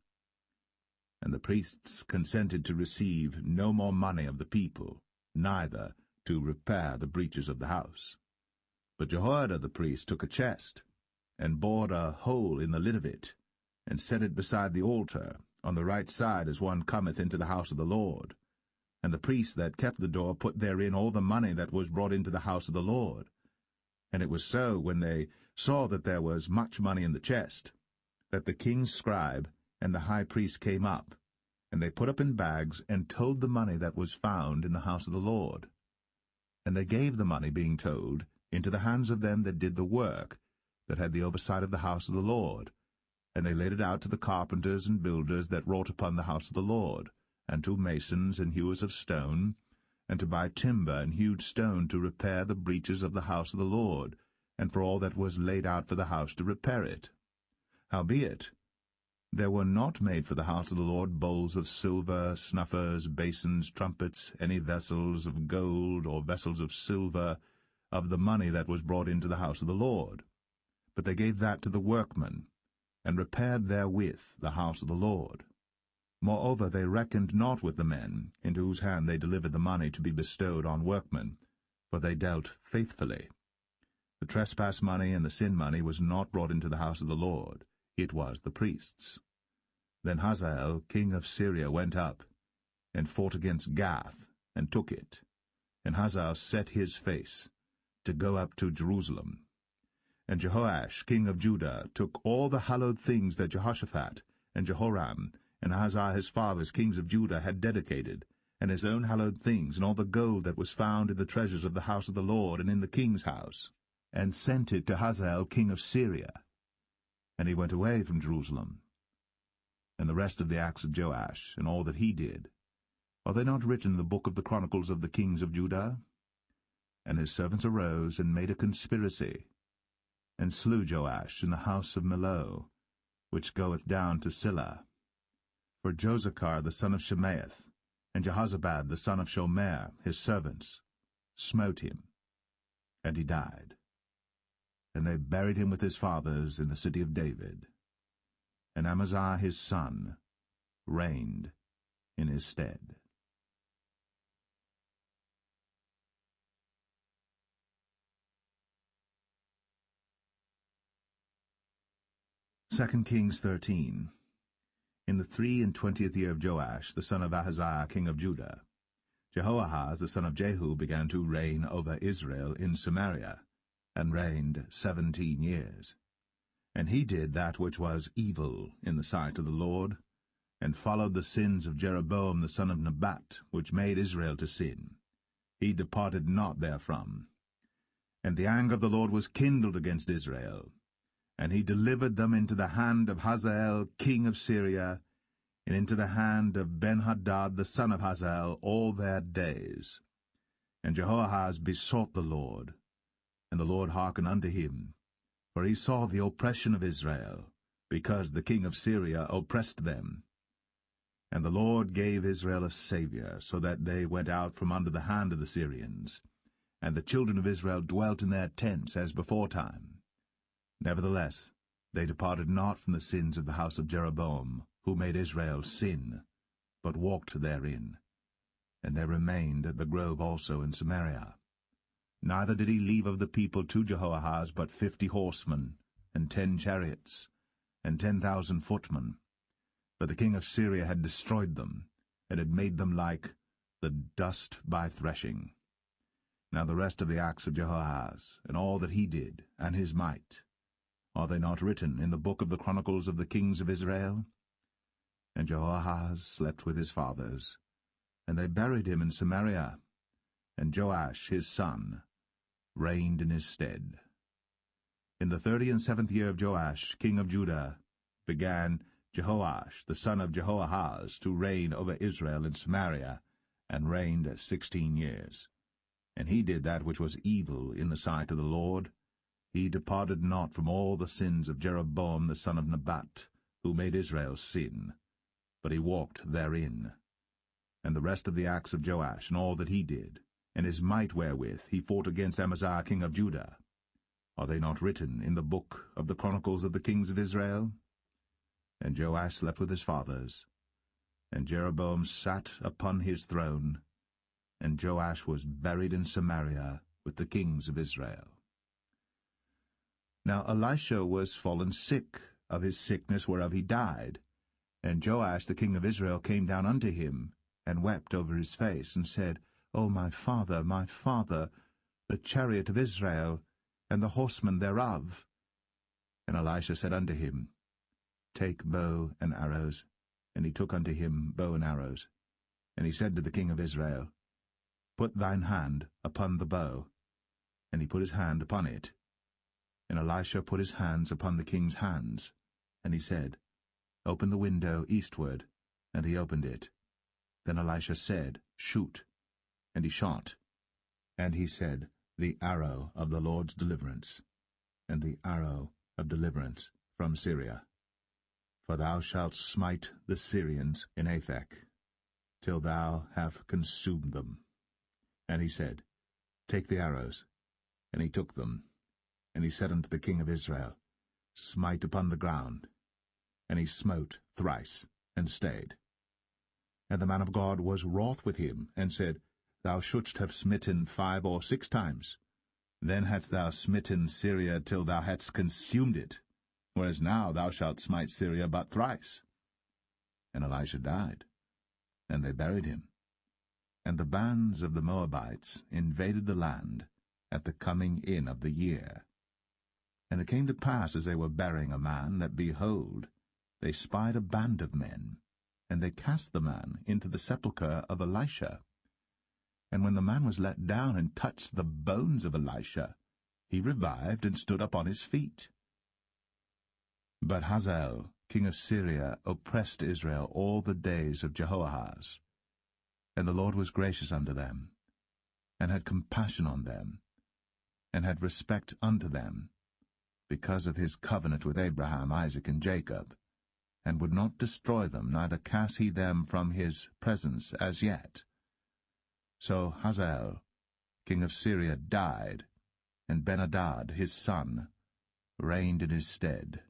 And the priests consented to receive no more money of the people, neither to repair the breaches of the house. But Jehoiada the priest took a chest, and bored a hole in the lid of it, and set it beside the altar, on the right side as one cometh into the house of the Lord. And the priests that kept the door put therein all the money that was brought into the house of the Lord. And it was so, when they saw that there was much money in the chest, that the king's scribe and the high priest came up, and they put up in bags, and told the money that was found in the house of the Lord. And they gave the money, being told, into the hands of them that did the work, that had the oversight of the house of the Lord. And they laid it out to the carpenters and builders that wrought upon the house of the Lord, and to masons and hewers of stone, and to buy timber and hewed stone to repair the breaches of the house of the Lord, and for all that was laid out for the house to repair it. Howbeit, there were not made for the house of the Lord bowls of silver, snuffers, basins, trumpets, any vessels of gold, or vessels of silver, of the money that was brought into the house of the Lord. But they gave that to the workmen, and repaired therewith the house of the Lord. Moreover, they reckoned not with the men, into whose hand they delivered the money to be bestowed on workmen, for they dealt faithfully. The trespass money and the sin money was not brought into the house of the Lord, it was the priests. Then Hazael king of Syria went up, and fought against Gath, and took it. And Hazael set his face, to go up to Jerusalem. And Jehoash king of Judah took all the hallowed things that Jehoshaphat, and Jehoram, and Ahaziah his fathers, kings of Judah, had dedicated, and his own hallowed things, and all the gold that was found in the treasures of the house of the Lord and in the king's house, and sent it to Hazael king of Syria. And he went away from Jerusalem. And the rest of the acts of Joash, and all that he did, are they not written in the book of the chronicles of the kings of Judah? And his servants arose, and made a conspiracy, and slew Joash in the house of Millo, which goeth down to Silla. For Josachar the son of Shemaeth, and Jehozabad the son of Shomer, his servants, smote him, and he died. And they buried him with his fathers in the city of David. And Amaziah his son reigned in his stead. Second Kings 13. In the 23 year of Joash, the son of Ahaziah, king of Judah, Jehoahaz, the son of Jehu, began to reign over Israel in Samaria, and reigned 17 years. And he did that which was evil in the sight of the Lord, and followed the sins of Jeroboam the son of Nebat, which made Israel to sin. He departed not therefrom. And the anger of the Lord was kindled against Israel, and he delivered them into the hand of Hazael king of Syria, and into the hand of Benhadad the son of Hazael all their days. And Jehoahaz besought the Lord, and the Lord hearkened unto him, for he saw the oppression of Israel, because the king of Syria oppressed them. And the Lord gave Israel a Saviour, so that they went out from under the hand of the Syrians, and the children of Israel dwelt in their tents as beforetime. Nevertheless, they departed not from the sins of the house of Jeroboam, who made Israel sin, but walked therein. And they remained at the grove also in Samaria. Neither did he leave of the people to Jehoahaz but 50 horsemen, and 10 chariots, and 10,000 footmen. For the king of Syria had destroyed them, and had made them like the dust by threshing. Now the rest of the acts of Jehoahaz, and all that he did, and his might, are they not written in the book of the chronicles of the kings of Israel? And Jehoahaz slept with his fathers, and they buried him in Samaria, and Joash his son reigned in his stead. In the 37th year of Joash king of Judah began Jehoash the son of Jehoahaz to reign over Israel in Samaria, and reigned 16 years. And he did that which was evil in the sight of the Lord. He departed not from all the sins of Jeroboam the son of Nebat, who made Israel sin, but he walked therein. And the rest of the acts of Joash, and all that he did, and his might wherewith he fought against Amaziah king of Judah, are they not written in the book of the chronicles of the kings of Israel? And Joash slept with his fathers, and Jeroboam sat upon his throne, and Joash was buried in Samaria with the kings of Israel. Now Elisha was fallen sick of his sickness whereof he died, and Joash the king of Israel came down unto him, and wept over his face, and said, O my father, the chariot of Israel, and the horsemen thereof. And Elisha said unto him, Take bow and arrows. And he took unto him bow and arrows. And he said to the king of Israel, Put thine hand upon the bow. And he put his hand upon it. And Elisha put his hands upon the king's hands. And he said, Open the window eastward. And he opened it. Then Elisha said, Shoot. And he shot. And he said, The arrow of the Lord's deliverance, and the arrow of deliverance from Syria. For thou shalt smite the Syrians in Aphek, till thou have consumed them. And he said, Take the arrows. And he took them. And he said unto the king of Israel, Smite upon the ground. And he smote thrice, and stayed. And the man of God was wroth with him, and said, Thou shouldst have smitten 5 or 6 times. Then hadst thou smitten Syria till thou hadst consumed it, whereas now thou shalt smite Syria but thrice. And Elisha died, and they buried him. And the bands of the Moabites invaded the land at the coming in of the year. And it came to pass, as they were burying a man, that, behold, they spied a band of men, and they cast the man into the sepulchre of Elisha. And when the man was let down and touched the bones of Elisha, he revived and stood up on his feet. But Hazael, king of Syria, oppressed Israel all the days of Jehoahaz. And the Lord was gracious unto them, and had compassion on them, and had respect unto them, because of his covenant with Abraham, Isaac, and Jacob, and would not destroy them, neither cast he them from his presence as yet. So Hazael, king of Syria, died, and Ben-Hadad, his son, reigned in his stead.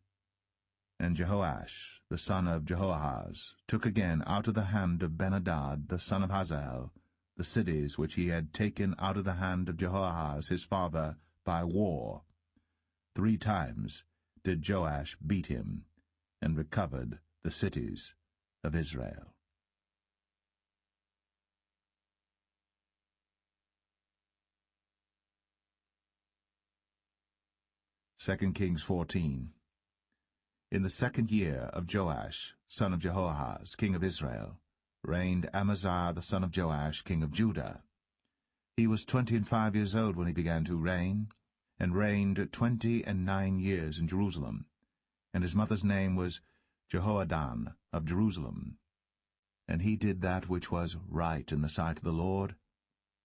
And Jehoash, the son of Jehoahaz, took again out of the hand of Ben-Hadad, the son of Hazael, the cities which he had taken out of the hand of Jehoahaz his father by war. 3 times did Joash beat him, and recovered the cities of Israel. 2 Kings 14. In the 2nd year of Joash, son of Jehoahaz, king of Israel, reigned Amaziah the son of Joash, king of Judah. He was 25 years old when he began to reign, and reigned 29 years in Jerusalem. And his mother's name was Jehoadan of Jerusalem. And he did that which was right in the sight of the Lord,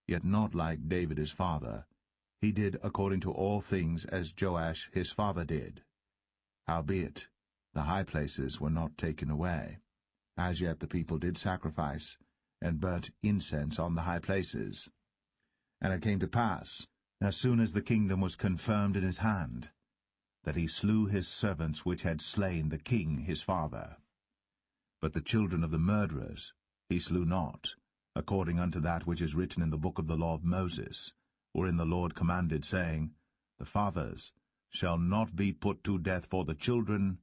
yet not like David his father. He did according to all things as Joash his father did. Howbeit, the high places were not taken away. As yet the people did sacrifice, and burnt incense on the high places. And it came to pass, as soon as the kingdom was confirmed in his hand, that he slew his servants which had slain the king his father. But the children of the murderers he slew not, according unto that which is written in the book of the law of Moses, wherein the Lord commanded, saying, The fathers shall not be put to death for the children,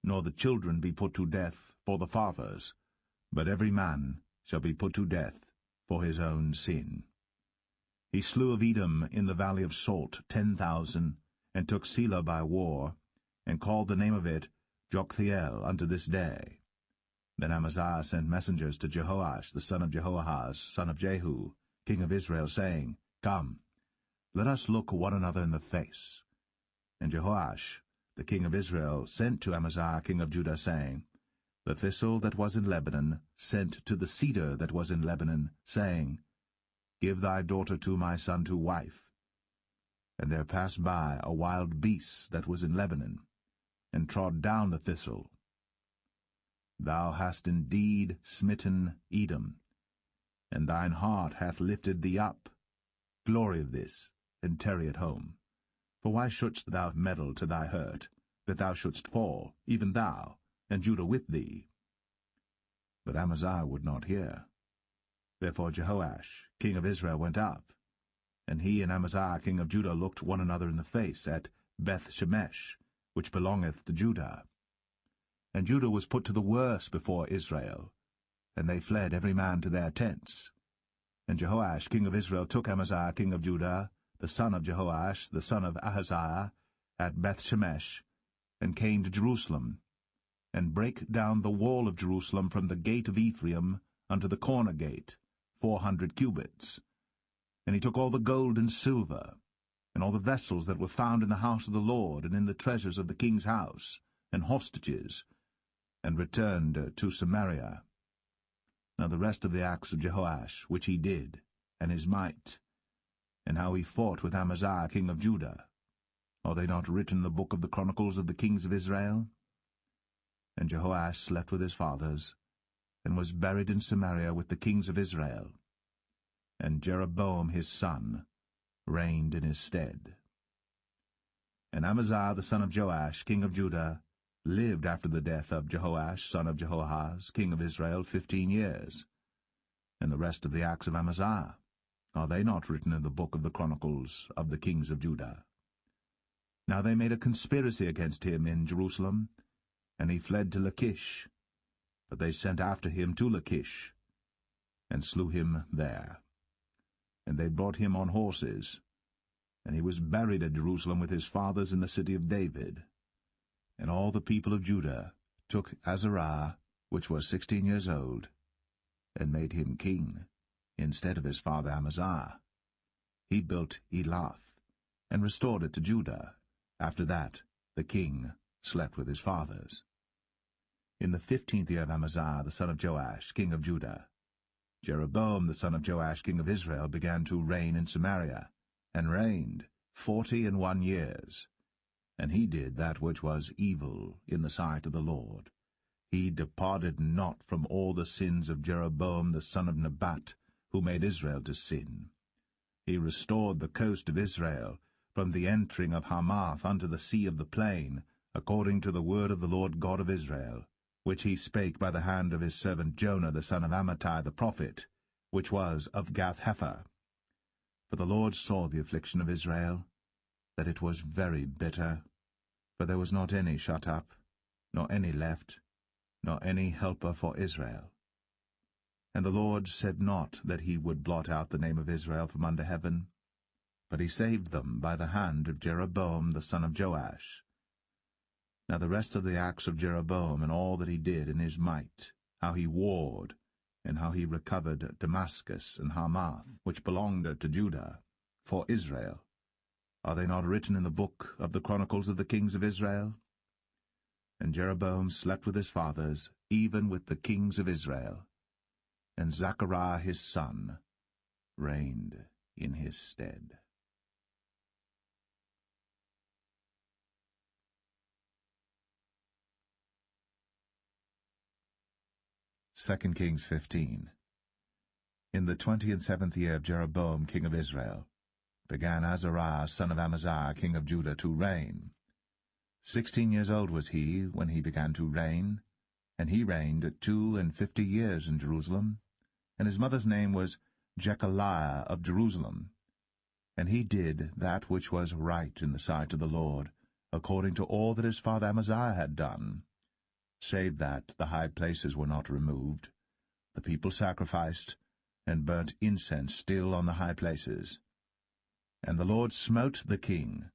nor the children be put to death for the fathers, but every man shall be put to death for his own sin. He slew of Edom in the valley of Salt 10,000, and took Selah by war, and called the name of it Joktheel unto this day. Then Amaziah sent messengers to Jehoash the son of Jehoahaz, son of Jehu, king of Israel, saying, Come, let us look one another in the face. And Jehoash, the king of Israel, sent to Amaziah king of Judah, saying, The thistle that was in Lebanon sent to the cedar that was in Lebanon, saying, Give thy daughter to my son to wife. And there passed by a wild beast that was in Lebanon, and trod down the thistle. Thou hast indeed smitten Edom, and thine heart hath lifted thee up. Glory of this, and tarry at home. For why shouldst thou meddle to thy hurt, that thou shouldst fall, even thou, and Judah with thee? But Amaziah would not hear. Therefore Jehoash, king of Israel, went up, and he and Amaziah king of Judah looked one another in the face at Beth-shemesh, which belongeth to Judah. And Judah was put to the worse before Israel, and they fled every man to their tents. And Jehoash king of Israel took Amaziah king of Judah, the son of Jehoash, the son of Ahaziah, at Beth-shemesh, and came to Jerusalem, and brake down the wall of Jerusalem from the gate of Ephraim unto the corner gate, 400 cubits. And he took all the gold and silver, and all the vessels that were found in the house of the Lord, and in the treasures of the king's house, and hostages, and returned to Samaria. Now the rest of the acts of Jehoash, which he did, and his might, and how he fought with Amaziah king of Judah, are they not written in the book of the chronicles of the kings of Israel? And Jehoash slept with his fathers, and was buried in Samaria with the kings of Israel. And Jeroboam his son reigned in his stead. And Amaziah the son of Joash, king of Judah, lived after the death of Jehoash son of Jehoahaz, king of Israel, 15 years. And the rest of the acts of Amaziah, are they not written in the book of the chronicles of the kings of Judah? Now they made a conspiracy against him in Jerusalem, and he fled to Lachish. But they sent after him to Lachish, and slew him there. And they brought him on horses, and he was buried at Jerusalem with his fathers in the city of David. And all the people of Judah took Azariah, which was 16 years old, and made him king, instead of his father Amaziah. He built Elath, and restored it to Judah. After that the king slept with his fathers. In the 15th year of Amaziah the son of Joash, king of Judah, Jeroboam the son of Joash, king of Israel, began to reign in Samaria, and reigned 41 years. and he did that which was evil in the sight of the Lord. He departed not from all the sins of Jeroboam the son of Nebat, who made Israel to sin. He restored the coast of Israel, from the entering of Hamath unto the sea of the plain, according to the word of the Lord God of Israel, which he spake by the hand of his servant Jonah the son of Amittai the prophet, which was of Gath-hepher. For the Lord saw the affliction of Israel, that it was very bitter, for there was not any shut up, nor any left, nor any helper for Israel. And the Lord said not that he would blot out the name of Israel from under heaven, but he saved them by the hand of Jeroboam the son of Joash. Now the rest of the acts of Jeroboam, and all that he did in his might, how he warred, and how he recovered Damascus and Hamath, which belonged to Judah, for Israel, are they not written in the book of the chronicles of the kings of Israel? And Jeroboam slept with his fathers, even with the kings of Israel, and Zechariah his son reigned in his stead. 2 Kings 15. In the 27th year of Jeroboam king of Israel, began Azariah son of Amaziah king of Judah to reign. 16 years old was he when he began to reign, and he reigned 52 years in Jerusalem, and his mother's name was Jechaliah of Jerusalem. And he did that which was right in the sight of the Lord, according to all that his father Amaziah had done, save that the high places were not removed. The people sacrificed, and burnt incense still on the high places. And the Lord smote the king,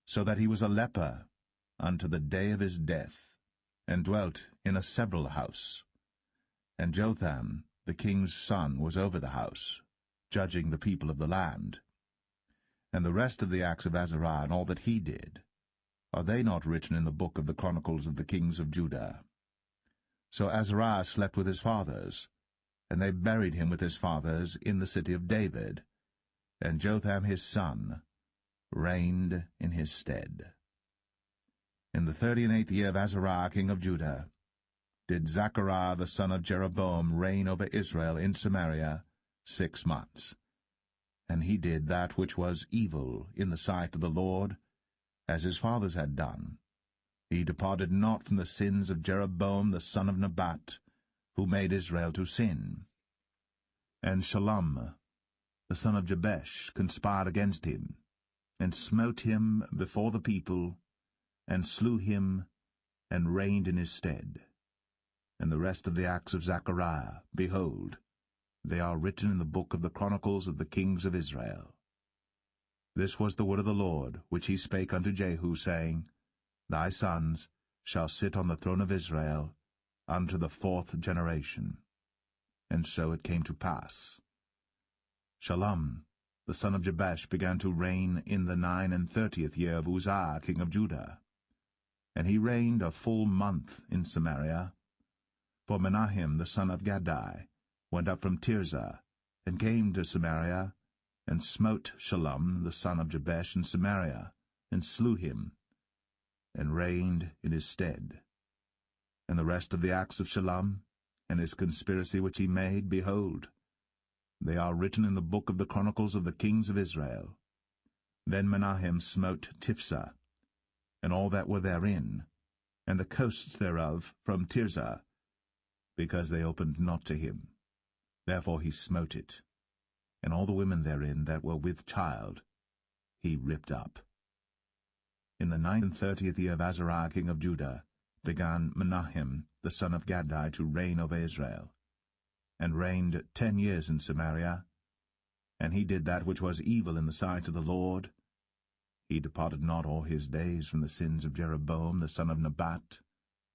so that he was a leper unto the day of his death, and dwelt in a several house. And Jotham the king's son was over the house, judging the people of the land. And the rest of the acts of Azariah and all that he did, are they not written in the book of the chronicles of the kings of Judah? So Azariah slept with his fathers, and they buried him with his fathers in the city of David, and Jotham his son reigned in his stead. In the 38th year of Azariah king of Judah did Zechariah the son of Jeroboam reign over Israel in Samaria 6 months. And he did that which was evil in the sight of the Lord, as his fathers had done. He departed not from the sins of Jeroboam the son of Nebat, who made Israel to sin. And Shallum the son of Jabesh conspired against him, and smote him before the people, and slew him, and reigned in his stead. And the rest of the acts of Zechariah, behold, they are written in the book of the chronicles of the kings of Israel. This was the word of the Lord, which he spake unto Jehu, saying, Thy sons shall sit on the throne of Israel unto the 4th generation. And so it came to pass. Shallum the son of Jabesh began to reign in the 39th year of Uzziah king of Judah. And he reigned a full month in Samaria. For Menahem the son of Gadai went up from Tirzah, and came to Samaria, and smote Shallum the son of Jabesh in Samaria, and slew him, and reigned in his stead. And the rest of the acts of Shallum, and his conspiracy which he made, behold, they are written in the book of the chronicles of the kings of Israel. Then Menahem smote Tiphsah, and all that were therein, and the coasts thereof from Tirzah, because they opened not to him. Therefore he smote it, and all the women therein that were with child he ripped up. In the 39th year of Azariah king of Judah began Menahem the son of Gadai to reign over Israel, and reigned 10 years in Samaria. And he did that which was evil in the sight of the Lord. He departed not all his days from the sins of Jeroboam the son of Nebat,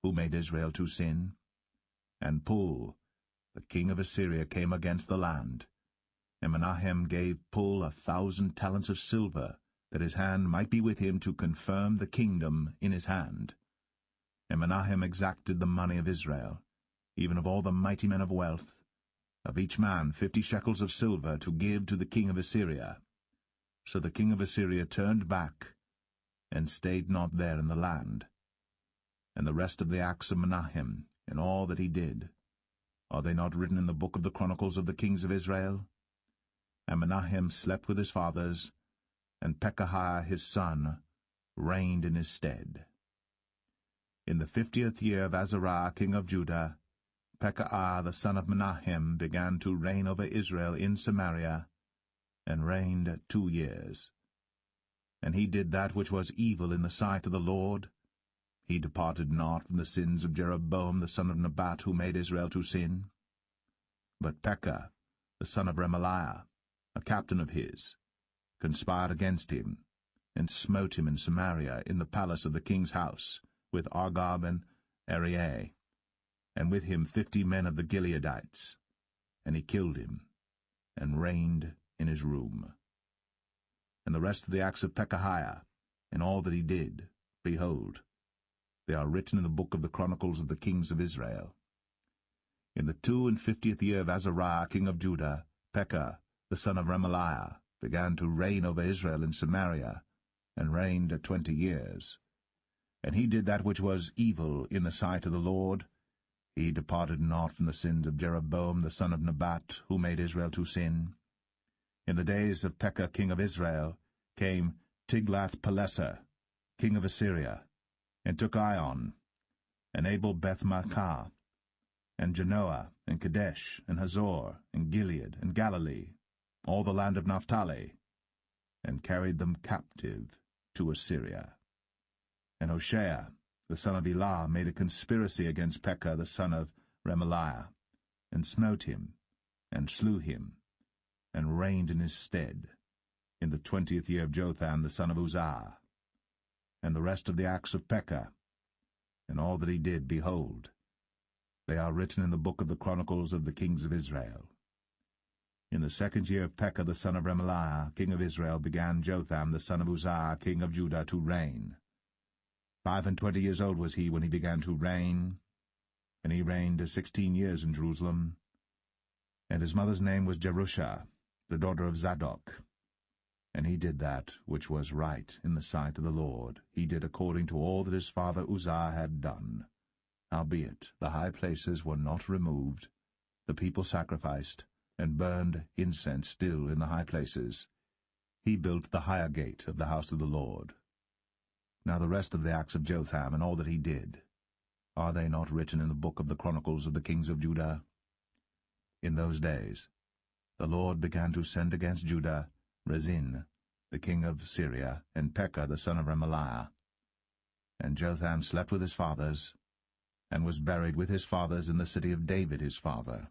who made Israel to sin. And Pul, the king of Assyria, came against the land. And Menahem gave Pul 1,000 talents of silver, that his hand might be with him to confirm the kingdom in his hand. And Menahem exacted the money of Israel, even of all the mighty men of wealth, of each man 50 shekels of silver, to give to the king of Assyria. So the king of Assyria turned back, and stayed not there in the land. And the rest of the acts of Menahem, and all that he did, are they not written in the book of the chronicles of the kings of Israel? And Menahem slept with his fathers, and Pekahiah his son reigned in his stead. In the 50th year of Azariah king of Judah, Pekahiah the son of Menahem began to reign over Israel in Samaria, and reigned 2 years. And he did that which was evil in the sight of the Lord. He departed not from the sins of Jeroboam the son of Nebat, who made Israel to sin. But Pekah, the son of Remaliah, a captain of his, conspired against him, and smote him in Samaria in the palace of the king's house, with Argob and Arieh, and with him 50 men of the Gileadites. And he killed him, and reigned in his room. And the rest of the acts of Pekahiah, and all that he did, behold, they are written in the book of the chronicles of the kings of Israel. In the 52nd year of Azariah king of Judah, Pekah, the son of Remaliah, began to reign over Israel in Samaria, and reigned 20 years. And he did that which was evil in the sight of the Lord. He departed not from the sins of Jeroboam the son of Nebat, who made Israel to sin. In the days of Pekah king of Israel came Tiglath-Pileser, king of Assyria, and took Ion, and Abel-Beth-Maachah, and Genoa, and Kadesh, and Hazor, and Gilead, and Galilee, all the land of Naphtali, and carried them captive to Assyria. And Hoshea, the son of Elah, made a conspiracy against Pekah the son of Remaliah, and smote him, and slew him, and reigned in his stead, in the 20th year of Jotham the son of Uzziah. And the rest of the acts of Pekah, and all that he did, behold, they are written in the book of the chronicles of the kings of Israel. In the 2nd year of Pekah the son of Remaliah, king of Israel, began Jotham the son of Uzziah, king of Judah, to reign. 25 years old was he when he began to reign, and he reigned 16 years in Jerusalem. And his mother's name was Jerusha, the daughter of Zadok. And he did that which was right in the sight of the Lord. He did according to all that his father Uzziah had done. Howbeit the high places were not removed. The people sacrificed, and burned incense still in the high places. He built the higher gate of the house of the Lord. Now the rest of the acts of Jotham, and all that he did, are they not written in the book of the chronicles of the kings of Judah? In those days the Lord began to send against Judah Rezin, the king of Syria, and Pekah the son of Remaliah. And Jotham slept with his fathers, and was buried with his fathers in the city of David his father.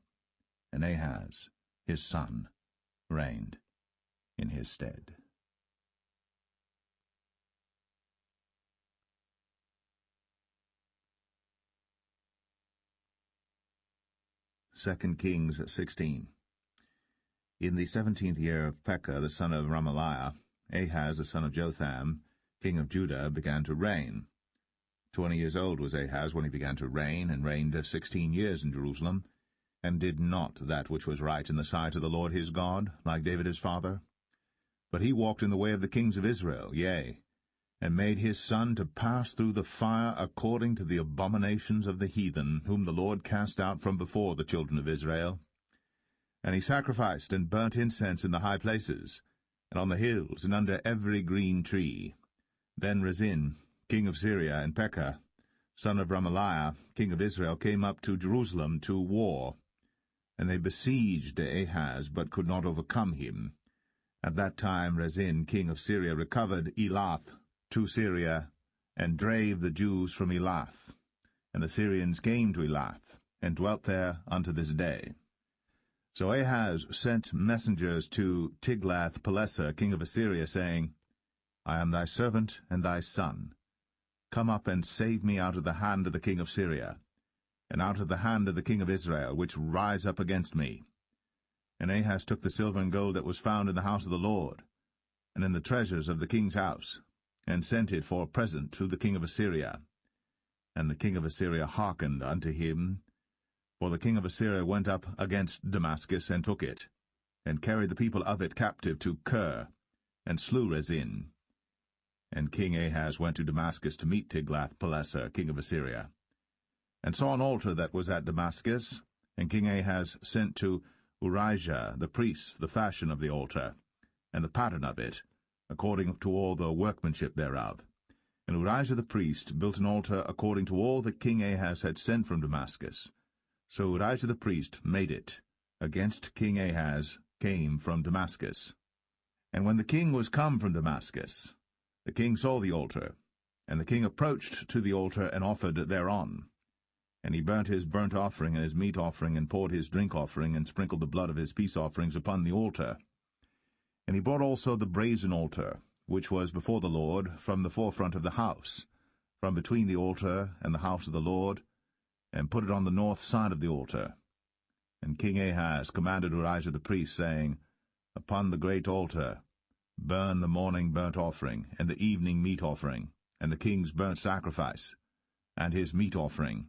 And Ahaz, his son, reigned in his stead. Second Kings 16. In the 17th year of Pekah the son of Remaliah, Ahaz the son of Jotham, king of Judah, began to reign. 20 years old was Ahaz when he began to reign, and reigned 16 years in Jerusalem, and did not that which was right in the sight of the Lord his God, like David his father. But he walked in the way of the kings of Israel, yea, and made his son to pass through the fire according to the abominations of the heathen, whom the Lord cast out from before the children of Israel. And he sacrificed and burnt incense in the high places, and on the hills, and under every green tree. Then Rezin, king of Syria, and Pekah, son of Remaliah, king of Israel, came up to Jerusalem to war. And they besieged Ahaz, but could not overcome him. At that time Rezin, king of Syria, recovered Elath to Syria, and drave the Jews from Elath. And the Syrians came to Elath, and dwelt there unto this day. So Ahaz sent messengers to Tiglath-Pileser, king of Assyria, saying, I am thy servant and thy son. Come up and save me out of the hand of the king of Syria, and out of the hand of the king of Israel, which rise up against me. And Ahaz took the silver and gold that was found in the house of the Lord, and in the treasures of the king's house, and sent it for a present to the king of Assyria. And the king of Assyria hearkened unto him, for the king of Assyria went up against Damascus, and took it, and carried the people of it captive to Kir, and slew Rezin. And King Ahaz went to Damascus to meet Tiglath-Pileser, king of Assyria, and saw an altar that was at Damascus. And King Ahaz sent to Urijah the priest the fashion of the altar, and the pattern of it, according to all the workmanship thereof. And Urijah the priest built an altar according to all that King Ahaz had sent from Damascus. So Urijah the priest made it, against King Ahaz came from Damascus. And when the king was come from Damascus, the king saw the altar, and the king approached to the altar and offered thereon. And he burnt his burnt offering and his meat offering, and poured his drink offering, and sprinkled the blood of his peace offerings upon the altar. And he brought also the brazen altar, which was before the Lord, from the forefront of the house, from between the altar and the house of the Lord, and put it on the north side of the altar. And King Ahaz commanded Urijah the priest, saying, Upon the great altar burn the morning burnt offering, and the evening meat offering, and the king's burnt sacrifice, and his meat offering,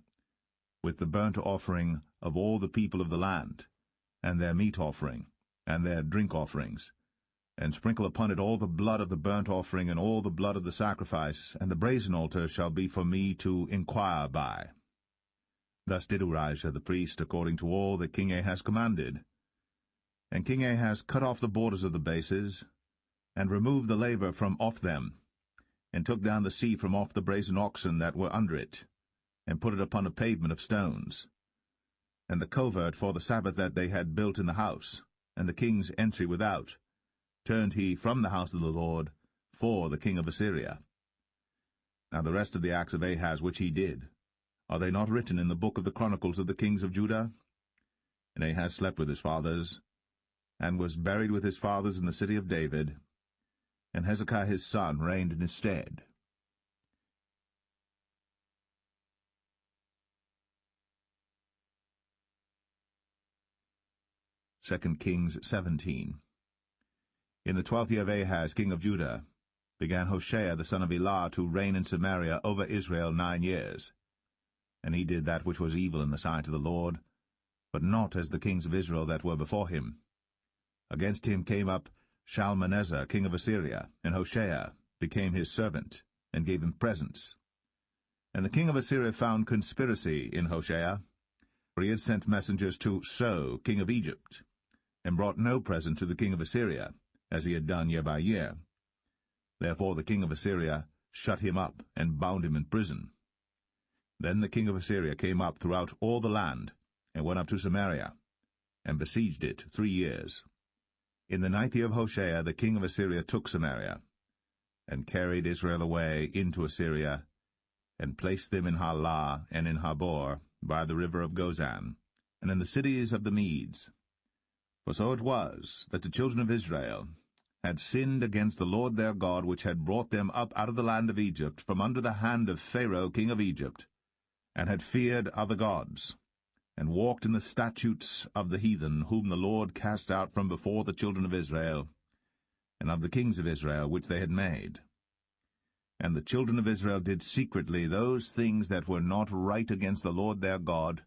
with the burnt offering of all the people of the land, and their meat offering, and their drink offerings, and sprinkle upon it all the blood of the burnt offering, and all the blood of the sacrifice, and the brazen altar shall be for me to inquire by. Thus did Urijah the priest, according to all that King Ahaz commanded. And King Ahaz cut off the borders of the bases, and removed the laver from off them, and took down the sea from off the brazen oxen that were under it, and put it upon a pavement of stones. And the covert for the Sabbath that they had built in the house, and the king's entry without, turned he from the house of the Lord for the king of Assyria. Now the rest of the acts of Ahaz which he did, are they not written in the book of the chronicles of the kings of Judah? And Ahaz slept with his fathers, and was buried with his fathers in the city of David, and Hezekiah his son reigned in his stead. 2 Kings 17. In the 12th year of Ahaz, king of Judah, began Hoshea the son of Elah to reign in Samaria over Israel 9 years. And he did that which was evil in the sight of the Lord, but not as the kings of Israel that were before him. Against him came up Shalmaneser, king of Assyria, and Hoshea became his servant, and gave him presents. And the king of Assyria found conspiracy in Hoshea, for he had sent messengers to So, king of Egypt, and brought no present to the king of Assyria, as he had done year by year. Therefore the king of Assyria shut him up, and bound him in prison. Then the king of Assyria came up throughout all the land, and went up to Samaria, and besieged it 3 years. In the 9th year of Hoshea the king of Assyria took Samaria, and carried Israel away into Assyria, and placed them in Halah and in Habor, by the river of Gozan, and in the cities of the Medes. For so it was, that the children of Israel had sinned against the Lord their God, which had brought them up out of the land of Egypt, from under the hand of Pharaoh king of Egypt, and had feared other gods, and walked in the statutes of the heathen, whom the Lord cast out from before the children of Israel, and of the kings of Israel which they had made. And the children of Israel did secretly those things that were not right against the Lord their God,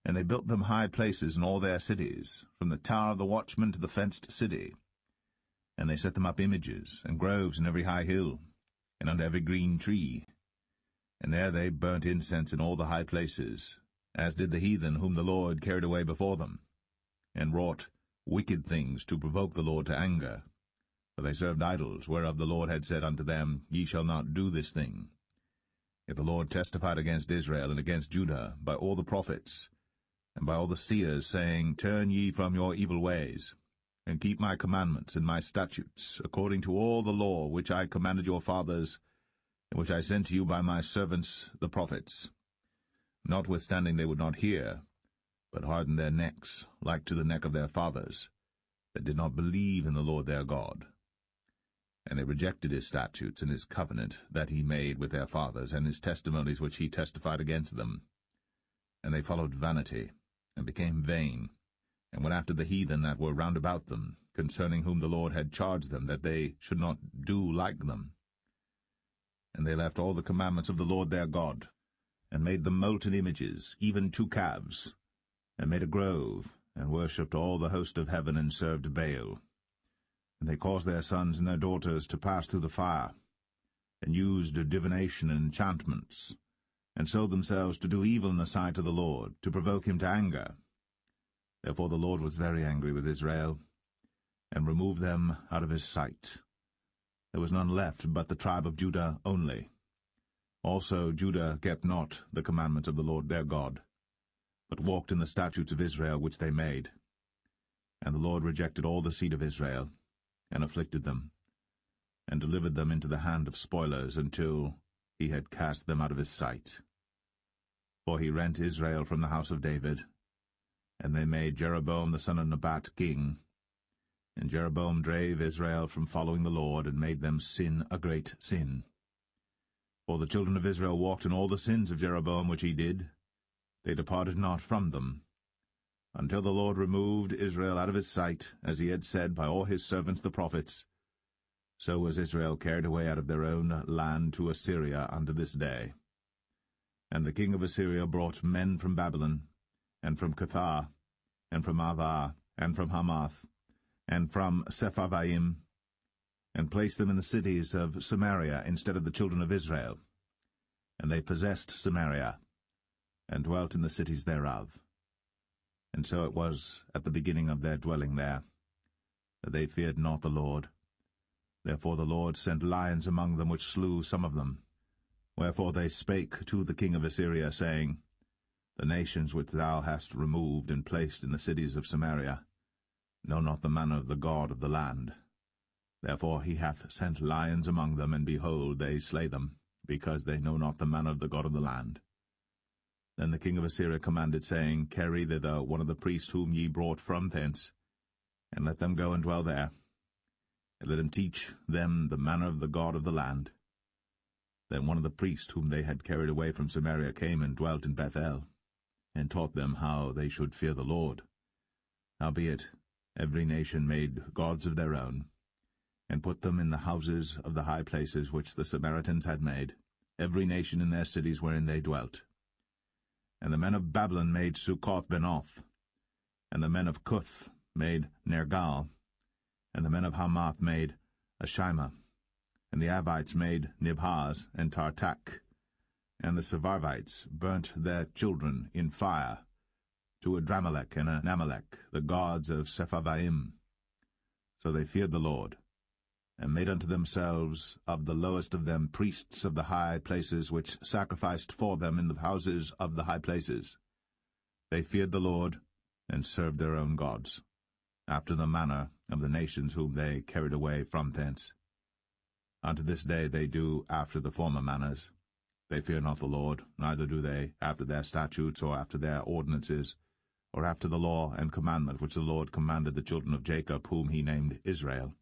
and they built them high places in all their cities, from the tower of the watchman to the fenced city. And they set them up images, and groves in every high hill, and under every green tree. And there they burnt incense in all the high places, as did the heathen whom the Lord carried away before them, and wrought wicked things to provoke the Lord to anger. For they served idols, whereof the Lord had said unto them, Ye shall not do this thing. Yet the Lord testified against Israel and against Judah by all the prophets, and by all the seers, saying, Turn ye from your evil ways, and keep my commandments and my statutes, according to all the law which I commanded your fathers, and which I sent to you by my servants the prophets. Notwithstanding they would not hear, but hardened their necks, like to the neck of their fathers, that did not believe in the Lord their God. And they rejected his statutes and his covenant that he made with their fathers, and his testimonies which he testified against them. And they followed vanity, and became vain, and went after the heathen that were round about them, concerning whom the Lord had charged them that they should not do like them. And they left all the commandments of the Lord their God, and made them molten images, even 2 calves, and made a grove, and worshipped all the host of heaven, and served Baal. And they caused their sons and their daughters to pass through the fire, and used divination and enchantments, and sold themselves to do evil in the sight of the Lord, to provoke him to anger. Therefore the Lord was very angry with Israel, and removed them out of his sight. There was none left but the tribe of Judah only. Also Judah kept not the commandments of the Lord their God, but walked in the statutes of Israel which they made. And the Lord rejected all the seed of Israel, and afflicted them, and delivered them into the hand of spoilers, until he had cast them out of his sight. For he rent Israel from the house of David, and they made Jeroboam the son of Nebat king. And Jeroboam drave Israel from following the Lord, and made them sin a great sin. For the children of Israel walked in all the sins of Jeroboam which he did. They departed not from them, until the Lord removed Israel out of his sight, as he had said by all his servants the prophets. So was Israel carried away out of their own land to Assyria unto this day. And the king of Assyria brought men from Babylon, and from Cuthah, and from Avah, and from Hamath, and from Sepharvaim, and placed them in the cities of Samaria instead of the children of Israel. And they possessed Samaria, and dwelt in the cities thereof. And so it was at the beginning of their dwelling there, that they feared not the Lord. Therefore the Lord sent lions among them, which slew some of them. Wherefore they spake to the king of Assyria, saying, The nations which thou hast removed and placed in the cities of Samaria know not the manner of the God of the land. Therefore he hath sent lions among them, and behold, they slay them, because they know not the manner of the God of the land. Then the king of Assyria commanded, saying, Carry thither one of the priests whom ye brought from thence, and let them go and dwell there, and let him teach them the manner of the God of the land. Then one of the priests whom they had carried away from Samaria came and dwelt in Bethel, and taught them how they should fear the Lord. Howbeit every nation made gods of their own, and put them in the houses of the high places which the Samaritans had made, every nation in their cities wherein they dwelt. And the men of Babylon made Succoth-Benoth, and the men of Cuth made Nergal, and the men of Hamath made Ashima, and the Avites made Nibhaz and Tartak, and the Sepharvites burnt their children in fire to Adramelech and Anamelech, the gods of Sepharvaim. So they feared the Lord, and made unto themselves of the lowest of them priests of the high places, which sacrificed for them in the houses of the high places. They feared the Lord, and served their own gods, after the manner of the nations whom they carried away from thence. Unto this day they do after the former manners. They fear not the Lord, neither do they after their statutes, or after their ordinances, or after the law and commandment which the Lord commanded the children of Jacob, whom he named Israel,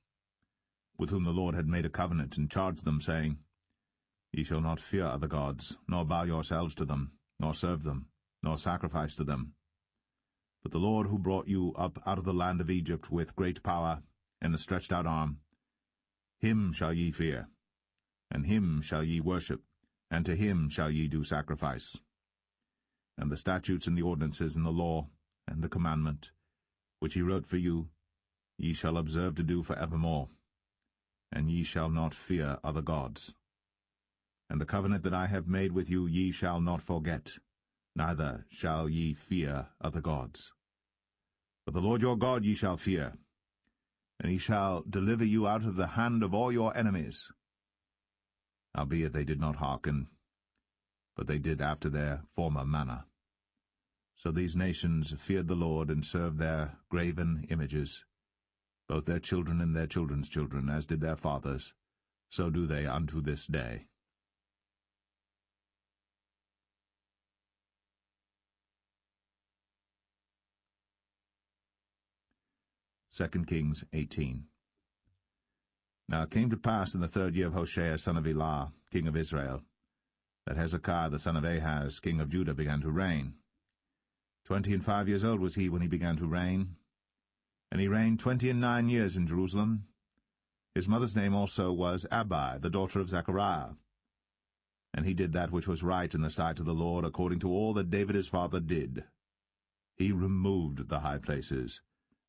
with whom the Lord had made a covenant, and charged them, saying, Ye shall not fear other gods, nor bow yourselves to them, nor serve them, nor sacrifice to them. But the Lord, who brought you up out of the land of Egypt with great power and a stretched out arm, him shall ye fear, and him shall ye worship, and to him shall ye do sacrifice. And the statutes and the ordinances and the law and the commandment, which he wrote for you, ye shall observe to do for evermore, and ye shall not fear other gods. And the covenant that I have made with you ye shall not forget, neither shall ye fear other gods. But the Lord your God ye shall fear, and he shall deliver you out of the hand of all your enemies. Howbeit they did not hearken, but they did after their former manner. So these nations feared the Lord, and served their graven images, both their children and their children's children, as did their fathers, so do they unto this day. 2 Kings 18. Now it came to pass in the 3rd year of Hoshea son of Elah, king of Israel, that Hezekiah the son of Ahaz, king of Judah, began to reign. 25 years old was he when he began to reign, and he reigned 29 years in Jerusalem. His mother's name also was Abi, the daughter of Zechariah. And he did that which was right in the sight of the Lord, according to all that David his father did. He removed the high places,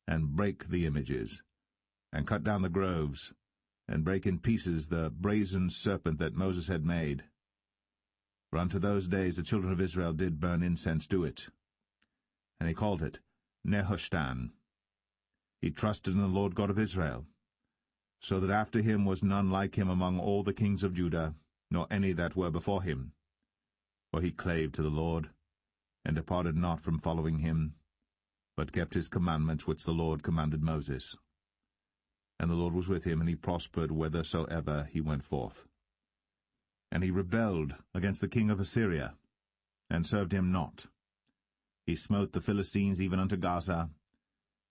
and brake the images, and cut down the groves, and break in pieces the brazen serpent that Moses had made. For unto those days the children of Israel did burn incense to it. And he called it Nehushtan. He trusted in the Lord God of Israel, so that after him was none like him among all the kings of Judah, nor any that were before him. For he clave to the Lord, and departed not from following him, but kept his commandments which the Lord commanded Moses. And the Lord was with him, and he prospered whithersoever he went forth. And he rebelled against the king of Assyria, and served him not. He smote the Philistines even unto Gaza,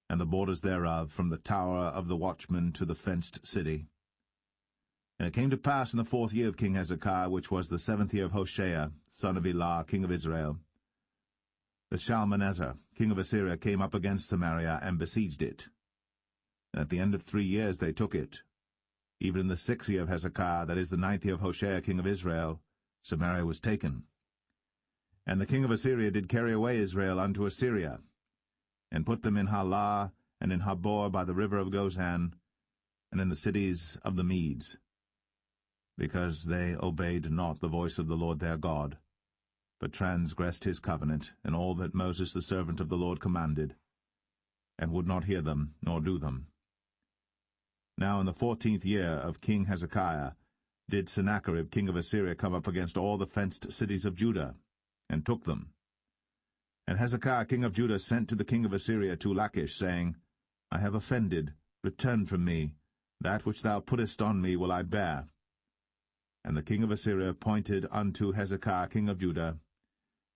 and the borders thereof, from the tower of the watchman to the fenced city. And it came to pass in the 4th year of King Hezekiah, which was the 7th year of Hoshea, son of Elah, king of Israel, that Shalmaneser, king of Assyria, came up against Samaria, and besieged it. And at the end of 3 years they took it. Even in the 6th year of Hezekiah, that is the 9th year of Hoshea, king of Israel, Samaria was taken. And the king of Assyria did carry away Israel unto Assyria, and put them in Halah, and in Habor by the river of Gozan, and in the cities of the Medes, because they obeyed not the voice of the Lord their God, but transgressed his covenant, and all that Moses the servant of the Lord commanded, and would not hear them, nor do them. Now in the 14th year of King Hezekiah did Sennacherib king of Assyria come up against all the fenced cities of Judah, and took them. And Hezekiah king of Judah sent to the king of Assyria to Lachish, saying, I have offended, return from me, that which thou puttest on me will I bear. And the king of Assyria appointed unto Hezekiah king of Judah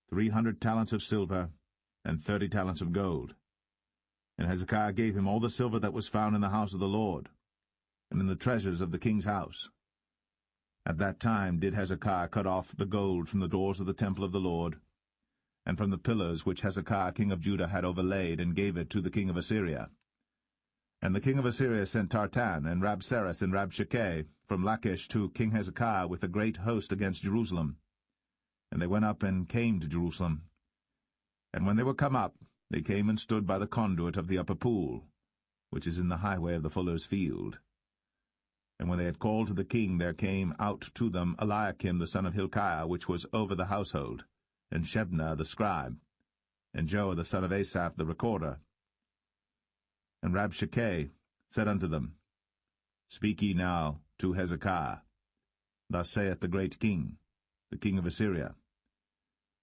300 talents of silver, and 30 talents of gold. And Hezekiah gave him all the silver that was found in the house of the Lord, and in the treasures of the king's house. At that time did Hezekiah cut off the gold from the doors of the temple of the Lord, and from the pillars which Hezekiah king of Judah had overlaid, and gave it to the king of Assyria. And the king of Assyria sent Tartan, and Rabsaris, and Rabshakeh from Lachish to King Hezekiah with a great host against Jerusalem. And they went up and came to Jerusalem. And when they were come up, they came and stood by the conduit of the upper pool, which is in the highway of the fuller's field. And when they had called to the king, there came out to them Eliakim the son of Hilkiah, which was over the household, and Shebna the scribe, and Joah the son of Asaph the recorder. And Rabshakeh said unto them, Speak ye now to Hezekiah. Thus saith the great king, the king of Assyria,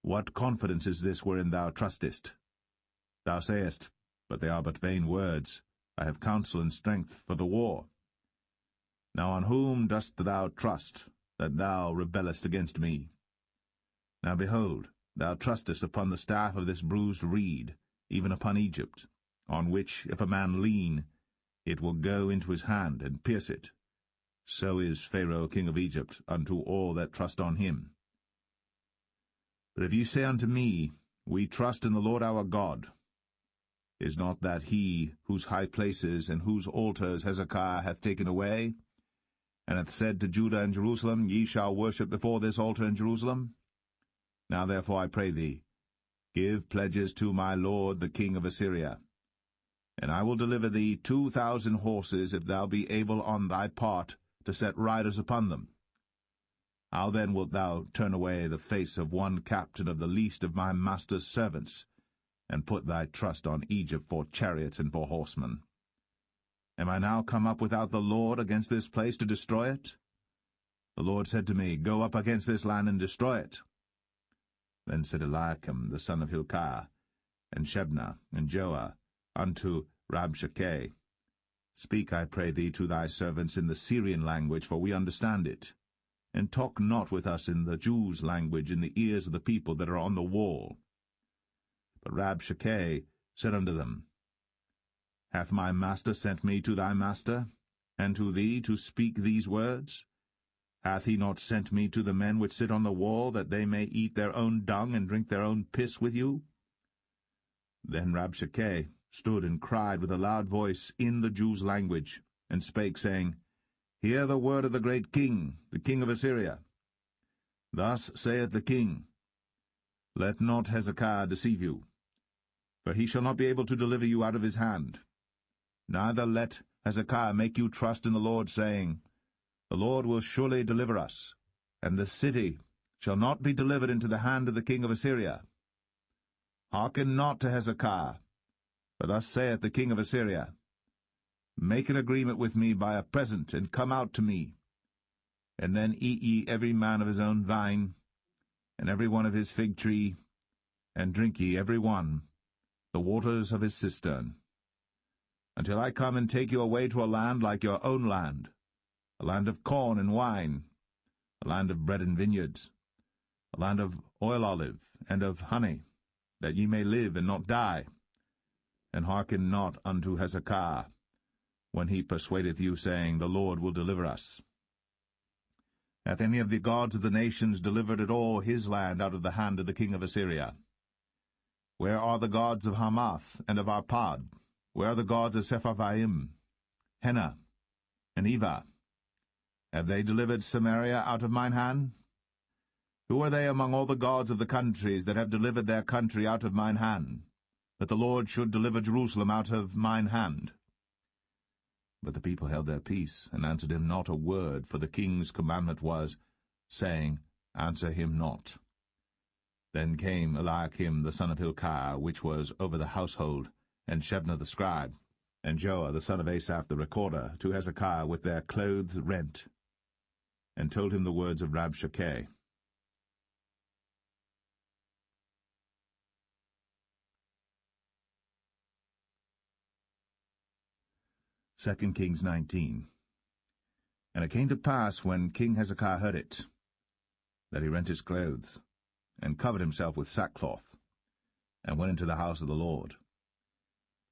What confidence is this wherein thou trustest? Thou sayest, But they are but vain words. I have counsel and strength for the war. Now on whom dost thou trust, that thou rebellest against me? Now behold, thou trustest upon the staff of this bruised reed, even upon Egypt, on which, if a man lean, it will go into his hand, and pierce it. So is Pharaoh king of Egypt unto all that trust on him. But if ye say unto me, We trust in the Lord our God, is not that he whose high places and whose altars Hezekiah hath taken away, and hath said to Judah and Jerusalem, Ye shall worship before this altar in Jerusalem? Now therefore I pray thee, give pledges to my lord the king of Assyria, and I will deliver thee 2,000 horses, if thou be able on thy part to set riders upon them. How then wilt thou turn away the face of one captain of the least of my master's servants, and put thy trust on Egypt for chariots and for horsemen? Am I now come up without the Lord against this place to destroy it? The Lord said to me, Go up against this land and destroy it. Then said Eliakim the son of Hilkiah, and Shebna, and Joah, unto Rabshakeh, Speak, I pray thee, to thy servants in the Syrian language, for we understand it, and talk not with us in the Jews' language in the ears of the people that are on the wall. But Rabshakeh said unto them, Hath my master sent me to thy master, and to thee to speak these words? Hath he not sent me to the men which sit on the wall, that they may eat their own dung and drink their own piss with you? Then Rabshakeh stood and cried with a loud voice in the Jews' language, and spake, saying, Hear the word of the great king, the king of Assyria. Thus saith the king, Let not Hezekiah deceive you, for he shall not be able to deliver you out of his hand. Neither let Hezekiah make you trust in the Lord, saying, The Lord will surely deliver us, and the city shall not be delivered into the hand of the king of Assyria. Hearken not to Hezekiah, for thus saith the king of Assyria, Make an agreement with me by a present, and come out to me. And then eat ye every man of his own vine, and every one of his fig tree, and drink ye every one the waters of his cistern, until I come and take you away to a land like your own land, a land of corn and wine, a land of bread and vineyards, a land of oil olive and of honey, that ye may live and not die. And hearken not unto Hezekiah, when he persuadeth you, saying, The Lord will deliver us. Hath any of the gods of the nations delivered at all his land out of the hand of the king of Assyria? Where are the gods of Hamath and of Arpad? Where are the gods of Sepharvaim, Hena, and Eva? Have they delivered Samaria out of mine hand? Who are they among all the gods of the countries that have delivered their country out of mine hand, that the Lord should deliver Jerusalem out of mine hand? But the people held their peace, and answered him not a word, for the king's commandment was, saying, Answer him not. Then came Eliakim the son of Hilkiah, which was over the household, and Shebna the scribe, and Joah the son of Asaph the recorder, to Hezekiah with their clothes rent, and told him the words of Rabshakeh. 2 Kings 19. And it came to pass, when King Hezekiah heard it, that he rent his clothes, and covered himself with sackcloth, and went into the house of the Lord.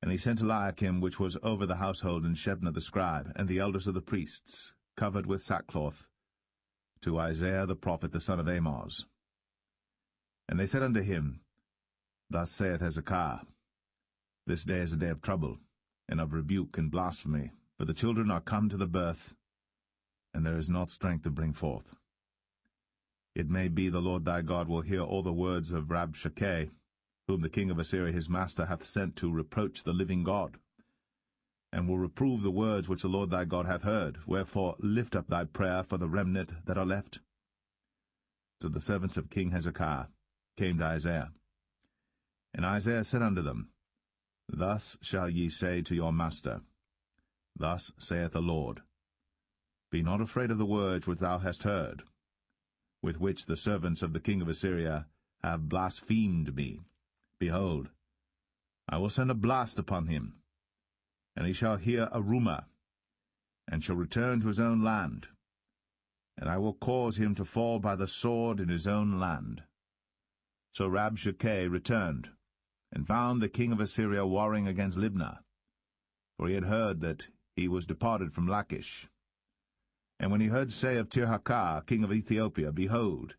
And he sent Eliakim, which was over the household, and Shebna the scribe, and the elders of the priests, covered with sackcloth, to Isaiah the prophet, the son of Amoz. And they said unto him, Thus saith Hezekiah, This day is a day of trouble, and of rebuke and blasphemy, for the children are come to the birth, and there is not strength to bring forth. It may be the Lord thy God will hear all the words of Rabshakeh, whom the king of Assyria his master hath sent to reproach the living God, and will reprove the words which the Lord thy God hath heard. Wherefore lift up thy prayer for the remnant that are left. So the servants of King Hezekiah came to Isaiah. And Isaiah said unto them, Thus shall ye say to your master, Thus saith the Lord, Be not afraid of the words which thou hast heard, with which the servants of the king of Assyria have blasphemed me. Behold, I will send a blast upon him, and he shall hear a rumour, and shall return to his own land, and I will cause him to fall by the sword in his own land. So Rabshakeh returned, and found the king of Assyria warring against Libnah, for he had heard that he was departed from Lachish. And when he heard say of Tirhakah, king of Ethiopia, Behold,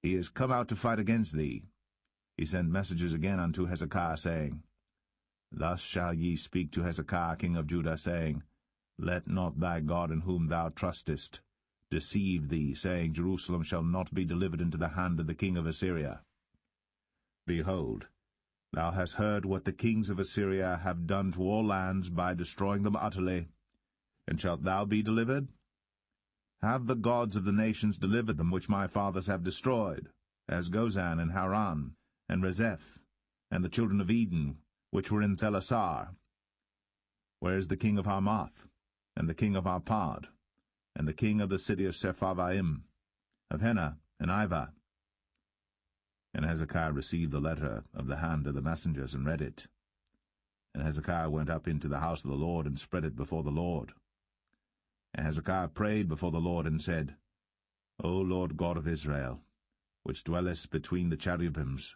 he is come out to fight against thee, he sent messages again unto Hezekiah, saying, Thus shall ye speak to Hezekiah king of Judah, saying, Let not thy God in whom thou trustest deceive thee, saying, Jerusalem shall not be delivered into the hand of the king of Assyria. Behold, thou hast heard what the kings of Assyria have done to all lands by destroying them utterly, and shalt thou be delivered? Have the gods of the nations delivered them which my fathers have destroyed, as Gozan and Haran, and Rezeph, and the children of Eden, which were in Thelasar? Where is the king of Hamath, and the king of Arpad, and the king of the city of Sepharvaim, of Hena and Ivah? And Hezekiah received the letter of the hand of the messengers, and read it. And Hezekiah went up into the house of the Lord, and spread it before the Lord. And Hezekiah prayed before the Lord, and said, O Lord God of Israel, which dwellest between the cherubims,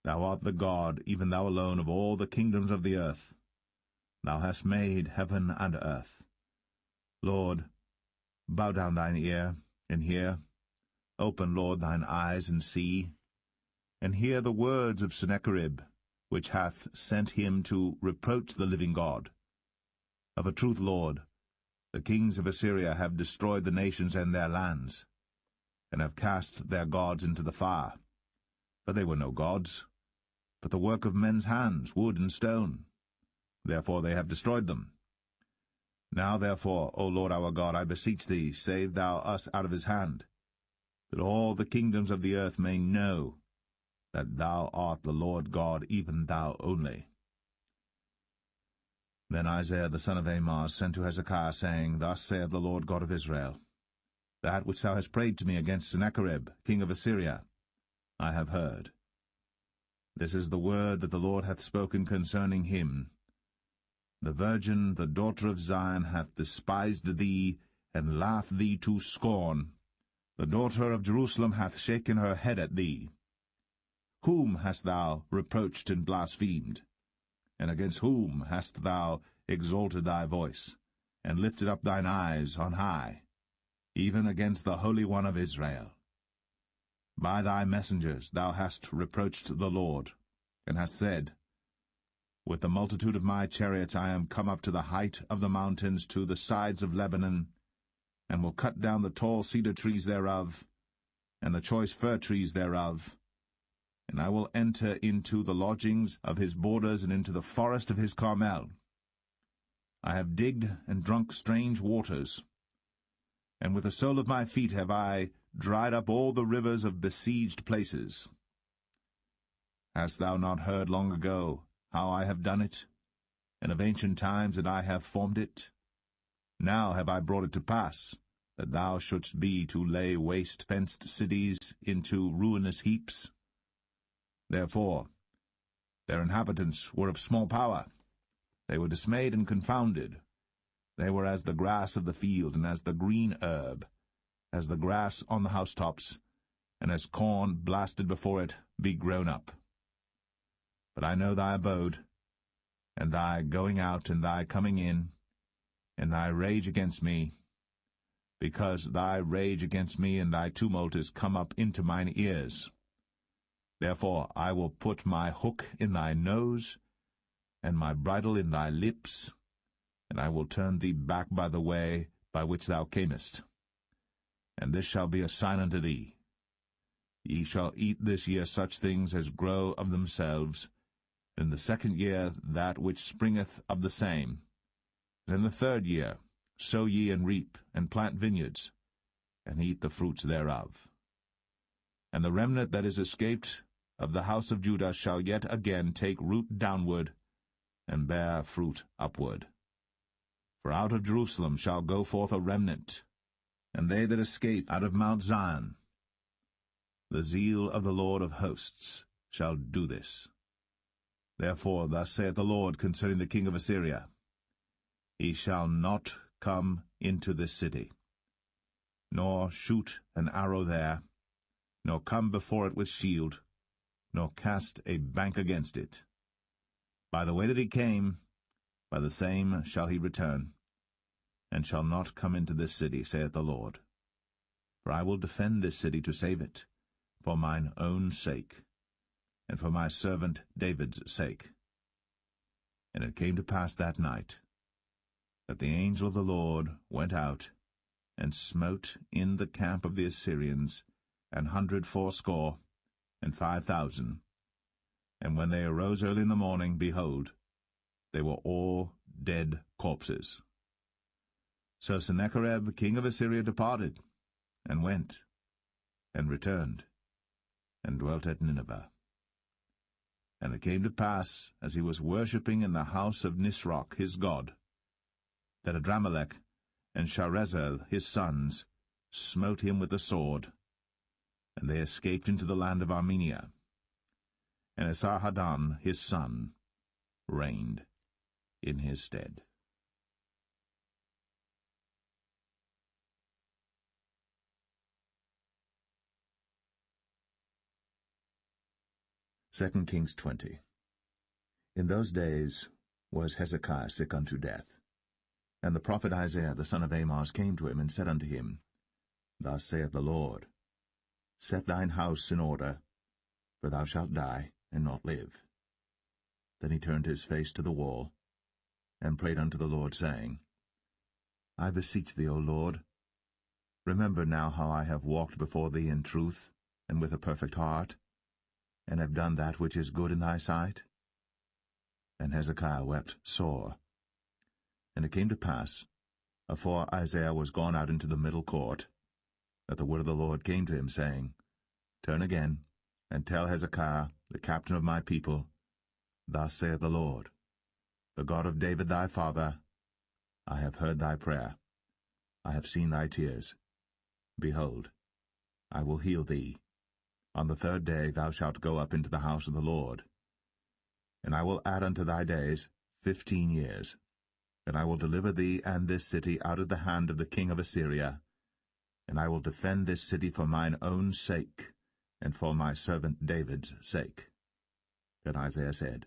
thou art the God, even thou alone, of all the kingdoms of the earth. Thou hast made heaven and earth. Lord, bow down thine ear, and hear. Open, Lord, thine eyes, and see. And hear the words of Sennacherib, which hath sent him to reproach the living God. Of a truth, Lord, the kings of Assyria have destroyed the nations and their lands, and have cast their gods into the fire. For they were no gods, but the work of men's hands, wood and stone. Therefore they have destroyed them. Now therefore, O Lord our God, I beseech thee, save thou us out of his hand, that all the kingdoms of the earth may know that thou art the Lord God, even thou only. Then Isaiah the son of Amoz sent to Hezekiah, saying, Thus saith the Lord God of Israel, That which thou hast prayed to me against Sennacherib, king of Assyria, I have heard. This is the word that the Lord hath spoken concerning him. The virgin, the daughter of Zion, hath despised thee, and laughed thee to scorn. The daughter of Jerusalem hath shaken her head at thee. Whom hast thou reproached and blasphemed? And against whom hast thou exalted thy voice, and lifted up thine eyes on high? Even against the Holy One of Israel. By thy messengers thou hast reproached the Lord, and hast said, With the multitude of my chariots I am come up to the height of the mountains, to the sides of Lebanon, and will cut down the tall cedar trees thereof, and the choice fir trees thereof, and I will enter into the lodgings of his borders, and into the forest of his Carmel. I have digged and drunk strange waters, and with the sole of my feet have I dried up all the rivers of besieged places. Hast thou not heard long ago how I have done it, and of ancient times that I have formed it? Now have I brought it to pass, that thou shouldst be to lay waste fenced cities into ruinous heaps. Therefore their inhabitants were of small power. They were dismayed and confounded. They were as the grass of the field, and as the green herb, as the grass on the housetops, and as corn blasted before it be grown up. But I know thy abode, and thy going out, and thy coming in, and thy rage against me, because thy rage against me and thy tumult is come up into mine ears. Therefore I will put my hook in thy nose, and my bridle in thy lips, and I will turn thee back by the way by which thou camest. And this shall be a sign unto thee. Ye shall eat this year such things as grow of themselves, and in the second year that which springeth of the same. And in the third year sow ye and reap, and plant vineyards, and eat the fruits thereof. And the remnant that is escaped of the house of Judah shall yet again take root downward, and bear fruit upward. For out of Jerusalem shall go forth a remnant, and they that escape out of Mount Zion. The zeal of the Lord of hosts shall do this. Therefore thus saith the Lord concerning the king of Assyria, He shall not come into this city, nor shoot an arrow there, nor come before it with shield, nor cast a bank against it. By the way that he came, by the same shall he return, and shall not come into this city, saith the Lord. For I will defend this city to save it, for mine own sake, and for my servant David's sake. And it came to pass that night, that the angel of the Lord went out, and smote in the camp of the Assyrians 180 and 5,000. And when they arose early in the morning, behold, they were all dead corpses. So Sennacherib king of Assyria departed, and went, and returned, and dwelt at Nineveh. And it came to pass, as he was worshipping in the house of Nisroch his god, that Adramelech and Sharezer his sons smote him with the sword, and they escaped into the land of Armenia. And Esarhaddon his son reigned in his stead. Second Kings 20. In those days was Hezekiah sick unto death. And the prophet Isaiah the son of Amoz came to him, and said unto him, Thus saith the Lord, Set thine house in order, for thou shalt die, and not live. Then he turned his face to the wall, and prayed unto the Lord, saying, I beseech thee, O Lord, remember now how I have walked before thee in truth, and with a perfect heart, and have done that which is good in thy sight. And Hezekiah wept sore. And it came to pass, afore Isaiah was gone out into the middle court, that the word of the Lord came to him, saying, Turn again, and tell Hezekiah, the captain of my people, Thus saith the Lord, the God of David thy father, I have heard thy prayer, I have seen thy tears. Behold, I will heal thee. On the 3rd day thou shalt go up into the house of the Lord. And I will add unto thy days 15 years. And I will deliver thee and this city out of the hand of the king of Assyria. And I will defend this city for mine own sake, and for my servant David's sake. Then Isaiah said,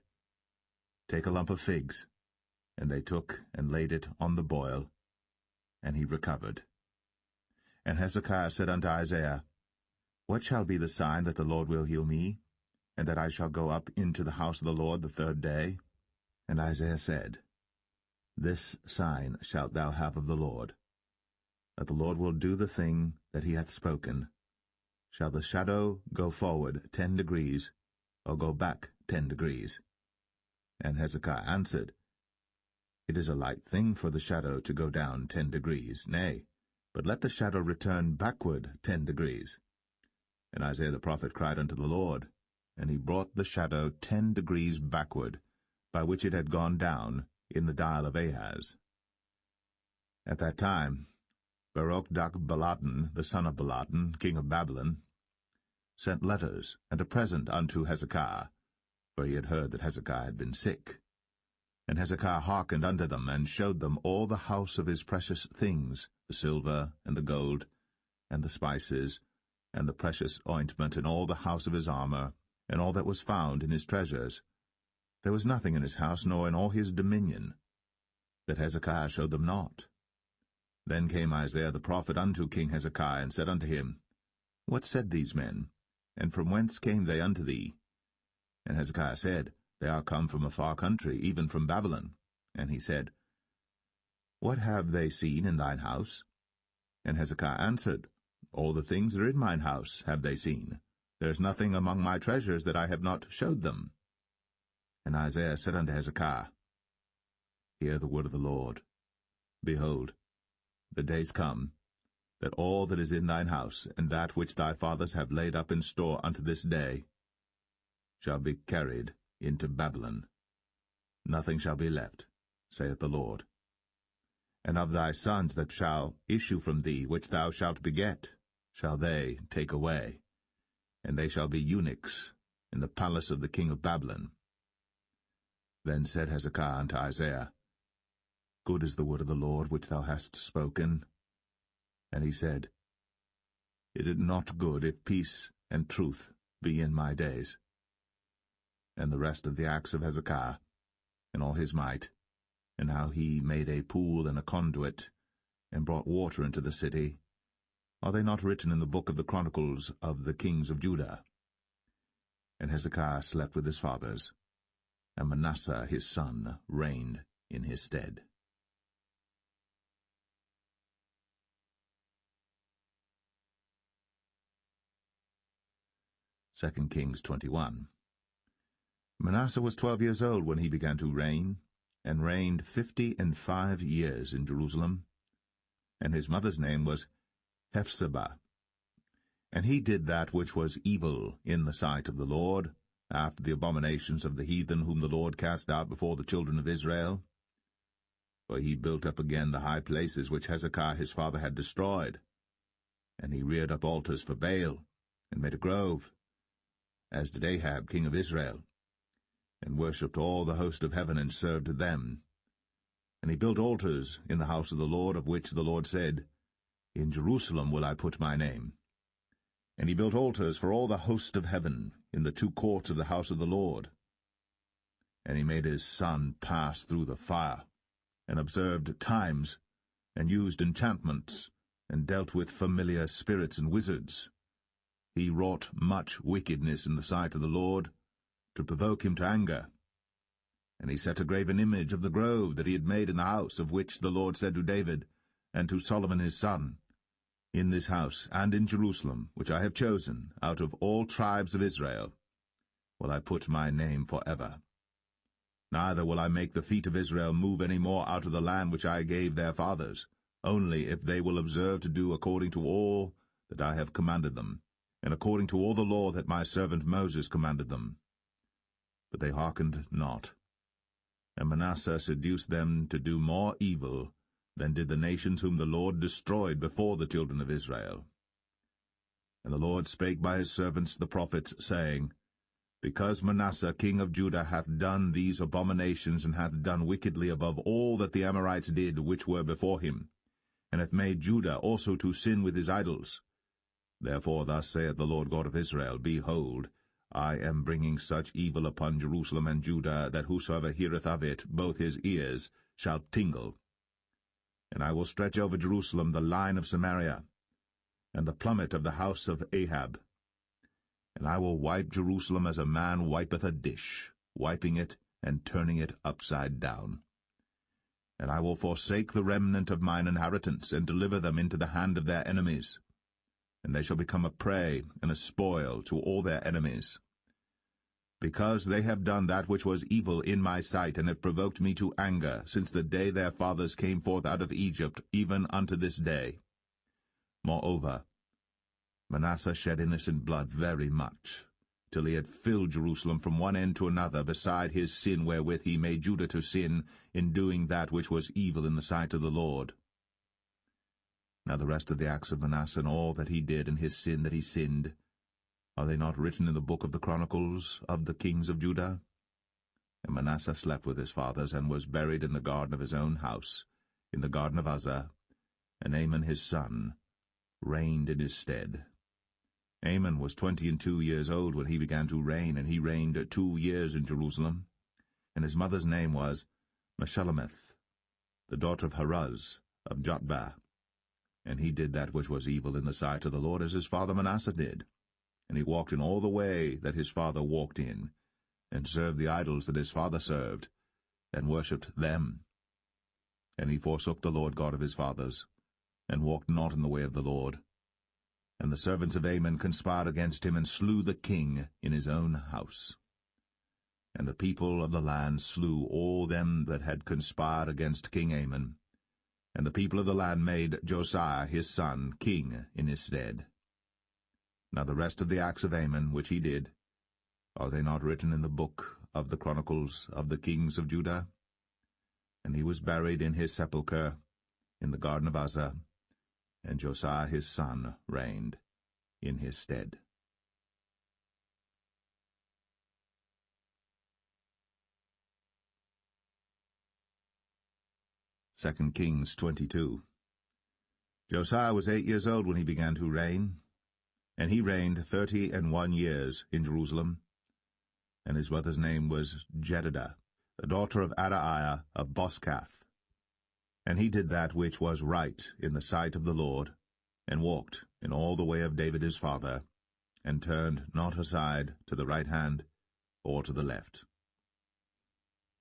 Take a lump of figs. And they took and laid it on the boil, and he recovered. And Hezekiah said unto Isaiah, What shall be the sign that the Lord will heal me, and that I shall go up into the house of the Lord the 3rd day? And Isaiah said, This sign shalt thou have of the Lord, that the Lord will do the thing that he hath spoken. Shall the shadow go forward 10 degrees, or go back 10 degrees? And Hezekiah answered, It is a light thing for the shadow to go down 10 degrees, nay, but let the shadow return backward 10 degrees. And Isaiah the prophet cried unto the Lord, and he brought the shadow 10 degrees backward, by which it had gone down in the dial of Ahaz. At that time Berodach-Baladan, the son of Baladan, king of Babylon, sent letters and a present unto Hezekiah, for he had heard that Hezekiah had been sick. And Hezekiah hearkened unto them, and showed them all the house of his precious things, the silver, and the gold, and the spices, and the precious ointment, and all the house of his armor, and all that was found in his treasures. There was nothing in his house, nor in all his dominion, that Hezekiah showed them not. Then came Isaiah the prophet unto King Hezekiah, and said unto him, What said these men, and from whence came they unto thee? And Hezekiah said, They are come from a far country, even from Babylon. And he said, What have they seen in thine house? And Hezekiah answered, All the things that are in mine house have they seen. There is nothing among my treasures that I have not showed them. And Isaiah said unto Hezekiah, Hear the word of the Lord. Behold, the days come, that all that is in thine house, and that which thy fathers have laid up in store unto this day, shall be carried into Babylon. Nothing shall be left, saith the Lord. And of thy sons that shall issue from thee, which thou shalt beget, shall they take away, and they shall be eunuchs in the palace of the king of Babylon. Then said Hezekiah unto Isaiah, Good is the word of the Lord which thou hast spoken. And he said, Is it not good if peace and truth be in my days? And the rest of the acts of Hezekiah, and all his might, and how he made a pool and a conduit, and brought water into the city, are they not written in the book of the chronicles of the kings of Judah? And Hezekiah slept with his fathers, and Manasseh his son reigned in his stead. 2 Kings 21. Manasseh was 12 years old when he began to reign, and reigned 55 years in Jerusalem. And his mother's name was Hephzibah. And he did that which was evil in the sight of the Lord, after the abominations of the heathen whom the Lord cast out before the children of Israel. For he built up again the high places which Hezekiah his father had destroyed. And he reared up altars for Baal, and made a grove, as did Ahab king of Israel, and worshipped all the host of heaven, and served them. And he built altars in the house of the Lord, of which the Lord said, In Jerusalem will I put my name. And he built altars for all the host of heaven in the 2 courts of the house of the Lord. And he made his son pass through the fire, and observed times, and used enchantments, and dealt with familiar spirits and wizards. He wrought much wickedness in the sight of the Lord, to provoke him to anger. And he set a graven image of the grove that he had made in the house, of which the Lord said to David, and to Solomon his son, In this house and in Jerusalem, which I have chosen, out of all tribes of Israel, will I put my name forever. Neither will I make the feet of Israel move any more out of the land which I gave their fathers, only if they will observe to do according to all that I have commanded them, and according to all the law that my servant Moses commanded them. But they hearkened not. And Manasseh seduced them to do more evil than did the nations whom the Lord destroyed before the children of Israel. And the Lord spake by his servants the prophets, saying, Because Manasseh king of Judah hath done these abominations, and hath done wickedly above all that the Amorites did which were before him, and hath made Judah also to sin with his idols, therefore thus saith the Lord God of Israel, Behold, I am bringing such evil upon Jerusalem and Judah, that whosoever heareth of it, both his ears shall tingle. And I will stretch over Jerusalem the line of Samaria, and the plummet of the house of Ahab. And I will wipe Jerusalem as a man wipeth a dish, wiping it and turning it upside down. And I will forsake the remnant of mine inheritance, and deliver them into the hand of their enemies. And they shall become a prey and a spoil to all their enemies. Because they have done that which was evil in my sight, and have provoked me to anger, since the day their fathers came forth out of Egypt, even unto this day. Moreover, Manasseh shed innocent blood very much, till he had filled Jerusalem from one end to another, beside his sin wherewith he made Judah to sin, in doing that which was evil in the sight of the Lord. Now the rest of the acts of Manasseh, and all that he did, and his sin that he sinned, are they not written in the book of the Chronicles of the kings of Judah? And Manasseh slept with his fathers, and was buried in the garden of his own house, in the garden of Uzzah, and Amon his son reigned in his stead. Amon was 22 years old when he began to reign, and he reigned 2 years in Jerusalem. And his mother's name was Meshullemeth, the daughter of Haruz of Jotbah. And he did that which was evil in the sight of the Lord, as his father Manasseh did. And he walked in all the way that his father walked in, and served the idols that his father served, and worshipped them. And he forsook the Lord God of his fathers, and walked not in the way of the Lord. And the servants of Amon conspired against him, and slew the king in his own house. And the people of the land slew all them that had conspired against King Amon. And the people of the land made Josiah his son king in his stead. Now the rest of the acts of Amon which he did, are they not written in the book of the Chronicles of the kings of Judah? And he was buried in his sepulchre in the garden of Uzzah, and Josiah his son reigned in his stead. 2 Kings 22. Josiah was 8 years old when he began to reign, and he reigned 31 years in Jerusalem. And his mother's name was Jedidah, the daughter of Adaiah of Boskath. And he did that which was right in the sight of the Lord, and walked in all the way of David his father, and turned not aside to the right hand or to the left.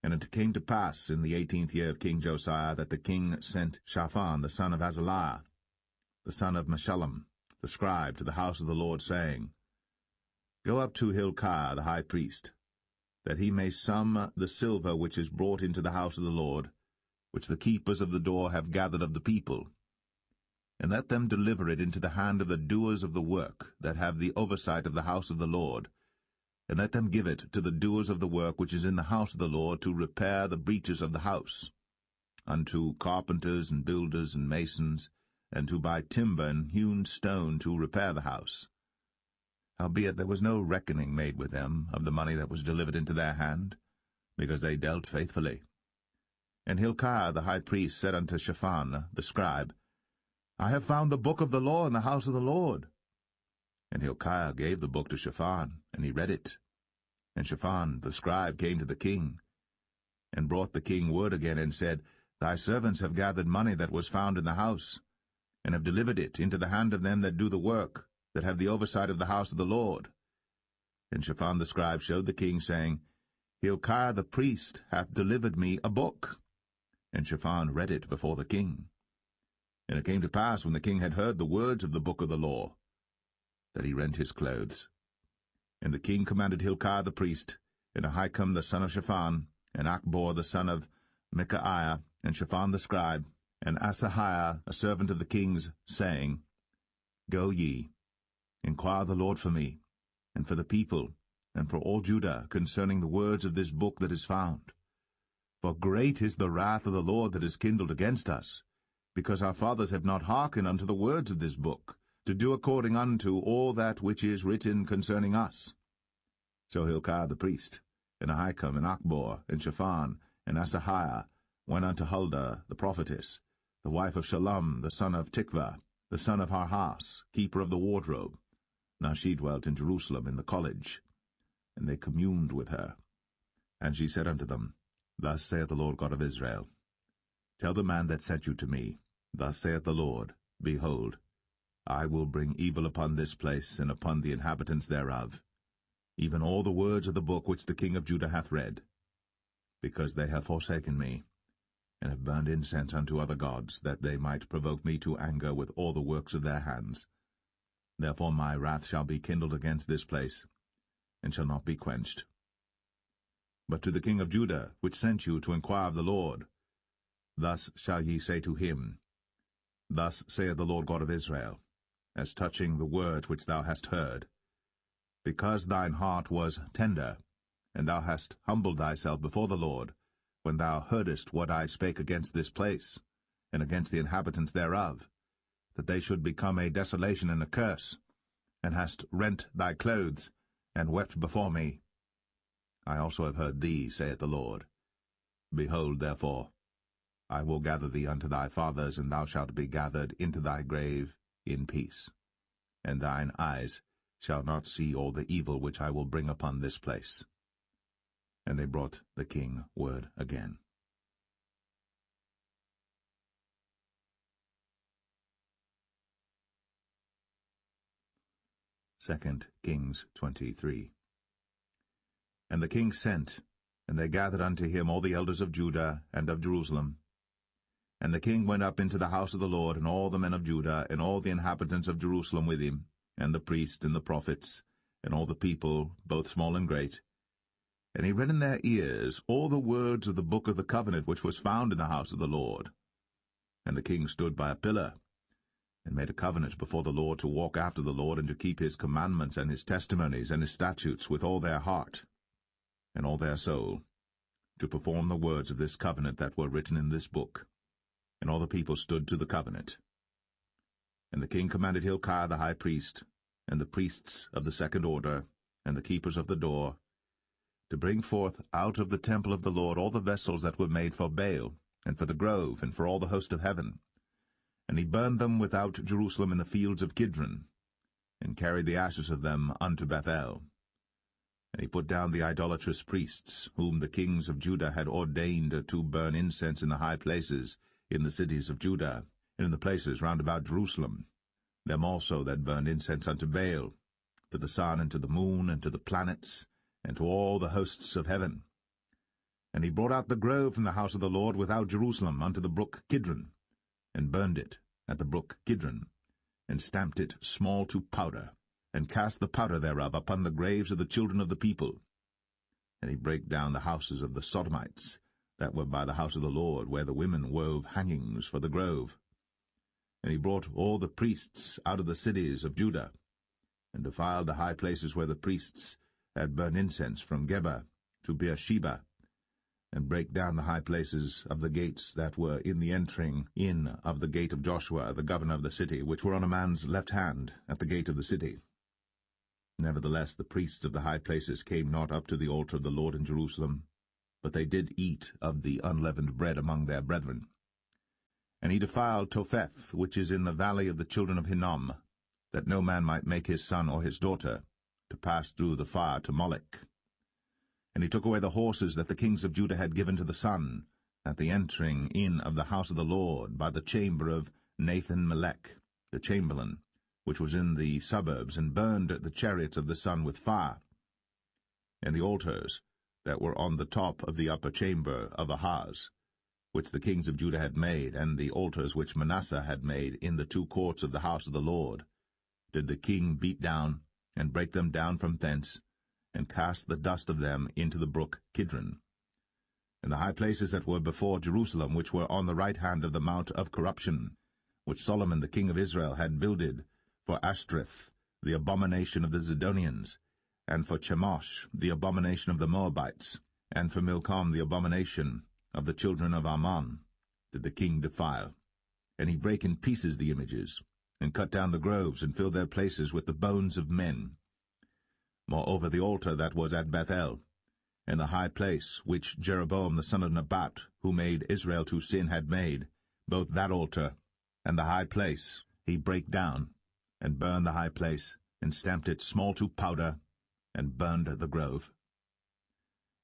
And it came to pass in the 18th year of King Josiah that the king sent Shaphan the son of Azaliah, the son of Meshullam, the scribe, to the house of the Lord, saying, Go up to Hilkiah the high priest, that he may sum the silver which is brought into the house of the Lord, which the keepers of the door have gathered of the people, and let them deliver it into the hand of the doers of the work that have the oversight of the house of the Lord, and let them give it to the doers of the work which is in the house of the Lord, to repair the breaches of the house, unto carpenters and builders and masons, and to buy timber and hewn stone to repair the house. Howbeit there was no reckoning made with them of the money that was delivered into their hand, because they dealt faithfully. And Hilkiah the high priest said unto Shaphan the scribe, I have found the book of the law in the house of the Lord. And Hilkiah gave the book to Shaphan, and he read it. And Shaphan the scribe came to the king, and brought the king word again, and said, Thy servants have gathered money that was found in the house, and have delivered it into the hand of them that do the work, that have the oversight of the house of the Lord. And Shaphan the scribe showed the king, saying, Hilkiah the priest hath delivered me a book. And Shaphan read it before the king. And it came to pass, when the king had heard the words of the book of the law, that he rent his clothes. And the king commanded Hilkiah the priest, and Ahikam the son of Shaphan, and Achbor the son of Micaiah, and Shaphan the scribe, and Asahiah, a servant of the king's, saying, Go ye, inquire the Lord for me, and for the people, and for all Judah, concerning the words of this book that is found. For great is the wrath of the Lord that is kindled against us, because our fathers have not hearkened unto the words of this book, to do according unto all that which is written concerning us. So Hilkiah the priest, and Ahikam, and Achbor, and Shaphan, and Asahiah went unto Huldah the prophetess, the wife of Shallum, the son of Tikvah, the son of Harhas, keeper of the wardrobe. Now she dwelt in Jerusalem in the college. And they communed with her. And she said unto them, Thus saith the Lord God of Israel, Tell the man that sent you to me, Thus saith the Lord, Behold, I will bring evil upon this place, and upon the inhabitants thereof, even all the words of the book which the king of Judah hath read, because they have forsaken me, and have burned incense unto other gods, that they might provoke me to anger with all the works of their hands. Therefore my wrath shall be kindled against this place, and shall not be quenched. But to the king of Judah, which sent you to inquire of the Lord, thus shall ye say to him, Thus saith the Lord God of Israel, as touching the words which thou hast heard, because thine heart was tender, and thou hast humbled thyself before the Lord, when thou heardest what I spake against this place, and against the inhabitants thereof, that they should become a desolation and a curse, and hast rent thy clothes, and wept before me. I also have heard thee, saith the Lord. Behold, therefore, I will gather thee unto thy fathers, and thou shalt be gathered into thy grave in peace. And thine eyes shall not see all the evil which I will bring upon this place. And they brought the king word again. 2 Kings 23. And the king sent, and they gathered unto him all the elders of Judah and of Jerusalem. And the king went up into the house of the Lord, and all the men of Judah, and all the inhabitants of Jerusalem with him, and the priests and the prophets, and all the people, both small and great. And he read in their ears all the words of the book of the covenant which was found in the house of the Lord. And the king stood by a pillar, and made a covenant before the Lord to walk after the Lord, and to keep his commandments and his testimonies and his statutes with all their heart and all their soul, to perform the words of this covenant that were written in this book. And all the people stood to the covenant. And the king commanded Hilkiah the high priest, and the priests of the second order, and the keepers of the door, to bring forth out of the temple of the Lord all the vessels that were made for Baal, and for the grove, and for all the host of heaven. And he burned them without Jerusalem in the fields of Kidron, and carried the ashes of them unto Bethel. And he put down the idolatrous priests, whom the kings of Judah had ordained to burn incense in the high places, in the cities of Judah, and in the places round about Jerusalem, them also that burned incense unto Baal, to the sun, and to the moon, and to the planets, and to all the hosts of heaven. And he brought out the grove from the house of the Lord without Jerusalem unto the brook Kidron, and burned it at the brook Kidron, and stamped it small to powder, and cast the powder thereof upon the graves of the children of the people. And he brake down the houses of the Sodomites, that were by the house of the Lord, where the women wove hangings for the grove. And he brought all the priests out of the cities of Judah, and defiled the high places where the priests had burned incense, from Geba to Beersheba, and brake down the high places of the gates that were in the entering in of the gate of Joshua, the governor of the city, which were on a man's left hand at the gate of the city. Nevertheless the priests of the high places came not up to the altar of the Lord in Jerusalem, but they did eat of the unleavened bread among their brethren. And he defiled Topheth, which is in the valley of the children of Hinnom, that no man might make his son or his daughter to pass through the fire to Molech. And he took away the horses that the kings of Judah had given to the sun, at the entering in of the house of the Lord, by the chamber of Nathan-Melech, the chamberlain, which was in the suburbs, and burned the chariots of the sun with fire. And the altars that were on the top of the upper chamber of Ahaz, which the kings of Judah had made, and the altars which Manasseh had made in the two courts of the house of the Lord, did the king beat down, and break them down from thence, and cast the dust of them into the brook Kidron. and the high places that were before Jerusalem, which were on the right hand of the mount of corruption, which Solomon the king of Israel had builded for Ashtoreth, the abomination of the Zidonians, and for Chemosh, the abomination of the Moabites, and for Milcom, the abomination of the children of Ammon, did the king defile. And he brake in pieces the images, and cut down the groves, and filled their places with the bones of men. Moreover, the altar that was at Bethel, and the high place which Jeroboam the son of Nebat, who made Israel to sin, had made, both that altar and the high place he brake down, and burned the high place, and stamped it small to powder, and burned the grove.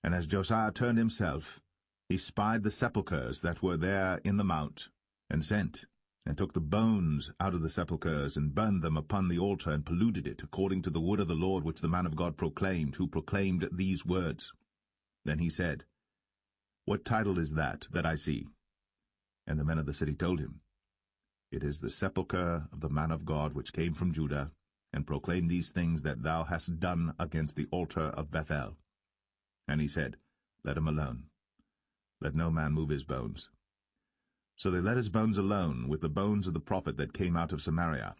And as Josiah turned himself, he spied the sepulchres that were there in the mount, and sent, and took the bones out of the sepulchres, and burned them upon the altar, and polluted it, according to the word of the Lord which the man of God proclaimed, who proclaimed these words. Then he said, What title is that I see? And the men of the city told him, It is the sepulchre of the man of God which came from Judah, and proclaimed these things that thou hast done against the altar of Bethel. And he said, Let him alone. Let no man move his bones. So they let his bones alone, with the bones of the prophet that came out of Samaria.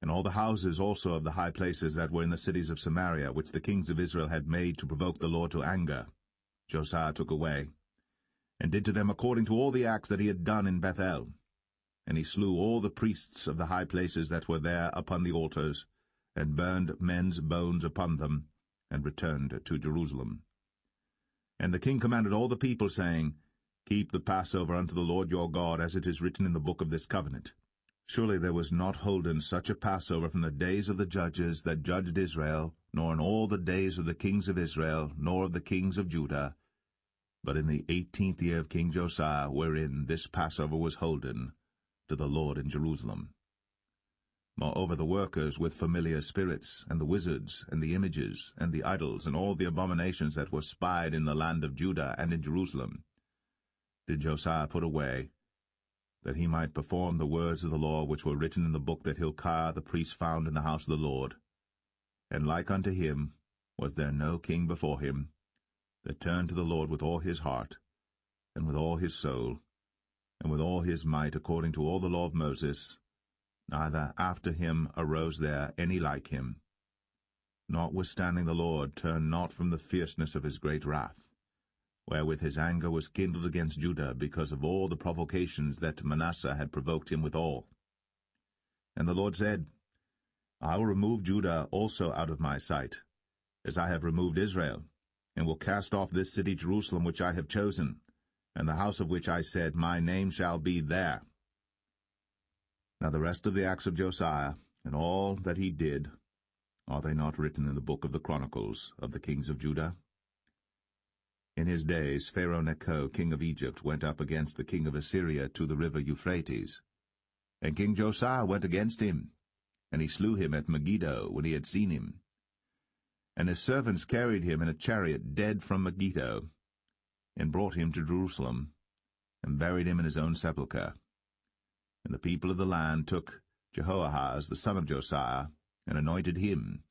And all the houses also of the high places that were in the cities of Samaria, which the kings of Israel had made to provoke the Lord to anger, Josiah took away, and did to them according to all the acts that he had done in Bethel. And he slew all the priests of the high places that were there upon the altars, and burned men's bones upon them, and returned to Jerusalem. And the king commanded all the people, saying, Keep the Passover unto the Lord your God, as it is written in the book of this covenant. Surely there was not holden such a Passover from the days of the judges that judged Israel, nor in all the days of the kings of Israel, nor of the kings of Judah, but in the 18th year of King Josiah, wherein this Passover was holden to the Lord in Jerusalem. Moreover, the workers with familiar spirits, and the wizards, and the images, and the idols, and all the abominations that were spied in the land of Judah and in Jerusalem, did Josiah put away, that he might perform the words of the law which were written in the book that Hilkiah the priest found in the house of the Lord. And like unto him was there no king before him, that turned to the Lord with all his heart, and with all his soul, and with all his might, according to all the law of Moses, neither after him arose there any like him. Notwithstanding the Lord turned not from the fierceness of his great wrath, wherewith his anger was kindled against Judah, because of all the provocations that Manasseh had provoked him withal. And the Lord said, I will remove Judah also out of my sight, as I have removed Israel, and will cast off this city Jerusalem which I have chosen, and the house of which I said, My name shall be there. Now the rest of the acts of Josiah, and all that he did, are they not written in the book of the Chronicles of the kings of Judah? In his days Pharaoh Necho, king of Egypt, went up against the king of Assyria to the river Euphrates. And King Josiah went against him, and he slew him at Megiddo when he had seen him. And his servants carried him in a chariot dead from Megiddo, and brought him to Jerusalem, and buried him in his own sepulchre. And the people of the land took Jehoahaz the son of Josiah, and anointed him,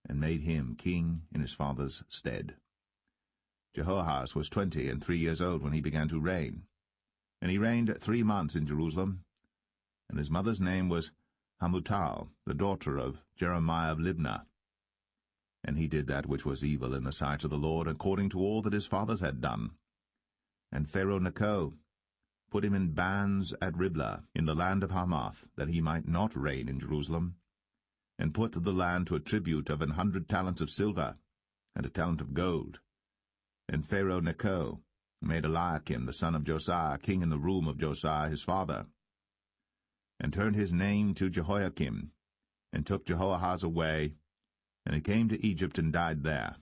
and made him king in his father's stead. Jehoahaz was 23 years old when he began to reign, and he reigned 3 months in Jerusalem. And his mother's name was Hamutal, the daughter of Jeremiah of Libnah. And he did that which was evil in the sight of the Lord, according to all that his fathers had done. And Pharaoh Necho put him in bands at Riblah, in the land of Hamath, that he might not reign in Jerusalem, and put the land to a tribute of 100 talents of silver, and a talent of gold. And Pharaoh Necho made Eliakim the son of Josiah king in the room of Josiah his father, and turned his name to Jehoiakim, and took Jehoahaz away, and he came to Egypt and died there.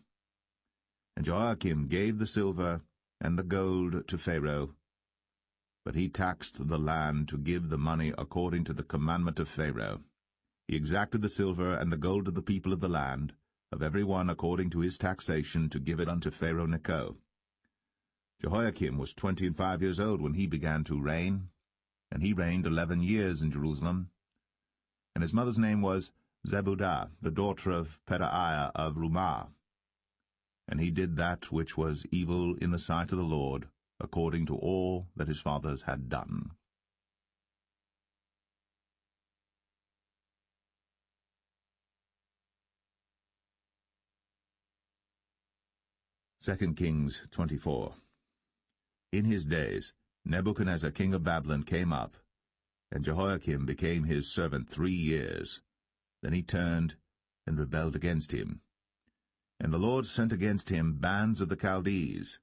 And Jehoiakim gave the silver and the gold to Pharaoh, but he taxed the land to give the money according to the commandment of Pharaoh. He exacted the silver and the gold of the people of the land, of every one according to his taxation, to give it unto Pharaoh Necho. Jehoiakim was 25 years old when he began to reign, and he reigned 11 years in Jerusalem. And his mother's name was Zebudah, the daughter of Pedaiah of Rumah. And he did that which was evil in the sight of the Lord, according to all that his fathers had done. 2 Kings 24. In his days Nebuchadnezzar king of Babylon came up, and Jehoiakim became his servant 3 years. Then he turned and rebelled against him. And the Lord sent against him bands of the Chaldees,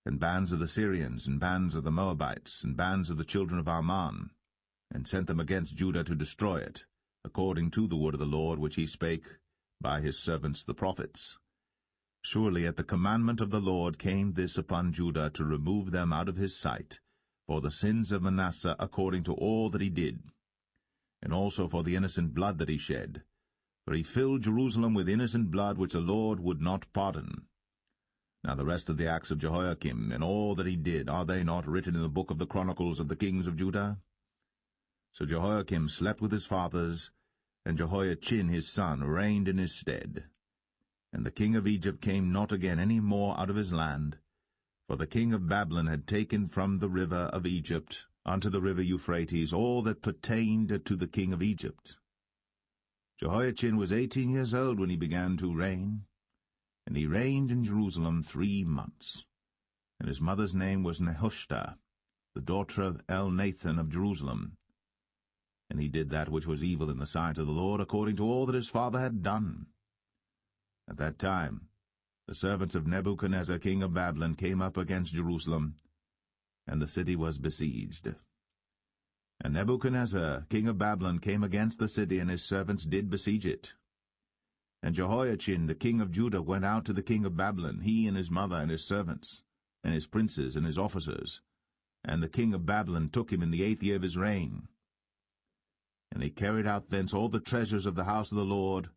and bands of the Syrians, and bands of the Moabites, and bands of the children of Ammon, and sent them against Judah to destroy it, according to the word of the Lord which he spake by his servants the prophets. Surely at the commandment of the Lord came this upon Judah, to remove them out of his sight, for the sins of Manasseh according to all that he did, and also for the innocent blood that he shed. For he filled Jerusalem with innocent blood which the Lord would not pardon. Now the rest of the acts of Jehoiakim, and all that he did, are they not written in the book of the Chronicles of the kings of Judah? So Jehoiakim slept with his fathers, and Jehoiachin his son reigned in his stead. And the king of Egypt came not again any more out of his land, for the king of Babylon had taken from the river of Egypt unto the river Euphrates all that pertained to the king of Egypt. Jehoiachin was 18 years old when he began to reign, and he reigned in Jerusalem 3 months. And his mother's name was Nehushta, the daughter of Elnathan of Jerusalem. And he did that which was evil in the sight of the Lord, according to all that his father had done. At that time the servants of Nebuchadnezzar king of Babylon came up against Jerusalem, and the city was besieged. And Nebuchadnezzar king of Babylon came against the city, and his servants did besiege it. And Jehoiachin the king of Judah went out to the king of Babylon, he and his mother and his servants, and his princes and his officers. And the king of Babylon took him in the 8th year of his reign. And he carried out thence all the treasures of the house of the Lord,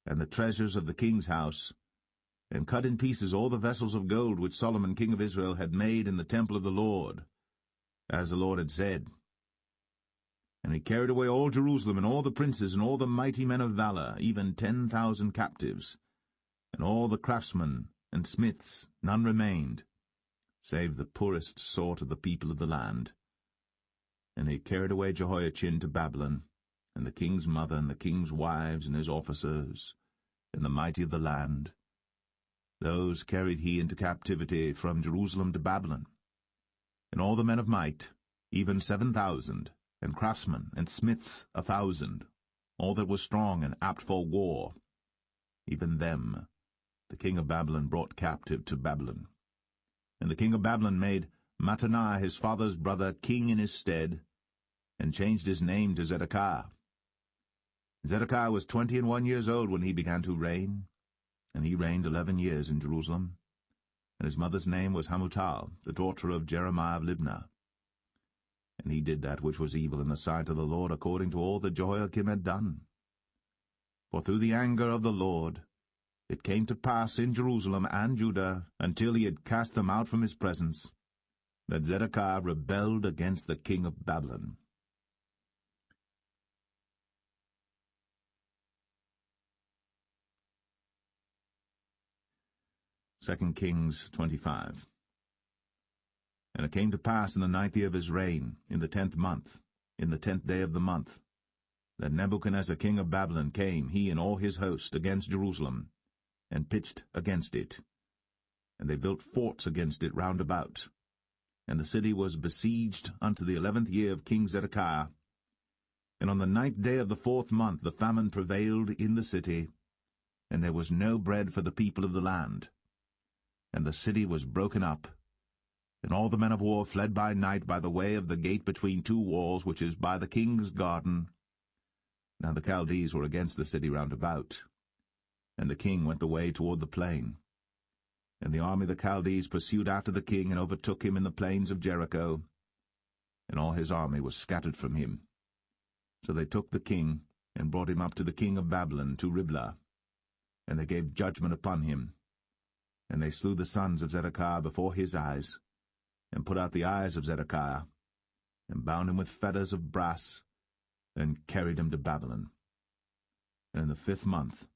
and the treasures of the king's house, and cut in pieces all the vessels of gold which Solomon king of Israel had made in the temple of the Lord, as the Lord had said. And he carried away all Jerusalem, and all the princes, and all the mighty men of valor, even 10,000 captives, and all the craftsmen and smiths, none remained, save the poorest sort of the people of the land. And he carried away Jehoiachin to Babylon, and the king's mother, and the king's wives, and his officers, and the mighty of the land. Those carried he into captivity from Jerusalem to Babylon. And all the men of might, even 7,000, and craftsmen and smiths 1,000, all that was strong and apt for war, even them the king of Babylon brought captive to Babylon. And the king of Babylon made Mattaniah his father's brother king in his stead, and changed his name to Zedekiah. Zedekiah was 21 years old when he began to reign, and he reigned 11 years in Jerusalem. And his mother's name was Hamutal, the daughter of Jeremiah of Libnah. And he did that which was evil in the sight of the Lord, according to all that Jehoiakim had done. For through the anger of the Lord it came to pass in Jerusalem and Judah, until he had cast them out from his presence, that Zedekiah rebelled against the king of Babylon. 2 Kings 25. And it came to pass in the 9th year of his reign, in the 10th month, in the 10th day of the month, that Nebuchadnezzar king of Babylon came, he and all his host, against Jerusalem, and pitched against it. And they built forts against it round about. And the city was besieged unto the 11th year of King Zedekiah. And on the 9th day of the 4th month the famine prevailed in the city, and there was no bread for the people of the land. And the city was broken up, and all the men of war fled by night by the way of the gate between 2 walls, which is by the king's garden. Now the Chaldees were against the city round about, and the king went the way toward the plain. And the army of the Chaldees pursued after the king, and overtook him in the plains of Jericho, and all his army was scattered from him. So they took the king, and brought him up to the king of Babylon, to Riblah, and they gave judgment upon him. And they slew the sons of Zedekiah before his eyes, and put out the eyes of Zedekiah, and bound him with fetters of brass, and carried him to Babylon. And in the 5th month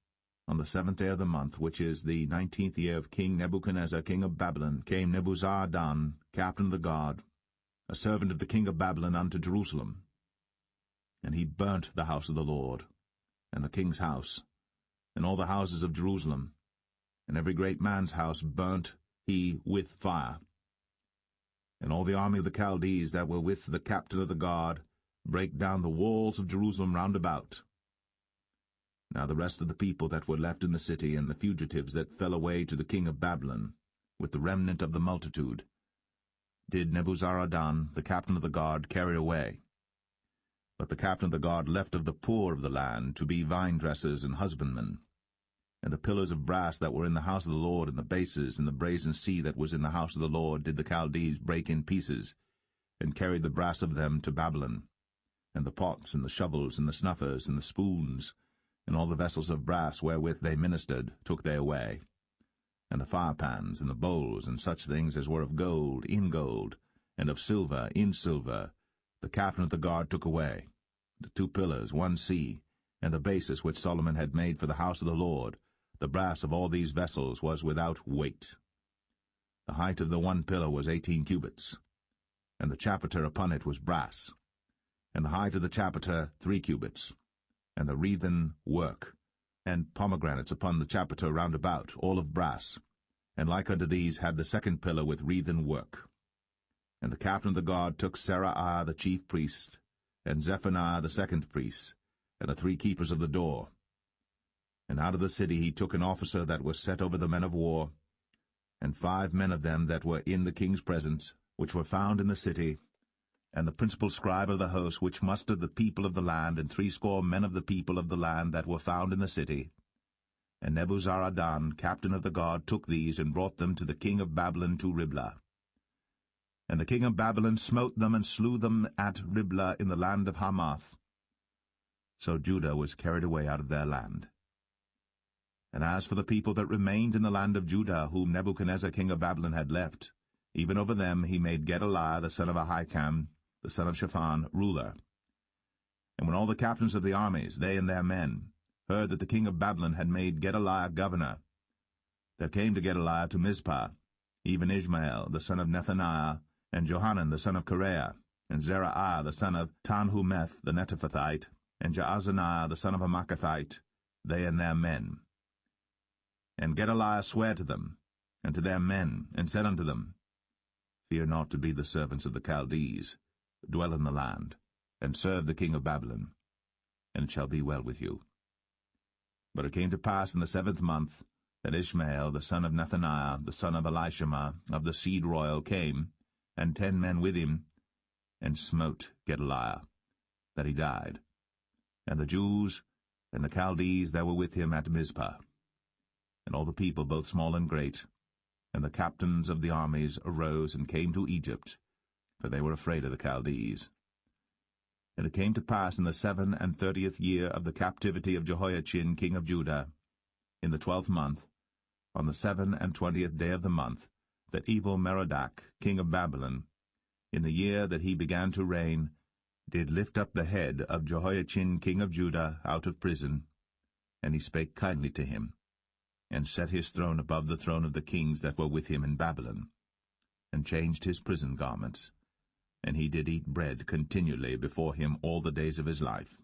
On the 7th day of the month, which is the 19th year of King Nebuchadnezzar, king of Babylon, came Nebuzaradan, captain of the guard, a servant of the king of Babylon, unto Jerusalem. And he burnt the house of the Lord, and the king's house, and all the houses of Jerusalem, and every great man's house burnt he with fire. And all the army of the Chaldees that were with the captain of the guard brake down the walls of Jerusalem round about. Now the rest of the people that were left in the city, and the fugitives that fell away to the king of Babylon, with the remnant of the multitude, did Nebuzaradan, the captain of the guard, carry away. But the captain of the guard left of the poor of the land to be vine-dressers and husbandmen. And the pillars of brass that were in the house of the Lord, and the bases, and the brazen sea that was in the house of the Lord, did the Chaldees break in pieces, and carried the brass of them to Babylon. And the pots, and the shovels, and the snuffers, and the spoons, and all the vessels of brass wherewith they ministered, took they away. And the firepans, and the bowls, and such things as were of gold, in gold, and of silver, in silver, the captain of the guard took away. The 2 pillars, 1 sea, and the basis which Solomon had made for the house of the Lord, the brass of all these vessels was without weight. The height of the 1 pillar was 18 cubits, and the chapiter upon it was brass, and the height of the chapiter 3 cubits, and the wreathen work, and pomegranates upon the chapiter round about, all of brass, and like unto these had the 2nd pillar with wreathen work. And the captain of the guard took Seraiah the chief priest, and Zephaniah the 2nd priest, and the 3 keepers of the door. And out of the city he took an officer that was set over the men of war, and 5 men of them that were in the king's presence, which were found in the city, and the principal scribe of the host, which mustered the people of the land, and 60 men of the people of the land that were found in the city. And Nebuzaradan, captain of the guard, took these, and brought them to the king of Babylon to Riblah. And the king of Babylon smote them, and slew them at Riblah in the land of Hamath. So Judah was carried away out of their land. And as for the people that remained in the land of Judah, whom Nebuchadnezzar king of Babylon had left, even over them he made Gedaliah the son of Ahikam, the son of Shaphan, ruler. And when all the captains of the armies, they and their men, heard that the king of Babylon had made Gedaliah governor, there came to Gedaliah to Mizpah, even Ishmael the son of Nethaniah, and Johanan the son of Kareah, and Zerahiah the son of Tanhumeth the Netophathite, and Jaazaniah the son of a Maacathite, they and their men. And Gedaliah sware to them, and to their men, and said unto them, Fear not to be the servants of the Chaldees. Dwell in the land, and serve the king of Babylon, and it shall be well with you. But it came to pass in the 7th month that Ishmael the son of Nethaniah, the son of Elishama, of the seed royal, came, and 10 men with him, and smote Gedaliah, that he died, and the Jews and the Chaldees that were with him at Mizpah. And all the people, both small and great, and the captains of the armies arose and came to Egypt, for they were afraid of the Chaldees. And it came to pass in the 37th year of the captivity of Jehoiachin king of Judah, in the 12th month, on the 27th day of the month, that Evil-Merodach king of Babylon, in the year that he began to reign, did lift up the head of Jehoiachin king of Judah out of prison, and he spake kindly to him, and set his throne above the throne of the kings that were with him in Babylon, and changed his prison garments, and he did eat bread continually before him all the days of his life.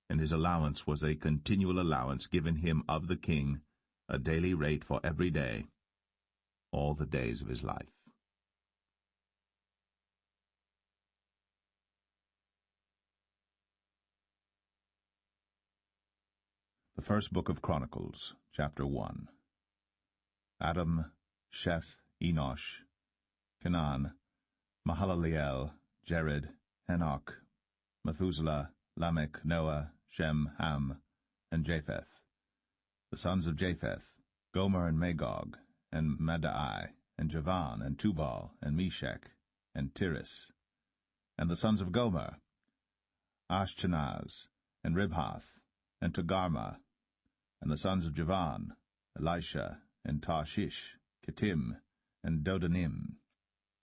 And his allowance was a continual allowance given him of the king, a daily rate for every day, all the days of his life. The First Book of Chronicles, Chapter 1. Adam, Sheth, Enosh, Canaan, Mahalaleel, Jared, Enoch, Methuselah, Lamech, Noah, Shem, Ham, and Japheth. The sons of Japheth, Gomer and Magog, and Madai, and Javan, and Tubal, and Meshach, and Tiras. And the sons of Gomer, Ashchenaz, and Ribhath, and Togarmah. And the sons of Javan, Elisha, and Tarshish, Kittim, and Dodanim.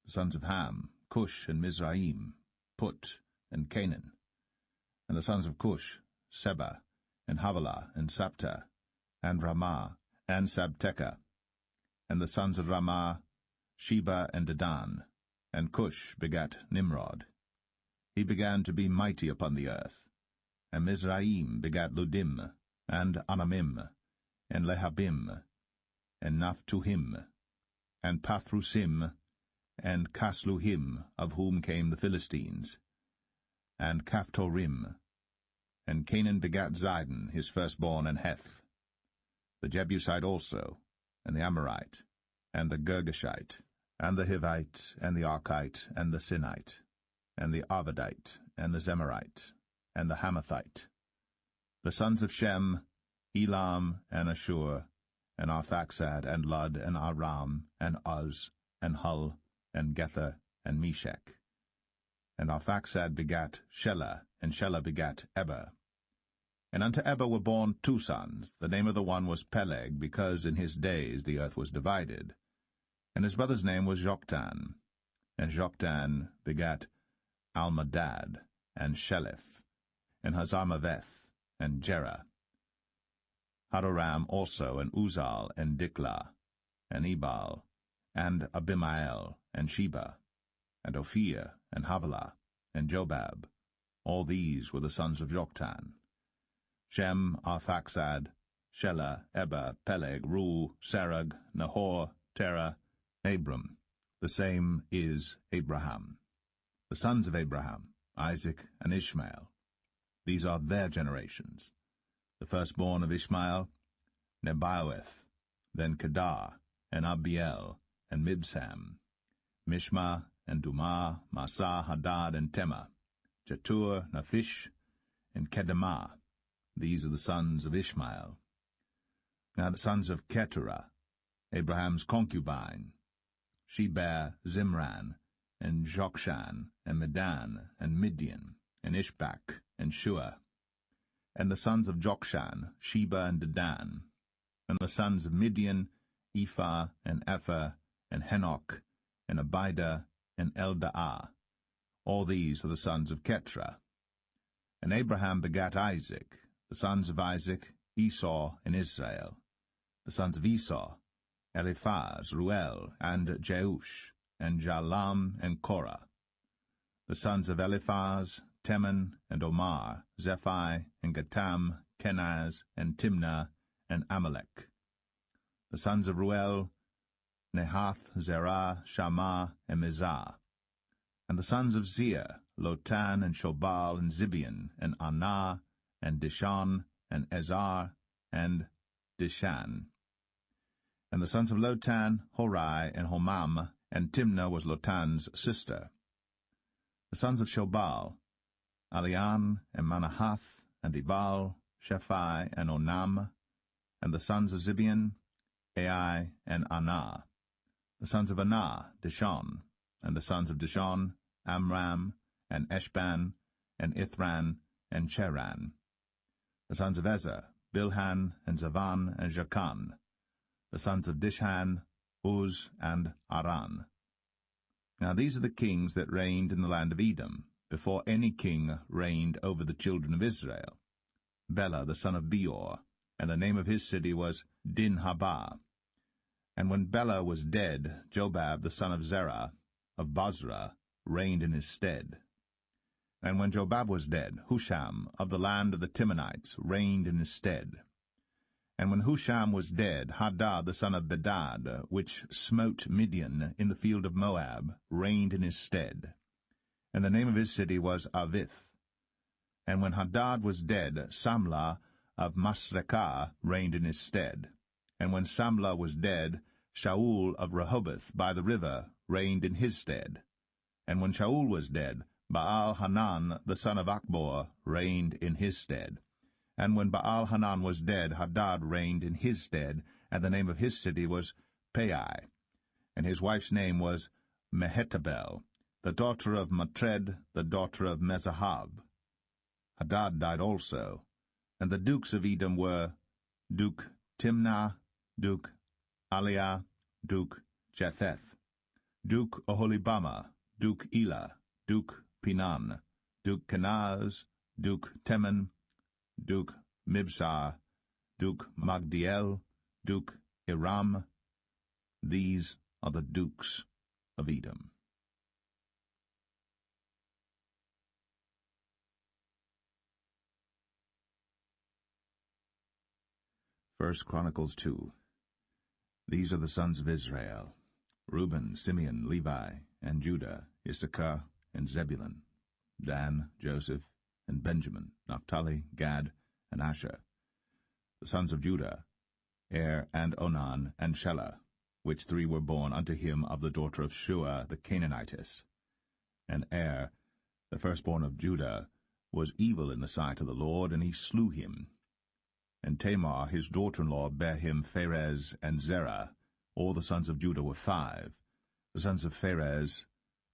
The sons of Ham, Cush, and Mizraim, Put, and Canaan. And the sons of Cush, Seba, and Havilah, and Sapta, and Ramah, and Sabteca. And the sons of Ramah, Sheba and Dedan. And Cush begat Nimrod. He began to be mighty upon the earth. And Mizraim begat Ludim, and Anamim, and Lehabim, and Naphtuhim, and Pathrusim, and Casluhim, of whom came the Philistines, and Caphtorim. And Canaan begat Zidon, his firstborn, and Heth, the Jebusite also, and the Amorite, and the Girgashite, and the Hivite, and the Archite, and the Sinite, and the Arvadite, and the Zemarite, and the Hamathite. The sons of Shem, Elam, and Ashur, and Arphaxad, and Lud, and Aram, and Uz, and Hul, and Gether, and Meshech. And Arphaxad begat Shelah, and Shelah begat Eber. And unto Eber were born 2 sons. The name of the one was Peleg, because in his days the earth was divided. And his brother's name was Joktan. And Joktan begat Almadad, and Sheleph, and Hazarmaveth, and Jerah. Hadoram also, and Uzal, and Diklah, and Ebal, and Abimael, and Sheba, and Ophir, and Havilah, and Jobab. All these were the sons of Joktan. Shem, Arphaxad, Shelah, Eber, Peleg, Reu, Serug, Nahor, Terah, Abram. The same is Abraham. The sons of Abraham, Isaac and Ishmael. These are their generations. The firstborn of Ishmael, Nebaioth, then Kedar, and Abiel, and Mibsam, Mishma, and Dumah, Massa, Hadad, and Tema, Jetur, Naphish, and Kedemah. These are the sons of Ishmael. Now the sons of Keturah, Abraham's concubine. She bare Zimran, and Jokshan, and Medan, and Midian, and Ishbak, and Shua. And the sons of Jokshan, Sheba and Dedan. And the sons of Midian, Ephah, and Epher, and Henoch, and Abida, and Eldaah. All these are the sons of Keturah. And Abraham begat Isaac. The sons of Isaac, Esau and Israel. The sons of Esau, Eliphaz, Ruel, and Jeush, and Jalam, and Korah. The sons of Eliphaz, Teman, and Omar, Zephi, and Gatam, Kenaz, and Timnah, and Amalek. The sons of Ruel, Nehath, Zerah, Shammah, and Mizah. And the sons of Zia, Lotan, and Shobal, and Zibeon, and Anah, and Dishan, and Ezar, and Dishan. And the sons of Lotan, Horai, and Homam, and Timnah was Lotan's sister. The sons of Shobal, Alian, and Manahath, and Ebal, Shephi, and Onam. And the sons of Zibeon, Ai, and Anah. The sons of Anah, Dishon. And the sons of Dishon, Amram, and Eshban, and Ithran, and Cheran. The sons of Ezer, Bilhan, and Zavan, and Jachan. The sons of Dishan, Uz, and Aran. Now these are the kings that reigned in the land of Edom, before any king reigned over the children of Israel. Bela the son of Beor, and the name of his city was Dinhabah. And when Bela was dead, Jobab the son of Zerah, of Bozrah, reigned in his stead. And when Jobab was dead, Husham of the land of the Timonites reigned in his stead. And when Husham was dead, Hadad the son of Bedad, which smote Midian in the field of Moab, reigned in his stead. And the name of his city was Avith. And when Hadad was dead, Samlah of Masrekah reigned in his stead. And when Samlah was dead, Shaul of Rehoboth by the river reigned in his stead. And when Shaul was dead, Baal-Hanan the son of Achbor reigned in his stead. And when Baal-Hanan was dead, Hadad reigned in his stead, and the name of his city was Pai. And his wife's name was Mehetabel, the daughter of Matred, the daughter of Mezahab. Hadad died also. And the dukes of Edom were Duke Timnah, Duke Aliah, Duke Jetheth, Duke Oholibamah, Duke Elah, Duke Pinan, Duke Kenaz, Duke Teman, Duke Mibsar, Duke Magdiel, Duke Iram. These are the dukes of Edom. 1 Chronicles 2. These are the sons of Israel: Reuben, Simeon, Levi, and Judah, Issachar, and Zebulun, Dan, Joseph, and Benjamin, Naphtali, Gad, and Asher. The sons of Judah, Er, and Onan, and Shelah, which three were born unto him of the daughter of Shua the Canaanitess. And Er, the firstborn of Judah, was evil in the sight of the Lord, and he slew him. And Tamar his daughter-in-law bare him Pharez and Zerah. All the sons of Judah were 5. The sons of Pharez,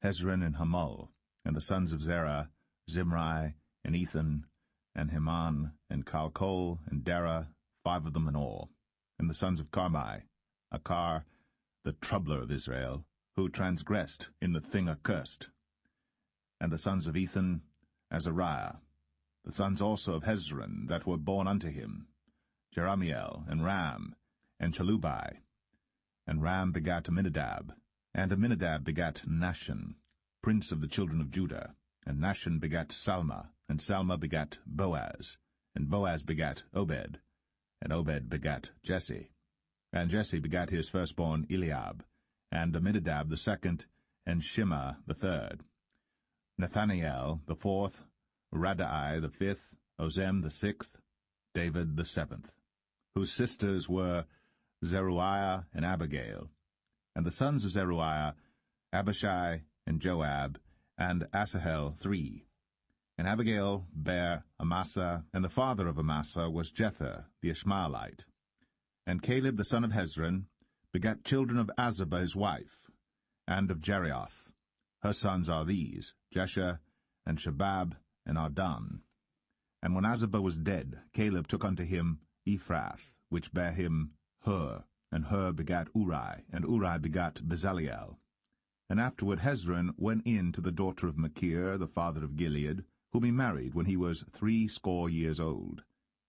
Hezron and Hamul. And the sons of Zerah, Zimri, and Ethan, and Heman, and Calcol, and Dara, 5 of them in all. And the sons of Carmi, Achar, the troubler of Israel, who transgressed in the thing accursed. And the sons of Ethan, Azariah. The sons also of Hezron that were born unto him, Jeramiel, and Ram, and Chelubai. And Ram begat Aminadab, and Aminadab begat Nahshon, prince of the children of Judah. And Nahshon begat Salma, and Salma begat Boaz, and Boaz begat Obed, and Obed begat Jesse. And Jesse begat his firstborn Eliab, and Aminadab the second, and Shema the third. Nathaniel the fourth, Radai the fifth, Ozem the sixth, David the seventh, whose sisters were Zeruiah and Abigail. And the sons of Zeruiah, Abishai, and Joab, and Asahel 3. And Abigail bare Amasa, and the father of Amasa was Jether the Ishmaelite. And Caleb the son of Hezron begat children of Azabah his wife, and of Jerioth. Her sons are these, Jesher, and Shabab, and Ardan. And when Azabah was dead, Caleb took unto him Ephrath, which bare him Hur, and Hur begat Uri, and Uri begat Bezaleel. And afterward Hezron went in to the daughter of Machir, the father of Gilead, whom he married when he was 60 years old.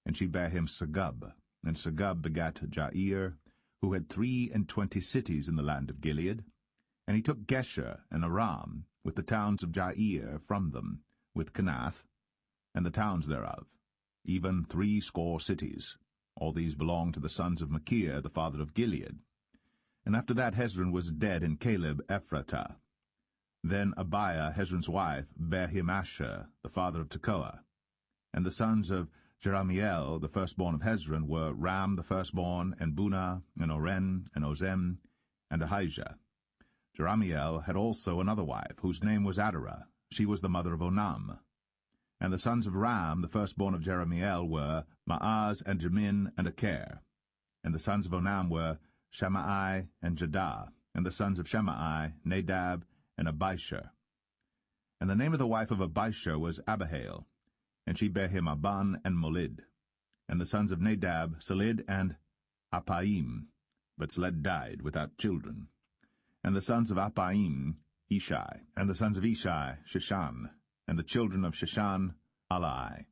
And she bare him Segub, and Segub begat Jair, who had 23 cities in the land of Gilead. And he took Gesher and Aram, with the towns of Jair from them, with Kenath, and the towns thereof, even 60 cities. All these belonged to the sons of Machir, the father of Gilead. And after that Hezron was dead, and Caleb Ephratah. Then Abiah, Hezron's wife, bare him Asher, the father of Tekoa. And the sons of Jeramiel, the firstborn of Hezron, were Ram the firstborn, and Bunah, and Oren, and Ozem, and Ahijah. Jeramiel had also another wife, whose name was Adarah. She was the mother of Onam. And the sons of Ram, the firstborn of Jeramiel, were Maaz, and Jamin, and Acher. And the sons of Onam were Shammai, and Jadah. And the sons of Shammai, Nadab, and Abishur. And the name of the wife of Abishur was Abihail, and she bare him Aban and Molid. And the sons of Nadab, Seled, and Appaim. But Seled died without children. And the sons of Appaim, Ishai. And the sons of Ishai, Sheshan. And the children of Sheshan, Alai.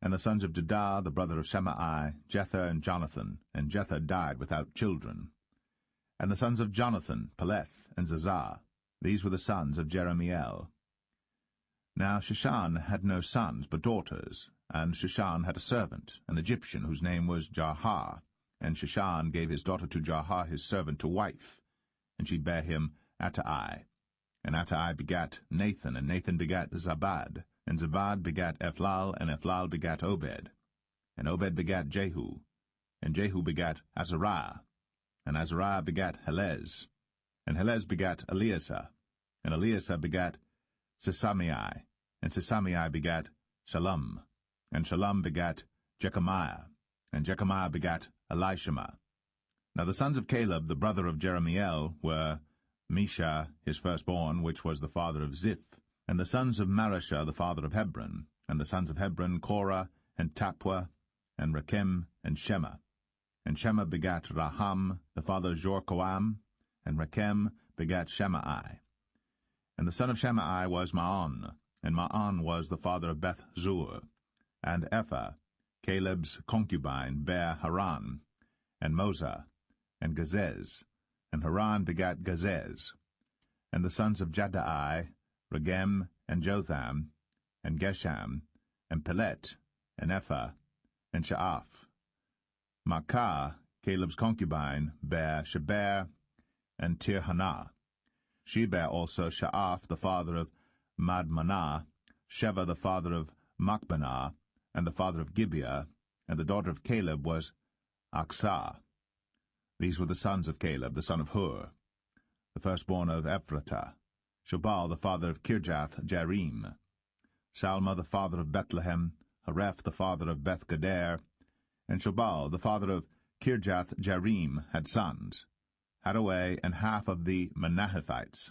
And the sons of Judah, the brother of Shammai, Jether and Jonathan. And Jether died without children. And the sons of Jonathan, Paulett and Zazah. These were the sons of Jeramiel. Now Sheshan had no sons but daughters, and Sheshan had a servant, an Egyptian, whose name was Jarha. And Sheshan gave his daughter to Jarha his servant to wife, and she bare him Attai. And Attai begat Nathan, and Nathan begat Zabad, and Zabad begat Ephlal, and Ephlal begat Obed. And Obed begat Jehu, and Jehu begat Azariah, and Azariah begat Helez, and Helez begat Eleazar, and Eleazar begat Sesamai, and Sesamai begat Shalom, and Shalom begat Jechamiah, and Jechamiah begat Elishama. Now the sons of Caleb, the brother of Jeramiel, were Misha, his firstborn, which was the father of Ziph, and the sons of Marashah, the father of Hebron, and the sons of Hebron, Korah, and Tapua, and Rechem, and Shema. And Shema begat Raham, the father of Jorkoam, and Rechem begat Shemai. And the son of Shemai was Maon, and Maon was the father of Beth-zur. And Ephah Caleb's concubine bare Haran, and Moza, and Gazez, and Haran begat Gazez. And the sons of Jaddai, Regem, and Jotham, and Gesham, and Paulett, and Ephah, and Shaaph. Maachah, Caleb's concubine, bare Sheber, and Tirhanah. She bare also Shaaph the father of Madmanah, Sheva the father of Machbenah, and the father of Gibeah, and the daughter of Caleb was Aksah. These were the sons of Caleb, the son of Hur, the firstborn of Ephratah, Shobal the father of Kirjath-Jearim, Salma the father of Bethlehem, Hareph the father of Beth-Gader, and Shobal the father of Kirjath-Jearim had sons, Haraway and half of the Manahethites.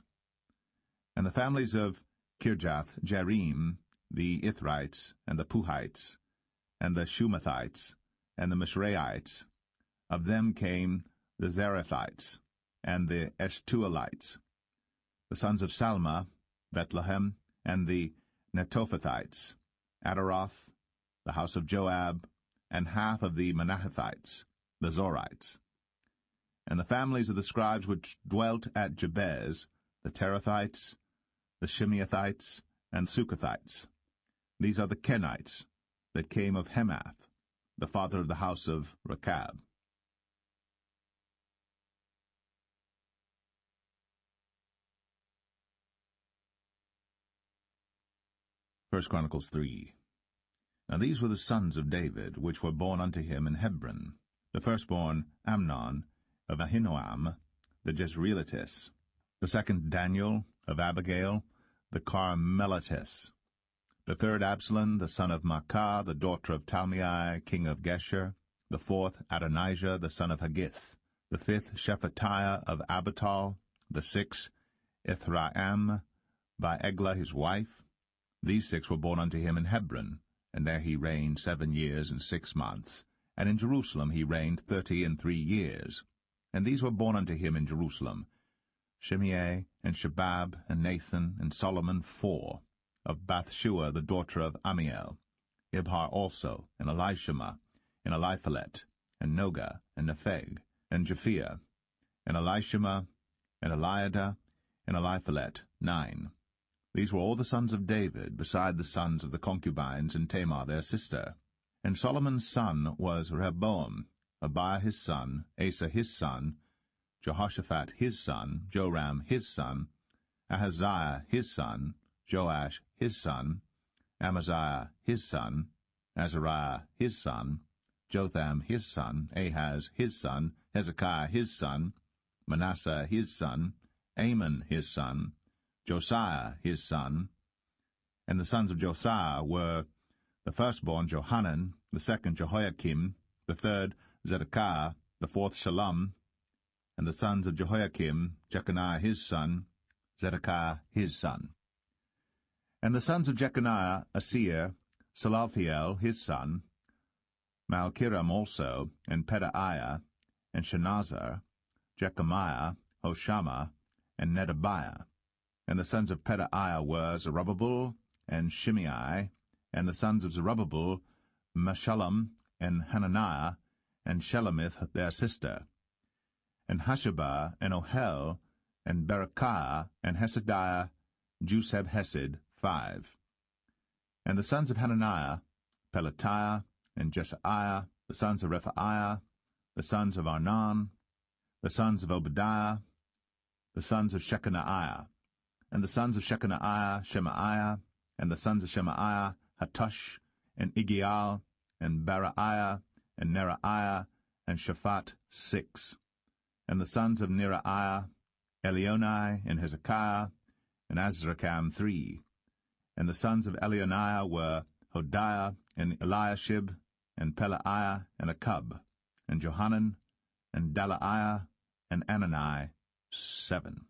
And the families of Kirjath-Jearim, the Ithrites, and the Puhites, and the Shumathites, and the Mishraites. Of them came the Zerethites, and the Eshtuelites. The sons of Salma, Bethlehem, and the Netophathites, Adaroth, the house of Joab, and half of the Manahethites, the Zorites. And the families of the scribes which dwelt at Jabez, the Terathites, the Shimeathites, and Sukathites. These are the Kenites that came of Hemath, the father of the house of Rechab. 1 Chronicles 3. Now these were the sons of David, which were born unto him in Hebron. The firstborn, Amnon, of Ahinoam, the Jezreelitess. The second, Daniel, of Abigail, the Carmelitess. The third, Absalom, the son of Maachah, the daughter of Talmai, king of Geshur. The fourth, Adonijah, the son of Haggith. The fifth, Shephatiah of Abital. The sixth, Ithraam, by Eglah his wife. These 6 were born unto him in Hebron, and there he reigned 7 years and 6 months. And in Jerusalem he reigned 33 years. And these were born unto him in Jerusalem, Shimei, and Shabab, and Nathan, and Solomon 4, of Bathshua the daughter of Amiel, Ibhar also, and Elishama, and Eliphalet, and Noga, and Nepheg, and Japhia, and Elishama, and Eliada, and Eliphalet, 9. These were all the sons of David, beside the sons of the concubines and Tamar their sister. And Solomon's son was Rehoboam, Abiah his son, Asa his son, Jehoshaphat his son, Joram his son, Ahaziah his son, Joash his son, Amaziah his son, Azariah his son, Jotham his son, Ahaz his son, Hezekiah his son, Manasseh his son, Amon his son, Josiah his son. And the sons of Josiah were the firstborn Johanan, the second Jehoiakim, the third Zedekiah, the fourth Shallum. And the sons of Jehoiakim, Jeconiah his son, Zedekiah his son. And the sons of Jeconiah, Asir, Salathiel his son, Malchiram also, and Pedaiah, and Shenazar, Jechamiah, Hoshama, and Nedabiah. And the sons of Pedaiah were Zerubbabel and Shimei, and the sons of Zerubbabel, Meshullam, and Hananiah, and Shelomith their sister, and Hashabah, and Ohel, and Berechiah, and Hesediah, Juseb-Hesed, 5. And the sons of Hananiah, Pelatiah, and Jesaiah, the sons of Rephaiah, the sons of Arnan, the sons of Obadiah, the sons of Shechaniah, and the sons of Shechaniah, Shemaiah, and the sons of Shemaiah, Hattush, and Igial, and Baraiah, and Neriah, and Shaphat, 6. And the sons of Neriah, Elionai, and Hezekiah, and Azrikam, 3. And the sons of Elionai were Hodiah, and Eliashib, and Pelaiah, and Akub, and Johanan, and Dalaiah, and Anani, 7.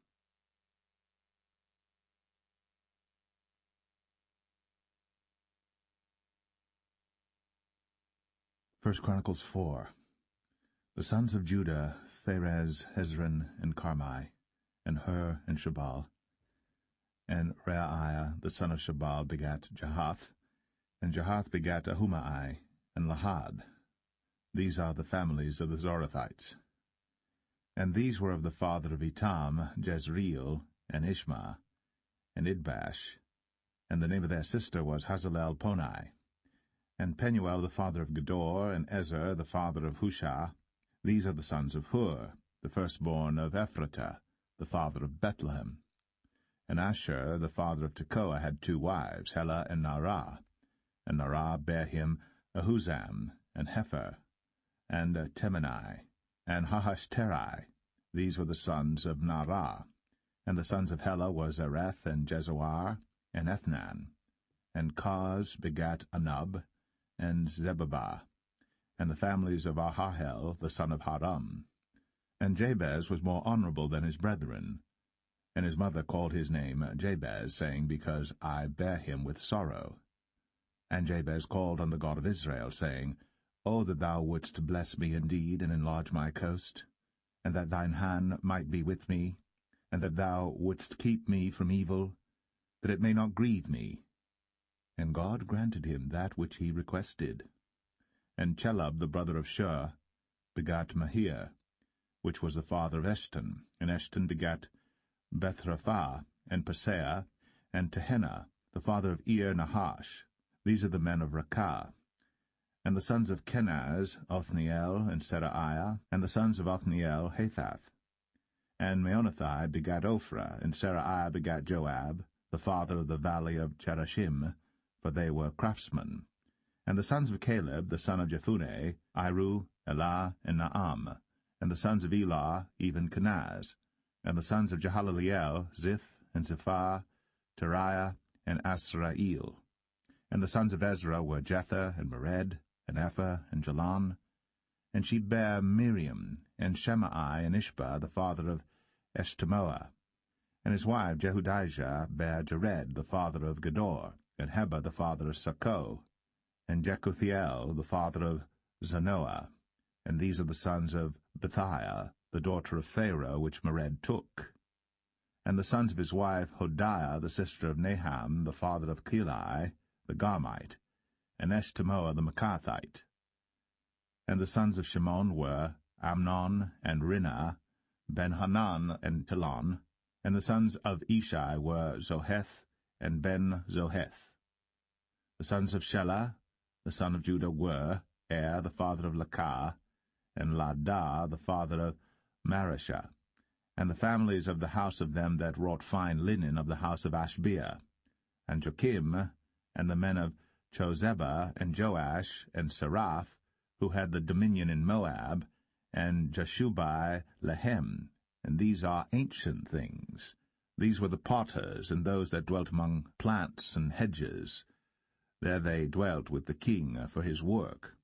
1 Chronicles 4. The sons of Judah, Pharez, Hezron, and Carmi, and Hur, and Shabal. And Reaiah, the son of Shabal, begat Jahath, and Jahath begat Ahumai, and Lahad. These are the families of the Zorathites. And these were of the father of Etam, Jezreel, and Ishma, and Idbash, and the name of their sister was Hazalel-Ponai. And Penuel the father of Gedor, and Ezer the father of Hushah. These are the sons of Hur, the firstborn of Ephratah, the father of Bethlehem. And Asher the father of Tekoa had 2 wives, Helah and Naarah. And Naarah bare him Ahuzam, and Hepher, and Temeni, and Hahashterai. These were the sons of Naarah. And the sons of Helah were Zereth, and Jezoar, and Ethnan. And Koz begat Anub, and Zebabah, and the families of Ahahel, the son of Haram. And Jabez was more honorable than his brethren. And his mother called his name Jabez, saying, Because I bare him with sorrow. And Jabez called on the God of Israel, saying, O that thou wouldst bless me indeed, and enlarge my coast, and that thine hand might be with me, and that thou wouldst keep me from evil, that it may not grieve me. And God granted him that which he requested. And Chelub, the brother of Shur, begat Mahir, which was the father of Eshton. And Eshton begat Bethraphah, and Paseah, and Tehenna, the father of Ir-Nahash. These are the men of Rakah. And the sons of Kenaz, Othniel, and Seraiah, and the sons of Othniel, Hathath. And Meonothai begat Ophrah, and Seraiah begat Joab, the father of the valley of Cherashim, for they were craftsmen. And the sons of Caleb, the son of Jephunneh, Iru, Elah, and Naam. And the sons of Elah, even Kenaz. And the sons of Jehaleleel, Ziph, and Zephah, Teriah, and Asrael. And the sons of Ezra were Jether, and Mered, and Epher, and Jalan. And she bare Miriam, and Shemai, and Ishba, the father of Eshtemoa. And his wife Jehudijah bare Jared, the father of Gedor, and Heber, the father of Sakoh, and Jekuthiel, the father of Zanoah. And these are the sons of Bethiah, the daughter of Pharaoh, which Mered took. And the sons of his wife Hodiah, the sister of Naham, the father of Keli, the Garmite, and Eshtemoa the Maacathite. And the sons of Shimon were Amnon, and Rinnah, Ben-Hanan, and Telon. And the sons of Ishai were Zoheth, and Ben-Zoheth. The sons of Shelah, the son of Judah, were the father of Lakah, and Ladah, the father of Mareshah. And the families of the house of them that wrought fine linen of the house of Ashbea, and Joachim, and the men of Chozeba, and Joash, and Seraph, who had the dominion in Moab, and Jashubai Lehem. And these are ancient things. These were the potters, and those that dwelt among plants and hedges. There they dwelt with the king for his work.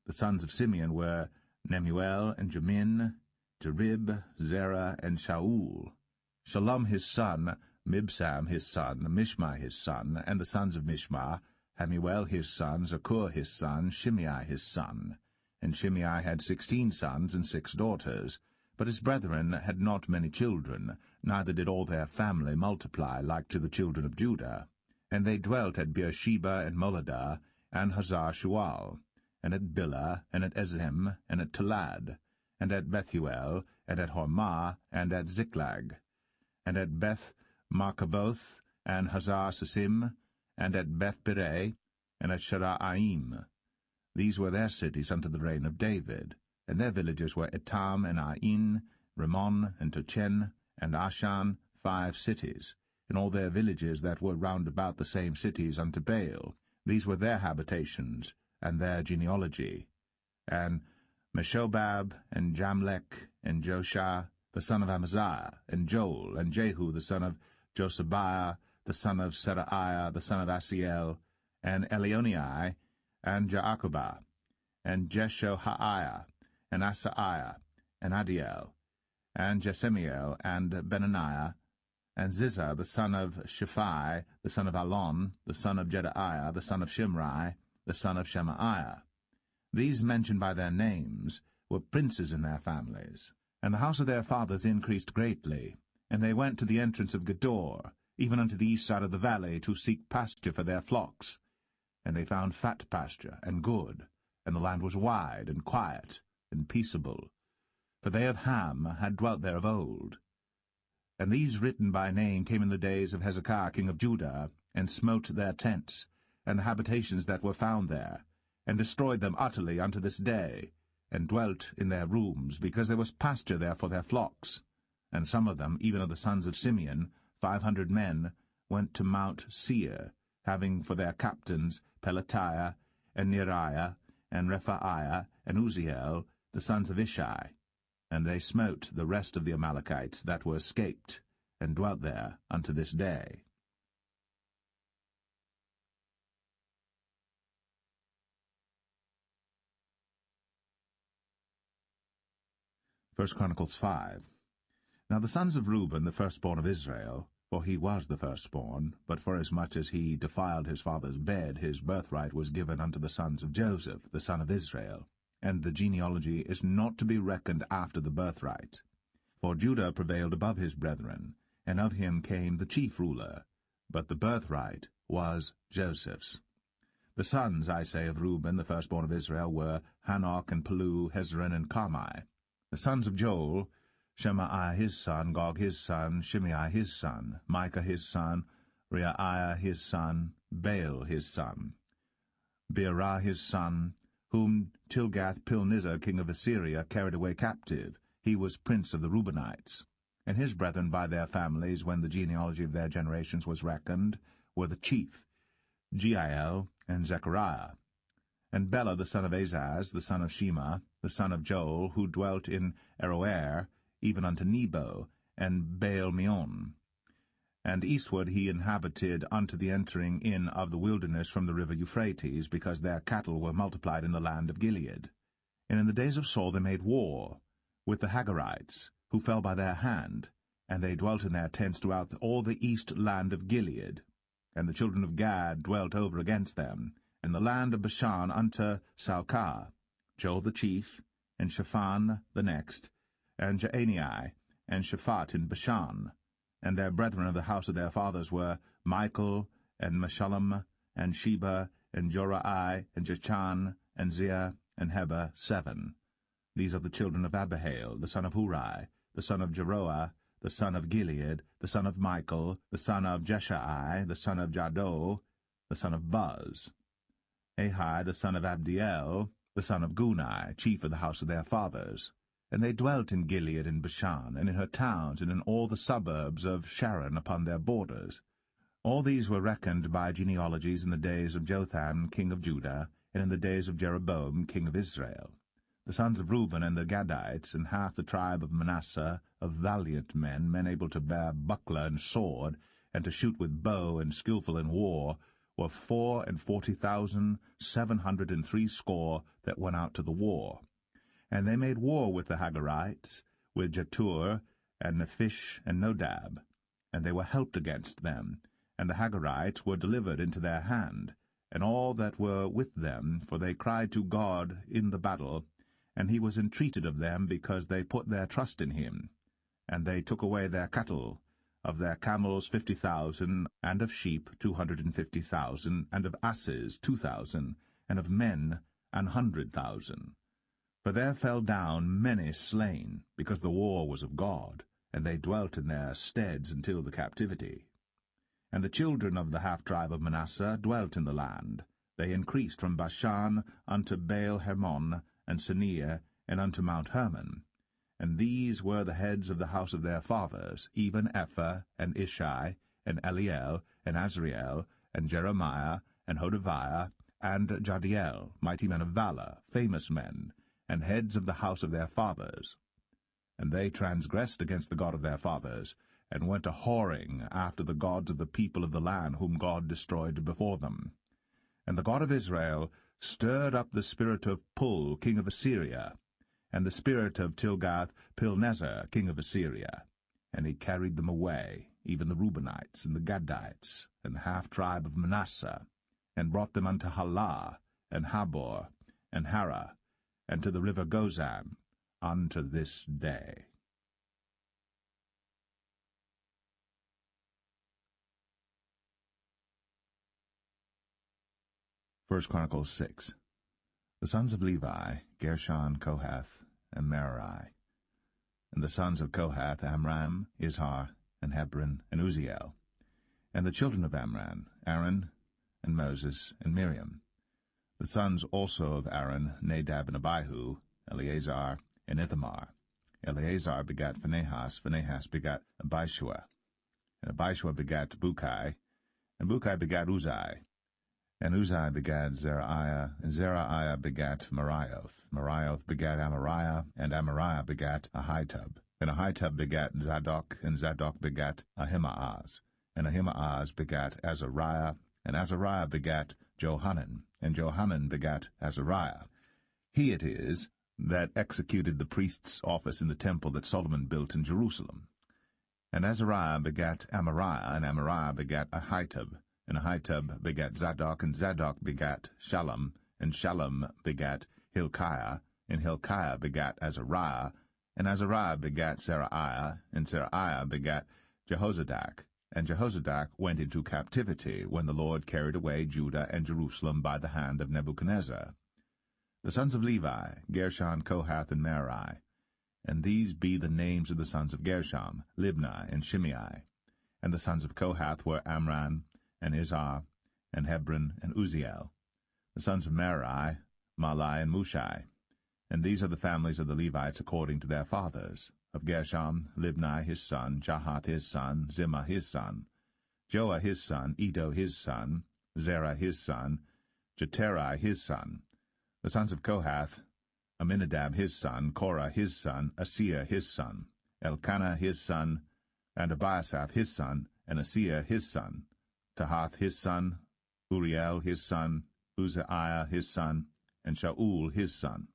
The sons of Simeon were Nemuel, and Jamin, Jerib, Zerah, and Shaul. Shalom his son, Mibsam his son, Mishma his son, and the sons of Mishma, Hamuel his son, Zakur his son, Shimei his son. And Shimei had 16 sons and 6 daughters. But his brethren had not many children, neither did all their family multiply like to the children of Judah. And they dwelt at Beersheba, and Moladah, and Hazar-Shual, and at Bilhah, and at Ezem, and at Tolad, and at Bethuel, and at Hormah, and at Ziklag, and at Beth-Markaboth, and Hazar-Susim, and at Beth-Birei, and at Sharaim. These were their cities unto the reign of David. And their villages were Etam, and Ain, Rimmon, and Tochen, and Ashan, 5 cities, and all their villages that were round about the same cities unto Baal. These were their habitations, and their genealogy. And Meshobab, and Jamlech, and Joshah, the son of Amaziah, and Joel, and Jehu, the son of Josabiah, the son of Seraiah, the son of Asiel, and Elionai, and Jaakobah, and Jeshohaiah, and Asaiah, and Adiel, and Jesemiel, and Benaniah, and Ziza, the son of Shephi, the son of Alon, the son of Jedaiah, the son of Shimri, the son of Shemaiah. These mentioned by their names were princes in their families. And the house of their fathers increased greatly, and they went to the entrance of Gedor, even unto the east side of the valley, to seek pasture for their flocks. And they found fat pasture, and good, and the land was wide, and quiet, and peaceable. For they of Ham had dwelt there of old. And these written by name came in the days of Hezekiah king of Judah, and smote their tents, and the habitations that were found there, and destroyed them utterly unto this day, and dwelt in their rooms, because there was pasture there for their flocks. And some of them, even of the sons of Simeon, 500 men, went to Mount Seir, having for their captains Pelatiah, and Neriah, and Rephaiah, and Uzziel, the sons of Ishai. And they smote the rest of the Amalekites that were escaped, and dwelt there unto this day. 1 Chronicles 5. Now the sons of Reuben, the firstborn of Israel, for he was the firstborn, but forasmuch as he defiled his father's bed, his birthright was given unto the sons of Joseph, the son of Israel. And the genealogy is not to be reckoned after the birthright. For Judah prevailed above his brethren, and of him came the chief ruler, but the birthright was Joseph's. The sons, I say, of Reuben, the firstborn of Israel, were Hanok, and Palu, Hezron, and Carmi. The sons of Joel, Shemaiah his son, Gog his son, Shimei his son, Micah his son, Reaiah his son, Baal his son, Beerah his son, whom Tilgath-Pilneser king of Assyria carried away captive. He was prince of the Reubenites. And his brethren by their families, when the genealogy of their generations was reckoned, were the chief, Jeiel and Zechariah. And Bela the son of Azaz, the son of Shema, the son of Joel, who dwelt in Aroer, even unto Nebo, and Baal-meon. And eastward he inhabited unto the entering in of the wilderness from the river Euphrates, because their cattle were multiplied in the land of Gilead. And in the days of Saul they made war with the Hagarites, who fell by their hand, and they dwelt in their tents throughout all the east land of Gilead. And the children of Gad dwelt over against them, in the land of Bashan unto Salcah, Joel the chief, and Shaphan the next, and Jaanai, and Shaphat in Bashan. And their brethren of the house of their fathers were Michael, and Meshullam, and Sheba, and Jorai, and Jachan, and Zia, and Heber, 7. These are the children of Abihail, the son of Huri, the son of Jeroah, the son of Gilead, the son of Michael, the son of Jeshai, the son of Jado, the son of Buz. Ahi, the son of Abdiel, the son of Gunai, chief of the house of their fathers. And they dwelt in Gilead and Bashan, and in her towns, and in all the suburbs of Sharon upon their borders. All these were reckoned by genealogies in the days of Jotham king of Judah, and in the days of Jeroboam king of Israel. The sons of Reuben and the Gadites, and half the tribe of Manasseh, of valiant men, men able to bear buckler and sword, and to shoot with bow, and skillful in war, were 44,760 that went out to the war. And they made war with the Hagarites, with Jetur, and Nephish, and Nodab. And they were helped against them, and the Hagarites were delivered into their hand, and all that were with them, for they cried to God in the battle, and he was entreated of them, because they put their trust in him. And they took away their cattle, of their camels 50,000, and of sheep 250,000, and of asses 2,000, and of men 100,000. For there fell down many slain, because the war was of God, and they dwelt in their steads until the captivity. And the children of the half-tribe of Manasseh dwelt in the land. They increased from Bashan unto Baal-Hermon, and Sinir, and unto Mount Hermon. And these were the heads of the house of their fathers, even Ephah, and Ishai, and Eliel, and Azriel, and Jeremiah, and Hodaviah, and Jadiel, mighty men of valor, famous men, and heads of the house of their fathers. And they transgressed against the God of their fathers, and went a-whoring after the gods of the people of the land, whom God destroyed before them. And the God of Israel stirred up the spirit of Pul, king of Assyria, and the spirit of Tilgath-Pilneser, king of Assyria. And he carried them away, even the Reubenites, and the Gadites, and the half-tribe of Manasseh, and brought them unto Halah, and Habor, and Hara, and to the river Gozan, unto this day. 1 Chronicles 6. The sons of Levi, Gershon, Kohath, and Merari. And the sons of Kohath, Amram, Izhar, and Hebron, and Uzziel. And the children of Amram, Aaron, and Moses, and Miriam. The sons also of Aaron, Nadab and Abihu, Eleazar, and Ithamar. Eleazar begat Phinehas, Phinehas begat Abishua, and Abishua begat Bukai, and Bukai begat Uzai, and Uzai begat Zerahiah, and Zerahiah begat Marioth. Marioth begat Amariah, and Amariah begat Ahitub, and Ahitub begat Zadok, and Zadok begat Ahimaaz, and Ahimaaz begat Azariah, and Azariah begat Johanan, and Johanan begat Azariah. He it is that executed the priest's office in the temple that Solomon built in Jerusalem. And Azariah begat Amariah, and Amariah begat Ahitub, and Ahitub begat Zadok, and Zadok begat Shallum, and Shallum begat Hilkiah, and Hilkiah begat Azariah, and Azariah begat Zerahiah, and Zerahiah begat Jehozadak. And Jehozadak went into captivity when the Lord carried away Judah and Jerusalem by the hand of Nebuchadnezzar. The sons of Levi, Gershon, Kohath, and Merari. And these be the names of the sons of Gershom, Libni, and Shimei. And the sons of Kohath were Amram, and Izhar, and Hebron, and Uzziel. The sons of Merari, Mahli, and Mushai. And these are the families of the Levites according to their fathers. Of Gershom, Libni his son, Jahath his son, Zimmah his son, Joah his son, Iddo his son, Zerah his son, Jeterai his son. The sons of Kohath, Aminadab his son, Korah his son, Asir his son, Elkanah his son, and Abiasaph his son, and Asir his son, Tahath his son, Uriel his son, Uzziah his son, and Shaul his son.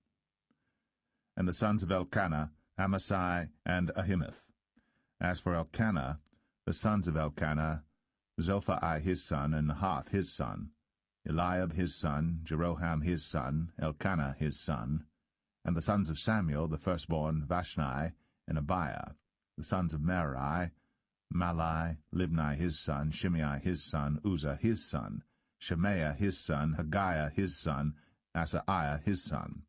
And the sons of Elkanah, Amasai and Ahimeth. As for Elkanah, the sons of Elkanah, Zophai his son, and Nahath his son, Eliab his son, Jeroham his son, Elkanah his son. And the sons of Samuel, the firstborn, Vashni and Abiah. The sons of Merari, Mahli, Libni his son, Shimei his son, Uzzah his son, Shemaiah his son, Haggiah his son, Asaiah his son.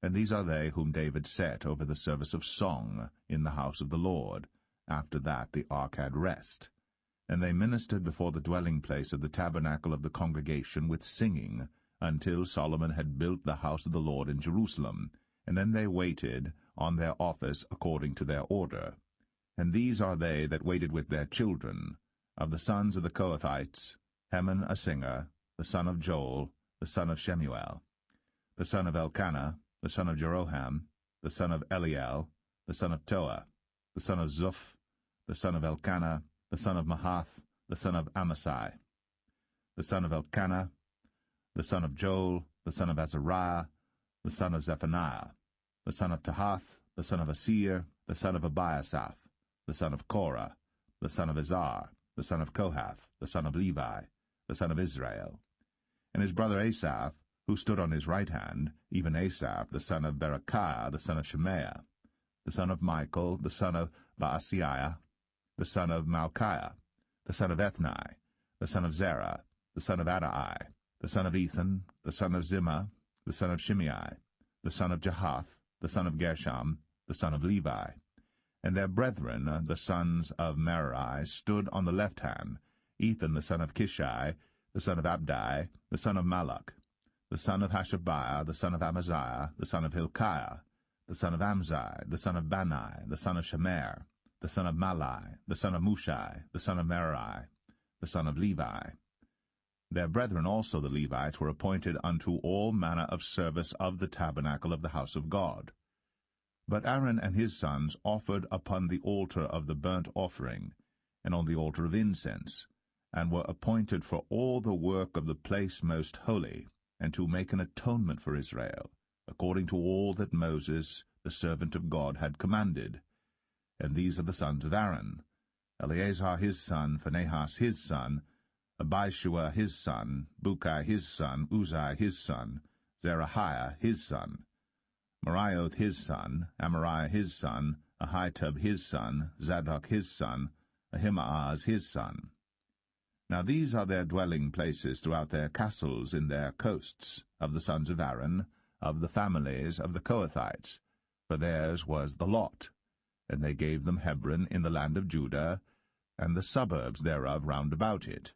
And these are they whom David set over the service of song in the house of the Lord. After that the ark had rest. And they ministered before the dwelling place of the tabernacle of the congregation with singing, until Solomon had built the house of the Lord in Jerusalem. And then they waited on their office according to their order. And these are they that waited with their children. Of the sons of the Kohathites, Heman a singer, the son of Joel, the son of Shemuel, the son of Elkanah, the son of Jeroham, the son of Eliel, the son of Toah, the son of Zuph, the son of Elkanah, the son of Mahath, the son of Amasai, the son of Elkanah, the son of Joel, the son of Azariah, the son of Zephaniah, the son of Tahath, the son of Asir, the son of Abiasaph, the son of Korah, the son of Izhar, the son of Kohath, the son of Levi, the son of Israel. And his brother Asaph, who stood on his right hand, even Asaph, the son of Berechiah, the son of Shemaiah, the son of Michael, the son of Baasiah, the son of Malchiah, the son of Ethni, the son of Zerah, the son of Adai, the son of Ethan, the son of Zimmah, the son of Shimei, the son of Jahath, the son of Gershom, the son of Levi. And their brethren, the sons of Merari, stood on the left hand, Ethan the son of Kishi, the son of Abdi, the son of Malach, the son of Hashabiah, the son of Amaziah, the son of Hilkiah, the son of Amzai, the son of Bani, the son of Shemer, the son of Mahli, the son of Mushai, the son of Merari, the son of Levi. Their brethren also the Levites were appointed unto all manner of service of the tabernacle of the house of God. But Aaron and his sons offered upon the altar of the burnt offering, and on the altar of incense, and were appointed for all the work of the place most holy, and to make an atonement for Israel, according to all that Moses, the servant of God, had commanded. And these are the sons of Aaron, Eleazar his son, Phinehas his son, Abishua his son, Bukai his son, Uzai his son, Zerahiah his son, Marioth his son, Amariah his son, Ahitub his son, Zadok his son, Ahimaaz his son. Now these are their dwelling places throughout their castles in their coasts, of the sons of Aaron, of the families of the Kohathites, for theirs was the lot. And they gave them Hebron in the land of Judah, and the suburbs thereof round about it.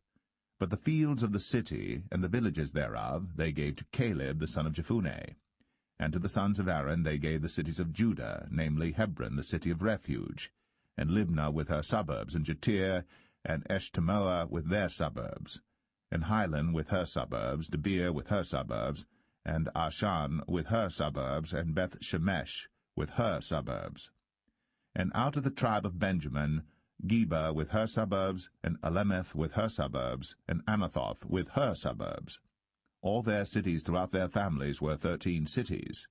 But the fields of the city and the villages thereof they gave to Caleb the son of Jephunneh. And to the sons of Aaron they gave the cities of Judah, namely Hebron, the city of refuge, and Libnah with her suburbs, and Jattir, and Eshtemoa with their suburbs, and Hilan with her suburbs, Debir with her suburbs, and Ashan with her suburbs, and Beth-Shemesh with her suburbs. And out of the tribe of Benjamin, Geba with her suburbs, and Alemeth with her suburbs, and Anathoth with her suburbs. All their cities throughout their families were 13 cities.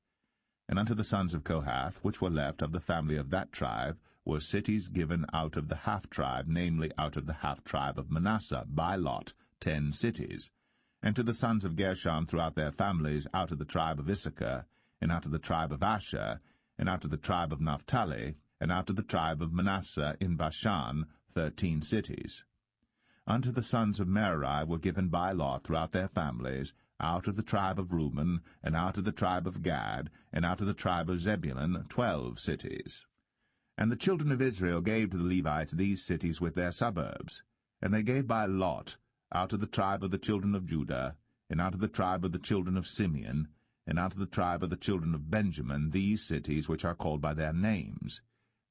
And unto the sons of Kohath, which were left of the family of that tribe, were cities given out of the half-tribe, namely out of the half-tribe of Manasseh, by lot, 10 cities. And to the sons of Gershon throughout their families, out of the tribe of Issachar, and out of the tribe of Asher, and out of the tribe of Naphtali, and out of the tribe of Manasseh in Bashan, 13 cities. Unto the sons of Merari were given by lot throughout their families, out of the tribe of Reuben, and out of the tribe of Gad, and out of the tribe of Zebulun, 12 cities. And the children of Israel gave to the Levites these cities with their suburbs. And they gave by lot, out of the tribe of the children of Judah, and out of the tribe of the children of Simeon, and out of the tribe of the children of Benjamin, these cities which are called by their names.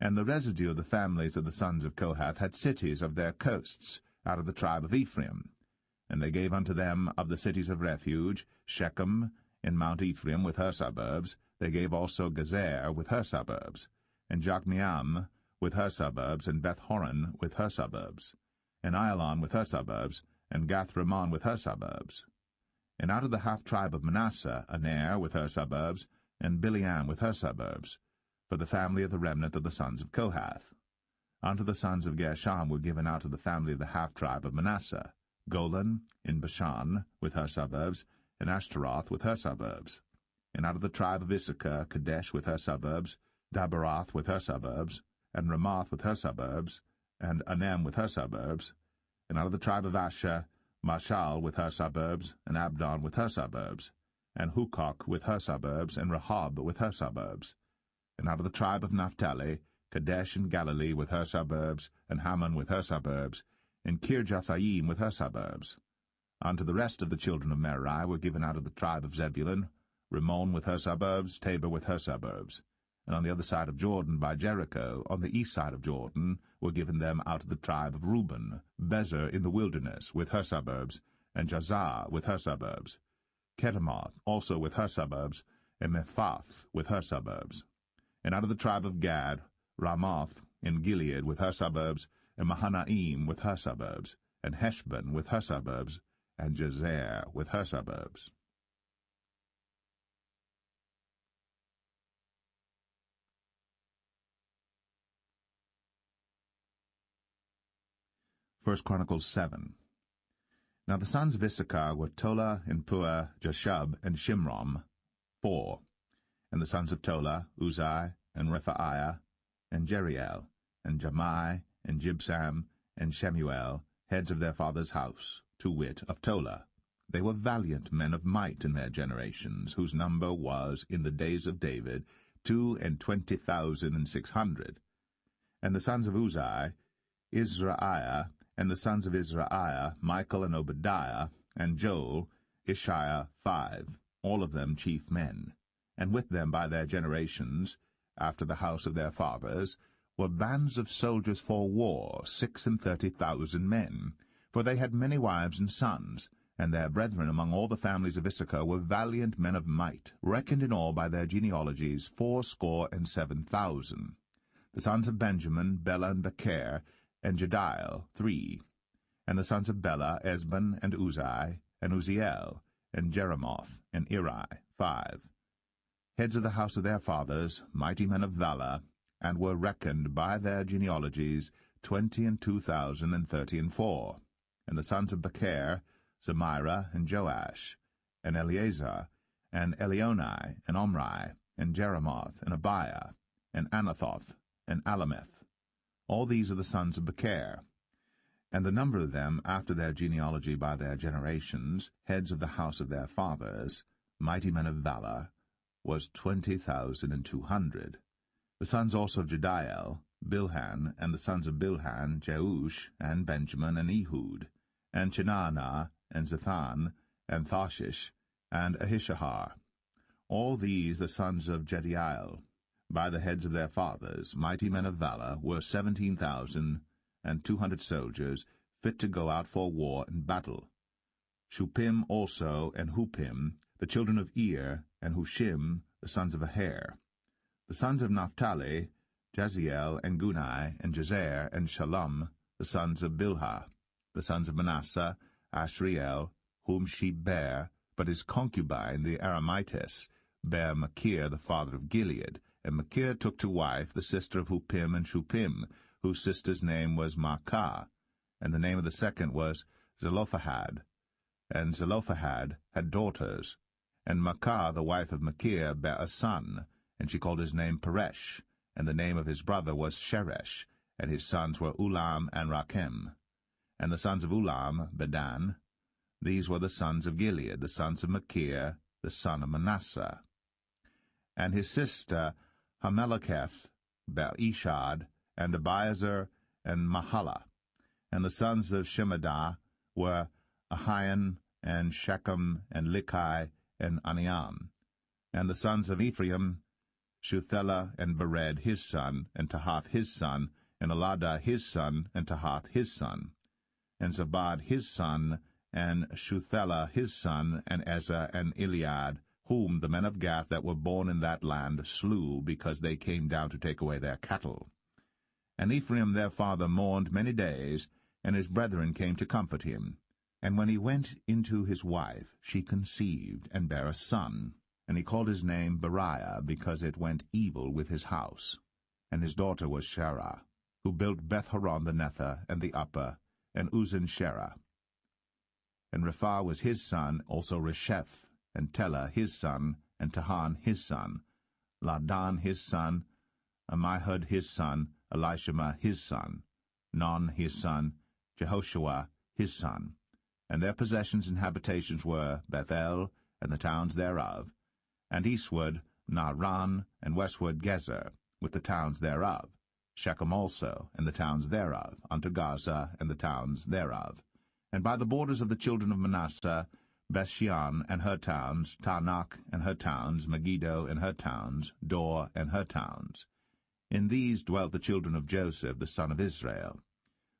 And the residue of the families of the sons of Kohath had cities of their coasts, out of the tribe of Ephraim. And they gave unto them of the cities of refuge, Shechem in Mount Ephraim with her suburbs. They gave also Gezer with her suburbs, and Jokmeam with her suburbs, and Beth-horon with her suburbs, and Ailon with her suburbs, and Gath-rimmon with her suburbs. And out of the half-tribe of Manasseh, Aner with her suburbs, and Bileam with her suburbs, for the family of the remnant of the sons of Kohath. Unto the sons of Gershon were given out of the family of the half-tribe of Manasseh, Golan in Bashan with her suburbs, and Ashtaroth with her suburbs. And out of the tribe of Issachar, Kadesh with her suburbs, Daberoth with her suburbs, and Ramoth with her suburbs, and Anem with her suburbs. And out of the tribe of Asher, Mashal with her suburbs, and Abdon with her suburbs, and Hukok with her suburbs, and Rehob with her suburbs. And out of the tribe of Naphtali, Kadesh in Galilee with her suburbs, and Hammon with her suburbs, and Kirjathaim with her suburbs. Unto the rest of the children of Merari were given out of the tribe of Zebulun, Rimmon with her suburbs, Tabor with her suburbs. And on the other side of Jordan by Jericho, on the east side of Jordan, were given them out of the tribe of Reuben, Bezer in the wilderness with her suburbs, and Jazar with her suburbs, Kedemoth also with her suburbs, and Mephath with her suburbs. And out of the tribe of Gad, Ramoth in Gilead with her suburbs, and Mahanaim with her suburbs, and Heshbon with her suburbs, and Jazer with her suburbs. First Chronicles 7. Now the sons of Issachar were Tola, and Puah, Jashub, and Shimron, 4. And the sons of Tola, Uzai, and Rephaiah, and Jeriel, and Jamai, and Jibsam, and Shemuel, heads of their father's house, to wit, of Tola. They were valiant men of might in their generations, whose number was, in the days of David, 22,600. And the sons of Uzai, Izraiah, and the sons of Izraiah, Michael and Obadiah, and Joel, Ishiah, 5, all of them chief men. And with them by their generations, after the house of their fathers, were bands of soldiers for war, 36,000 men. For they had many wives and sons, and their brethren among all the families of Issachar were valiant men of might, reckoned in all by their genealogies 7,000. The sons of Benjamin, Bela and Becher, and Jediel, 3. And the sons of Bela, Esban, and Uzai, and Uziel, and Jeremoth, and Eri, 5. Heads of the house of their fathers, mighty men of valor, and were reckoned by their genealogies 22,034. And the sons of Becher, Zemira, and Joash, and Eleazar, and Elionai, and Omri, and Jeremoth, and Abiah, and Anathoth, and Alameth. All these are the sons of Becher. And the number of them, after their genealogy by their generations, heads of the house of their fathers, mighty men of valor, was 20,200. The sons also of Jediael, Bilhan, and the sons of Bilhan, Jeush, and Benjamin, and Ehud, and Chenaanah, and Zethan, and Thashish, and Ahishahar. All these the sons of Jediael, by the heads of their fathers, mighty men of valor, were 17,200 soldiers, fit to go out for war and battle. Shuppim also, and Huppim, the children of Ir, and Hushim, the sons of Aher. The sons of Naphtali, Jaziel, and Gunai, and Jezer, and Shalom, the sons of Bilhah. The sons of Manasseh, Ashriel, whom she bare, but his concubine, the Aramitess, bare Machir, the father of Gilead, and Machir took to wife the sister of Huppim and Shuppim, whose sister's name was Maacah, and the name of the second was Zelophehad. And Zelophehad had daughters, and Maacah, the wife of Machir, bare a son, and she called his name Peresh, and the name of his brother was Sheresh, and his sons were Ulam and Rakem. And the sons of Ulam, Bedan. These were the sons of Gilead, the sons of Machir, the son of Manasseh. And his sister Hameleketh bare Ishad, and Abiezer, and Mahalah. And the sons of Shemaiah were Ahian, and Shechem, and Likai, and Aniam. And the sons of Ephraim, Shuthelah, and Bered his son, and Tahath his son, and Eladah his son, and Tahath his son. And Zabad his son, and Shuthelah his son, and Ezer, and Eliad, whom the men of Gath that were born in that land slew, because they came down to take away their cattle. And Ephraim their father mourned many days, and his brethren came to comfort him. And when he went into his wife, she conceived, and bare a son. And he called his name Beriah, because it went evil with his house. And his daughter was Sherah, who built Beth-horon the Nether, and the upper, and Uzzen-Sherah. And Rephah was his son, also Resheph, and Telah his son, and Tahan his son, Ladan his son, Ammihud his son, Elishama his son, Non his son, Jehoshua his son. And their possessions and habitations were Bethel, and the towns thereof, and eastward Naaran, and westward Gezer, with the towns thereof, Shechem also, and the towns thereof, unto Gaza, and the towns thereof. And by the borders of the children of Manasseh, Bethshean and her towns, Taanach and her towns, Megiddo and her towns, Dor and her towns. In these dwelt the children of Joseph, the son of Israel.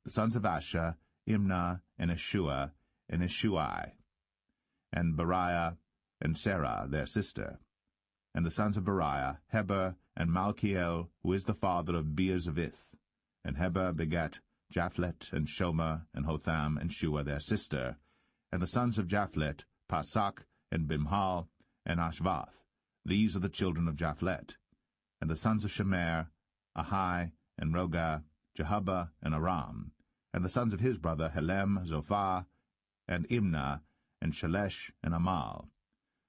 The sons of Asher, Imnah, and Ishua, and Ishuai, and Beriah, and Sarah their sister. And the sons of Beriah, Heber, and Malchiel, who is the father of Beerzavith. And Heber begat Japhlet, and Shomer, and Hotham, and Shua their sister. And the sons of Japhlet, Pasak, and Bimhal, and Ashvath. These are the children of Japhlet. And the sons of Shemer, Ahai, and Roga, Jehubbah, and Aram. And the sons of his brother Helem, Zophah, and Imnah, and Shelesh, and Amal.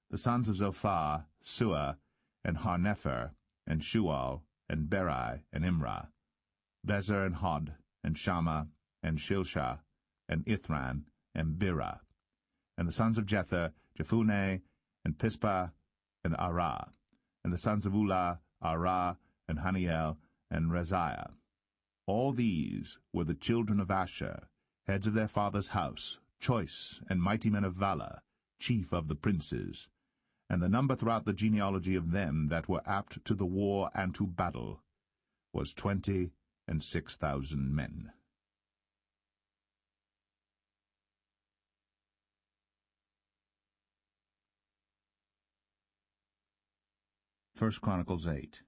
The sons of Zophah, Sua, and Harnepher, and Shual, and Beri, and Imrah. Bezer, and Hod, and Shammah, and Shilshah, and Ithran, and Birah. And the sons of Jether, Jephunneh, and Pispa, and Arah. And the sons of Ulah, Arah, and Haniel, and Reziah. All these were the children of Asher, heads of their father's house, choice and mighty men of valor, chief of the princes. And the number throughout the genealogy of them that were apt to the war and to battle was 26,000 men. 1 Chronicles 8.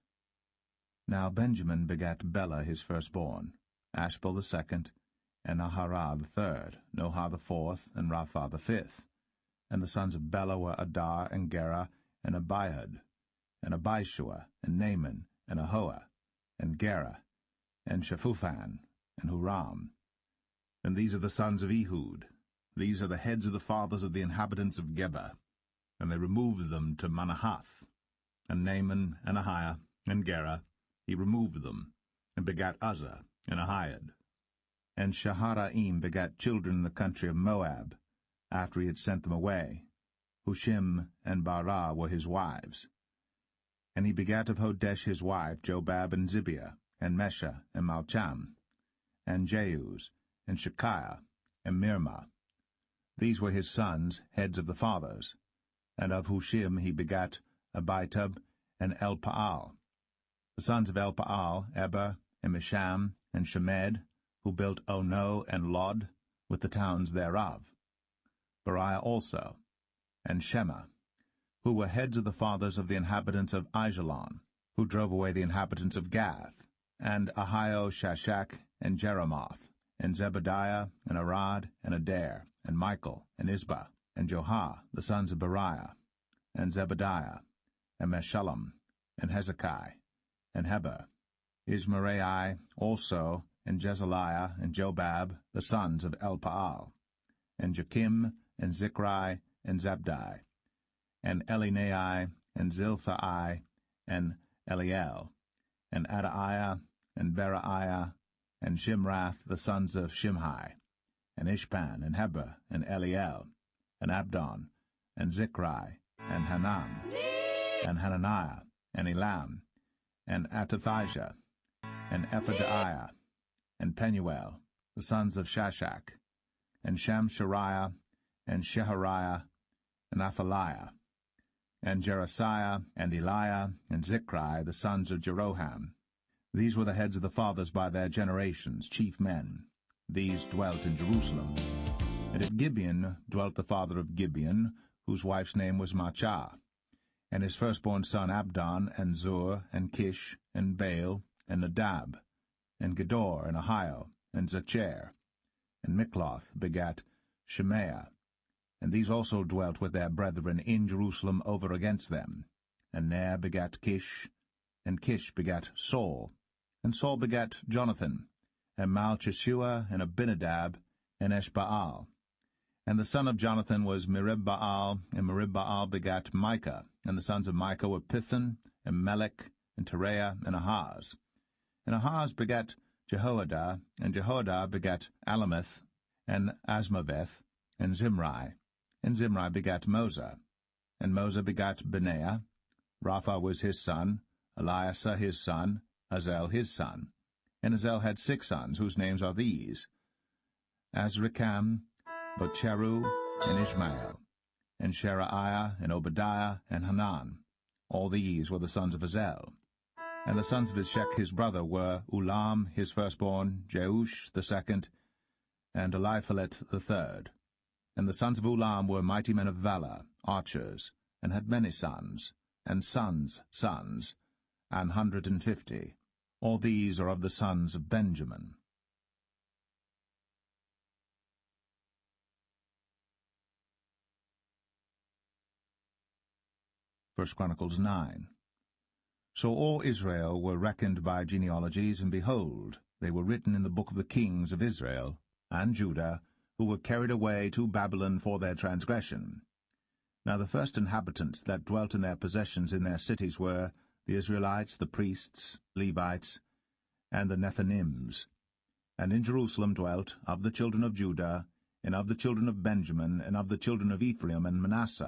Now Benjamin begat Bela his firstborn, Ashbel the second, and Naharah the third, Nohah the fourth, and Rapha the fifth. And the sons of Bela were Adar, and Gera, and Abihud, and Abishua, and Naaman, and Ahoah, and Gera, and Shephuphan, and Huram. And these are the sons of Ehud. These are the heads of the fathers of the inhabitants of Geba. And they removed them to Manahath. And Naaman, and Ahiah, and Gera, he removed them, and begat Uzzah, and Ahiad. And Shaharaim begat children in the country of Moab, after he had sent them away. Hushim and Barah were his wives. And he begat of Hodesh his wife Jobab and Zibiah, and Mesha and Malcham, and Jeuz, and Shekiah, and Mirmah. These were his sons, heads of the fathers. And of Hushim he begat Abitub and Elpaal. The sons of Elpaal, Eber, and Misham, and Shemed, who built Ono and Lod, with the towns thereof. Beriah also, and Shema, who were heads of the fathers of the inhabitants of Aijalon, who drove away the inhabitants of Gath, and Ahio, Shashak, and Jeremoth, and Zebadiah, and Arad, and Adair, and Michael, and Isbah, and Johah, the sons of Beriah, and Zebadiah, and Meshullam, and Hezekiah, and Heber, Ishmerai also, and Jezaliah, and Jobab, the sons of Elpaal, and Jakim, and Zichri, and Zabdi, and Elinai, and Zilthai, and Eliel, and Adaiah, and Beraiah, and Shimrath, the sons of Shimhi, and Ishpan, and Heber, and Eliel, and Abdon, and Zichri, and Hanan, and Hananiah, and Elam, and Atathijah, and Ephadiah, and Penuel, the sons of Shashak, and Shamshariah, and Shehariah, and Athaliah, and Jerasiah, and Eliah, and Zichri, the sons of Jeroham. These were the heads of the fathers by their generations, chief men. These dwelt in Jerusalem. And at Gibeon dwelt the father of Gibeon, whose wife's name was Machah, and his firstborn son Abdon, and Zur, and Kish, and Baal, and Nadab, and Gedor, and Ahio, and Zacher. And Mikloth begat Shemaiah. And these also dwelt with their brethren in Jerusalem over against them. And Ner begat Kish, and Kish begat Saul, and Saul begat Jonathan, and Malchishua, and Abinadab, and Eshbaal. And the son of Jonathan was Meribbaal, and Meribbaal begat Micah, and the sons of Micah were Pithon, and Melech, and Tereah, and Ahaz. And Ahaz begat Jehoiada, and Jehoiada begat Alameth, and Asmaveth, and Zimri. And Zimri begat Moza, and Moza begat Benaiah. Rapha was his son, Eliasa his son, Azel his son. And Azel had 6 sons, whose names are these: Azrikam, Bocheru, and Ishmael, and Sheraiah, and Obadiah, and Hanan. All these were the sons of Azel. And the sons of Ishek his brother were Ulam his firstborn, Jeush the second, and Eliphalet the third. And the sons of Ulam were mighty men of valor, archers, and had many sons, and sons' sons, 150. All these are of the sons of Benjamin. 1 Chronicles 9. So all Israel were reckoned by genealogies, and behold, they were written in the book of the kings of Israel and Judah, who were carried away to Babylon for their transgression. Now the first inhabitants that dwelt in their possessions in their cities were the Israelites, the priests, Levites, and the Nethinims. And in Jerusalem dwelt, of the children of Judah, and of the children of Benjamin, and of the children of Ephraim and Manasseh,